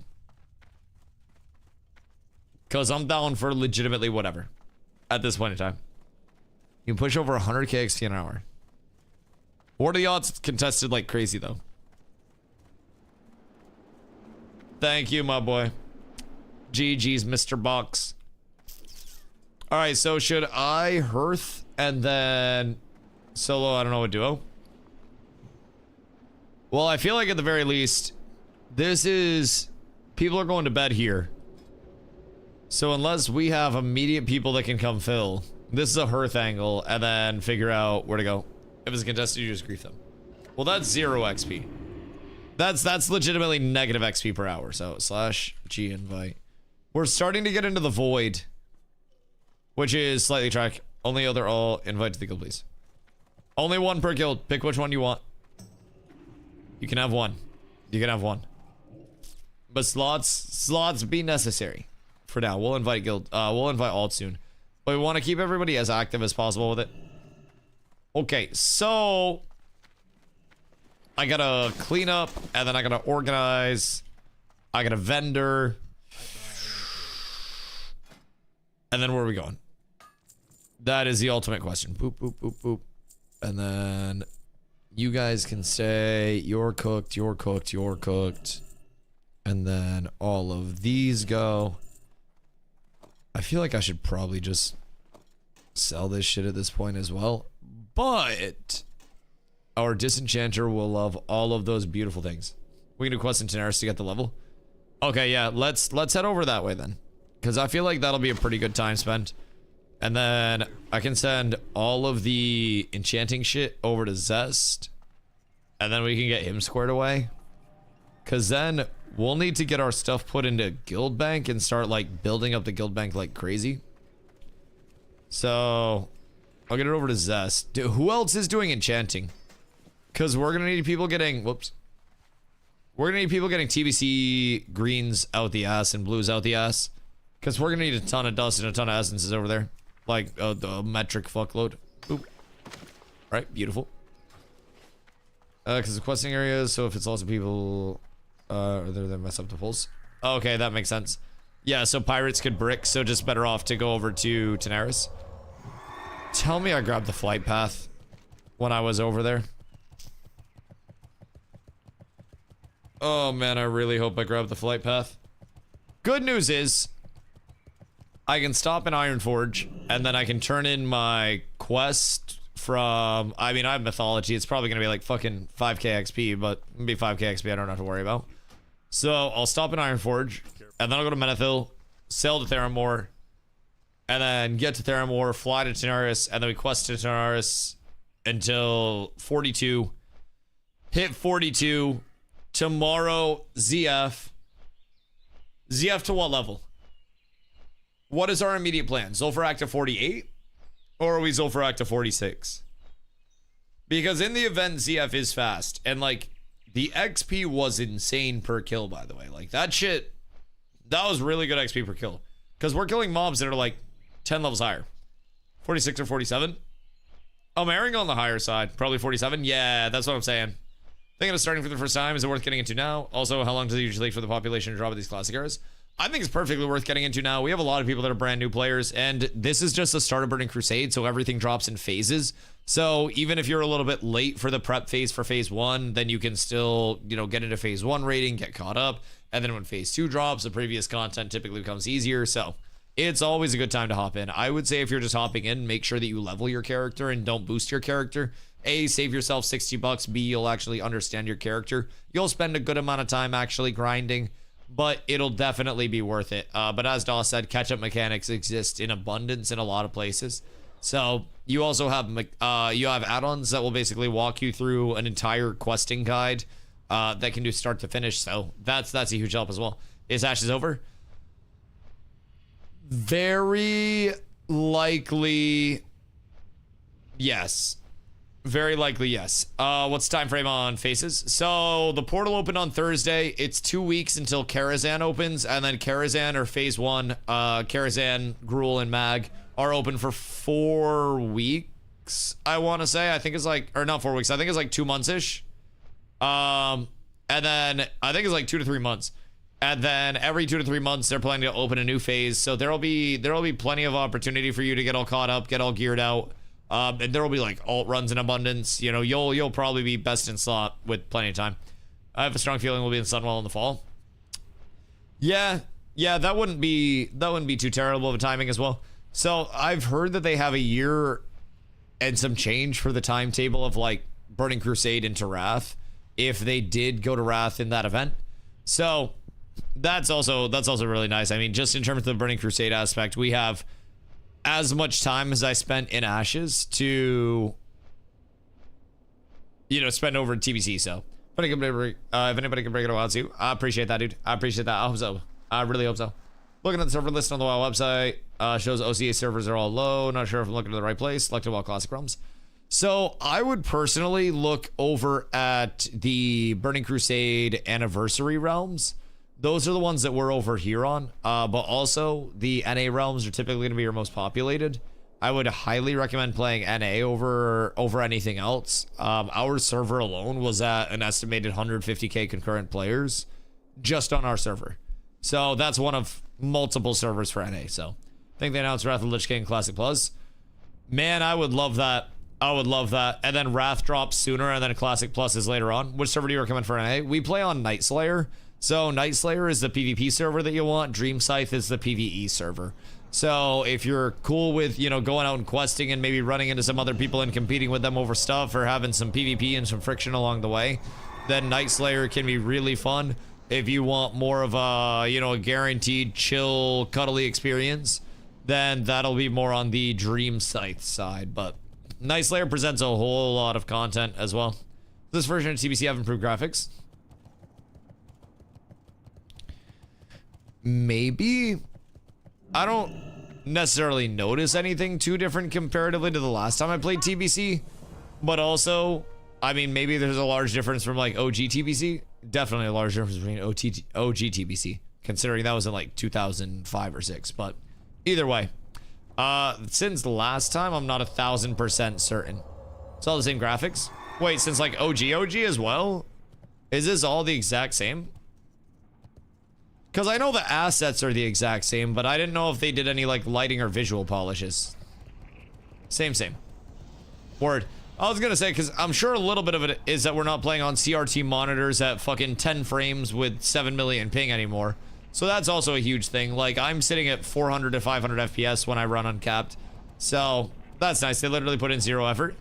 Cause I'm down for legitimately whatever. At this point in time. You can push over 100k XP an hour. What are the odds it's contested like crazy though? Thank you, my boy. GG's, Mr. Box. Alright, so should I Hearth and then solo, I don't know, a duo? Well, I feel like at the very least, this is... People are going to bed here. So unless we have immediate people that can come fill, this is a Hearth angle, and then figure out where to go. If it's contested, you just grief them. Well, that's 0 XP. That's legitimately negative XP per hour. So /G invite. We're starting to get into the void, which is slightly track. Only other all invite to the guild, please. Only one per guild. Pick which one you want. You can have one. You can have one. But slots be necessary. For now, we'll invite guild. We'll invite alt soon. But we want to keep everybody as active as possible with it. Okay, so I gotta clean up, and then I gotta organize. I got a vendor. And then where are we going? That is the ultimate question. Boop, boop, boop, boop. And then you guys can say you're cooked, you're cooked, you're cooked. And then all of these go. I feel like I should probably just sell this shit at this point as well. But our disenchanter will love all of those beautiful things. We can do quest in Tenaris to get the level. Okay, yeah, let's head over that way then. Because I feel like that'll be a pretty good time spent. And then I can send all of the enchanting shit over to Zest. And then we can get him squared away. Because then we'll need to get our stuff put into guild bank and start like building up the guild bank like crazy. So I'll get it over to Zest. Dude, who else is doing enchanting? Because we're gonna need people getting we're gonna need people getting TBC greens out the ass and blues out the ass. Because we're gonna need a ton of dust and a ton of essences over there. Like the metric fuckload. Boop. Right, beautiful. Because the questing areas, so if it's lots of people they mess up the pulls. Okay, that makes sense. Yeah, so pirates could brick, so just better off to go over to Tenaris. Tell me I grabbed the flight path when I was over there. Oh man, I really hope I grabbed the flight path. Good news is I can stop in Ironforge and then I can turn in my quest from, I mean, I have mythology. It's probably gonna be like fucking 5k XP, but it'll be 5k XP I don't have to worry about. So I'll stop in Ironforge and then I'll go to Menethil, sail to Theramore, and then get to Theramore, fly to Tenaris, and then we quest to Tenaris until 42. Hit 42. Tomorrow, ZF. ZF to what level? What is our immediate plan? Zul'Farrak to 48? Or are we Zul'Farrak to 46? Because in the event, ZF is fast. And like, the XP was insane per kill, by the way. Like, that shit, that was really good XP per kill. Because we're killing mobs that are like 10 levels higher. 46 or 47. I'm erring on the higher side. Probably 47. Yeah, that's what I'm saying. Thinking of starting for the first time. Is it worth getting into now? Also, how long does it usually take for the population to drop at these classic eras? I think it's perfectly worth getting into now. We have a lot of people that are brand new players, and this is just the start of Burning Crusade, so everything drops in phases. So even if you're a little bit late for the prep phase for phase 1, then you can still, you know, get into phase 1 rating, get caught up, and then when phase 2 drops, the previous content typically becomes easier. So it's always a good time to hop in. I would say if you're just hopping in, make sure that you level your character and don't boost your character. A, save yourself 60 bucks. B, you'll actually understand your character. You'll spend a good amount of time actually grinding, but it'll definitely be worth it. But as Dawes said, catch-up mechanics exist in abundance in a lot of places. So you also have add-ons that will basically walk you through an entire questing guide that can do start to finish. So that's a huge help as well. Is Ashes over? Very likely, yes. Very likely, yes. What's the time frame on Faces? So the portal opened on Thursday. It's 2 weeks until Karazhan opens, and then Karazhan or Phase 1, Karazhan, Gruul, and Mag are open for 4 weeks, I want to say. I think it's like, or not 4 weeks, I think it's like 2 months-ish. And then I think it's like 2 to 3 months. And then every 2 to 3 months, they're planning to open a new phase. So there'll be plenty of opportunity for you to get all caught up, get all geared out. And there will be like alt runs in abundance. You know, you'll probably be best in slot with plenty of time. I have a strong feeling we'll be in Sunwell in the fall. Yeah, that wouldn't be too terrible of a timing as well. So I've heard that they have a year and some change for the timetable of like Burning Crusade into Wrath, if they did go to Wrath in that event. So that's also really nice. I mean, just in terms of the Burning Crusade aspect, we have as much time as I spent in Ashes to, you know, spend over at TBC. So if anybody can bring it a while too, I appreciate that, dude. I appreciate that. I hope so. I really hope so. Looking at the server list on the WoW website, shows OCA servers are all low. Not sure if I'm looking to the right place. Selected WoW Classic realms. So I would personally look over at the Burning Crusade anniversary realms. Those are the ones that we're over here on, but also the NA realms are typically going to be your most populated. I would highly recommend playing NA over anything else. Our server alone was at an estimated 150k concurrent players just on our server. So that's one of multiple servers for NA. So I think they announced Wrath of the Lich King Classic Plus. Man, I would love that. I would love that. And then Wrath drops sooner and then a Classic Plus is later on. Which server do you recommend for NA? We play on Night Slayer. So Night Slayer is the PvP server that you want. Dream Scythe is the PvE server. So if you're cool with, you know, going out and questing and maybe running into some other people and competing with them over stuff or having some PvP and some friction along the way, then Night Slayer can be really fun. If you want more of a, you know, a guaranteed chill, cuddly experience, then that'll be more on the Dream Scythe side. But Night Slayer presents a whole lot of content as well. This version of TBC have improved graphics. Maybe. I don't necessarily notice anything too different comparatively to the last time I played TBC, but also, I mean, maybe there's a large difference from like OG TBC. Definitely a large difference between OG TBC, considering that was in like 2005 or 6. But either way, since the last time, I'm not 1000% certain. It's all the same graphics. Wait, since like OG as well? Is this all the exact same? Because I know the assets are the exact same, but I didn't know if they did any like lighting or visual polishes. Same. Word. I was gonna say, because I'm sure a little bit of it is that we're not playing on CRT monitors at fucking 10 frames with 7 million ping anymore. So that's also a huge thing. Like, I'm sitting at 400 to 500 FPS when I run uncapped. So that's nice. They literally put in 0 effort.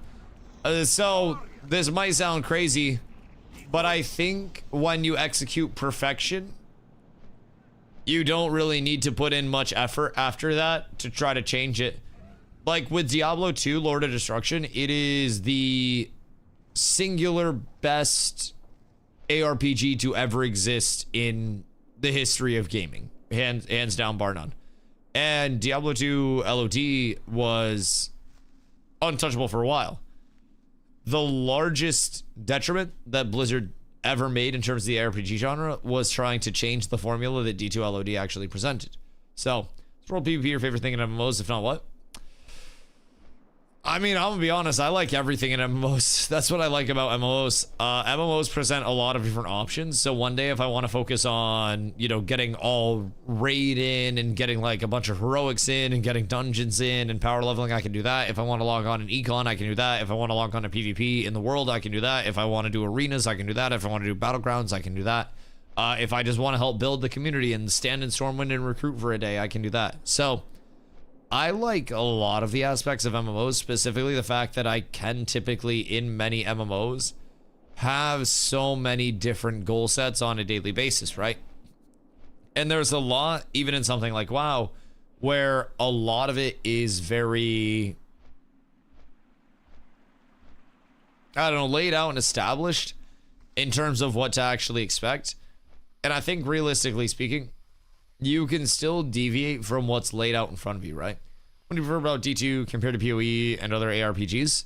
So this might sound crazy, but I think when you execute perfection, you don't really need to put in much effort after that to try to change it. Like with Diablo 2 Lord of Destruction, it is the singular best ARPG to ever exist in the history of gaming. Hands down, bar none. And Diablo 2 LOD was untouchable for a while. The largest detriment that Blizzard ever made in terms of the RPG genre was trying to change the formula that D2 LOD actually presented. So, is World PvP your favorite thing in MMOs? If not, what? I mean, I'm gonna be honest, I like everything in MMOs. That's what I like about MMOs. MMOs present a lot of different options. So one day if I want to focus on, you know, getting all raid in and getting like a bunch of heroics in and getting dungeons in and power leveling, I can do that. If I want to log on in econ, I can do that. If I want to log on to PvP in the world, I can do that. If I want to do arenas, I can do that. If I want to do battlegrounds, I can do that. If I just want to help build the community and stand in Stormwind and recruit for a day, I can do that. So I like a lot of the aspects of MMOs, specifically the fact that I can typically, in many MMOs, have so many different goal sets on a daily basis, right? And there's a lot, even in something like WoW, where a lot of it is very, I don't know, laid out and established in terms of what to actually expect. And I think realistically speaking, you can still deviate from what's laid out in front of you, right? When you've heard about D2 compared to PoE and other ARPGs,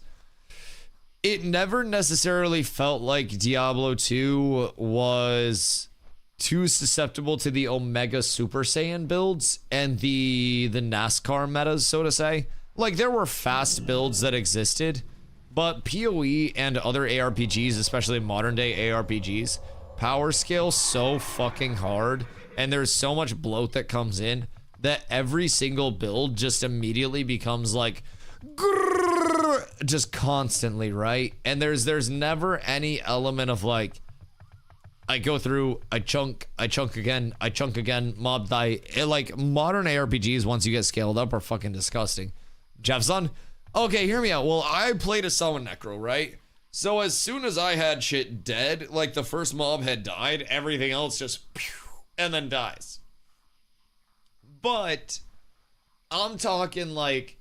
it never necessarily felt like Diablo 2 was too susceptible to the Omega Super Saiyan builds and the NASCAR metas, so to say. Like, there were fast builds that existed, but PoE and other ARPGs, especially modern day ARPGs, power scale so fucking hard, and there's so much bloat that comes in that every single build just immediately becomes like grrr, just constantly, right? And there's never any element of like, I go through, I chunk again, mob die. Like, modern ARPGs, once you get scaled up, are fucking disgusting. Jeffson? Okay, hear me out. Well, I played a Summon Necro, right? So as soon as I had shit dead, like the first mob had died, everything else just pew, and then dies. But I'm talking like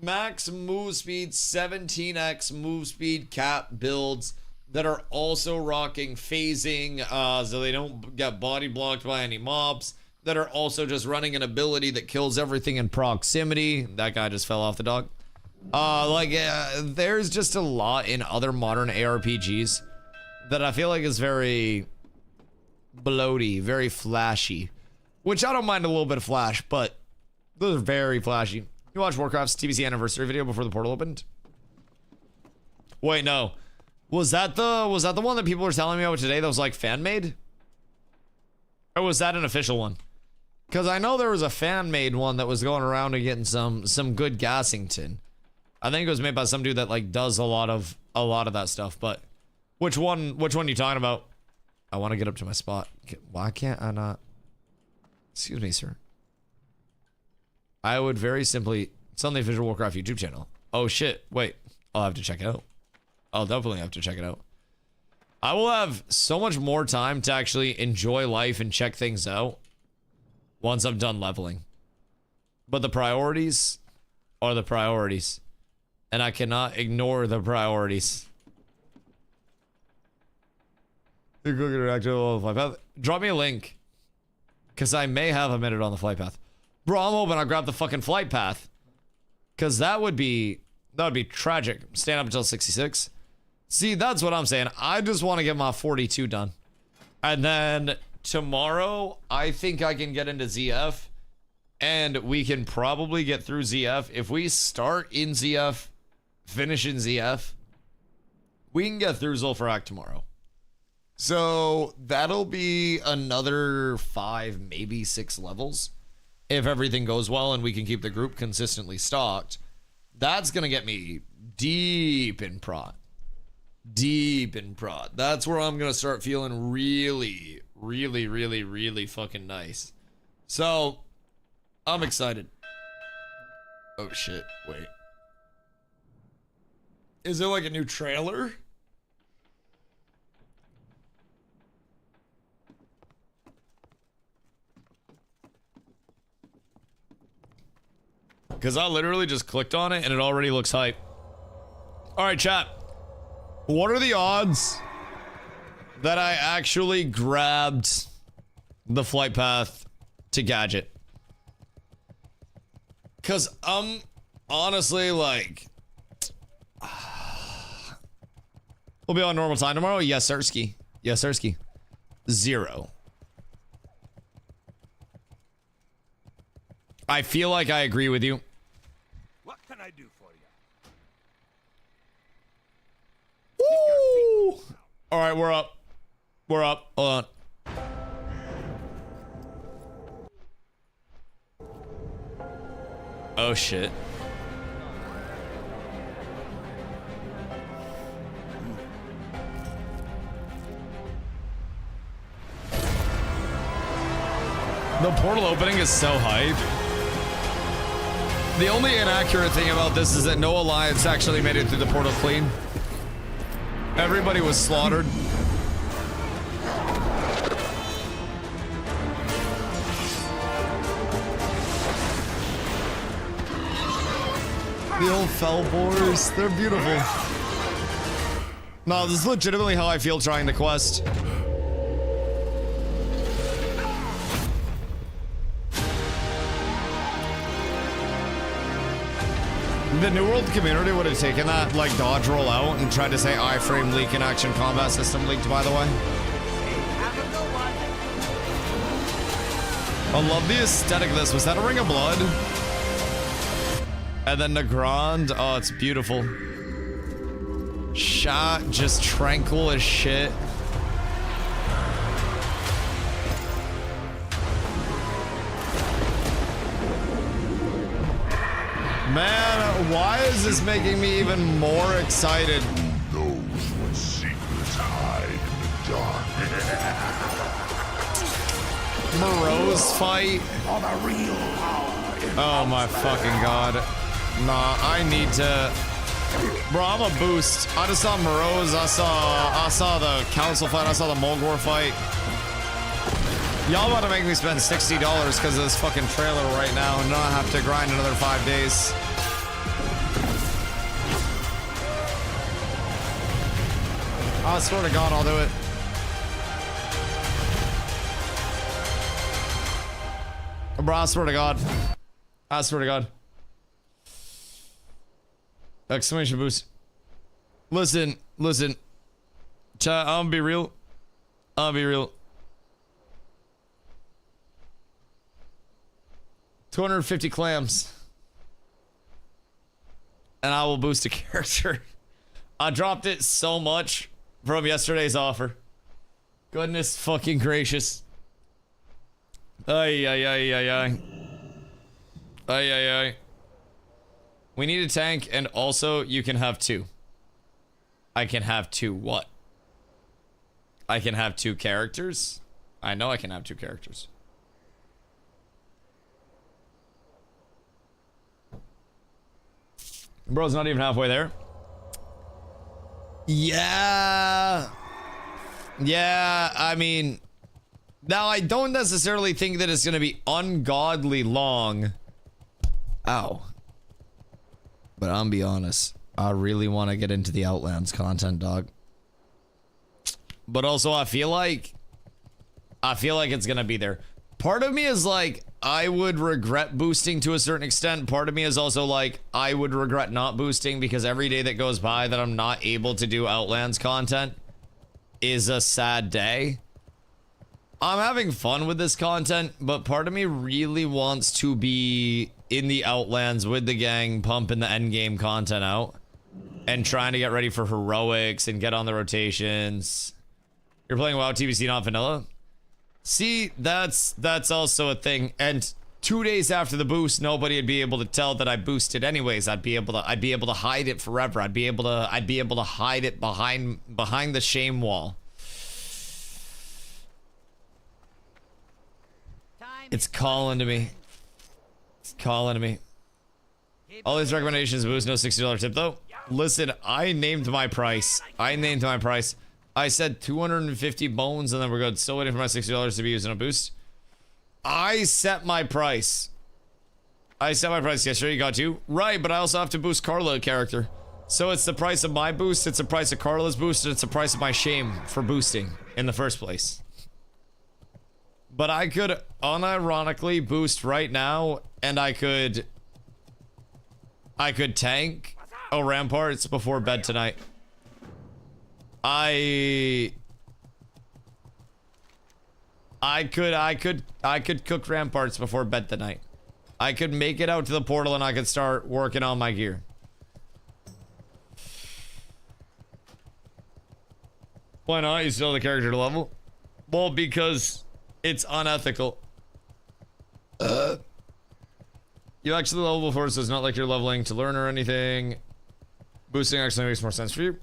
max move speed, 17x move speed cap builds that are also rocking phasing, so they don't get body blocked by any mobs, that are also just running an ability that kills everything in proximity. That guy just fell off the dog. There's just a lot in other modern ARPGs that I feel like is very bloaty, very flashy, which I don't mind a little bit of flash, but those are very flashy. You watched Warcraft's TBC anniversary video before the portal opened? Wait, no. Was that the one that people were telling me about today that was like fan made? Or was that an official one? Because I know there was a fan made one that was going around and getting some good Gassington. I think it was made by some dude that like does a lot of that stuff. But which one you talking about? I want to get up to my spot. Why can't I not? Excuse me, sir. I would very simply. It's on the official Warcraft YouTube channel. Oh shit! Wait, I'll have to check it out. I'll definitely have to check it out. I will have so much more time to actually enjoy life and check things out once I'm done leveling. But the priorities are the priorities. And I cannot ignore the priorities. You're going to interact with the flight path. Drop me a link. Because I may have a minute on the flight path. Bro, I'm hoping I'll grab the fucking flight path. Because that would be tragic. Stand up until 66. See, that's what I'm saying. I just want to get my 42 done. And then tomorrow, I think I can get into ZF. And we can probably get through ZF. If we start in ZF, finish in ZF, we can get through Zul'Farrak tomorrow. So that'll be another 5, maybe 6 levels. If everything goes well and we can keep the group consistently stocked. That's going to get me deep in prod. Deep in prod. That's where I'm going to start feeling really, really, really, really fucking nice. So, I'm excited. Oh shit, wait. Is there like a new trailer? Because I literally just clicked on it and it already looks hype. Alright, chat. What are the odds that I actually grabbed the flight path to Gadget? Because I'm honestly like... We'll be on normal time tomorrow? Yes, Sirski. Yes, Sirski. 0. I feel like I agree with you. What can I do for you? Woo! All right, we're up. We're up. Hold on. Oh shit. The portal opening is so hype. The only inaccurate thing about this is that no alliance actually made it through the portal clean. Everybody was slaughtered. The old fell boars, they're beautiful. No, this is legitimately how I feel trying the quest. The New World community would have taken that, like, dodge roll out and tried to say iframe leak in action combat system leaked, by the way. I love the aesthetic of this. Was that a Ring of Blood? And then the Grand. Oh, it's beautiful. Shot just tranquil as shit. Man, why is this making me even more excited? Who knows what secrets hide in the dark? Moreau's fight. All the real power. Oh my fucking god. Nah, I need to. Bro, I'm a boost. I just saw Moreau's. I saw the council fight. I saw the Mulgore fight. Y'all about to make me spend $60 because of this fucking trailer right now and not have to grind another 5 days. I swear to God, I'll do it. Bro, I swear to God. I swear to God. Exclamation boost. Listen. Chat, I'm gonna be real. I'll be real. 250 clams. And I will boost a character. I dropped it so much from yesterday's offer. Goodness fucking gracious. Ay. We need a tank, and also you can have two. I can have two what? I can have two characters? I know I can have two characters. Bro's not even halfway there. Yeah, I mean, now I don't necessarily think that it's gonna be ungodly long. Ow. But I'm be honest, I really want to get into the Outlands content, dog. But also I feel like it's gonna be there. Part of me is like, I would regret boosting to a certain extent. Part of me is also like, I would regret not boosting because every day that goes by that I'm not able to do Outlands content is a sad day. I'm having fun with this content, but part of me really wants to be in the Outlands with the gang, pumping the endgame content out and trying to get ready for heroics and get on the rotations. You're playing WoW TBC, not vanilla? See, that's also a thing. And 2 days after the boost, nobody would be able to tell that I boosted anyways. I'd be able to hide it forever. I'd be able to hide it behind the shame wall. It's calling to me. It's calling to me. All these recommendations boost, no $60 tip though. Listen, I named my price. I said 250 bones and then we're good. Still waiting for my $60 to be used in a boost. I set my price. Yesterday. You got you. Right, but I also have to boost Carla character. So it's the price of my boost, it's the price of Carla's boost, and it's the price of my shame for boosting in the first place. But I could unironically boost right now, and I could tank ramparts before bed tonight. I could cook ramparts before bed tonight. I could make it out to the portal and I could start working on my gear. Why not? You still have the character to level? Well, because it's unethical. You actually level before, so it's not like you're leveling to learn or anything. Boosting actually makes more sense for you.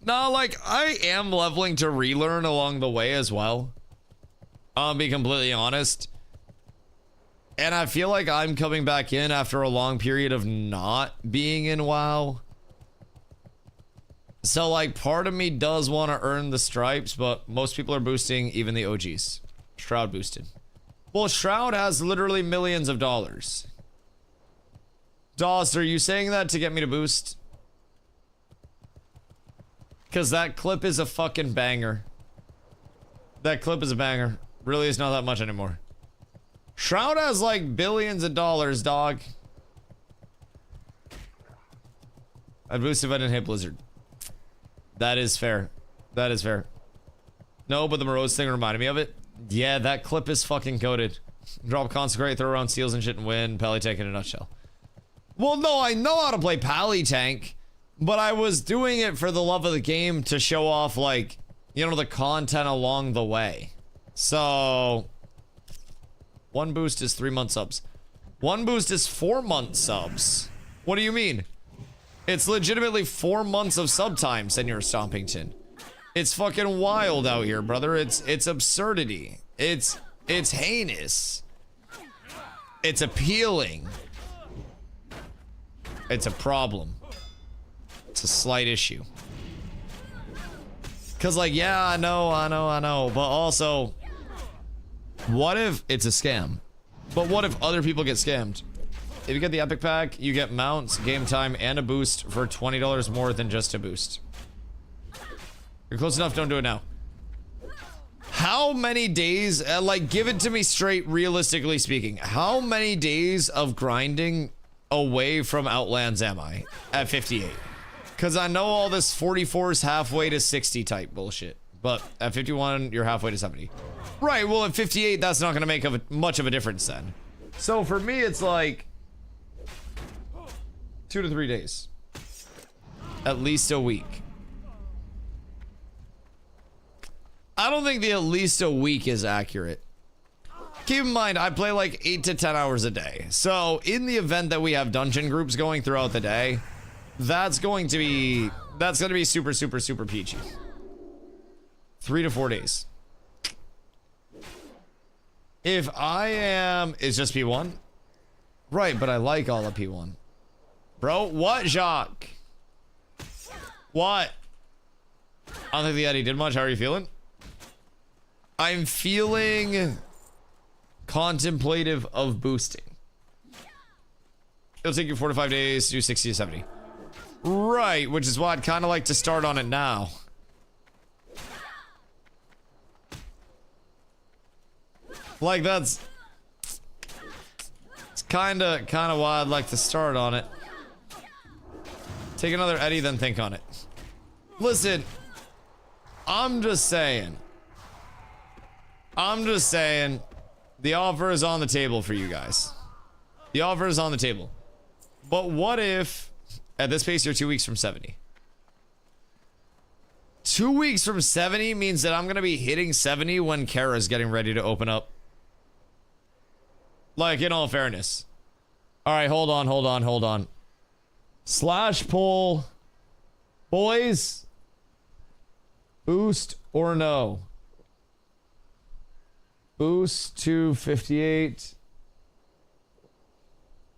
No, like, I am leveling to relearn along the way as well. I'll be completely honest. And I feel like I'm coming back in after a long period of not being in WoW. So, like, part of me does want to earn the stripes, but most people are boosting, even the OGs. Shroud boosted. Well, Shroud has literally millions of dollars. Dost, are you saying that to get me to boost? Because that clip is a fucking banger. That clip is a banger. Really is not that much anymore. Shroud has like billions of dollars, dog. I'd boost if I didn't hit Blizzard. That is fair. That is fair. No, but the Morose thing reminded me of it. Yeah, that clip is fucking coded. Drop Consecrate, throw around seals and shit and win. Pally Tank in a nutshell. Well, no, I know how to play Pally Tank, but I was doing it for the love of the game to show off, like, you know, the content along the way. So, one boost is 3 month subs. One boost is 4 month subs. What do you mean? It's legitimately 4 months of sub time, Senor Stompington. It's fucking wild out here, brother. It's absurdity. It's heinous. It's appealing. It's a problem. It's a slight issue. Cause like, yeah, I know, but also, what if it's a scam? But what if other people get scammed? If you get the epic pack, you get mounts, game time, and a boost for $20 more than just a boost. You're close enough, don't do it now. How many days, like, give it to me straight, realistically speaking. How many days of grinding away from Outlands am I at 58? Because I know all this 44 is halfway to 60 type bullshit. But at 51, you're halfway to 70. Right, well at 58, that's not going to make much of a difference then. So for me, it's like 2 to 3 days. At least a week. I don't think the at least a week is accurate. Keep in mind, I play like 8 to 10 hours a day. So in the event that we have dungeon groups going throughout the day, that's going to be super, super, super peachy. 3 to 4 days. If I am, it's just P1? Right, but I like all of P1. Bro, what, Jacques? What? I don't think the Eddie did much. How are you feeling? I'm feeling contemplative of boosting. It'll take you 4 to 5 days to do 60 to 70. Right, which is why I'd kind of like to start on it now. Like it's kind of why I'd like to start on it. Take another Eddie, then think on it. Listen, I'm just saying, the offer is on the table for you guys. The offer is on the table. But what if, at this pace, you're 2 weeks from 70? 2 weeks from 70 means that I'm going to be hitting 70 when Kara's getting ready to open up. Like, in all fairness. All right, hold on. Slash pull. Boys. Boost or no? Boost to 58.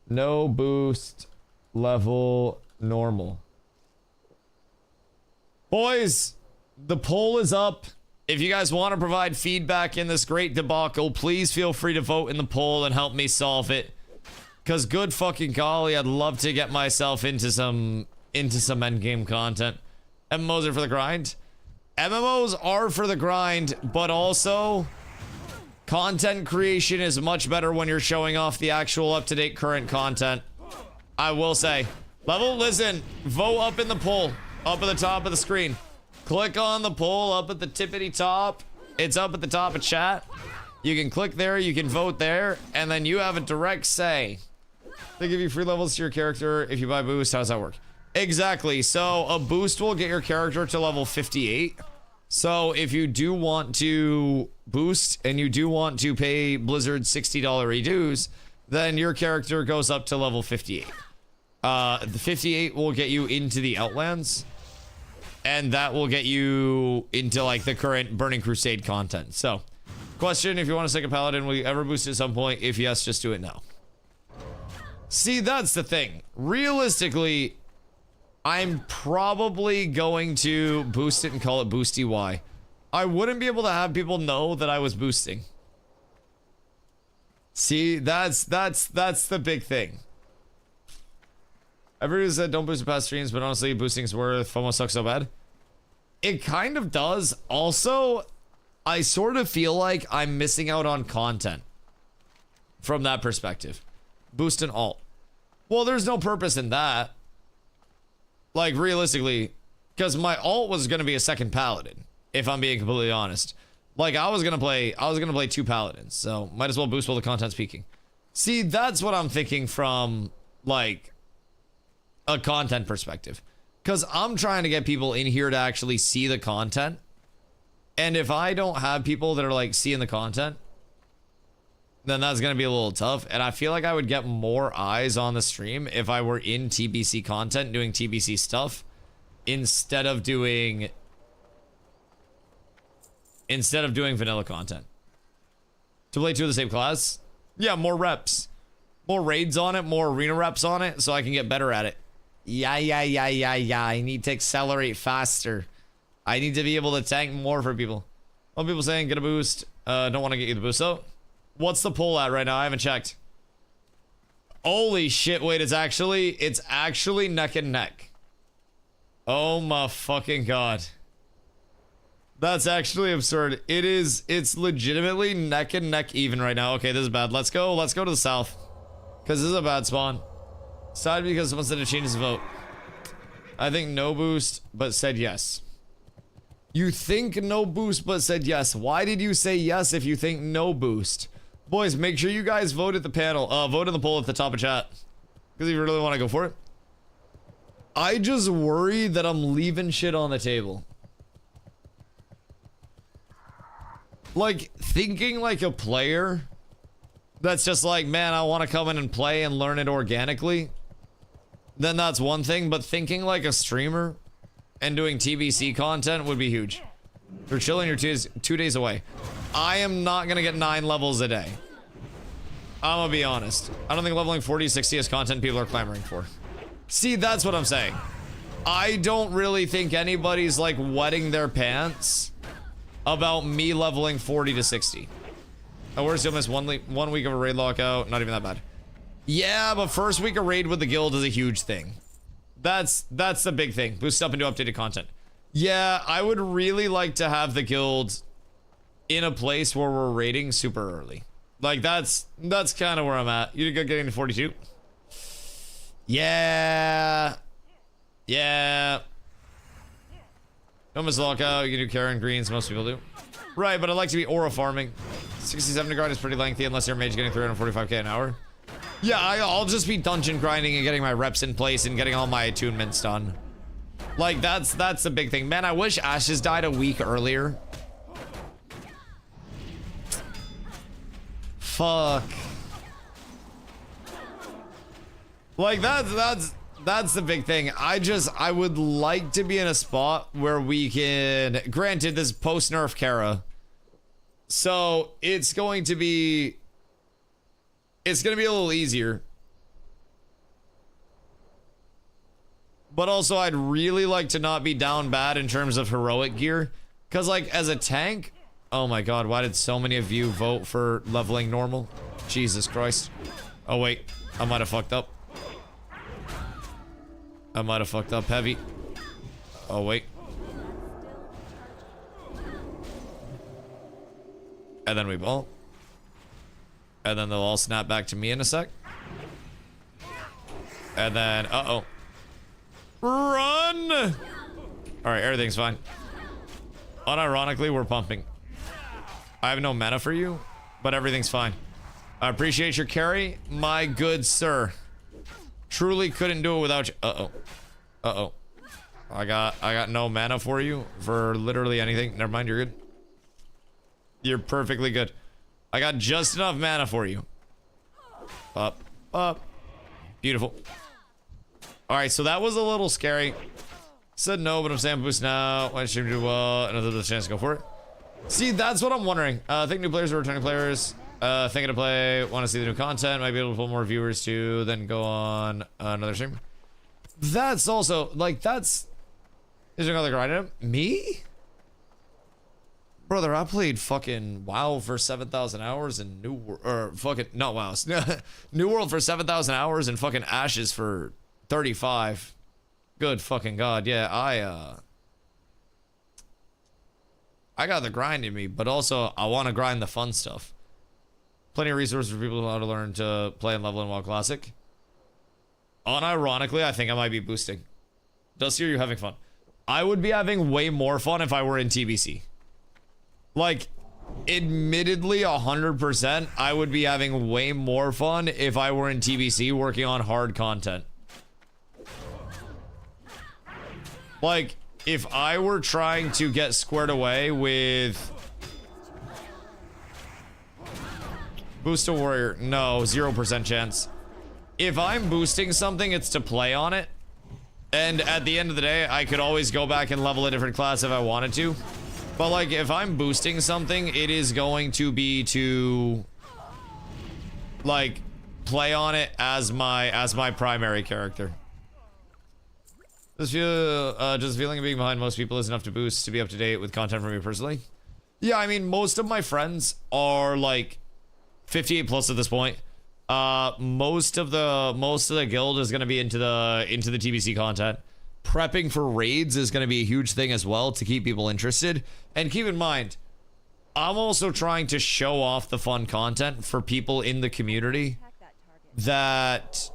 No boost. Level normal. Boys, the poll is up. If you guys want to provide feedback in this great debacle, please feel free to vote in the poll and help me solve it. Because good fucking golly, I'd love to get myself into some endgame content. MMOs are for the grind. MMOs are for the grind, but also content creation is much better when you're showing off the actual up-to-date current content. I will say. Level, listen, vote up in the poll, up at the top of the screen. Click on the poll up at the tippity top. It's up at the top of chat. You can click there, you can vote there, and then you have a direct say. They give you free levels to your character if you buy boost. How does that work? Exactly. So a boost will get your character to level 58. So if you do want to boost and you do want to pay Blizzard $60 redos, then your character goes up to level 58. The 58 will get you into the Outlands, and that will get you into like the current Burning Crusade content. So, question, if you want to take a Paladin, will you ever boost at some point? If yes, just do it now. See, that's the thing. Realistically, I'm probably going to boost it and call it DustyWhy. I wouldn't be able to have people know that I was boosting. See, that's the big thing. Everybody said don't boost past streams, but honestly, boosting's worth. FOMO sucks so bad. It kind of does. Also, I sort of feel like I'm missing out on content from that perspective. Boost and alt. Well, there's no purpose in that. Like, realistically, because my alt was going to be a second Paladin, if I'm being completely honest. Like, I was going to play 2 Paladins, so might as well boost while the content's peaking. See, that's what I'm thinking from, like, a content perspective. Because I'm trying to get people in here to actually see the content. And if I don't have people that are, like, seeing the content, then that's going to be a little tough. And I feel like I would get more eyes on the stream if I were in TBC content, doing TBC stuff, instead of doing vanilla content. To play 2 of the same class? Yeah, more reps. More raids on it, more arena reps on it, so I can get better at it. Yeah. I need to accelerate faster. I need to be able to tank more for people. What people saying, get a boost. Don't want to get you the boost, though. What's the poll at right now? I haven't checked. Holy shit, wait, it's actually neck and neck. Oh my fucking god. That's actually absurd. It's legitimately neck and neck even right now. Okay, this is bad. Let's go to the south. Because this is a bad spawn. Sad because someone said to change his vote. I think no boost, but said yes. You think no boost, but said yes. Why did you say yes if you think no boost? Boys, make sure you guys vote at the panel. Vote in the poll at the top of chat. Because if you really want to go for it. I just worry that I'm leaving shit on the table. Like, thinking like a player that's just like, man, I want to come in and play and learn it organically, then that's one thing. But thinking like a streamer and doing TBC content would be huge. You're chilling, you're 2 days away. I am not going to get 9 levels a day. I'm going to be honest. I don't think leveling 40, 60 is content people are clamoring for. See, that's what I'm saying. I don't really think anybody's like wetting their pants about me leveling 40 to 60. I worst, you'll miss 1 week of a raid lockout. Not even that bad. Yeah, but first week of raid with the guild is a huge thing. That's the big thing. Boost up into updated content. Yeah, I would really like to have the guild in a place where we're raiding super early. Like, that's kind of where I'm at. You good getting to 42? Yeah. Don't miss lockout. You can do Karen Greens. Most people do. Right, but I like to be aura farming. 67 to grind is pretty lengthy unless you're a mage getting 345k an hour. Yeah, I'll just be dungeon grinding and getting my reps in place and getting all my attunements done. Like, that's the big thing. Man, I wish Ashes died a week earlier. Fuck. Like, that's the big thing. I would like to be in a spot where we can, granted, this post-nerf Kara, so it's going to be a little easier. But also, I'd really like to not be down bad in terms of heroic gear. Because, like, as a tank... Oh my god, why did so many of you vote for leveling normal? Jesus Christ. Oh wait, I might have fucked up. I might have fucked up heavy. Oh wait. And then we ball. And then they'll all snap back to me in a sec. And then, uh-oh. Run! Alright, everything's fine. Unironically, we're pumping. I have no mana for you, but everything's fine. I appreciate your carry, my good sir. Truly couldn't do it without you. Uh-oh. Uh-oh. I got no mana for you for literally anything. Never mind, you're good. You're perfectly good. I got just enough mana for you. Up, up. Beautiful. All right, so that was a little scary. Said no, but I'm saying boost now. Why should do well? Another chance to go for it. See, that's what I'm wondering. Think new players or returning players. Thinking to play. Want to see the new content. Might be able to pull more viewers too. Then go on another stream. That's also like that's. Is there another grind in him? Me? Brother, I played fucking WoW for 7,000 hours and New World, or fucking, not WoW, New World for 7,000 hours and fucking Ashes for 35. Good fucking God. Yeah, I got the grind in me, but also I want to grind the fun stuff. Plenty of resources for people who want to learn to play and level in WoW Classic. Unironically, I think I might be boosting. Dusty, are you having fun? I would be having way more fun if I were in TBC. Like, admittedly, 100%, I would be having way more fun if I were in TBC working on hard content. Like, if I were trying to get squared away with... Boost a warrior. No, 0% chance. If I'm boosting something, it's to play on it. And at the end of the day, I could always go back and level a different class if I wanted to. But like, if I'm boosting something, it is going to be to like play on it as my primary character. Just feeling of being behind most people is enough to boost to be up to date with content from me personally. Yeah, I mean, most of my friends are like 58 plus at this point. Most of the guild is going to be into the TBC content. Prepping for raids is going to be a huge thing as well to keep people interested. And keep in mind, I'm also trying to show off the fun content for people in the community that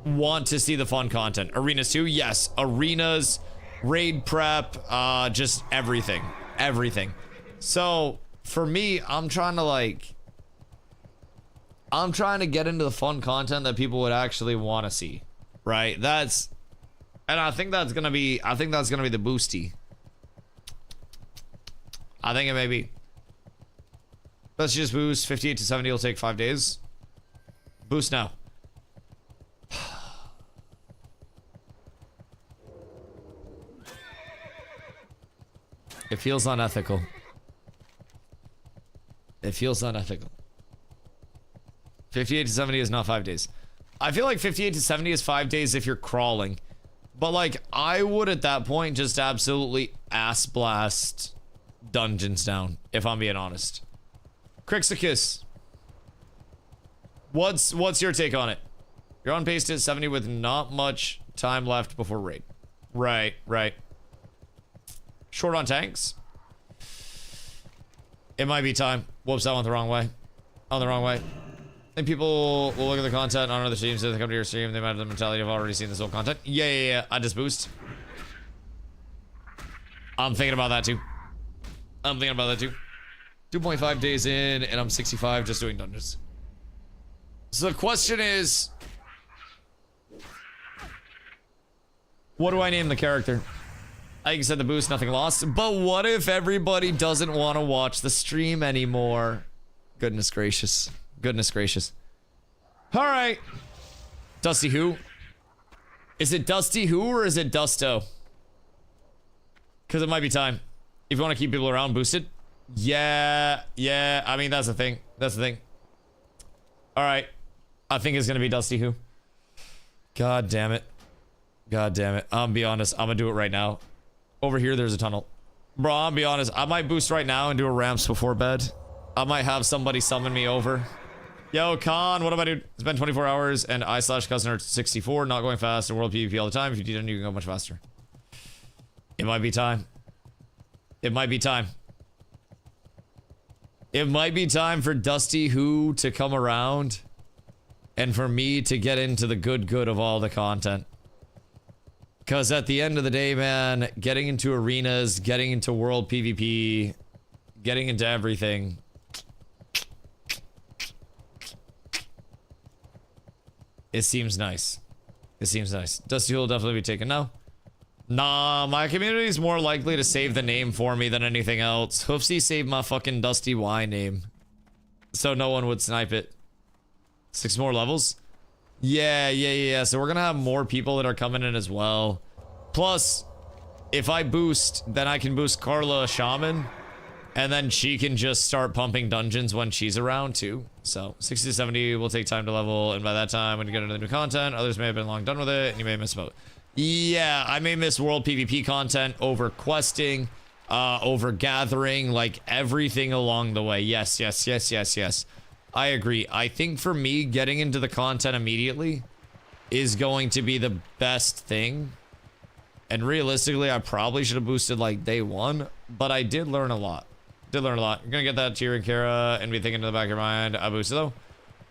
want to see the fun content. Arenas too? Yes. Arenas, raid prep, just everything. Everything. So, for me, I'm trying to get into the fun content that people would actually want to see. Right? And I think that's gonna be the boosty. I think it may be. Let's just boost 58 to 70 will take 5 days. Boost now. It feels unethical. It feels unethical. 58 to 70 is not 5 days. I feel like 58 to 70 is 5 days if you're crawling. But like, I would at that point just absolutely ass blast dungeons down, if I'm being honest. Crixicus. What's your take on it? You're on pace to 70 with not much time left before raid. Right. Short on tanks. It might be time. Whoops, that went the wrong way. On the wrong way. I think people will look at the content on other streams if they come to your stream. They might have the mentality of already seen this whole content. Yeah. I just boost. I'm thinking about that too. 2.5 days in, and I'm 65 just doing dungeons. So the question is, what do I name the character? Like you said, the boost, nothing lost. But what if everybody doesn't want to watch the stream anymore? Goodness gracious. All right. Dusty who? Is it Dusty who or is it Dusto? Because it might be time. If you want to keep people around boosted. Yeah. I mean, that's the thing. All right. I think it's going to be Dusty who. God damn it. I'll be honest. I'm going to do it right now. Over here, there's a tunnel. Bro, I'll be honest. I might boost right now and do a ramps before bed. I might have somebody summon me over. Yo, Khan, what am I doing? It's been 24 hours and I/cousin are 64, not going fast in world PvP all the time. If you didn't, you can go much faster. It might be time. It might be time for Dusty Who to come around and for me to get into the good of all the content. Because at the end of the day, man, getting into arenas, getting into world PvP, getting into everything. It seems nice. Dusty will definitely be taken now. Nah, my community is more likely to save the name for me than anything else. Hoofsy saved my fucking DustyWhy name, so no one would snipe it. 6 more levels? Yeah. So we're gonna have more people that are coming in as well. Plus, if I boost, then I can boost Carla Shaman, and then she can just start pumping dungeons when she's around too. So 60 to 70 will take time to level, and by that time, when you get into the new content, others may have been long done with it, and you may miss about. Yeah, I may miss world PvP content over questing, over gathering, like everything along the way. Yes. I agree. I think for me, getting into the content immediately is going to be the best thing. And realistically, I probably should have boosted like day 1, but I did learn a lot. You're gonna get that tier in Kara and be thinking in the back of your mind, I boosted though.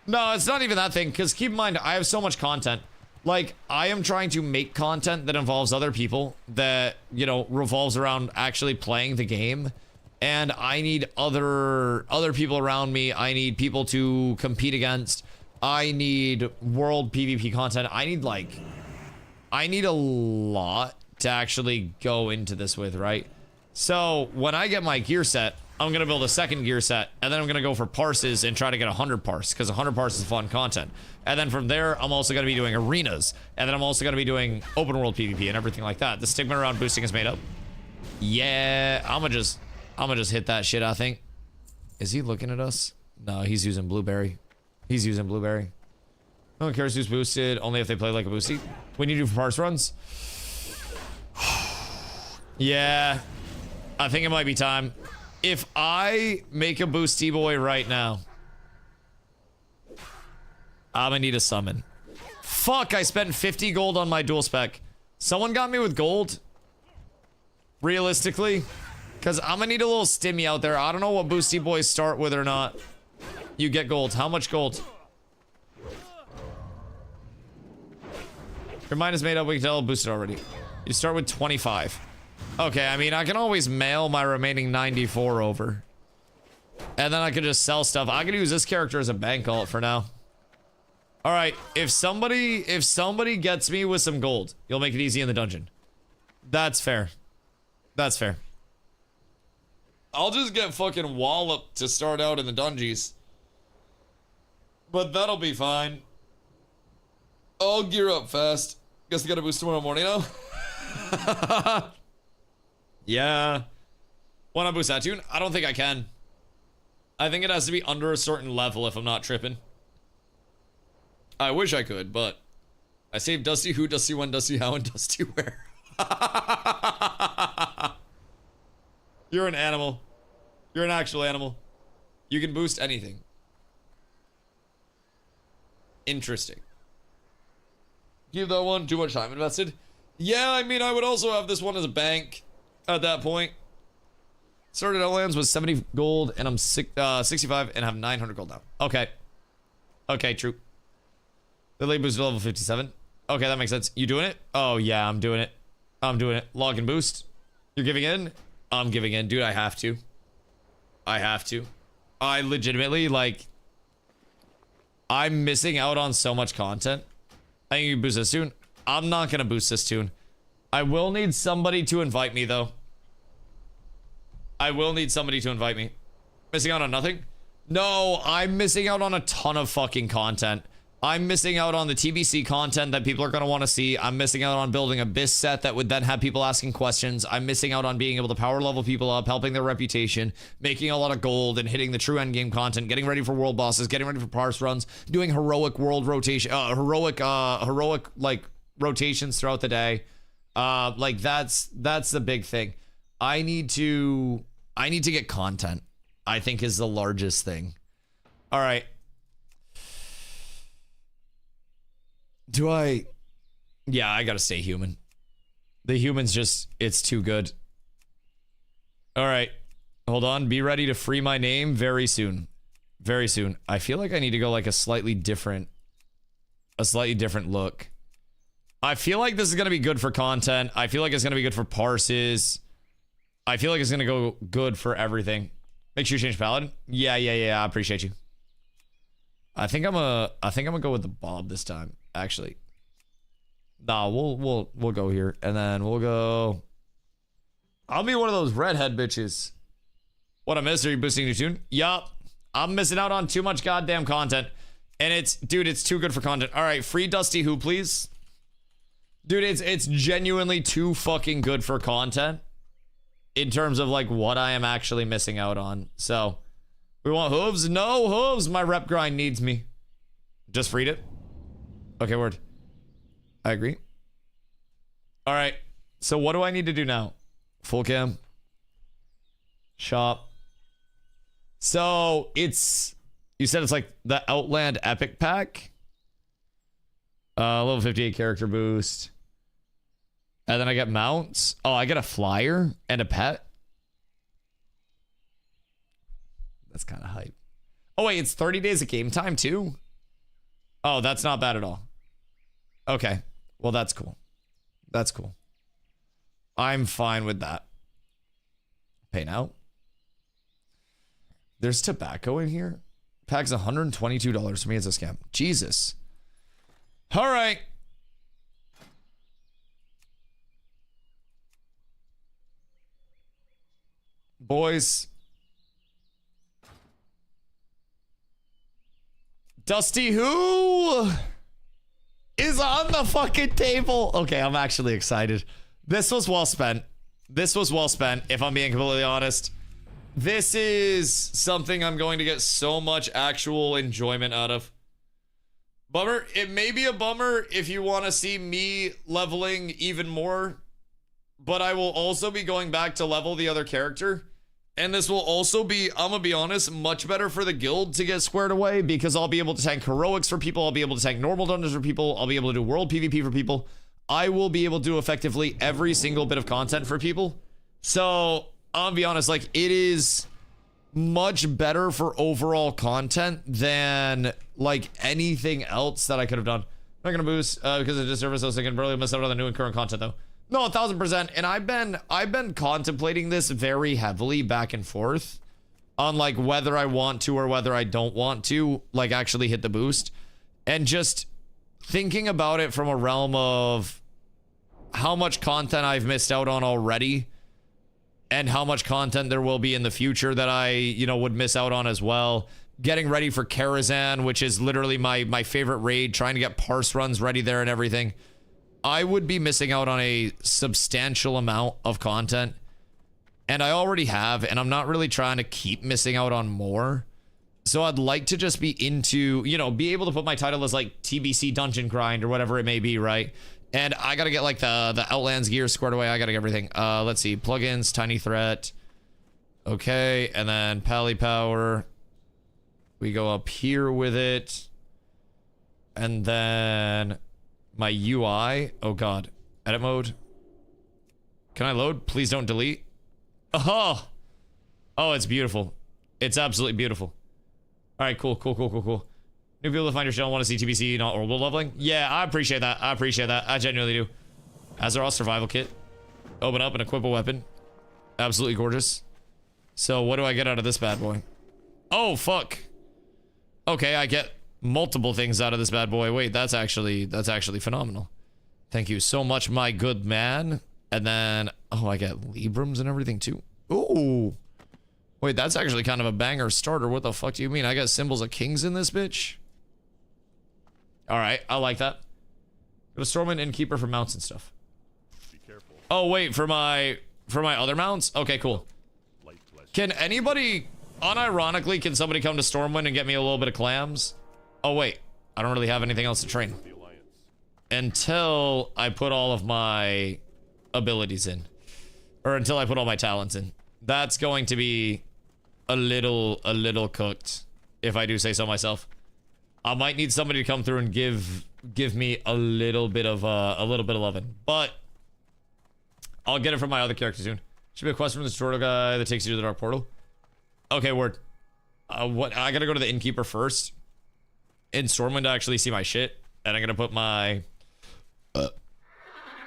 No, it's not even that thing, because keep in mind, I have so much content. Like, I am trying to make content that involves other people, that, you know, revolves around actually playing the game. And I need other people around me. I need people to compete against. I need world PvP content. I need a lot to actually go into this with, right? So when I get my gear set, I'm going to build a second gear set, and then I'm going to go for parses and try to get 100 parse, because 100 parse is fun content. And then from there, I'm also going to be doing arenas, and then I'm also going to be doing open world PvP and everything like that. The stigma around boosting is made up. Yeah, I'm gonna just hit that shit, I think. Is he looking at us? No, he's using Blueberry. No one cares who's boosted, only if they play like a boosty. What do you do for parse runs? Yeah, I think it might be time. If I make a boosty boy right now, I'm gonna need a summon. Fuck, I spent 50 gold on my dual spec. Someone got me with gold? Realistically? Because I'm gonna need a little stimmy out there. I don't know what boosty boys start with or not. You get gold. How much gold? Your mind is made up, we can tell, boosted already. You start with 25. Okay, I mean, I can always mail my remaining 94 over. And then I could just sell stuff. I could use this character as a bank alt for now. Alright, if somebody gets me with some gold, you'll make it easy in the dungeon. That's fair. That's fair. I'll just get fucking walloped to start out in the dungeons. But that'll be fine. I'll gear up fast. Guess I gotta boost tomorrow morning now. Yeah. Wanna boost that tune? I don't think I can. I think it has to be under a certain level if I'm not tripping. I wish I could, but I saved Dusty Who, Dusty When, Dusty How, and Dusty Where. You're an animal. You're an actual animal. You can boost anything. Interesting. Give that one too much time invested. Yeah, I mean, I would also have this one as a bank at that point. Started Outlands with 70 gold, and I'm 65 and have 900 gold now. Okay. Okay, true. The late boost to level 57. Okay, that makes sense. You doing it? Oh, yeah, I'm doing it. I'm doing it. Log and boost. You're giving in? I'm giving in. Dude, I have to. I have to. I legitimately, like... I'm missing out on so much content. I think you can boost this tune. I'm not gonna boost this tune. I will need somebody to invite me, though. I will need somebody to invite me. Missing out on nothing? No, I'm missing out on a ton of fucking content. I'm missing out on the TBC content that people are going to want to see. I'm missing out on building a BIS set that would then have people asking questions. I'm missing out on being able to power level people up, helping their reputation, making a lot of gold and hitting the true endgame content, getting ready for world bosses, getting ready for parse runs, doing heroic world rotation, heroic like rotations throughout the day. Like that's the big thing. I need to get content, I think, is the largest thing. All right. Yeah, I gotta stay human. The humans just, it's too good. All right, hold on. Be ready to free my name very soon. Very soon. I feel like I need to go like a slightly different look. I feel like this is gonna be good for content. I feel like it's gonna be good for parses. I feel like it's gonna go good for everything. Make sure you change paladin. Yeah. I appreciate you. I think I'm gonna go with the Bob this time. Actually, Nah, we'll go here. And then we'll go. I'll be one of those redhead bitches. What I miss? Are you boosting your tune? Yup. I'm missing out on too much goddamn content. And it's, dude, it's too good for content. All right, free Dusty Who, please. Dude, it's genuinely too fucking good for content in terms of like what I am actually missing out on. So, we want hooves? No hooves. My rep grind needs me. Just freed it. Okay, word. I agree. All right. So what do I need to do now? Full cam. Shop. So it's, you said it's like the Outland Epic Pack. Level 58 character boost. And then I get mounts. Oh, I get a flyer and a pet. That's kind of hype. Oh, wait, it's 30 days of game time too? Oh, that's not bad at all. Okay. Well, that's cool. That's cool. I'm fine with that. Pay now. There's tobacco in here. Pack's $122 for me. It's a scam. Jesus. All right. Boys. Dusty Who is on the fucking table. Okay, I'm actually excited. This was well spent. This was well spent, if I'm being completely honest. This is something I'm going to get so much actual enjoyment out of. Bummer. It may be a bummer if you want to see me leveling even more, but I will also be going back to level the other character. And this will also be, I'm gonna be honest, much better for the guild to get squared away because I'll be able to tank heroics for people. I'll be able to tank normal dungeons for people. I'll be able to do world PvP for people. I will be able to do effectively every single bit of content for people. So I'll be honest, like it is much better for overall content than like anything else that I could have done. I'm not gonna boost because of disservice. So I can barely miss out on the new and current content though. No, 1000%. And I've been contemplating this very heavily back and forth on like whether I want to or whether I don't want to like actually hit the boost, and just thinking about it from a realm of how much content I've missed out on already and how much content there will be in the future that I, you know, would miss out on as well. Getting ready for Karazhan, which is literally my favorite raid, trying to get parse runs ready there and everything. I would be missing out on a substantial amount of content, and I already have, and I'm not really trying to keep missing out on more. So I'd like to just be into, you know, be able to put my title as like TBC dungeon grind or whatever it may be, right? And I gotta get like the Outlands gear squared away. I gotta get everything. Let's see, plugins, tiny threat. Okay, and then Pally Power. We go up here with it, and then my UI. Oh god, edit mode. Can I load? Please don't delete. Oh, it's beautiful. It's absolutely beautiful. All right, cool. New people to find your channel want to see TBC, not orbital leveling. Yeah, I appreciate that. I genuinely do. Azeroth survival kit. Open up and equip a weapon. Absolutely gorgeous. So what do I get out of this bad boy? Oh fuck. Okay, I get multiple things out of this bad boy. Wait, that's actually phenomenal. Thank you so much, my good man. And then, oh, I get Librams and everything too. Ooh. Wait, that's actually kind of a banger starter. What the fuck do you mean? I got symbols of kings in this bitch? All right, I like that. Go to Stormwind Innkeeper for mounts and stuff. Be careful. Oh, wait, for my other mounts? Okay, cool. Can anybody, unironically, can somebody come to Stormwind and get me a little bit of clams? Oh, wait. I don't really have anything else to train. The Alliance. Until I put all of my abilities in. Or until I put all my talents in. That's going to be a little cooked, if I do say so myself. I might need somebody to come through and give me a little bit of loving. But I'll get it from my other character soon. Should be a quest from the tutorial guy that takes you to the Dark Portal. Okay, word. What? I gotta go to the Innkeeper first in Stormwind to actually see my shit, and I'm gonna put my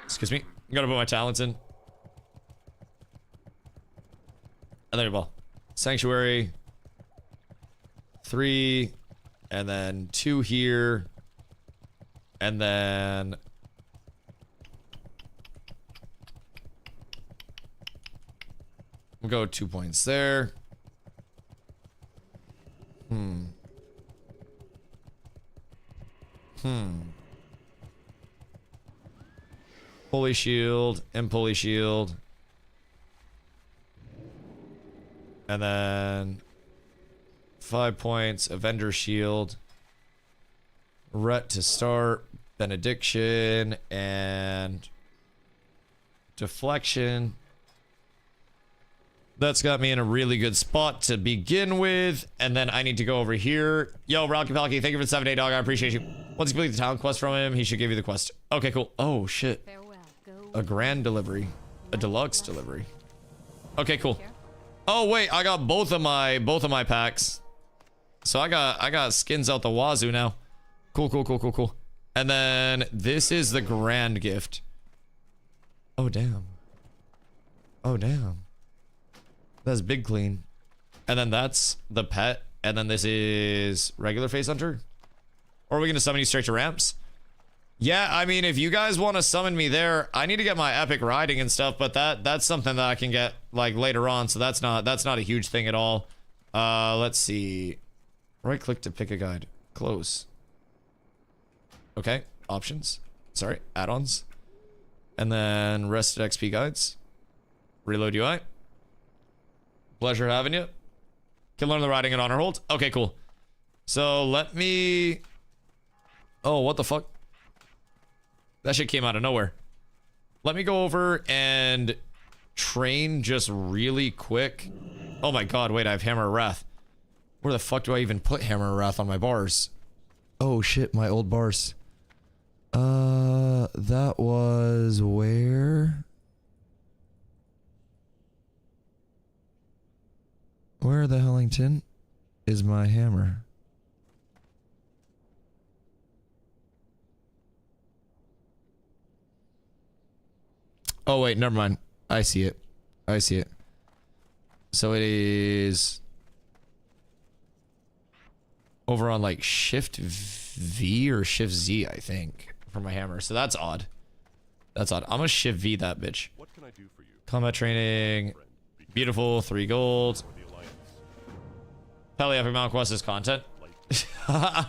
excuse me. I'm gonna put my talents in. And there you go. Sanctuary. 3, and then 2 here, and then We'll go 2 points there. Pulley shield and pulley shield. And then 5 points, Avenger shield. Ret to start, benediction, and deflection. That's got me in a really good spot to begin with. And then I need to go over here. Yo, Rocky Palky, thank you for the 7-day dog. I appreciate you. Once you complete the town quest from him, he should give you the quest. Okay, cool. Oh, shit. Farewell. Go. A grand delivery. A deluxe delivery. Okay, cool. Oh, wait. I got both of my packs. So I got skins out the wazoo now. Cool, cool, cool, cool, cool. And then this is the grand gift. Oh, damn. Oh, damn. That's big clean. And then that's the pet. And then this is regular face hunter. Or are we going to summon you straight to ramps? Yeah, I mean, if you guys want to summon me there, I need to get my epic riding and stuff, but that's something that I can get like later on, so that's not a huge thing at all. Let's see. Right click to pick a guide. Close. Okay, options. Sorry, add-ons. And then rested XP guides. Reload UI. Pleasure having you. Can learn the riding and honor hold. Okay, cool. So let me... Oh, what the fuck? That shit came out of nowhere. Let me go over and train just really quick. Oh my god, wait, I have Hammer of Wrath. Where the fuck do I even put Hammer of Wrath on my bars? Oh shit, my old bars. That was where? Where the Hellington is my hammer? Oh wait, never mind. I see it. I see it. So it is over on like Shift V or Shift Z, I think, for my hammer. So that's odd. That's odd. I'm gonna Shift V that bitch. What can I do for you? Combat training. Beautiful. 3 gold. Pelly Epic Mount Quest is content. I'm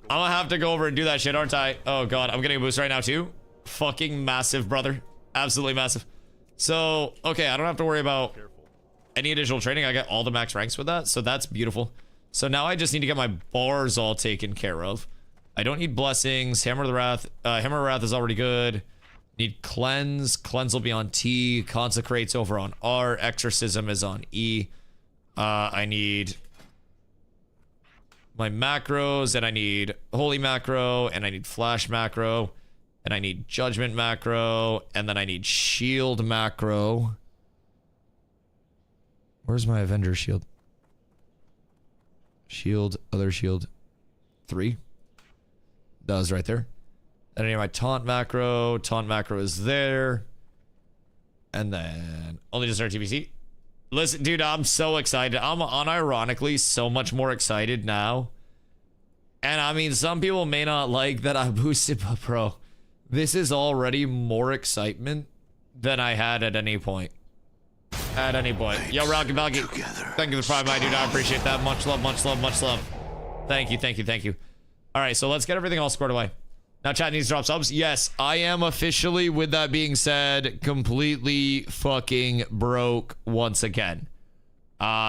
gonna have to go over and do that shit, aren't I? Oh god, I'm getting a boost right now too. Fucking massive, brother. Absolutely massive. So, okay, I don't have to worry about any additional training. I get all the max ranks with that, so that's beautiful. So now I just need to get my bars all taken care of. I don't need blessings. Hammer of the Wrath. Hammer of Wrath is already good. Need cleanse. Cleanse will be on T. Consecrate's over on R. Exorcism is on E. I need my macros, and I need holy macro, and I need flash macro, and I need judgment macro, and then I need shield macro. Where's my Avenger shield? Shield, other shield. 3. That was right there. And I need my taunt macro. Taunt macro is there. And then only just start TBC. Listen, dude, I'm so excited. I'm unironically so much more excited now. And I mean, some people may not like that I boosted, but bro, this is already more excitement than I had at any point. At any point. Yo, Rocky Balky, thank you for the prime, my dude. I appreciate that. Much love, much love, much love. Thank you, thank you, thank you. All right, so let's get everything all squared away. Now, chat needs to drop subs. Yes, I am officially, with that being said, completely fucking broke once again.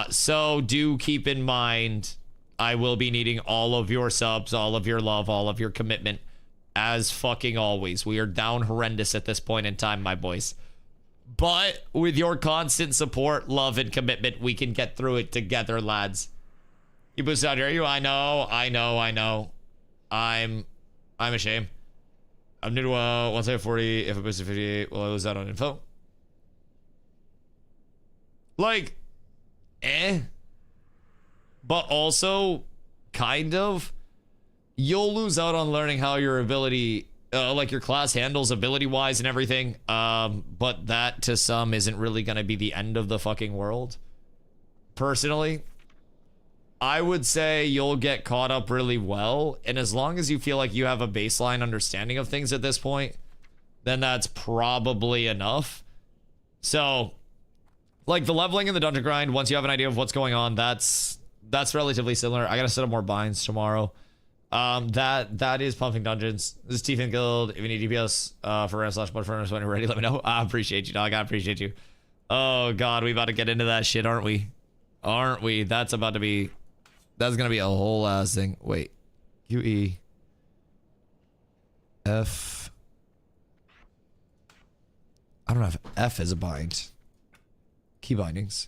So do keep in mind, I will be needing all of your subs, all of your love, all of your commitment, as fucking always. We are down horrendous at this point in time, my boys. But with your constant support, love, and commitment, we can get through it together, lads. You boosted out here, you? I know, I know, I know. I'm ashamed. I'm new to once I hit 40. If I boosted 58, will I lose out on info? Like, but also, kind of, you'll lose out on learning how your ability, like your class handles ability-wise and everything. But that, to some, isn't really going to be the end of the fucking world. Personally, I would say you'll get caught up really well. And as long as you feel like you have a baseline understanding of things at this point, then that's probably enough. So, like the leveling in the dungeon grind, once you have an idea of what's going on, that's relatively similar. I gotta set up more binds tomorrow. That is pumping dungeons. This is Tiefin Guild. If you need DPS for ram/blood furnace when you're ready, let me know. I appreciate you, dog. I appreciate you. Oh god, we about to get into that shit, aren't we? Aren't we? That's gonna be a whole ass thing. Wait. QE F. I don't know if F is a bind. Key bindings.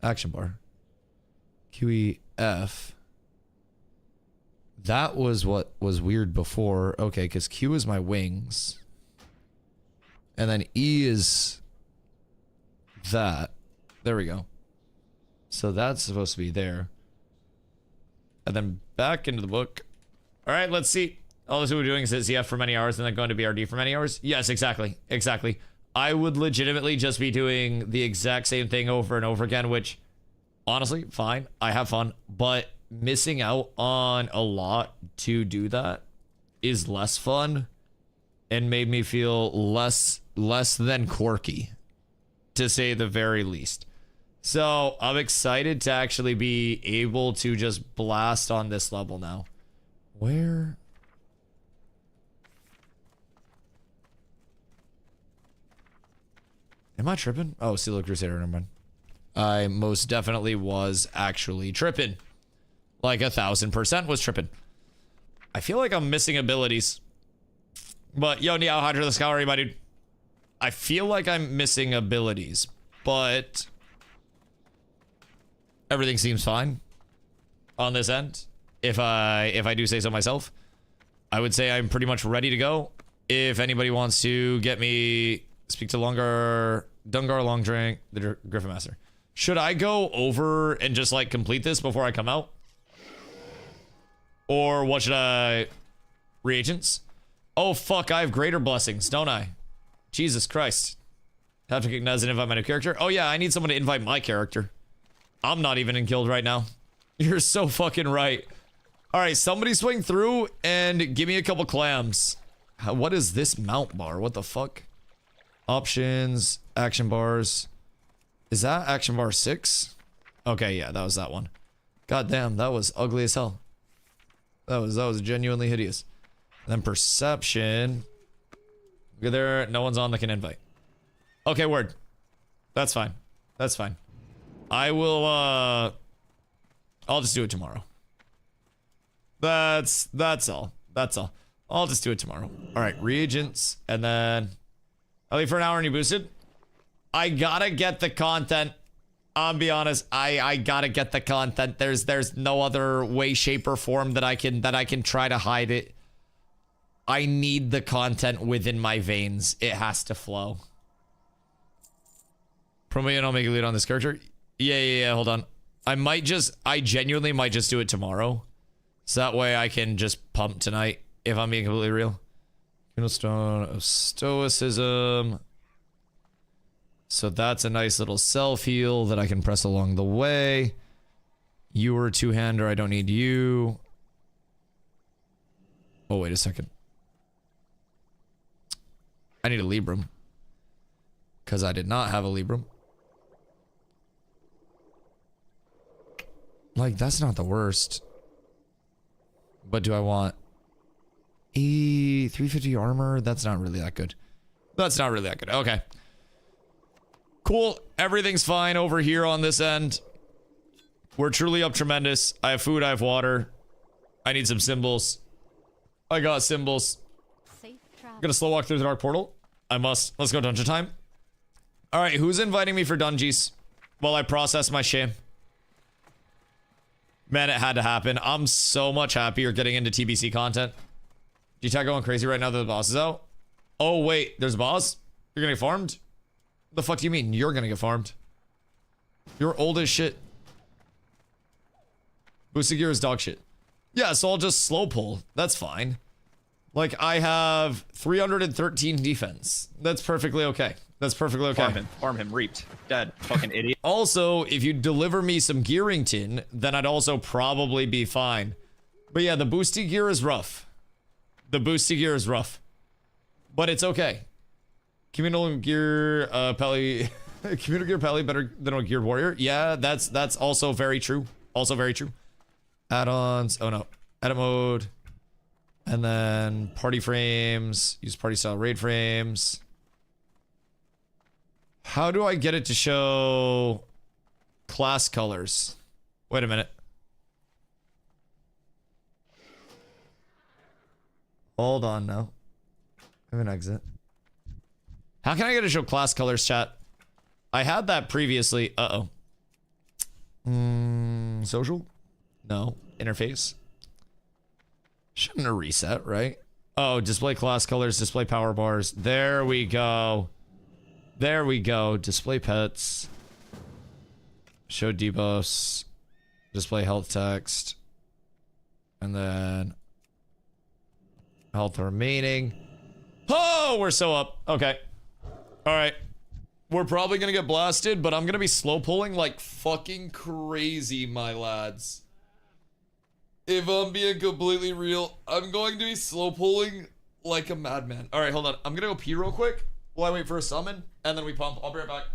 Action bar. QE F. That was what was weird before. Okay, because Q is my wings. And then E is that. There we go. So that's supposed to be there. And then back into the book. All right, let's see. All this we're doing is ZF for many hours and then going to BRD for many hours. Yes, exactly. Exactly. I would legitimately just be doing the exact same thing over and over again, which honestly, fine. I have fun. But missing out on a lot to do that is less fun and made me feel less than quirky, to say the very least. So I'm excited to actually be able to just blast on this level now. Where? Am I tripping? Oh, Seal Crusader, never mind. I most definitely was actually tripping. Like 1000% was tripping. I feel like I'm missing abilities. But yo, Neo Hydra the Scoury, my dude. I feel like I'm missing abilities, but everything seems fine on this end. If I do say so myself, I would say I'm pretty much ready to go. If anybody wants to get me speak to Dungar Longdrink, the Griffin Master. Should I go over and just like complete this before I come out? Or what should I... Reagents? Oh fuck, I have greater blessings, don't I? Jesus Christ. Have to kick Nez and invite my new character? Oh yeah, I need someone to invite my character. I'm not even in guild right now. You're so fucking right. Alright, somebody swing through and give me a couple clams. What is this mount bar? What the fuck? Options, action bars. Is that action bar 6? Okay, yeah, that was that one. God damn, that was ugly as hell. That was genuinely hideous. And then perception. Look at there, no one's on that can invite. Okay, word. That's fine. That's fine. I will, I'll just do it tomorrow. That's all. That's all. I'll just do it tomorrow. Alright, reagents, and then I'll leave for an hour and you boosted. I gotta get the content. I'll be honest, I gotta get the content. There's no other way, shape, or form that I can try to hide it. I need the content within my veins. It has to flow. Promo and I'll make a lead on this character. Yeah, hold on. I genuinely might just do it tomorrow. So that way I can just pump tonight, if I'm being completely real. Stone of Stoicism. So that's a nice little self-heal that I can press along the way. You were a two-hander, I don't need you. Oh, wait a second. I need a Libram. Because I did not have a Libram. Like, that's not the worst. But do I want... 350 armor? That's not really that good. That's not really that good. Okay. Cool. Everything's fine over here on this end. We're truly up tremendous. I have food. I have water. I need some symbols. I got symbols. Safe travel. I'm gonna slow walk through the dark portal. I must. Let's go dungeon time. All right. Who's inviting me for dungeons while I process my shame? Man, it had to happen. I'm so much happier getting into TBC content. G-Tag going crazy right now that the boss is out. Oh, wait. There's a boss? You're gonna get farmed? What the fuck do you mean you're gonna get farmed? You're old as shit. Boosted gear is dog shit. Yeah, so I'll just slow pull. That's fine. Like, I have 313 defense. That's perfectly okay. That's perfectly okay. Farm him, reaped. Dead. Fucking idiot. Also, if you deliver me some Gearington, then I'd also probably be fine. But yeah, the boosty gear is rough. The boosty gear is rough. But it's okay. Communal gear, Pelly. Commuter gear pally better than a geared warrior. Yeah, that's also very true. Also very true. Add-ons. Oh no. Edit mode. And then party frames. Use party style raid frames. How do I get it to show class colors? Wait a minute. Hold on now. I have an exit. How can I get it to show class colors, chat? I had that previously. Uh-oh. Social? No. Interface? Shouldn't have reset, right? Oh, display class colors, display power bars. There we go. There we go. Display pets. Show debuffs. Display health text. And then health remaining. Oh, we're so up. Okay. All right. We're probably going to get blasted, but I'm going to be slow pulling like fucking crazy, my lads. If I'm being completely real, I'm going to be slow pulling like a madman. All right, hold on. I'm going to go pee real quick while I wait for a summon, and then we pump. I'll be right back.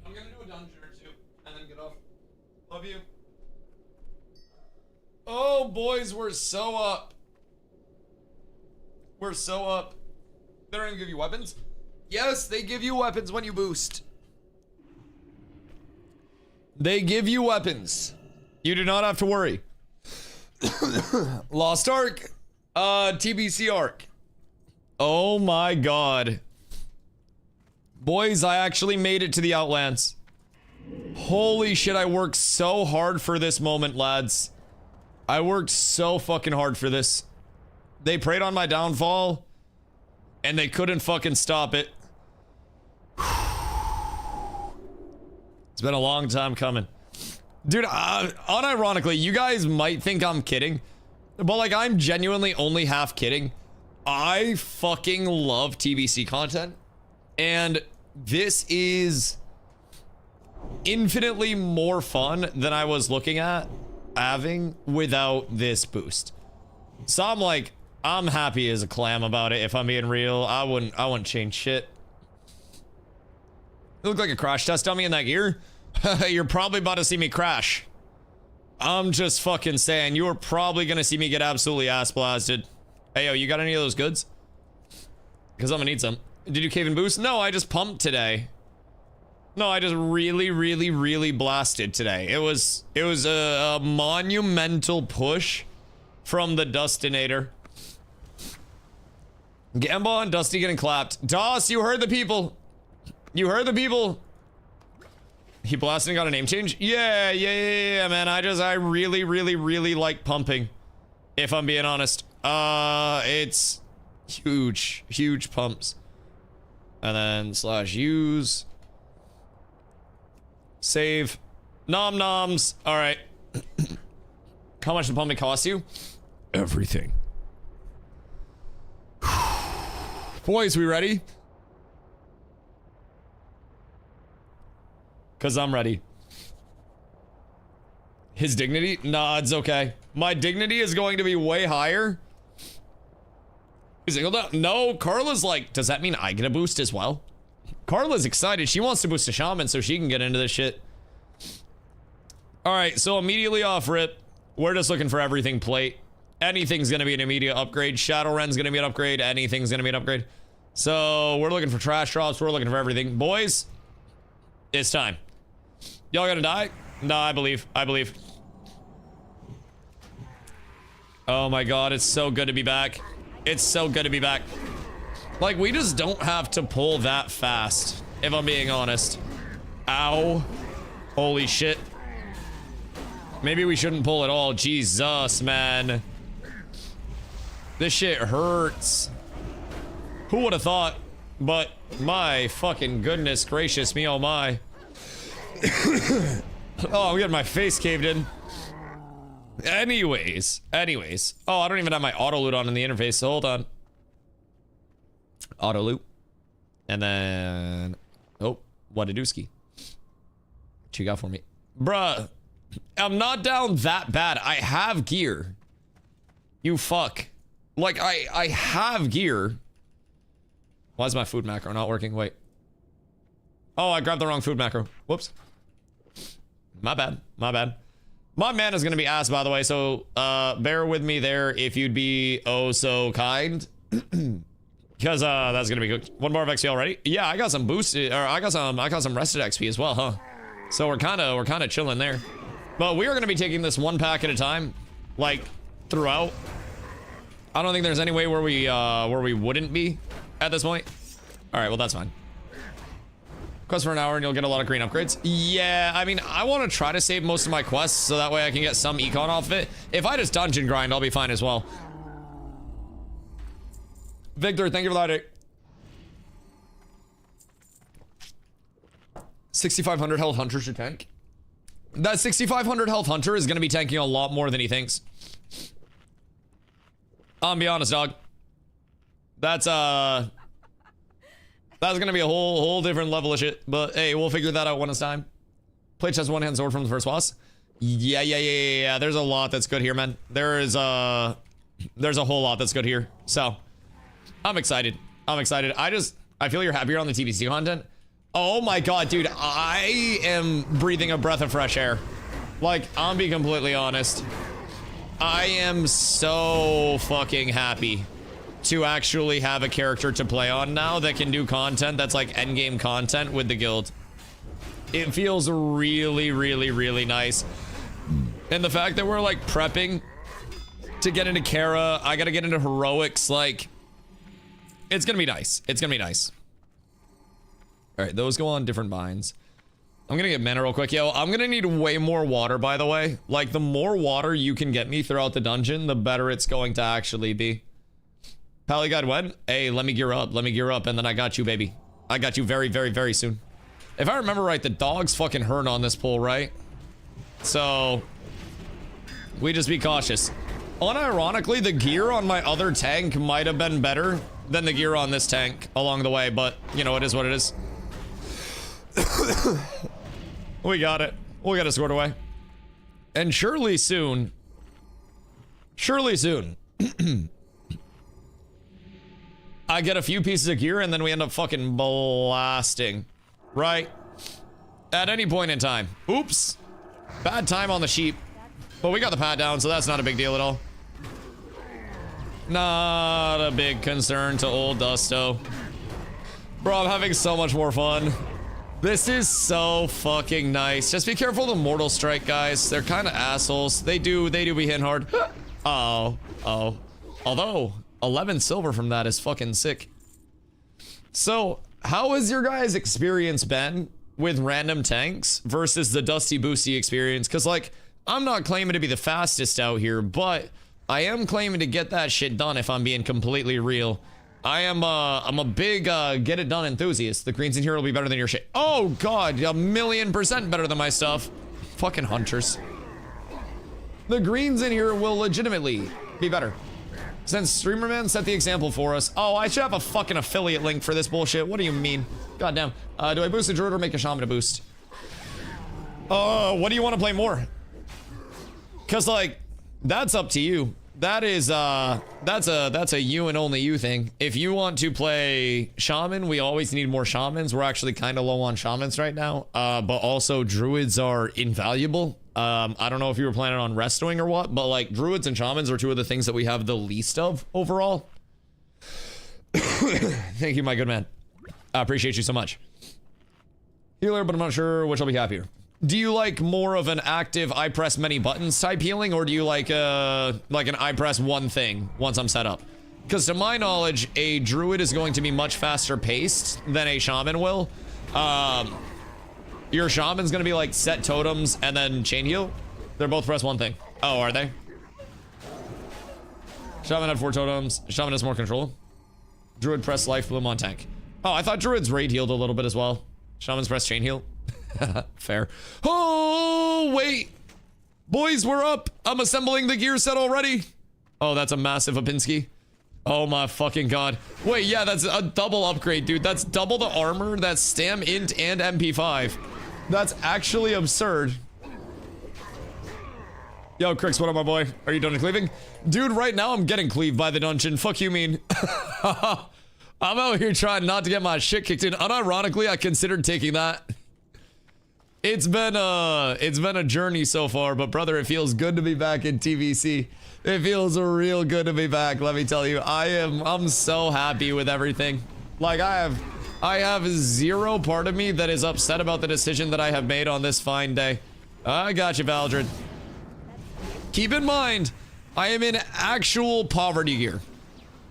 I'm gonna do a dungeon or two and then get off. Love you. Oh, boys, we're so up. We're so up. They don't even give you weapons? Yes, they give you weapons when you boost. They give you weapons. You do not have to worry. Lost Ark. TBC Ark. Oh my god. Boys, I actually made it to the Outlands. Holy shit, I worked so hard for this moment, lads. I worked so fucking hard for this. They preyed on my downfall, and they couldn't fucking stop it. It's been a long time coming. Dude, unironically, you guys might think I'm kidding, but like, I'm genuinely only half kidding. I fucking love TBC content, and this is infinitely more fun than I was looking at having without this boost. So I'm like, I'm happy as a clam about it. If I'm being real, I wouldn't change shit. You look like a crash test dummy in that gear. You're probably about to see me crash. I'm just fucking saying, you are probably gonna see me get absolutely ass blasted. Hey, yo, you got any of those goods? Because I'm gonna need some. Did you cave and boost? No, I just pumped today. No, I just really blasted today. It was a monumental push from the Dustinator. Gamba and Dusty getting clapped. Doss, you heard the people. You heard the people. He blasted and got a name change? Yeah, man. I really like pumping. If I'm being honest. It's huge pumps. And then slash use. Save. Nom noms. Alright. How much did pumping cost you? Everything. Boys, we ready? Cause I'm ready. His dignity? Nah, it's okay. My dignity is going to be way higher. He's like, hold on. No, Carla's like, does that mean I get a boost as well? Carla's excited. She wants to boost a shaman so she can get into this shit. Alright, so immediately off rip, we're just looking for everything plate. Anything's gonna be an immediate upgrade. Shadowren's gonna be an upgrade. Anything's gonna be an upgrade. So we're looking for trash drops. We're looking for everything. Boys, it's time. Y'all gonna die? No, I believe. Oh my god, it's so good to be back. It's so good to be back. Like, we just don't have to pull that fast, if I'm being honest. Ow. Holy shit. Maybe we shouldn't pull at all. Jesus, man. This shit hurts. Who would have thought? But my fucking goodness gracious me, oh my. Oh, I'm getting my face caved in. Anyways. Oh, I don't even have my auto loot on in the interface, so hold on. Auto loot. And then... Oh, what a dooski. What you got for me? Bruh. I'm not down that bad. I have gear. You fuck. Like, I have gear. Why is my food macro not working? Wait. Oh, I grabbed the wrong food macro. Whoops. My bad. My man is gonna be ass, by the way, so bear with me there if you'd be oh so kind. Because that's gonna be good. One bar of XP already? Yeah, I got some boosted, or I got some rested XP as well, huh? So we're kinda chilling there. But we are gonna be taking this one pack at a time, like throughout. I don't think there's any way where we wouldn't be at this point. All right, well that's fine. Quest for an hour and you'll get a lot of green upgrades. Yeah, I mean, I want to try to save most of my quests so that way I can get some econ off of it. If I just dungeon grind, I'll be fine as well. Victor, thank you for that. 6,500 health hunter should tank. That 6,500 health hunter is going to be tanking a lot more than he thinks. I'll be honest, dog. That's gonna be a whole different level of shit. But hey, we'll figure that out one at a time. Play chest one-hand sword from the first boss. Yeah. There's a lot that's good here, man. There's a whole lot that's good here. So I'm excited. I feel you're happier on the TBC content. Oh my god, dude, I am breathing a breath of fresh air. Like, I'll be completely honest. I am so fucking happy to actually have a character to play on now that can do content that's like endgame content with the guild. It feels really nice. And the fact that we're like prepping to get into Kara, I gotta get into heroics, like, it's gonna be nice. All right, those go on different mines. I'm gonna get mana real quick. Yo, I'm gonna need way more water, by the way. Like, the more water you can get me throughout the dungeon, the better it's going to actually be. Pally God, when? Hey, let me gear up, and then I got you, baby. I got you very soon. If I remember right, the dogs fucking hurt on this pull, right? So, we just be cautious. Unironically, the gear on my other tank might have been better than the gear on this tank along the way, but, you know, it is what it is. We got it. We'll get it scored away. And surely soon, I get a few pieces of gear and then we end up fucking blasting. Right? At any point in time. Oops. Bad time on the sheep. But we got the pad down, so that's not a big deal at all. Not a big concern to old Dusto. Bro, I'm having so much more fun. This is so fucking nice. Just be careful of the Mortal Strike guys. They're kind of assholes. They do be hitting hard. Oh. Although, 11 silver from that is fucking sick. So, how has your guys' experience been with random tanks versus the Dusty Boosty experience? Because, like, I'm not claiming to be the fastest out here, but I am claiming to get that shit done if I'm being completely real. I'm a big get it done enthusiast. The greens in here will be better than your shit. Oh god, 1,000,000% better than my stuff. Fucking hunters. The greens in here will legitimately be better. Since Streamerman set the example for us. Oh, I should have a fucking affiliate link for this bullshit. What do you mean? Goddamn. Do I boost a druid or make a shaman to boost? What do you want to play more? Cause like, that's up to you. That is, that's a you and only you thing. If you want to play shaman, we always need more shamans. We're actually kind of low on shamans right now. But also druids are invaluable. I don't know if you were planning on restoing or what, but like druids and shamans are two of the things that we have the least of overall. Thank you, my good man. I appreciate you so much. Healer, but I'm not sure which I'll be happier. Do you like more of an active I press many buttons type healing, or do you like an I press one thing once I'm set up? Because to my knowledge, a druid is going to be much faster paced than a shaman will. Your shaman's gonna be like set totems and then chain heal. They're both press one thing. Oh, are they? Shaman had 4 totems. Shaman has more control. Druid press life bloom on tank. Oh, I thought druids raid healed a little bit as well. Shaman's press chain heal. Fair. Oh, wait. Boys, we're up. I'm assembling the gear set already. Oh, that's a massive Opinski. Oh my fucking god. Wait, yeah, that's a double upgrade, dude. That's double the armor. That's stam, int, and MP5. That's actually absurd. Yo, Crix, what up, my boy? Are you done cleaving? Dude, right now I'm getting cleaved by the dungeon. Fuck you mean. I'm out here trying not to get my shit kicked in. Unironically, I considered taking that. It's been a journey so far, but brother, it feels good to be back in TBC. It feels real good to be back, let me tell you. I'm so happy with everything. Like I have zero part of me that is upset about the decision that I have made on this fine day. I got you, Valdred. Keep in mind, I am in actual poverty gear.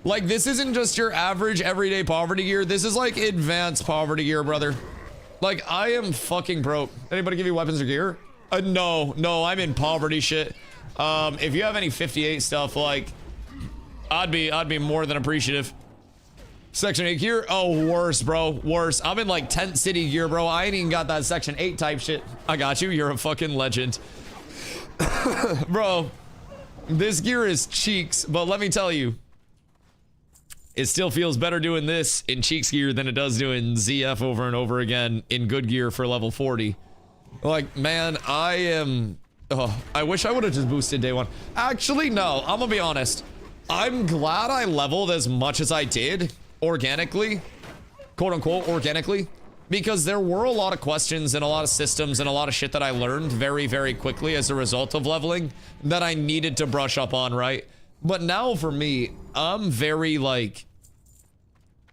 Like, this isn't just your average everyday poverty gear. This is like advanced poverty gear, brother. Like, I am fucking broke. Anybody give you weapons or gear? No, I'm in poverty shit. If you have any 58 stuff, like, I'd be more than appreciative. Section 8 gear? Oh, worse, bro. Worse. I'm in like tent city gear, bro. I ain't even got that section 8 type shit. I got you. You're a fucking legend. Bro, this gear is cheeks, but let me tell you, it still feels better doing this in cheeks gear than it does doing ZF over and over again in good gear for level 40. Like, man, I wish I would have just boosted day 1. Actually, no, I'm gonna be honest. I'm glad I leveled as much as I did organically, quote unquote organically, because there were a lot of questions and a lot of systems and a lot of shit that I learned very, very quickly as a result of leveling that I needed to brush up on, right? But now for me, I'm very like,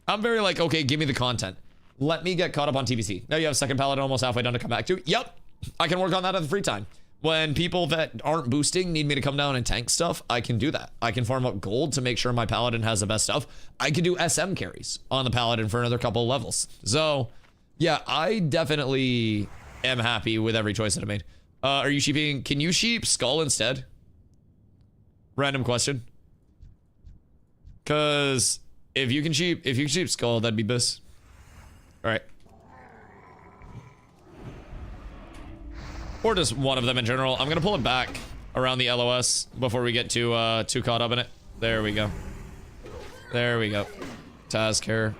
okay, give me the content. Let me get caught up on TBC. Now you have second paladin almost halfway done to come back to. Yep, I can work on that at the free time. When people that aren't boosting need me to come down and tank stuff, I can do that. I can farm up gold to make sure my paladin has the best stuff. I can do SM carries on the paladin for another couple of levels. So, yeah, I definitely am happy with every choice that I made. Are you sheeping? Can you sheep skull instead? Random question. Cause if you can sheep skull, that'd be best. All right. Or just one of them in general. I'm gonna pull it back around the LOS before we get too caught up in it. There we go. There we go. Task here.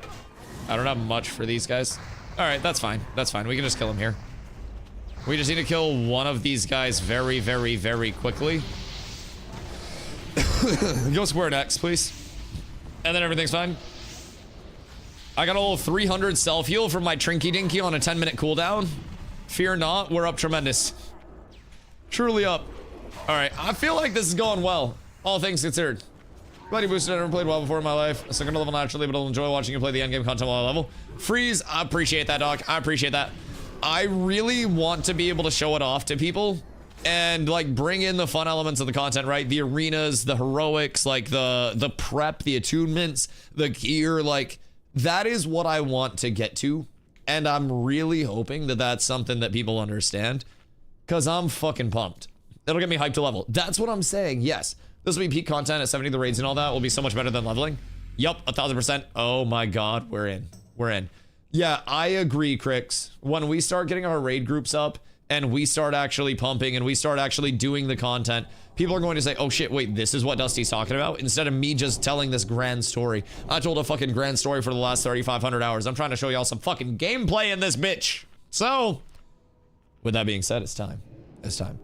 I don't have much for these guys. All right, that's fine. That's fine. We can just kill him here. We just need to kill one of these guys very, very, very quickly. Go square next, please. And then everything's fine. I got a little 300 self-heal from my Trinky Dinky on a 10-minute cooldown. Fear not, we're up tremendous. Truly up. All right, I feel like this is going well, all things considered. Glad you boosted. I never played WoW before in my life. So I'm gonna level naturally, but I'll enjoy watching you play the endgame content while I level. Freeze, I appreciate that, dog. I appreciate that. I really want to be able to show it off to people and like bring in the fun elements of the content, right? The arenas, the heroics, like the prep, the attunements, the gear, like that is what I want to get to. And I'm really hoping that that's something that people understand, because I'm fucking pumped. It'll get me hyped to level. That's what I'm saying. Yes, this will be peak content at 70. The raids and all that will be so much better than leveling. Yup, 1000%. Oh my god, we're in. We're in. Yeah, I agree, Crix. When we start getting our raid groups up and we start actually pumping and we start actually doing the content, people are going to say, oh shit, wait, this is what Dusty's talking about? Instead of me just telling this grand story. I told a fucking grand story for the last 3,500 hours. I'm trying to show y'all some fucking gameplay in this bitch. So, with that being said, it's time. It's time.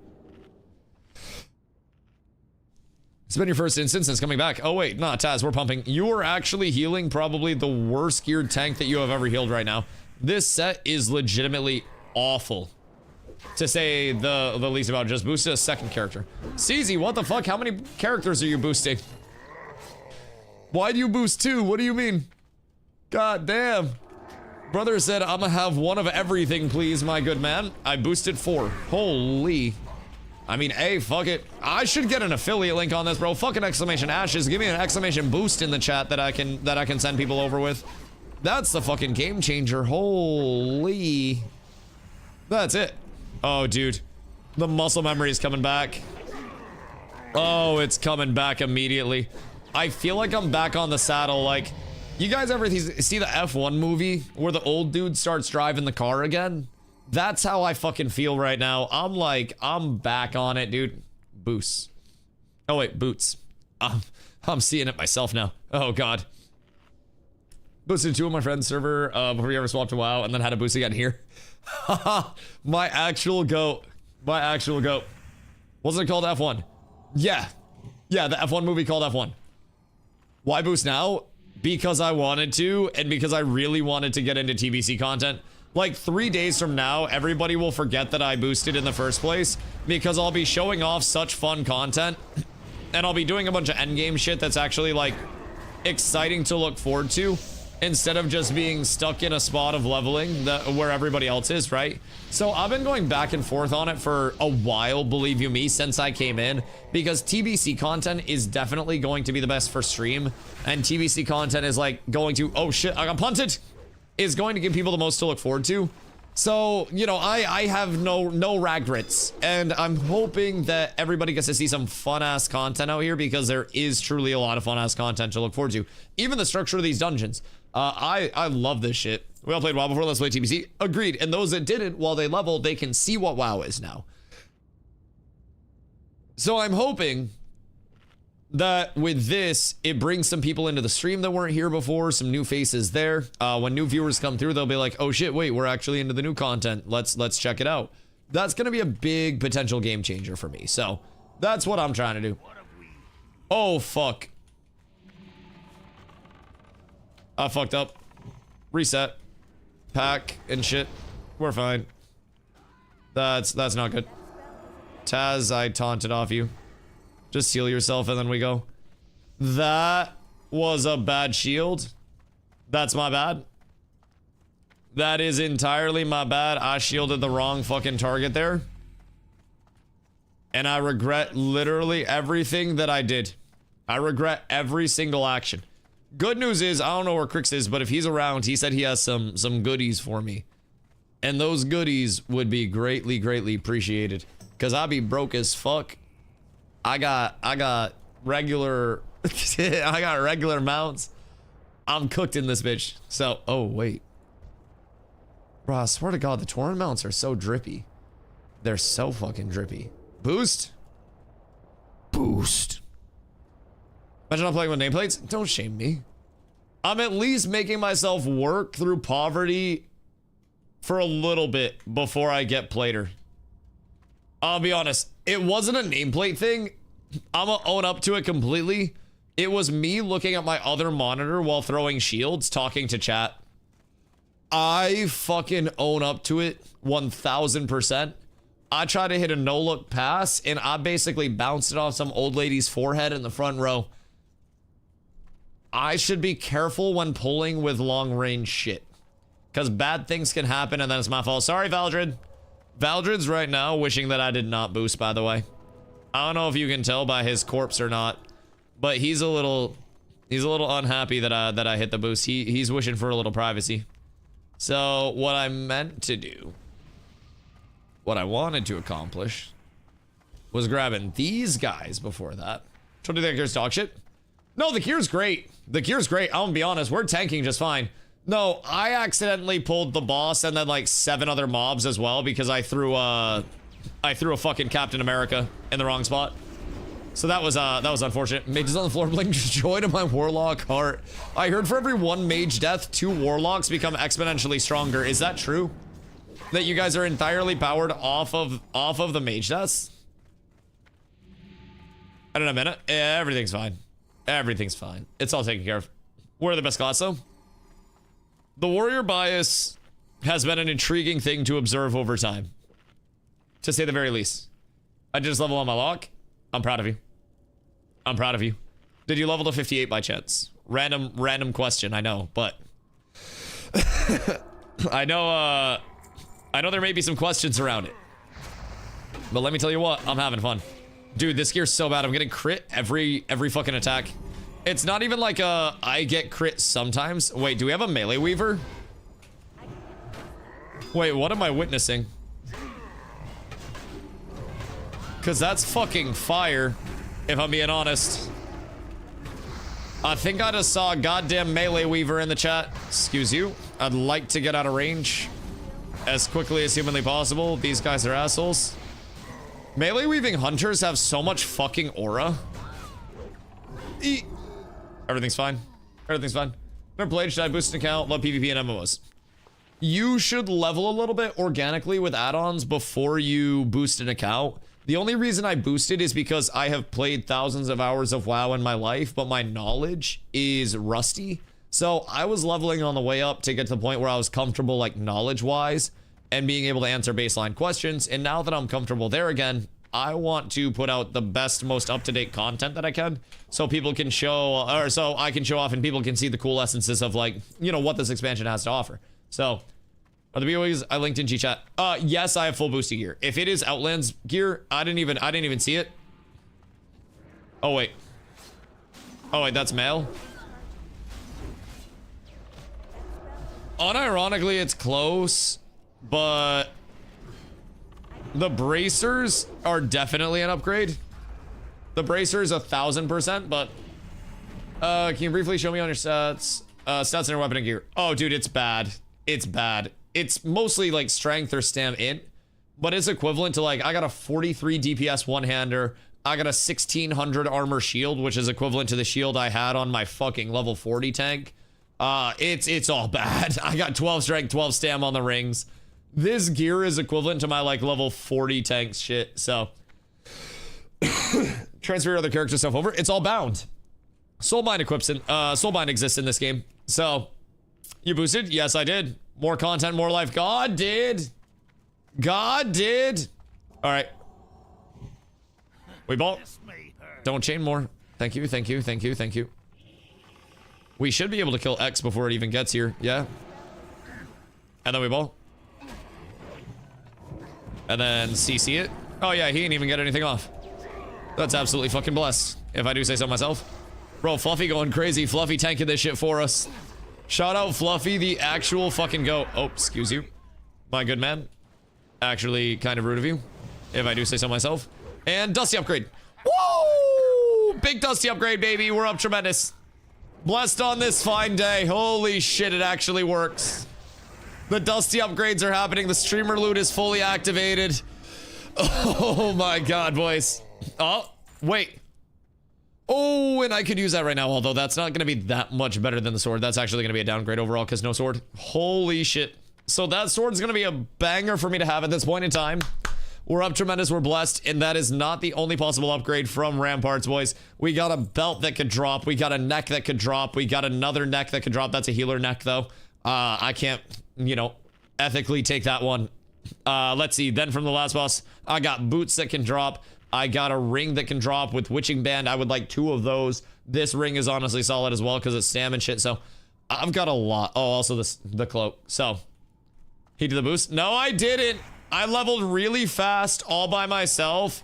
It's been your first instance since coming back. Oh wait, nah, Taz, we're pumping. You are actually healing probably the worst geared tank that you have ever healed right now. This set is legitimately awful, to say the least about. Just boosted a second character. CZ, what the fuck? How many characters are you boosting? Why do you boost 2? What do you mean? God damn. Brother said, I'ma have one of everything, please, my good man. I boosted 4. Holy. I mean, hey, fuck it. I should get an affiliate link on this, bro. Fucking exclamation ashes. Give me an exclamation boost in the chat that I can send people over with. That's the fucking game changer. Holy. That's it. Oh, dude. The muscle memory is coming back. Oh, it's coming back immediately. I feel like I'm back on the saddle. Like, you guys ever see the F1 movie where the old dude starts driving the car again? That's how I fucking feel right now. I'm like, I'm back on it, dude. Boosts. Oh, wait, boots. I'm seeing it myself now. Oh, God. Boosted 2 on my friend's server before you ever swapped to WoW, and then had a boost again here. My actual goat. My actual goat. Wasn't it called F1? Yeah. Yeah, the F1 movie called F1. Why boost now? Because I wanted to, and because I really wanted to get into TBC content. Like 3 days from now, everybody will forget that I boosted in the first place, because I'll be showing off such fun content, and I'll be doing a bunch of endgame shit that's actually like exciting to look forward to, instead of just being stuck in a spot of leveling where everybody else is, right? So I've been going back and forth on it for a while, believe you me, since I came in, because TBC content is definitely going to be the best for stream, and TBC content is like going to, oh shit, I got punted, is going to give people the most to look forward to. So, you know, I have no regrets, and I'm hoping that everybody gets to see some fun-ass content out here, because there is truly a lot of fun-ass content to look forward to. Even the structure of these dungeons. I love this shit. We all played WoW before, let's play TBC. Agreed. And those that didn't, while they level, they can see what WoW is now. So I'm hoping that with this, it brings some people into the stream that weren't here before, some new faces there. When new viewers come through, they'll be like, oh shit, wait, we're actually into the new content. Let's check it out. That's gonna be a big potential game changer for me. So that's what I'm trying to do. Oh, fuck. I fucked up. Reset. Pack and shit. We're fine. That's not good. Taz, I taunted off you. Just heal yourself and then we go. That was a bad shield. That's my bad. That is entirely my bad. I shielded the wrong fucking target there. And I regret literally everything that I did. I regret every single action. Good news is, I don't know where Crix is, but if he's around, he said he has some goodies for me. And those goodies would be greatly appreciated. Cause I'd be broke as fuck. I got regular I got regular mounts. I'm cooked in this bitch. So, oh wait. Bro, I swear to God, the torrent mounts are so drippy. They're so fucking drippy. Boost? Boost. Imagine I'm playing with nameplates. Don't shame me. I'm at least making myself work through poverty for a little bit before I get plater. I'll be honest. It wasn't a nameplate thing. I'm gonna own up to it completely. It was me looking at my other monitor while throwing shields, talking to chat. I fucking own up to it 1000%. I tried to hit a no-look pass, and I basically bounced it off some old lady's forehead in the front row. I should be careful when pulling with long range shit. Because bad things can happen and then it's my fault. Sorry, Valdred. Valdred's right now wishing that I did not boost, by the way. I don't know if you can tell by his corpse or not, but he's a little unhappy that I hit the boost. He's wishing for a little privacy. So what I meant to do, what I wanted to accomplish, was grabbing these guys before that. So do you think gear's dog shit? No, the gear's great. The gear's great. I'm gonna be honest, we're tanking just fine. No, I accidentally pulled the boss and then like 7 other mobs as well because I threw a fucking Captain America in the wrong spot. So that was unfortunate. Mages on the floor bring joy to my warlock heart. I heard for every 1 mage death, 2 warlocks become exponentially stronger. Is that true? That you guys are entirely powered off of the mage deaths? I don't know, minute. Yeah, everything's fine. Everything's fine. It's all taken care of. We're the best class though. The warrior bias has been an intriguing thing to observe over time. To say the very least. I just level on my lock. I'm proud of you. I'm proud of you. Did you level to 58 by chance? Random question, I know, but I know there may be some questions around it. But let me tell you what, I'm having fun. Dude, this gear's so bad. I'm getting crit every fucking attack. It's not even like I get crit sometimes. Wait, do we have a melee weaver? Wait, what am I witnessing? Because that's fucking fire, if I'm being honest. I think I just saw a goddamn melee weaver in the chat. Excuse you. I'd like to get out of range as quickly as humanly possible. These guys are assholes. Melee weaving hunters have so much fucking aura. Everything's fine. Everything's fine. Never played, should I boost an account? Love PvP and MMOs. You should level a little bit organically with add-ons before you boost an account. The only reason I boosted is because I have played thousands of hours of WoW in my life, but my knowledge is rusty. So I was leveling on the way up to get to the point where I was comfortable, like, knowledge-wise and being able to answer baseline questions. And now that I'm comfortable there again, I want to put out the best, most up-to-date content that I can so people can show, or so I can show off and people can see the cool essences of, like, you know, what this expansion has to offer. So, are the BOEs I linked in G-chat? Yes, I have full boosty gear. If it is Outlands gear, I didn't even see it. Oh, wait. Oh, wait, that's male? Unironically, it's close, but the bracers are definitely an upgrade. The bracers 1000%, but can you briefly show me on your stats? Stats and your weapon and gear. Oh, dude, it's bad. It's bad. It's mostly like strength or stam int, but it's equivalent to, like, I got a 43 DPS one-hander. I got a 1600 armor shield, which is equivalent to the shield I had on my fucking level 40 tank. It's all bad. I got 12 strength, 12 stam on the rings. This gear is equivalent to my, like, level 40 tank shit, so transfer your other character stuff over. It's all bound. Soulbind Soulbind exists in this game. So, you boosted? Yes, I did. More content, more life. God did. God did. All right. We bought. Don't chain more. Thank you, thank you, thank you, thank you. We should be able to kill X before it even gets here. Yeah. And then we ball. And then CC it. Oh yeah, he didn't even get anything off. That's absolutely fucking blessed, if I do say so myself. Bro, Fluffy going crazy. Fluffy tanking this shit for us. Shout out Fluffy, the actual fucking goat. Oh, excuse you. My good man. Actually, kind of rude of you, if I do say so myself. And Dusty upgrade. Woo! Big Dusty upgrade, baby. We're up tremendous. Blessed on this fine day. Holy shit, it actually works. The Dusty upgrades are happening. The streamer loot is fully activated. Oh my god, boys. Oh, wait. Oh, and I could use that right now, although that's not going to be that much better than the sword. That's actually going to be a downgrade overall because no sword. Holy shit. So that sword's going to be a banger for me to have at this point in time. We're up tremendous, we're blessed, and that is not the only possible upgrade from Ramparts, boys. We got a belt that could drop. We got a neck that could drop. We got another neck that could drop. That's a healer neck, though. I can't, you know, ethically take that one. Let's see. Then from the last boss, I got boots that can drop. I got a ring that can drop with Witching Band. I would like 2 of those. This ring is honestly solid as well because it's stam and shit. So I've got a lot. Oh, also the cloak. So he did the boost. No, I didn't. I leveled really fast all by myself,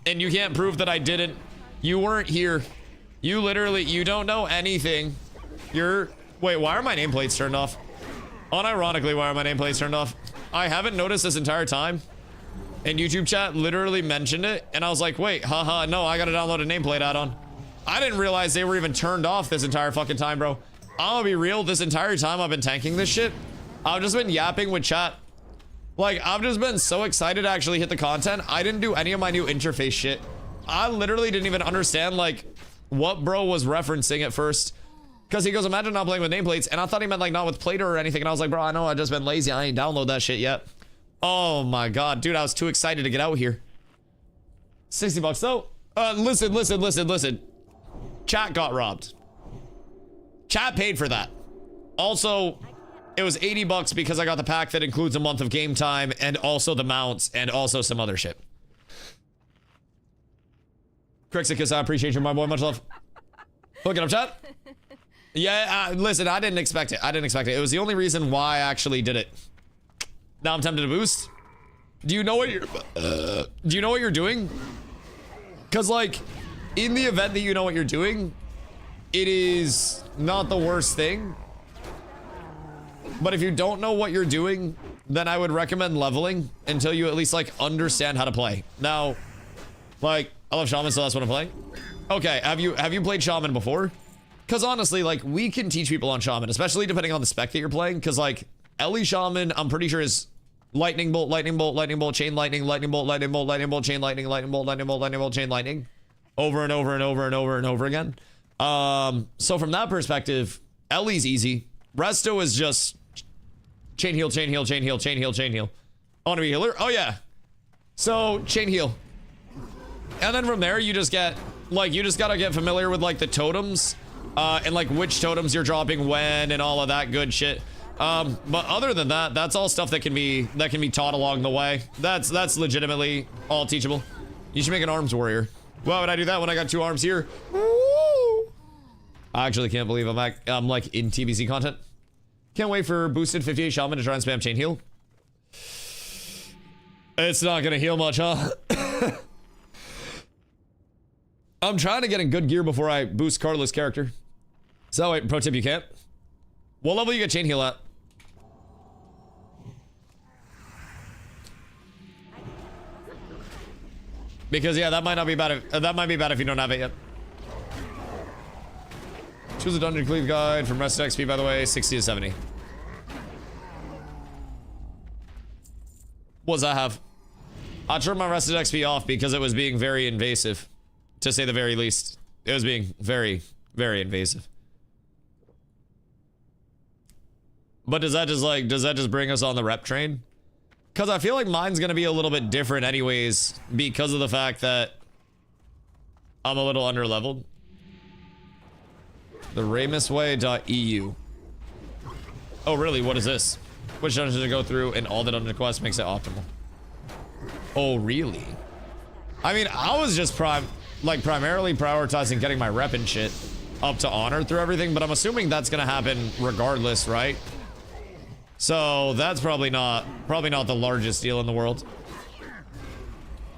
and you can't prove that I didn't. You weren't here. You literally, you don't know anything. Wait, why are my nameplates turned off? Unironically, why are my nameplates turned off? I haven't noticed this entire time. And YouTube chat literally mentioned it, and I was like, wait, haha, no, I gotta download a nameplate add-on. I didn't realize they were even turned off this entire fucking time, bro. I'm gonna be real, this entire time I've been tanking this shit, I've just been yapping with chat. Like, I've just been so excited to actually hit the content. I didn't do any of my new interface shit. I literally didn't even understand, like, what bro was referencing at first. Because he goes, imagine not playing with nameplates, and I thought he meant, like, not with Plater or anything, and I was like, bro, I know, I've just been lazy. I ain't download that shit yet. Oh my god, dude, I was too excited to get out here. 60 bucks though. Listen. Chat got robbed. Chat paid for that. Also, it was 80 bucks because I got the pack that includes a month of game time and also the mounts and also some other shit. Crixicus, I appreciate you, my boy. Much love. Look it up, chat. Yeah, listen, I didn't expect it. It was the only reason why I actually did it. Now I'm tempted to boost. Do you know what you're doing? Because, like, in the event that you know what you're doing, it is not the worst thing. But if you don't know what you're doing, then I would recommend leveling until you at least, like, understand how to play. Now, like, I love Shaman, so that's what I'm playing. Okay, have you played Shaman before? Because honestly, like, we can teach people on Shaman, especially depending on the spec that you're playing. Because, like, Ellie Shaman, I'm pretty sure is lightning bolt, chain lightning, lightning bolt, chain lightning, chain lightning, over and over again. So from that perspective, Ellie's easy. Resto is just chain heal. I want to be a healer. Oh yeah. So chain heal, and then from there you just get, like, you just gotta get familiar with, like, the totems, and, like, which totems you're dropping when and all of that good shit. But other than that, that's all stuff that can be taught along the way. That's legitimately all teachable. You should make an arms warrior. Why would I do that when I got 2 arms here? Woo! I actually can't believe I'm like in TBC content. Can't wait for boosted 58 shaman to try and spam chain heal. It's not gonna heal much, huh? I'm trying to get in good gear before I boost Carla's character. So wait, pro tip, you can't. What level you get chain heal at? Because yeah, that might not be bad if that might be bad if you don't have it yet. Choose a dungeon cleave guide from rest XP, by the way, 60 to 70. What does that have? I turned my rested XP off because it was being very invasive, to say the very least. It was being very, very invasive. But does that just bring us on the rep train? Because I feel like mine's gonna be a little bit different anyways, because of the fact that I'm a little underleveled. The RamusWay.eu. Oh really, what is this? Which dungeon to go through and all the dungeon quests makes it optimal. Oh really? I mean, I was just primarily prioritizing getting my rep and shit up to honor through everything, but I'm assuming that's gonna happen regardless, right? So that's probably not the largest deal in the world.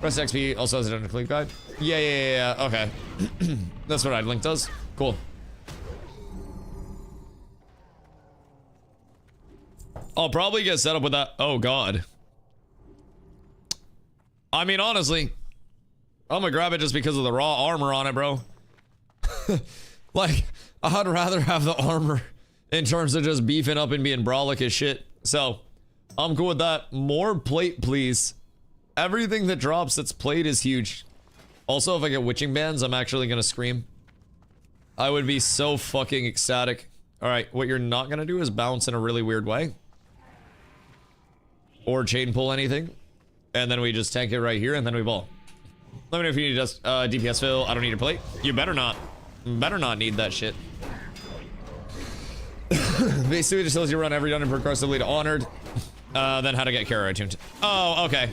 Rest XP also has a dungeon cleave guide. Yeah. Okay. That's what I'd link does. Cool. I'll probably get set up with that. Oh god. I mean, honestly, I'm gonna grab it just because of the raw armor on it, bro. Like, I'd rather have the armor in terms of just beefing up and being brolic as shit. So, I'm cool with that. More plate, please. Everything that drops that's plate is huge. Also, if I get witching bands, I'm actually gonna scream. I would be so fucking ecstatic. Alright, what you're not gonna do is bounce in a really weird way. Or chain pull anything. And then we just tank it right here, and then we ball. Let me know if you need just DPS fill. I don't need a plate. You better not. Better not need that shit. Basically, just tells you run every dungeon progressively to honored. Then how to get Kara attuned. Oh, okay.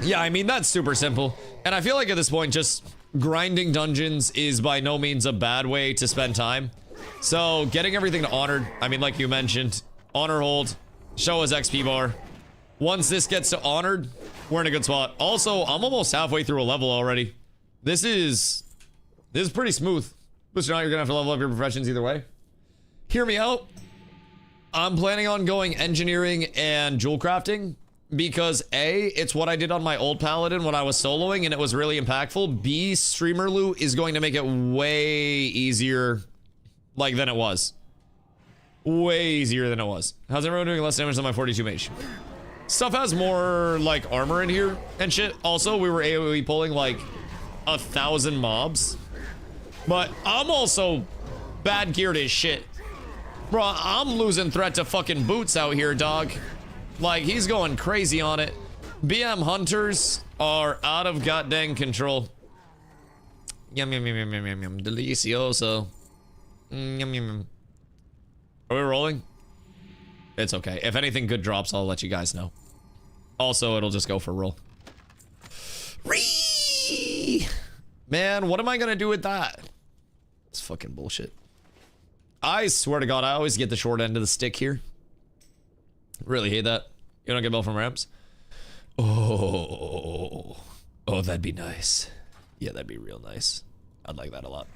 Yeah, I mean, that's super simple. And I feel like at this point, just grinding dungeons is by no means a bad way to spend time. So getting everything to honored, I mean, like you mentioned, honor hold, show us XP bar. Once this gets to honored, we're in a good spot. Also, I'm almost halfway through a level already. This is pretty smooth. But you're gonna have to level up your professions either way. Hear me out. I'm planning on going engineering and jewel crafting because A, it's what I did on my old paladin when I was soloing and it was really impactful. B, streamer loot is going to make it way easier than it was. Way easier than it was. How's everyone doing less damage than my 42 mage? Stuff has more like armor in here and shit. Also, we were AoE pulling like 1,000 mobs. But I'm also bad geared as shit. Bro, I'm losing threat to fucking boots out here, dog. Like, he's going crazy on it. BM hunters are out of goddamn control. Yum, yum, yum, yum, yum, yum, yum. Delicioso. Yum, yum, yum. Are we rolling? It's okay. If anything good drops, I'll let you guys know. Also, it'll just go for roll. Ree! Man, what am I gonna do with that? It's fucking bullshit. I swear to God, I always get the short end of the stick here. Really hate that. You don't get bell from ramps? Oh, that'd be nice. Yeah, that'd be real nice. I'd like that a lot.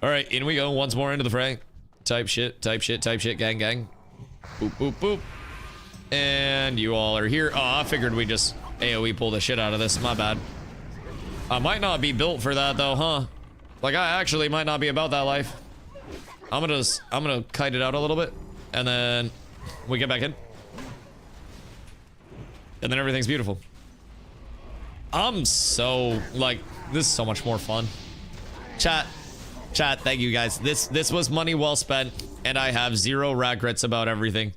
All right, in we go. Once more into the fray. Type shit, gang, gang. Boop, boop, boop. And you all are here. Oh, I figured we just AoE pull the shit out of this. My bad. I might not be built for that though, huh? Like, I actually might not be about that life. I'm gonna kite it out a little bit, and then we get back in. And then everything's beautiful. I'm so, like, this is so much more fun. Chat, thank you guys. This was money well spent, and I have zero regrets about everything.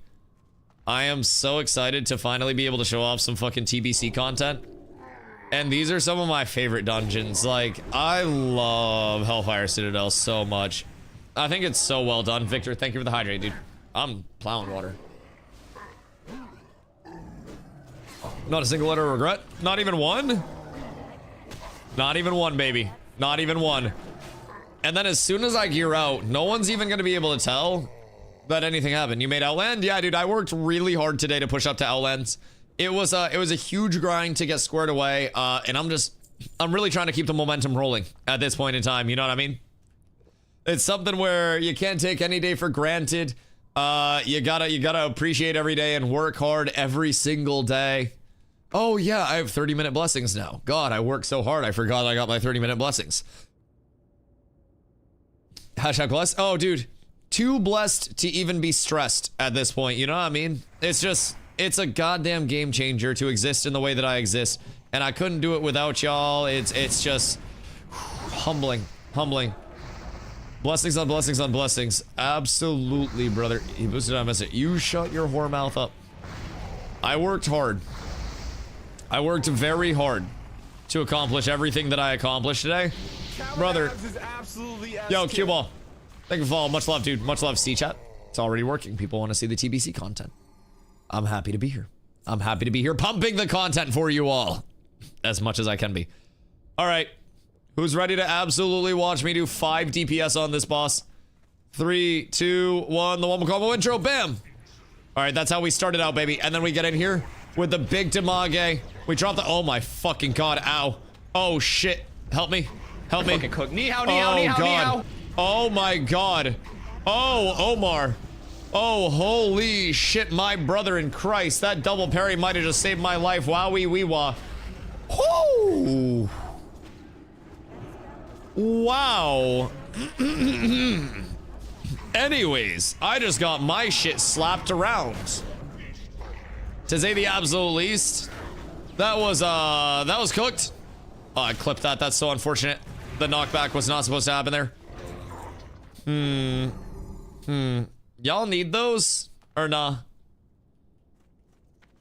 I am so excited to finally be able to show off some fucking TBC content. And these are some of my favorite dungeons. Like, I love Hellfire Citadel so much. I think it's so well done. Victor, thank you for the hydrate, dude. I'm plowing water. Not a single letter of regret. Not even one? Not even one, baby. Not even one. And then as soon as I gear out, no one's even going to be able to tell that anything happened. You made Outland? Yeah, dude, I worked really hard today to push up to Outlands. It was a huge grind to get squared away, and I'm really trying to keep the momentum rolling at this point in time, you know what I mean? It's something where you can't take any day for granted. You gotta appreciate every day and work hard every single day. Oh yeah, I have 30-minute blessings now. God, I worked so hard, I forgot I got my 30-minute blessings. Hashtag blessed? Oh, dude. Too blessed to even be stressed at this point, you know what I mean? It's a goddamn game changer to exist in the way that I exist, and I couldn't do it without y'all. It's just humbling. Blessings on blessings on blessings. Absolutely, brother. He boosted on message. You shut your whore mouth up. I worked hard. I worked very hard to accomplish everything that I accomplished today. Brother. Yo, cue ball. Thank you for all. Much love, dude. Much love, C-chat. It's already working. People want to see the TBC content. I'm happy to be here. I'm happy to be here pumping the content for you all as much as I can be. All right. Who's ready to absolutely watch me do 5 DPS on this boss? 3, 2, 1. The Womble Combo intro. Bam. All right. That's how we started out, baby. And then we get in here with the big damage. We drop the... Oh, my fucking God. Ow. Oh, shit. Help me. Help me. Fucking cook. Ni hao, ni hao, ni hao, ni hao. Oh, my God. Oh, Omar. Oh, holy shit, my brother in Christ. That double parry might have just saved my life. Wowee wee wah. Whoo. Wow. Anyways, I just got my shit slapped around. To say the absolute least, that was cooked. Oh, I clipped that. That's so unfortunate. The knockback was not supposed to happen there. Y'all need those or nah?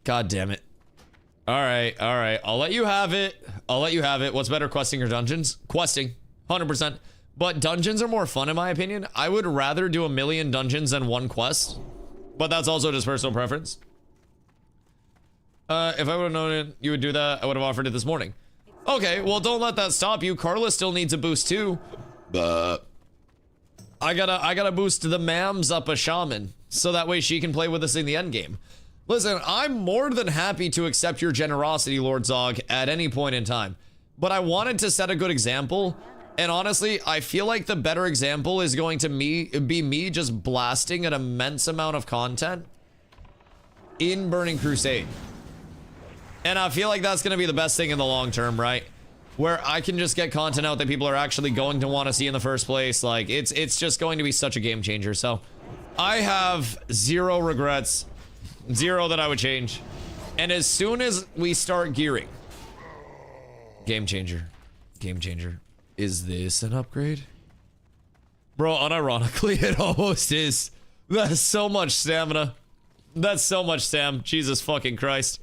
God damn it. All right. I'll let you have it. What's better, questing or dungeons? Questing, 100%. But dungeons are more fun in my opinion. I would rather do 1,000,000 dungeons than 1 quest. But that's also just personal preference. If I would have known it, you would do that, I would have offered it this morning. Okay, well, don't let that stop you. Carla still needs a boost too. I gotta boost the Mams up a shaman so that way she can play with us in the end game. Listen, I'm more than happy to accept your generosity, Lord Zog, at any point in time. But I wanted to set a good example, and honestly, I feel like the better example is going to be me just blasting an immense amount of content in Burning Crusade. And I feel like that's going to be the best thing in the long term, right? Where I can just get content out that people are actually going to want to see in the first place. Like, it's just going to be such a game changer. So, I have zero regrets. Zero that I would change. And as soon as we start gearing... Game changer. Game changer. Is this an upgrade? Bro, unironically, it almost is. That's so much stamina. That's so much stam. Jesus fucking Christ.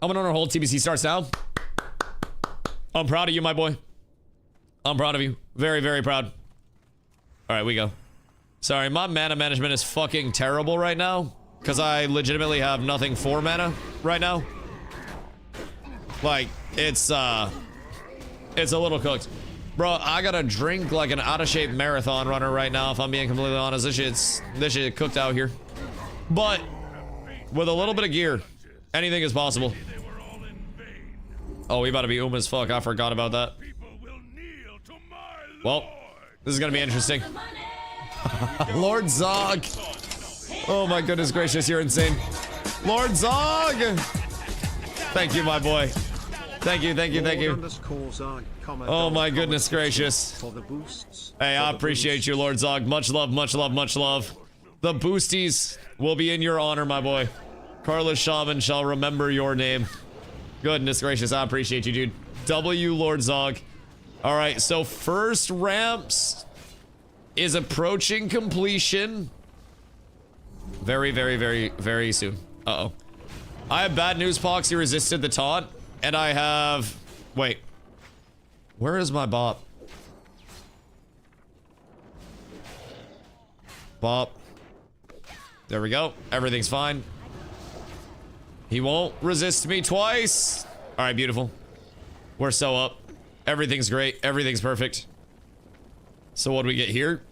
I'm gonna hold. TBC starts now. I'm proud of you, my boy. I'm proud of you. Very, very proud. Alright, we go. Sorry, my mana management is fucking terrible right now. Because I legitimately have nothing for mana right now. Like, it's a little cooked. Bro, I gotta drink like an out-of-shape marathon runner right now, if I'm being completely honest. This shit cooked out here. But, with a little bit of gear, anything is possible. Oh, we about to be as fuck. I forgot about that. Well, this is gonna be interesting. Lord Zog. Oh my goodness gracious, you're insane. Lord Zog! Thank you, my boy. Thank you, thank you, thank you. Oh my goodness gracious. Hey, I appreciate you, Lord Zog. Much love, much love, much love. The boosties will be in your honor, my boy. Carla Shaman shall remember your name. Goodness gracious, I appreciate you, dude. W Lord Zog. Alright, so first ramps is approaching completion. Very, very, very, very soon. Uh-oh. I have bad news, Pox. He resisted the taunt. And I have... Wait. Where is my bop? Bop. There we go. Everything's fine. He won't resist me twice. Alright, beautiful. We're so up. Everything's great. Everything's perfect. So what do we get here?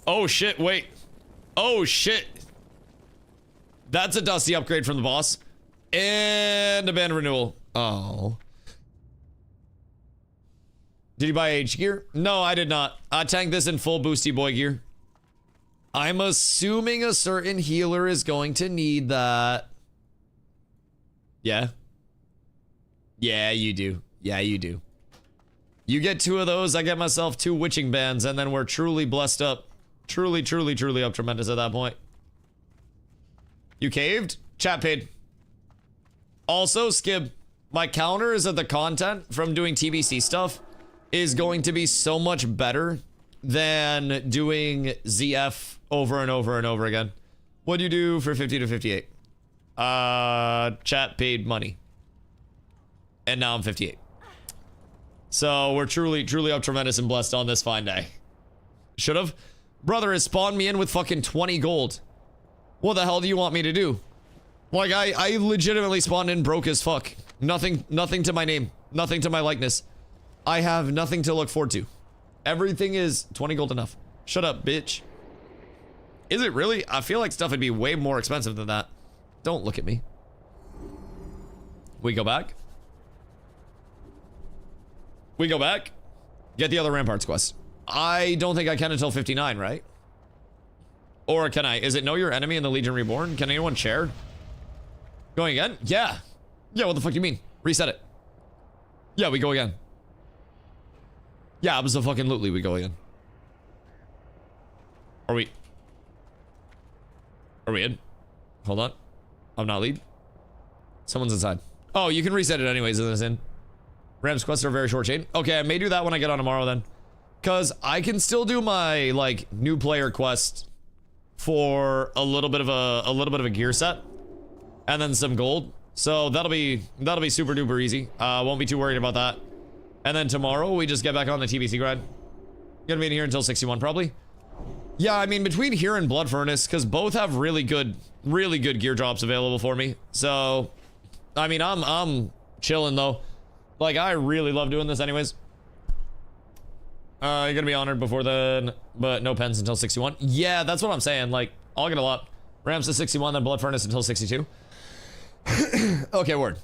Oh, shit. Wait. Oh, shit. That's a Dusty upgrade from the boss. And a band renewal. Oh. Did you buy H gear? No, I did not. I tanked this in full boosty boy gear. I'm assuming a certain healer is going to need that. Yeah. Yeah, you do. Yeah, you do. You get 2 of those, I get myself 2 witching bands, and then we're truly blessed up. Truly, truly, truly up tremendous at that point. You caved? Chat paid. Also, Skib, my counter is that the content from doing TBC stuff is going to be so much better than doing ZF over and over and over again. What do you do for 50 to 58? Chat paid money. And now I'm 58. So we're truly, truly up tremendous and blessed on this fine day. Should've. Brother has spawned me in with fucking 20 gold. What the hell do you want me to do? Like, I legitimately spawned in broke as fuck. Nothing to my name. Nothing to my likeness. I have nothing to look forward to. Everything is 20 gold enough. Shut up, bitch. Is it really? I feel like stuff would be way more expensive than that. Don't look at me. We go back. We go back. Get the other Ramparts quest. I don't think I can until 59, right? Or can I? Is it know your enemy in the Legion Reborn? Can anyone share? Going again? Yeah. Yeah, what the fuck do you mean? Reset it. Yeah, we go again. Yeah, it was a fucking lootly. We go again. Are we in? Hold on. I'm not lead. Someone's inside. Oh, you can reset it anyways in this in. Ram's quests are very short chain. Okay, I may do that when I get on tomorrow then. Cause I can still do my like new player quest for a little bit of a gear set. And then some gold. So that'll be super duper easy. Won't be too worried about that. And then tomorrow we just get back on the TBC grind. Gonna be in here until 61 probably. Yeah, I mean between here and Blood Furnace, because both have really good gear drops available for me. So I mean, I'm chilling though. Like, I really love doing this anyways. You're gonna be honored before then, but no pens until 61. Yeah, that's what I'm saying. Like, I'll get a lot. Rams to 61, then Blood Furnace until 62. Okay, word.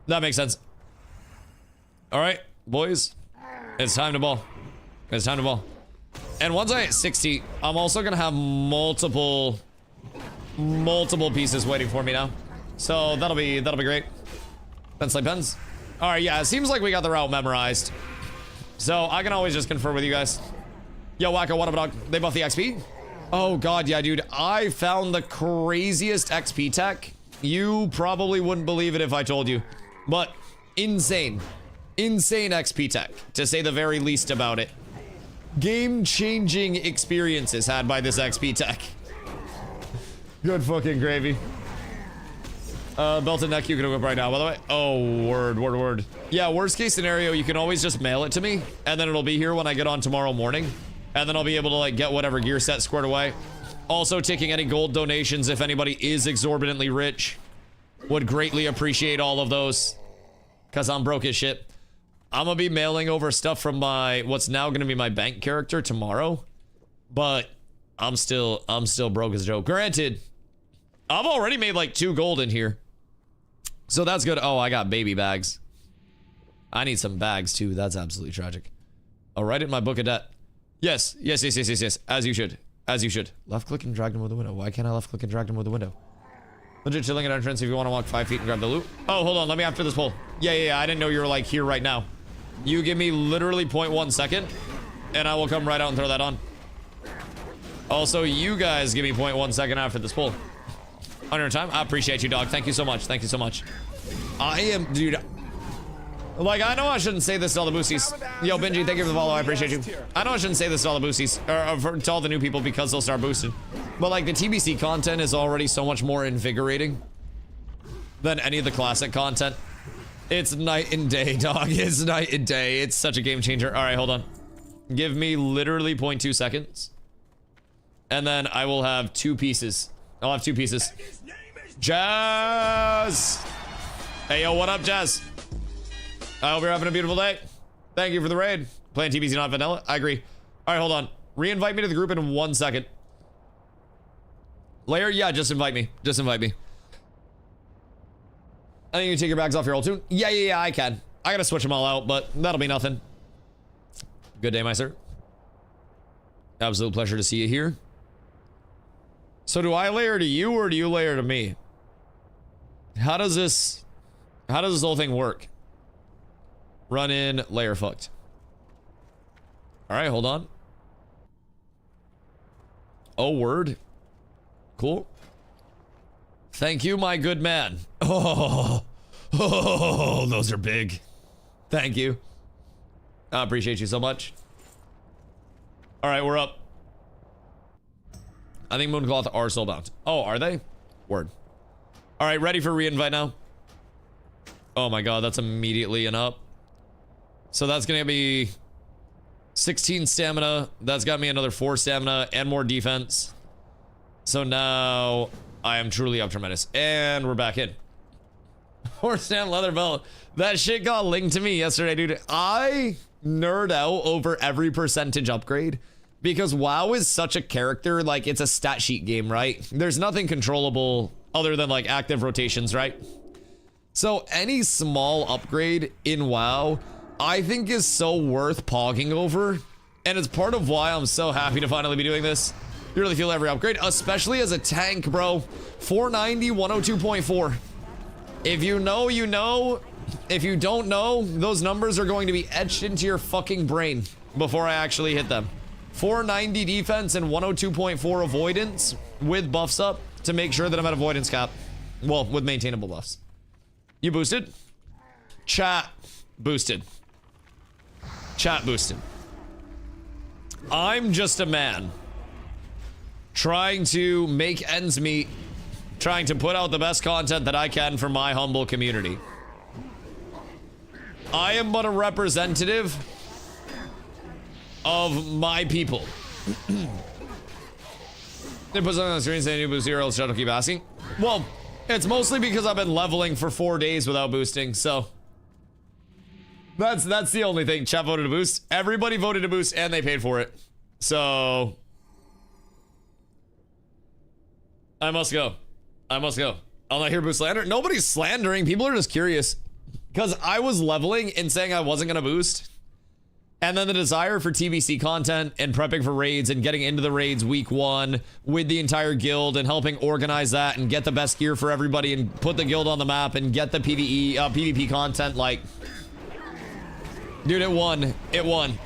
That makes sense. All right, boys. It's time to ball. It's time to ball. And once I hit 60, I'm also gonna have multiple pieces waiting for me now. So that'll be great. Pencil pens. All right, yeah, it seems like we got the route memorized. So I can always just confer with you guys. Yo, Wacko, what up, dog? They buff the XP? Oh god, yeah, dude. I found the craziest XP tech. You probably wouldn't believe it if I told you. But insane. Insane XP tech, to say the very least about it. Game-changing experiences had by this XP tech. Good fucking gravy. Belted neck you can whip right now, by the way. Oh, word. Yeah, worst case scenario, you can always just mail it to me, and then it'll be here when I get on tomorrow morning. And then I'll be able to, like, get whatever gear set squared away. Also, taking any gold donations if anybody is exorbitantly rich. Would greatly appreciate all of those. Because I'm broke as shit. I'm gonna be mailing over stuff from my, what's now gonna be my bank character tomorrow. But I'm still broke as a joke. Granted, I've already made like 2 gold in here. So that's good. Oh, I got baby bags. I need some bags too. That's absolutely tragic. I'll write it in my book of debt. Yes. As you should. Left click and drag them with the window. Why can't I left click and drag them with the window? Legit chilling at entrance if you want to walk 5 feet and grab the loot. Oh, hold on. Let me after this pull. Yeah. I didn't know you were like here right now. You give me literally 0.1 second and I will come right out and throw that on. Also, you guys give me 0.1 second after this pull. On your time? I appreciate you, dog. Thank you so much. I am, dude. Like, I know I shouldn't say this to all the boosties. Yo, Benji, thank you for the follow. I appreciate you. I know I shouldn't say this to all the boosties, or to all the new people because they'll start boosting. But, like, the TBC content is already so much more invigorating than any of the classic content. It's night and day, dog. It's night and day. It's such a game changer. All right, hold on. Give me literally 0.2 seconds. And then I will have 2 pieces. I'll have 2 pieces. Jazz! Hey, yo, what up, Jazz? I hope you're having a beautiful day. Thank you for the raid. Playing TBC, not vanilla. I agree. All right, hold on. Re-invite me to the group in 1 second. Layer? Yeah, just invite me. I think you can take your bags off your old tune. Yeah, I can. I gotta switch them all out, but that'll be nothing. Good day, my sir. Absolute pleasure to see you here. So do I layer to you or do you layer to me? How does this whole thing work? Run in, layer fucked. All right, hold on. Oh, word. Cool. Thank you, my good man. Oh, those are big. Thank you. I appreciate you so much. All right, we're up. I think Mooncloth are sold out. Oh, are they? Word. All right, ready for re-invite now? Oh my god, that's immediately an up. So that's gonna be 16 stamina. That's got me another 4 stamina and more defense. So now I am truly up tremendous. And we're back in. Horse and leather belt. That shit got linked to me yesterday, dude. I nerd out over every percentage upgrade. Because WoW is such a character, like, it's a stat sheet game, right? There's nothing controllable other than, like, active rotations, right? So any small upgrade in WoW, I think is so worth pogging over. And it's part of why I'm so happy to finally be doing this. You really feel every upgrade, especially as a tank, bro. 490, 102.4. If you know, you know. If you don't know, those numbers are going to be etched into your fucking brain before I actually hit them. 490 defense and 102.4 avoidance with buffs up to make sure that I'm at avoidance cap. Well, with maintainable buffs. You boosted? Chat boosted. Chat boosted. I'm just a man trying to make ends meet, trying to put out the best content that I can for my humble community. I am but a representative of my people. They put something on the screen saying you boost 0, shuttle keep asking. Well, It's mostly because I've been leveling for 4 days without boosting, so that's the only thing. Chat voted to boost. Everybody voted to boost, and they paid for it. So I must go. I must go. I'll not hear boost slander. Nobody's slandering. People are just curious. Because I was leveling and saying I wasn't going to boost. And then the desire for TBC content and prepping for raids and getting into the raids week 1 with the entire guild and helping organize that and get the best gear for everybody and put the guild on the map and get the PvP content. Like, dude, it won. It won.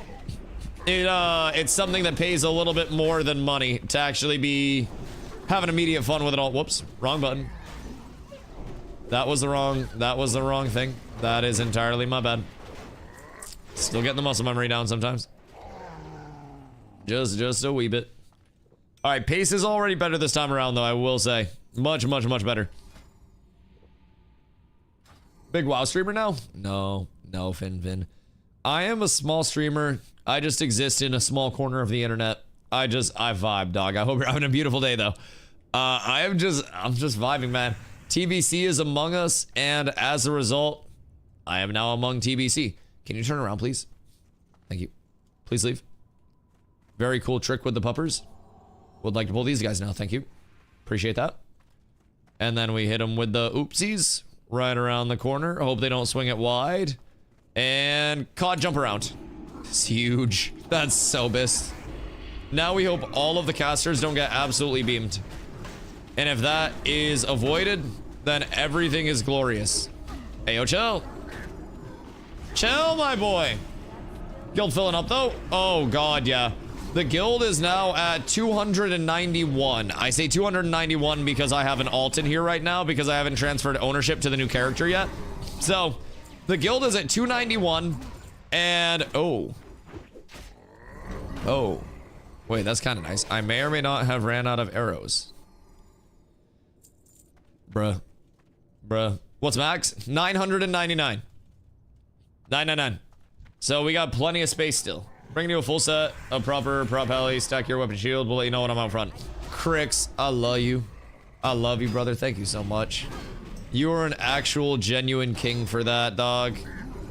It's something that pays a little bit more than money to actually be having immediate fun with it all. Whoops, wrong button. That was the wrong thing. That is entirely my bad. Still getting the muscle memory down sometimes. Just a wee bit. All right, pace is already better this time around, though. I will say, much better. Big WoW streamer now? No, Fin. I am a small streamer. I just exist in a small corner of the internet. I vibe, dog. I hope you're having a beautiful day, though. I'm just vibing, man. TBC is among us, and as a result, I am now among TBC. Can you turn around, please? Thank you. Please leave. Very cool trick with the puppers. Would like to pull these guys now. Thank you. Appreciate that. And then we hit them with the oopsies right around the corner. Hope they don't swing it wide. And caught jump around. It's huge. That's so best. Now we hope all of the casters don't get absolutely beamed. And if that is avoided, then everything is glorious. Hey, yo, chill. Chill, my boy. Guild filling up, though. Oh, God, yeah. The guild is now at 291. I say 291 because I have an alt in here right now because I haven't transferred ownership to the new character yet. So, the guild is at 291. And, oh. Wait, that's kind of nice. I may or may not have ran out of arrows. Bruh. What's max? 999. 999. So we got plenty of space still. Bring you a full set of proper prop heli, stack your weapon shield. We'll let you know when I'm out front. Crix, I love you. I love you, brother. Thank you so much. You are an actual genuine king for that, dog.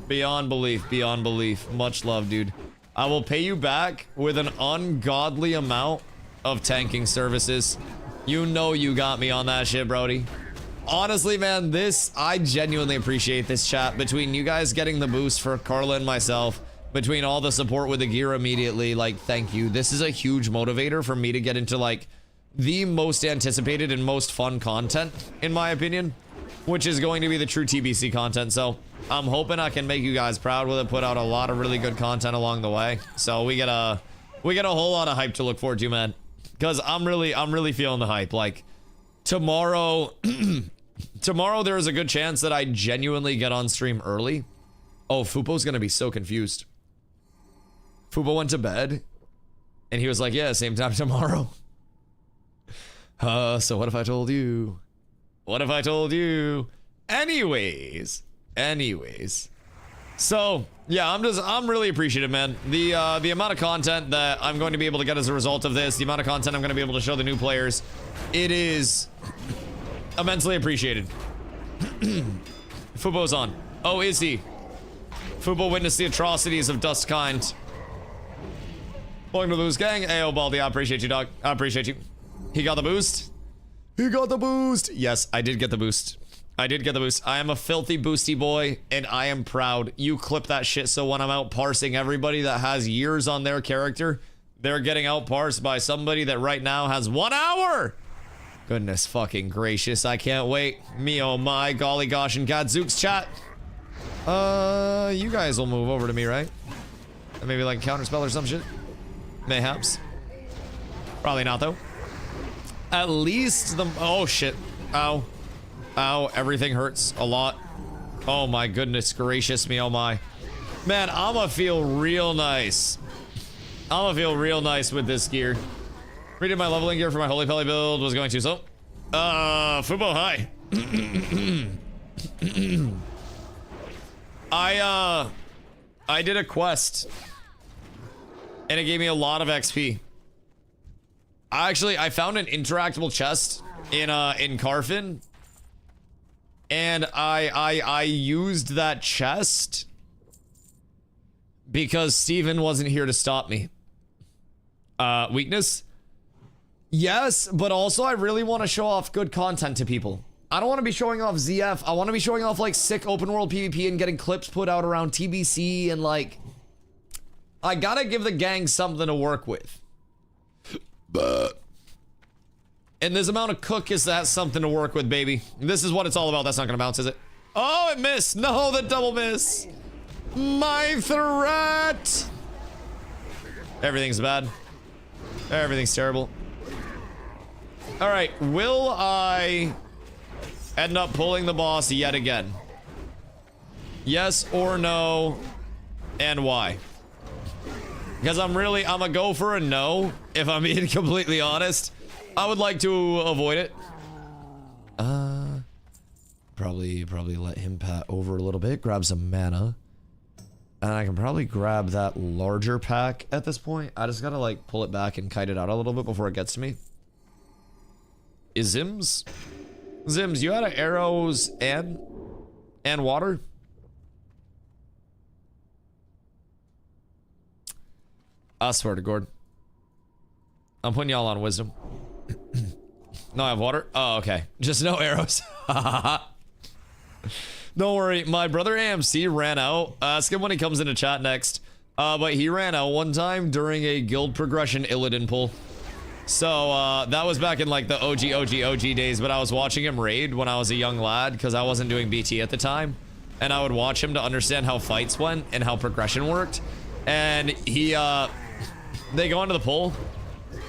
Beyond belief, beyond belief. Much love, dude. I will pay you back with an ungodly amount of tanking services. You know you got me on that shit, Brody. Honestly, man, I genuinely appreciate this chat between you guys getting the boost for Carla and myself, between all the support with the gear immediately. Like, thank you. This is a huge motivator for me to get into, like, the most anticipated and most fun content, in my opinion, which is going to be the true TBC content. So I'm hoping I can make you guys proud with it, put out a lot of really good content along the way. So we get a whole lot of hype to look forward to, man. Because I'm really feeling the hype. Like, tomorrow, tomorrow there is a good chance that I genuinely get on stream early. Oh, Fupo's gonna be so confused. Fupo went to bed, and he was like, yeah, same time tomorrow. So what if I told you? What if I told you? Anyways. So, yeah, I'm really appreciative, man. The amount of content that I'm going to be able to get as a result of this, the amount of content I'm going to be able to show the new players, it is immensely appreciated. Fubo's on. Oh, is he? Fubo witnessed the atrocities of Dustkind. Welcome to the Boost Gang. Ayo, Baldy, I appreciate you, dog. I appreciate you. He got the boost. He got the boost. Yes, I did get the boost. I did get the boost. I am a filthy boosty boy, and I am proud. You clip that shit so when I'm out parsing everybody that has years on their character, they're getting out parsed by somebody that right now has 1 hour. Goodness fucking gracious. I can't wait. Me oh my, golly gosh, and gadzooks chat. You guys will move over to me, right? Maybe like counterspell or some shit? Mayhaps. Probably not, though. At least the... Oh, shit. Ow. Ow, everything hurts a lot. Oh my goodness gracious me, oh my. Man, I'ma feel real nice. I'ma feel real nice with this gear. Redid my leveling gear for my Holy Pelly build, was going to, so. Fubo, hi. I did a quest. And it gave me a lot of XP. I found an interactable chest in Carfin. And I used that chest because Steven wasn't here to stop me. Weakness? Yes, but also I really want to show off good content to people. I don't want to be showing off ZF. I want to be showing off like sick open world PvP and getting clips put out around TBC and like... I gotta give the gang something to work with. And this amount of cook is that something to work with, baby. This is what it's all about. That's not gonna bounce, is it? Oh, it missed. No, the double miss. My threat. Everything's bad. Everything's terrible. All right, will I end up pulling the boss yet again? Yes or no, and why? Because I'm gonna go for a no, if I'm being completely honest. I would like to avoid it. Probably let him pat over a little bit, grab some mana. And I can probably grab that larger pack at this point. I just gotta like pull it back and kite it out a little bit before it gets to me. Is Zims? Zims, you out of arrows and water? I swear to God. I'm putting y'all on wisdom. No, I have water. Oh, okay. Just no arrows. Don't worry. My brother AMC ran out. Ask him when he comes into chat next. But he ran out one time during a guild progression Illidan pull. So, that was back in like the OG days, but I was watching him raid when I was a young lad because I wasn't doing BT at the time. And I would watch him to understand how fights went and how progression worked. And he, they go into the pull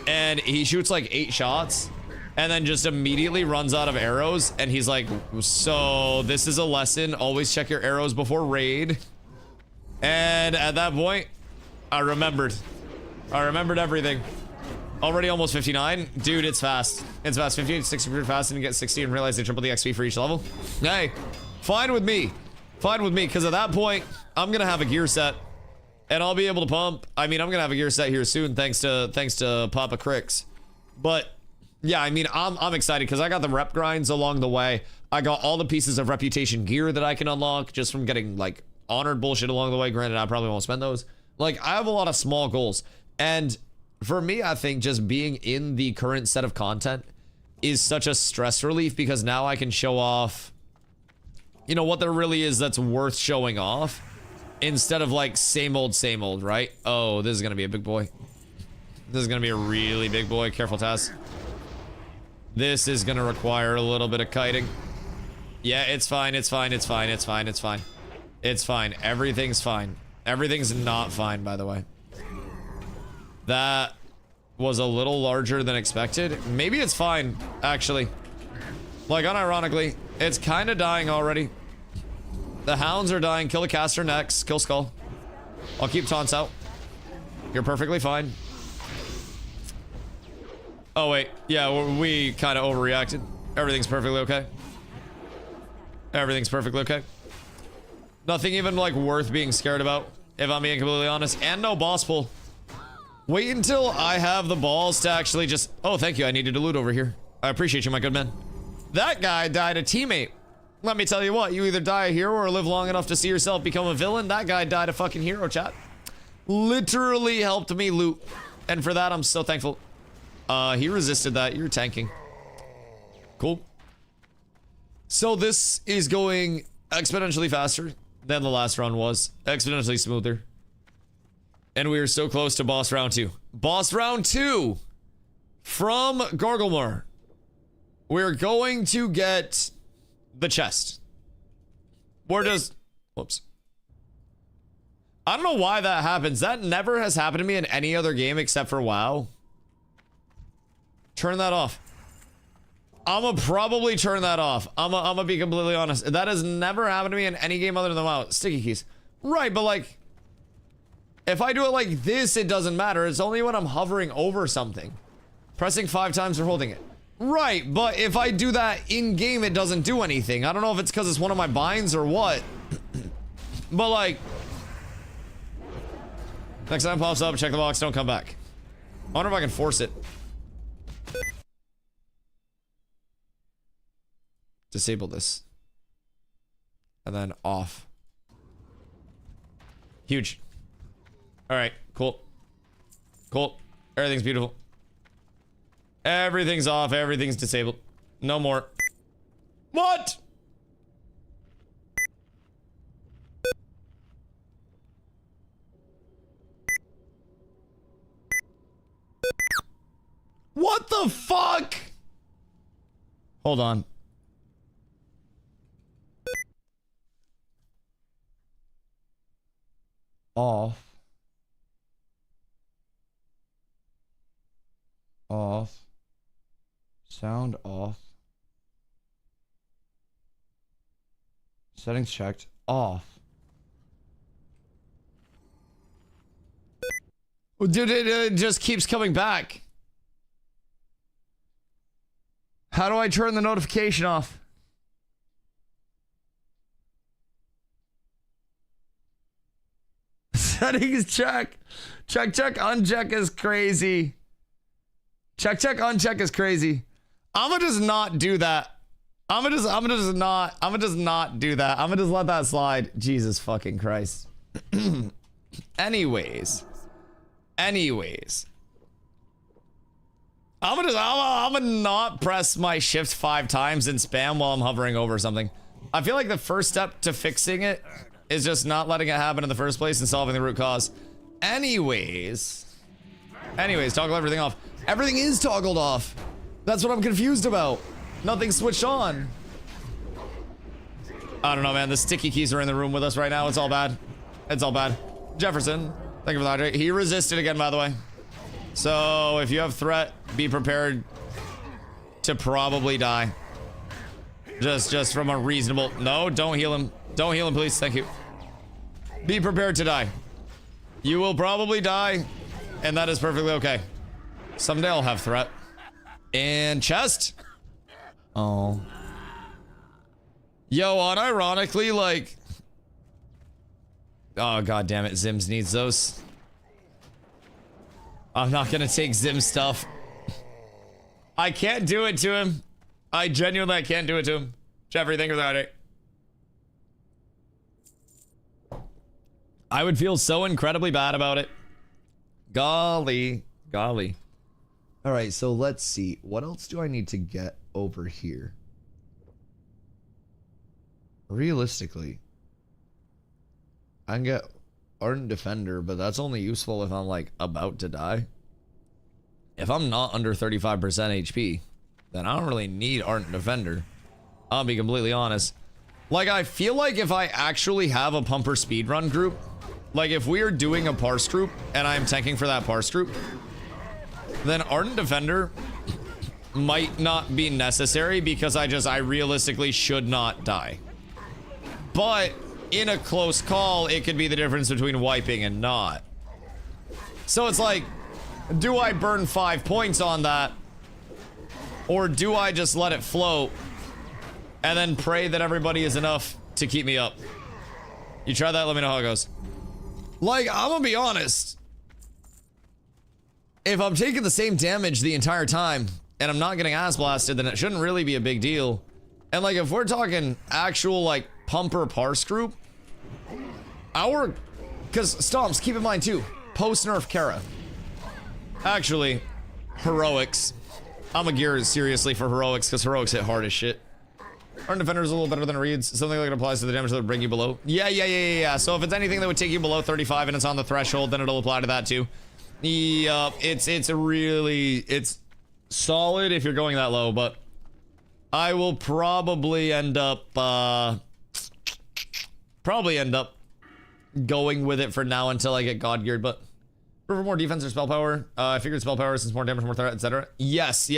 and he shoots like 8 shots and then just immediately runs out of arrows. And he's like, so this is a lesson. Always check your arrows before raid. And at that point, I remembered everything. Already almost 59. Dude, it's fast. It's fast. 50, 60 fast, and you get 60 and realize they triple the XP for each level. Hey, fine with me. Fine with me, because at that point, I'm gonna have a gear set. And I'll be able to pump. I mean, I'm gonna have a gear set here soon, thanks to Papa Cricks. But yeah, I mean, I'm excited because I got the rep grinds along the way. I got all the pieces of reputation gear that I can unlock just from getting like honored bullshit along the way. Granted, I probably won't spend those. Like, I have a lot of small goals. And for me, I think just being in the current set of content is such a stress relief because now I can show off, you know, what there really is that's worth showing off instead of like same old, right? Oh, this is gonna be a big boy. This is gonna be a really big boy. Careful, Taz. This is gonna require a little bit of kiting. Yeah, it's fine. It's fine. It's fine. It's fine. It's fine. It's fine. Everything's fine. Everything's not fine, by the way. That was a little larger than expected. Maybe it's fine, actually. Like, unironically, it's kind of dying already. The hounds are dying. Kill the caster next. Kill Skull. I'll keep taunts out. You're perfectly fine. Oh, wait. Yeah, we kind of overreacted. Everything's perfectly okay. Everything's perfectly okay. Nothing even, like, worth being scared about, if I'm being completely honest. And no boss pull. Wait until I have the balls to actually just... Oh, thank you. I needed to loot over here. I appreciate you, my good man. That guy died a teammate. Let me tell you what. You either die a hero or live long enough to see yourself become a villain. That guy died a fucking hero, chat. Literally helped me loot. And for that, I'm so thankful. He resisted that. You're tanking. Cool. So this is going exponentially faster than the last round was. Exponentially smoother. And we are so close to boss round 2. Boss round 2 from Garglemore. We're going to get the chest. Where does... Whoops. I don't know why that happens. That never has happened to me in any other game except for WoW. Turn that off. I'ma probably turn that off. I'ma be completely honest. That has never happened to me in any game other than WoW. Sticky keys. Right, but like... If I do it like this, it doesn't matter. It's only when I'm hovering over something. Pressing 5 times or holding it. Right, but if I do that in-game, it doesn't do anything. I don't know if it's because it's one of my binds or what. But like... Next time it pops up, check the box, don't come back. I wonder if I can force it. Disable this. and then off. Huge. All right, cool. Cool. Everything's beautiful. Everything's off. Everything's disabled. No more. What? What the fuck? Hold on. Off. Off. Sound off. Settings checked. Off. Dude, it just keeps coming back. How do I turn the notification off? Settings check. Check, uncheck is crazy. Check, uncheck is crazy. I'ma just not do that. I'ma just not do that. I'ma just let that slide. Jesus fucking Christ. Anyways. I'm gonna not press my shift 5 times and spam while I'm hovering over something. I feel like the first step to fixing it is just not letting it happen in the first place and solving the root cause. Anyways, toggle everything off. Everything is toggled off. That's what I'm confused about. Nothing's switched on. I don't know, man. The sticky keys are in the room with us right now. It's all bad. It's all bad. Jefferson, thank you for the hydrate. He resisted again, by the way. So if you have threat, be prepared to probably die. Just from a reasonable... No, don't heal him. Don't heal him, please. Thank you. Be prepared to die. You will probably die, and that is perfectly okay. Someday I'll have threat. And chest. Oh. Yo, unironically, like... Oh, god damn it. Zims needs those. I'm not gonna take Zim stuff. I can't do it to him. I genuinely can't do it to him. Jeffrey, thank you for that. I would feel so incredibly bad about it. Golly. Golly. Alright, so let's see. What else do I need to get over here? Realistically, I can get Ardent Defender, but that's only useful if I'm, like, about to die. If I'm not under 35% HP, then I don't really need Ardent Defender. I'll be completely honest. Like, I feel like if I actually have a pumper speedrun group, like, if we are doing a parse group, and I'm tanking for that parse group, then Ardent Defender might not be necessary because I realistically should not die. But in a close call, it could be the difference between wiping and not. So it's like, do I burn 5 points on that? Or do I just let it float and then pray that everybody is enough to keep me up? You try that, let me know how it goes. Like, I'm gonna be honest. If I'm taking the same damage the entire time and I'm not getting ass blasted, then it shouldn't really be a big deal. And like, if we're talking actual, like, pumper parse group, because Stomps, keep in mind too, post nerf Kara. Actually, heroics. I'm a gear seriously for heroics because heroics hit hard as shit. Ardent Defender is a little better than reads. Something like it applies to the damage that would bring you below. Yeah. So if it's anything that would take you below 35 and it's on the threshold, then it'll apply to that too. It's solid if you're going that low, but I will probably end up going with it for now until I get God geared. But for more defense or spell power, I figured spell power since more damage, more threat, etc. Yes,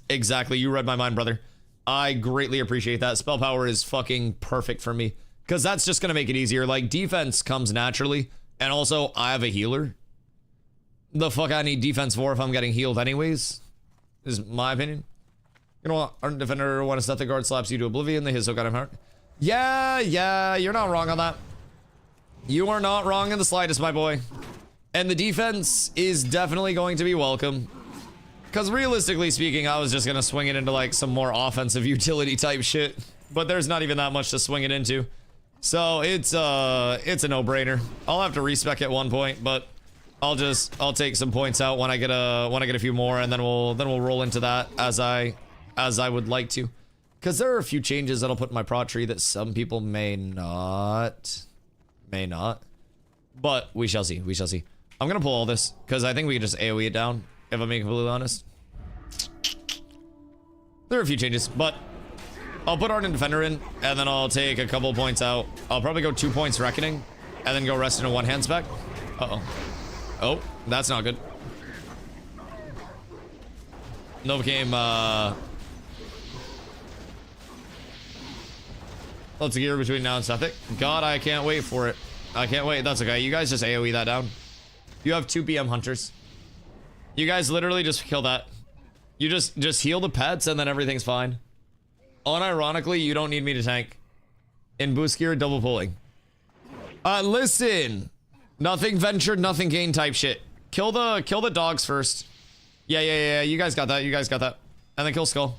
exactly. You read my mind, brother. I greatly appreciate that. Spell power is fucking perfect for me because that's just gonna make it easier. Like, defense comes naturally, and also I have a healer. The fuck I need defense for if I'm getting healed anyways, is my opinion. You know what? Ardent Defender, when a Stealth Guard slaps you to oblivion, they hit so goddamn hard. Yeah, you're not wrong on that. You are not wrong in the slightest, my boy. And the defense is definitely going to be welcome. Because realistically speaking, I was just going to swing it into like some more offensive utility type shit. But there's not even that much to swing it into. So it's a no-brainer. I'll have to respec at one point, but I'll take some points out when I get a few more, and then we'll roll into that as I would like to. Because there are a few changes that'll put in my prot tree that some people may not. But we shall see. We shall see. I'm gonna pull all this because I think we can just AoE it down. If I'm being completely honest, there are a few changes, but I'll put Ardent Defender in, and then I'll take a couple points out. I'll probably go 2 points Reckoning, and then go rest in a one-hand spec. Uh-oh. Oh, that's not good. Novocaine, let's gear between now and Sethik. God, I can't wait for it. I can't wait. That's okay. You guys just AoE that down. You have 2 BM Hunters. You guys literally just kill that. You just heal the pets, and then everything's fine. Unironically, you don't need me to tank. In boost gear, double pulling. Listen. Nothing ventured, nothing gained type shit. Kill the dogs first. Yeah. You guys got that. You guys got that. And then kill Skull.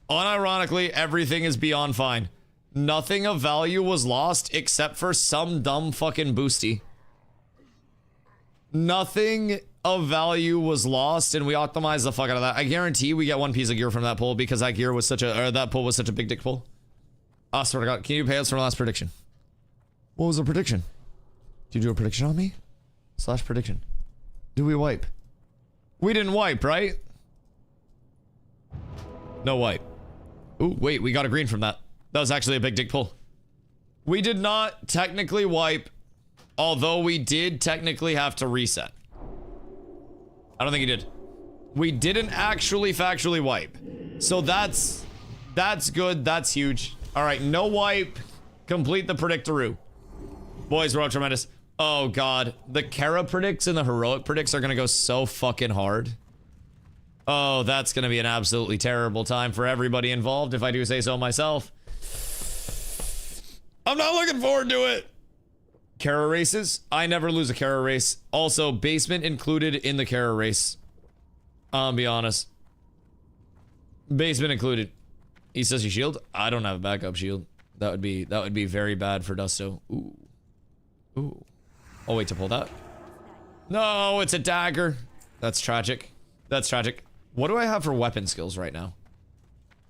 Unironically, everything is beyond fine. Nothing of value was lost except for some dumb fucking boosty. Nothing of value was lost, and we optimized the fuck out of that. I guarantee we get 1 piece of gear from that pull because that gear was that pull was such a big dick pull. I swear to God, can you pay us for last prediction? What was the prediction? Did you do a prediction on me? / prediction. Did we wipe? We didn't wipe, right? No wipe. Ooh, wait, we got a green from that. That was actually a big dick pull. We did not technically wipe, although we did technically have to reset. I don't think he did. We didn't actually factually wipe. So that's good. That's huge. All right, no wipe. Complete the predictoroo. Boys, we're all tremendous. Oh, God. The Kara predicts and the heroic predicts are going to go so fucking hard. Oh, that's going to be an absolutely terrible time for everybody involved, if I do say so myself. I'm not looking forward to it. Kara races. I never lose a Kara race. Also, basement included in the Kara race. I'll be honest. Basement included. He says you shield. I don't have a backup shield. That would be very bad for Dusto. Ooh. I'll wait to pull that. No, it's a dagger. That's tragic. That's tragic. What do I have for weapon skills right now?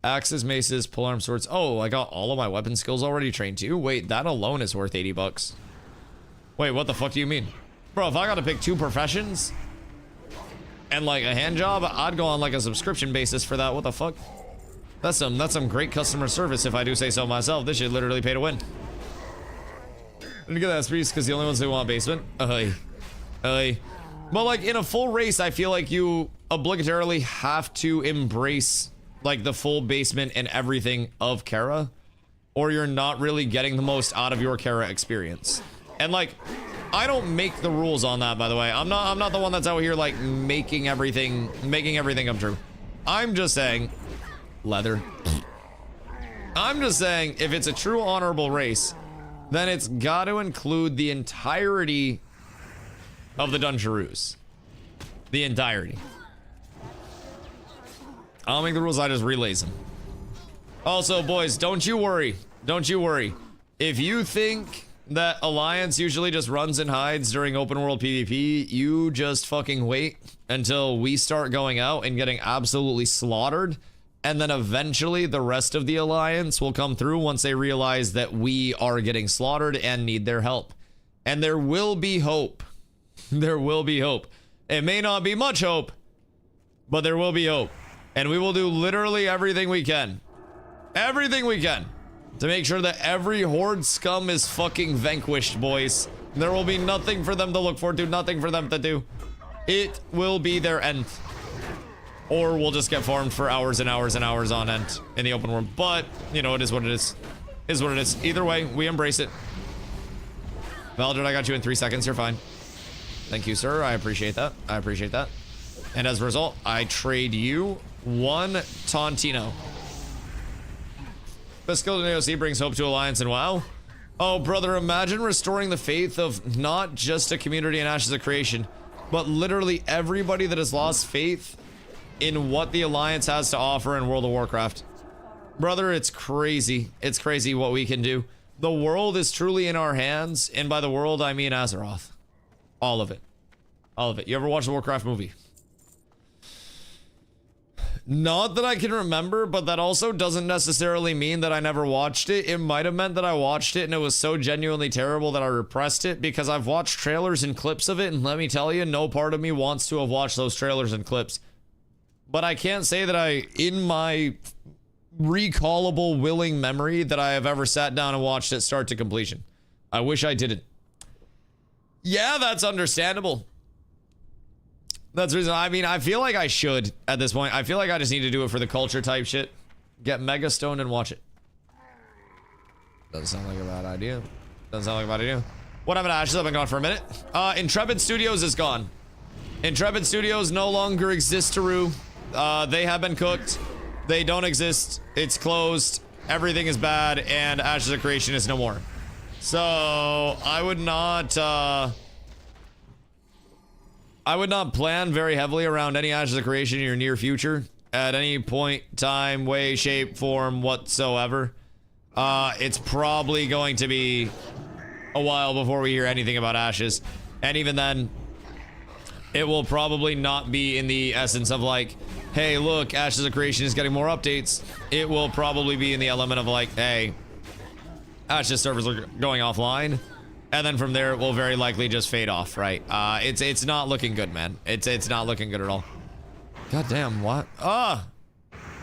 Axes, maces, polearm swords. Oh, I got all of my weapon skills already trained too? Wait, that alone is worth 80 bucks. Wait, what the fuck do you mean? Bro, if I gotta pick 2 professions and like a hand job, I'd go on like a subscription basis for that. What the fuck? That's some great customer service if I do say so myself. This should literally pay to win. Didn't get that SPs because the only ones who want basement. But like in a full race, I feel like you obligatorily have to embrace like the full basement and everything of Kara, or you're not really getting the most out of your Kara experience. And like, I don't make the rules on that, by the way. I'm not the one that's out here like making everything come true. I'm just saying, leather. I'm just saying, if it's a true honorable race, then it's got to include the entirety of the Dungeroos. The entirety. I don't make the rules, I just relays them. Also, boys, don't you worry. Don't you worry. If you think that Alliance usually just runs and hides during open world PvP, you just fucking wait until we start going out and getting absolutely slaughtered, and then eventually the rest of the Alliance will come through once they realize that we are getting slaughtered and need their help. And there will be hope. There will be hope. It may not be much hope, but there will be hope. And we will do literally everything we can. Everything we can to make sure that every horde scum is fucking vanquished, boys. There will be nothing for them to look forward to, nothing for them to do. It will be their end. Or we'll just get farmed for hours and hours and hours on end in the open world. But, you know, it is what it is. It is what it is. Either way, we embrace it. Valdred, I got you in 3 seconds. You're fine. Thank you, sir. I appreciate that. I appreciate that. And as a result, I trade you 1 Tontino. Best skill in AOC brings hope to Alliance and WoW. Oh, brother, imagine restoring the faith of not just a community in Ashes of Creation, but literally everybody that has lost faith in what the Alliance has to offer in World of Warcraft. Brother, it's crazy. It's crazy what we can do. The world is truly in our hands, and by the world I mean Azeroth. All of it. All of it. You ever watch the Warcraft movie? Not that I can remember, but that also doesn't necessarily mean that I never watched it. It might have meant that I watched it and it was so genuinely terrible that I repressed it, because I've watched trailers and clips of it, and let me tell you, no part of me wants to have watched those trailers and clips. But I can't say that in my recallable willing memory, that I have ever sat down and watched it start to completion. I wish I didn't. Yeah, that's understandable. That's the reason. I mean, I feel like I should at this point. I feel like I just need to do it for the culture type shit. Get mega stoned and watch it. Doesn't sound like a bad idea. Doesn't sound like a bad idea. What happened to Ashes? I've been gone for a minute. Intrepid Studios is gone. Intrepid Studios no longer exists, Taru. They have been cooked. They don't exist. It's closed. Everything is bad, and Ashes of Creation is no more. So I would not plan very heavily around any Ashes of Creation in your near future at any point, time, way, shape, form, whatsoever. It's probably going to be a while before we hear anything about Ashes. And even then, it will probably not be in the essence of like, hey, look, Ashes of Creation is getting more updates. It will probably be in the element of like, hey, Ashes servers are going offline. And then from there, it will very likely just fade off, right? It's not looking good, man. It's not looking good at all. God damn, what? Not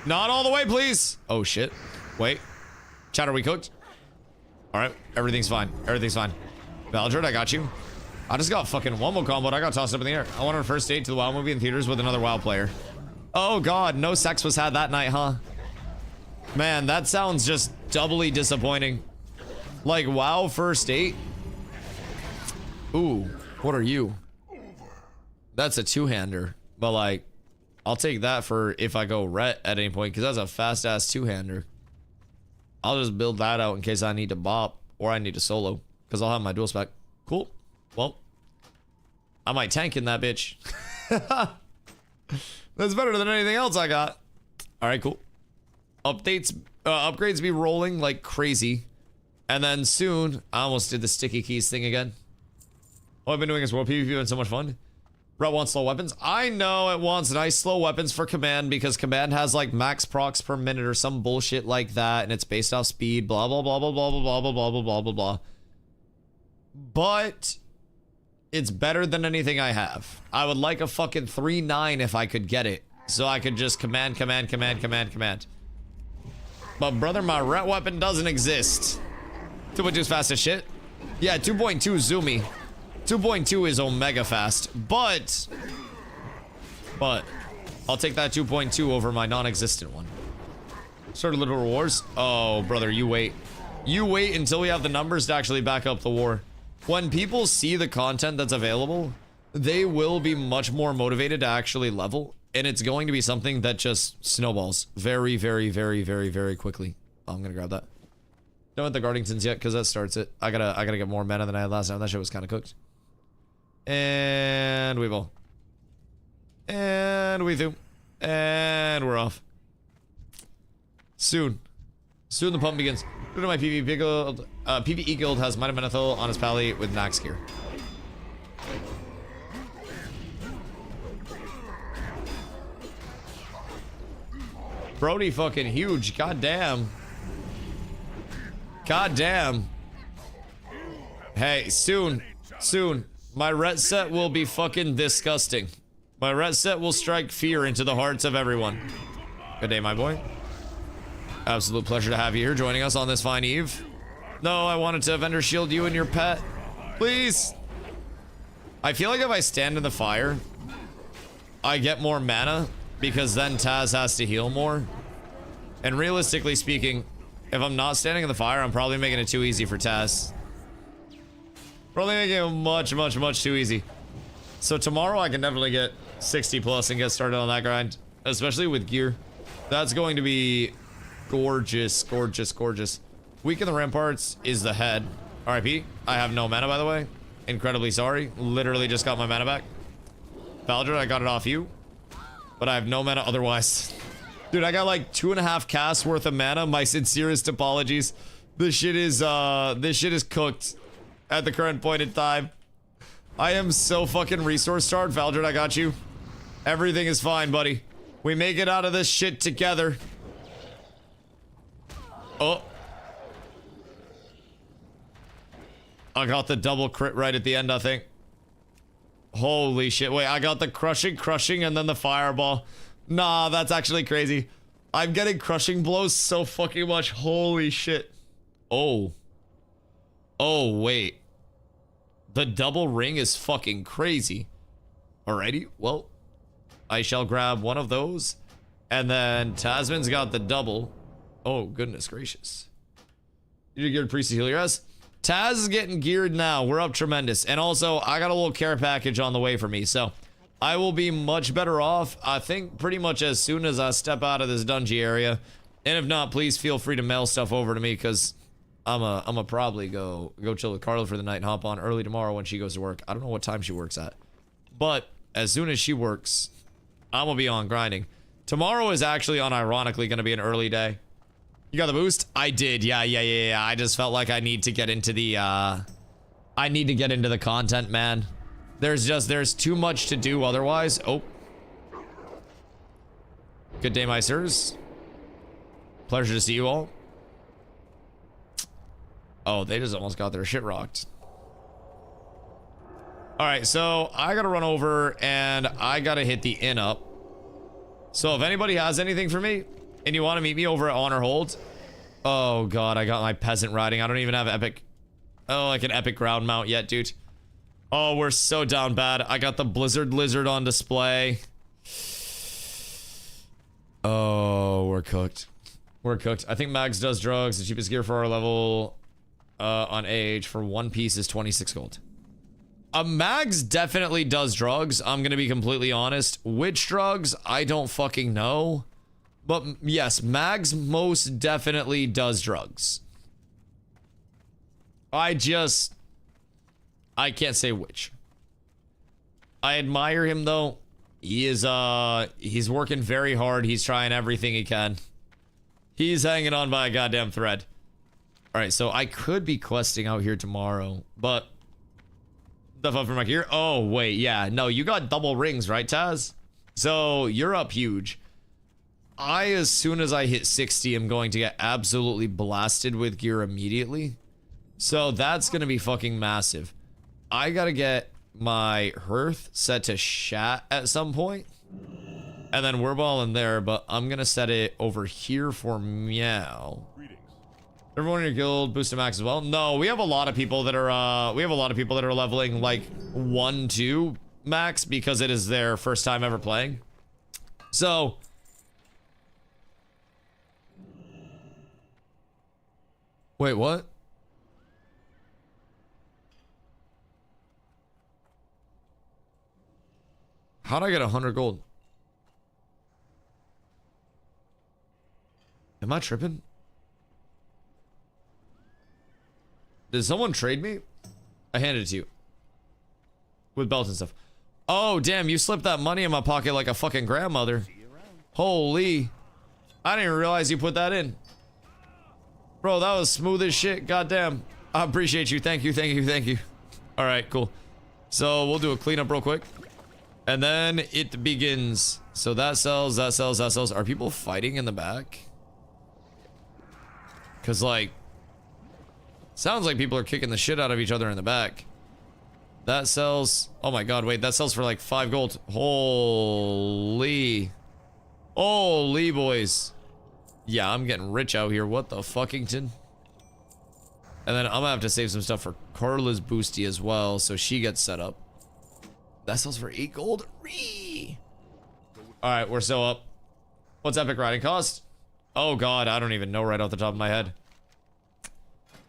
all the way, please. Oh, shit. Wait. Chat, are we cooked? All right, everything's fine. Everything's fine. Valdred, I got you. I just got fucking one-mo comboed. I got tossed up in the air. I went on a first date to the WoW movie in theaters with another WoW player. Oh, God, no sex was had that night, huh? Man, that sounds just doubly disappointing. Like, WoW first date? Ooh, what are you? That's a two-hander, but like, I'll take that for if I go ret at any point, because that's a fast-ass two-hander. I'll just build that out in case I need to bop or I need to solo, because I'll have my dual spec. Cool. Well, I might tank in that bitch. That's better than anything else I got. All right, cool. Upgrades be rolling like crazy, and then soon I almost did the sticky keys thing again. What I've been doing is World PvP, been so much fun. Brett wants slow weapons. I know it wants nice slow weapons for command, because command has like max procs per minute or some bullshit like that, and it's based off speed, blah blah blah blah blah blah blah blah blah blah blah blah blah. But it's better than anything I have. I would like a fucking 3.9 if I could get it, so I could just command. But brother, my ret weapon doesn't exist. 2.2 is fast as shit. Yeah, 2.2 zoomy. 2.2 is omega fast, but I'll take that 2.2 over my non-existent one. Started Literal Wars. Oh, brother, you wait. You wait until we have the numbers to actually back up the war. When people see the content that's available, they will be much more motivated to actually level, and it's going to be something that just snowballs very, very, very, very, very quickly. Oh, I'm gonna grab that. Don't hit the Guardingtons yet, because that starts it. I gotta get more mana than I had last time. That shit was kind of cooked. And we will. And we do. And we're off. Soon the pump begins. Go to my PvE guild. PvE guild has Might of Menethil on his pally with Nax gear. Brody fucking huge. God damn. God damn. Hey, soon. My ret set will be fucking disgusting. My ret set will strike fear into the hearts of everyone. Good day, my boy. Absolute pleasure to have you here joining us on this fine eve. No, I wanted to vendor shield you and your pet. Please. I feel like if I stand in the fire, I get more mana, because then Taz has to heal more. And realistically speaking, if I'm not standing in the fire, I'm probably making it too easy for Taz. Probably making it much too easy. So tomorrow I can definitely get 60 plus and get started on that grind, especially with gear. That's going to be gorgeous. Weak in the Ramparts is the head. RIP. I have no mana, by the way. Incredibly sorry. Literally just got my mana back. Valdred, I got it off you, but I have no mana otherwise. Dude, I got like 2.5 casts worth of mana. My sincerest apologies. This shit is cooked at the current point in time. I am so fucking resource starved. Valdred, I got you. Everything is fine, buddy. We make it out of this shit together. Oh. I got the double crit right at the end, I think. Holy shit. Wait, I got the crushing, and then the fireball. Nah, that's actually crazy. I'm getting crushing blows so fucking much. Holy shit. Oh. Oh, wait. The double ring is fucking crazy. Alrighty, well, I shall grab one of those. And then Tasman's got the double. Oh, goodness gracious. You did geared priest to heal your ass? Taz is getting geared now. We're up tremendous. And also, I got a little care package on the way for me. So, I will be much better off, I think, pretty much as soon as I step out of this dungeon area. And if not, please feel free to mail stuff over to me, because I'm probably go chill with Carla for the night and hop on early tomorrow when she goes to work. I don't know what time she works at. But, as soon as she works, I'm gonna be on grinding. Tomorrow is actually unironically gonna be an early day. You got the boost? I did. Yeah. I just felt like I need to get into the, content, man. There's too much to do otherwise. Oh. Good day, my sirs. Pleasure to see you all. Oh, they just almost got their shit rocked. Alright, so I gotta run over and I gotta hit the inn up. So if anybody has anything for me, and you want to meet me over at Honor Hold? Oh god, I got my peasant riding. I don't even have epic... Oh, like an epic ground mount yet, dude. Oh, we're so down bad. I got the Blizzard Lizard on display. Oh, we're cooked. We're cooked. I think Mags does drugs. The cheapest gear for our level on AH for one piece is 26 gold. Mags definitely does drugs. I'm gonna be completely honest. Which drugs? I don't fucking know. But yes, Mags most definitely does drugs. I can't say which. I admire him though. He is he's working very hard. He's trying everything he can. He's hanging on by a goddamn thread. Alright, so I could be questing out here tomorrow, but the fuck for my gear? Oh wait, yeah. No, you got double rings, right, Taz? So you're up huge. As soon as I hit 60, I'm going to get absolutely blasted with gear immediately. So that's going to be fucking massive. I got to get my hearth set to shat at some point. And then we're balling there, but I'm going to set it over here for meow. Everyone in your guild boost to max as well? No, we have a lot of people that are, leveling like 1, 2 max because it is their first time ever playing. So... Wait, what? How'd I get 100 gold? Am I tripping? Did someone trade me? I handed it to you. With belts and stuff. Oh, damn, you slipped that money in my pocket like a fucking grandmother. Holy. I didn't even realize you put that in. Bro, that was smooth as shit. Goddamn. I appreciate you. Thank you. Alright, cool. So, we'll do a cleanup real quick. And then it begins. So that sells. Are people fighting in the back? Because, like... Sounds like people are kicking the shit out of each other in the back. That sells... Oh my god, wait. That sells for like 5 gold. Holy. Holy, boys. Yeah, I'm getting rich out here. What the fuckington? And then I'm gonna have to save some stuff for Carla's boosty as well, so she gets set up. That sells for 8 gold? Alright, we're so up. What's epic riding cost? Oh god, I don't even know right off the top of my head.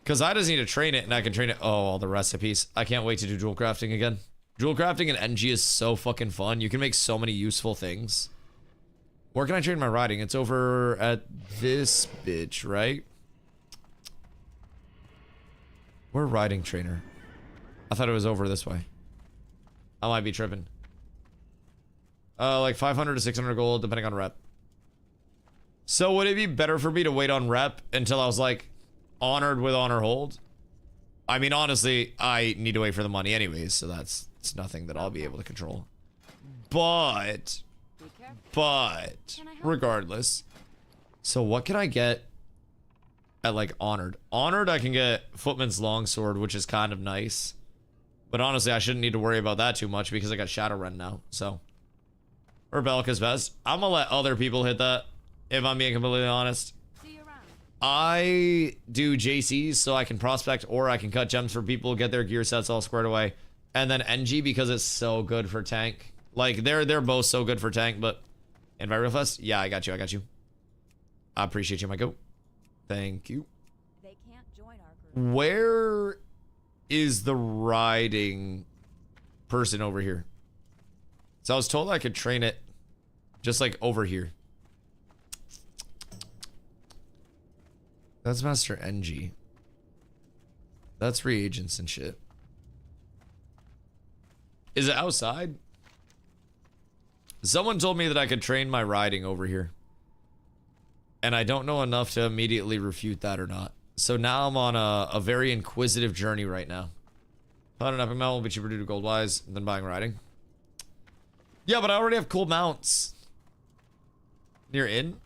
Because I just need to train it, and I can train it. Oh, all the recipes. I can't wait to do jewel crafting again. Jewel crafting in NG is so fucking fun. You can make so many useful things. Where can I train my riding? It's over at this bitch, right? We're riding trainer. I thought it was over this way. I might be tripping. Like 500 to 600 gold, depending on rep. So would it be better for me to wait on rep until I was like Honored with honor hold. I mean, honestly, I need to wait for the money anyways, so it's nothing that I'll be able to control. But regardless. So what can I get at like honored? Honored, I can get Footman's Longsword, which is kind of nice. But honestly, I shouldn't need to worry about that too much because I got Shadowrun now, so. Or Belka's best. I'm gonna let other people hit that, if I'm being completely honest. See you around. I do JCs so I can prospect or I can cut gems for people, get their gear sets all squared away. And then NG because it's so good for tank. Like, they're both so good for tank, but... Invite real fast? Yeah, I got you. I appreciate you, my goat. Thank you. They can't join our group. Where is the riding person over here? So I was told I could train it just like over here. That's Master NG. That's reagents and shit. Is it outside? Someone told me that I could train my riding over here. And I don't know enough to immediately refute that or not. So now I'm on a very inquisitive journey right now. Found an epic mount will be cheaper due to gold wise than buying riding. Yeah, but I already have cool mounts. Near in?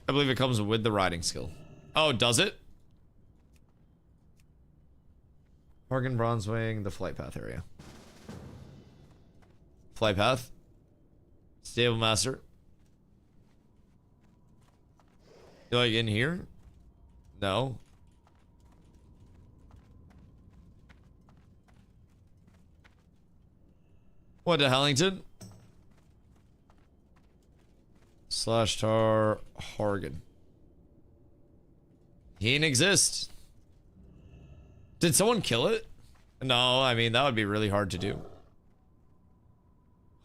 I believe it comes with the riding skill. Oh, does it? Hargan Bronzewing, the flight path area. Flight path. Stable master. You like in here? No. What to Hellington? Slash tar Hargan. He didn't exist. Did someone kill it? No, I mean, that would be really hard to do.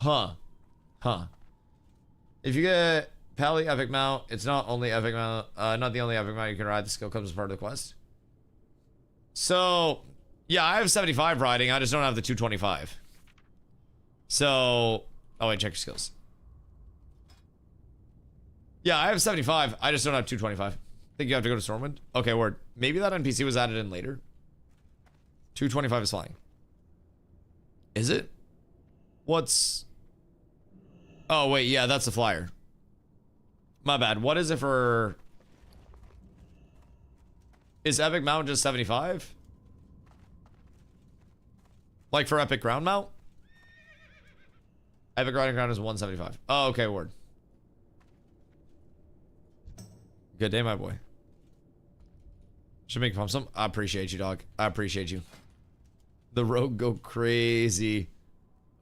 Huh. If you get Pally Epic Mount, it's not only Epic Mount, not the only Epic Mount you can ride. The skill comes as part of the quest. So, yeah, I have 75 riding. I just don't have the 225. So, oh wait, check your skills. Yeah, I have 75. I just don't have 225. Think you have to go to Stormwind? Okay, word. Maybe that NPC was added in later. 225 is flying. Is it? What's... Oh, wait, yeah, that's the flyer. My bad. What is it for... Is Epic Mount just 75? Like for Epic Ground Mount? Epic Riding Ground is 175. Oh, okay, word. Good day, my boy. Should make pump some. I appreciate you, dog. I appreciate you. The rogue go crazy.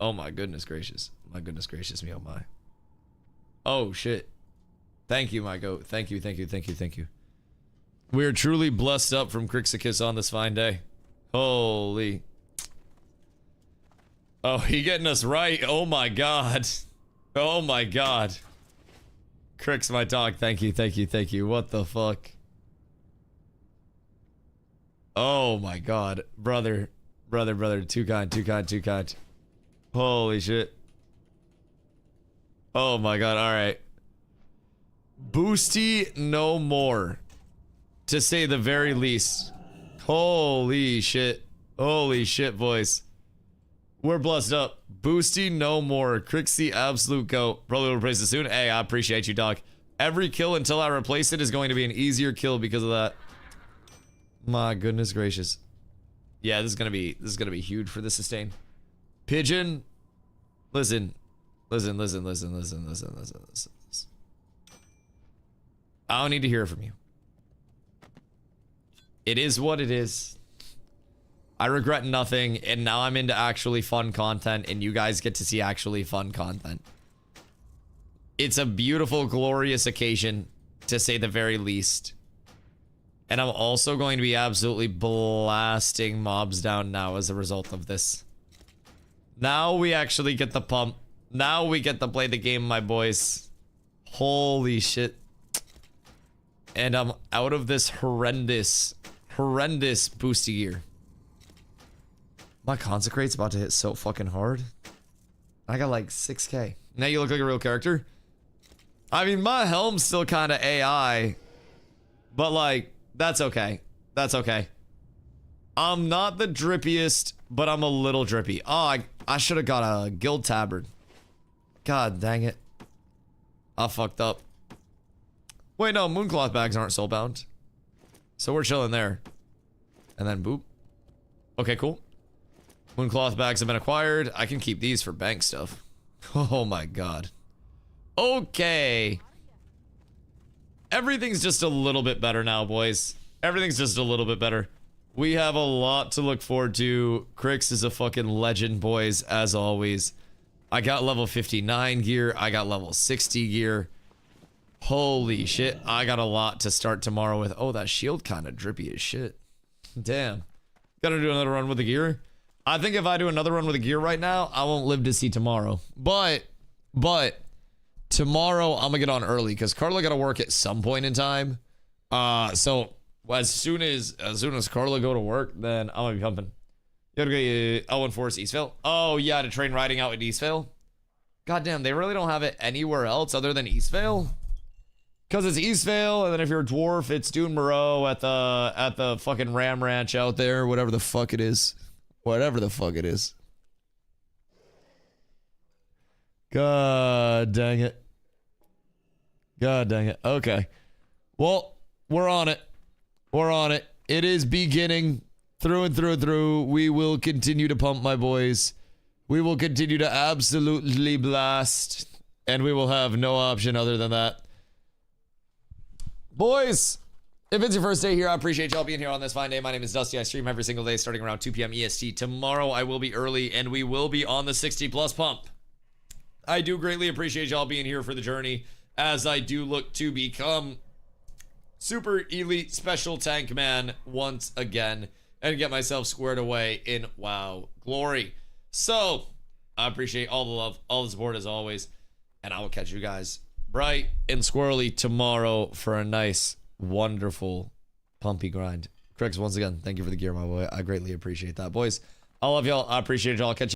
Oh my goodness gracious. My goodness gracious me, oh my. Oh shit. Thank you, my goat. Thank you. We are truly blessed up from Crixicus on this fine day. Holy. Oh, he getting us right. Oh my god. Oh my god. Crix, my dog. Thank you. What the fuck? Oh my god. Brother. Too kind. Holy shit. Oh my god. Alright. Boosty no more. To say the very least. Holy shit, boys. We're blessed up. Boosty no more. Crixie absolute goat. Probably will replace it soon. Hey, I appreciate you, dog. Every kill until I replace it is going to be an easier kill because of that. My goodness gracious. Yeah, this is gonna be huge for the sustain. Pigeon, listen. I don't need to hear from you. It is what it is. I regret nothing, and now I'm into actually fun content, and you guys get to see actually fun content. It's a beautiful, glorious occasion, to say the very least. And I'm also going to be absolutely blasting mobs down now as a result of this. Now we actually get the pump. Now we get to play the game, my boys. Holy shit. And I'm out of this horrendous boosty gear. My Consecrate's about to hit so fucking hard. I got like 6k. Now you look like a real character. I mean, my helm's still kind of AI. But like, that's okay. That's okay. I'm not the drippiest, but I'm a little drippy. Oh, I should have got a guild tabard. God dang it. I fucked up. Wait, no, mooncloth bags aren't soulbound. So we're chilling there. And then boop. Okay, cool. Mooncloth bags have been acquired. I can keep these for bank stuff. Oh my god. Okay. Everything's just a little bit better now, boys. Everything's just a little bit better. We have a lot to look forward to. Crix is a fucking legend, boys, as always. I got level 59 gear. I got level 60 gear. Holy shit. I got a lot to start tomorrow with. Oh, that shield kind of drippy as shit. Damn. Gotta do another run with the gear. I think if I do another run with the gear right now, I won't live to see tomorrow. But tomorrow I'm gonna get on early because Carla gotta work at some point in time. So as soon as Carla go to work, then I'm gonna be pumping. You gotta go Force Eastvale. Oh yeah, to train riding out in Eastvale. God damn, they really don't have it anywhere else other than Eastvale. Cause it's Eastvale, and then if you're a dwarf, it's Dune Moreau at the fucking Ram Ranch out there, whatever the fuck it is. Whatever the fuck it is. God dang it. God dang it. Okay. Well, we're on it. We're on it. It is beginning through and through and through. We will continue to pump, my boys. We will continue to absolutely blast. And we will have no option other than that. Boys, if it's your first day here, I appreciate y'all being here on this fine day. My name is Dusty. I stream every single day starting around 2 p.m. EST. Tomorrow I will be early and we will be on the 60 plus pump. I do greatly appreciate y'all being here for the journey as I do look to become super elite special tank man once again and get myself squared away in WoW glory. So I appreciate all the love, all the support as always, and I will catch you guys bright and squirrely tomorrow for a nice, wonderful, pumpy grind. Crix, once again, thank you for the gear, my boy. I greatly appreciate that. Boys, I love y'all. I appreciate y'all. Catch you.